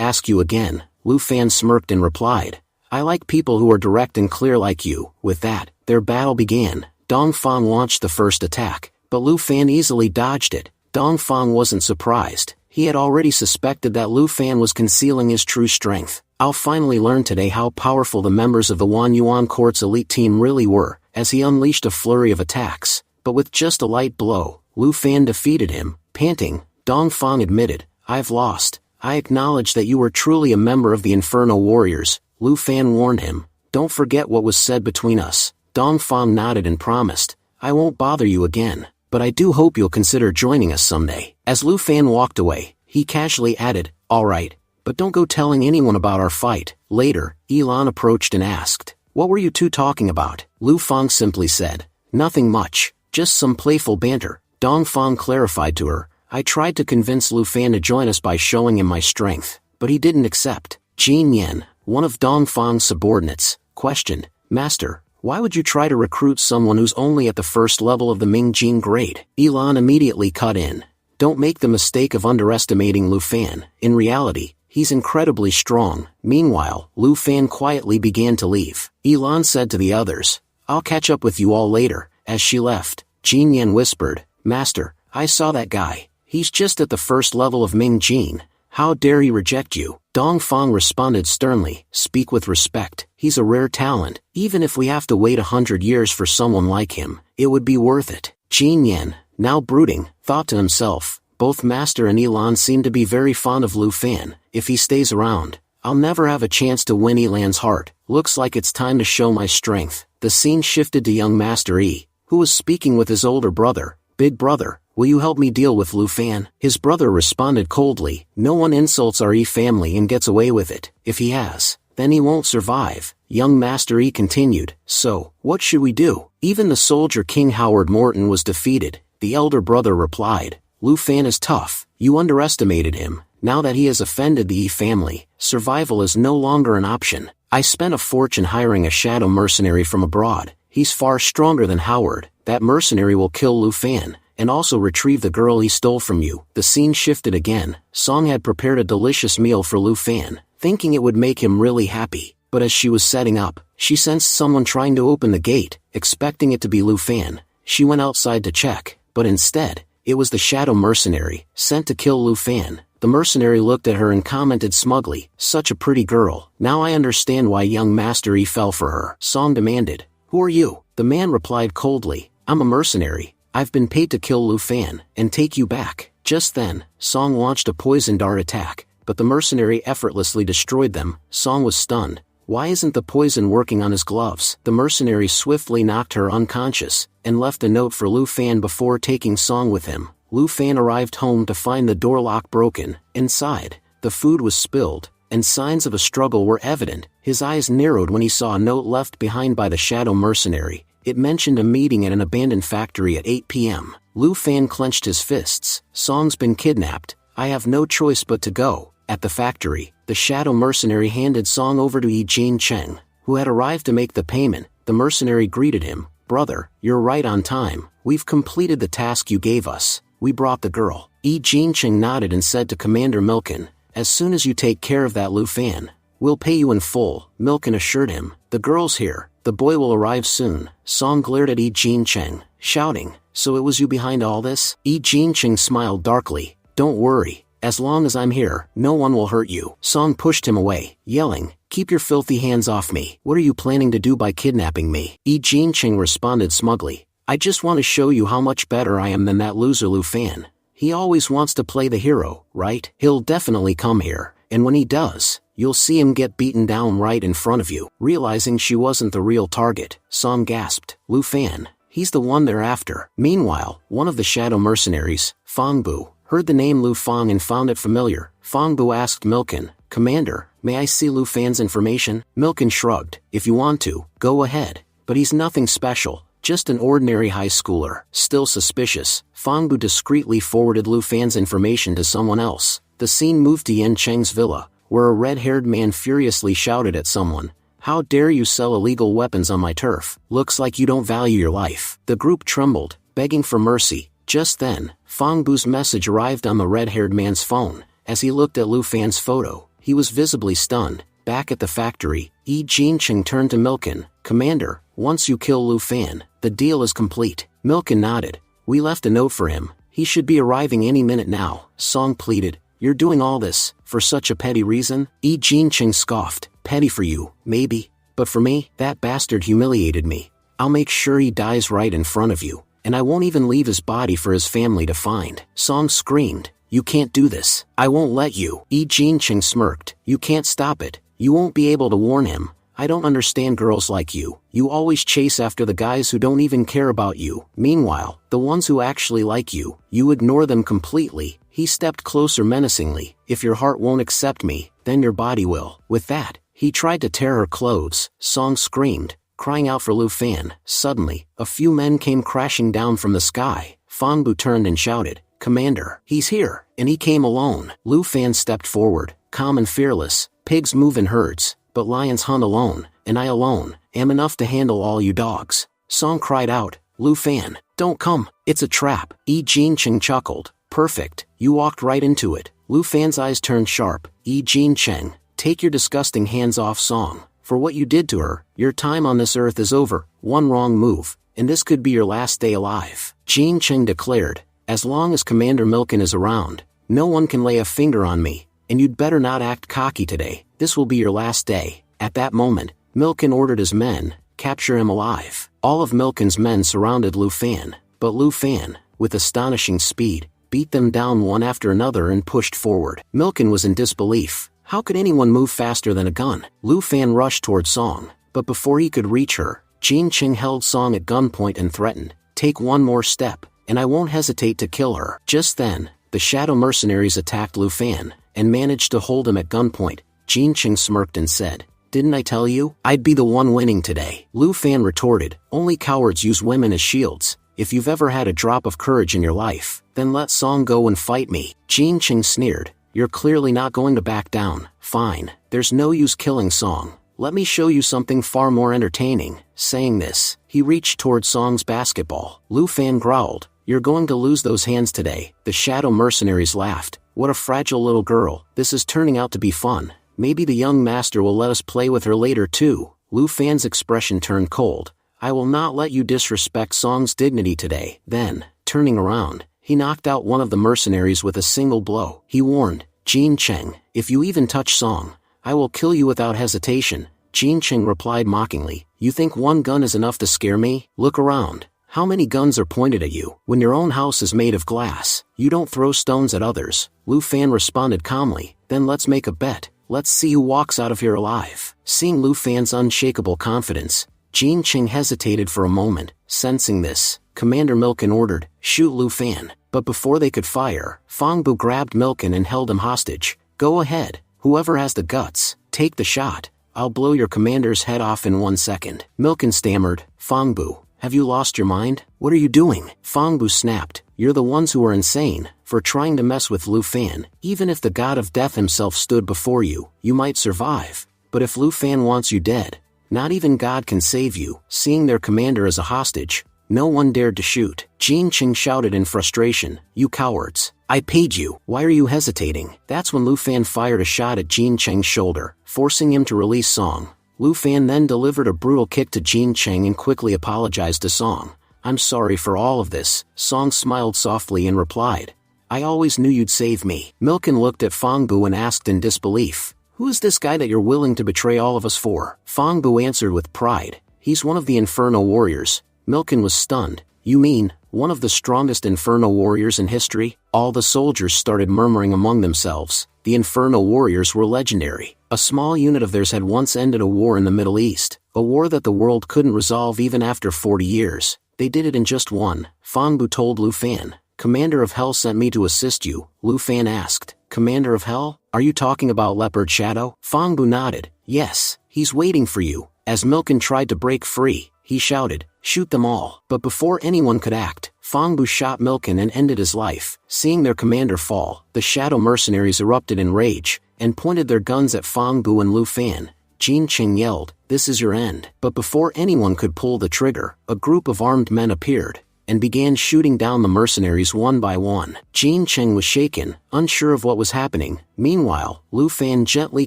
ask you again." Lu Fan smirked and replied, I like people who are direct and clear like you. With that, their battle began. Dongfang launched the first attack, but Lu Fan easily dodged it. Dongfang wasn't surprised. He had already suspected that Lu Fan was concealing his true strength. I'll finally learn today how powerful the members of the Wan Yuan Court's elite team really were, as he unleashed a flurry of attacks. But with just a light blow, Lu Fan defeated him. Panting, Dongfang admitted, "I've lost. I acknowledge that you were truly a member of the Inferno Warriors." Lu Fan warned him, "Don't forget what was said between us." Dongfang nodded and promised, "I won't bother you again, but I do hope you'll consider joining us someday." As Lu Fan walked away, he casually added, "All right, but don't go telling anyone about our fight." Later, Elan approached and asked, "What were you two talking about?" Lu Fang simply said, "Nothing much, just some playful banter." Dongfang clarified to her, "I tried to convince Lu Fan to join us by showing him my strength, but he didn't accept." Jin Yen, one of Dongfang's subordinates, questioned, "Master, why would you try to recruit someone who's only at the first level of the Mingjing grade?" Elan immediately cut in, "Don't make the mistake of underestimating Lu Fan. In reality, he's incredibly strong." Meanwhile, Lu Fan quietly began to leave. Elan said to the others, "I'll catch up with you all later." As she left, Jin Yan whispered, "Master, I saw that guy. He's just at the first level of Mingjing. How dare he reject you?" Dongfang responded sternly, "Speak with respect. He's a rare talent. Even if we have to wait 100 years for someone like him, it would be worth it." Jin Yan, now brooding, thought to himself, "Both Master and Elan seem to be very fond of Lu Fan. If he stays around, I'll never have a chance to win Elan's heart. Looks like it's time to show my strength." The scene shifted to young Master Yi, who was speaking with his older brother. "Big brother, will you help me deal with Lu Fan?" His brother responded coldly, "No one insults our Yi family and gets away with it. If he has, then he won't survive." Young Master Yi continued, "So, what should we do?" Even the soldier King Howard Morton was defeated. The elder brother replied, "Lu Fan is tough. You underestimated him. Now that he has offended the Yi family, survival is no longer an option. I spent a fortune hiring a shadow mercenary from abroad. He's far stronger than Howard. That mercenary will kill Lu Fan, and also retrieve the girl he stole from you." The scene shifted again. Song had prepared a delicious meal for Lu Fan, thinking it would make him really happy. But as she was setting up, she sensed someone trying to open the gate. Expecting it to be Lu Fan, she went outside to check, but instead, it was the shadow mercenary, sent to kill Lu Fan. The mercenary looked at her and commented smugly, "Such a pretty girl. Now I understand why young Master Yi fell for her." Song demanded, "Who are you?" The man replied coldly, "I'm a mercenary. I've been paid to kill Lu Fan, and take you back." Just then, Song launched a poison dart attack, but the mercenary effortlessly destroyed them. Song was stunned. Why isn't the poison working on his gloves? The mercenary swiftly knocked her unconscious, and left a note for Lu Fan before taking Song with him. Lu Fan arrived home to find the door lock broken. Inside, the food was spilled, and signs of a struggle were evident. His eyes narrowed when he saw a note left behind by the shadow mercenary. It mentioned a meeting at an abandoned factory at 8 p.m. Lu Fan clenched his fists. "Song's been kidnapped. I have no choice but to go." At the factory, the shadow mercenary handed Song over to Yi Jin Cheng, who had arrived to make the payment. The mercenary greeted him, "Brother, you're right on time. We've completed the task you gave us. We brought the girl." Yi Jin Cheng nodded and said to Commander Milken, "As soon as you take care of that Lu Fan, we'll pay you in full." Milken assured him, "The girl's here. The boy will arrive soon." Song glared at Yi Jin Cheng, shouting, "So it was you behind all this?" Yi Jin Cheng smiled darkly, "Don't worry. As long as I'm here, no one will hurt you." Song pushed him away, yelling, "Keep your filthy hands off me. What are you planning to do by kidnapping me?" Yi Jin Cheng responded smugly, "I just want to show you how much better I am than that loser Lu Fan. He always wants to play the hero, right? He'll definitely come here, and when he does, you'll see him get beaten down right in front of you." Realizing she wasn't the real target, Song gasped, "Lu Fan, he's the one they're after." Meanwhile, one of the shadow mercenaries, Fang Bu, heard the name Lu Fang and found it familiar. Fang Bu asked Milken, "Commander, may I see Lu Fan's information?" Milken shrugged, "If you want to, go ahead. But he's nothing special, just an ordinary high schooler." Still suspicious, Fang Bu discreetly forwarded Lu Fan's information to someone else. The scene moved to Yan Cheng's villa, where a red-haired man furiously shouted at someone, "How dare you sell illegal weapons on my turf? Looks like you don't value your life." The group trembled, begging for mercy. Just then, Fang Bu's message arrived on the red-haired man's phone. As he looked at Lu Fan's photo, he was visibly stunned. Back at the factory, Yi Jinqing turned to Milken. Commander, once you kill Lu Fan, the deal is complete. Milken nodded. We left a note for him. He should be arriving any minute now. Song pleaded. You're doing all this, for such a petty reason? Yi Jinqing scoffed. Petty for you, maybe. But for me, that bastard humiliated me. I'll make sure he dies right in front of you, and I won't even leave his body for his family to find. Song screamed. You can't do this. I won't let you. Yi Jinqing smirked. You can't stop it. You won't be able to warn him. I don't understand girls like you. You always chase after the guys who don't even care about you. Meanwhile, the ones who actually like you, you ignore them completely. He stepped closer menacingly. If your heart won't accept me, then your body will. With that, he tried to tear her clothes. Song screamed, crying out for Lu Fan. Suddenly, a few men came crashing down from the sky. Fangbu turned and shouted, Commander, he's here, and he came alone. Lu Fan stepped forward, calm and fearless. Pigs move in herds, but lions hunt alone, and I alone am enough to handle all you dogs. Song cried out, Lu Fan, don't come, it's a trap. Yi Jinqing chuckled. Perfect, you walked right into it. Lu Fan's eyes turned sharp. Yi Jinqing, take your disgusting hands off Song. For what you did to her, your time on this earth is over. One wrong move, and this could be your last day alive. Jinqing declared, as long as Commander Milken is around, no one can lay a finger on me, and you'd better not act cocky today. This will be your last day. At that moment, Milken ordered his men, capture him alive. All of Milken's men surrounded Lu Fan, but Lu Fan, with astonishing speed, beat them down one after another and pushed forward. Milken was in disbelief. How could anyone move faster than a gun? Lu Fan rushed toward Song, but before he could reach her, Jinqing held Song at gunpoint and threatened, take one more step, and I won't hesitate to kill her. Just then, the shadow mercenaries attacked Lu Fan, and managed to hold him at gunpoint. Jinqing smirked and said, didn't I tell you? I'd be the one winning today. Lu Fan retorted, only cowards use women as shields. If you've ever had a drop of courage in your life, then let Song go and fight me. Jinqing sneered, you're clearly not going to back down. Fine, there's no use killing Song. Let me show you something far more entertaining. Saying this, he reached toward Song's basketball. Lu Fan growled, you're going to lose those hands today. The shadow mercenaries laughed. What a fragile little girl. This is turning out to be fun. Maybe the young master will let us play with her later too. Lu Fan's expression turned cold. I will not let you disrespect Song's dignity today. Then, turning around, he knocked out one of the mercenaries with a single blow. He warned, Jinqing, if you even touch Song, I will kill you without hesitation. Jinqing replied mockingly, you think one gun is enough to scare me? Look around. How many guns are pointed at you? When your own house is made of glass, you don't throw stones at others. Lu Fan responded calmly, then let's make a bet. Let's see who walks out of here alive. Seeing Lu Fan's unshakable confidence, Jinqing hesitated for a moment. Sensing this, Commander Milken ordered, shoot Lu Fan. But before they could fire, Fangbu grabbed Milken and held him hostage. Go ahead, whoever has the guts, take the shot. I'll blow your commander's head off in 1 second. Milken stammered, Fangbu, have you lost your mind? What are you doing? Fangbu snapped, you're the ones who are insane, for trying to mess with Lu Fan. Even if the god of death himself stood before you, you might survive. But if Lu Fan wants you dead, not even God can save you. Seeing their commander as a hostage, no one dared to shoot. Jinqing shouted in frustration, you cowards. I paid you. Why are you hesitating? That's when Lu Fan fired a shot at Jinqing's shoulder, forcing him to release Song. Lu Fan then delivered a brutal kick to Jinqing and quickly apologized to Song. I'm sorry for all of this. Song smiled softly and replied, I always knew you'd save me. Milken looked at Fangbu and asked in disbelief, who is this guy that you're willing to betray all of us for? Fangbu answered with pride, he's one of the Inferno warriors. Milken was stunned. You mean, one of the strongest Inferno warriors in history? All the soldiers started murmuring among themselves. The Inferno warriors were legendary. A small unit of theirs had once ended a war in the Middle East, a war that the world couldn't resolve even after 40 years. They did it in just one. Fangbu told Lu Fan, Commander of Hell sent me to assist you. Lu Fan asked, Commander of Hell? Are you talking about Leopard Shadow? Fangbu nodded. Yes, he's waiting for you. As Milken tried to break free, he shouted, shoot them all. But before anyone could act, Fangbu shot Milken and ended his life. Seeing their commander fall, the shadow mercenaries erupted in rage, and pointed their guns at Fangbu and Lu Fan. Jinqing yelled, this is your end. But before anyone could pull the trigger, a group of armed men appeared, and began shooting down the mercenaries one by one. Jinqing was shaken, unsure of what was happening. Meanwhile, Lu Fan gently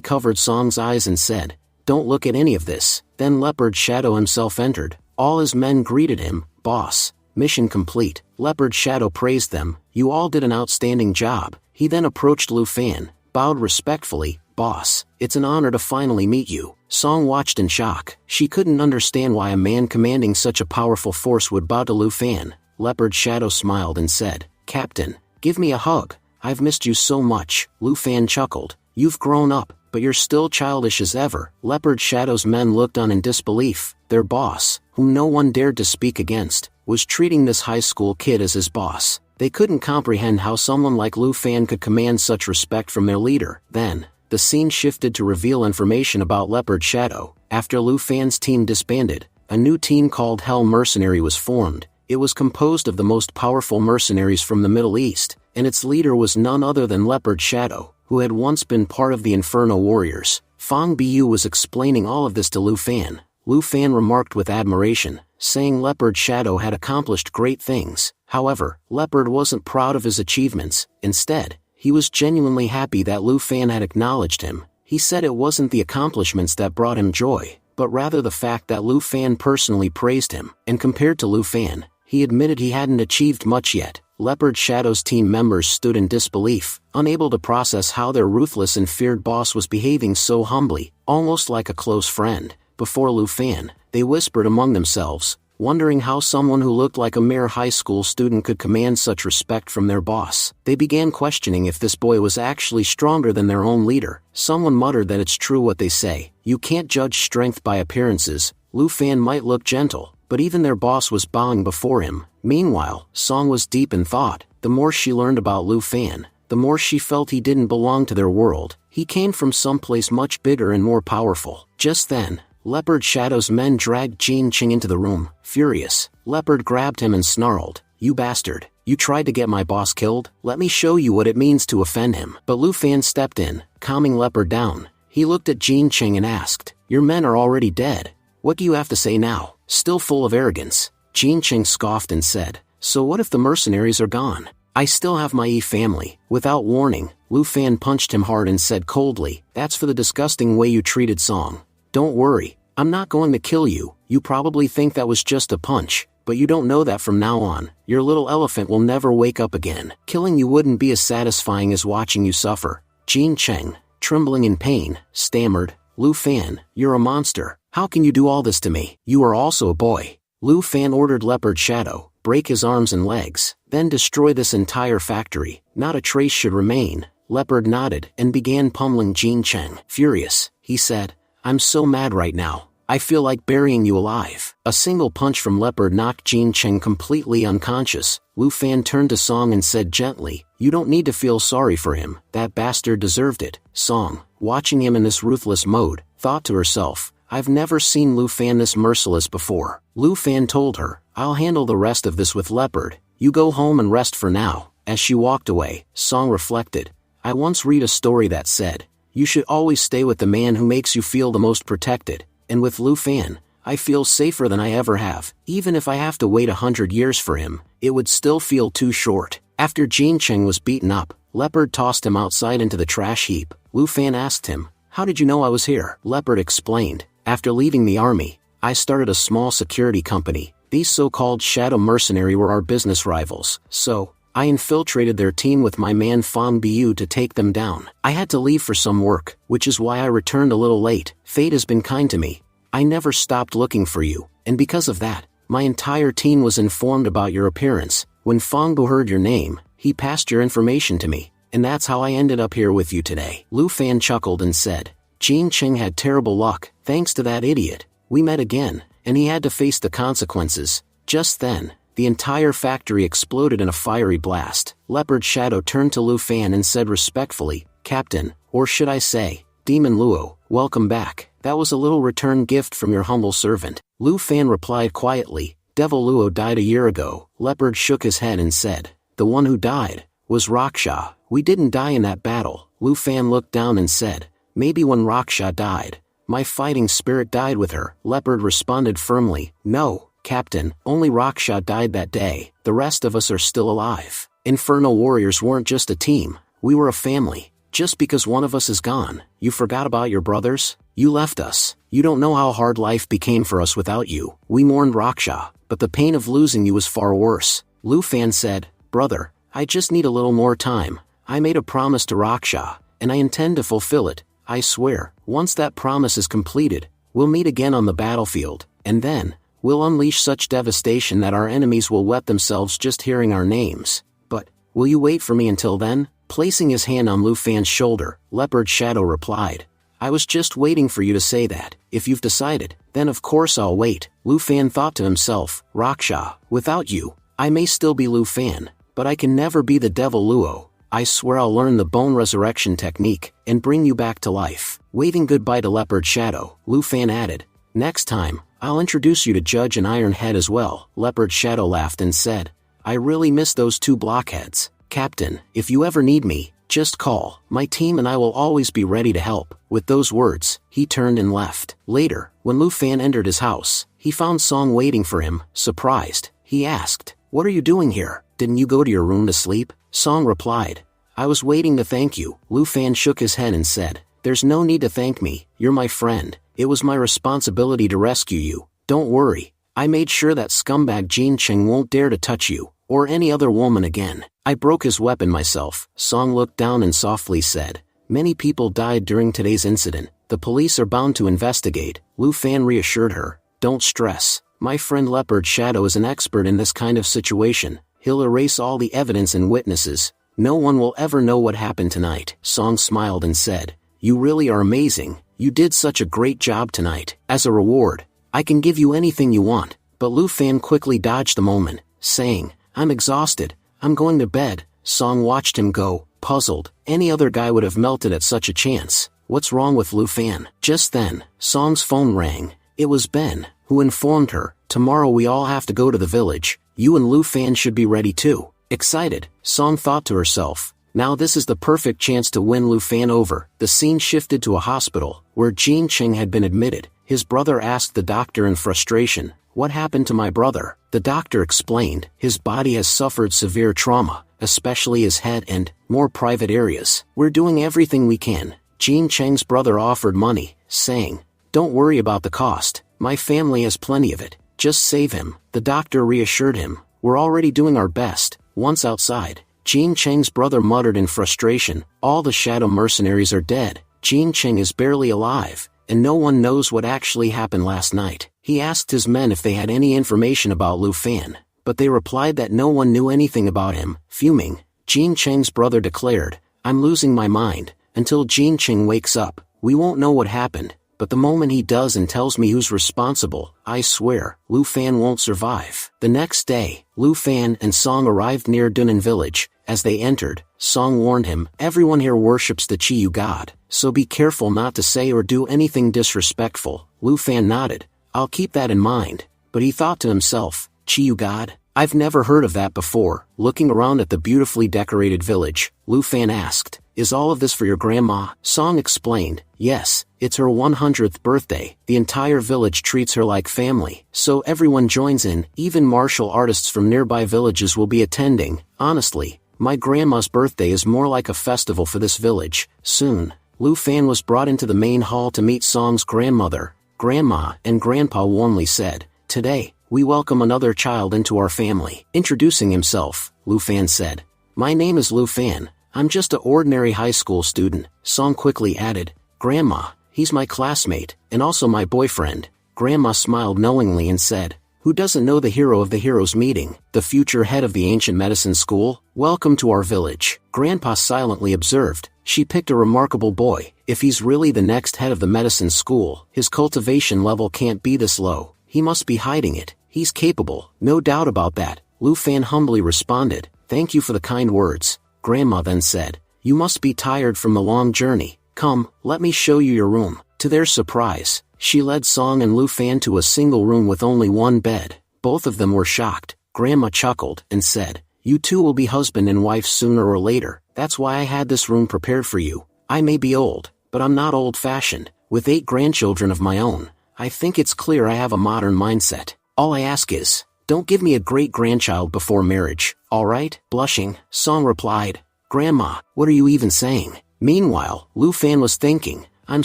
covered Song's eyes and said, don't look at any of this." Then Leopard Shadow himself entered. All his men greeted him. "Boss, mission complete." Leopard Shadow praised them. "You all did an outstanding job." He then approached Lu Fan, bowed respectfully. "Boss, it's an honor to finally meet you." Song watched in shock. She couldn't understand why a man commanding such a powerful force would bow to Lu Fan. Leopard Shadow smiled and said, "Captain, give me a hug. I've missed you so much." Lu Fan chuckled. "You've grown up, but you're still childish as ever." Leopard Shadow's men looked on in disbelief. Their boss, whom no one dared to speak against, was treating this high school kid as his boss. They couldn't comprehend how someone like Lu Fan could command such respect from their leader. Then, the scene shifted to reveal information about Leopard Shadow. After Lu Fan's team disbanded, a new team called Hell Mercenary was formed. It was composed of the most powerful mercenaries from the Middle East, and its leader was none other than Leopard Shadow, who had once been part of the Inferno Warriors. Fang Bu was explaining all of this to Lu Fan. Lu Fan remarked with admiration, saying Leopard Shadow had accomplished great things. However, Leopard wasn't proud of his achievements. Instead, he was genuinely happy that Lu Fan had acknowledged him. He said it wasn't the accomplishments that brought him joy, but rather the fact that Lu Fan personally praised him. And compared to Lu Fan, he admitted he hadn't achieved much yet. Leopard Shadow's team members stood in disbelief, unable to process how their ruthless and feared boss was behaving so humbly, almost like a close friend. Before Lu Fan, they whispered among themselves, wondering how someone who looked like a mere high school student could command such respect from their boss. They began questioning if this boy was actually stronger than their own leader. Someone muttered that it's true what they say. You can't judge strength by appearances. Lu Fan might look gentle, but even their boss was bowing before him. Meanwhile, Song was deep in thought. The more she learned about Lu Fan, the more she felt he didn't belong to their world. He came from someplace much bigger and more powerful. Just then, Leopard Shadow's men dragged Jin Ching into the room. Furious, Leopard grabbed him and snarled, "You bastard, you tried to get my boss killed? Let me show you what it means to offend him." But Lu Fan stepped in, calming Leopard down. He looked at Jin Ching and asked, "Your men are already dead. What do you have to say now?" Still full of arrogance, Jin Ching scoffed and said, "So what if the mercenaries are gone? I still have my family." Without warning, Lu Fan punched him hard and said coldly, "That's for the disgusting way you treated Song. Don't worry, I'm not going to kill you. You probably think that was just a punch, but you don't know that from now on, your little elephant will never wake up again. Killing you wouldn't be as satisfying as watching you suffer." Jin Cheng, trembling in pain, stammered, "Lu Fan, you're a monster. How can you do all this to me? You are also a boy." Lu Fan ordered Leopard Shadow, "Break his arms and legs, then destroy this entire factory. Not a trace should remain." Leopard nodded and began pummeling Jin Cheng. Furious, he said, "I'm so mad right now. I feel like burying you alive." A single punch from Leopard knocked Jin Cheng completely unconscious. Lu Fan turned to Song and said gently, "You don't need to feel sorry for him. That bastard deserved it." Song, watching him in this ruthless mode, thought to herself, "I've never seen Lu Fan this merciless before." Lu Fan told her, "I'll handle the rest of this with Leopard. You go home and rest for now." As she walked away, Song reflected, "I once read a story that said, you should always stay with the man who makes you feel the most protected. And with Lu Fan, I feel safer than I ever have. Even if I have to wait 100 years for him, it would still feel too short." After Jin Cheng was beaten up, Leopard tossed him outside into the trash heap. Lu Fan asked him, "How did you know I was here?" Leopard explained, "After leaving the army, I started a small security company. These so-called shadow mercenary were our business rivals, so I infiltrated their team with my man Fang Bu to take them down. I had to leave for some work, which is why I returned a little late. Fate has been kind to me. I never stopped looking for you, and because of that, my entire team was informed about your appearance. When Fang Bu heard your name, he passed your information to me, and that's how I ended up here with you today." Lu Fan chuckled and said, "Jin Cheng had terrible luck. Thanks to that idiot, we met again, and he had to face the consequences." Just then, the entire factory exploded in a fiery blast. Leopard Shadow turned to Lu Fan and said respectfully, "Captain, or should I say, Demon Luo, welcome back. That was a little return gift from your humble servant." Lu Fan replied quietly, "Devil Luo died a year ago." Leopard shook his head and said, "The one who died was Raksha. We didn't die in that battle." Lu Fan looked down and said, "Maybe when Raksha died, my fighting spirit died with her." Leopard responded firmly, "No, Captain, only Raksha died that day. The rest of us are still alive. Inferno Warriors weren't just a team, we were a family." Just because one of us is gone, you forgot about your brothers? You left us. You don't know how hard life became for us without you. We mourned Raksha, but the pain of losing you was far worse. Lu Fan said, brother, I just need a little more time. I made a promise to Raksha, and I intend to fulfill it. I swear, once that promise is completed, we'll meet again on the battlefield, and then, we'll unleash such devastation that our enemies will wet themselves just hearing our names. But, will you wait for me until then? Placing his hand on Lu Fan's shoulder, Leopard Shadow replied, I was just waiting for you to say that. If you've decided, then of course I'll wait. Lu Fan thought to himself, Raksha, without you, I may still be Lu Fan, but I can never be the devil Luo. I swear I'll learn the bone resurrection technique, and bring you back to life. Waving goodbye to Leopard Shadow, Lu Fan added, next time, I'll introduce you to Judge and Iron Head as well. Leopard Shadow laughed and said, I really miss those two blockheads. Captain, if you ever need me, just call. My team and I will always be ready to help. With those words, he turned and left. Later, when Lu Fan entered his house, he found Song waiting for him. Surprised, he asked, what are you doing here? Didn't you go to your room to sleep? Song replied, I was waiting to thank you. Lu Fan shook his head and said, there's no need to thank me, you're my friend. It was my responsibility to rescue you. Don't worry, I made sure that scumbag Jean Cheng won't dare to touch you, or any other woman again. I broke his weapon myself. Song looked down and softly said, many people died during today's incident. The police are bound to investigate. Lu Fan reassured her, don't stress. My friend Leopard Shadow is an expert in this kind of situation. He'll erase all the evidence and witnesses. No one will ever know what happened tonight. Song smiled and said, you really are amazing. You did such a great job tonight. As a reward, I can give you anything you want. But Lu Fan quickly dodged the moment, saying, I'm exhausted. I'm going to bed. Song watched him go, puzzled. Any other guy would have melted at such a chance. What's wrong with Lu Fan? Just then, Song's phone rang. It was Ben, who informed her, tomorrow we all have to go to the village. You and Lu Fan should be ready too. Excited, Song thought to herself, now this is the perfect chance to win Lu Fan over. The scene shifted to a hospital, where Jean Cheng had been admitted. His brother asked the doctor in frustration, what happened to my brother? The doctor explained, his body has suffered severe trauma, especially his head and, more private areas. We're doing everything we can. Jean Cheng's brother offered money, saying, don't worry about the cost. My family has plenty of it. Just save him. The doctor reassured him, we're already doing our best. Once outside, Jean Cheng's brother muttered in frustration, all the shadow mercenaries are dead. Jean Cheng is barely alive, and no one knows what actually happened last night. He asked his men if they had any information about Lu Fan, but they replied that no one knew anything about him. Fuming, Jean Cheng's brother declared, I'm losing my mind. Until Jean Cheng wakes up, we won't know what happened, but the moment he does and tells me who's responsible, I swear, Lu Fan won't survive. The next day, Lu Fan and Song arrived near Dunnan village. As they entered, Song warned him, everyone here worships the Chiyu god, so be careful not to say or do anything disrespectful. Lu Fan nodded, I'll keep that in mind, but he thought to himself, Chiyu god? I've never heard of that before. Looking around at the beautifully decorated village, Lu Fan asked, is all of this for your grandma? Song explained, yes, it's her 100th birthday. The entire village treats her like family, so everyone joins in. Even martial artists from nearby villages will be attending. Honestly, my grandma's birthday is more like a festival for this village. Soon, Lu Fan was brought into the main hall to meet Song's grandmother. Grandma and Grandpa warmly said, today, we welcome another child into our family. Introducing himself, Lu Fan said, my name is Lu Fan. I'm just an ordinary high school student. Song quickly added, Grandma, he's my classmate, and also my boyfriend. Grandma smiled knowingly and said, who doesn't know the hero of the heroes meeting, the future head of the ancient medicine school? Welcome to our village. Grandpa silently observed, she picked a remarkable boy. If he's really the next head of the medicine school, his cultivation level can't be this low. He must be hiding it. He's capable, no doubt about that. Lu Fan humbly responded, thank you for the kind words. Grandma then said, you must be tired from the long journey. Come, let me show you your room. To their surprise, she led Song and Lu Fan to a single room with only one bed. Both of them were shocked. Grandma chuckled and said, you two will be husband and wife sooner or later. That's why I had this room prepared for you. I may be old, but I'm not old-fashioned. With 8 grandchildren of my own, I think it's clear I have a modern mindset. All I ask is, don't give me a great-grandchild before marriage, all right? Blushing, Song replied, Grandma, what are you even saying? Meanwhile, Lu Fan was thinking, I'm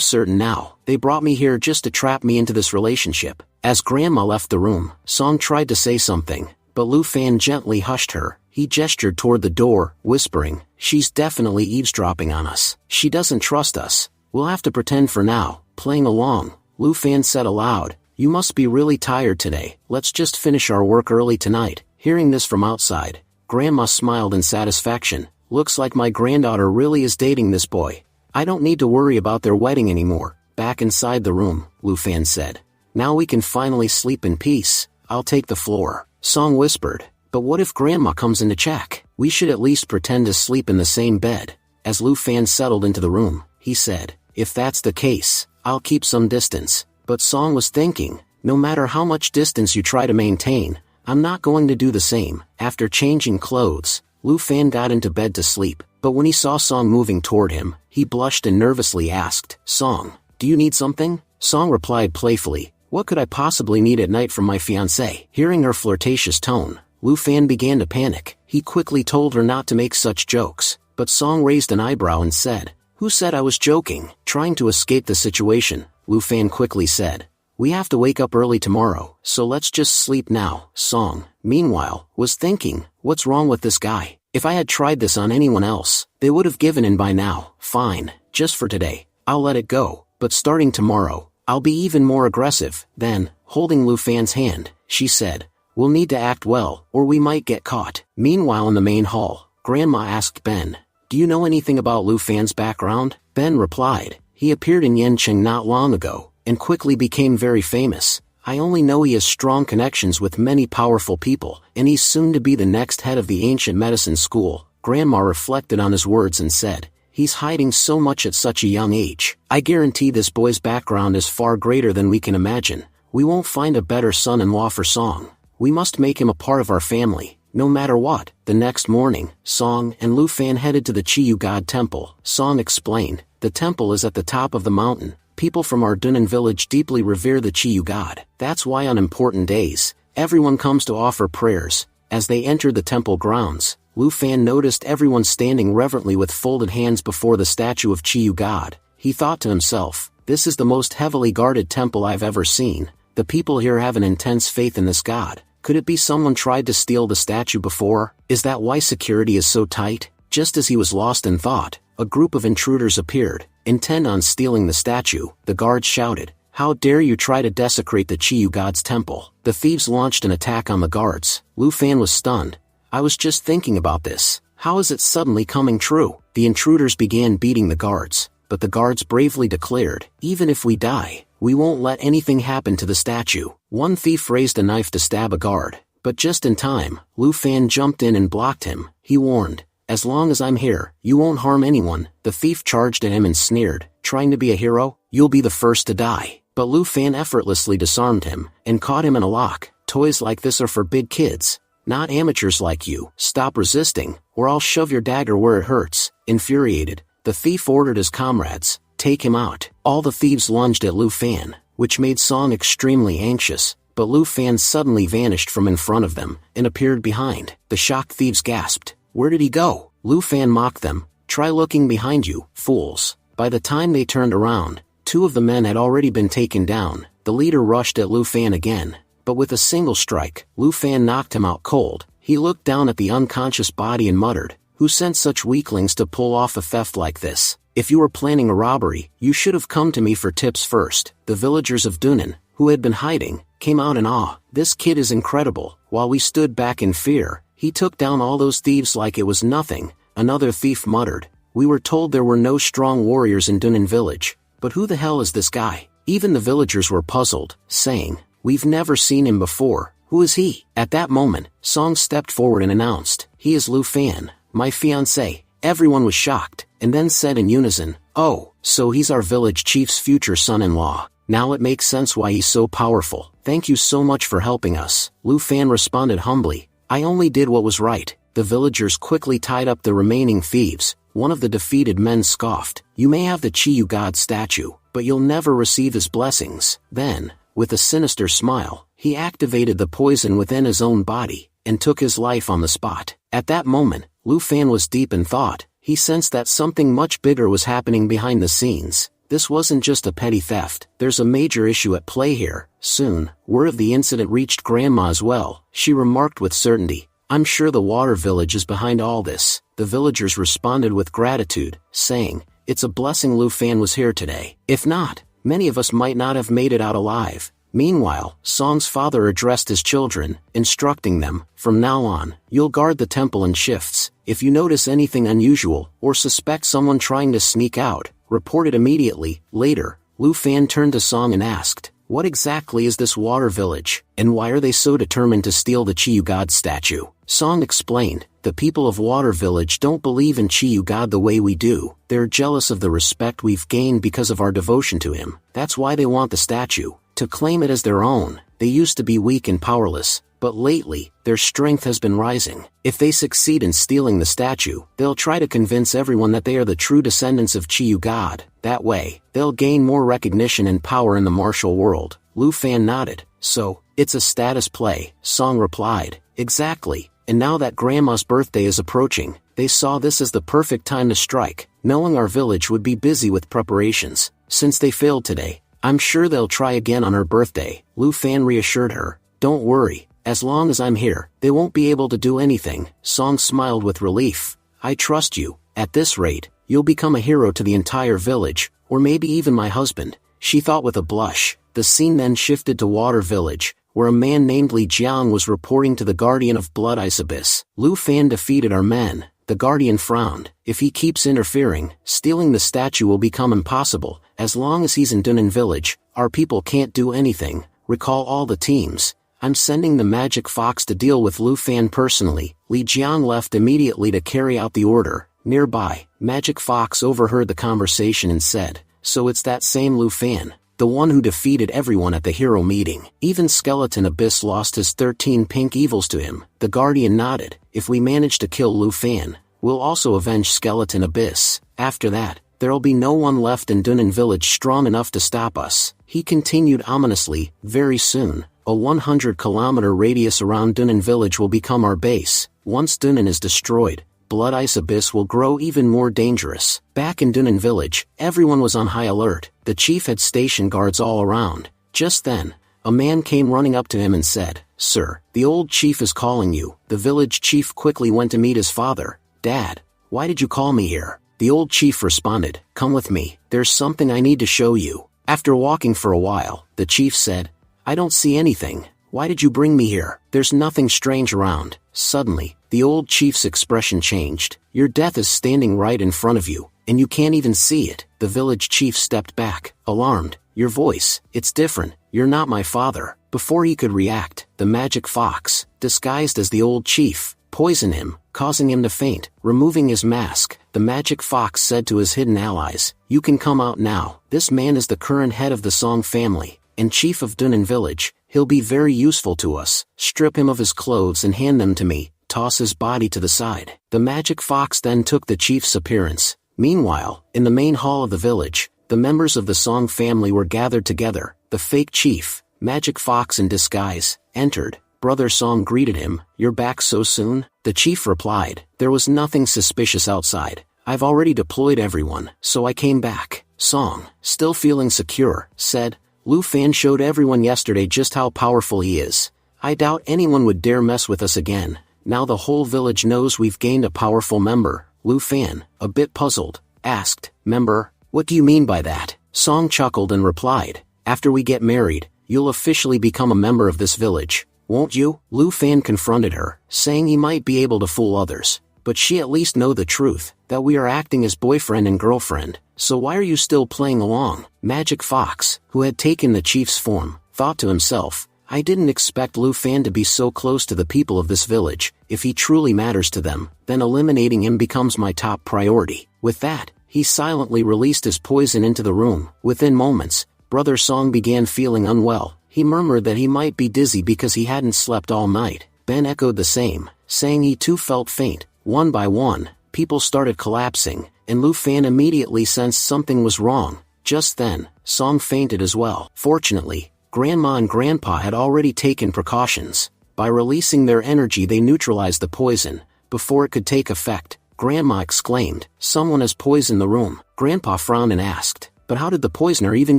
certain now, they brought me here just to trap me into this relationship. As Grandma left the room, Song tried to say something, but Lu Fan gently hushed her. He gestured toward the door, whispering, she's definitely eavesdropping on us. She doesn't trust us. We'll have to pretend for now. Playing along, Lu Fan said aloud, you must be really tired today. Let's just finish our work early tonight. Hearing this from outside, Grandma smiled in satisfaction. Looks like my granddaughter really is dating this boy. I don't need to worry about their wedding anymore. Back inside the room, Lu Fan said. Now we can finally sleep in peace. I'll take the floor. Song whispered, but what if Grandma comes in to check? We should at least pretend to sleep in the same bed. As Lu Fan settled into the room, he said, if that's the case, I'll keep some distance. But Song was thinking, no matter how much distance you try to maintain, I'm not going to do the same. After changing clothes, Lu Fan got into bed to sleep, but when he saw Song moving toward him, he blushed and nervously asked, Song, do you need something? Song replied playfully, what could I possibly need at night from my fiancé? Hearing her flirtatious tone, Lu Fan began to panic. He quickly told her not to make such jokes, but Song raised an eyebrow and said, who said I was joking? Trying to escape the situation, Lu Fan quickly said, we have to wake up early tomorrow, so let's just sleep now. Song, meanwhile, was thinking, what's wrong with this guy? If I had tried this on anyone else, they would have given in by now. Fine, just for today, I'll let it go, but starting tomorrow, I'll be even more aggressive. Then, holding Lu Fan's hand, she said, we'll need to act well, or we might get caught. Meanwhile in the main hall, Grandma asked Ben, do you know anything about Lu Fan's background? Ben replied, he appeared in Yancheng not long ago, and quickly became very famous. I only know he has strong connections with many powerful people, and he's soon to be the next head of the ancient medicine school. Grandma reflected on his words and said, he's hiding so much at such a young age. I guarantee this boy's background is far greater than we can imagine. We won't find a better son-in-law for Song. We must make him a part of our family, no matter what. The next morning, Song and Lu Fan headed to the Chiyu God Temple. Song explained, the temple is at the top of the mountain. People from our Dunnan village deeply revere the Chiyu God. That's why on important days, everyone comes to offer prayers. As they entered the temple grounds, Lu Fan noticed everyone standing reverently with folded hands before the statue of Chiyu God. He thought to himself, this is the most heavily guarded temple I've ever seen. The people here have an intense faith in this god. Could it be someone tried to steal the statue before? Is that why security is so tight? Just as he was lost in thought, a group of intruders appeared, intent on stealing the statue. The guards shouted, how dare you try to desecrate the Chiyu God's temple? The thieves launched an attack on the guards. Lu Fan was stunned. I was just thinking about this. How is it suddenly coming true? The intruders began beating the guards, but the guards bravely declared, even if we die, we won't let anything happen to the statue. One thief raised a knife to stab a guard, but just in time, Lu Fan jumped in and blocked him. He warned, as long as I'm here, you won't harm anyone. The thief charged at him and sneered, trying to be a hero? You'll be the first to die. But Lu Fan effortlessly disarmed him, and caught him in a lock. Toys like this are for big kids, not amateurs like you. Stop resisting, or I'll shove your dagger where it hurts. Infuriated, the thief ordered his comrades, take him out. All the thieves lunged at Lu Fan, which made Song extremely anxious, but Lu Fan suddenly vanished from in front of them, and appeared behind. The shocked thieves gasped, where did he go? Lu Fan mocked them, try looking behind you, fools. By the time they turned around, two of the men had already been taken down. The leader rushed at Lu Fan again, but with a single strike, Lu Fan knocked him out cold. He looked down at the unconscious body and muttered, who sent such weaklings to pull off a theft like this? If you were planning a robbery, you should have come to me for tips first. The villagers of Dunnan, who had been hiding, came out in awe. This kid is incredible. While we stood back in fear, he took down all those thieves like it was nothing. Another thief muttered, we were told there were no strong warriors in Dunnan village, but who the hell is this guy? Even the villagers were puzzled, saying, we've never seen him before. Who is he? At that moment, Song stepped forward and announced, he is Lu Fan, my fiancé. Everyone was shocked, and then said in unison, oh, so he's our village chief's future son-in-law. Now it makes sense why he's so powerful. Thank you so much for helping us. Lu Fan responded humbly, I only did what was right. The villagers quickly tied up the remaining thieves. One of the defeated men scoffed, you may have the Chiyu God statue, but you'll never receive his blessings. Then, with a sinister smile, he activated the poison within his own body, and took his life on the spot. At that moment, Lu Fan was deep in thought. He sensed that something much bigger was happening behind the scenes. This wasn't just a petty theft, there's a major issue at play here. Soon, word of the incident reached Grandma as well. She remarked with certainty, "I'm sure the water village is behind all this." The villagers responded with gratitude, saying, "It's a blessing Lu Fan was here today. If not, many of us might not have made it out alive." Meanwhile, Song's father addressed his children, instructing them, "From now on, you'll guard the temple in shifts. If you notice anything unusual, or suspect someone trying to sneak out, report it immediately." Later, Lu Fan turned to Song and asked, "What exactly is this water village, and why are they so determined to steal the Chiyu God statue?" Song explained, "The people of Water Village don't believe in Chiyu God the way we do. They're jealous of the respect we've gained because of our devotion to him. That's why they want the statue, to claim it as their own. They used to be weak and powerless, but lately, their strength has been rising. If they succeed in stealing the statue, they'll try to convince everyone that they are the true descendants of Chiyu God. That way, they'll gain more recognition and power in the martial world." Lu Fan nodded. "So, it's a status play," Song replied. "Exactly, and now that Grandma's birthday is approaching, they saw this as the perfect time to strike, knowing our village would be busy with preparations. Since they failed today, I'm sure they'll try again on her birthday." Lu Fan reassured her, "Don't worry, as long as I'm here, they won't be able to do anything." Song smiled with relief. "I trust you. At this rate, you'll become a hero to the entire village, or maybe even my husband," she thought with a blush. The scene then shifted to Water Village, where a man named Li Jiang was reporting to the Guardian of Blood Ice Abyss. "Lu Fan defeated our men." The Guardian frowned. "If he keeps interfering, stealing the statue will become impossible. As long as he's in Dunnan Village, our people can't do anything. Recall all the teams. I'm sending the Magic Fox to deal with Lu Fan personally." Li Jiang left immediately to carry out the order. Nearby, Magic Fox overheard the conversation and said, "So it's that same Lu Fan, the one who defeated everyone at the hero meeting. Even Skeleton Abyss lost his 13 pink evils to him." The Guardian nodded. "If we manage to kill Lu Fan, we'll also avenge Skeleton Abyss. After that, there'll be no one left in Dunnan Village strong enough to stop us." He continued ominously, "Very soon, a 100-kilometer radius around Dunnan Village will become our base. Once Dunnan is destroyed, Blood Ice Abyss will grow even more dangerous." Back in Dunnan Village, everyone was on high alert. The chief had stationed guards all around. Just then, a man came running up to him and said, "Sir, the old chief is calling you." The village chief quickly went to meet his father. "Dad, why did you call me here?" The old chief responded, "Come with me, there's something I need to show you." After walking for a while, the chief said, "I don't see anything. Why did you bring me here? There's nothing strange around." Suddenly, the old chief's expression changed. "Your death is standing right in front of you, and you can't even see it." The village chief stepped back, alarmed. "Your voice, it's different. You're not my father." Before he could react, the Magic Fox, disguised as the old chief, poisoned him, causing him to faint. Removing his mask, the Magic Fox said to his hidden allies, "You can come out now. This man is the current head of the Song family, and chief of Dunnan Village. He'll be very useful to us. Strip him of his clothes and hand them to me. Toss his body to the side." The Magic Fox then took the chief's appearance. Meanwhile, in the main hall of the village, the members of the Song family were gathered together. The fake chief, Magic Fox in disguise, entered. Brother Song greeted him. "You're back so soon?" The chief replied, "There was nothing suspicious outside. I've already deployed everyone, so I came back." Song, still feeling secure, said, "Lu Fan showed everyone yesterday just how powerful he is. I doubt anyone would dare mess with us again. Now the whole village knows we've gained a powerful member." Lu Fan, a bit puzzled, asked, "Member? What do you mean by that?" Song chuckled and replied, "After we get married, you'll officially become a member of this village. Won't you?" Lu Fan confronted her, saying he might be able to fool others, but she at least know the truth, that we are acting as boyfriend and girlfriend. So why are you still playing along? Magic Fox, who had taken the chief's form, thought to himself, "I didn't expect Lu Fan to be so close to the people of this village. If he truly matters to them, then eliminating him becomes my top priority." With that, he silently released his poison into the room. Within moments, Brother Song began feeling unwell. He murmured that he might be dizzy because he hadn't slept all night. Ben echoed the same, saying he too felt faint. One by one, people started collapsing, and Lu Fan immediately sensed something was wrong. Just then, Song fainted as well. Fortunately, Grandma and Grandpa had already taken precautions. By releasing their energy they neutralized the poison. Before it could take effect, Grandma exclaimed. "Someone has poisoned the room." Grandpa frowned and asked, "But how did the poisoner even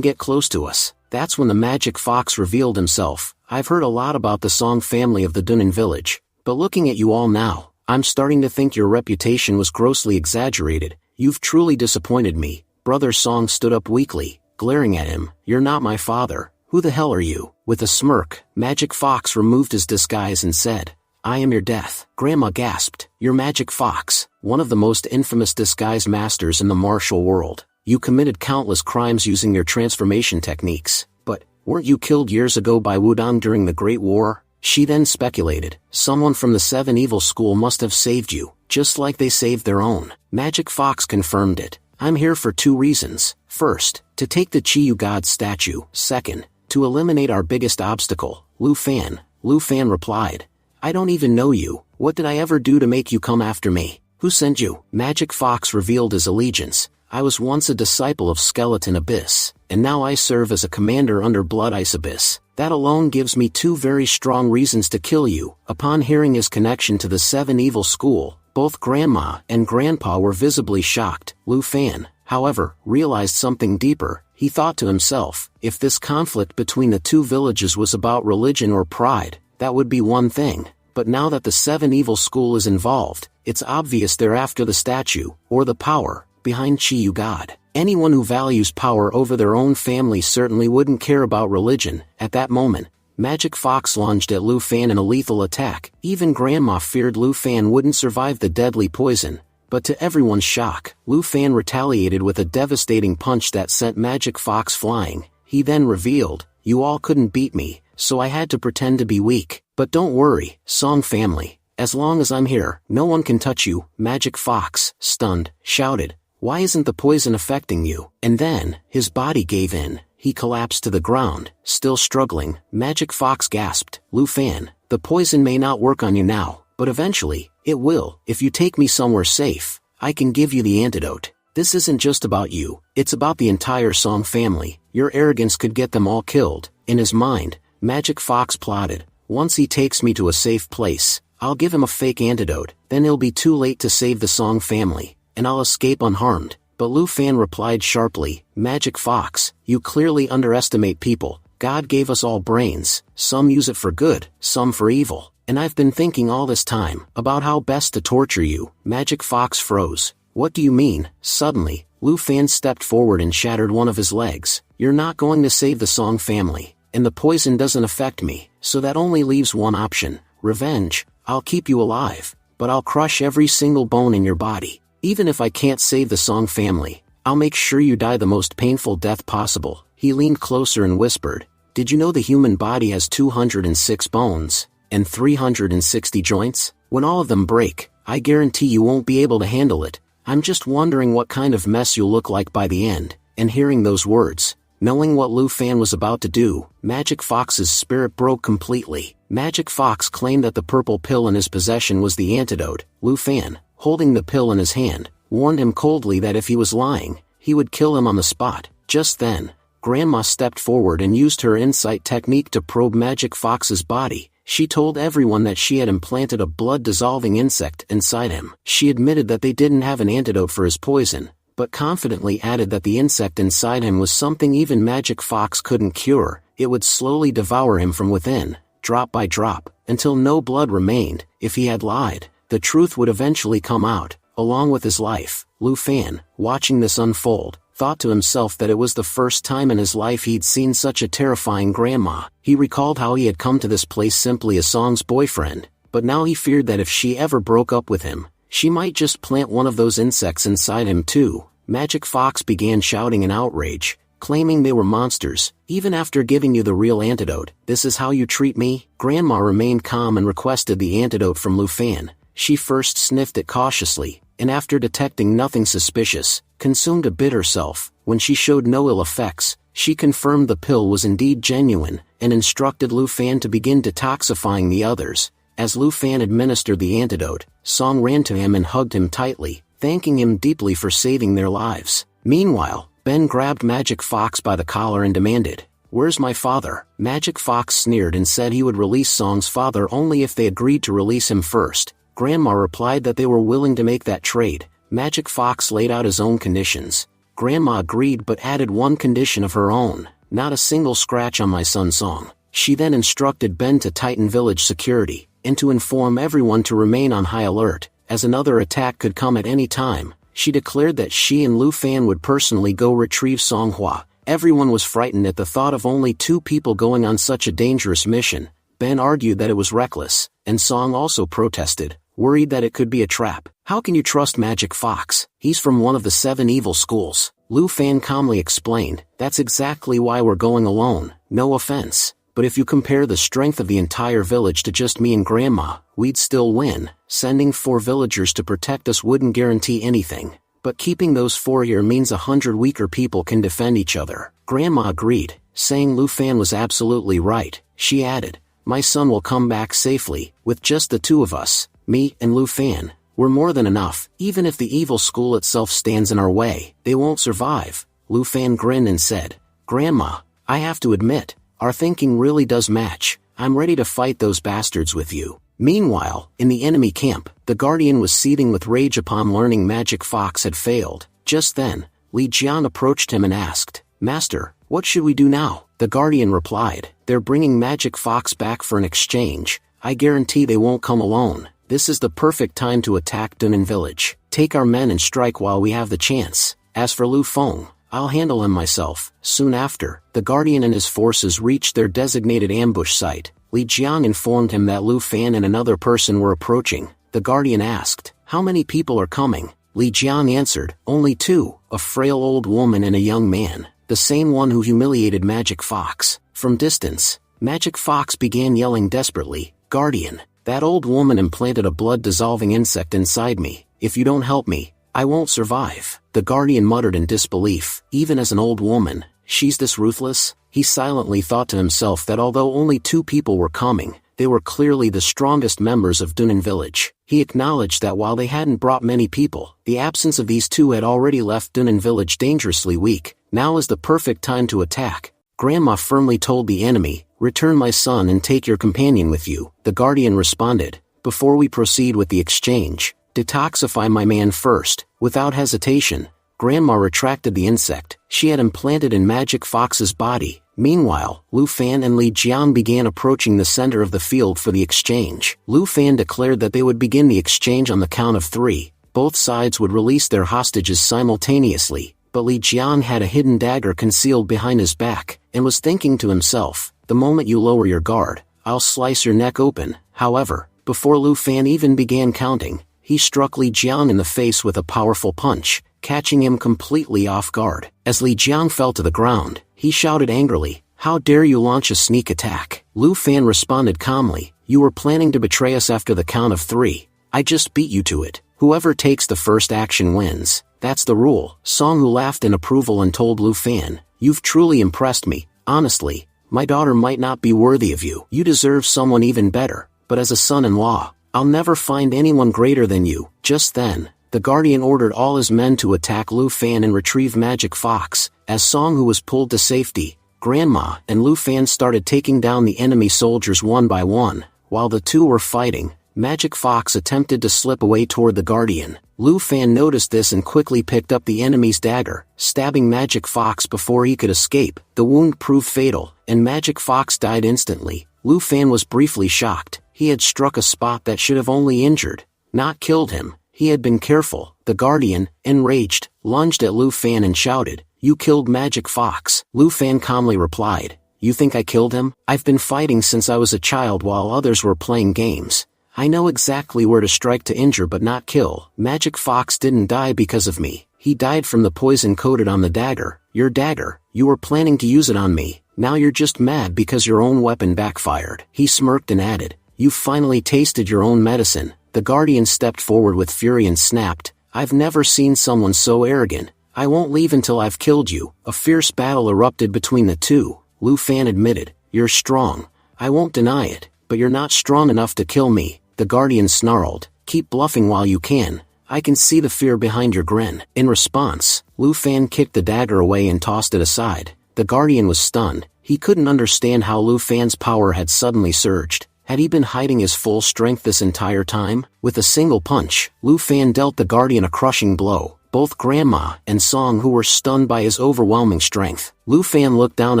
get close to us?" That's when the magic fox revealed himself. "I've heard a lot about the Song family of the Dunnan village, but looking at you all now, I'm starting to think your reputation was grossly exaggerated. You've truly disappointed me." Brother Song stood up weakly, glaring at him. "You're not my father. Who the hell are you?" With a smirk, Magic Fox removed his disguise and said, "I am your death." Grandma gasped. "You're Magic Fox, one of the most infamous disguise masters in the martial world. You committed countless crimes using your transformation techniques. But, weren't you killed years ago by Wudang during the Great War?" She then speculated, "Someone from the Seven Evil School must have saved you, just like they saved their own." Magic Fox confirmed it. "I'm here for 2 reasons. First, to take the Chiyu God statue. Second, to eliminate our biggest obstacle, Lu Fan." Lu Fan replied, "I don't even know you. What did I ever do to make you come after me? Who sent you?" Magic Fox revealed his allegiance. "I was once a disciple of Skeleton Abyss, and now I serve as a commander under Blood Ice Abyss. That alone gives me 2 very strong reasons to kill you." Upon hearing his connection to the Seven Evil School, both Grandma and Grandpa were visibly shocked. Lu Fan, however, realized something deeper. He thought to himself, if this conflict between the 2 villages was about religion or pride, that would be one thing. But now that the Seven Evil School is involved, it's obvious they're after the statue, or the power, behind Chiyu God. Anyone who values power over their own family certainly wouldn't care about religion. At that moment, Magic Fox lunged at Lu Fan in a lethal attack. Even Grandma feared Lu Fan wouldn't survive the deadly poison. But to everyone's shock, Lu Fan retaliated with a devastating punch that sent Magic Fox flying. He then revealed, "You all couldn't beat me, so I had to pretend to be weak. But don't worry, Song family. As long as I'm here, no one can touch you." Magic Fox, stunned, shouted, "Why isn't the poison affecting you?" And then, his body gave in. He collapsed to the ground, still struggling. Magic Fox gasped, "Lu Fan, the poison may not work on you now, but eventually, it will. If you take me somewhere safe, I can give you the antidote. This isn't just about you, it's about the entire Song family. Your arrogance could get them all killed." In his mind, Magic Fox plotted, "Once he takes me to a safe place, I'll give him a fake antidote, then it'll be too late to save the Song family, and I'll escape unharmed." But Lu Fan replied sharply, "Magic Fox, you clearly underestimate people. God gave us all brains, some use it for good, some for evil. And I've been thinking all this time about how best to torture you." Magic Fox froze. "What do you mean?" Suddenly, Lu Fan stepped forward and shattered one of his legs. "You're not going to save the Song family, and the poison doesn't affect me, so that only leaves one option, revenge. I'll keep you alive, but I'll crush every single bone in your body. Even if I can't save the Song family, I'll make sure you die the most painful death possible." He leaned closer and whispered, "Did you know the human body has 206 bones, and 360 joints? When all of them break, I guarantee you won't be able to handle it. I'm just wondering what kind of mess you'll look like by the end." And hearing those words, knowing what Lu Fan was about to do, Magic Fox's spirit broke completely. Magic Fox claimed that the purple pill in his possession was the antidote. Lu Fan, holding the pill in his hand, warned him coldly that if he was lying, he would kill him on the spot. Just then, Grandma stepped forward and used her insight technique to probe Magic Fox's body. She told everyone that she had implanted a blood-dissolving insect inside him. She admitted that they didn't have an antidote for his poison, but confidently added that the insect inside him was something even Magic Fox couldn't cure. It would slowly devour him from within, drop by drop, until no blood remained. If he had lied, the truth would eventually come out, along with his life. Lu Fan, watching this unfold, thought to himself that it was the first time in his life he'd seen such a terrifying grandma. He recalled how he had come to this place simply as Song's boyfriend, but now he feared that if she ever broke up with him, she might just plant one of those insects inside him too. Magic Fox began shouting in outrage, claiming they were monsters. "Even after giving you the real antidote, this is how you treat me?" Grandma remained calm and requested the antidote from Lu Fan. She first sniffed it cautiously, and after detecting nothing suspicious, consumed a bit herself. When she showed no ill effects, she confirmed the pill was indeed genuine, and instructed Lu Fan to begin detoxifying the others. As Lu Fan administered the antidote, Song ran to him and hugged him tightly, thanking him deeply for saving their lives. Meanwhile, Ben grabbed Magic Fox by the collar and demanded, "Where's my father?" Magic Fox sneered and said he would release Song's father only if they agreed to release him first. Grandma replied that they were willing to make that trade. Magic Fox laid out his own conditions. Grandma agreed but added one condition of her own: not a single scratch on my son's song. She then instructed Ben to tighten village security, and to inform everyone to remain on high alert, as another attack could come at any time. She declared that she and Lu Fan would personally go retrieve MANHWA. Everyone was frightened at the thought of only 2 people going on such a dangerous mission. Ben argued that it was reckless, and Song also protested, worried that it could be a trap. How can you trust Magic Fox? He's from one of the 7 evil schools. Lu Fan calmly explained, that's exactly why we're going alone, no offense. But if you compare the strength of the entire village to just me and Grandma, we'd still win. Sending 4 villagers to protect us wouldn't guarantee anything. But keeping those 4 here means 100 weaker people can defend each other. Grandma agreed, saying Lu Fan was absolutely right. She added, my son will come back safely. With just the 2 of us, me and Lu Fan, we're more than enough. Even if the evil school itself stands in our way, they won't survive. Lu Fan grinned and said, Grandma, I have to admit, our thinking really does match. I'm ready to fight those bastards with you. Meanwhile, in the enemy camp, the Guardian was seething with rage upon learning Magic Fox had failed. Just then, Li Jian approached him and asked, Master, what should we do now? The Guardian replied, they're bringing Magic Fox back for an exchange. I guarantee they won't come alone. This is the perfect time to attack Dunan village. Take our men and strike while we have the chance. As for Lu Feng, I'll handle him myself. Soon after, the Guardian and his forces reached their designated ambush site. Li Jiang informed him that Lu Fan and another person were approaching. The Guardian asked, how many people are coming? Li Jiang answered, only 2, a frail old woman and a young man, the same one who humiliated Magic Fox. From distance, Magic Fox began yelling desperately, Guardian, that old woman implanted a blood-dissolving insect inside me. If you don't help me, I won't survive. The Guardian muttered in disbelief. Even as an old woman, she's this ruthless? He silently thought to himself that although only 2 people were coming, they were clearly the strongest members of Dunan village. He acknowledged that while they hadn't brought many people, the absence of these 2 had already left Dunan village dangerously weak. Now is the perfect time to attack. Grandma firmly told the enemy, return my son and take your companion with you. The Guardian responded, before we proceed with the exchange, detoxify my man first. Without hesitation, Grandma retracted the insect she had implanted in Magic Fox's body. Meanwhile, Lu Fan and Li Jian began approaching the center of the field for the exchange. Lu Fan declared that they would begin the exchange on the count of 3. Both sides would release their hostages simultaneously, but Li Jian had a hidden dagger concealed behind his back, and was thinking to himself, the moment you lower your guard, I'll slice your neck open. However, before Lu Fan even began counting, he struck Li Jian in the face with a powerful punch, catching him completely off guard. As Li Jian fell to the ground, he shouted angrily, how dare you launch a sneak attack? Lu Fan responded calmly, you were planning to betray us after the count of 3. I just beat you to it. Whoever takes the first action wins. That's the rule. Song Hu laughed in approval and told Lu Fan, you've truly impressed me. Honestly, my daughter might not be worthy of you. You deserve someone even better, but as a son-in-law, I'll never find anyone greater than you. Just then, the Guardian ordered all his men to attack Lu Fan and retrieve Magic Fox. As Song Hu was pulled to safety, Grandma and Lu Fan started taking down the enemy soldiers one by one. While the 2 were fighting, Magic Fox attempted to slip away toward the Guardian. Lu Fan noticed this and quickly picked up the enemy's dagger, stabbing Magic Fox before he could escape. The wound proved fatal, and Magic Fox died instantly. Lu Fan was briefly shocked. He had struck a spot that should have only injured, not killed him. He had been careful. The Guardian, enraged, lunged at Lu Fan and shouted, you killed Magic Fox. Lu Fan calmly replied, you think I killed him? I've been fighting since I was a child while others were playing games. I know exactly where to strike to injure but not kill. Magic Fox didn't die because of me. He died from the poison coated on the dagger. Your dagger, you were planning to use it on me. Now you're just mad because your own weapon backfired. He smirked and added, you finally tasted your own medicine. The Guardian stepped forward with fury and snapped, I've never seen someone so arrogant. I won't leave until I've killed you. A fierce battle erupted between the 2. Lu Fan admitted, you're strong. I won't deny it, but you're not strong enough to kill me. The Guardian snarled, keep bluffing while you can. I can see the fear behind your grin. In response, Lu Fan kicked the dagger away and tossed it aside. The Guardian was stunned. He couldn't understand how Lu Fan's power had suddenly surged. Had he been hiding his full strength this entire time? With a single punch, Lu Fan dealt the Guardian a crushing blow. Both Grandma and Song, who were stunned by his overwhelming strength. Lu Fan looked down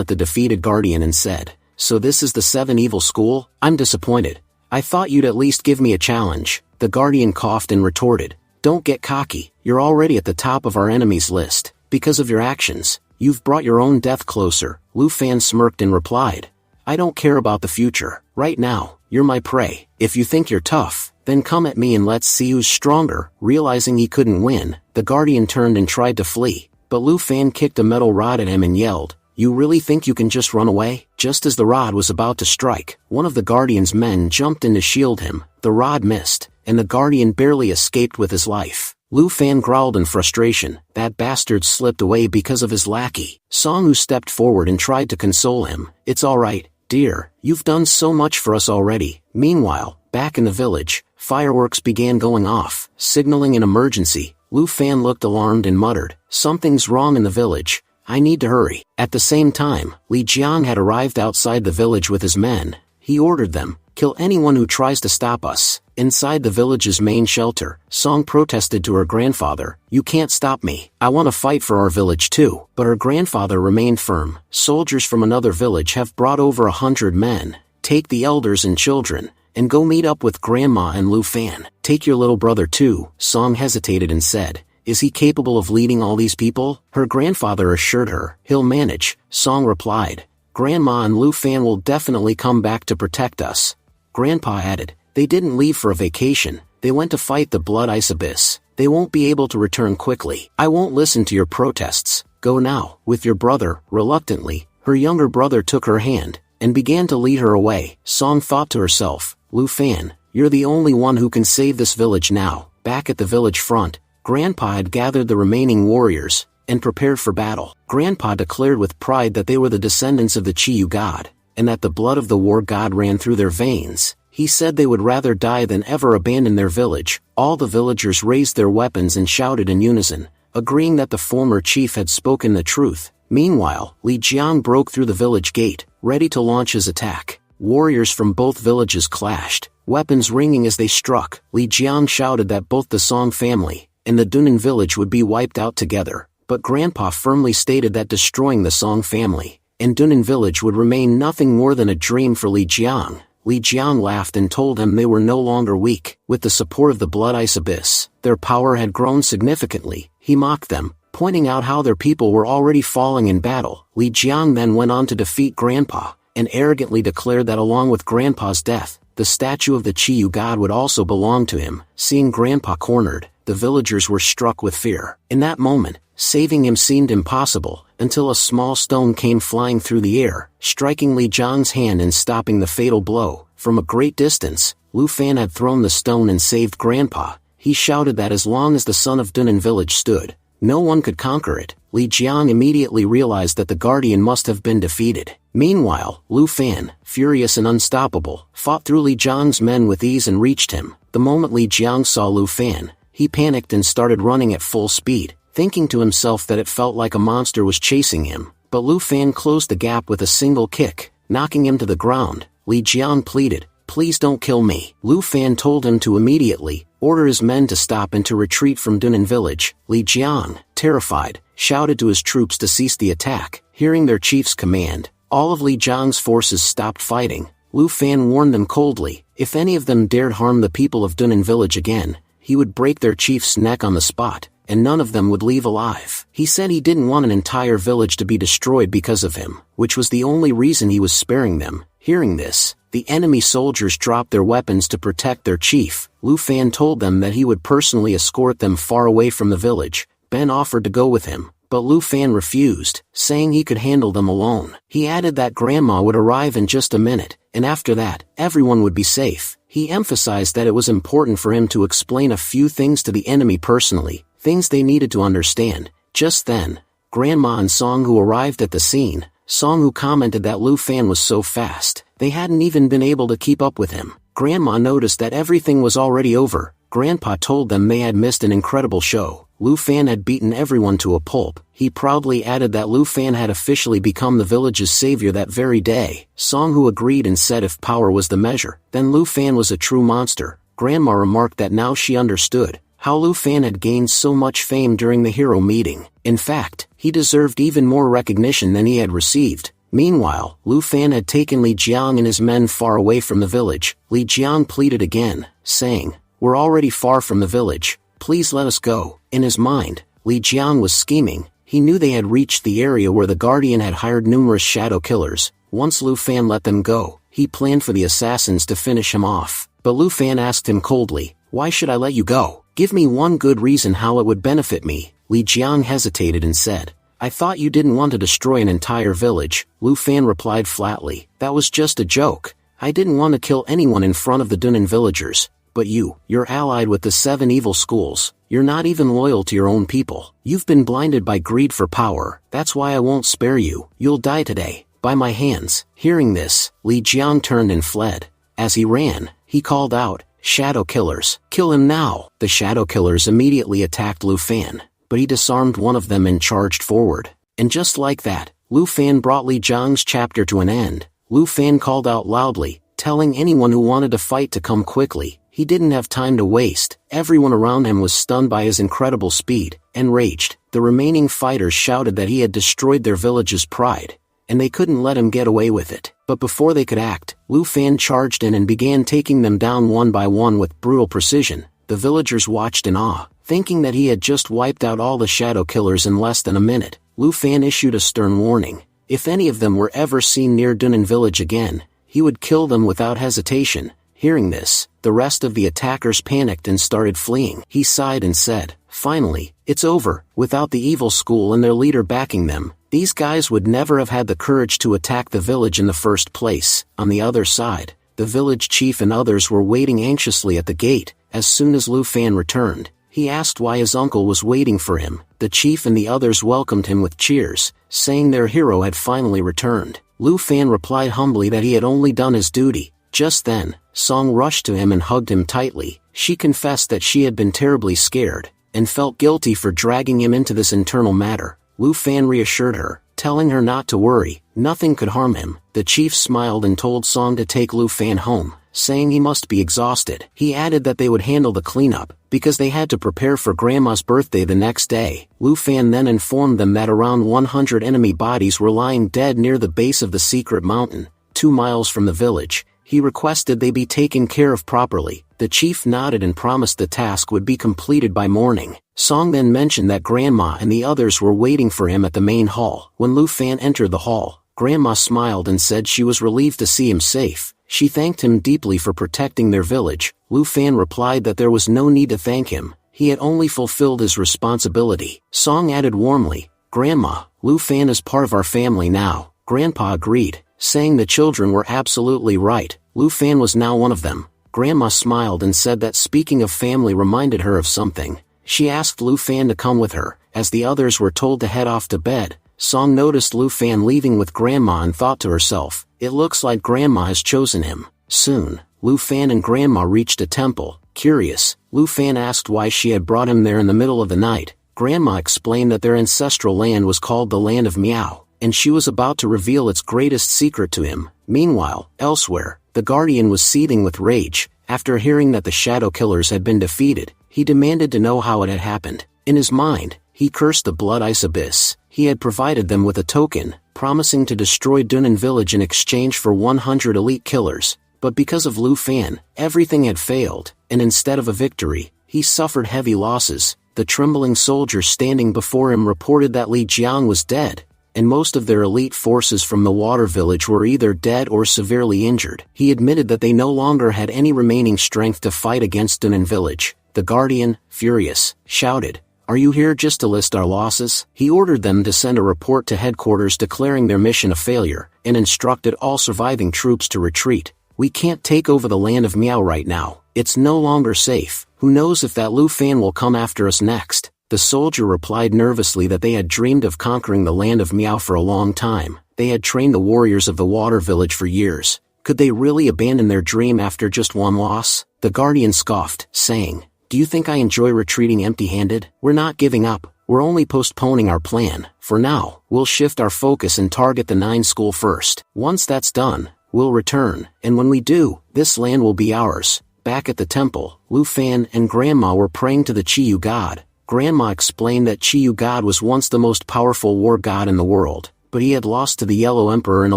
at the defeated Guardian and said, "So this is the 7 Evil School? I'm disappointed. I thought you'd at least give me a challenge." The Guardian coughed and retorted, "Don't get cocky. You're already at the top of our enemies list. Because of your actions, you've brought your own death closer." Lu Fan smirked and replied, "I don't care about the future. Right now, you're my prey. If you think you're tough, then come at me and let's see who's stronger." Realizing he couldn't win, the Guardian turned and tried to flee, but Lu Fan kicked a metal rod at him and yelled, "You really think you can just run away?" Just as the rod was about to strike, one of the Guardian's men jumped in to shield him. The rod missed, and the Guardian barely escaped with his life. Lu Fan growled in frustration. That bastard slipped away because of his lackey. Song, who stepped forward and tried to console him, "It's all right, dear, you've done so much for us already." Meanwhile, back in the village, fireworks began going off, signaling an emergency. Lu Fan looked alarmed and muttered, "Something's wrong in the village. I need to hurry." At the same time, Li Jiang had arrived outside the village with his men. He ordered them, "Kill anyone who tries to stop us." Inside the village's main shelter, Song protested to her grandfather, "You can't stop me. I want to fight for our village too." But her grandfather remained firm. "Soldiers from another village have brought over 100 men. Take the elders and children, and go meet up with Grandma and Lu Fan. Take your little brother too." Song hesitated and said, "Is he capable of leading all these people?" Her grandfather assured her, "He'll manage." Song replied, "Grandma and Lu Fan will definitely come back to protect us." Grandpa added, "They didn't leave for a vacation. They went to fight the Blood Ice Abyss. They won't be able to return quickly. I won't listen to your protests. Go now, with your brother." Reluctantly, her younger brother took her hand, and began to lead her away. Song thought to herself, "Lu Fan, you're the only one who can save this village now." Back at the village front, Grandpa had gathered the remaining warriors, and prepared for battle. Grandpa declared with pride that they were the descendants of the Chiyu god, and that the blood of the war god ran through their veins. He said they would rather die than ever abandon their village. All the villagers raised their weapons and shouted in unison, agreeing that the former chief had spoken the truth. Meanwhile, Li Jiang broke through the village gate, ready to launch his attack. Warriors from both villages clashed, weapons ringing as they struck. Li Jiang shouted that both the Song family and the Dunan village would be wiped out together, but Grandpa firmly stated that destroying the Song family and Dunan village would remain nothing more than a dream for Li Jiang. Li Jiang laughed and told him they were no longer weak. With the support of the Blood Ice Abyss, their power had grown significantly. He mocked them, pointing out how their people were already falling in battle. Li Jiang then went on to defeat Grandpa, and arrogantly declared that along with Grandpa's death, the statue of the Chiyu god would also belong to him. Seeing Grandpa cornered, the villagers were struck with fear. In that moment, saving him seemed impossible, until a small stone came flying through the air, striking Li Jiang's hand and stopping the fatal blow. From a great distance, Lu Fan had thrown the stone and saved Grandpa. He shouted that as long as the son of Dunan village stood, no one could conquer it. Li Jiang immediately realized that the Guardian must have been defeated. Meanwhile, Lu Fan, furious and unstoppable, fought through Li Jiang's men with ease and reached him. The moment Li Jiang saw Lu Fan, he panicked and started running at full speed, thinking to himself that it felt like a monster was chasing him. But Lu Fan closed the gap with a single kick, knocking him to the ground. Li Jiang pleaded, "Please don't kill me." Lu Fan told him to immediately order his men to stop and to retreat from Dunan village. Li Jiang, terrified, shouted to his troops to cease the attack. Hearing their chief's command, all of Li Jiang's forces stopped fighting. Lu Fan warned them coldly, if any of them dared harm the people of Dunan village again, he would break their chief's neck on the spot, and none of them would leave alive. He said he didn't want an entire village to be destroyed because of him, which was the only reason he was sparing them. Hearing this, the enemy soldiers dropped their weapons to protect their chief. Lu Fan told them that he would personally escort them far away from the village. Ben offered to go with him, but Lu Fan refused, saying he could handle them alone. He added that Grandma would arrive in just a minute, and after that, everyone would be safe. He emphasized that it was important for him to explain a few things to the enemy personally, things they needed to understand. Just then, Grandma and Song, who arrived at the scene. Song, who commented that Lu Fan was so fast, they hadn't even been able to keep up with him. Grandma noticed that everything was already over. Grandpa told them they had missed an incredible show. Lu Fan had beaten everyone to a pulp. He proudly added that Lu Fan had officially become the village's savior that very day. Song Hu agreed and said if power was the measure, then Lu Fan was a true monster. Grandma remarked that now she understood how Lu Fan had gained so much fame during the hero meeting. In fact, he deserved even more recognition than he had received. Meanwhile, Lu Fan had taken Li Jiang and his men far away from the village. Li Jiang pleaded again, saying, "We're already far from the village. Please let us go." In his mind, Li Jiang was scheming. He knew they had reached the area where the Guardian had hired numerous shadow killers. Once Lu Fan let them go, he planned for the assassins to finish him off. But Lu Fan asked him coldly, "Why should I let you go? Give me one good reason how it would benefit me." Li Jiang hesitated and said, "I thought you didn't want to destroy an entire village." Lu Fan replied flatly, "That was just a joke. I didn't want to kill anyone in front of the Dunnan villagers. But you're allied with the 7 evil schools. You're not even loyal to your own people. You've been blinded by greed for power. That's why I won't spare you. You'll die today, by my hands." Hearing this, Li Jiang turned and fled. As he ran, he called out, "Shadow killers, kill him now!" The shadow killers immediately attacked Lu Fan, but he disarmed one of them and charged forward. And just like that, Lu Fan brought Li Jiang's chapter to an end. Lu Fan called out loudly, telling anyone who wanted to fight to come quickly. He didn't have time to waste. Everyone around him was stunned by his incredible speed. Enraged, the remaining fighters shouted that he had destroyed their village's pride, and they couldn't let him get away with it. But before they could act, Lu Fan charged in and began taking them down one by one with brutal precision. The villagers watched in awe, thinking that he had just wiped out all the shadow killers in less than a minute. Lu Fan issued a stern warning. If any of them were ever seen near Dunnan village again, he would kill them without hesitation. Hearing this, the rest of the attackers panicked and started fleeing. He sighed and said, "Finally, it's over." Without the evil school and their leader backing them, these guys would never have had the courage to attack the village in the first place. On the other side, the village chief and others were waiting anxiously at the gate. As soon as Lu Fan returned, he asked why his uncle was waiting for him. The chief and the others welcomed him with cheers, saying their hero had finally returned. Lu Fan replied humbly that he had only done his duty. Just then, Song rushed to him and hugged him tightly. She confessed that she had been terribly scared, and felt guilty for dragging him into this internal matter. Lu Fan reassured her, telling her not to worry, nothing could harm him. The chief smiled and told Song to take Lu Fan home, saying he must be exhausted. He added that they would handle the cleanup, because they had to prepare for Grandma's birthday the next day. Lu Fan then informed them that around 100 enemy bodies were lying dead near the base of the secret mountain, 2 miles from the village. He requested they be taken care of properly. The chief nodded and promised the task would be completed by morning. Song then mentioned that Grandma and the others were waiting for him at the main hall. When Lu Fan entered the hall, Grandma smiled and said she was relieved to see him safe. She thanked him deeply for protecting their village. Lu Fan replied that there was no need to thank him. He had only fulfilled his responsibility. Song added warmly, "Grandma, Lu Fan is part of our family now." Grandpa agreed, saying the children were absolutely right. Lu Fan was now one of them. Grandma smiled and said that speaking of family reminded her of something. She asked Lu Fan to come with her. As the others were told to head off to bed, Song noticed Lu Fan leaving with Grandma and thought to herself, "It looks like Grandma has chosen him." Soon, Lu Fan and Grandma reached a temple. Curious, Lu Fan asked why she had brought him there in the middle of the night. Grandma explained that their ancestral land was called the Land of Miao, and she was about to reveal its greatest secret to him. Meanwhile, elsewhere, the Guardian was seething with rage. After hearing that the shadow killers had been defeated, he demanded to know how it had happened. In his mind, he cursed the Blood Ice Abyss. He had provided them with a token, promising to destroy Dunnan village in exchange for 100 elite killers. But because of Lu Fan, everything had failed, and instead of a victory, he suffered heavy losses. The trembling soldier standing before him reported that Li Jiang was dead, and most of their elite forces from the water village were either dead or severely injured. He admitted that they no longer had any remaining strength to fight against Dunnan village. The Guardian, furious, shouted, "Are you here just to list our losses?" He ordered them to send a report to headquarters declaring their mission a failure, and instructed all surviving troops to retreat. "We can't take over the Land of Miao right now. It's no longer safe. Who knows if that Lu Fan will come after us next?" The soldier replied nervously that they had dreamed of conquering the Land of Miao for a long time. They had trained the warriors of the water village for years. Could they really abandon their dream after just one loss? The Guardian scoffed, saying, Do you think I enjoy retreating empty-handed? We're not giving up, we're only postponing our plan. For now, we'll shift our focus and target the 9 school first. Once that's done, we'll return, and when we do, this land will be ours. Back at the temple, Lu Fan and Grandma were praying to the Chiyu god. Grandma explained that Chiyu god was once the most powerful war god in the world, but he had lost to the Yellow Emperor in a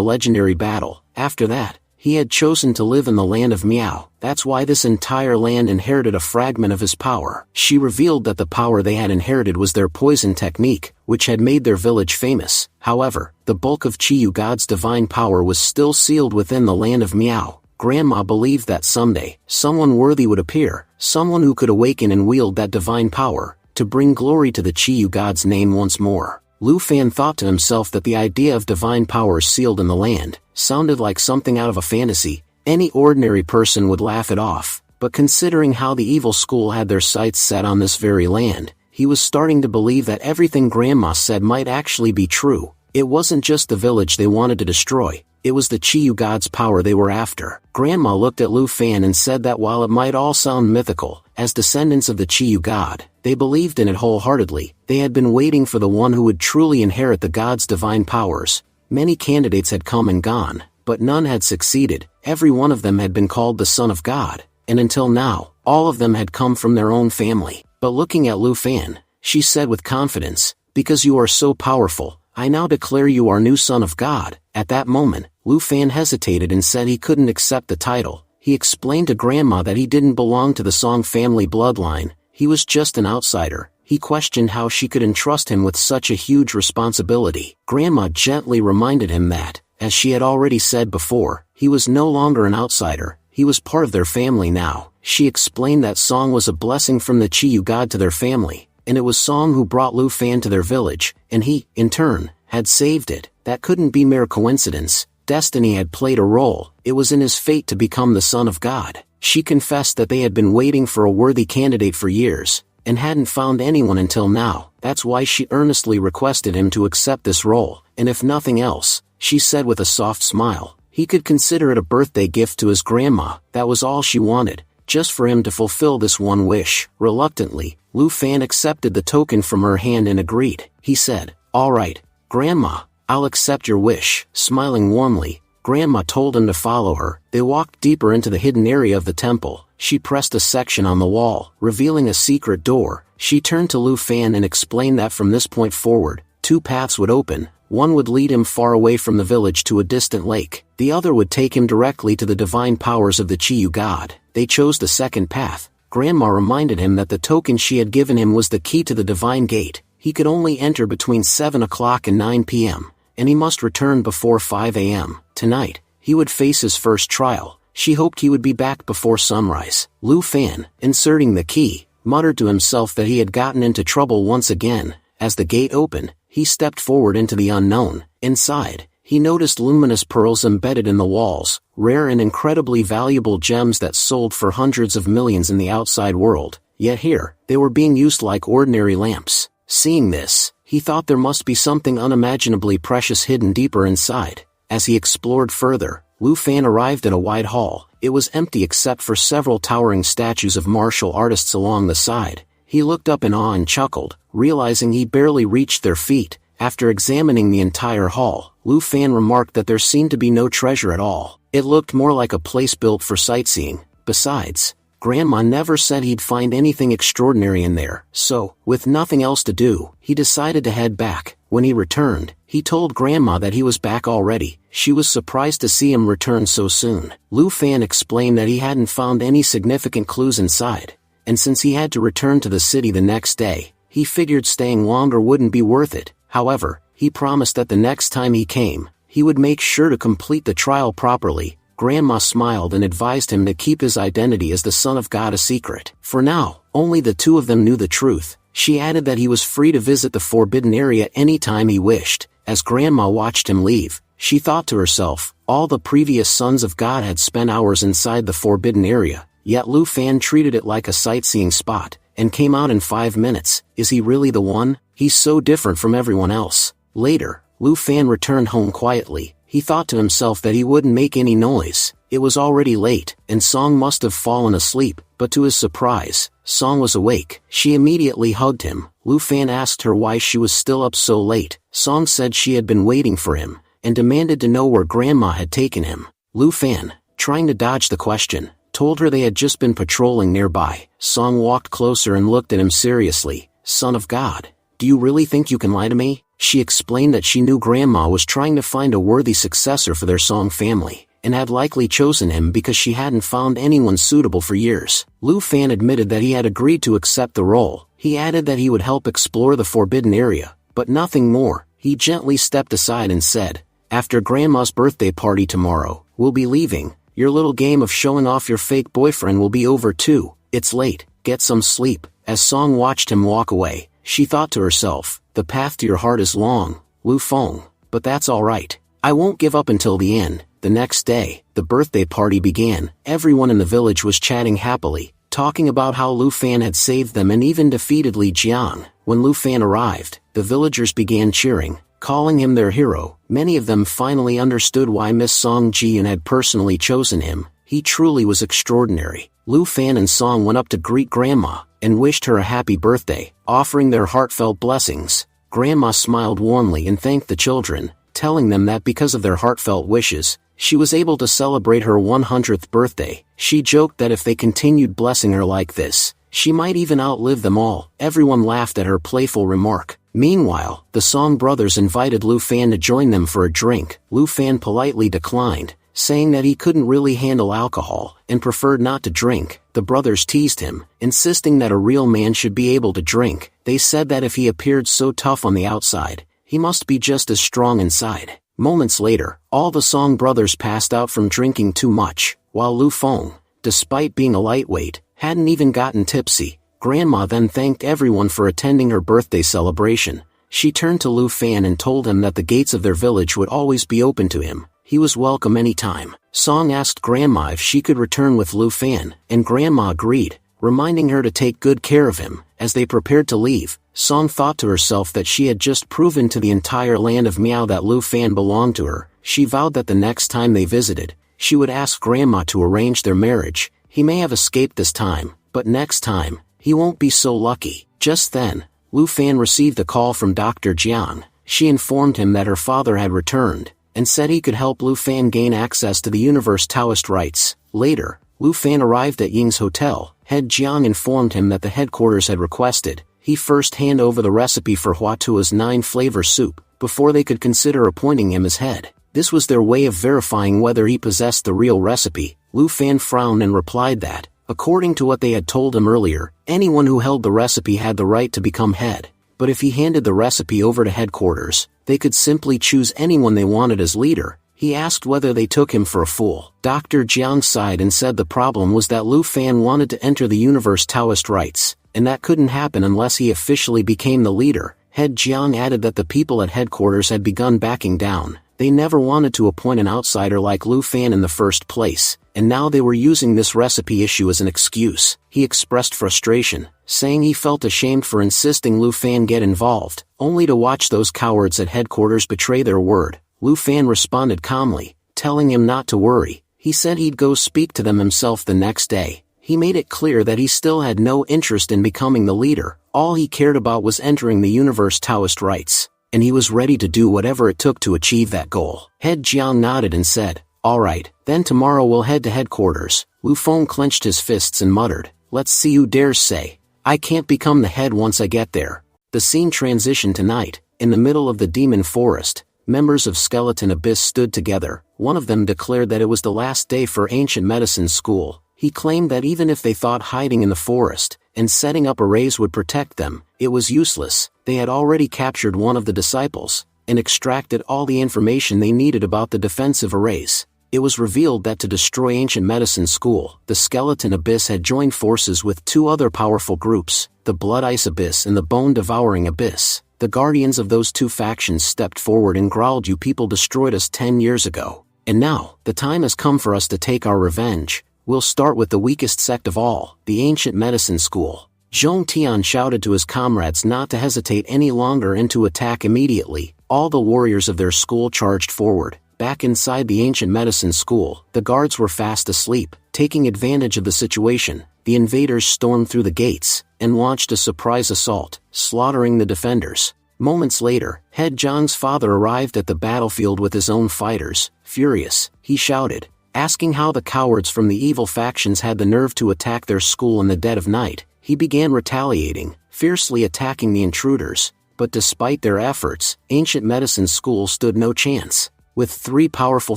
legendary battle. After that, he had chosen to live in the land of Miao. That's why this entire land inherited a fragment of his power. She revealed that the power they had inherited was their poison technique, which had made their village famous. However, the bulk of Chiyu god's divine power was still sealed within the land of Miao. Grandma believed that someday, someone worthy would appear, someone who could awaken and wield that divine power, to bring glory to the Chiyu god's name once more. Lu Fan thought to himself that the idea of divine powers sealed in the land sounded like something out of a fantasy. Any ordinary person would laugh it off, but considering how the evil school had their sights set on this very land, he was starting to believe that everything Grandma said might actually be true. It wasn't just the village they wanted to destroy, it was the Chiyu god's power they were after. Grandma looked at Lu Fan and said that while it might all sound mythical, as descendants of the Chiyu god, they believed in it wholeheartedly. They had been waiting for the one who would truly inherit the god's divine powers. Many candidates had come and gone, but none had succeeded. Every one of them had been called the Son of God, and until now, all of them had come from their own family. But looking at Lu Fan, she said with confidence, "Because you are so powerful, I now declare you our new Son of God." At that moment, Lu Fan hesitated and said he couldn't accept the title. He explained to Grandma that he didn't belong to the Song family bloodline, he was just an outsider. He questioned how she could entrust him with such a huge responsibility. Grandma gently reminded him that, as she had already said before, he was no longer an outsider, he was part of their family now. She explained that Song was a blessing from the Chiyu god to their family, and it was Song who brought Lu Fan to their village, and he, in turn, had saved it. That couldn't be mere coincidence. Destiny had played a role. It was in his fate to become the Son of God. She confessed that they had been waiting for a worthy candidate for years, and hadn't found anyone until now. That's why she earnestly requested him to accept this role, and if nothing else, she said with a soft smile, he could consider it a birthday gift to his grandma. That was all she wanted, just for him to fulfill this one wish. Reluctantly, Lu Fan accepted the token from her hand and agreed. He said, "All right, Grandma, I'll accept your wish." Smiling warmly, Grandma told him to follow her. They walked deeper into the hidden area of the temple. She pressed a section on the wall, revealing a secret door. She turned to Lu Fan and explained that from this point forward, 2 paths would open. One would lead him far away from the village to a distant lake. The other would take him directly to the divine powers of the Chiyu god. They chose the second path. Grandma reminded him that the token she had given him was the key to the divine gate. He could only enter between 7 o'clock and 9 p.m., and he must return before 5 a.m. Tonight, he would face his first trial. She hoped he would be back before sunrise. Lu Fan, inserting the key, muttered to himself that he had gotten into trouble once again. As the gate opened, he stepped forward into the unknown. Inside, he noticed luminous pearls embedded in the walls, rare and incredibly valuable gems that sold for hundreds of millions in the outside world. Yet here, they were being used like ordinary lamps. Seeing this, he thought there must be something unimaginably precious hidden deeper inside. As he explored further, Lu Fan arrived at a wide hall. It was empty except for several towering statues of martial artists along the side. He looked up in awe and chuckled, realizing he barely reached their feet. After examining the entire hall, Lu Fan remarked that there seemed to be no treasure at all. It looked more like a place built for sightseeing. Besides, Grandma never said he'd find anything extraordinary in there. So, with nothing else to do, he decided to head back. When he returned, he told Grandma that he was back already. She was surprised to see him return so soon. Lu Fan explained that he hadn't found any significant clues inside, and since he had to return to the city the next day, he figured staying longer wouldn't be worth it. However, he promised that the next time he came, he would make sure to complete the trial properly. Grandma smiled and advised him to keep his identity as the Son of God a secret. For now, only the two of them knew the truth. She added that he was free to visit the forbidden area any time he wished. As Grandma watched him leave, she thought to herself, all the previous sons of God had spent hours inside the forbidden area, yet Lu Fan treated it like a sightseeing spot, and came out in 5 minutes. Is he really the one? He's so different from everyone else. Later, Lu Fan returned home quietly. He thought to himself that he wouldn't make any noise. It was already late, and Song must have fallen asleep, but to his surprise, Song was awake. She immediately hugged him. Lu Fan asked her why she was still up so late. Song said she had been waiting for him, and demanded to know where Grandma had taken him. Lu Fan, trying to dodge the question, told her they had just been patrolling nearby. Song walked closer and looked at him seriously. Son of God, do you really think you can lie to me? She explained that she knew Grandma was trying to find a worthy successor for their Song family, and had likely chosen him because she hadn't found anyone suitable for years. Lu Fan admitted that he had agreed to accept the role. He added that he would help explore the forbidden area, but nothing more. He gently stepped aside and said, "After Grandma's birthday party tomorrow, we'll be leaving. Your little game of showing off your fake boyfriend will be over too. It's late, get some sleep." As Song watched him walk away, she thought to herself, "The path to your heart is long, Lu Feng, but that's alright. I won't give up until the end." The next day, the birthday party began. Everyone in the village was chatting happily, talking about how Lu Fan had saved them and even defeated Li Jiang. When Lu Fan arrived, the villagers began cheering, calling him their hero. Many of them finally understood why Miss Song Jian had personally chosen him. He truly was extraordinary. Lu Fan and Song went up to greet Grandma, and wished her a happy birthday, offering their heartfelt blessings. Grandma smiled warmly and thanked the children, telling them that because of their heartfelt wishes, she was able to celebrate her 100th birthday. She joked that if they continued blessing her like this, she might even outlive them all. Everyone laughed at her playful remark. Meanwhile, the Song brothers invited Lu Fan to join them for a drink. Lu Fan politely declined, saying that he couldn't really handle alcohol, and preferred not to drink. The brothers teased him, insisting that a real man should be able to drink. They said that if he appeared so tough on the outside, he must be just as strong inside. Moments later, all the Song brothers passed out from drinking too much, while Lu Feng, despite being a lightweight, hadn't even gotten tipsy. Grandma then thanked everyone for attending her birthday celebration. She turned to Lu Fan and told him that the gates of their village would always be open to him. He was welcome any time. Song asked Grandma if she could return with Lu Fan, and Grandma agreed, reminding her to take good care of him. As they prepared to leave, Song thought to herself that she had just proven to the entire land of Miao that Lu Fan belonged to her. She vowed that the next time they visited, she would ask Grandma to arrange their marriage. He may have escaped this time, but next time, he won't be so lucky. Just then, Lu Fan received a call from Dr. Jiang. She informed him that her father had returned, and said he could help Lu Fan gain access to the universe Taoist rites. Later, Lu Fan arrived at Ying's hotel. Head Jiang informed him that the headquarters had requested he first hand over the recipe for Hua Tua's 9-flavor soup, before they could consider appointing him as head. This was their way of verifying whether he possessed the real recipe. Lu Fan frowned and replied that, according to what they had told him earlier, anyone who held the recipe had the right to become head. But if he handed the recipe over to headquarters, they could simply choose anyone they wanted as leader. He asked whether they took him for a fool. Dr. Jiang sighed and said the problem was that Lu Fan wanted to enter the universe Taoist rites, and that couldn't happen unless he officially became the leader. Head Jiang added that the people at headquarters had begun backing down. They never wanted to appoint an outsider like Lu Fan in the first place, and now they were using this recipe issue as an excuse. He expressed frustration, saying he felt ashamed for insisting Lu Fan get involved, only to watch those cowards at headquarters betray their word. Lu Fan responded calmly, telling him not to worry. He said he'd go speak to them himself the next day. He made it clear that he still had no interest in becoming the leader. All he cared about was entering the universe Taoist rites, and he was ready to do whatever it took to achieve that goal. Head Jiang nodded and said, "Alright, then tomorrow we'll head to headquarters." Lu Feng clenched his fists and muttered, "Let's see who dares say I can't become the head once I get there." The scene transitioned to night. In the middle of the demon forest, members of Skeleton Abyss stood together. One of them declared that it was the last day for ancient medicine school. He claimed that even if they thought hiding in the forest and setting up arrays would protect them, it was useless. They had already captured one of the disciples and extracted all the information they needed about the defensive arrays. It was revealed that to destroy ancient medicine school, the Skeleton Abyss had joined forces with two other powerful groups, the Blood Ice Abyss and the Bone Devouring Abyss. The guardians of those two factions stepped forward and growled, "You people destroyed us 10 years ago, and now, the time has come for us to take our revenge. We'll start with the weakest sect of all, the ancient medicine school." Zhong Tian shouted to his comrades not to hesitate any longer and to attack immediately. All the warriors of their school charged forward. Back inside the ancient medicine school, the guards were fast asleep. Taking advantage of the situation, the invaders stormed through the gates and launched a surprise assault, slaughtering the defenders. Moments later, Head Jiang's father arrived at the battlefield with his own fighters. Furious, he shouted, asking how the cowards from the evil factions had the nerve to attack their school in the dead of night. He began retaliating, fiercely attacking the intruders, but despite their efforts, Ancient Medicine School stood no chance. With three powerful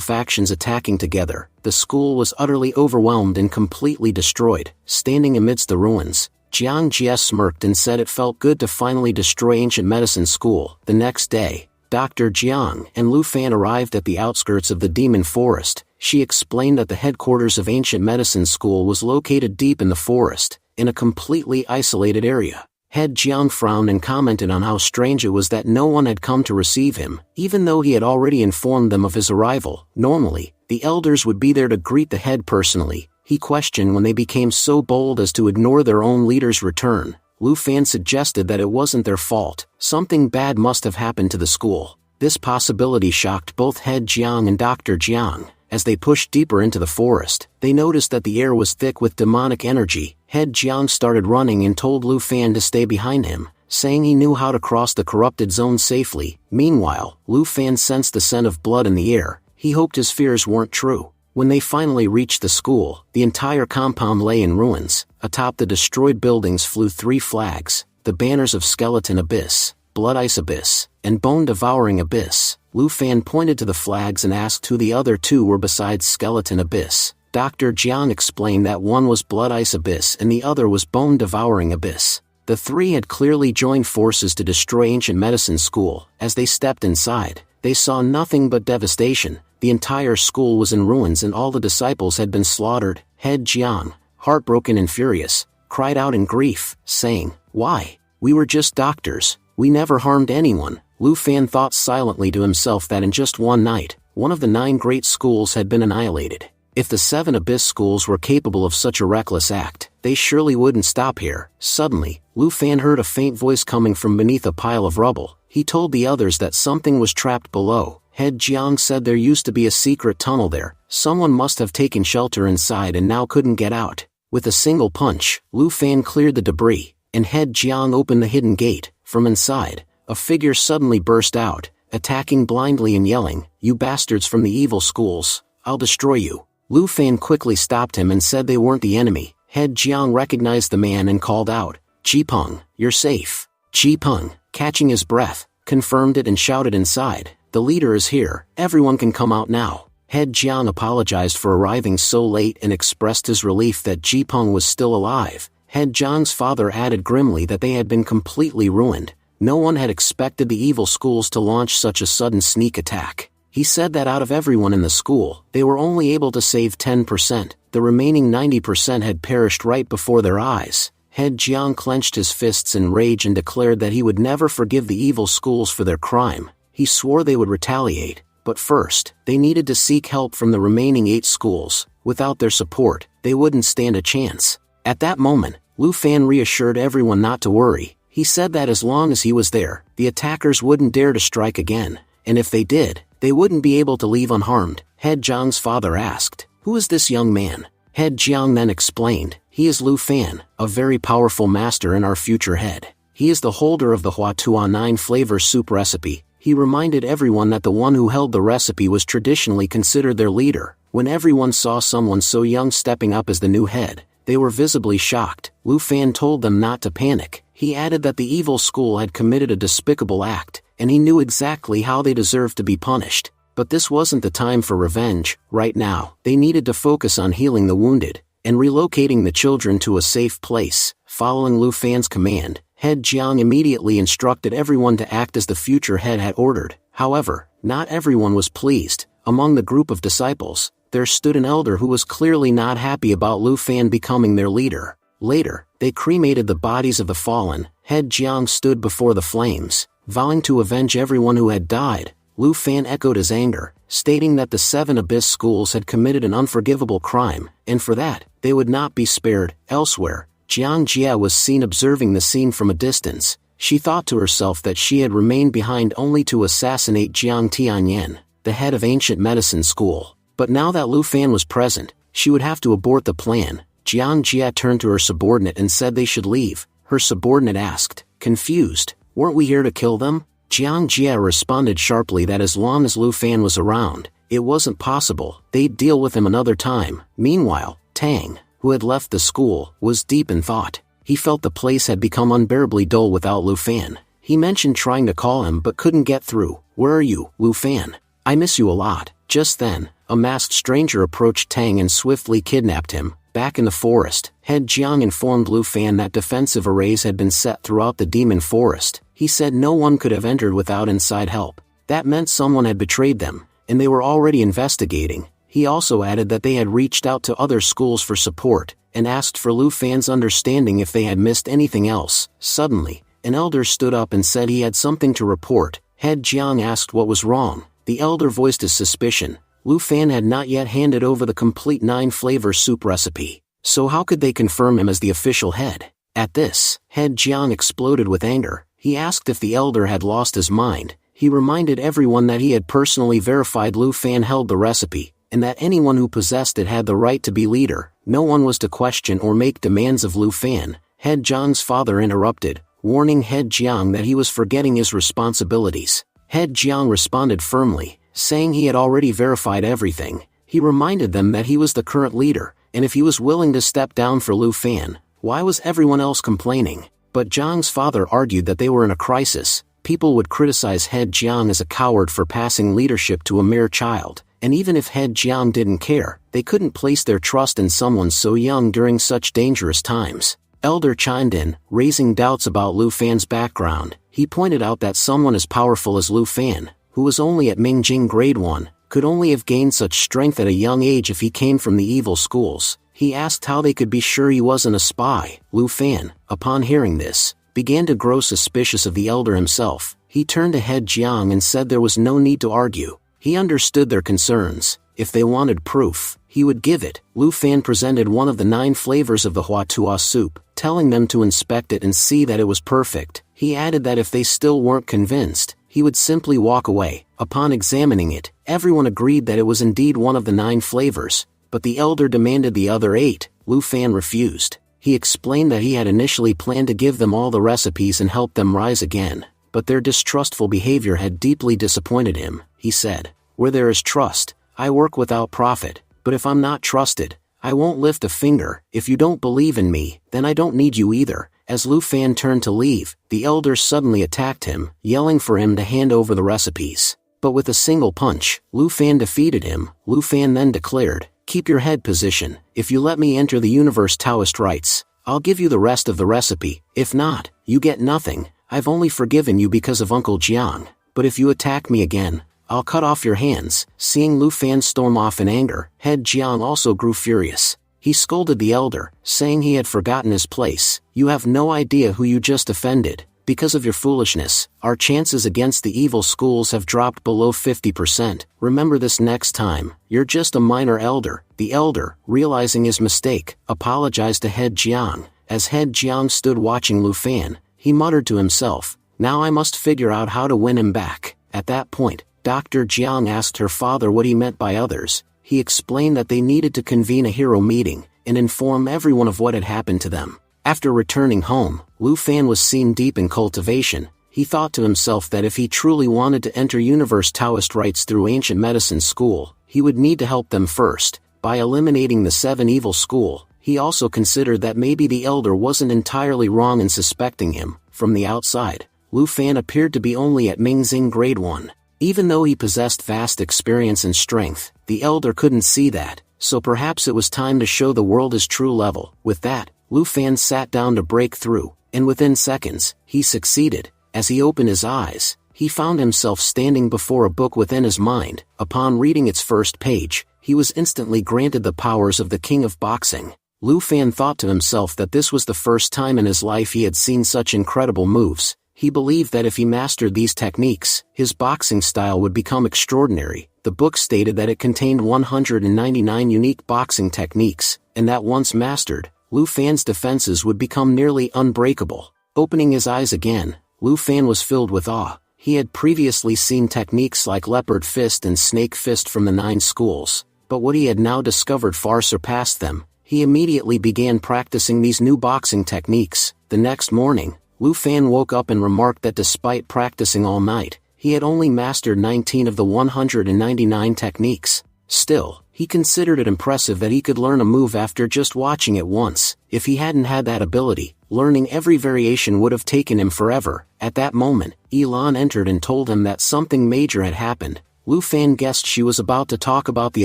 factions attacking together, the school was utterly overwhelmed and completely destroyed. Standing amidst the ruins, Jiang Jie smirked and said it felt good to finally destroy Ancient Medicine School. The next day, Dr. Jiang and Lu Fan arrived at the outskirts of the Demon Forest. She explained that the headquarters of Ancient Medicine School was located deep in the forest, in a completely isolated area. Head Jiang frowned and commented on how strange it was that no one had come to receive him, even though he had already informed them of his arrival. Normally, the elders would be there to greet the head personally. He questioned when they became so bold as to ignore their own leader's return. Lu Fan suggested that it wasn't their fault. Something bad must have happened to the school. This possibility shocked both Head Jiang and Dr. Jiang. As they pushed deeper into the forest, they noticed that the air was thick with demonic energy. Head Jiang started running and told Lu Fan to stay behind him, saying he knew how to cross the corrupted zone safely. Meanwhile, Lu Fan sensed the scent of blood in the air. He hoped his fears weren't true. When they finally reached the school, the entire compound lay in ruins. Atop the destroyed buildings flew three flags, the banners of Skeleton Abyss, Blood Ice Abyss, and Bone Devouring Abyss. Lu Fan pointed to the flags and asked who the other two were besides Skeleton Abyss. Dr. Jiang explained that one was Blood Ice Abyss and the other was Bone Devouring Abyss. The three had clearly joined forces to destroy Ancient Medicine School. As they stepped inside, they saw nothing but devastation. The entire school was in ruins and all the disciples had been slaughtered. Head Jiang, heartbroken and furious, cried out in grief, saying, "Why? We were just doctors. We never harmed anyone." Lu Fan thought silently to himself that in just one night, one of the 9 great schools had been annihilated. If the 7 Abyss schools were capable of such a reckless act, they surely wouldn't stop here. Suddenly, Lu Fan heard a faint voice coming from beneath a pile of rubble. He told the others that something was trapped below. Head Jiang said there used to be a secret tunnel there. Someone must have taken shelter inside and now couldn't get out. With a single punch, Lu Fan cleared the debris, and Head Jiang opened the hidden gate. From inside, a figure suddenly burst out, attacking blindly and yelling, "You bastards from the evil schools, I'll destroy you." Lu Fan quickly stopped him and said they weren't the enemy. Head Jiang recognized the man and called out, "Jipeng, you're safe." Jipeng, catching his breath, confirmed it and shouted inside, "The leader is here, everyone can come out now." Head Jiang apologized for arriving so late and expressed his relief that Jipeng was still alive. Head Jiang's father added grimly that they had been completely ruined. No one had expected the evil schools to launch such a sudden sneak attack. He said that out of everyone in the school, they were only able to save 10%. The remaining 90% had perished right before their eyes. Head Jiang clenched his fists in rage and declared that he would never forgive the evil schools for their crime. He swore they would retaliate, but first, they needed to seek help from the remaining 8 schools. Without their support, they wouldn't stand a chance. At that moment, Lu Fan reassured everyone not to worry. He said that as long as he was there, the attackers wouldn't dare to strike again, and if they did, they wouldn't be able to leave unharmed. Head Jiang's father asked, "Who is this young man?" Head Jiang then explained, "He is Lu Fan, a very powerful master and our future head. He is the holder of the Huatua 9 flavor soup recipe." He reminded everyone that the one who held the recipe was traditionally considered their leader. When everyone saw someone so young stepping up as the new head, they were visibly shocked. Lu Fan told them not to panic. He added that the evil school had committed a despicable act, and he knew exactly how they deserved to be punished. But this wasn't the time for revenge. Right now, they needed to focus on healing the wounded, and relocating the children to a safe place. Following Lu Fan's command, Head Jiang immediately instructed everyone to act as the future head had ordered. However, not everyone was pleased. Among the group of disciples, there stood an elder who was clearly not happy about Lu Fan becoming their leader. Later, they cremated the bodies of the fallen. Head Jiang stood before the flames, vowing to avenge everyone who had died. Lu Fan echoed his anger, stating that the 7 Abyss schools had committed an unforgivable crime, and for that, they would not be spared. Elsewhere, Jiang Jie was seen observing the scene from a distance. She thought to herself that she had remained behind only to assassinate Jiang Tianyan, the head of Ancient Medicine School. But now that Lu Fan was present, she would have to abort the plan. Jiang Jia turned to her subordinate and said they should leave. Her subordinate asked, confused, "Weren't we here to kill them?" Jiang Jia responded sharply that as long as Lu Fan was around, it wasn't possible, they'd deal with him another time. Meanwhile, Tang, who had left the school, was deep in thought. He felt the place had become unbearably dull without Lu Fan. He mentioned trying to call him but couldn't get through. "Where are you, Lu Fan? I miss you a lot." Just then, a masked stranger approached Tang and swiftly kidnapped him. Back in the forest, Head Jiang informed Lu Fan that defensive arrays had been set throughout the demon forest. He said no one could have entered without inside help. That meant someone had betrayed them, and they were already investigating. He also added that they had reached out to other schools for support, and asked for Lu Fan's understanding if they had missed anything else. Suddenly, an elder stood up and said he had something to report. Head Jiang asked what was wrong. The elder voiced his suspicion. Lu Fan had not yet handed over the complete 9-flavor soup recipe, so how could they confirm him as the official head? At this, Head Jiang exploded with anger. He asked if the elder had lost his mind. He reminded everyone that he had personally verified Lu Fan held the recipe, and that anyone who possessed it had the right to be leader. No one was to question or make demands of Lu Fan. Head Jiang's father interrupted, warning Head Jiang that he was forgetting his responsibilities. Head Jiang responded firmly, saying he had already verified everything. He reminded them that he was the current leader, and if he was willing to step down for Lu Fan, why was everyone else complaining? But Jiang's father argued that they were in a crisis. People would criticize Head Jiang as a coward for passing leadership to a mere child, and even if Head Jiang didn't care, they couldn't place their trust in someone so young during such dangerous times. Elder chimed in, raising doubts about Lu Fan's background. He pointed out that someone as powerful as Lu Fan, who was only at Mingjing Grade 1, could only have gained such strength at a young age if he came from the evil schools. He asked how they could be sure he wasn't a spy. Lu Fan, upon hearing this, began to grow suspicious of the elder himself. He turned to Head Jiang and said there was no need to argue. He understood their concerns. If they wanted proof, he would give it. Lu Fan presented one of the 9 flavors of the Huatua soup, telling them to inspect it and see that it was perfect. He added that if they still weren't convinced, he would simply walk away. Upon examining it, everyone agreed that it was indeed one of the 9 flavors, but the elder demanded the other 8. Lu Fan refused. He explained that he had initially planned to give them all the recipes and help them rise again, but their distrustful behavior had deeply disappointed him. He said, "Where there is trust, I work without profit, but if I'm not trusted, I won't lift a finger. If you don't believe in me, then I don't need you either." As Lu Fan turned to leave, the elder suddenly attacked him, yelling for him to hand over the recipes. But with a single punch, Lu Fan defeated him. Lu Fan then declared, "Keep your head position. If you let me enter the universe Taoist rites, I'll give you the rest of the recipe. If not, you get nothing. I've only forgiven you because of Uncle Jiang. But if you attack me again, I'll cut off your hands." Seeing Lu Fan storm off in anger, Head Jiang also grew furious. He scolded the elder, saying he had forgotten his place. "You have no idea who you just offended. Because of your foolishness, our chances against the evil schools have dropped below 50%. Remember this next time. You're just a minor elder." The elder, realizing his mistake, apologized to Head Jiang. As Head Jiang stood watching Lu Fan, he muttered to himself, "Now I must figure out how to win him back." At that point, Dr. Jiang asked her father what he meant by others. He explained that they needed to convene a hero meeting, and inform everyone of what had happened to them. After returning home, Lu Fan was seen deep in cultivation. He thought to himself that if he truly wanted to enter Universe Taoist rites through ancient medicine school, he would need to help them first, by eliminating the 7 evil school. He also considered that maybe the elder wasn't entirely wrong in suspecting him. From the outside, Lu Fan appeared to be only at Mingjing Grade 1. Even though he possessed vast experience and strength, the elder couldn't see that, so perhaps it was time to show the world his true level. With that, Lu Fan sat down to break through, and within seconds, he succeeded. As he opened his eyes, he found himself standing before a book within his mind. Upon reading its first page, he was instantly granted the powers of the King of Boxing. Lu Fan thought to himself that this was the first time in his life he had seen such incredible moves. He believed that if he mastered these techniques, his boxing style would become extraordinary. The book stated that it contained 199 unique boxing techniques, and that once mastered, Lu Fan's defenses would become nearly unbreakable. Opening his eyes again, Lu Fan was filled with awe. He had previously seen techniques like leopard fist and snake fist from the 9 schools, but what he had now discovered far surpassed them. He immediately began practicing these new boxing techniques. The next morning, Lu Fan woke up and remarked that despite practicing all night, he had only mastered 19 of the 199 techniques. Still, he considered it impressive that he could learn a move after just watching it once. If he hadn't had that ability, learning every variation would have taken him forever. At that moment, Elan entered and told him that something major had happened. Lu Fan guessed she was about to talk about the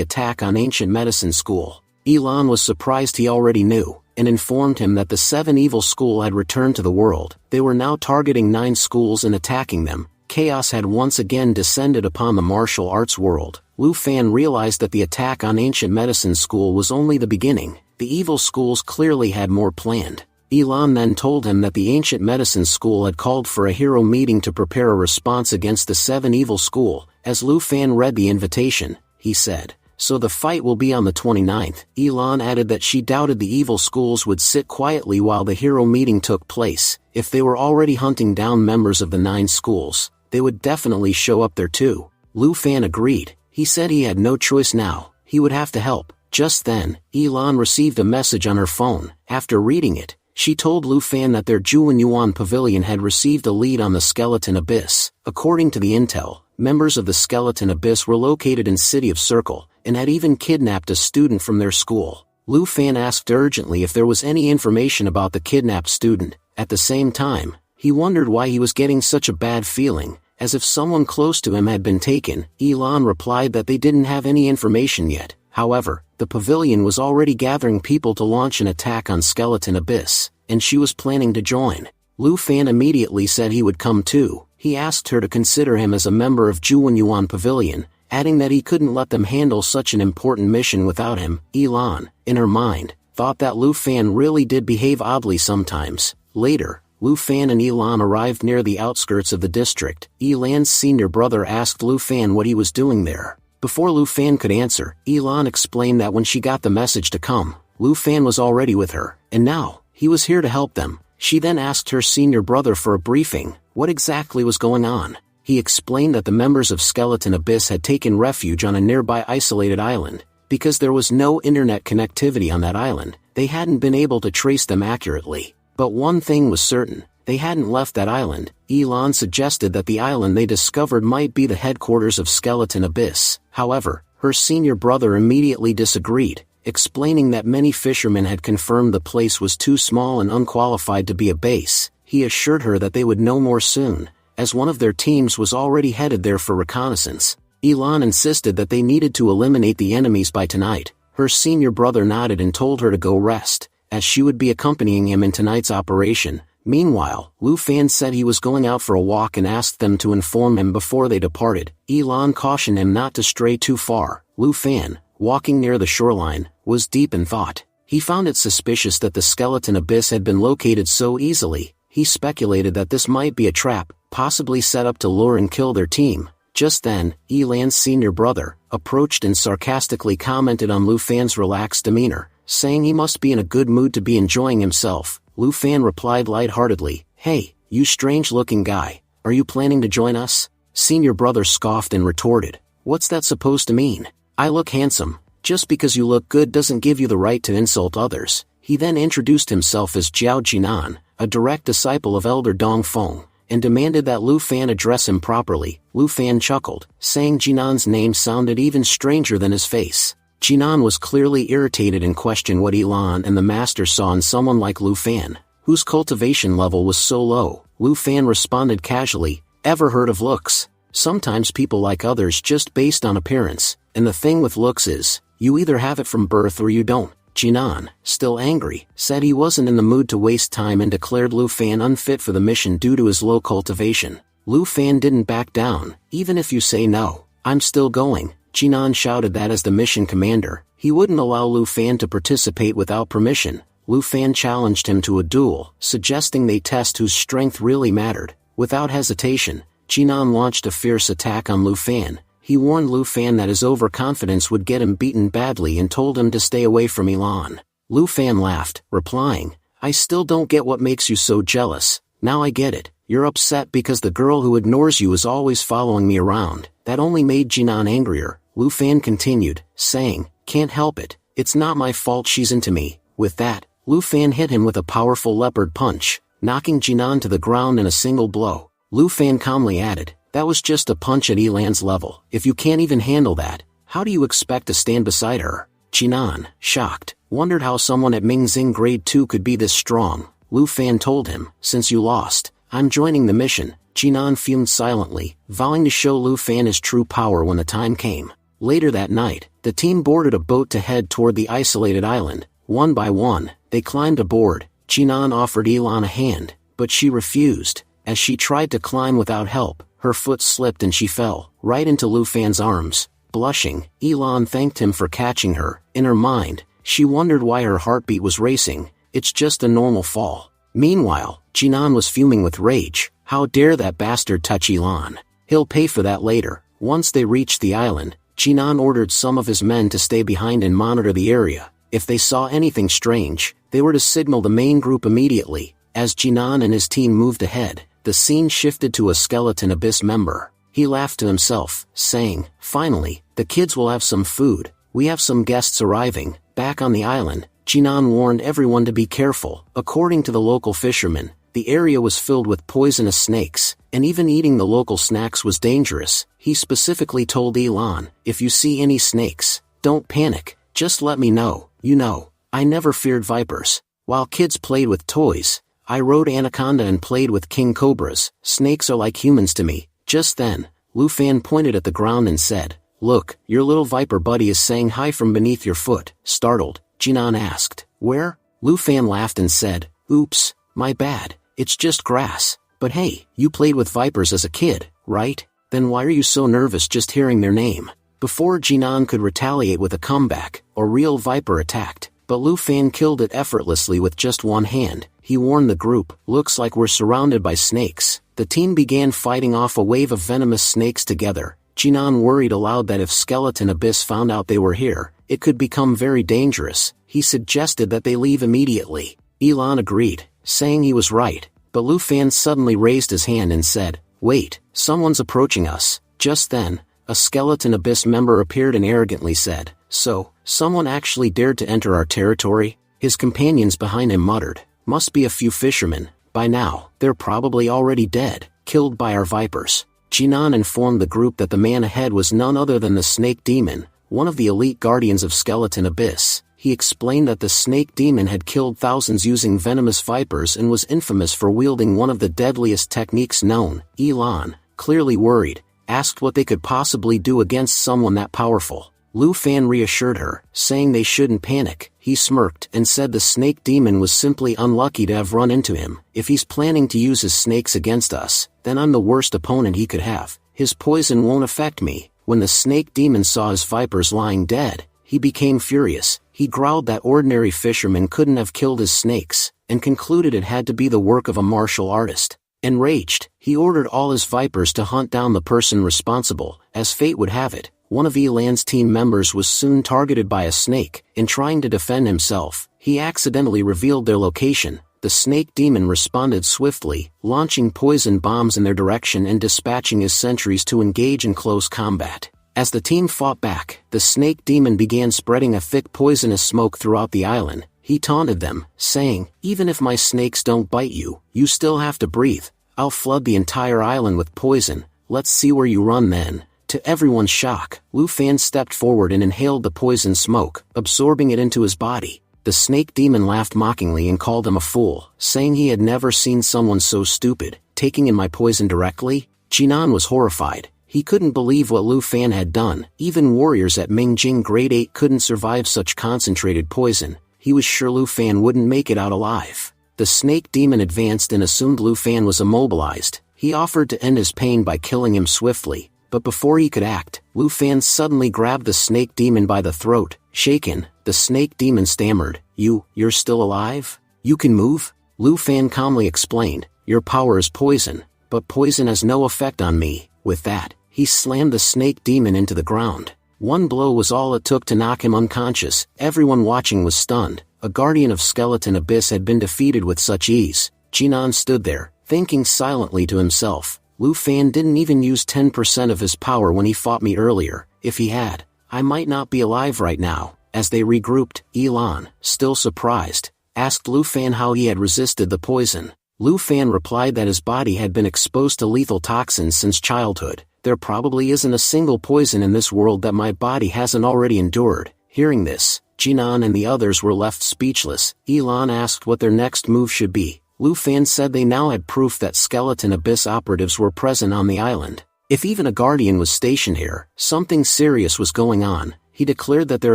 attack on Ancient Medicine School. Elan was surprised he already knew, and informed him that the 7 Evil School had returned to the world. They were now targeting 9 schools and attacking them. Chaos had once again descended upon the martial arts world. Lu Fan realized that the attack on Ancient Medicine School was only the beginning. The evil schools clearly had more planned. Elan then told him that the Ancient Medicine School had called for a hero meeting to prepare a response against the 7 Evil School. As Lu Fan read the invitation, he said, "So the fight will be on the 29th. Elan added that she doubted the evil schools would sit quietly while the hero meeting took place. If they were already hunting down members of the 9 schools, they would definitely show up there too. Lu Fan agreed. He said he had no choice now. He would have to help. Just then, Elan received a message on her phone. After reading it, she told Lu Fan that their Juanyuan pavilion had received a lead on the Skeleton Abyss. According to the intel, members of the Skeleton Abyss were located in City of Circle, and had even kidnapped a student from their school. Lu Fan asked urgently if there was any information about the kidnapped student. At the same time, he wondered why he was getting such a bad feeling, as if someone close to him had been taken. Elan replied that they didn't have any information yet. However, the pavilion was already gathering people to launch an attack on Skeleton Abyss, and she was planning to join. Lu Fan immediately said he would come too. He asked her to consider him as a member of Juanyuan Pavilion, adding that he couldn't let them handle such an important mission without him. Elan, in her mind, thought that Lu Fan really did behave oddly sometimes. Later, Lu Fan and Elan arrived near the outskirts of the district. Elan's senior brother asked Lu Fan what he was doing there. Before Lu Fan could answer, Elan explained that when she got the message to come, Lu Fan was already with her, and now, he was here to help them. She then asked her senior brother for a briefing. What exactly was going on? He explained that the members of Skeleton Abyss had taken refuge on a nearby isolated island. Because there was no internet connectivity on that island, they hadn't been able to trace them accurately. But one thing was certain, they hadn't left that island. Elan suggested that the island they discovered might be the headquarters of Skeleton Abyss. However, her senior brother immediately disagreed, explaining that many fishermen had confirmed the place was too small and unqualified to be a base. He assured her that they would know more soon, as one of their teams was already headed there for reconnaissance. Elan insisted that they needed to eliminate the enemies by tonight. Her senior brother nodded and told her to go rest, as she would be accompanying him in tonight's operation. Meanwhile, Lu Fan said he was going out for a walk and asked them to inform him before they departed. Elan cautioned him not to stray too far. Lu Fan, walking near the shoreline, was deep in thought. He found it suspicious that the Skeleton Abyss had been located so easily. He speculated that this might be a trap, possibly set up to lure and kill their team. Just then, Elan's senior brother approached and sarcastically commented on Lu Fan's relaxed demeanor, saying he must be in a good mood to be enjoying himself. Lu Fan replied lightheartedly, "Hey, you strange-looking guy, are you planning to join us?" Senior brother scoffed and retorted, "What's that supposed to mean? I look handsome. Just because you look good doesn't give you the right to insult others." He then introduced himself as Jiao Jinan, a direct disciple of Elder Dongfeng, and demanded that Lu Fan address him properly. Lu Fan chuckled, saying Jinan's name sounded even stranger than his face. Jinan was clearly irritated and questioned what Elan and the master saw in someone like Lu Fan, whose cultivation level was so low. Lu Fan responded casually, "Ever heard of looks? Sometimes people like others just based on appearance, and the thing with looks is, you either have it from birth or you don't." Jinan, still angry, said he wasn't in the mood to waste time and declared Lu Fan unfit for the mission due to his low cultivation. Lu Fan didn't back down. "Even if you say no, I'm still going." Jinan shouted that as the mission commander, he wouldn't allow Lu Fan to participate without permission. Lu Fan challenged him to a duel, suggesting they test whose strength really mattered. Without hesitation, Jinan launched a fierce attack on Lu Fan. He warned Lu Fan that his overconfidence would get him beaten badly and told him to stay away from Elan. Lu Fan laughed, replying, "I still don't get what makes you so jealous. Now I get it. You're upset because the girl who ignores you is always following me around." That only made Jinan angrier. Lu Fan continued, saying, "Can't help it, it's not my fault she's into me." With that, Lu Fan hit him with a powerful leopard punch, knocking Jinan to the ground in a single blow. Lu Fan calmly added, "That was just a punch at Elan's level. If you can't even handle that, how do you expect to stand beside her?" Jinan, shocked, wondered how someone at Mingxing Grade 2 could be this strong. Lu Fan told him, "Since you lost, I'm joining the mission." Jinan fumed silently, vowing to show Lu Fan his true power when the time came. Later that night, the team boarded a boat to head toward the isolated island. One by one, they climbed aboard. Jinan offered Elan a hand, but she refused. As she tried to climb without help, her foot slipped and she fell, right into Lu Fan's arms. Blushing, Elan thanked him for catching her. In her mind, she wondered why her heartbeat was racing. It's just a normal fall. Meanwhile, Jinan was fuming with rage. How dare that bastard touch Elan? He'll pay for that later. Once they reached the island, Jinan ordered some of his men to stay behind and monitor the area. If they saw anything strange, they were to signal the main group immediately. As Jinan and his team moved ahead, the scene shifted to a Skeleton Abyss member. He laughed to himself, saying, "Finally, the kids will have some food. We have some guests arriving." Back on the island, Jinan warned everyone to be careful. According to the local fishermen, the area was filled with poisonous snakes, and even eating the local snacks was dangerous. He specifically told Elan, "If you see any snakes, don't panic, just let me know. You know, I never feared vipers. While kids played with toys, I rode anaconda and played with king cobras. Snakes are like humans to me." Just then, Lu Fan pointed at the ground and said, "Look, your little viper buddy is saying hi from beneath your foot." Startled, Jinan asked, "Where?" Lu Fan laughed and said, "Oops, my bad, it's just grass. But hey, you played with vipers as a kid, right? Then why are you so nervous just hearing their name?" Before Jinan could retaliate with a comeback, a real viper attacked, but Lu Fan killed it effortlessly with just one hand. He warned the group, "Looks like we're surrounded by snakes." The team began fighting off a wave of venomous snakes together. Jinan worried aloud that if Skeleton Abyss found out they were here, it could become very dangerous. He suggested that they leave immediately. Elan agreed, saying he was right, but Lu Fan suddenly raised his hand and said, "Wait, someone's approaching us." Just then, a Skeleton Abyss member appeared and arrogantly said, "So, someone actually dared to enter our territory?" His companions behind him muttered, "Must be a few fishermen. By now, they're probably already dead, killed by our vipers." Jinan informed the group that the man ahead was none other than the Snake Demon, one of the elite guardians of Skeleton Abyss. He explained that the Snake Demon had killed thousands using venomous vipers and was infamous for wielding one of the deadliest techniques known. Elan, clearly worried, asked what they could possibly do against someone that powerful. Lu Fan reassured her, saying they shouldn't panic. He smirked and said the Snake Demon was simply unlucky to have run into him. "If he's planning to use his snakes against us, then I'm the worst opponent he could have. His poison won't affect me." When the Snake Demon saw his vipers lying dead, he became furious. He growled that ordinary fishermen couldn't have killed his snakes, and concluded it had to be the work of a martial artist. Enraged, he ordered all his vipers to hunt down the person responsible. As fate would have it, one of Elan's team members was soon targeted by a snake. In trying to defend himself, he accidentally revealed their location. The Snake Demon responded swiftly, launching poison bombs in their direction and dispatching his sentries to engage in close combat. As the team fought back, the Snake Demon began spreading a thick poisonous smoke throughout the island. He taunted them, saying, "Even if my snakes don't bite you, you still have to breathe. I'll flood the entire island with poison. Let's see where you run then." To everyone's shock, Lu Fan stepped forward and inhaled the poison smoke, absorbing it into his body. The Snake Demon laughed mockingly and called him a fool, saying he had never seen someone so stupid, taking in my poison directly. Jinan was horrified. He couldn't believe what Lu Fan had done. Even warriors at Mingjing Grade 8 couldn't survive such concentrated poison. He was sure Lu Fan wouldn't make it out alive. The Snake Demon advanced and assumed Lu Fan was immobilized. He offered to end his pain by killing him swiftly. But before he could act, Lu Fan suddenly grabbed the Snake Demon by the throat. Shaken, the Snake Demon stammered, You're still alive? You can move?" Lu Fan calmly explained, "Your power is poison, but poison has no effect on me." With that, he slammed the Snake Demon into the ground. One blow was all it took to knock him unconscious. Everyone watching was stunned. A guardian of Skeleton Abyss had been defeated with such ease. Jinan stood there, thinking silently to himself. Lu Fan didn't even use 10% of his power when he fought me earlier. If he had, I might not be alive right now." As they regrouped, Elan, still surprised, asked Lu Fan how he had resisted the poison. Lu Fan replied that his body had been exposed to lethal toxins since childhood. "There probably isn't a single poison in this world that my body hasn't already endured." Hearing this, Jinan and the others were left speechless. Elan asked what their next move should be. Lu Fan said they now had proof that Skeleton Abyss operatives were present on the island. If even a guardian was stationed here, something serious was going on. He declared that their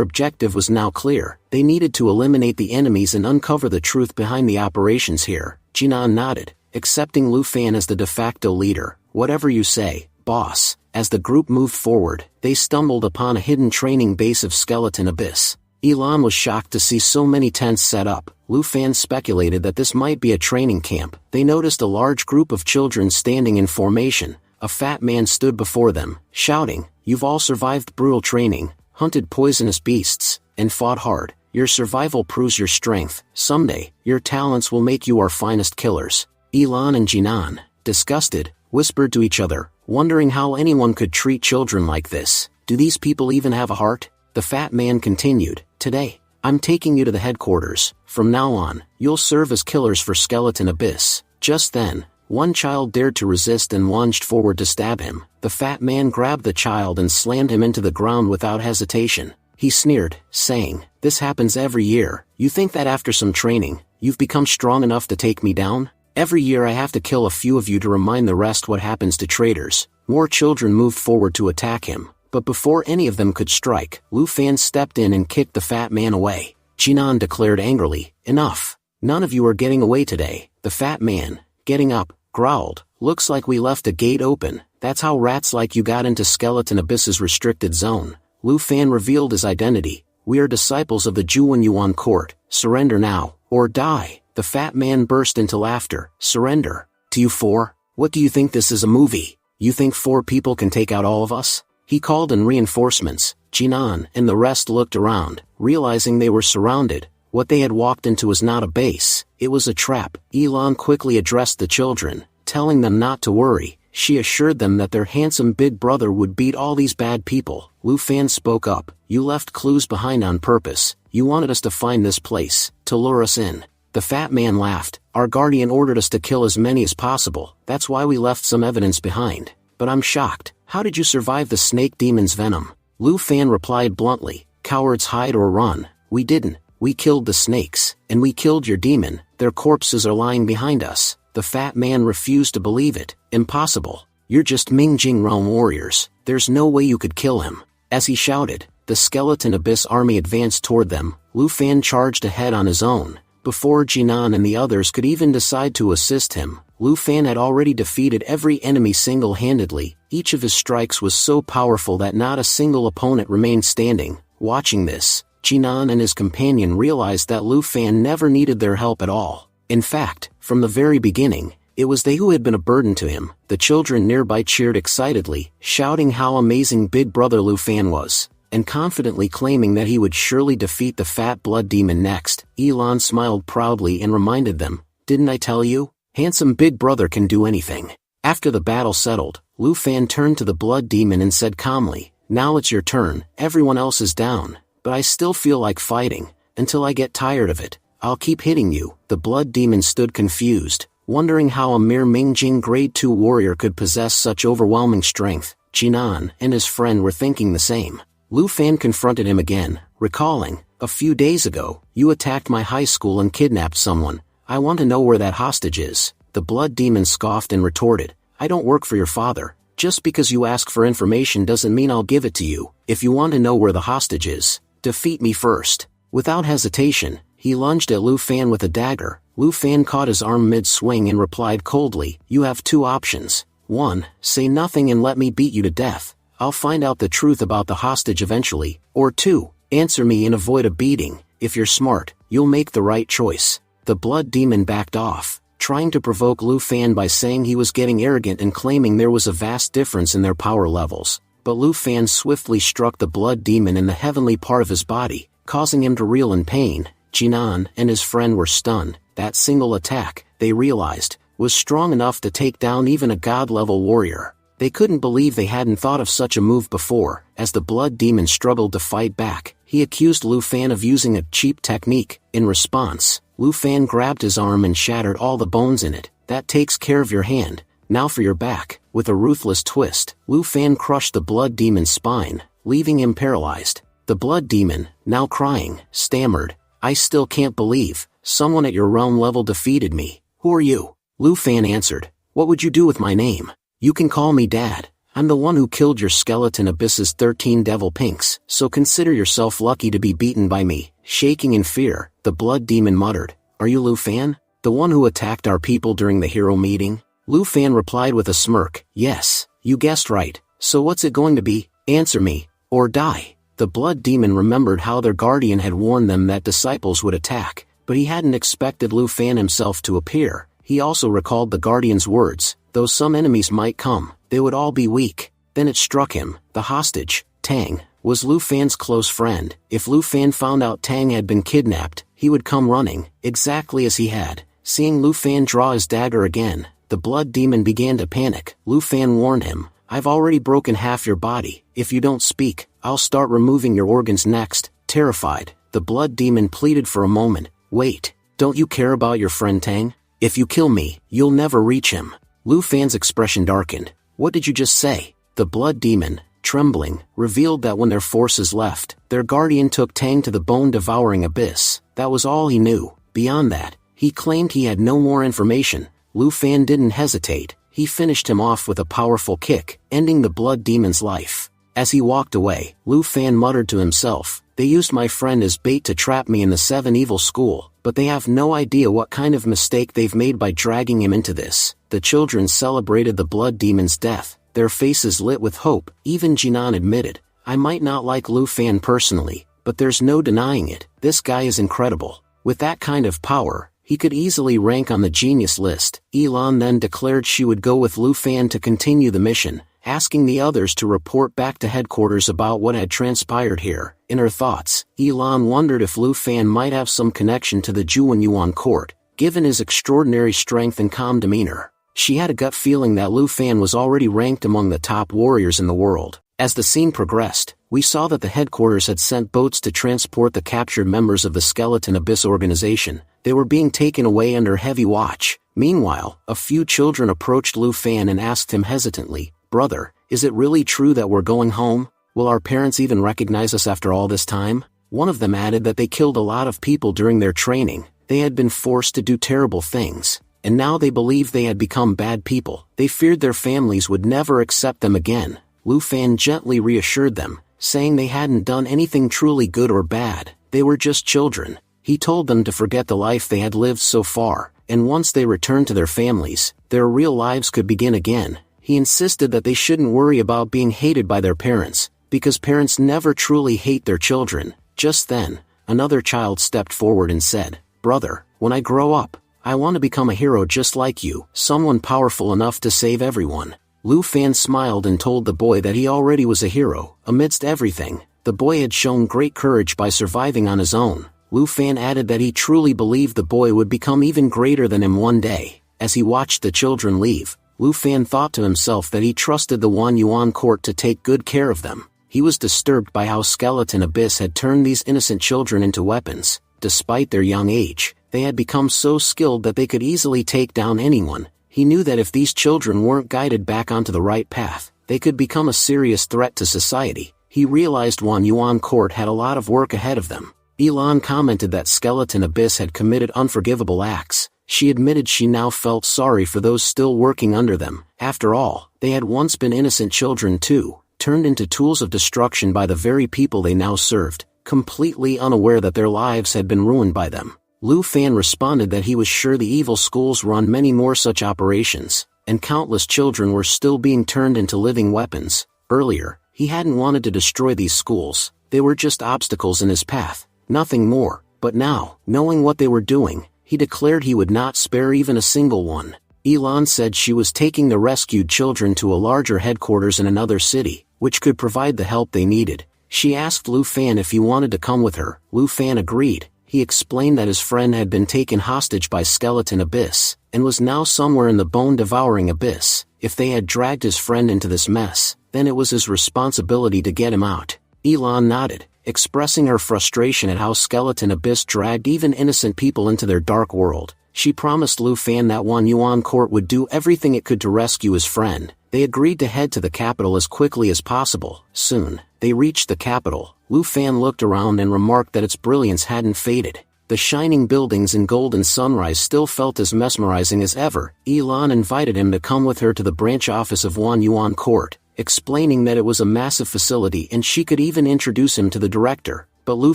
objective was now clear. They needed to eliminate the enemies and uncover the truth behind the operations here. Jinan nodded, accepting Lu Fan as the de facto leader. "Whatever you say, boss." As the group moved forward, they stumbled upon a hidden training base of Skeleton Abyss. Elan was shocked to see so many tents set up. Lu Fan speculated that this might be a training camp. They noticed a large group of children standing in formation. A fat man stood before them, shouting, "You've all survived brutal training, hunted poisonous beasts, and fought hard. Your survival proves your strength. Someday, your talents will make you our finest killers." Elan and Jinan, disgusted, whispered to each other, wondering how anyone could treat children like this. "Do these people even have a heart?" The fat man continued, "Today, I'm taking you to the headquarters. From now on, you'll serve as killers for Skeleton Abyss." Just then, one child dared to resist and lunged forward to stab him. The fat man grabbed the child and slammed him into the ground without hesitation. He sneered, saying, "This happens every year. You think that after some training, you've become strong enough to take me down? Every year I have to kill a few of you to remind the rest what happens to traitors." More children moved forward to attack him, but before any of them could strike, Lu Fan stepped in and kicked the fat man away. Jinan declared angrily, "Enough. None of you are getting away today." The fat man, getting up, growled, "Looks like we left a gate open. That's how rats like you got into Skeleton Abyss's restricted zone." Lu Fan revealed his identity. "We are disciples of the Juwen Yuan court. Surrender now, or die." The fat man burst into laughter. "Surrender? To you four? What do you think this is, a movie? You think 4 people can take out all of us?" He called in reinforcements. Jinan and the rest looked around, realizing they were surrounded. What they had walked into was not a base, it was a trap. Elan quickly addressed the children, telling them not to worry. She assured them that their handsome big brother would beat all these bad people. Lu Fan spoke up, "You left clues behind on purpose. You wanted us to find this place, to lure us in." The fat man laughed. "Our guardian ordered us to kill as many as possible. That's why we left some evidence behind. But I'm shocked. How did you survive the snake demon's venom?" Lu Fan replied bluntly, "Cowards hide or run. We didn't. We killed the snakes, and we killed your demon. Their corpses are lying behind us." The fat man refused to believe it. "Impossible. You're just Mingjing realm warriors. There's no way you could kill him." As he shouted, the Skeleton Abyss army advanced toward them. Lu Fan charged ahead on his own. Before Jinan and the others could even decide to assist him, Lu Fan had already defeated every enemy single-handedly. Each of his strikes was so powerful that not a single opponent remained standing. Watching this, Jinan and his companion realized that Lu Fan never needed their help at all. In fact, from the very beginning, it was they who had been a burden to him. The children nearby cheered excitedly, shouting how amazing Big Brother Lu Fan was, and confidently claiming that he would surely defeat the fat blood demon next. Elan smiled proudly and reminded them, "Didn't I tell you? Handsome Big Brother can do anything." After the battle settled, Lu Fan turned to the blood demon and said calmly, "Now it's your turn. Everyone else is down, but I still feel like fighting. Until I get tired of it, I'll keep hitting you." The blood demon stood confused, wondering how a mere Mingjing Grade 2 warrior could possess such overwhelming strength. Jinan and his friend were thinking the same. Lu Fan confronted him again, recalling, "A few days ago, you attacked my high school and kidnapped someone. I want to know where that hostage is." The blood demon scoffed and retorted, "I don't work for your father. Just because you ask for information doesn't mean I'll give it to you. If you want to know where the hostage is, defeat me first." Without hesitation, he lunged at Lu Fan with a dagger. Lu Fan caught his arm mid-swing and replied coldly, "You have 2 options. 1, say nothing and let me beat you to death. I'll find out the truth about the hostage eventually. Or 2, answer me and avoid a beating. If you're smart, you'll make the right choice." The blood demon backed off, trying to provoke Lu Fan by saying he was getting arrogant and claiming there was a vast difference in their power levels. But Lu Fan swiftly struck the blood demon in the heavenly part of his body, causing him to reel in pain. Jinan and his friend were stunned. That single attack, they realized, was strong enough to take down even a god-level warrior. They couldn't believe they hadn't thought of such a move before. As the blood demon struggled to fight back, he accused Lu Fan of using a cheap technique. In response, Lu Fan grabbed his arm and shattered all the bones in it. "That takes care of your hand, now for your back." With a ruthless twist, Lu Fan crushed the blood demon's spine, leaving him paralyzed. The blood demon, now crying, stammered, "I still can't believe someone at your realm level defeated me. Who are you?" Lu Fan answered, "What would you do with my name? You can call me Dad. I'm the one who killed your skeleton abyss's 13 devil pinks, so consider yourself lucky to be beaten by me." Shaking in fear, the blood demon muttered, "Are you Lu Fan? The one who attacked our people during the hero meeting?" Lu Fan replied with a smirk, "Yes, you guessed right. So what's it going to be? Answer me, or die." The blood demon remembered how their guardian had warned them that disciples would attack, but he hadn't expected Lu Fan himself to appear. He also recalled the guardian's words, though some enemies might come, they would all be weak. Then it struck him, the hostage, Tang, was Lu Fan's close friend. If Lu Fan found out Tang had been kidnapped, he would come running, exactly as he had. Seeing Lu Fan draw his dagger again, the blood demon began to panic. Lu Fan warned him, "I've already broken half your body. If you don't speak, I'll start removing your organs next." Terrified, the blood demon pleaded for a moment, "Wait, don't you care about your friend Tang? If you kill me, you'll never reach him." Lu Fan's expression darkened. "What did you just say?" The blood demon, trembling, revealed that when their forces left, their guardian took Tang to the bone-devouring abyss. That was all he knew. Beyond that, he claimed he had no more information. Lu Fan didn't hesitate. He finished him off with a powerful kick, ending the blood demon's life. As he walked away, Lu Fan muttered to himself, "They used my friend as bait to trap me in the 7 Evil School, but they have no idea what kind of mistake they've made by dragging him into this." The children celebrated the blood demon's death, their faces lit with hope. Even Jinan admitted, "I might not like Lu Fan personally, but there's no denying it. This guy is incredible. With that kind of power, he could easily rank on the genius list." Elan then declared she would go with Lu Fan to continue the mission, asking the others to report back to headquarters about what had transpired here. In her thoughts, Elan wondered if Lu Fan might have some connection to the Juan Yuan court, given his extraordinary strength and calm demeanor. She had a gut feeling that Lu Fan was already ranked among the top warriors in the world. As the scene progressed, we saw that the headquarters had sent boats to transport the captured members of the Skeleton Abyss organization. They were being taken away under heavy watch. Meanwhile, a few children approached Lu Fan and asked him hesitantly, "Brother, is it really true that we're going home? Will our parents even recognize us after all this time?" One of them added that they killed a lot of people during their training. They had been forced to do terrible things, and now they believed they had become bad people. They feared their families would never accept them again. Lu Fan gently reassured them, saying they hadn't done anything truly good or bad. They were just children. He told them to forget the life they had lived so far, and once they returned to their families, their real lives could begin again. He insisted that they shouldn't worry about being hated by their parents, because parents never truly hate their children. Just then, another child stepped forward and said, "Brother, when I grow up, I want to become a hero just like you, someone powerful enough to save everyone." Lu Fan smiled and told the boy that he already was a hero. Amidst everything, the boy had shown great courage by surviving on his own. Lu Fan added that he truly believed the boy would become even greater than him one day. As he watched the children leave, Lu Fan thought to himself that he trusted the Wan Yuan court to take good care of them. He was disturbed by how Skeleton Abyss had turned these innocent children into weapons. Despite their young age, they had become so skilled that they could easily take down anyone. He knew that if these children weren't guided back onto the right path, they could become a serious threat to society. He realized Wan Yuan court had a lot of work ahead of them. Elan commented that Skeleton Abyss had committed unforgivable acts. She admitted she now felt sorry for those still working under them. After all, they had once been innocent children too, turned into tools of destruction by the very people they now served, completely unaware that their lives had been ruined by them. Lu Fan responded that he was sure the evil schools run many more such operations, and countless children were still being turned into living weapons. Earlier, he hadn't wanted to destroy these schools. They were just obstacles in his path, nothing more. But now, knowing what they were doing, he declared he would not spare even a single one. Elan said she was taking the rescued children to a larger headquarters in another city, which could provide the help they needed. She asked Lu Fan if he wanted to come with her. Lu Fan agreed. he explained that his friend had been taken hostage by Skeleton Abyss, and was now somewhere in the bone-devouring abyss. If they had dragged his friend into this mess, then it was his responsibility to get him out. Elan nodded, expressing her frustration at how Skeleton Abyss dragged even innocent people into their dark world. She promised Lu Fan that MANHWA Court would do everything it could to rescue his friend. They agreed to head to the capital as quickly as possible. Soon, they reached the capital. Lu Fan looked around and remarked that its brilliance hadn't faded. The shining buildings and golden sunrise still felt as mesmerizing as ever. Elan invited him to come with her to the branch office of MANHWA Court, explaining that it was a massive facility and she could even introduce him to the director, but Lu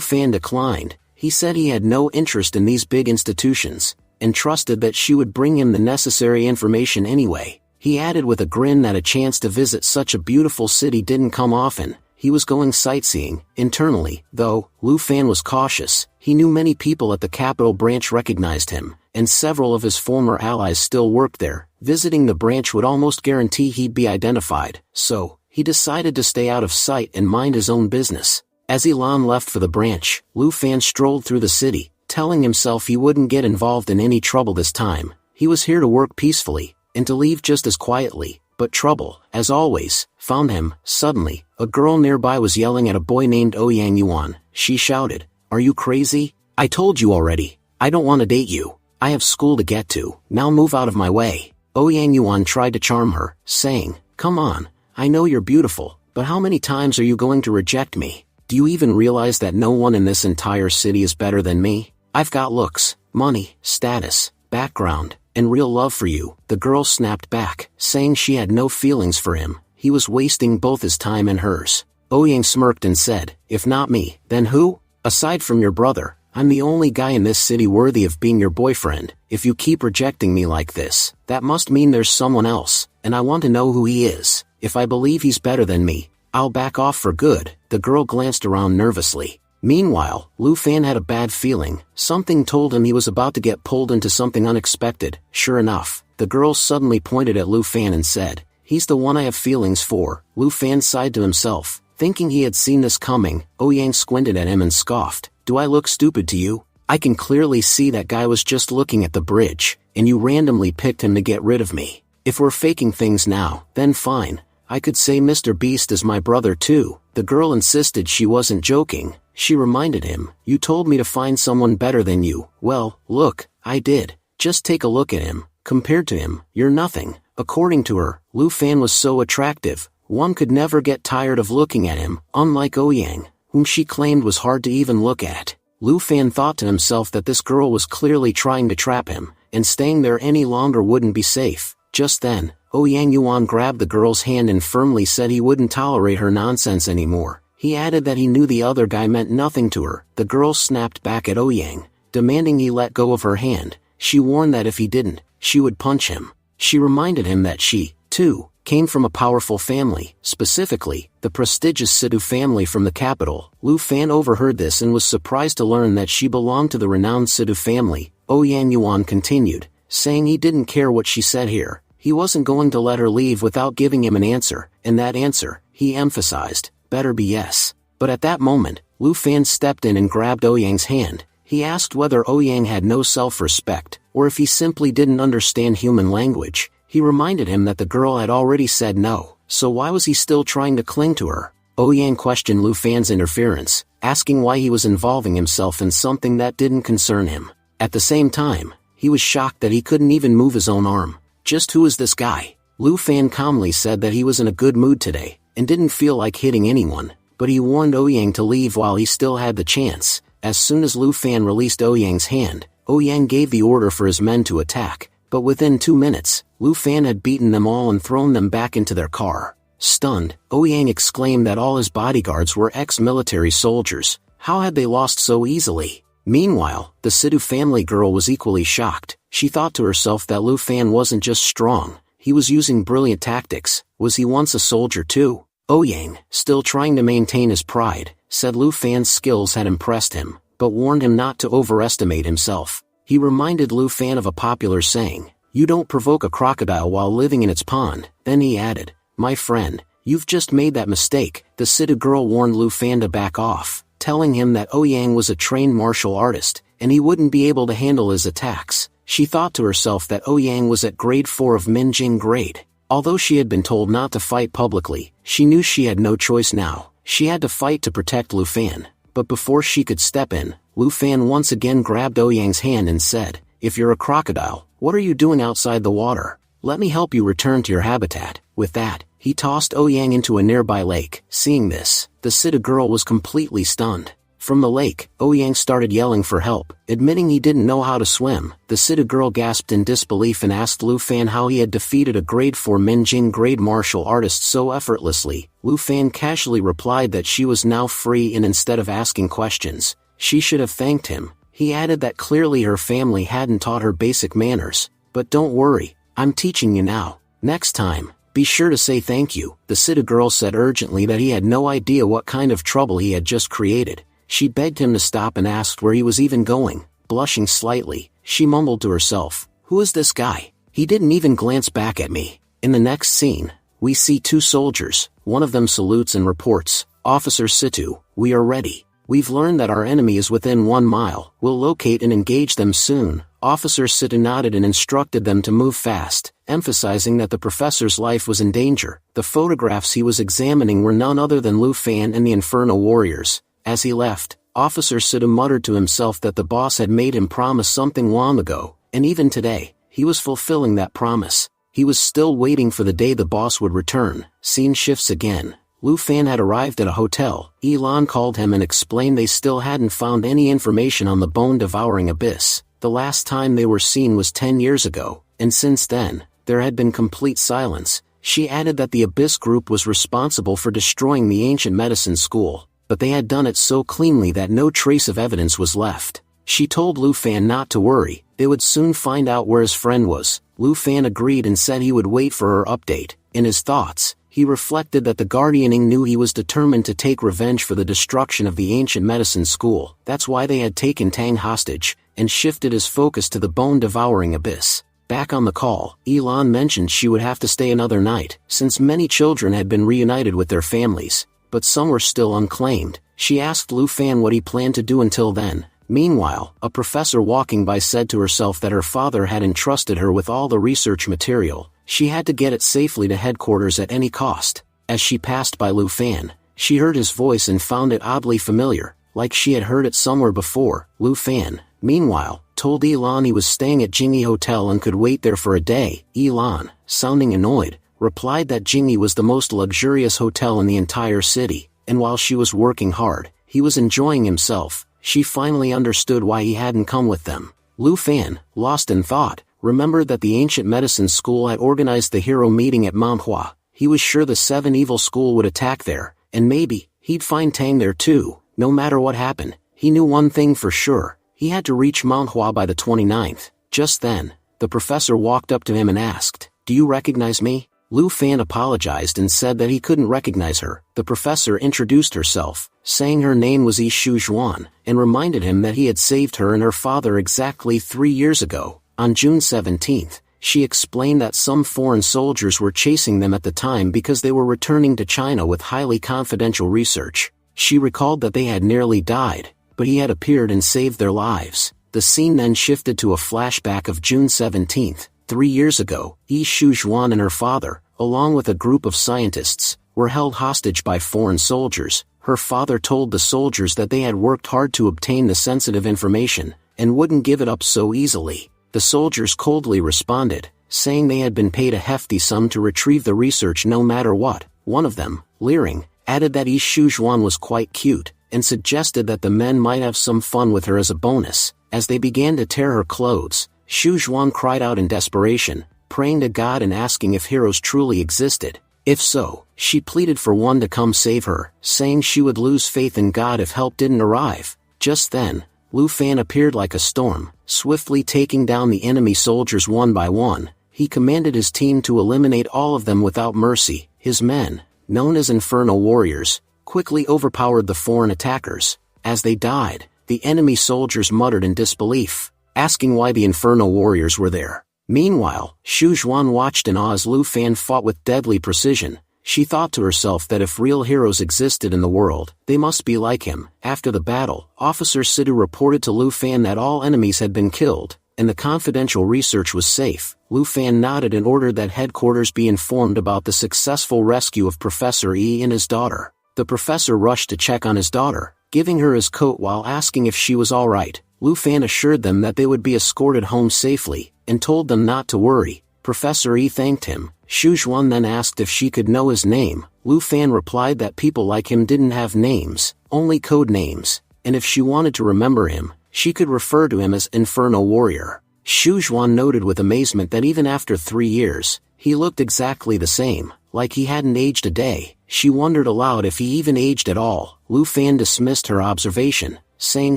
Fan declined. He said he had no interest in these big institutions, and trusted that she would bring him the necessary information anyway. He added with a grin that a chance to visit such a beautiful city didn't come often. He was going sightseeing. Internally, though, Lu Fan was cautious. He knew many people at the capital branch recognized him, and several of his former allies still worked there. Visiting the branch would almost guarantee he'd be identified, so he decided to stay out of sight and mind his own business. As Elan left for the branch, Lu Fan strolled through the city, telling himself he wouldn't get involved in any trouble this time. He was here to work peacefully, and to leave just as quietly. But trouble, as always, found him. Suddenly, a girl nearby was yelling at a boy named Ouyang Yuan. She shouted, "Are you crazy? I told you already. I don't want to date you. I have school to get to. Now move out of my way." Ouyang Yuan tried to charm her, saying, "Come on, I know you're beautiful, but how many times are you going to reject me? Do you even realize that no one in this entire city is better than me? I've got looks, money, status, background, and real love for you." The girl snapped back, saying she had no feelings for him. He was wasting both his time and hers. Ouyang smirked and said, "If not me, then who? Aside from your brother, I'm the only guy in this city worthy of being your boyfriend. If you keep rejecting me like this, that must mean there's someone else, and I want to know who he is. If I believe he's better than me, I'll back off for good." The girl glanced around nervously. Meanwhile, Lu Fan had a bad feeling. Something told him he was about to get pulled into something unexpected. Sure enough, the girl suddenly pointed at Lu Fan and said, "He's the one I have feelings for." Lu Fan sighed to himself, thinking he had seen this coming. Ouyang squinted at him and scoffed, "Do I look stupid to you? I can clearly see that guy was just looking at the bridge, and you randomly picked him to get rid of me. If we're faking things now, then fine. I could say Mr. Beast is my brother too." The girl insisted she wasn't joking. She reminded him, "You told me to find someone better than you. Well, look, I did. Just take a look at him. Compared to him, you're nothing." According to her, Lu Fan was so attractive, one could never get tired of looking at him, unlike Ouyang, whom she claimed was hard to even look at. Lu Fan thought to himself that this girl was clearly trying to trap him, and staying there any longer wouldn't be safe. Just then, Ouyang Yuan grabbed the girl's hand and firmly said he wouldn't tolerate her nonsense anymore. He added that he knew the other guy meant nothing to her. The girl snapped back at Ouyang, demanding he let go of her hand. She warned that if he didn't, she would punch him. She reminded him that she, too, came from a powerful family, specifically, the prestigious Sidhu family from the capital. Lu Fan overheard this and was surprised to learn that she belonged to the renowned Sidhu family. Ouyang Yuan continued, saying he didn't care what she said here. He wasn't going to let her leave without giving him an answer, and that answer, he emphasized, better be yes. But at that moment, Lu Fan stepped in and grabbed Ouyang's hand. He asked whether Ouyang had no self-respect, or if he simply didn't understand human language. He reminded him that the girl had already said no, so why was he still trying to cling to her? Ouyang questioned Lu Fan's interference, asking why he was involving himself in something that didn't concern him. At the same time, he was shocked that he couldn't even move his own arm. Just who is this guy? Lu Fan calmly said that he was in a good mood today, and didn't feel like hitting anyone, but he warned Ouyang to leave while he still had the chance. As soon as Lu Fan released Ouyang's hand, Ouyang gave the order for his men to attack, but within 2 minutes, Lu Fan had beaten them all and thrown them back into their car. Stunned, Ouyang exclaimed that all his bodyguards were ex-military soldiers. How had they lost so easily? Meanwhile, the Sidhu family girl was equally shocked. She thought to herself that Lu Fan wasn't just strong, he was using brilliant tactics. Was he once a soldier too? Ouyang, still trying to maintain his pride, said Lu Fan's skills had impressed him, but warned him not to overestimate himself. He reminded Lu Fan of a popular saying, "You don't provoke a crocodile while living in its pond." Then he added, "My friend, you've just made that mistake." The Sidhu girl warned Lu Fan to back off, telling him that Ouyang was a trained martial artist, and he wouldn't be able to handle his attacks. She thought to herself that Ouyang was at grade 4 of Minjing grade. Although she had been told not to fight publicly, she knew she had no choice now. She had to fight to protect Lu Fan. But before she could step in, Lu Fan once again grabbed Ouyang's hand and said, "If you're a crocodile, what are you doing outside the water? Let me help you return to your habitat." With that, he tossed Ouyang into a nearby lake. Seeing this, the Sita girl was completely stunned. From the lake, Ouyang started yelling for help, admitting he didn't know how to swim. The Sita girl gasped in disbelief and asked Lu Fan how he had defeated a grade 4 Minjing grade martial artist so effortlessly. Lu Fan casually replied that she was now free, and instead of asking questions, she should have thanked him. He added that clearly her family hadn't taught her basic manners. "But don't worry, I'm teaching you now. Next time, be sure to say thank you." The Sita girl said urgently that he had no idea what kind of trouble he had just created. She begged him to stop and asked where he was even going. Blushing slightly, she mumbled to herself, "Who is this guy? He didn't even glance back at me." In the next scene, we see two soldiers. One of them salutes and reports, "Officer Situ, we are ready. We've learned that our enemy is within 1 mile. We'll locate and engage them soon." Officer Situ nodded and instructed them to move fast, emphasizing that the professor's life was in danger. The photographs he was examining were none other than Lu Fan and the Inferno warriors. As he left, Officer Situ muttered to himself that the boss had made him promise something long ago, and even today, he was fulfilling that promise. He was still waiting for the day the boss would return. Scene shifts again. Lu Fan had arrived at a hotel. Elan called him and explained they still hadn't found any information on the bone-devouring abyss. The last time they were seen was 10 years ago, and since then, there had been complete silence. She added that the Abyss group was responsible for destroying the ancient medicine school, but they had done it so cleanly that no trace of evidence was left. She told Lu Fan not to worry, they would soon find out where his friend was. Lu Fan agreed and said he would wait for her update. In his thoughts, he reflected that the Guardianing knew he was determined to take revenge for the destruction of the ancient medicine school. That's why they had taken Tang hostage, and shifted his focus to the bone-devouring abyss. Back on the call, Elan mentioned she would have to stay another night, since many children had been reunited with their families, but some were still unclaimed. She asked Lu Fan what he planned to do until then. Meanwhile, a professor walking by said to herself that her father had entrusted her with all the research material. She had to get it safely to headquarters at any cost. As she passed by Lu Fan, she heard his voice and found it oddly familiar, like she had heard it somewhere before. Lu Fan, meanwhile, told Elan he was staying at Jingyi Hotel and could wait there for a day. Elan, sounding annoyed, replied that Jingyi was the most luxurious hotel in the entire city, and while she was working hard, he was enjoying himself. She finally understood why he hadn't come with them. Lu Fan, lost in thought, remembered that the ancient medicine school had organized the hero meeting at MANHWA. He was sure the Seven Evil School would attack there, and maybe he'd find Tang there too. No matter what happened, he knew one thing for sure. He had to reach MANHWA by the 29th. Just then, the professor walked up to him and asked, "Do you recognize me?" Lu Fan apologized and said that he couldn't recognize her. The professor introduced herself, saying her name was Yishu Zhuan, and reminded him that he had saved her and her father exactly 3 years ago. On June 17th, she explained that some foreign soldiers were chasing them at the time because they were returning to China with highly confidential research. She recalled that they had nearly died, but he had appeared and saved their lives. The scene then shifted to a flashback of June 17th. 3 years ago, Yishu Zhuan and her father, along with a group of scientists, were held hostage by foreign soldiers. Her father told the soldiers that they had worked hard to obtain the sensitive information, and wouldn't give it up so easily. The soldiers coldly responded, saying they had been paid a hefty sum to retrieve the research no matter what. One of them, leering, added that Yishu Zhuan was quite cute, and suggested that the men might have some fun with her as a bonus. As they began to tear her clothes, Xu Zhuan cried out in desperation, praying to God and asking if heroes truly existed. If so, she pleaded for one to come save her, saying she would lose faith in God if help didn't arrive. Just then, Lu Fan appeared like a storm, swiftly taking down the enemy soldiers one by one. He commanded his team to eliminate all of them without mercy. His men, known as Inferno warriors, quickly overpowered the foreign attackers. As they died, the enemy soldiers muttered in disbelief, asking why the Inferno warriors were there. Meanwhile, Xu Zhuan watched in awe as Lu Fan fought with deadly precision. She thought to herself that if real heroes existed in the world, they must be like him. After the battle, Officer Sidhu reported to Lu Fan that all enemies had been killed, and the confidential research was safe. Lu Fan nodded and ordered that headquarters be informed about the successful rescue of Professor E and his daughter. The professor rushed to check on his daughter, giving her his coat while asking if she was all right. Lu Fan assured them that they would be escorted home safely, and told them not to worry. Professor E thanked him. Xu Zhuan then asked if she could know his name. Lu Fan replied that people like him didn't have names, only code names, and if she wanted to remember him, she could refer to him as Inferno Warrior. Xu Zhuan noted with amazement that even after 3 years, he looked exactly the same, like he hadn't aged a day. She wondered aloud if he even aged at all. Lu Fan dismissed her observation, saying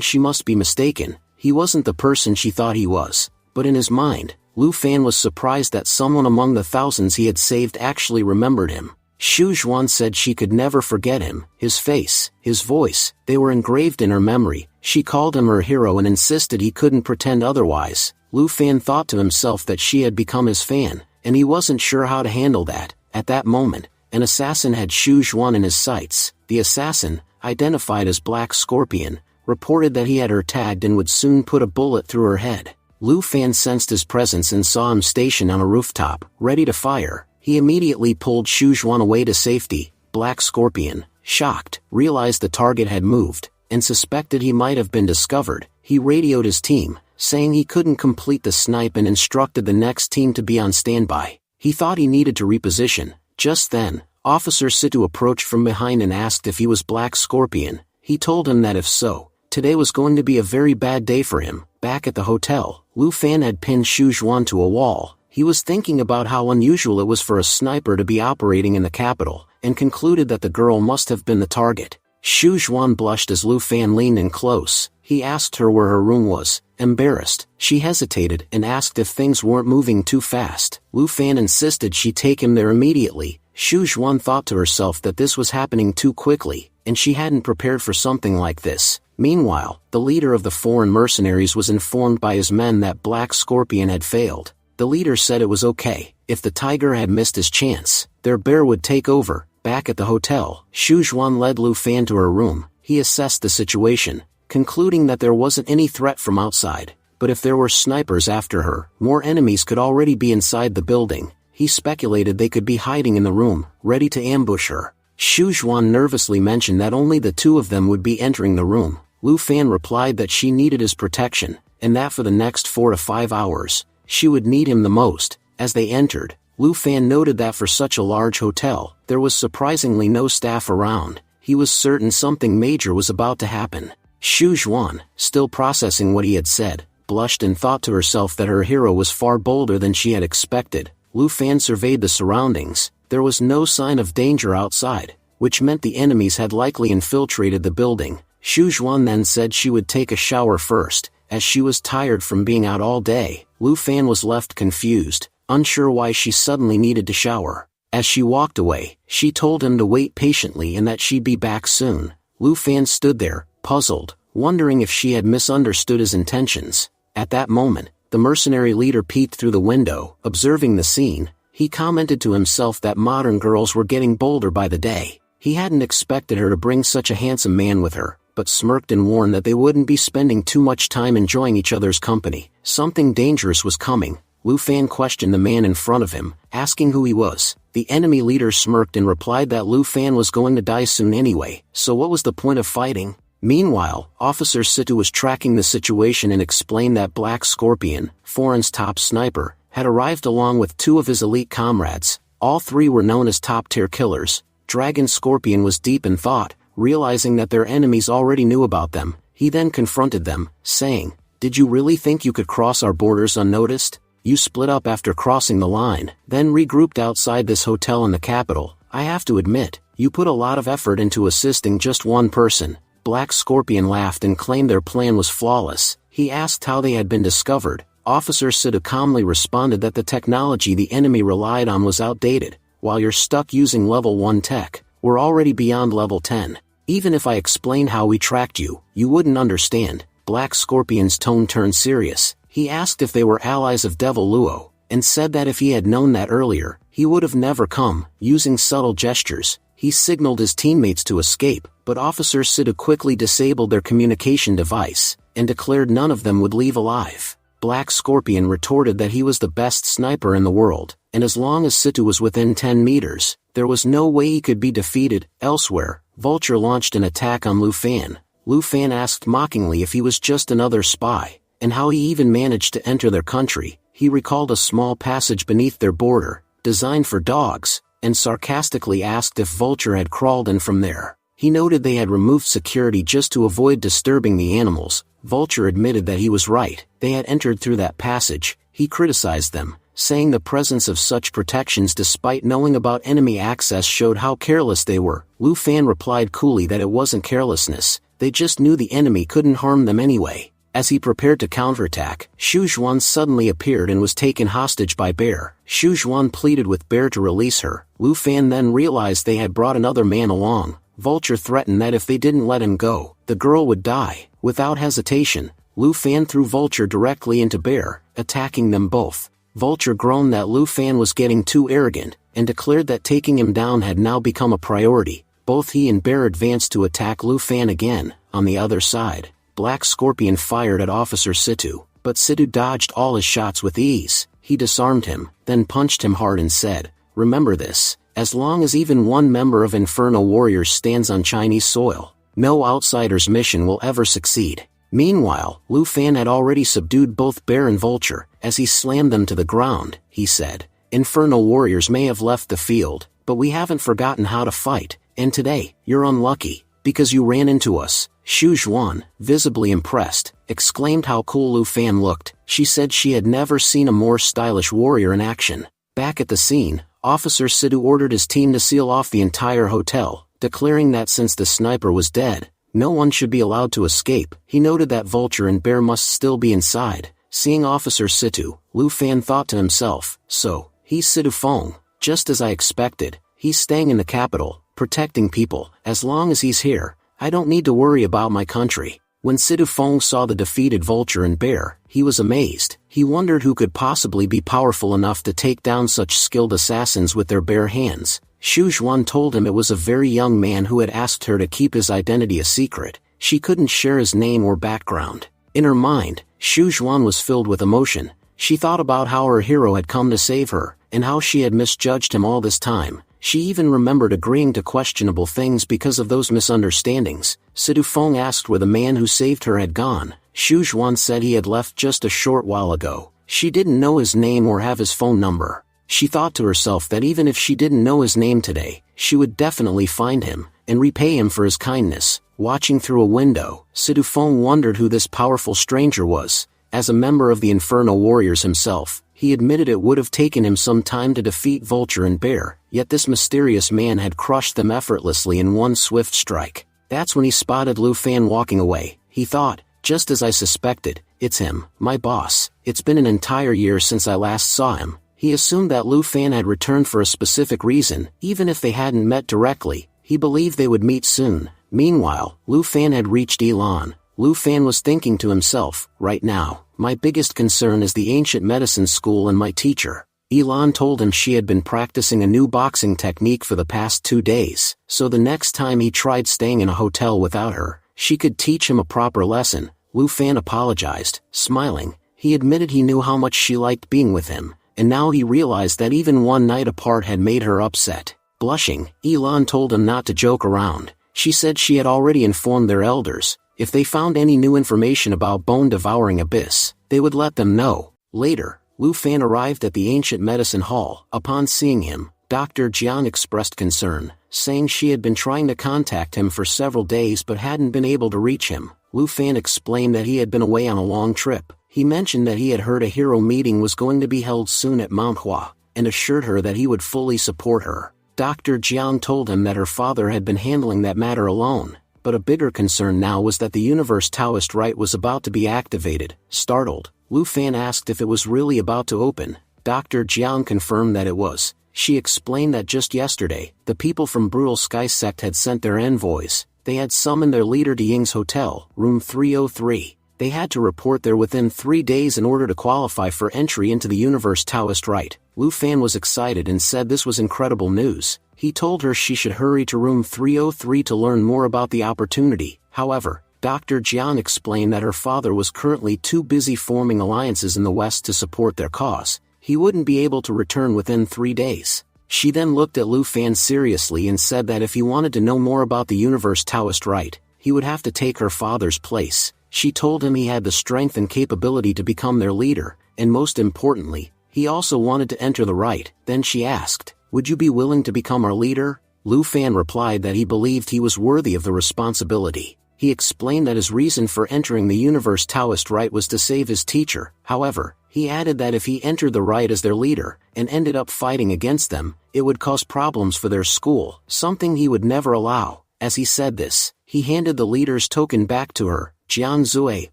she must be mistaken. He wasn't the person she thought he was, but in his mind, Lu Fan was surprised that someone among the thousands he had saved actually remembered him. Xu Zhuan said she could never forget him, his face, his voice, they were engraved in her memory. She called him her hero and insisted he couldn't pretend otherwise. Lu Fan thought to himself that she had become his fan, and he wasn't sure how to handle that. At that moment, an assassin had Xu Zhuan in his sights. The assassin, identified as Black Scorpion, reported that he had her tagged and would soon put a bullet through her head. Lu Fan sensed his presence and saw him stationed on a rooftop, ready to fire. He immediately pulled Xu Zhuan away to safety. Black Scorpion, shocked, realized the target had moved, and suspected he might have been discovered. He radioed his team, saying he couldn't complete the snipe and instructed the next team to be on standby. He thought he needed to reposition. Just then, Officer Sidhu approached from behind and asked if he was Black Scorpion. He told him that if so, today was going to be a very bad day for him. Back at the hotel, Lu Fan had pinned Xu Zhuan to a wall. He was thinking about how unusual it was for a sniper to be operating in the capital, and concluded that the girl must have been the target. Xu Zhuan blushed as Lu Fan leaned in close. He asked her where her room was. Embarrassed, she hesitated and asked if things weren't moving too fast. Lu Fan insisted she take him there immediately. Xu Zhuan thought to herself that this was happening too quickly, and she hadn't prepared for something like this. Meanwhile, the leader of the foreign mercenaries was informed by his men that Black Scorpion had failed. The leader said it was okay. If the tiger had missed his chance, their bear would take over. Back at the hotel, Xu Zhuan led Lu Fan to her room. He assessed the situation, concluding that there wasn't any threat from outside. But if there were snipers after her, more enemies could already be inside the building. He speculated they could be hiding in the room, ready to ambush her. Xu Zhuan nervously mentioned that only the two of them would be entering the room. Lu Fan replied that she needed his protection, and that for the next 4 to 5 hours, she would need him the most. As they entered, Lu Fan noted that for such a large hotel, there was surprisingly no staff around. He was certain something major was about to happen. Xu Zhuan, still processing what he had said, blushed and thought to herself that her hero was far bolder than she had expected. Lu Fan surveyed the surroundings. There was no sign of danger outside, which meant the enemies had likely infiltrated the building. Xu Zhuan then said she would take a shower first, as she was tired from being out all day. Lu Fan was left confused, unsure why she suddenly needed to shower. As she walked away, she told him to wait patiently and that she'd be back soon. Lu Fan stood there, puzzled, wondering if she had misunderstood his intentions. At that moment, the mercenary leader peeked through the window. Observing the scene, he commented to himself that modern girls were getting bolder by the day. He hadn't expected her to bring such a handsome man with her, but smirked and warned that they wouldn't be spending too much time enjoying each other's company. Something dangerous was coming. Lu Fan questioned the man in front of him, asking who he was. The enemy leader smirked and replied that Lu Fan was going to die soon anyway, so what was the point of fighting? Meanwhile, Officer Sidhu was tracking the situation and explained that Black Scorpion, foreign's top sniper, had arrived along with 2 of his elite comrades. All 3 were known as top-tier killers. Dragon Scorpion was deep in thought, realizing that their enemies already knew about them. He then confronted them, saying, "Did you really think you could cross our borders unnoticed? You split up after crossing the line, then regrouped outside this hotel in the capital. I have to admit, you put a lot of effort into assisting just one person." Black Scorpion laughed and claimed their plan was flawless. He asked how they had been discovered. Officer Sidhu calmly responded that the technology the enemy relied on was outdated. While you're stuck using level 1 tech, we're already beyond level 10. Even if I explained how we tracked you, you wouldn't understand. Black Scorpion's tone turned serious. He asked if they were allies of Devil Luo, and said that if he had known that earlier, he would have never come. Using subtle gestures, he signaled his teammates to escape, but Officer Sidhu quickly disabled their communication device, and declared none of them would leave alive. Black Scorpion retorted that he was the best sniper in the world, and as long as Sidhu was within 10 meters, there was no way he could be defeated. Elsewhere, Vulture launched an attack on Lu Fan. Lu Fan asked mockingly if he was just another spy, and how he even managed to enter their country. He recalled a small passage beneath their border, designed for dogs, and sarcastically asked if Vulture had crawled in from there. He noted they had removed security just to avoid disturbing the animals. Vulture admitted that he was right, they had entered through that passage. He criticized them, saying the presence of such protections despite knowing about enemy access showed how careless they were. Lu Fan replied coolly that it wasn't carelessness, they just knew the enemy couldn't harm them anyway. As he prepared to counterattack, Xu Zhuan suddenly appeared and was taken hostage by Bear. Xu Zhuan pleaded with Bear to release her. Lu Fan then realized they had brought another man along. Vulture threatened that if they didn't let him go, the girl would die. Without hesitation, Lu Fan threw Vulture directly into Bear, attacking them both. Vulture groaned that Lu Fan was getting too arrogant, and declared that taking him down had now become a priority. Both he and Bear advanced to attack Lu Fan again. On the other side, Black Scorpion fired at Officer Sidhu, but Sidhu dodged all his shots with ease. He disarmed him, then punched him hard and said, "Remember this, as long as even one member of Inferno Warriors stands on Chinese soil, no outsider's mission will ever succeed." Meanwhile, Lu Fan had already subdued both Bear and Vulture. As he slammed them to the ground, he said, "Inferno Warriors may have left the field, but we haven't forgotten how to fight, and today, you're unlucky, because you ran into us." Xu Zhuan, visibly impressed, exclaimed how cool Lu Fan looked. She said she had never seen a more stylish warrior in action. Back at the scene, Officer Sidhu ordered his team to seal off the entire hotel, declaring that since the sniper was dead, no one should be allowed to escape. He noted that Vulture and Bear must still be inside. Seeing Officer Sidhu, Lu Fan thought to himself, "So, he's Sidhu Feng, just as I expected. He's staying in the capital, protecting people. As long as he's here, I don't need to worry about my country." When Sidhu Feng saw the defeated Vulture and Bear, he was amazed. He wondered who could possibly be powerful enough to take down such skilled assassins with their bare hands. Xu Zhuan told him it was a very young man who had asked her to keep his identity a secret. She couldn't share his name or background. In her mind, Xu Zhuan was filled with emotion. She thought about how her hero had come to save her, and how she had misjudged him all this time. She even remembered agreeing to questionable things because of those misunderstandings. Sidhu Feng asked where the man who saved her had gone. Xu Zhuan said he had left just a short while ago. She didn't know his name or have his phone number. She thought to herself that even if she didn't know his name today, she would definitely find him, and repay him for his kindness. Watching through a window, Sidhu Feng wondered who this powerful stranger was. As a member of the Inferno Warriors himself, he admitted it would have taken him some time to defeat Vulture and Bear, yet this mysterious man had crushed them effortlessly in one swift strike. That's when he spotted Lu Fan walking away. He thought, just as I suspected, it's him, my boss. It's been an entire year since I last saw him. He assumed that Lu Fan had returned for a specific reason, even if they hadn't met directly. He believed they would meet soon. Meanwhile, Lu Fan had reached Elan. Lu Fan was thinking to himself, right now, my biggest concern is the ancient medicine school and my teacher. Elan told him she had been practicing a new boxing technique for the past 2 days, so the next time he tried staying in a hotel without her, she could teach him a proper lesson. Lu Fan apologized, smiling. He admitted he knew how much she liked being with him, and now he realized that even one night apart had made her upset. Blushing, Elan told him not to joke around. She said she had already informed their elders. If they found any new information about bone-devouring abyss, they would let them know. Later, Lu Fan arrived at the ancient medicine hall. Upon seeing him, Dr. Jiang expressed concern, saying she had been trying to contact him for several days but hadn't been able to reach him. Lu Fan explained that he had been away on a long trip. He mentioned that he had heard a hero meeting was going to be held soon at MANHWA, and assured her that he would fully support her. Dr. Jiang told him that her father had been handling that matter alone. But a bigger concern now was that the Universe Taoist Rite was about to be activated. Startled, Lu Fan asked if it was really about to open. Dr. Jiang confirmed that it was. She explained that just yesterday, the people from Brutal Sky Sect had sent their envoys. They had summoned their leader to Ying's hotel, room 303. They had to report there within 3 days in order to qualify for entry into the Universe Taoist Rite. Lu Fan was excited and said this was incredible news. He told her she should hurry to room 303 to learn more about the opportunity. However, Dr. Jian explained that her father was currently too busy forming alliances in the West to support their cause. He wouldn't be able to return within 3 days. She then looked at Lu Fan seriously and said that if he wanted to know more about the Universe Taoist Rite, he would have to take her father's place. She told him he had the strength and capability to become their leader, and most importantly, he also wanted to enter the rite. Then she asked, "Would you be willing to become our leader?" Lu Fan replied that he believed he was worthy of the responsibility. He explained that his reason for entering the Universe Taoist Rite was to save his teacher. However, he added that if he entered the rite as their leader, and ended up fighting against them, it would cause problems for their school, something he would never allow. As he said this, he handed the leader's token back to her. Jian Zui,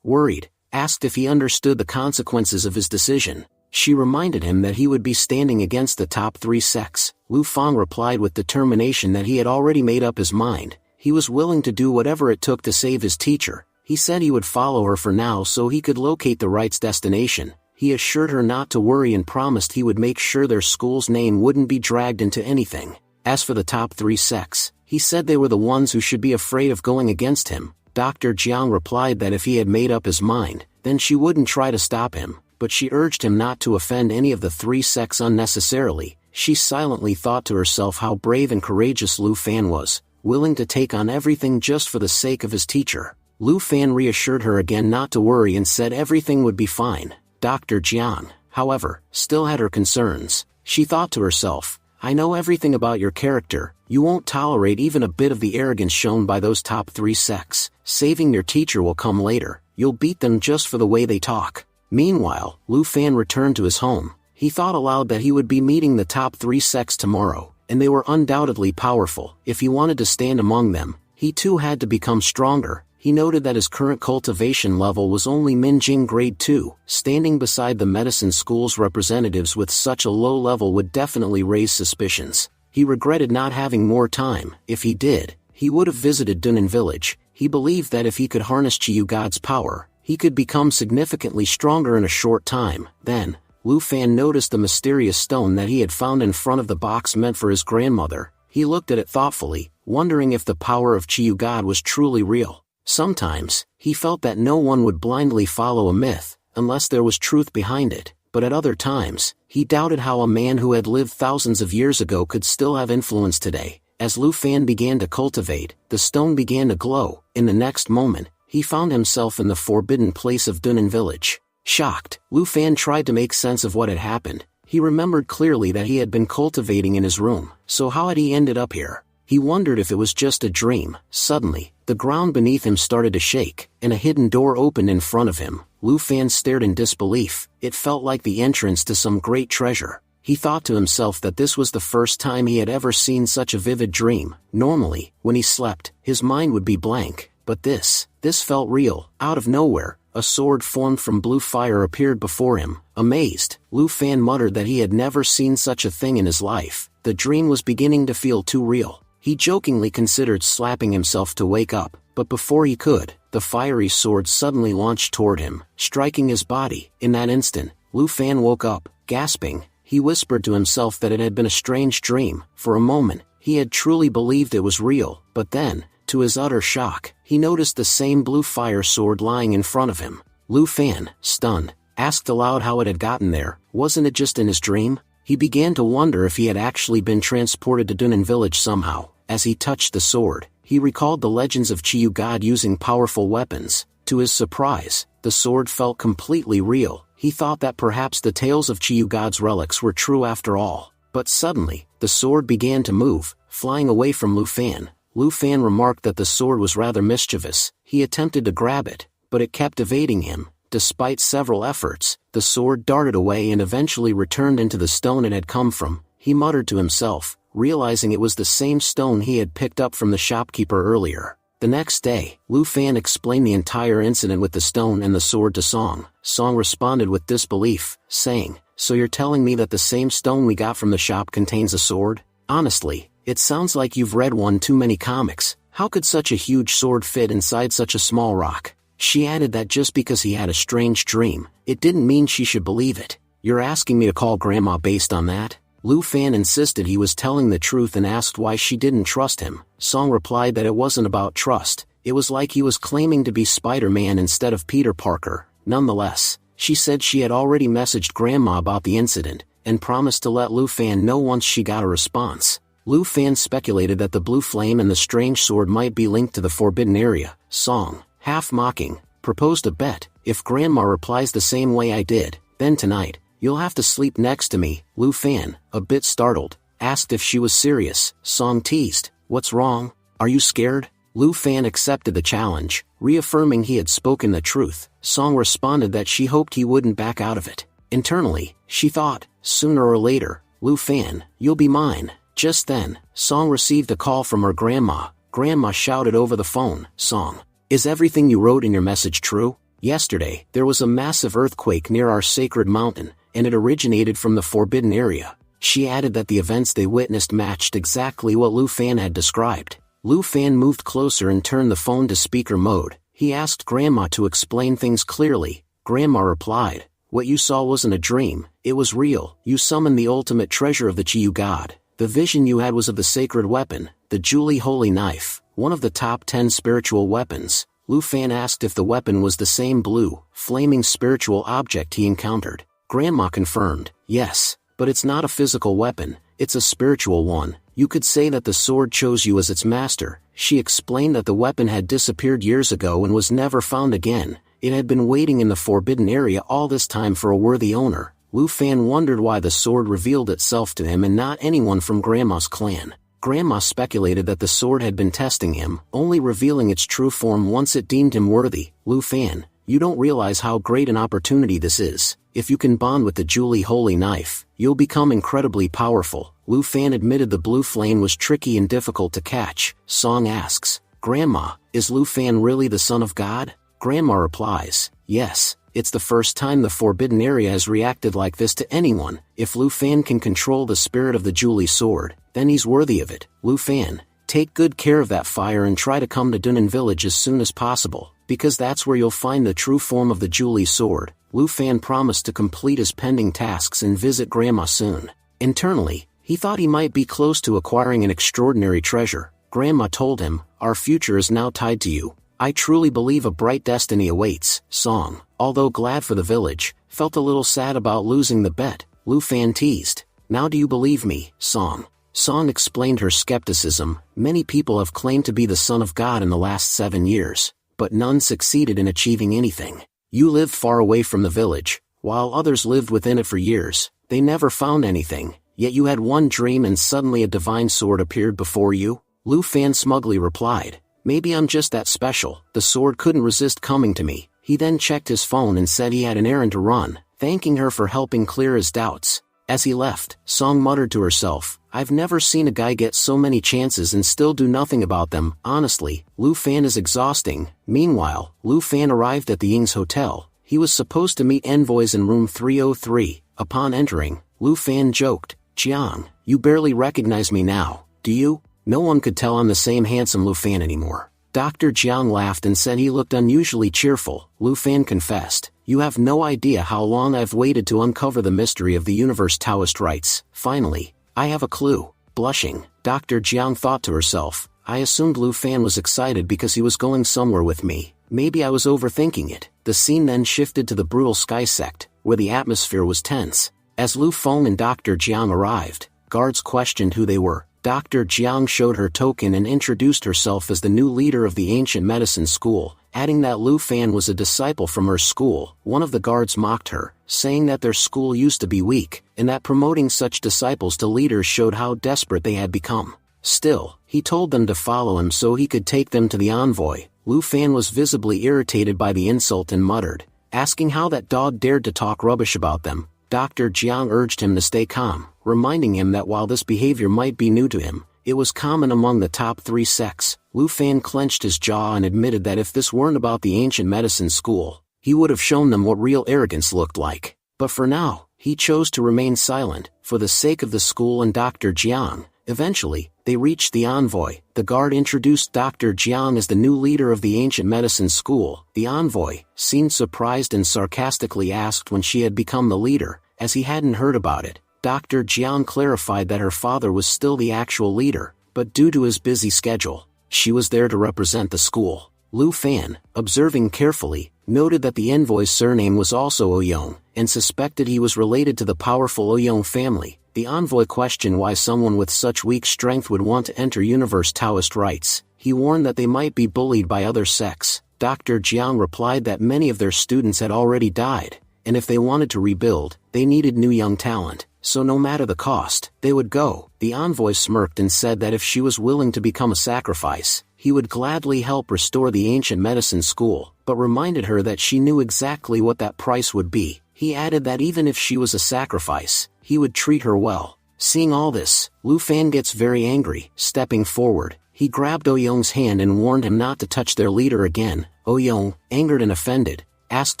worried, asked if he understood the consequences of his decision. She reminded him that he would be standing against the top 3 sects. Lu Fang replied with determination that he had already made up his mind. He was willing to do whatever it took to save his teacher. He said he would follow her for now so he could locate the rite's destination. He assured her not to worry and promised he would make sure their school's name wouldn't be dragged into anything. As for the top 3 sects, he said they were the ones who should be afraid of going against him. Dr. Jiang replied that if he had made up his mind, then she wouldn't try to stop him, but she urged him not to offend any of the 3 sects unnecessarily. She silently thought to herself how brave and courageous Lu Fan was, willing to take on everything just for the sake of his teacher. Lu Fan reassured her again not to worry and said everything would be fine. Dr. Jian, however, still had her concerns. She thought to herself, "I know everything about your character. You won't tolerate even a bit of the arrogance shown by those top 3 sects. Saving your teacher will come later. You'll beat them just for the way they talk." Meanwhile, Lu Fan returned to his home. He thought aloud that he would be meeting the top 3 sects tomorrow, and they were undoubtedly powerful. If he wanted to stand among them, he too had to become stronger. He noted that his current cultivation level was only Minjing Grade 2. Standing beside the medicine school's representatives with such a low level would definitely raise suspicions. He regretted not having more time. If he did, he would have visited Dunan village. He believed that if he could harness Chiyu God's power, he could become significantly stronger in a short time. Then, Lu Fan noticed the mysterious stone that he had found in front of the box meant for his grandmother. He looked at it thoughtfully, wondering if the power of Chiyu God was truly real. Sometimes, he felt that no one would blindly follow a myth, unless there was truth behind it, but at other times, he doubted how a man who had lived thousands of years ago could still have influence today. As Lu Fan began to cultivate, the stone began to glow. In the next moment, he found himself in the forbidden place of Dunan village. Shocked, Lu Fan tried to make sense of what had happened. He remembered clearly that he had been cultivating in his room, so how had he ended up here? He wondered if it was just a dream. Suddenly, the ground beneath him started to shake, and a hidden door opened in front of him. Lu Fan stared in disbelief. It felt like the entrance to some great treasure. He thought to himself that this was the first time he had ever seen such a vivid dream. Normally, when he slept, his mind would be blank, but this felt real. Out of nowhere, a sword formed from blue fire appeared before him. Amazed, Lu Fan muttered that he had never seen such a thing in his life. The dream was beginning to feel too real. He jokingly considered slapping himself to wake up, but before he could, the fiery sword suddenly launched toward him, striking his body. In that instant, Lu Fan woke up, gasping. He whispered to himself that it had been a strange dream. For a moment, he had truly believed it was real, but then, to his utter shock, he noticed the same blue fire sword lying in front of him. Lu Fan, stunned, asked aloud how it had gotten there. Wasn't it just in his dream? He began to wonder if he had actually been transported to Dunan village somehow. As he touched the sword, he recalled the legends of Chiyu God using powerful weapons. To his surprise, the sword felt completely real. He thought that perhaps the tales of Chiyu God's relics were true after all. But suddenly, the sword began to move, flying away from Lu Fan. Lu Fan remarked that the sword was rather mischievous. He attempted to grab it, but it kept evading him. Despite several efforts, the sword darted away and eventually returned into the stone it had come from. He muttered to himself, realizing it was the same stone he had picked up from the shopkeeper earlier. The next day, Lu Fan explained the entire incident with the stone and the sword to Song. Song responded with disbelief, saying, "So you're telling me that the same stone we got from the shop contains a sword? Honestly, it sounds like you've read one too many comics. How could such a huge sword fit inside such a small rock?" She added that just because he had a strange dream, it didn't mean she should believe it. You're asking me to call Grandma based on that? Lu Fan insisted he was telling the truth and asked why she didn't trust him. Song replied that it wasn't about trust, it was like he was claiming to be Spider-Man instead of Peter Parker. Nonetheless, she said she had already messaged Grandma about the incident, and promised to let Lu Fan know once she got a response. Lu Fan speculated that the blue flame and the strange sword might be linked to the forbidden area. Song, half mocking, proposed a bet. If Grandma replies the same way I did, then tonight, you'll have to sleep next to me. Lu Fan, a bit startled, asked if she was serious. Song teased, "What's wrong? Are you scared?" Lu Fan accepted the challenge, reaffirming he had spoken the truth. Song responded that she hoped he wouldn't back out of it. Internally, she thought, sooner or later, Lu Fan, you'll be mine. Just then, Song received a call from her grandma. Grandma shouted over the phone, "Song, is everything you wrote in your message true? Yesterday, there was a massive earthquake near our sacred mountain, and it originated from the forbidden area." She added that the events they witnessed matched exactly what Lu Fan had described. Lu Fan moved closer and turned the phone to speaker mode. He asked Grandma to explain things clearly. Grandma replied, "What you saw wasn't a dream, it was real. You summoned the ultimate treasure of the Chiyu God. The vision you had was of the sacred weapon, the Julie Holy Knife, one of the top 10 spiritual weapons." Lu Fan asked if the weapon was the same blue, flaming spiritual object he encountered. Grandma confirmed, "Yes, but it's not a physical weapon, it's a spiritual one. You could say that the sword chose you as its master." She explained that the weapon had disappeared years ago and was never found again. It had been waiting in the forbidden area all this time for a worthy owner. Lu Fan wondered why the sword revealed itself to him and not anyone from Grandma's clan. Grandma speculated that the sword had been testing him, only revealing its true form once it deemed him worthy. "Lu Fan, you don't realize how great an opportunity this is. If you can bond with the Julie Holy Knife, you'll become incredibly powerful." Lu Fan admitted the blue flame was tricky and difficult to catch. Song asks, "Grandma, is Lu Fan really the son of God?" Grandma replies, "Yes, it's the first time the forbidden area has reacted like this to anyone. If Lu Fan can control the spirit of the Julie sword, then he's worthy of it. Lu Fan, take good care of that fire and try to come to Dunnan village as soon as possible, because that's where you'll find the true form of the Julie sword." Lu Fan promised to complete his pending tasks and visit Grandma soon. Internally, he thought he might be close to acquiring an extraordinary treasure. Grandma told him, "Our future is now tied to you. I truly believe a bright destiny awaits." Song, although glad for the village, felt a little sad about losing the bet. Lu Fan teased, "Now do you believe me, Song?" Song explained her skepticism. Many people have claimed to be the son of God in the last 7 years, but none succeeded in achieving anything. You lived far away from the village, while others lived within it for years. They never found anything, yet you had one dream and suddenly a divine sword appeared before you. Lu Fan smugly replied, "Maybe I'm just that special." The sword couldn't resist coming to me. He then checked his phone and said he had an errand to run, thanking her for helping clear his doubts. As he left, Song muttered to herself, "I've never seen a guy get so many chances and still do nothing about them. Honestly, Lu Fan is exhausting." Meanwhile, Lu Fan arrived at the Ying's hotel. He was supposed to meet envoys in room 303. Upon entering, Lu Fan joked, "Jiang, you barely recognize me now, do you?" No one could tell I'm the same handsome Lu Fan anymore. Dr. Jiang laughed and said he looked unusually cheerful. Lu Fan confessed, "You have no idea how long I've waited to uncover the mystery of the universe," Taoist writes. "Finally, I have a clue." Blushing, Dr. Jiang thought to herself, "I assumed Lu Fan was excited because he was going somewhere with me. Maybe I was overthinking it." The scene then shifted to the brutal sky sect, where the atmosphere was tense. As Lu Feng and Dr. Jiang arrived, guards questioned who they were. Dr. Jiang showed her token and introduced herself as the new leader of the ancient medicine school, adding that Lu Fan was a disciple from her school. One of the guards mocked her, saying that their school used to be weak, and that promoting such disciples to leaders showed how desperate they had become. Still, he told them to follow him so he could take them to the envoy. Lu Fan was visibly irritated by the insult and muttered, asking how that dog dared to talk rubbish about them. Dr. Jiang urged him to stay calm, reminding him that while this behavior might be new to him, it was common among the top 3 sects. Lu Fan clenched his jaw and admitted that if this weren't about the ancient medicine school, he would have shown them what real arrogance looked like. But for now, he chose to remain silent, for the sake of the school and Dr. Jiang. Eventually, They reached the envoy. The guard introduced Dr. Jiang as the new leader of the ancient medicine school. The envoy seemed surprised and sarcastically asked when she had become the leader, as he hadn't heard about it. Dr. Jiang clarified that her father was still the actual leader, but due to his busy schedule, she was there to represent the school. Lu Fan, observing carefully, noted that the envoy's surname was also Ouyang, and suspected he was related to the powerful Ouyang family. The envoy questioned why someone with such weak strength would want to enter Universe Taoist rites. He warned that they might be bullied by other sects. Dr. Jiang replied that many of their students had already died, and if they wanted to rebuild, they needed new young talent. So no matter the cost, they would go. The envoy smirked and said that if she was willing to become a sacrifice, he would gladly help restore the ancient medicine school, but reminded her that she knew exactly what that price would be. He added that even if she was a sacrifice, he would treat her well. Seeing all this, Lu Fan gets very angry. Stepping forward, he grabbed Ouyang's hand and warned him not to touch their leader again. Ouyang, angered and offended, asked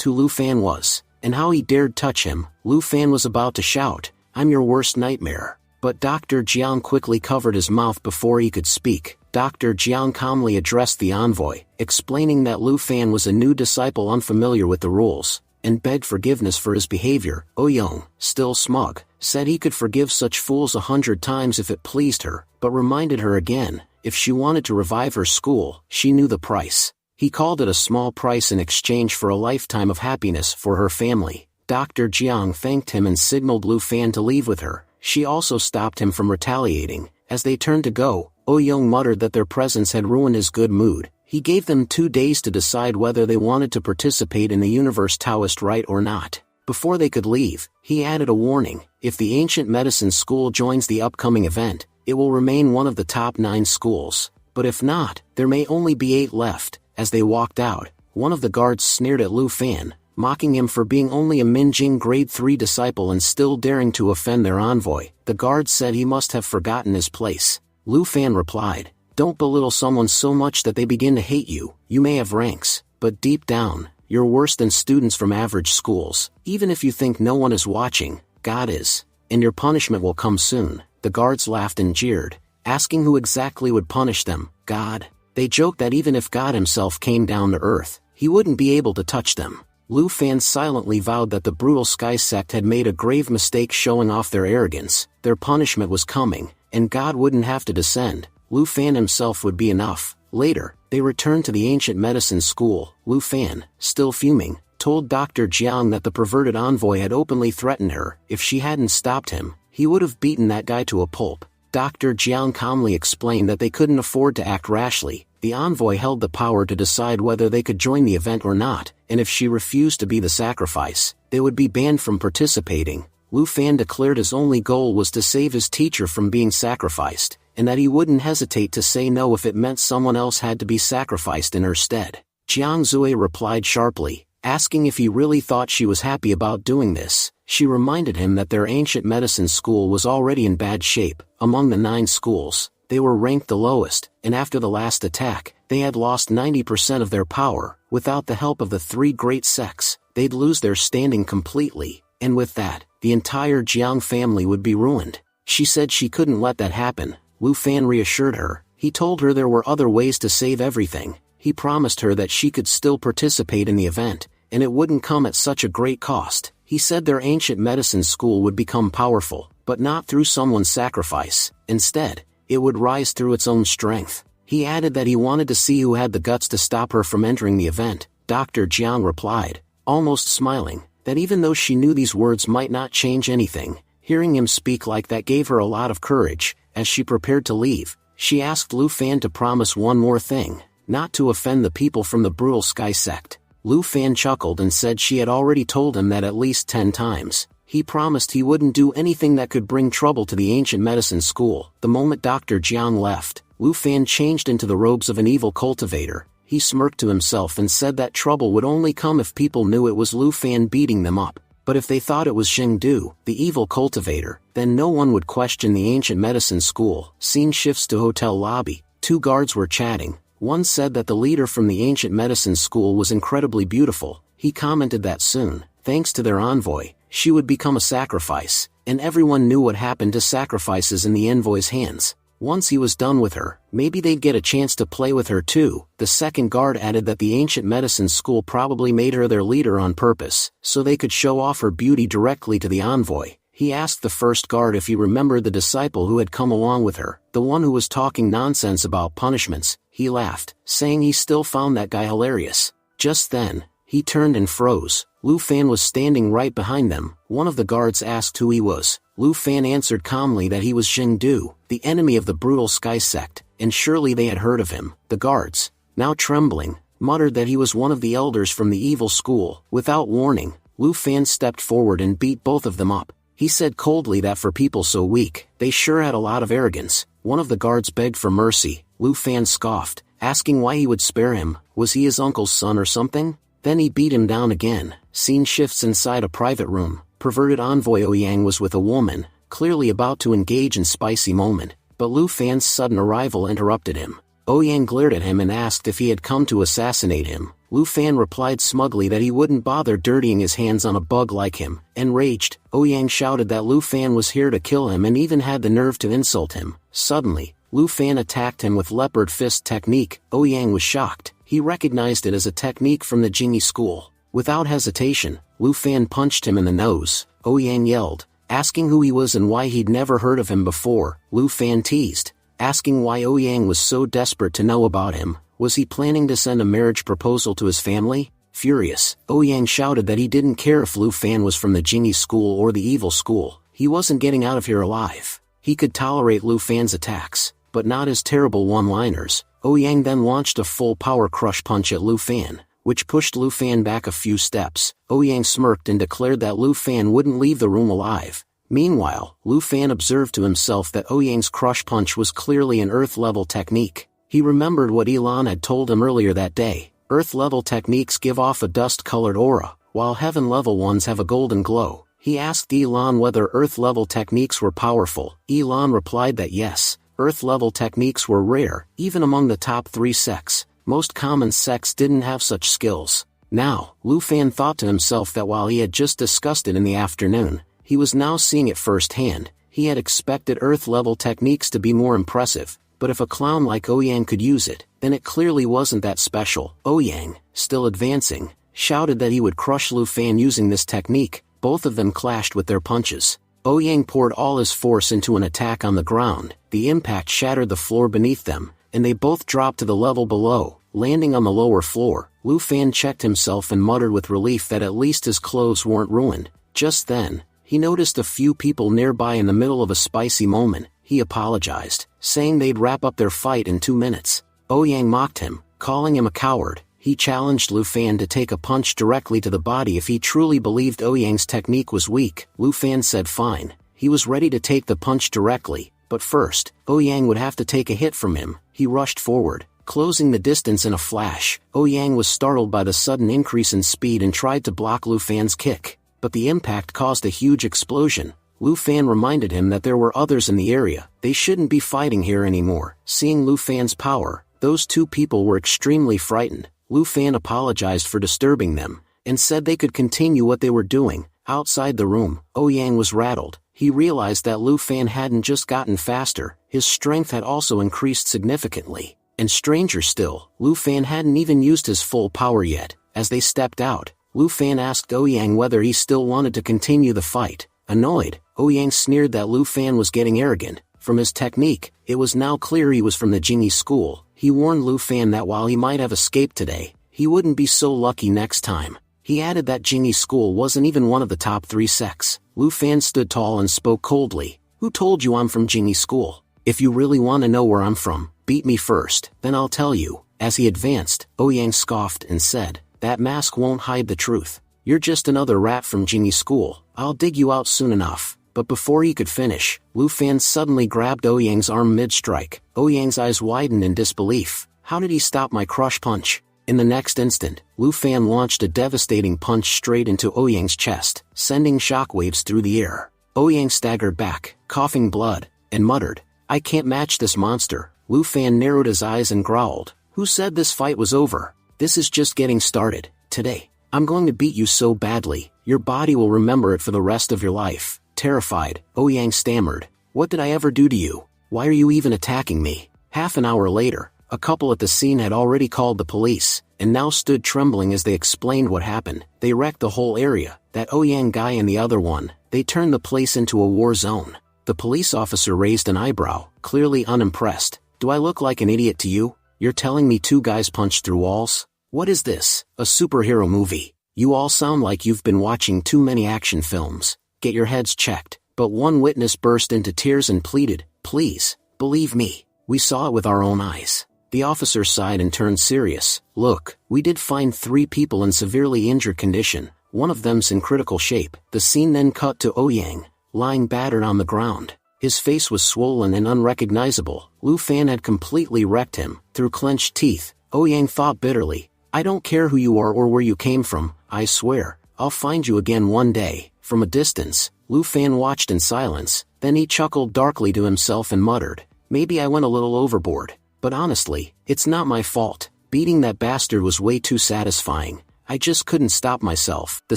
who Lu Fan was, and how he dared touch him. Lu Fan was about to shout, "I'm your worst nightmare." But Dr. Jiang quickly covered his mouth before he could speak. Dr. Jiang calmly addressed the envoy, explaining that Lu Fan was a new disciple unfamiliar with the rules, and begged forgiveness for his behavior. Ouyang, still smug, said he could forgive such fools 100 times if it pleased her, but reminded her again, if she wanted to revive her school, she knew the price. He called it a small price in exchange for a lifetime of happiness for her family. Dr. Jiang thanked him and signaled Lu Fan to leave with her. She also stopped him from retaliating. As they turned to go, Ouyang muttered that their presence had ruined his good mood. He gave them 2 days to decide whether they wanted to participate in the Universe Taoist rite or not. Before they could leave, he added a warning: if the ancient medicine school joins the upcoming event, it will remain one of the top 9 schools. But if not, there may only be 8 left. As they walked out, one of the guards sneered at Lu Fan, mocking him for being only a Minjing grade 3 disciple and still daring to offend their envoy. The guard said he must have forgotten his place. Lu Fan replied, "Don't belittle someone so much that they begin to hate you. You may have ranks, but deep down, you're worse than students from average schools. Even if you think no one is watching, God is, and your punishment will come soon." The guards laughed and jeered, asking who exactly would punish them. God. They joked that even if God himself came down to earth, he wouldn't be able to touch them. Lu Fan silently vowed that the brutal Sky sect had made a grave mistake showing off their arrogance. Their punishment was coming, and God wouldn't have to descend. Lu Fan himself would be enough. Later, they returned to the ancient medicine school. Lu Fan, still fuming, told Dr. Jiang that the perverted envoy had openly threatened her. If she hadn't stopped him, he would have beaten that guy to a pulp. Dr. Jiang calmly explained that they couldn't afford to act rashly. The envoy held the power to decide whether they could join the event or not, and if she refused to be the sacrifice, they would be banned from participating. Lu Fan declared his only goal was to save his teacher from being sacrificed, and that he wouldn't hesitate to say no if it meant someone else had to be sacrificed in her stead. Jiang Zui replied sharply, asking if he really thought she was happy about doing this. She reminded him that their ancient medicine school was already in bad shape. Among the 9 schools, they were ranked the lowest, and after the last attack, they had lost 90% of their power. Without the help of the 3 great sects, they'd lose their standing completely, and with that, the entire Jiang family would be ruined. She said she couldn't let that happen. Lu Fan reassured her. He told her there were other ways to save everything. He promised her that she could still participate in the event, and it wouldn't come at such a great cost. He said their ancient medicine school would become powerful, but not through someone's sacrifice. Instead, it would rise through its own strength. He added that he wanted to see who had the guts to stop her from entering the event. Dr. Jiang replied, almost smiling, that even though she knew these words might not change anything, hearing him speak like that gave her a lot of courage. As she prepared to leave, she asked Lu Fan to promise one more thing, not to offend the people from the brutal Sky sect. Lu Fan chuckled and said she had already told him that at least 10 times. He promised he wouldn't do anything that could bring trouble to the ancient medicine school. The moment Dr. Jiang left, Lu Fan changed into the robes of an evil cultivator. He smirked to himself and said that trouble would only come if people knew it was Lu Fan beating them up. But if they thought it was Chengdu, the evil cultivator, then no one would question the ancient medicine school. Scene shifts to hotel lobby. 2 guards were chatting. One said that the leader from the ancient medicine school was incredibly beautiful. He commented that soon, thanks to their envoy, she would become a sacrifice, and everyone knew what happened to sacrifices in the envoy's hands. Once he was done with her, maybe they'd get a chance to play with her too. The second guard added that the ancient medicine school probably made her their leader on purpose, so they could show off her beauty directly to the envoy. He asked the first guard if he remembered the disciple who had come along with her, the one who was talking nonsense about punishments. He laughed, saying he still found that guy hilarious. Just then, he turned and froze. Lu Fan was standing right behind them. One of the guards asked who he was. Lu Fan answered calmly that he was Jingdu, the enemy of the brutal Sky Sect, and surely they had heard of him. The guards, now trembling, muttered that he was one of the elders from the evil school. Without warning, Lu Fan stepped forward and beat both of them up. He said coldly that for people so weak, they sure had a lot of arrogance. One of the guards begged for mercy. Lu Fan scoffed, asking why he would spare him. Was he his uncle's son or something? Then he beat him down again. Scene shifts inside a private room. Perverted envoy Ouyang was with a woman, clearly about to engage in spicy moment, but Lu Fan's sudden arrival interrupted him. Ouyang glared at him and asked if he had come to assassinate him. Lu Fan replied smugly that he wouldn't bother dirtying his hands on a bug like him. Enraged, Ouyang shouted that Lu Fan was here to kill him and even had the nerve to insult him. Suddenly, Lu Fan attacked him with leopard fist technique. Ouyang was shocked. He recognized it as a technique from the Jingyi school. Without hesitation, Lu Fan punched him in the nose. Ouyang yelled, asking who he was and why he'd never heard of him before. Lu Fan teased, asking why Ouyang was so desperate to know about him. Was he planning to send a marriage proposal to his family? Furious, Ouyang shouted that he didn't care if Lu Fan was from the Jingyi school or the evil school. He wasn't getting out of here alive. He could tolerate Lu Fan's attacks, but not his terrible one-liners. Ouyang then launched a full power crush punch at Lu Fan, which pushed Lu Fan back a few steps. Ouyang smirked and declared that Lu Fan wouldn't leave the room alive. Meanwhile, Lu Fan observed to himself that Ouyang's crush punch was clearly an earth-level technique. He remembered what Elan had told him earlier that day. Earth-level techniques give off a dust-colored aura, while heaven-level ones have a golden glow. He asked Elan whether earth-level techniques were powerful. Elan replied that yes, earth-level techniques were rare, even among the top 3 sects. Most common sects didn't have such skills. Now, Lu Fan thought to himself that while he had just discussed it in the afternoon, he was now seeing it firsthand. He had expected earth-level techniques to be more impressive, but if a clown like Ouyang could use it, then it clearly wasn't that special. Ouyang, still advancing, shouted that he would crush Lu Fan using this technique. Both of them clashed with their punches. Ouyang poured all his force into an attack on the ground. The impact shattered the floor beneath them, and they both dropped to the level below, landing on the lower floor. Lu Fan checked himself and muttered with relief that at least his clothes weren't ruined. Just then, he noticed a few people nearby in the middle of a spicy moment. He apologized, saying they'd wrap up their fight in 2 minutes. Ouyang mocked him, calling him a coward. He challenged Lu Fan to take a punch directly to the body if he truly believed Ouyang's technique was weak. Lu Fan said fine. He was ready to take the punch directly, but first, Ouyang would have to take a hit from him. He rushed forward, closing the distance in a flash. Ouyang was startled by the sudden increase in speed and tried to block Lu Fan's kick, but the impact caused a huge explosion. Lu Fan reminded him that there were others in the area. They shouldn't be fighting here anymore. Seeing Lu Fan's power, those 2 people were extremely frightened. Lu Fan apologized for disturbing them, and said they could continue what they were doing. Outside the room, Ouyang was rattled. He realized that Lu Fan hadn't just gotten faster, his strength had also increased significantly. And stranger still, Lu Fan hadn't even used his full power yet. As they stepped out, Lu Fan asked Ouyang whether he still wanted to continue the fight. Annoyed, Ouyang sneered that Lu Fan was getting arrogant. From his technique, it was now clear he was from the Jingyi school. He warned Lu Fan that while he might have escaped today, he wouldn't be so lucky next time. He added that Jingyi school wasn't even one of the top 3 sects. Lu Fan stood tall and spoke coldly. Who told you I'm from Jingyi school? If you really want to know where I'm from, beat me first, then I'll tell you. As he advanced, Ouyang scoffed and said, that mask won't hide the truth. You're just another rat from Jingyi school. I'll dig you out soon enough. But before he could finish, Lu Fan suddenly grabbed Ouyang's arm mid-strike. Ouyang's eyes widened in disbelief. How did he stop my crush punch? In the next instant, Lu Fan launched a devastating punch straight into Ouyang's chest, sending shockwaves through the air. Ouyang staggered back, coughing blood, and muttered, I can't match this monster. Lu Fan narrowed his eyes and growled, who said this fight was over? This is just getting started. Today, I'm going to beat you so badly, your body will remember it for the rest of your life. Terrified, Ouyang stammered, what did I ever do to you? Why are you even attacking me? Half an hour later, a couple at the scene had already called the police, and now stood trembling as they explained what happened. They wrecked the whole area, that Ouyang guy and the other one. They turned the place into a war zone. The police officer raised an eyebrow, clearly unimpressed. Do I look like an idiot to you? You're telling me two guys punched through walls? What is this, a superhero movie? You all sound like you've been watching too many action films. Get your heads checked. But one witness burst into tears and pleaded, please, believe me, we saw it with our own eyes. The officer sighed and turned serious. Look, we did find 3 people in severely injured condition. One of them's in critical shape. The scene then cut to Ouyang, lying battered on the ground. His face was swollen and unrecognizable. Lu Fan had completely wrecked him. Through clenched teeth, Ouyang thought bitterly, I don't care who you are or where you came from, I swear, I'll find you again one day. From a distance, Lu Fan watched in silence, then he chuckled darkly to himself and muttered, maybe I went a little overboard, but honestly, it's not my fault. Beating that bastard was way too satisfying. I just couldn't stop myself. The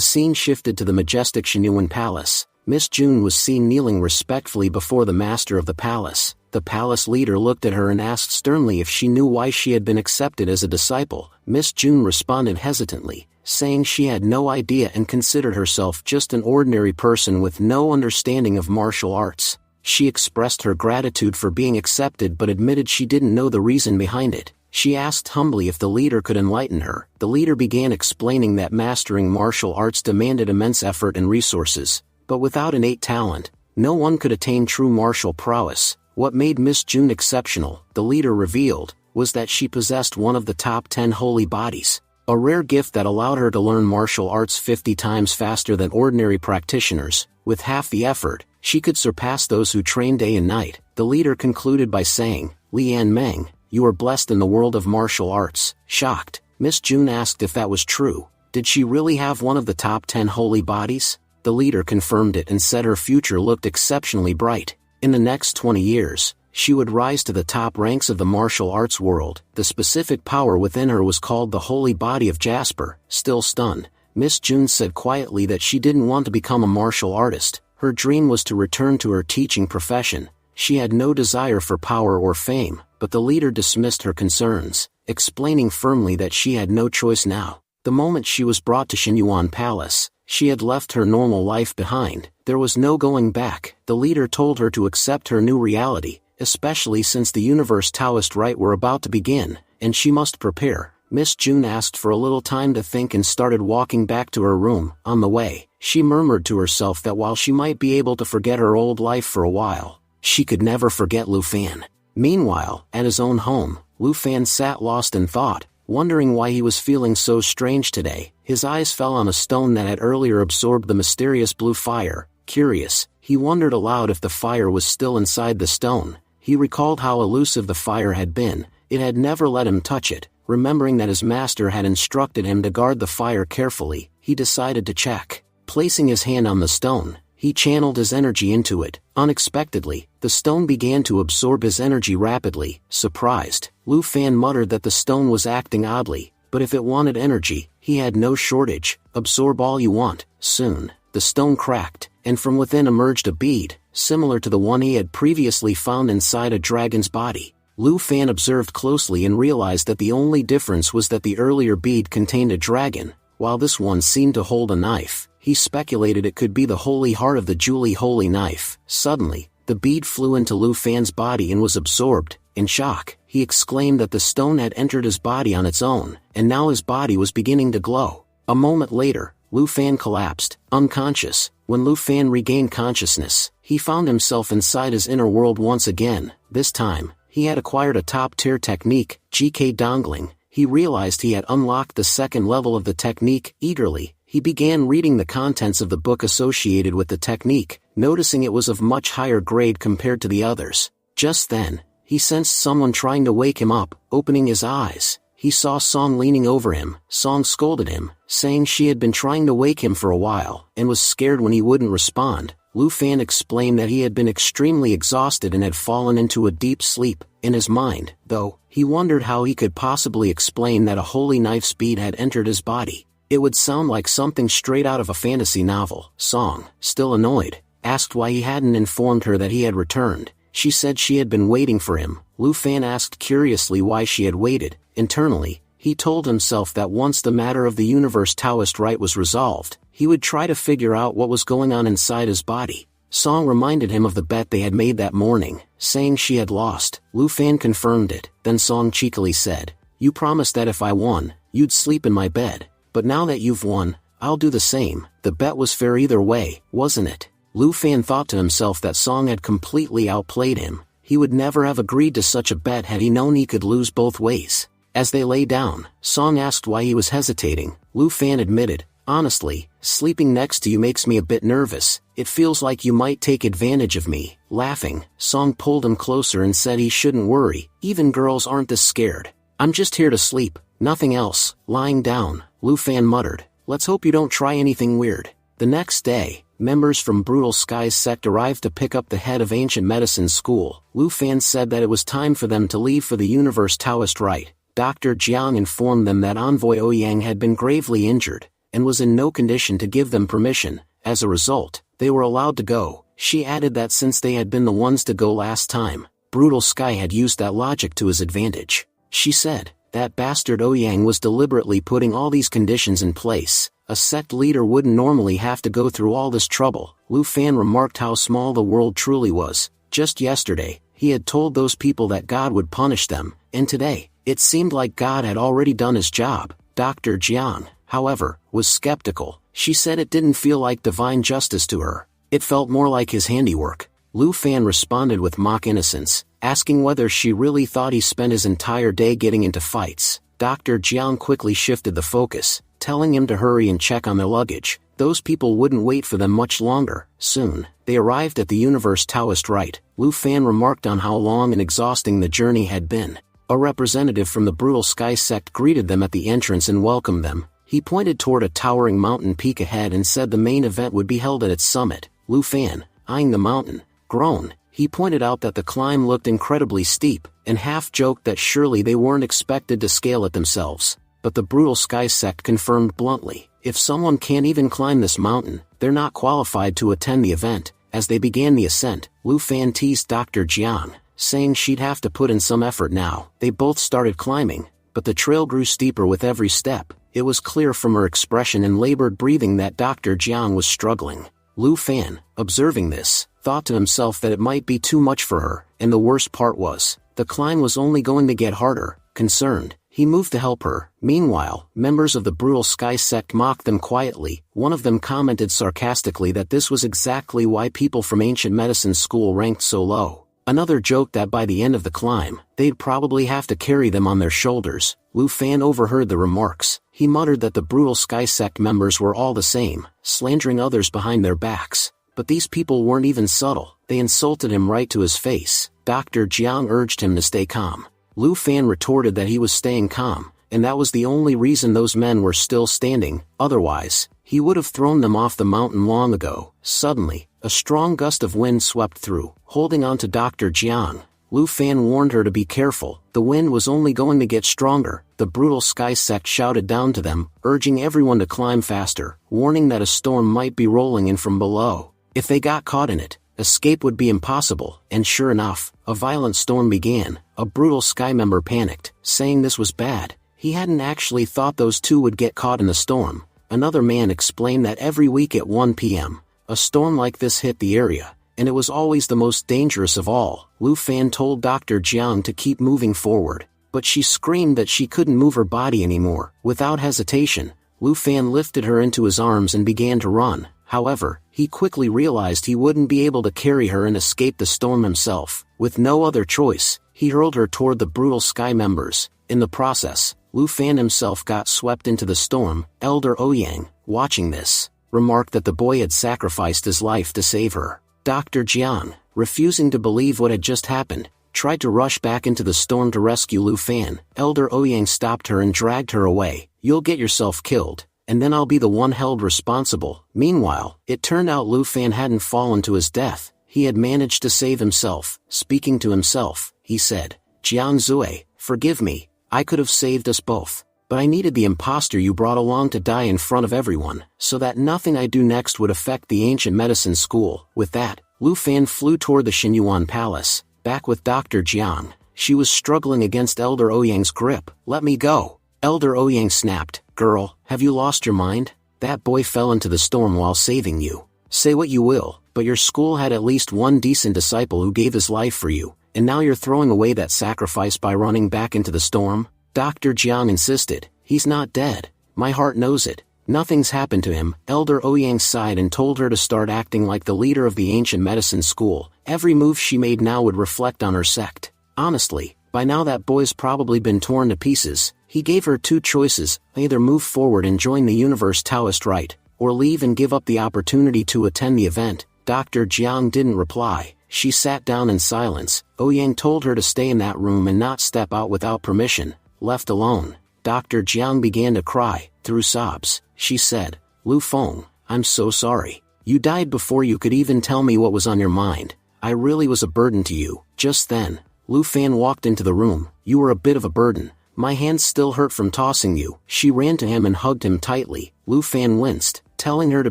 scene shifted to the majestic Shenyuan Palace. Miss June was seen kneeling respectfully before the master of the palace. The palace leader looked at her and asked sternly if she knew why she had been accepted as a disciple. Miss June responded hesitantly, saying she had no idea and considered herself just an ordinary person with no understanding of martial arts. She expressed her gratitude for being accepted but admitted she didn't know the reason behind it. She asked humbly if the leader could enlighten her. The leader began explaining that mastering martial arts demanded immense effort and resources, but without innate talent, no one could attain true martial prowess. What made Miss June exceptional, the leader revealed, was that she possessed one of the top 10 holy bodies, a rare gift that allowed her to learn martial arts 50 times faster than ordinary practitioners. With half the effort, she could surpass those who train day and night. The leader concluded by saying, Lian Meng, you are blessed in the world of martial arts. Shocked, Miss June asked if that was true. Did she really have one of the top 10 holy bodies? The leader confirmed it and said her future looked exceptionally bright. In the next 20 years, she would rise to the top ranks of the martial arts world. The specific power within her was called the Holy Body of Jasper. Still stunned, Miss June said quietly that she didn't want to become a martial artist. Her dream was to return to her teaching profession. She had no desire for power or fame, but the leader dismissed her concerns, explaining firmly that she had no choice now. The moment she was brought to Shenyuan Palace, she had left her normal life behind. There was no going back. The leader told her to accept her new reality, especially since the universe Taoist rite were about to begin, and she must prepare. Miss June asked for a little time to think and started walking back to her room. On the way, she murmured to herself that while she might be able to forget her old life for a while, she could never forget Lu Fan. Meanwhile, at his own home, Lu Fan sat lost in thought, wondering why he was feeling so strange today. His eyes fell on a stone that had earlier absorbed the mysterious blue fire. Curious, he wondered aloud if the fire was still inside the stone. He recalled how elusive the fire had been. It had never let him touch it. Remembering that his master had instructed him to guard the fire carefully, he decided to check. Placing his hand on the stone, he channeled his energy into it. Unexpectedly, the stone began to absorb his energy rapidly. Surprised, Lu Fan muttered that the stone was acting oddly, but if it wanted energy, he had no shortage. Absorb all you want. Soon, the stone cracked, and from within emerged a bead, similar to the one he had previously found inside a dragon's body. Lu Fan observed closely and realized that the only difference was that the earlier bead contained a dragon, while this one seemed to hold a knife. He speculated it could be the holy heart of the Julie holy knife. Suddenly, the bead flew into Lu Fan's body and was absorbed. In shock, he exclaimed that the stone had entered his body on its own, and now his body was beginning to glow. A moment later, Lu Fan collapsed, unconscious. When Lu Fan regained consciousness, he found himself inside his inner world once again. This time, he had acquired a top-tier technique, GK Dongling. He realized he had unlocked the second level of the technique. Eagerly, he began reading the contents of the book associated with the technique, noticing it was of much higher grade compared to the others. Just then, he sensed someone trying to wake him up. Opening his eyes, he saw Song leaning over him. Song scolded him, saying she had been trying to wake him for a while, and was scared when he wouldn't respond. Lu Fan explained that he had been extremely exhausted and had fallen into a deep sleep. In his mind, though, he wondered how he could possibly explain that a holy knife's bead had entered his body. It would sound like something straight out of a fantasy novel. Song, still annoyed, asked why he hadn't informed her that he had returned. She said she had been waiting for him. Lu Fan asked curiously why she had waited. Internally, he told himself that once the matter of the universe Taoist rite was resolved, he would try to figure out what was going on inside his body. Song reminded him of the bet they had made that morning, saying she had lost. Lu Fan confirmed it. Then Song cheekily said, "You promised that if I won, you'd sleep in my bed. But now that you've won, I'll do the same." The bet was fair either way, wasn't it? Lu Fan thought to himself that Song had completely outplayed him. He would never have agreed to such a bet had he known he could lose both ways. As they lay down, Song asked why he was hesitating. Lu Fan admitted, "Honestly, sleeping next to you makes me a bit nervous. It feels like you might take advantage of me." Laughing, Song pulled him closer and said he shouldn't worry. "Even girls aren't this scared. I'm just here to sleep, nothing else." Lying down, Lu Fan muttered, "Let's hope you don't try anything weird." The next day, members from Brutal Sky's sect arrived to pick up the head of ancient medicine school. Lu Fan said that it was time for them to leave for the universe Taoist rite. Dr. Jiang informed them that Envoy Ouyang had been gravely injured, and was in no condition to give them permission. As a result, they were allowed to go. She added that since they had been the ones to go last time, Brutal Sky had used that logic to his advantage. She said, "That bastard Ouyang was deliberately putting all these conditions in place. A sect leader wouldn't normally have to go through all this trouble." Lu Fan remarked how small the world truly was. Just yesterday, he had told those people that God would punish them, and today, it seemed like God had already done his job. Dr. Jiang, however, was skeptical. She said it didn't feel like divine justice to her. It felt more like his handiwork. Lu Fan responded with mock innocence, asking whether she really thought he spent his entire day getting into fights. Dr. Jiang quickly shifted the focus, telling him to hurry and check on their luggage. Those people wouldn't wait for them much longer. Soon, they arrived at the universe Taoist rite. Lu Fan remarked on how long and exhausting the journey had been. A representative from the Brutal Sky sect greeted them at the entrance and welcomed them. He pointed toward a towering mountain peak ahead and said the main event would be held at its summit. Lu Fan, eyeing the mountain, groaned. He pointed out that the climb looked incredibly steep, and half-joked that surely they weren't expected to scale it themselves. But the Brutal Sky sect confirmed bluntly, if someone can't even climb this mountain, they're not qualified to attend the event. As they began the ascent, Lu Fan teased Dr. Jiang, saying she'd have to put in some effort now. They both started climbing, but the trail grew steeper with every step. It was clear from her expression and labored breathing that Dr. Jiang was struggling. Lu Fan, observing this, thought to himself that it might be too much for her, and the worst part was, the climb was only going to get harder. Concerned, he moved to help her. Meanwhile, members of the Brutal Sky sect mocked them quietly. One of them commented sarcastically that this was exactly why people from ancient medicine school ranked so low. Another joked that by the end of the climb, they'd probably have to carry them on their shoulders. Lu Fan overheard the remarks. He muttered that the Brutal Sky sect members were all the same, slandering others behind their backs. But these people weren't even subtle. They insulted him right to his face. Dr. Jiang urged him to stay calm. Lu Fan retorted that he was staying calm, and that was the only reason those men were still standing. Otherwise, he would have thrown them off the mountain long ago. Suddenly, a strong gust of wind swept through. Holding on to Dr. Jiang, Lu Fan warned her to be careful. The wind was only going to get stronger. The Brutal Sky sect shouted down to them, urging everyone to climb faster, warning that a storm might be rolling in from below. If they got caught in it, escape would be impossible. And sure enough, a violent storm began. A Brutal Sky member panicked, saying this was bad. He hadn't actually thought those two would get caught in the storm. Another man explained that every week at 1 p.m., a storm like this hit the area, and it was always the most dangerous of all. Lu Fan told Dr. Jiang to keep moving forward, but she screamed that she couldn't move her body anymore. Without hesitation, Lu Fan lifted her into his arms and began to run. However, he quickly realized he wouldn't be able to carry her and escape the storm himself. With no other choice, he hurled her toward the Brutal Sky members. In the process, Lu Fan himself got swept into the storm. Elder Ouyang, watching this, remarked that the boy had sacrificed his life to save her. Dr. Jiang, refusing to believe what had just happened, tried to rush back into the storm to rescue Lu Fan. Elder Ouyang stopped her and dragged her away. "You'll get yourself killed, and then I'll be the one held responsible." Meanwhile, it turned out Lu Fan hadn't fallen to his death. He had managed to save himself. Speaking to himself, he said, "Jiang Zui, forgive me. I could have saved us both. But I needed the imposter you brought along to die in front of everyone, so that nothing I do next would affect the ancient medicine school." With that, Lu Fan flew toward the Xinyuan Palace, back with Dr. Jiang. She was struggling against Elder Ouyang's grip. "Let me go!" Elder Ouyang snapped. "Girl, have you lost your mind? That boy fell into the storm while saving you. Say what you will, but your school had at least one decent disciple who gave his life for you, and now you're throwing away that sacrifice by running back into the storm?" Dr. Jiang insisted. "He's not dead. My heart knows it. Nothing's happened to him." Elder Ouyang sighed and told her to start acting like the leader of the ancient medicine school. Every move she made now would reflect on her sect. Honestly, by now that boy's probably been torn to pieces. He gave her two choices: either move forward and join the Universe Taoist Rite, or leave and give up the opportunity to attend the event. Dr. Jiang didn't reply. She sat down in silence. Ouyang told her to stay in that room and not step out without permission. Left alone, Dr. Jiang began to cry. Through sobs, she said, "Lu Feng, I'm so sorry. You died before you could even tell me what was on your mind. I really was a burden to you." Just then, Lu Fan walked into the room. "You were a bit of a burden. My hands still hurt from tossing you." She ran to him and hugged him tightly. Lu Fan winced, telling her to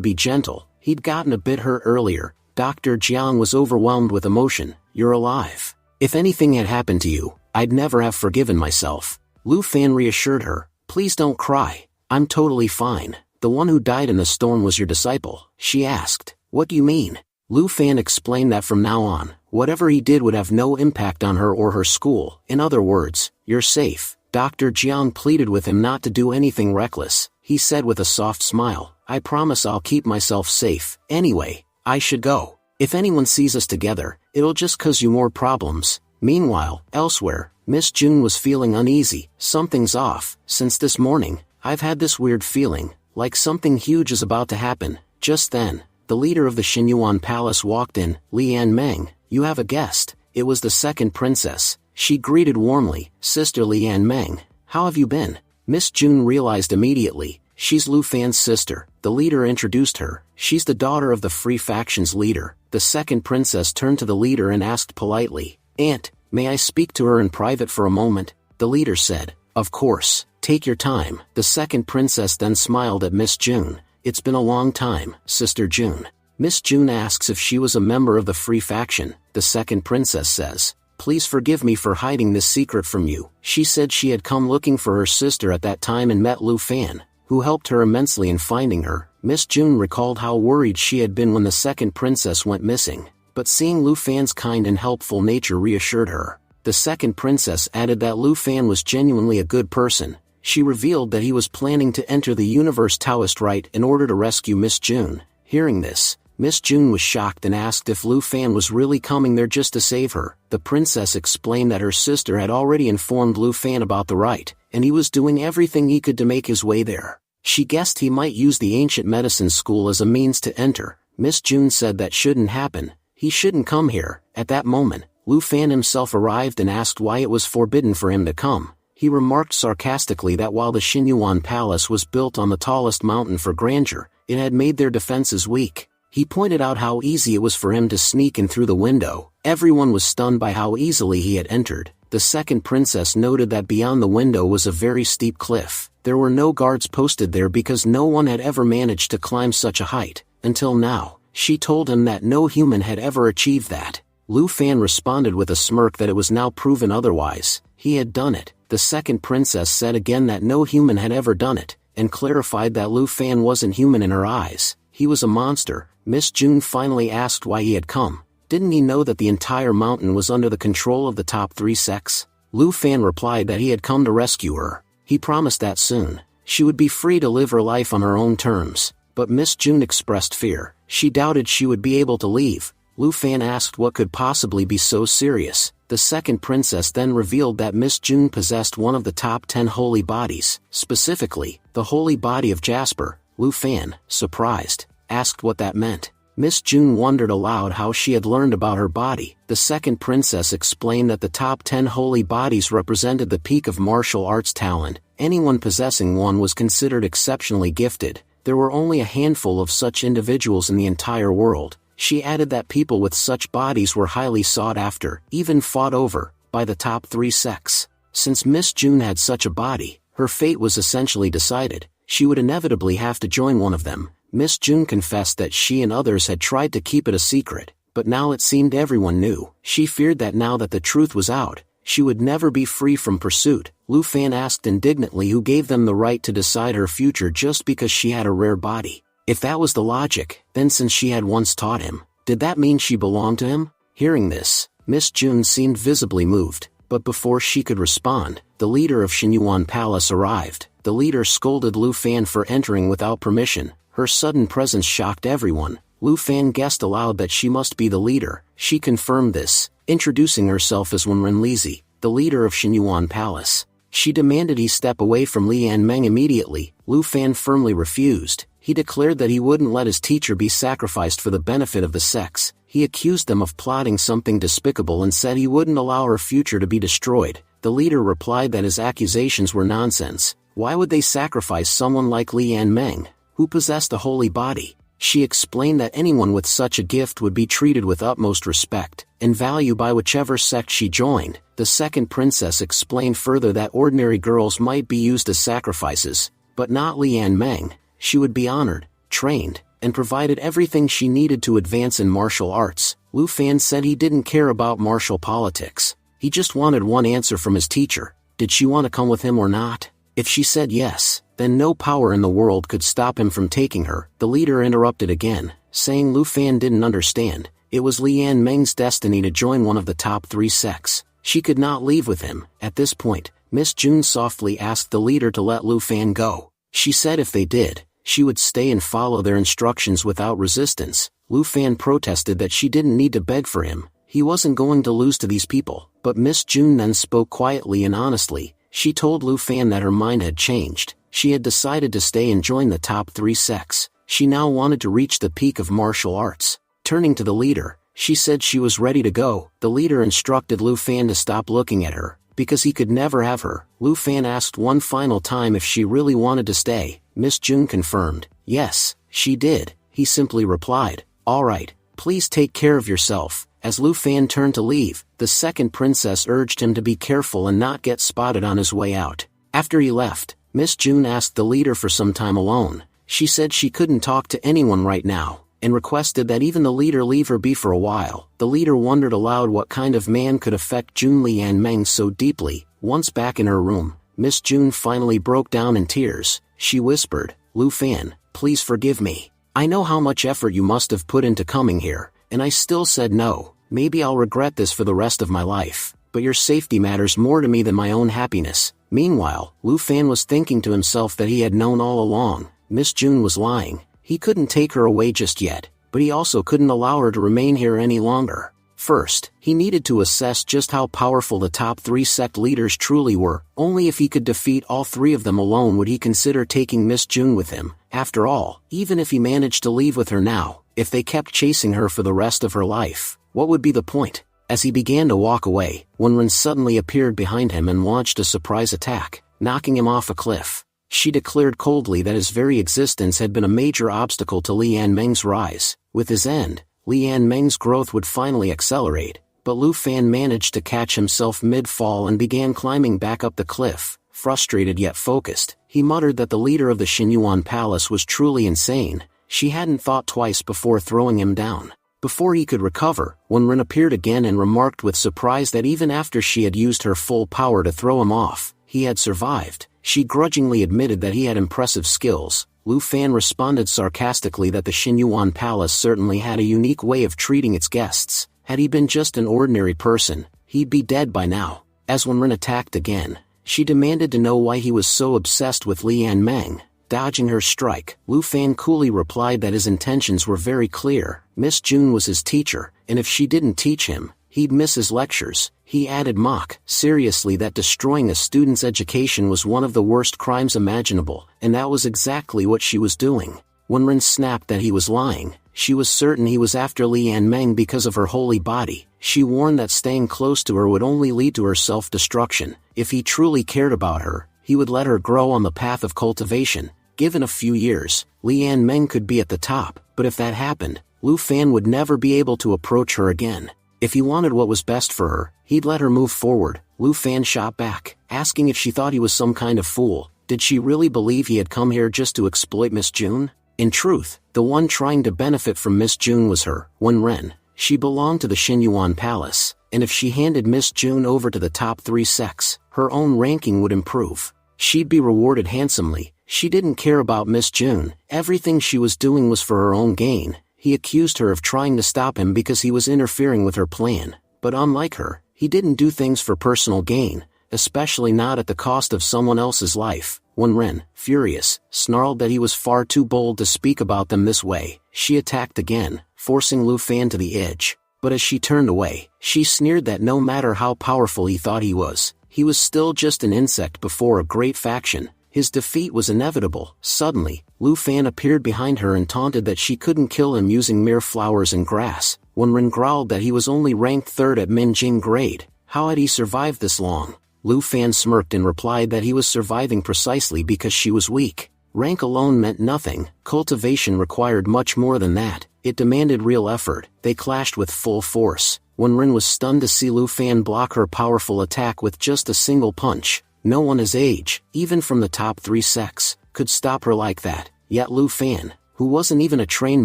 be gentle. He'd gotten a bit hurt earlier. Dr. Jiang was overwhelmed with emotion. "You're alive. If anything had happened to you, I'd never have forgiven myself." Lu Fan reassured her. "Please don't cry. I'm totally fine." "The one who died in the storm was your disciple?" she asked. "What do you mean?" Lu Fan explained that from now on, whatever he did would have no impact on her or her school. "In other words, you're safe." Dr. Jiang pleaded with him not to do anything reckless. He said with a soft smile, "I promise I'll keep myself safe. Anyway, I should go. If anyone sees us together, it'll just cause you more problems." Meanwhile, elsewhere, Miss June was feeling uneasy. "Something's off. Since this morning, I've had this weird feeling, like something huge is about to happen." Just then, the leader of the Xinyuan Palace walked in. "Lian Meng, you have a guest." It was the second princess. She greeted warmly. "Sister Lian Meng, how have you been?" Miss June realized immediately. She's Lu Fan's sister. The leader introduced her. "She's the daughter of the Free Faction's leader." The second princess turned to the leader and asked politely, "Aunt, may I speak to her in private for a moment?" The leader said, "Of course, take your time." The second princess then smiled at Miss June. "It's been a long time, Sister June." Miss June asks if she was a member of the Free Faction. The second princess says, "Please forgive me for hiding this secret from you." She said she had come looking for her sister at that time and met Lu Fan, who helped her immensely in finding her. Miss June recalled how worried she had been when the second princess went missing, but seeing Lu Fan's kind and helpful nature reassured her. The second princess added that Lu Fan was genuinely a good person. She revealed that he was planning to enter the Universe Taoist Rite in order to rescue Miss June. Hearing this, Miss June was shocked and asked if Lu Fan was really coming there just to save her. The princess explained that her sister had already informed Lu Fan about the rite, and he was doing everything he could to make his way there. She guessed he might use the ancient medicine school as a means to enter. Miss June said that shouldn't happen. He shouldn't come here. At that moment, Lu Fan himself arrived and asked why it was forbidden for him to come. He remarked sarcastically that while the Xinyuan Palace was built on the tallest mountain for grandeur, it had made their defenses weak. He pointed out how easy it was for him to sneak in through the window. Everyone was stunned by how easily he had entered. The second princess noted that beyond the window was a very steep cliff. There were no guards posted there because no one had ever managed to climb such a height, until now. She told him that no human had ever achieved that. Lu Fan responded with a smirk that it was now proven otherwise. He had done it. The second princess said again that no human had ever done it, and clarified that Lu Fan wasn't human in her eyes. He was a monster. Miss June finally asked why he had come. Didn't he know that the entire mountain was under the control of the top 3 sects? Lu Fan replied that he had come to rescue her. He promised that soon she would be free to live her life on her own terms. But Miss June expressed fear. She doubted she would be able to leave. Lu Fan asked what could possibly be so serious. The second princess then revealed that Miss June possessed one of the top 10 holy bodies, specifically, the holy body of Jasper. Lu Fan, surprised, asked what that meant. Miss June wondered aloud how she had learned about her body. The second princess explained that the top 10 holy bodies represented the peak of martial arts talent. Anyone possessing one was considered exceptionally gifted. There were only a handful of such individuals in the entire world. She added that people with such bodies were highly sought after, even fought over, by the top 3 sects. Since Miss June had such a body, her fate was essentially decided. She would inevitably have to join one of them. Miss June confessed that she and others had tried to keep it a secret, but now it seemed everyone knew. She feared that now that the truth was out, she would never be free from pursuit. Lu Fan asked indignantly who gave them the right to decide her future just because she had a rare body. If that was the logic, then since she had once taught him, did that mean she belonged to him? Hearing this, Miss June seemed visibly moved, but before she could respond, the leader of Xinyuan Palace arrived. The leader scolded Lu Fan for entering without permission. Her sudden presence shocked everyone. Lu Fan guessed aloud that she must be the leader. She confirmed this, introducing herself as Wenren Lizi, the leader of Xinyuan Palace. She demanded he step away from Lian Meng immediately. Lu Fan firmly refused. He declared that he wouldn't let his teacher be sacrificed for the benefit of the sex. He accused them of plotting something despicable and said he wouldn't allow her future to be destroyed. The leader replied that his accusations were nonsense. Why would they sacrifice someone like Lian Meng, who possessed a holy body? She explained that anyone with such a gift would be treated with utmost respect and value by whichever sect she joined. The second princess explained further that ordinary girls might be used as sacrifices, but not Lian Meng. She would be honored, trained, and provided everything she needed to advance in martial arts. Lu Fan said he didn't care about martial politics. He just wanted one answer from his teacher. Did she want to come with him or not? If she said yes, then no power in the world could stop him from taking her. The leader interrupted again, saying Lu Fan didn't understand. It was Lian Meng's destiny to join one of the top 3 sects. She could not leave with him. At this point, Miss June softly asked the leader to let Lu Fan go. She said if they did, she would stay and follow their instructions without resistance. Lu Fan protested that she didn't need to beg for him. He wasn't going to lose to these people. But Miss June then spoke quietly and honestly. She told Lu Fan that her mind had changed. She had decided to stay and join the top 3 sects. She now wanted to reach the peak of martial arts. Turning to the leader, she said she was ready to go. The leader instructed Lu Fan to stop looking at her, because he could never have her. Lu Fan asked one final time if she really wanted to stay. Miss June confirmed. Yes, she did. He simply replied, "All right, please take care of yourself." As Lu Fan turned to leave, the second princess urged him to be careful and not get spotted on his way out. After he left, Miss June asked the leader for some time alone. She said she couldn't talk to anyone right now, and requested that even the leader leave her be for a while. The leader wondered aloud what kind of man could affect June Lian Meng so deeply. Once back in her room, Miss June finally broke down in tears. She whispered, "Lu Fan, please forgive me. I know how much effort you must have put into coming here, and I still said no. Maybe I'll regret this for the rest of my life, but your safety matters more to me than my own happiness." Meanwhile, Lu Fan was thinking to himself that he had known all along. Miss June was lying. He couldn't take her away just yet, but he also couldn't allow her to remain here any longer. First, he needed to assess just how powerful the top 3 sect leaders truly were. Only if he could defeat all 3 of them alone would he consider taking Miss June with him. After all, even if he managed to leave with her now, if they kept chasing her for the rest of her life, what would be the point? As he began to walk away, Wenren suddenly appeared behind him and launched a surprise attack, knocking him off a cliff. She declared coldly that his very existence had been a major obstacle to Lian Meng's rise. With his end, Lian Meng's growth would finally accelerate, but Lu Fan managed to catch himself mid-fall and began climbing back up the cliff. Frustrated yet focused, he muttered that the leader of the Xinyuan Palace was truly insane. She hadn't thought twice before throwing him down. Before he could recover, Wenren appeared again and remarked with surprise that even after she had used her full power to throw him off, he had survived. She grudgingly admitted that he had impressive skills. Lu Fan responded sarcastically that the Xinyuan Palace certainly had a unique way of treating its guests. Had he been just an ordinary person, he'd be dead by now. As Wenren attacked again, she demanded to know why he was so obsessed with Lian Meng. Dodging her strike, Lu Fan coolly replied that his intentions were very clear. Miss June was his teacher, and if she didn't teach him, he'd miss his lectures. He added seriously that destroying a student's education was one of the worst crimes imaginable, and that was exactly what she was doing. Wenren snapped that he was lying. She was certain he was after Lian Meng because of her holy body. She warned that staying close to her would only lead to her self-destruction. If he truly cared about her, he would let her grow on the path of cultivation. Given a few years, Lian Meng could be at the top, but if that happened, Lu Fan would never be able to approach her again. If he wanted what was best for her, he'd let her move forward. Lu Fan shot back, asking if she thought he was some kind of fool. Did she really believe he had come here just to exploit Miss June? In truth, the one trying to benefit from Miss June was her. Wenren. She belonged to the Xinyuan Palace, and if she handed Miss June over to the top 3 sects, her own ranking would improve. She'd be rewarded handsomely. She didn't care about Miss June. Everything she was doing was for her own gain. He accused her of trying to stop him because he was interfering with her plan. But unlike her, he didn't do things for personal gain, especially not at the cost of someone else's life. When Ren, furious, snarled that he was far too bold to speak about them this way, she attacked again, forcing Lu Fan to the edge. But as she turned away, she sneered that no matter how powerful he thought he was still just an insect before a great faction. His defeat was inevitable. Suddenly, Lu Fan appeared behind her and taunted that she couldn't kill him using mere flowers and grass. When Ren growled that he was only ranked 3rd at Minjing grade, how had he survived this long? Lu Fan smirked and replied that he was surviving precisely because she was weak. Rank alone meant nothing. Cultivation required much more than that. It demanded real effort. They clashed with full force. When Ren was stunned to see Lu Fan block her powerful attack with just a single punch, no one his age, even from the top 3 sects, could stop her like that. Yet Lu Fan, who wasn't even a trained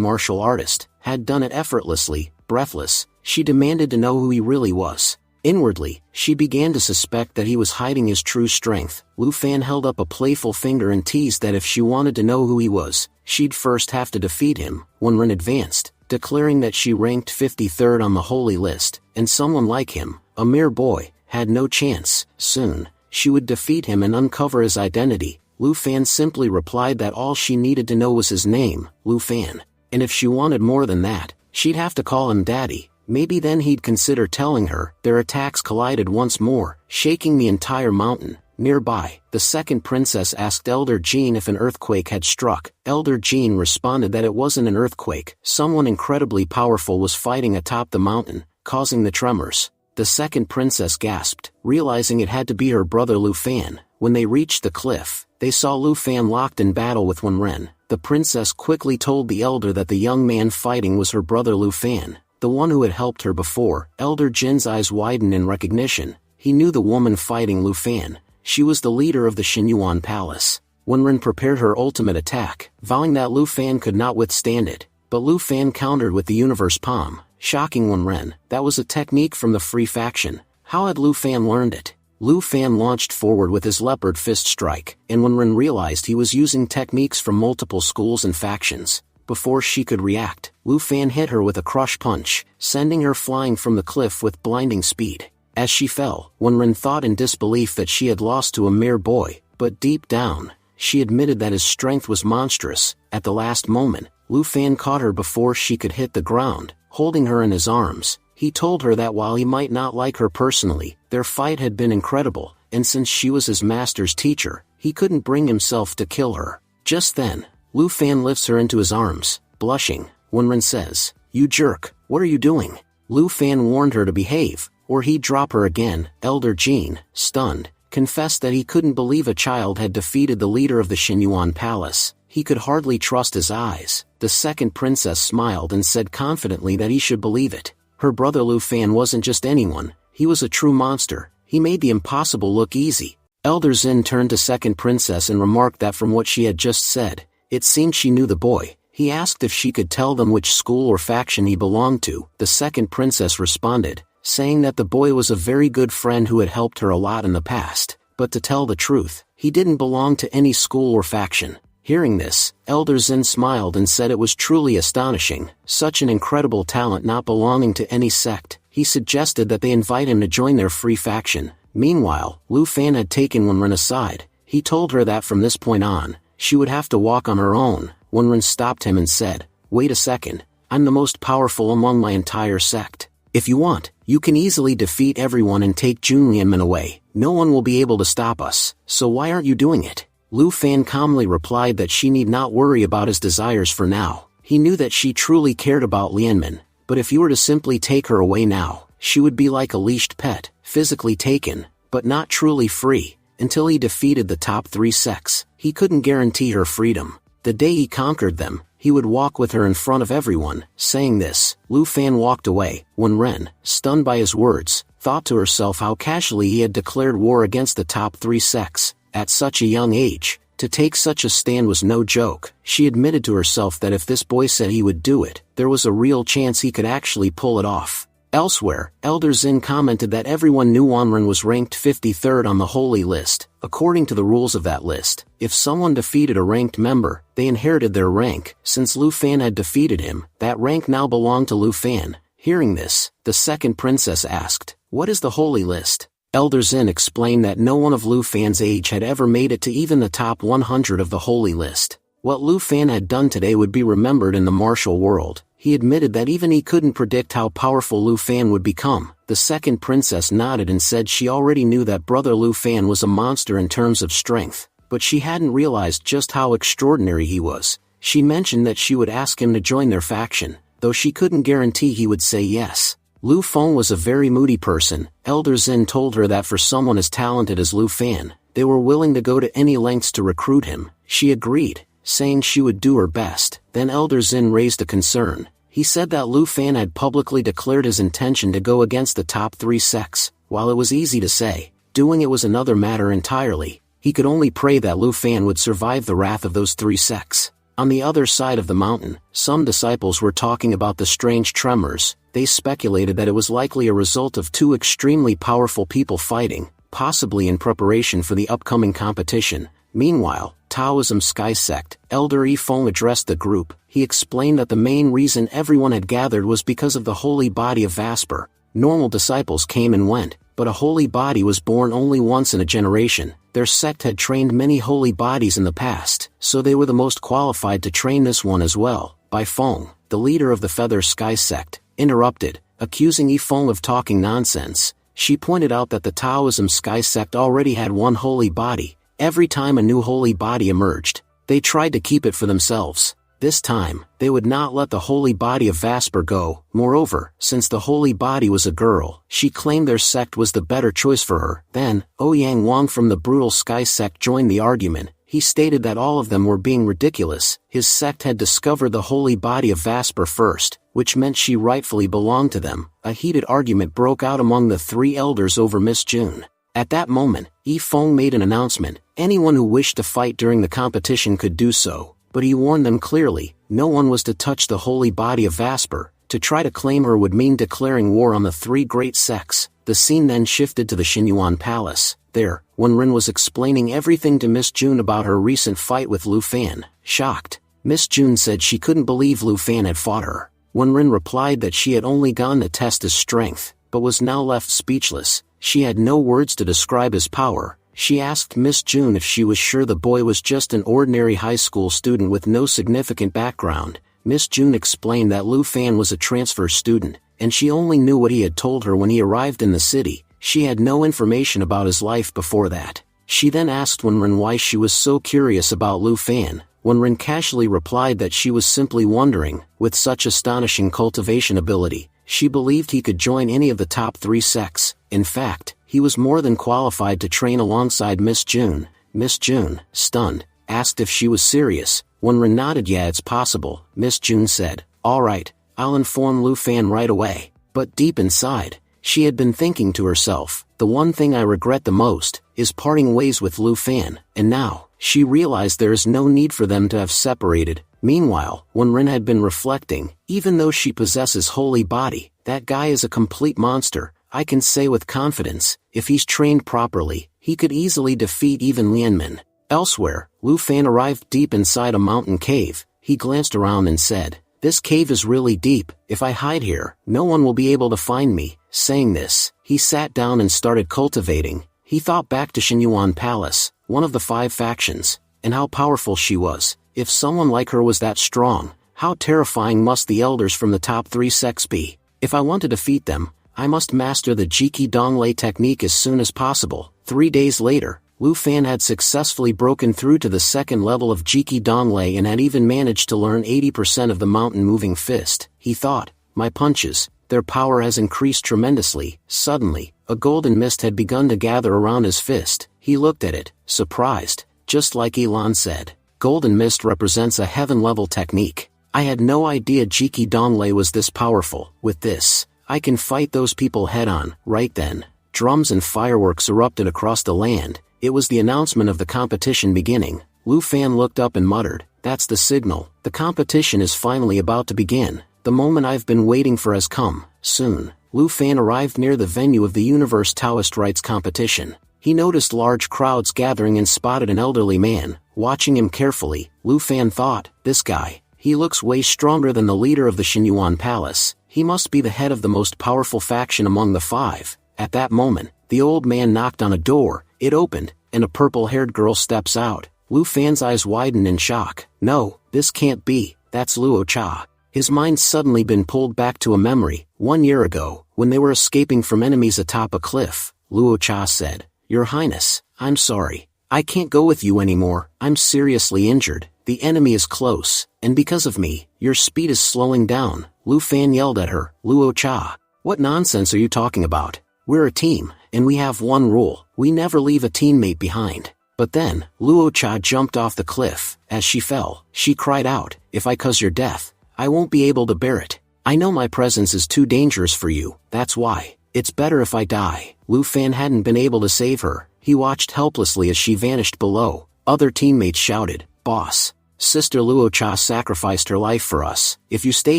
martial artist, had done it effortlessly. Breathless, she demanded to know who he really was. Inwardly, she began to suspect that he was hiding his true strength. Lu Fan held up a playful finger and teased that if she wanted to know who he was, she'd first have to defeat him. When Ren advanced, declaring that she ranked 53rd on the holy list, and someone like him, a mere boy, had no chance. Soon, she would defeat him and uncover his identity. Lu Fan simply replied that all she needed to know was his name, Lu Fan. And if she wanted more than that, she'd have to call him Daddy. Maybe then he'd consider telling her. Their attacks collided once more, shaking the entire mountain. Nearby, the second princess asked Elder Jean if an earthquake had struck. Elder Jean responded that it wasn't an earthquake. Someone incredibly powerful was fighting atop the mountain, causing the tremors. The second princess gasped, realizing it had to be her brother Lu Fan. When they reached the cliff, they saw Lu Fan locked in battle with Wen Ren. The princess quickly told the elder that the young man fighting was her brother Lu Fan, the one who had helped her before. Elder Jin's eyes widened in recognition. He knew the woman fighting Lu Fan. She was the leader of the Xinyuan Palace. Wen Ren prepared her ultimate attack, vowing that Lu Fan could not withstand it. But Lu Fan countered with the Universe Palm, shocking Wen Ren. That was a technique from the Free Faction. How had Lu Fan learned it? Lu Fan launched forward with his leopard fist strike, and Wen Ren realized he was using techniques from multiple schools and factions. Before she could react, Lu Fan hit her with a crush punch, sending her flying from the cliff with blinding speed. As she fell, Wen Ren thought in disbelief that she had lost to a mere boy, but deep down, she admitted that his strength was monstrous. At the last moment, Lu Fan caught her before she could hit the ground. Holding her in his arms, he told her that while he might not like her personally, their fight had been incredible, and since she was his master's teacher, he couldn't bring himself to kill her. Just then, Lu Fan lifts her into his arms. Blushing, Wen Ren says, "You jerk, what are you doing?" Lu Fan warned her to behave, or he'd drop her again. Elder Jean, stunned, confessed that he couldn't believe a child had defeated the leader of the Xinyuan Palace. He could hardly trust his eyes. The second princess smiled and said confidently that he should believe it. Her brother Lu Fan wasn't just anyone, he was a true monster. He made the impossible look easy. Elder Zin turned to second princess and remarked that from what she had just said, it seemed she knew the boy. He asked if she could tell them which school or faction he belonged to. The second princess responded, saying that the boy was a very good friend who had helped her a lot in the past, but to tell the truth, he didn't belong to any school or faction. Hearing this, Elder Zin smiled and said it was truly astonishing, such an incredible talent not belonging to any sect. He suggested that they invite him to join their free faction. Meanwhile, Lu Fan had taken Wen Ren aside. He told her that from this point on, she would have to walk on her own. Wen Ren stopped him and said, "Wait a second, I'm the most powerful among my entire sect. If you want, you can easily defeat everyone and take Jun Lianmen away. No one will be able to stop us, so why aren't you doing it?" Lu Fan calmly replied that she need not worry about his desires for now. He knew that she truly cared about Lianmen, but if he were to simply take her away now, she would be like a leashed pet, physically taken, but not truly free. Until he defeated the top 3 sects, he couldn't guarantee her freedom. The day he conquered them, he would walk with her in front of everyone. Saying this, Lu Fan walked away. Wen Ren, stunned by his words, thought to herself how casually he had declared war against the top 3 sects. At such a young age, To take such a stand was no joke. She admitted to herself that if this boy said he would do it, there was a real chance he could actually pull it off. Elsewhere, Elder Zin commented that everyone knew Wanren was ranked 53rd on the holy list. According to the rules of that list, if someone defeated a ranked member, they inherited their rank. Since Lu Fan had defeated him, that rank now belonged to Lu Fan. Hearing this, the second princess asked, "What is the holy list?" Elder Zin explained that no one of Lu Fan's age had ever made it to even the top 100 of the holy list. What Lu Fan had done today would be remembered in the martial world. He admitted that even he couldn't predict how powerful Lu Fan would become. The second princess nodded and said she already knew that brother Lu Fan was a monster in terms of strength, but she hadn't realized just how extraordinary he was. She mentioned that she would ask him to join their faction, though she couldn't guarantee he would say yes. Lu Feng was a very moody person. Elder Zin told her that for someone as talented as Lu Fan, they were willing to go to any lengths to recruit him. She agreed, saying she would do her best. Then Elder Zin raised a concern. He said that Lu Fan had publicly declared his intention to go against the top 3 sects. While it was easy to say, doing it was another matter entirely. He could only pray that Lu Fan would survive the wrath of those 3 sects. On the other side of the mountain, some disciples were talking about the strange tremors. They speculated that it was likely a result of 2 extremely powerful people fighting, possibly in preparation for the upcoming competition. Meanwhile, Taoism Sky Sect, Elder Yifeng addressed the group. He explained that the main reason everyone had gathered was because of the holy body of Vasper. Normal disciples came and went, but a holy body was born only once in a generation. Their sect had trained many holy bodies in the past, so they were the most qualified to train this one as well. Bai Feng, the leader of the Feather Sky Sect, interrupted, accusing Yifeng of talking nonsense. She pointed out that the Taoism Sky Sect already had one holy body. Every time a new holy body emerged, they tried to keep it for themselves. This time, they would not let the holy body of Vasper go. Moreover, since the holy body was a girl, she claimed their sect was the better choice for her. Then, Ouyang Wang from the brutal Sky Sect joined the argument. He stated that all of them were being ridiculous. His sect had discovered the holy body of Vasper first, which meant she rightfully belonged to them. A heated argument broke out among the 3 elders over Miss June. At that moment, Yifeng made an announcement. Anyone who wished to fight during the competition could do so, but he warned them clearly, no one was to touch the holy body of Vasper. To try to claim her would mean declaring war on the 3 great sects. The scene then shifted to the Xinyuan Palace. There, Wenren was explaining everything to Miss June about her recent fight with Lu Fan. Shocked, Miss June said she couldn't believe Lu Fan had fought her. Wenren replied that she had only gone to test his strength, but was now left speechless. She had no words to describe his power. She asked Miss June if she was sure the boy was just an ordinary high school student with no significant background. Miss June explained that Lu Fan was a transfer student, and she only knew what he had told her when he arrived in the city. She had no information about his life before that. She then asked Wenren why she was so curious about Lu Fan. Wenren casually replied that she was simply wondering. With such astonishing cultivation ability, she believed he could join any of the top 3 sects. In fact, he was more than qualified to train alongside Miss June. Miss June, stunned, asked if she was serious. Wenren nodded. Yeah, it's possible. Miss June said, all right, I'll inform Lu Fan right away. But deep inside, she had been thinking to herself, the one thing I regret the most is parting ways with Lu Fan. And now, she realized there is no need for them to have separated. Meanwhile, Wenren had been reflecting, even though she possesses holy body, that guy is a complete monster. I can say with confidence, if he's trained properly, he could easily defeat even Lianmin. Elsewhere, Lu Fan arrived deep inside a mountain cave. He glanced around and said, this cave is really deep. If I hide here, no one will be able to find me. Saying this, he sat down and started cultivating. He thought back to Xinyuan Palace, one of the 5 factions, and how powerful she was. If someone like her was that strong, how terrifying must the elders from the top 3 sects be? If I want to defeat them, I must master the Jiki Donglei technique as soon as possible. 3 days later, Lu Fan had successfully broken through to the 2nd level of Jiki Donglei and had even managed to learn 80% of the mountain moving fist. He thought, my punches, their power has increased tremendously. Suddenly, a golden mist had begun to gather around his fist. He looked at it, surprised. Just like Elon said, golden mist represents a heaven-level technique. I had no idea Jiki Donglei was this powerful. With this, I can fight those people head-on. Right then, drums and fireworks erupted across the land. It was the announcement of the competition beginning. Lu Fan looked up and muttered, "That's the signal. The competition is finally about to begin. The moment I've been waiting for has come." Soon, Lu Fan arrived near the venue of the Universe Taoist Rites competition. He noticed large crowds gathering and spotted an elderly man. Watching him carefully, Lu Fan thought, "This guy, he looks way stronger than the leader of the Xinyuan Palace. He must be the head of the most powerful faction among the five." At that moment, the old man knocked on a door, it opened, and a purple-haired girl steps out. Lu Fan's eyes widened in shock. "No, this can't be, that's Luo Cha." His mind's suddenly been pulled back to a memory. 1 year ago, when they were escaping from enemies atop a cliff, Luo Cha said, "Your Highness, I'm sorry. I can't go with you anymore. I'm seriously injured. The enemy is close, and because of me, your speed is slowing down." Lu Fan yelled at her, "Luo Cha, what nonsense are you talking about? We're a team, and we have one rule. We never leave a teammate behind." But then, Luo Cha jumped off the cliff. As she fell, she cried out, "If I cause your death, I won't be able to bear it. I know my presence is too dangerous for you, that's why. It's better if I die." Lu Fan hadn't been able to save her. He watched helplessly as she vanished below. Other teammates shouted, "Boss, Sister Luo Cha sacrificed her life for us. If you stay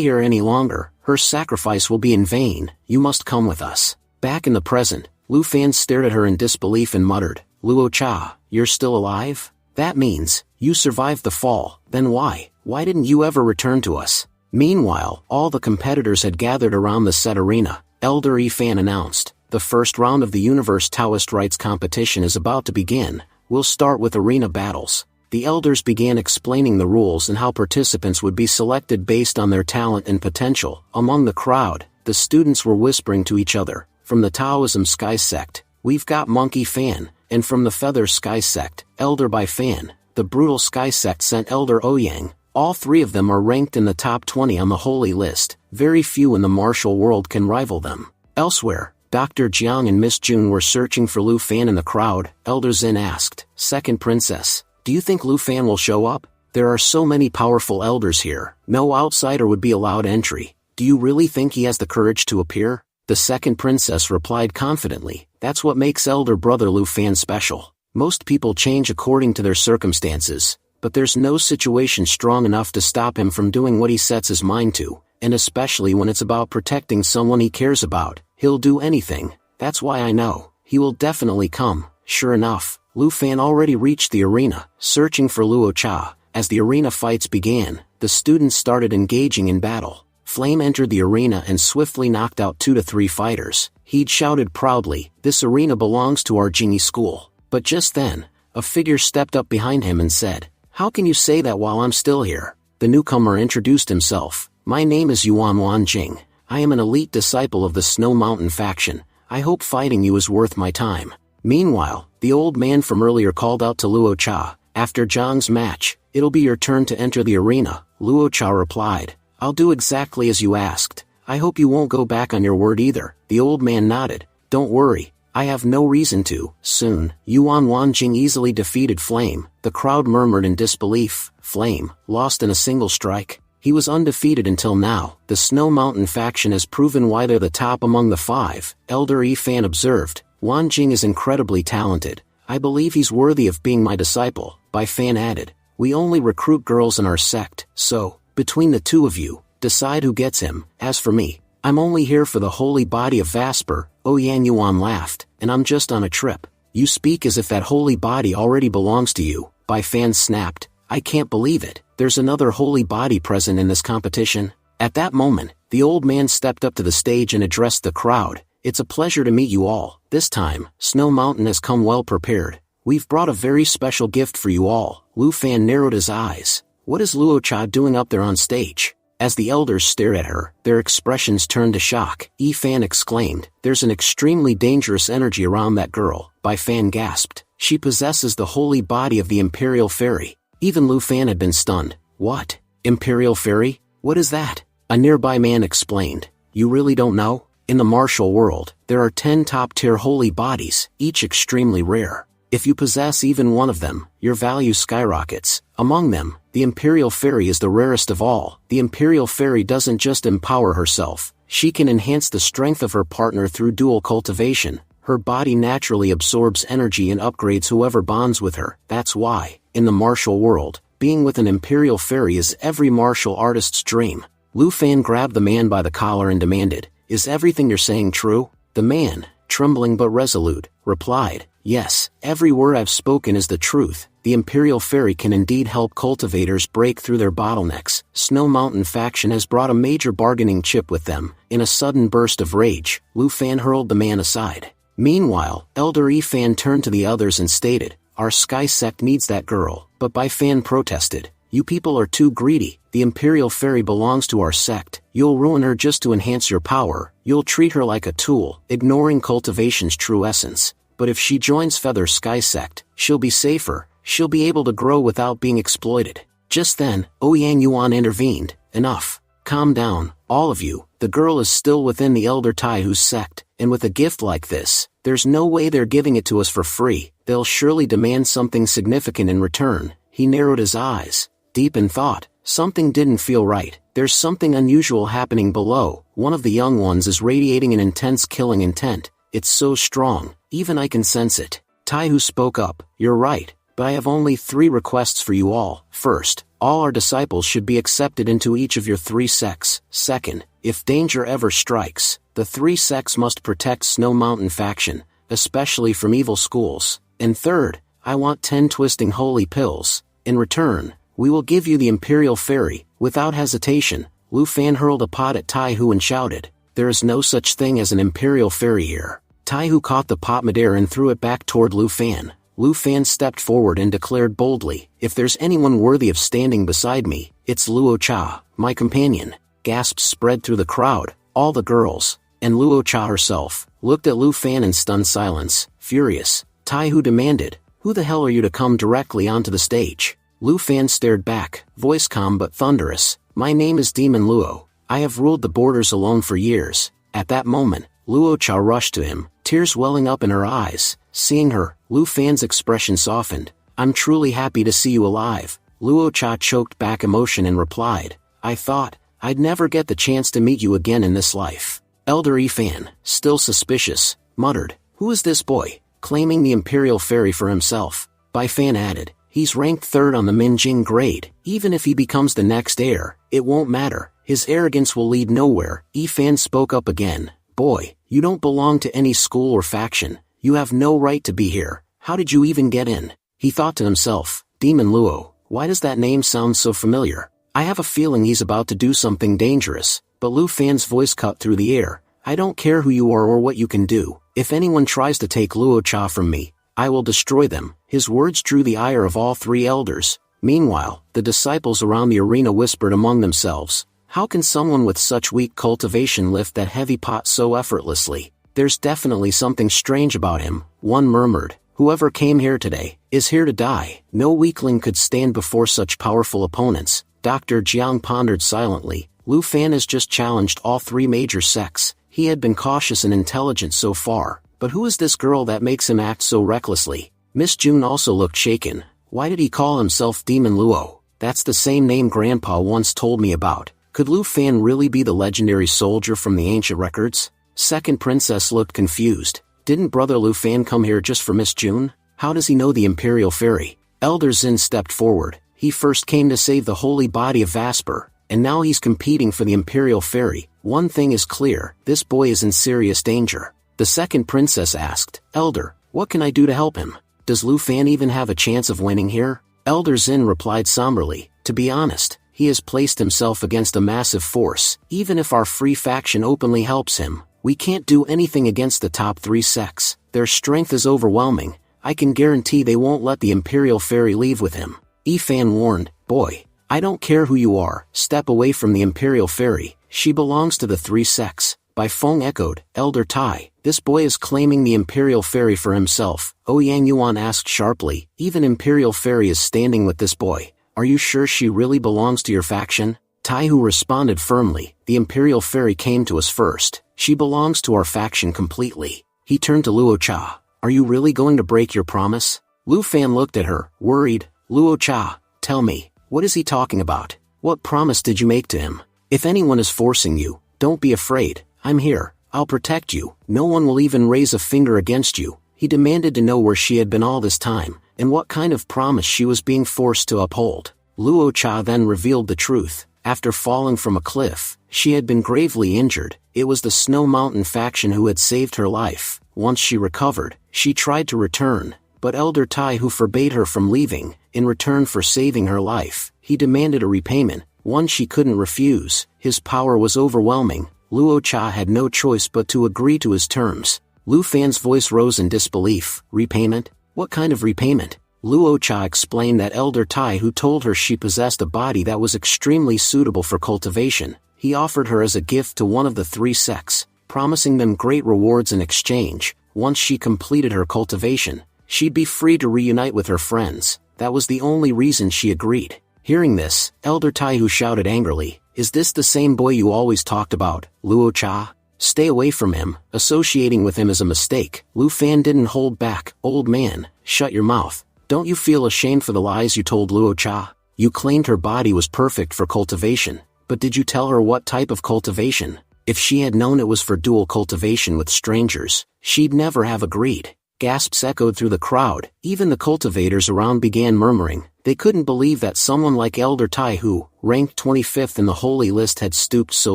here any longer, her sacrifice will be in vain. You must come with us." Back in the present, Lu Fan stared at her in disbelief and muttered, "Luo Cha, you're still alive? That means, you survived the fall. Then why didn't you ever return to us?" Meanwhile, all the competitors had gathered around the set arena. Elder Yi Fan announced, "The first round of the Universe Taoist Rites competition is about to begin. We'll start with arena battles." The elders began explaining the rules and how participants would be selected based on their talent and potential. Among the crowd, the students were whispering to each other, "From the Taoism Sky Sect, we've got Monkey Fan, and from the Feather Sky Sect, Elder Bai Fan. The Brutal Sky Sect sent Elder Ouyang. All three of them are ranked in the top 20 on the holy list. Very few in the martial world can rival them." Elsewhere, Dr. Jiang and Miss Jun were searching for Lu Fan in the crowd. Elder Zin asked, "Second Princess, do you think Lu Fan will show up? There are so many powerful elders here. No outsider would be allowed entry. Do you really think he has the courage to appear?" The second princess replied confidently, "That's what makes Elder Brother Lu Fan special. Most people change according to their circumstances, but there's no situation strong enough to stop him from doing what he sets his mind to, and especially when it's about protecting someone he cares about, he'll do anything. That's why I know, he will definitely come." Sure enough, Lu Fan already reached the arena, searching for Luo Cha. As the arena fights began, the students started engaging in battle. Flame entered the arena and swiftly knocked out 2 to 3 fighters. He'd shouted proudly, "This arena belongs to our Jingyi school." But just then, a figure stepped up behind him and said, "How can you say that while I'm still here?" The newcomer introduced himself, "My name is Yuan Wanjing. I am an elite disciple of the Snow Mountain faction. I hope fighting you is worth my time." Meanwhile, the old man from earlier called out to Luo Cha, "After Zhang's match, it'll be your turn to enter the arena." Luo Cha replied, "I'll do exactly as you asked. I hope you won't go back on your word either." The old man nodded, "Don't worry, I have no reason to." Soon, Yuan Wanjing easily defeated Flame. The crowd murmured in disbelief. Flame, lost in a single strike. He was undefeated until now. The Snow Mountain faction has proven why they're the top among the 5. Elder Yi Fan observed, "Wanjing is incredibly talented. I believe he's worthy of being my disciple." Bai Fan added, "We only recruit girls in our sect, so, between the two of you, decide who gets him. As for me, I'm only here for the holy body of Vasper." Ouyang Yuan laughed, "And I'm just on a trip." "You speak as if that holy body already belongs to you," Bai Fan snapped. "I can't believe it. There's another holy body present in this competition." At that moment, the old man stepped up to the stage and addressed the crowd. "It's a pleasure to meet you all. This time, Snow Mountain has come well prepared. We've brought a very special gift for you all." Lu Fan narrowed his eyes. What is Luo Cha doing up there on stage? As the elders stared at her, their expressions turned to shock. Yi Fan exclaimed, "There's an extremely dangerous energy around that girl." Bai Fan gasped, "She possesses the holy body of the Imperial Fairy." Even Lu Fan had been stunned. "What? Imperial Fairy? What is that?" A nearby man explained, "You really don't know? In the martial world, there are 10 top-tier holy bodies, each extremely rare. If you possess even one of them, your value skyrockets. Among them, the Imperial Fairy is the rarest of all. The Imperial Fairy doesn't just empower herself, she can enhance the strength of her partner through dual cultivation. Her body naturally absorbs energy and upgrades whoever bonds with her. That's why, In the martial world, being with an imperial fairy is every martial artist's dream. Lu Fan grabbed the man by the collar and demanded, "Is everything you're saying true?" The man, trembling but resolute, replied, "Yes, every word I've spoken is the truth. The Imperial Fairy can indeed help cultivators break through their bottlenecks. Snow Mountain faction has brought a major bargaining chip with them." In a sudden burst of rage, Lu Fan hurled the man aside. Meanwhile, Elder Yi Fan turned to the others and stated, "Our Sky Sect needs that girl." But Bai Fan protested, "You people are too greedy. The Imperial Fairy belongs to our sect. You'll ruin her just to enhance your power. You'll treat her like a tool, ignoring cultivation's true essence. But if she joins Feather Sky Sect, she'll be safer. She'll be able to grow without being exploited." Just then, Ouyang Yuan intervened. "Enough. Calm down, all of you. The girl is still within the Elder Taihu's sect, and with a gift like this, there's no way they're giving it to us for free. They'll surely demand something significant in return." He narrowed his eyes, deep in thought. Something didn't feel right. There's something unusual happening below. One of the young ones is radiating an intense killing intent. It's so strong, even I can sense it. Taihu spoke up, "You're right, but I have only 3 requests for you all. First, all our disciples should be accepted into each of your 3 sects. Second, if danger ever strikes, the 3 sects must protect Snow Mountain faction, especially from evil schools. And third, I want 10 twisting holy pills. In return, we will give you the Imperial Fairy." Without hesitation, Lu Fan hurled a pot at Taihu and shouted, "There is no such thing as an Imperial Fairy here." Taihu caught the pot midair and threw it back toward Lu Fan. Lu Fan stepped forward and declared boldly, "If there's anyone worthy of standing beside me, it's Luo Cha, my companion." Gasps spread through the crowd. All the girls, and Luo Cha herself, looked at Lu Fan in stunned silence. Furious, Taihu demanded, "Who the hell are you to come directly onto the stage?" Lu Fan stared back, voice calm but thunderous, "My name is Demon Luo. I have ruled the borders alone for years." At that moment, Luo Cha rushed to him, tears welling up in her eyes. Seeing her, Lu Fan's expression softened. "I'm truly happy to see you alive." Luo Cha choked back emotion and replied, "I thought I'd never get the chance to meet you again in this life." Elder Yi Fan, still suspicious, muttered, "Who is this boy, claiming the Imperial Fairy for himself?" Bai Fan added, "He's ranked 3rd on the Minjing grade. Even if he becomes the next heir, it won't matter. His arrogance will lead nowhere." Yi Fan spoke up again, "Boy, you don't belong to any school or faction. You have no right to be here. How did you even get in?" He thought to himself, "Demon Luo, why does that name sound so familiar? I have a feeling he's about to do something dangerous." But Lu Fan's voice cut through the air, "I don't care who you are or what you can do. If anyone tries to take Luo Cha from me, I will destroy them." His words drew the ire of all 3 elders. Meanwhile, the disciples around the arena whispered among themselves, "How can someone with such weak cultivation lift that heavy pot so effortlessly? There's definitely something strange about him." One murmured, "Whoever came here today, is here to die." No weakling could stand before such powerful opponents. Dr. Jiang pondered silently. Lu Fan has just challenged all 3 major sects. He had been cautious and intelligent so far, but who is this girl that makes him act so recklessly? Miss June also looked shaken. Why did he call himself Demon Luo? That's the same name Grandpa once told me about. Could Lu Fan really be the legendary soldier from the ancient records? Second Princess looked confused. Didn't Brother Lu Fan come here just for Miss June? How does he know the Imperial Fairy? Elder Zin stepped forward. He first came to save the holy body of Vasper, and now he's competing for the Imperial Fairy. One thing is clear, this boy is in serious danger. The second princess asked, "Elder, what can I do to help him? Does Lu Fan even have a chance of winning here?" Elder Zin replied somberly, "To be honest, he has placed himself against a massive force. Even if our free faction openly helps him, we can't do anything against the top 3 sects. Their strength is overwhelming. I can guarantee they won't let the Imperial Fairy leave with him." Yi Fan warned, "Boy, I don't care who you are, step away from the Imperial Fairy. She belongs to the 3 sects." Bai Feng echoed, "Elder Tai, this boy is claiming the Imperial Fairy for himself." Ouyang Yuan asked sharply, "Even Imperial Fairy is standing with this boy. Are you sure she really belongs to your faction?" Taihu responded firmly, "The Imperial Fairy came to us first. She belongs to our faction completely." He turned to Luo Cha. "Are you really going to break your promise?" Lu Fan looked at her, worried. "Luo Cha, tell me, what is he talking about? What promise did you make to him? If anyone is forcing you, don't be afraid. I'm here. I'll protect you. No one will even raise a finger against you." He demanded to know where she had been all this time, and what kind of promise she was being forced to uphold. Luo Cha then revealed the truth. After falling from a cliff, she had been gravely injured. It was the Snow Mountain faction who had saved her life. Once she recovered, she tried to return, but Elder Tai Hu forbade her from leaving. In return for saving her life, he demanded a repayment, one she couldn't refuse. His power was overwhelming. Luo Cha had no choice but to agree to his terms. Lu Fan's voice rose in disbelief. Repayment? What kind of repayment? Luo Cha explained that Elder Tai Hu told her she possessed a body that was extremely suitable for cultivation. He offered her as a gift to one of the three sects, promising them great rewards in exchange. Once she completed her cultivation, she'd be free to reunite with her friends. That was the only reason she agreed. Hearing this, Elder Tai Hu shouted angrily, "Is this the same boy you always talked about, Luo Cha? Stay away from him. Associating with him is a mistake." Lu Fan didn't hold back. "Old man, shut your mouth. Don't you feel ashamed for the lies you told Luo Cha? You claimed her body was perfect for cultivation, but did you tell her what type of cultivation? If she had known it was for dual cultivation with strangers, she'd never have agreed." Gasps echoed through the crowd. Even the cultivators around began murmuring. They couldn't believe that someone like Elder Tai Hu, ranked 25th in the holy list, had stooped so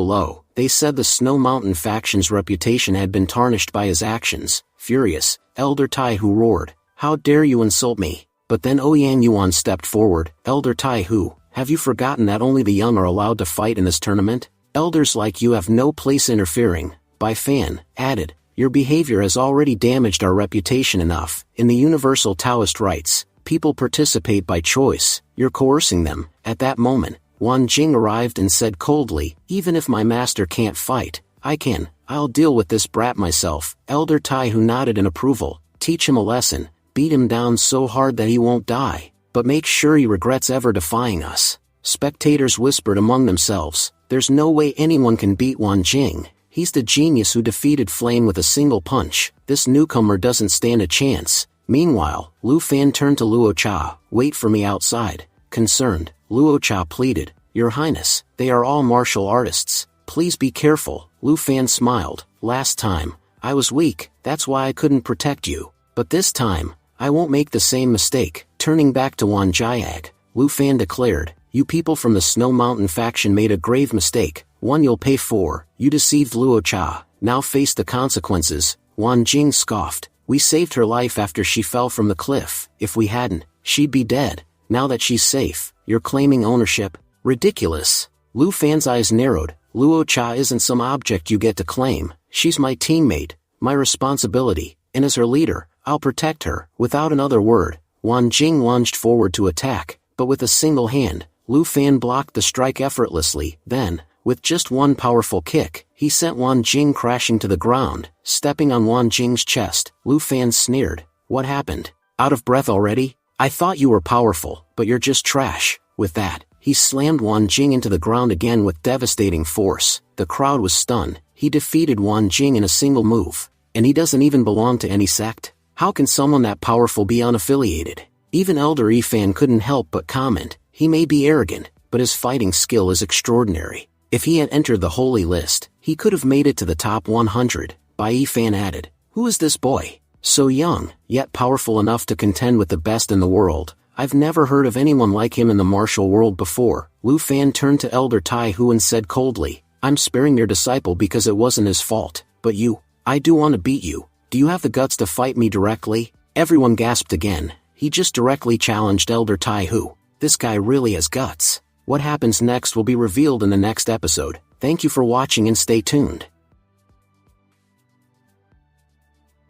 low. They said the Snow Mountain faction's reputation had been tarnished by his actions. Furious, Elder Tai Hu roared, "How dare you insult me?" But then Ouyang Yuan stepped forward. "Elder Tai Hu, have you forgotten that only the young are allowed to fight in this tournament? Elders like you have no place interfering." Bai Fan added, "Your behavior has already damaged our reputation enough. In the universal Taoist rites, people participate by choice. You're coercing them." At that moment, Wan Jing arrived and said coldly, "Even if my master can't fight, I can. I'll deal with this brat myself." Elder Tai Hu nodded in approval. "Teach him a lesson. Beat him down so hard that he won't die. But make sure he regrets ever defying us." Spectators whispered among themselves, "There's no way anyone can beat Wan Jing. He's the genius who defeated Flame with a single punch. This newcomer doesn't stand a chance." Meanwhile, Lu Fan turned to Luo Cha. "Wait for me outside." Concerned, Luo Cha pleaded, "Your Highness, they are all martial artists. Please be careful." Lu Fan smiled. "Last time, I was weak, that's why I couldn't protect you. But this time, I won't make the same mistake." Turning back to Wan Jiag, Lu Fan declared, "You people from the Snow Mountain faction made a grave mistake, one you'll pay for. You deceived Luo Cha, now face the consequences." Wan Jing scoffed, "We saved her life after she fell from the cliff. If we hadn't, she'd be dead. Now that she's safe, you're claiming ownership? Ridiculous." Lu Fan's eyes narrowed. "Luo Cha isn't some object you get to claim. She's my teammate, my responsibility, and as her leader, I'll protect her." Without another word, Wan Jing lunged forward to attack, but with a single hand, Lu Fan blocked the strike effortlessly. Then, with just one powerful kick, he sent Wan Jing crashing to the ground. Stepping on Wan Jing's chest, Lu Fan sneered, "What happened? Out of breath already? I thought you were powerful, but you're just trash." With that, he slammed Wan Jing into the ground again with devastating force. The crowd was stunned. He defeated Wan Jing in a single move. And he doesn't even belong to any sect? How can someone that powerful be unaffiliated? Even Elder Fan couldn't help but comment, "He may be arrogant, but his fighting skill is extraordinary. If he had entered the holy list, he could have made it to the top 100. Bai Fan added, "Who is this boy? So young, yet powerful enough to contend with the best in the world. I've never heard of anyone like him in the martial world before." Lu Fan turned to Elder Tai Hu and said coldly, "I'm sparing your disciple because it wasn't his fault. But you, I do want to beat you. Do you have the guts to fight me directly?" Everyone gasped again. He just directly challenged Elder Tai Hu. This guy really has guts. What happens next will be revealed in the next episode. Thank you for watching and stay tuned.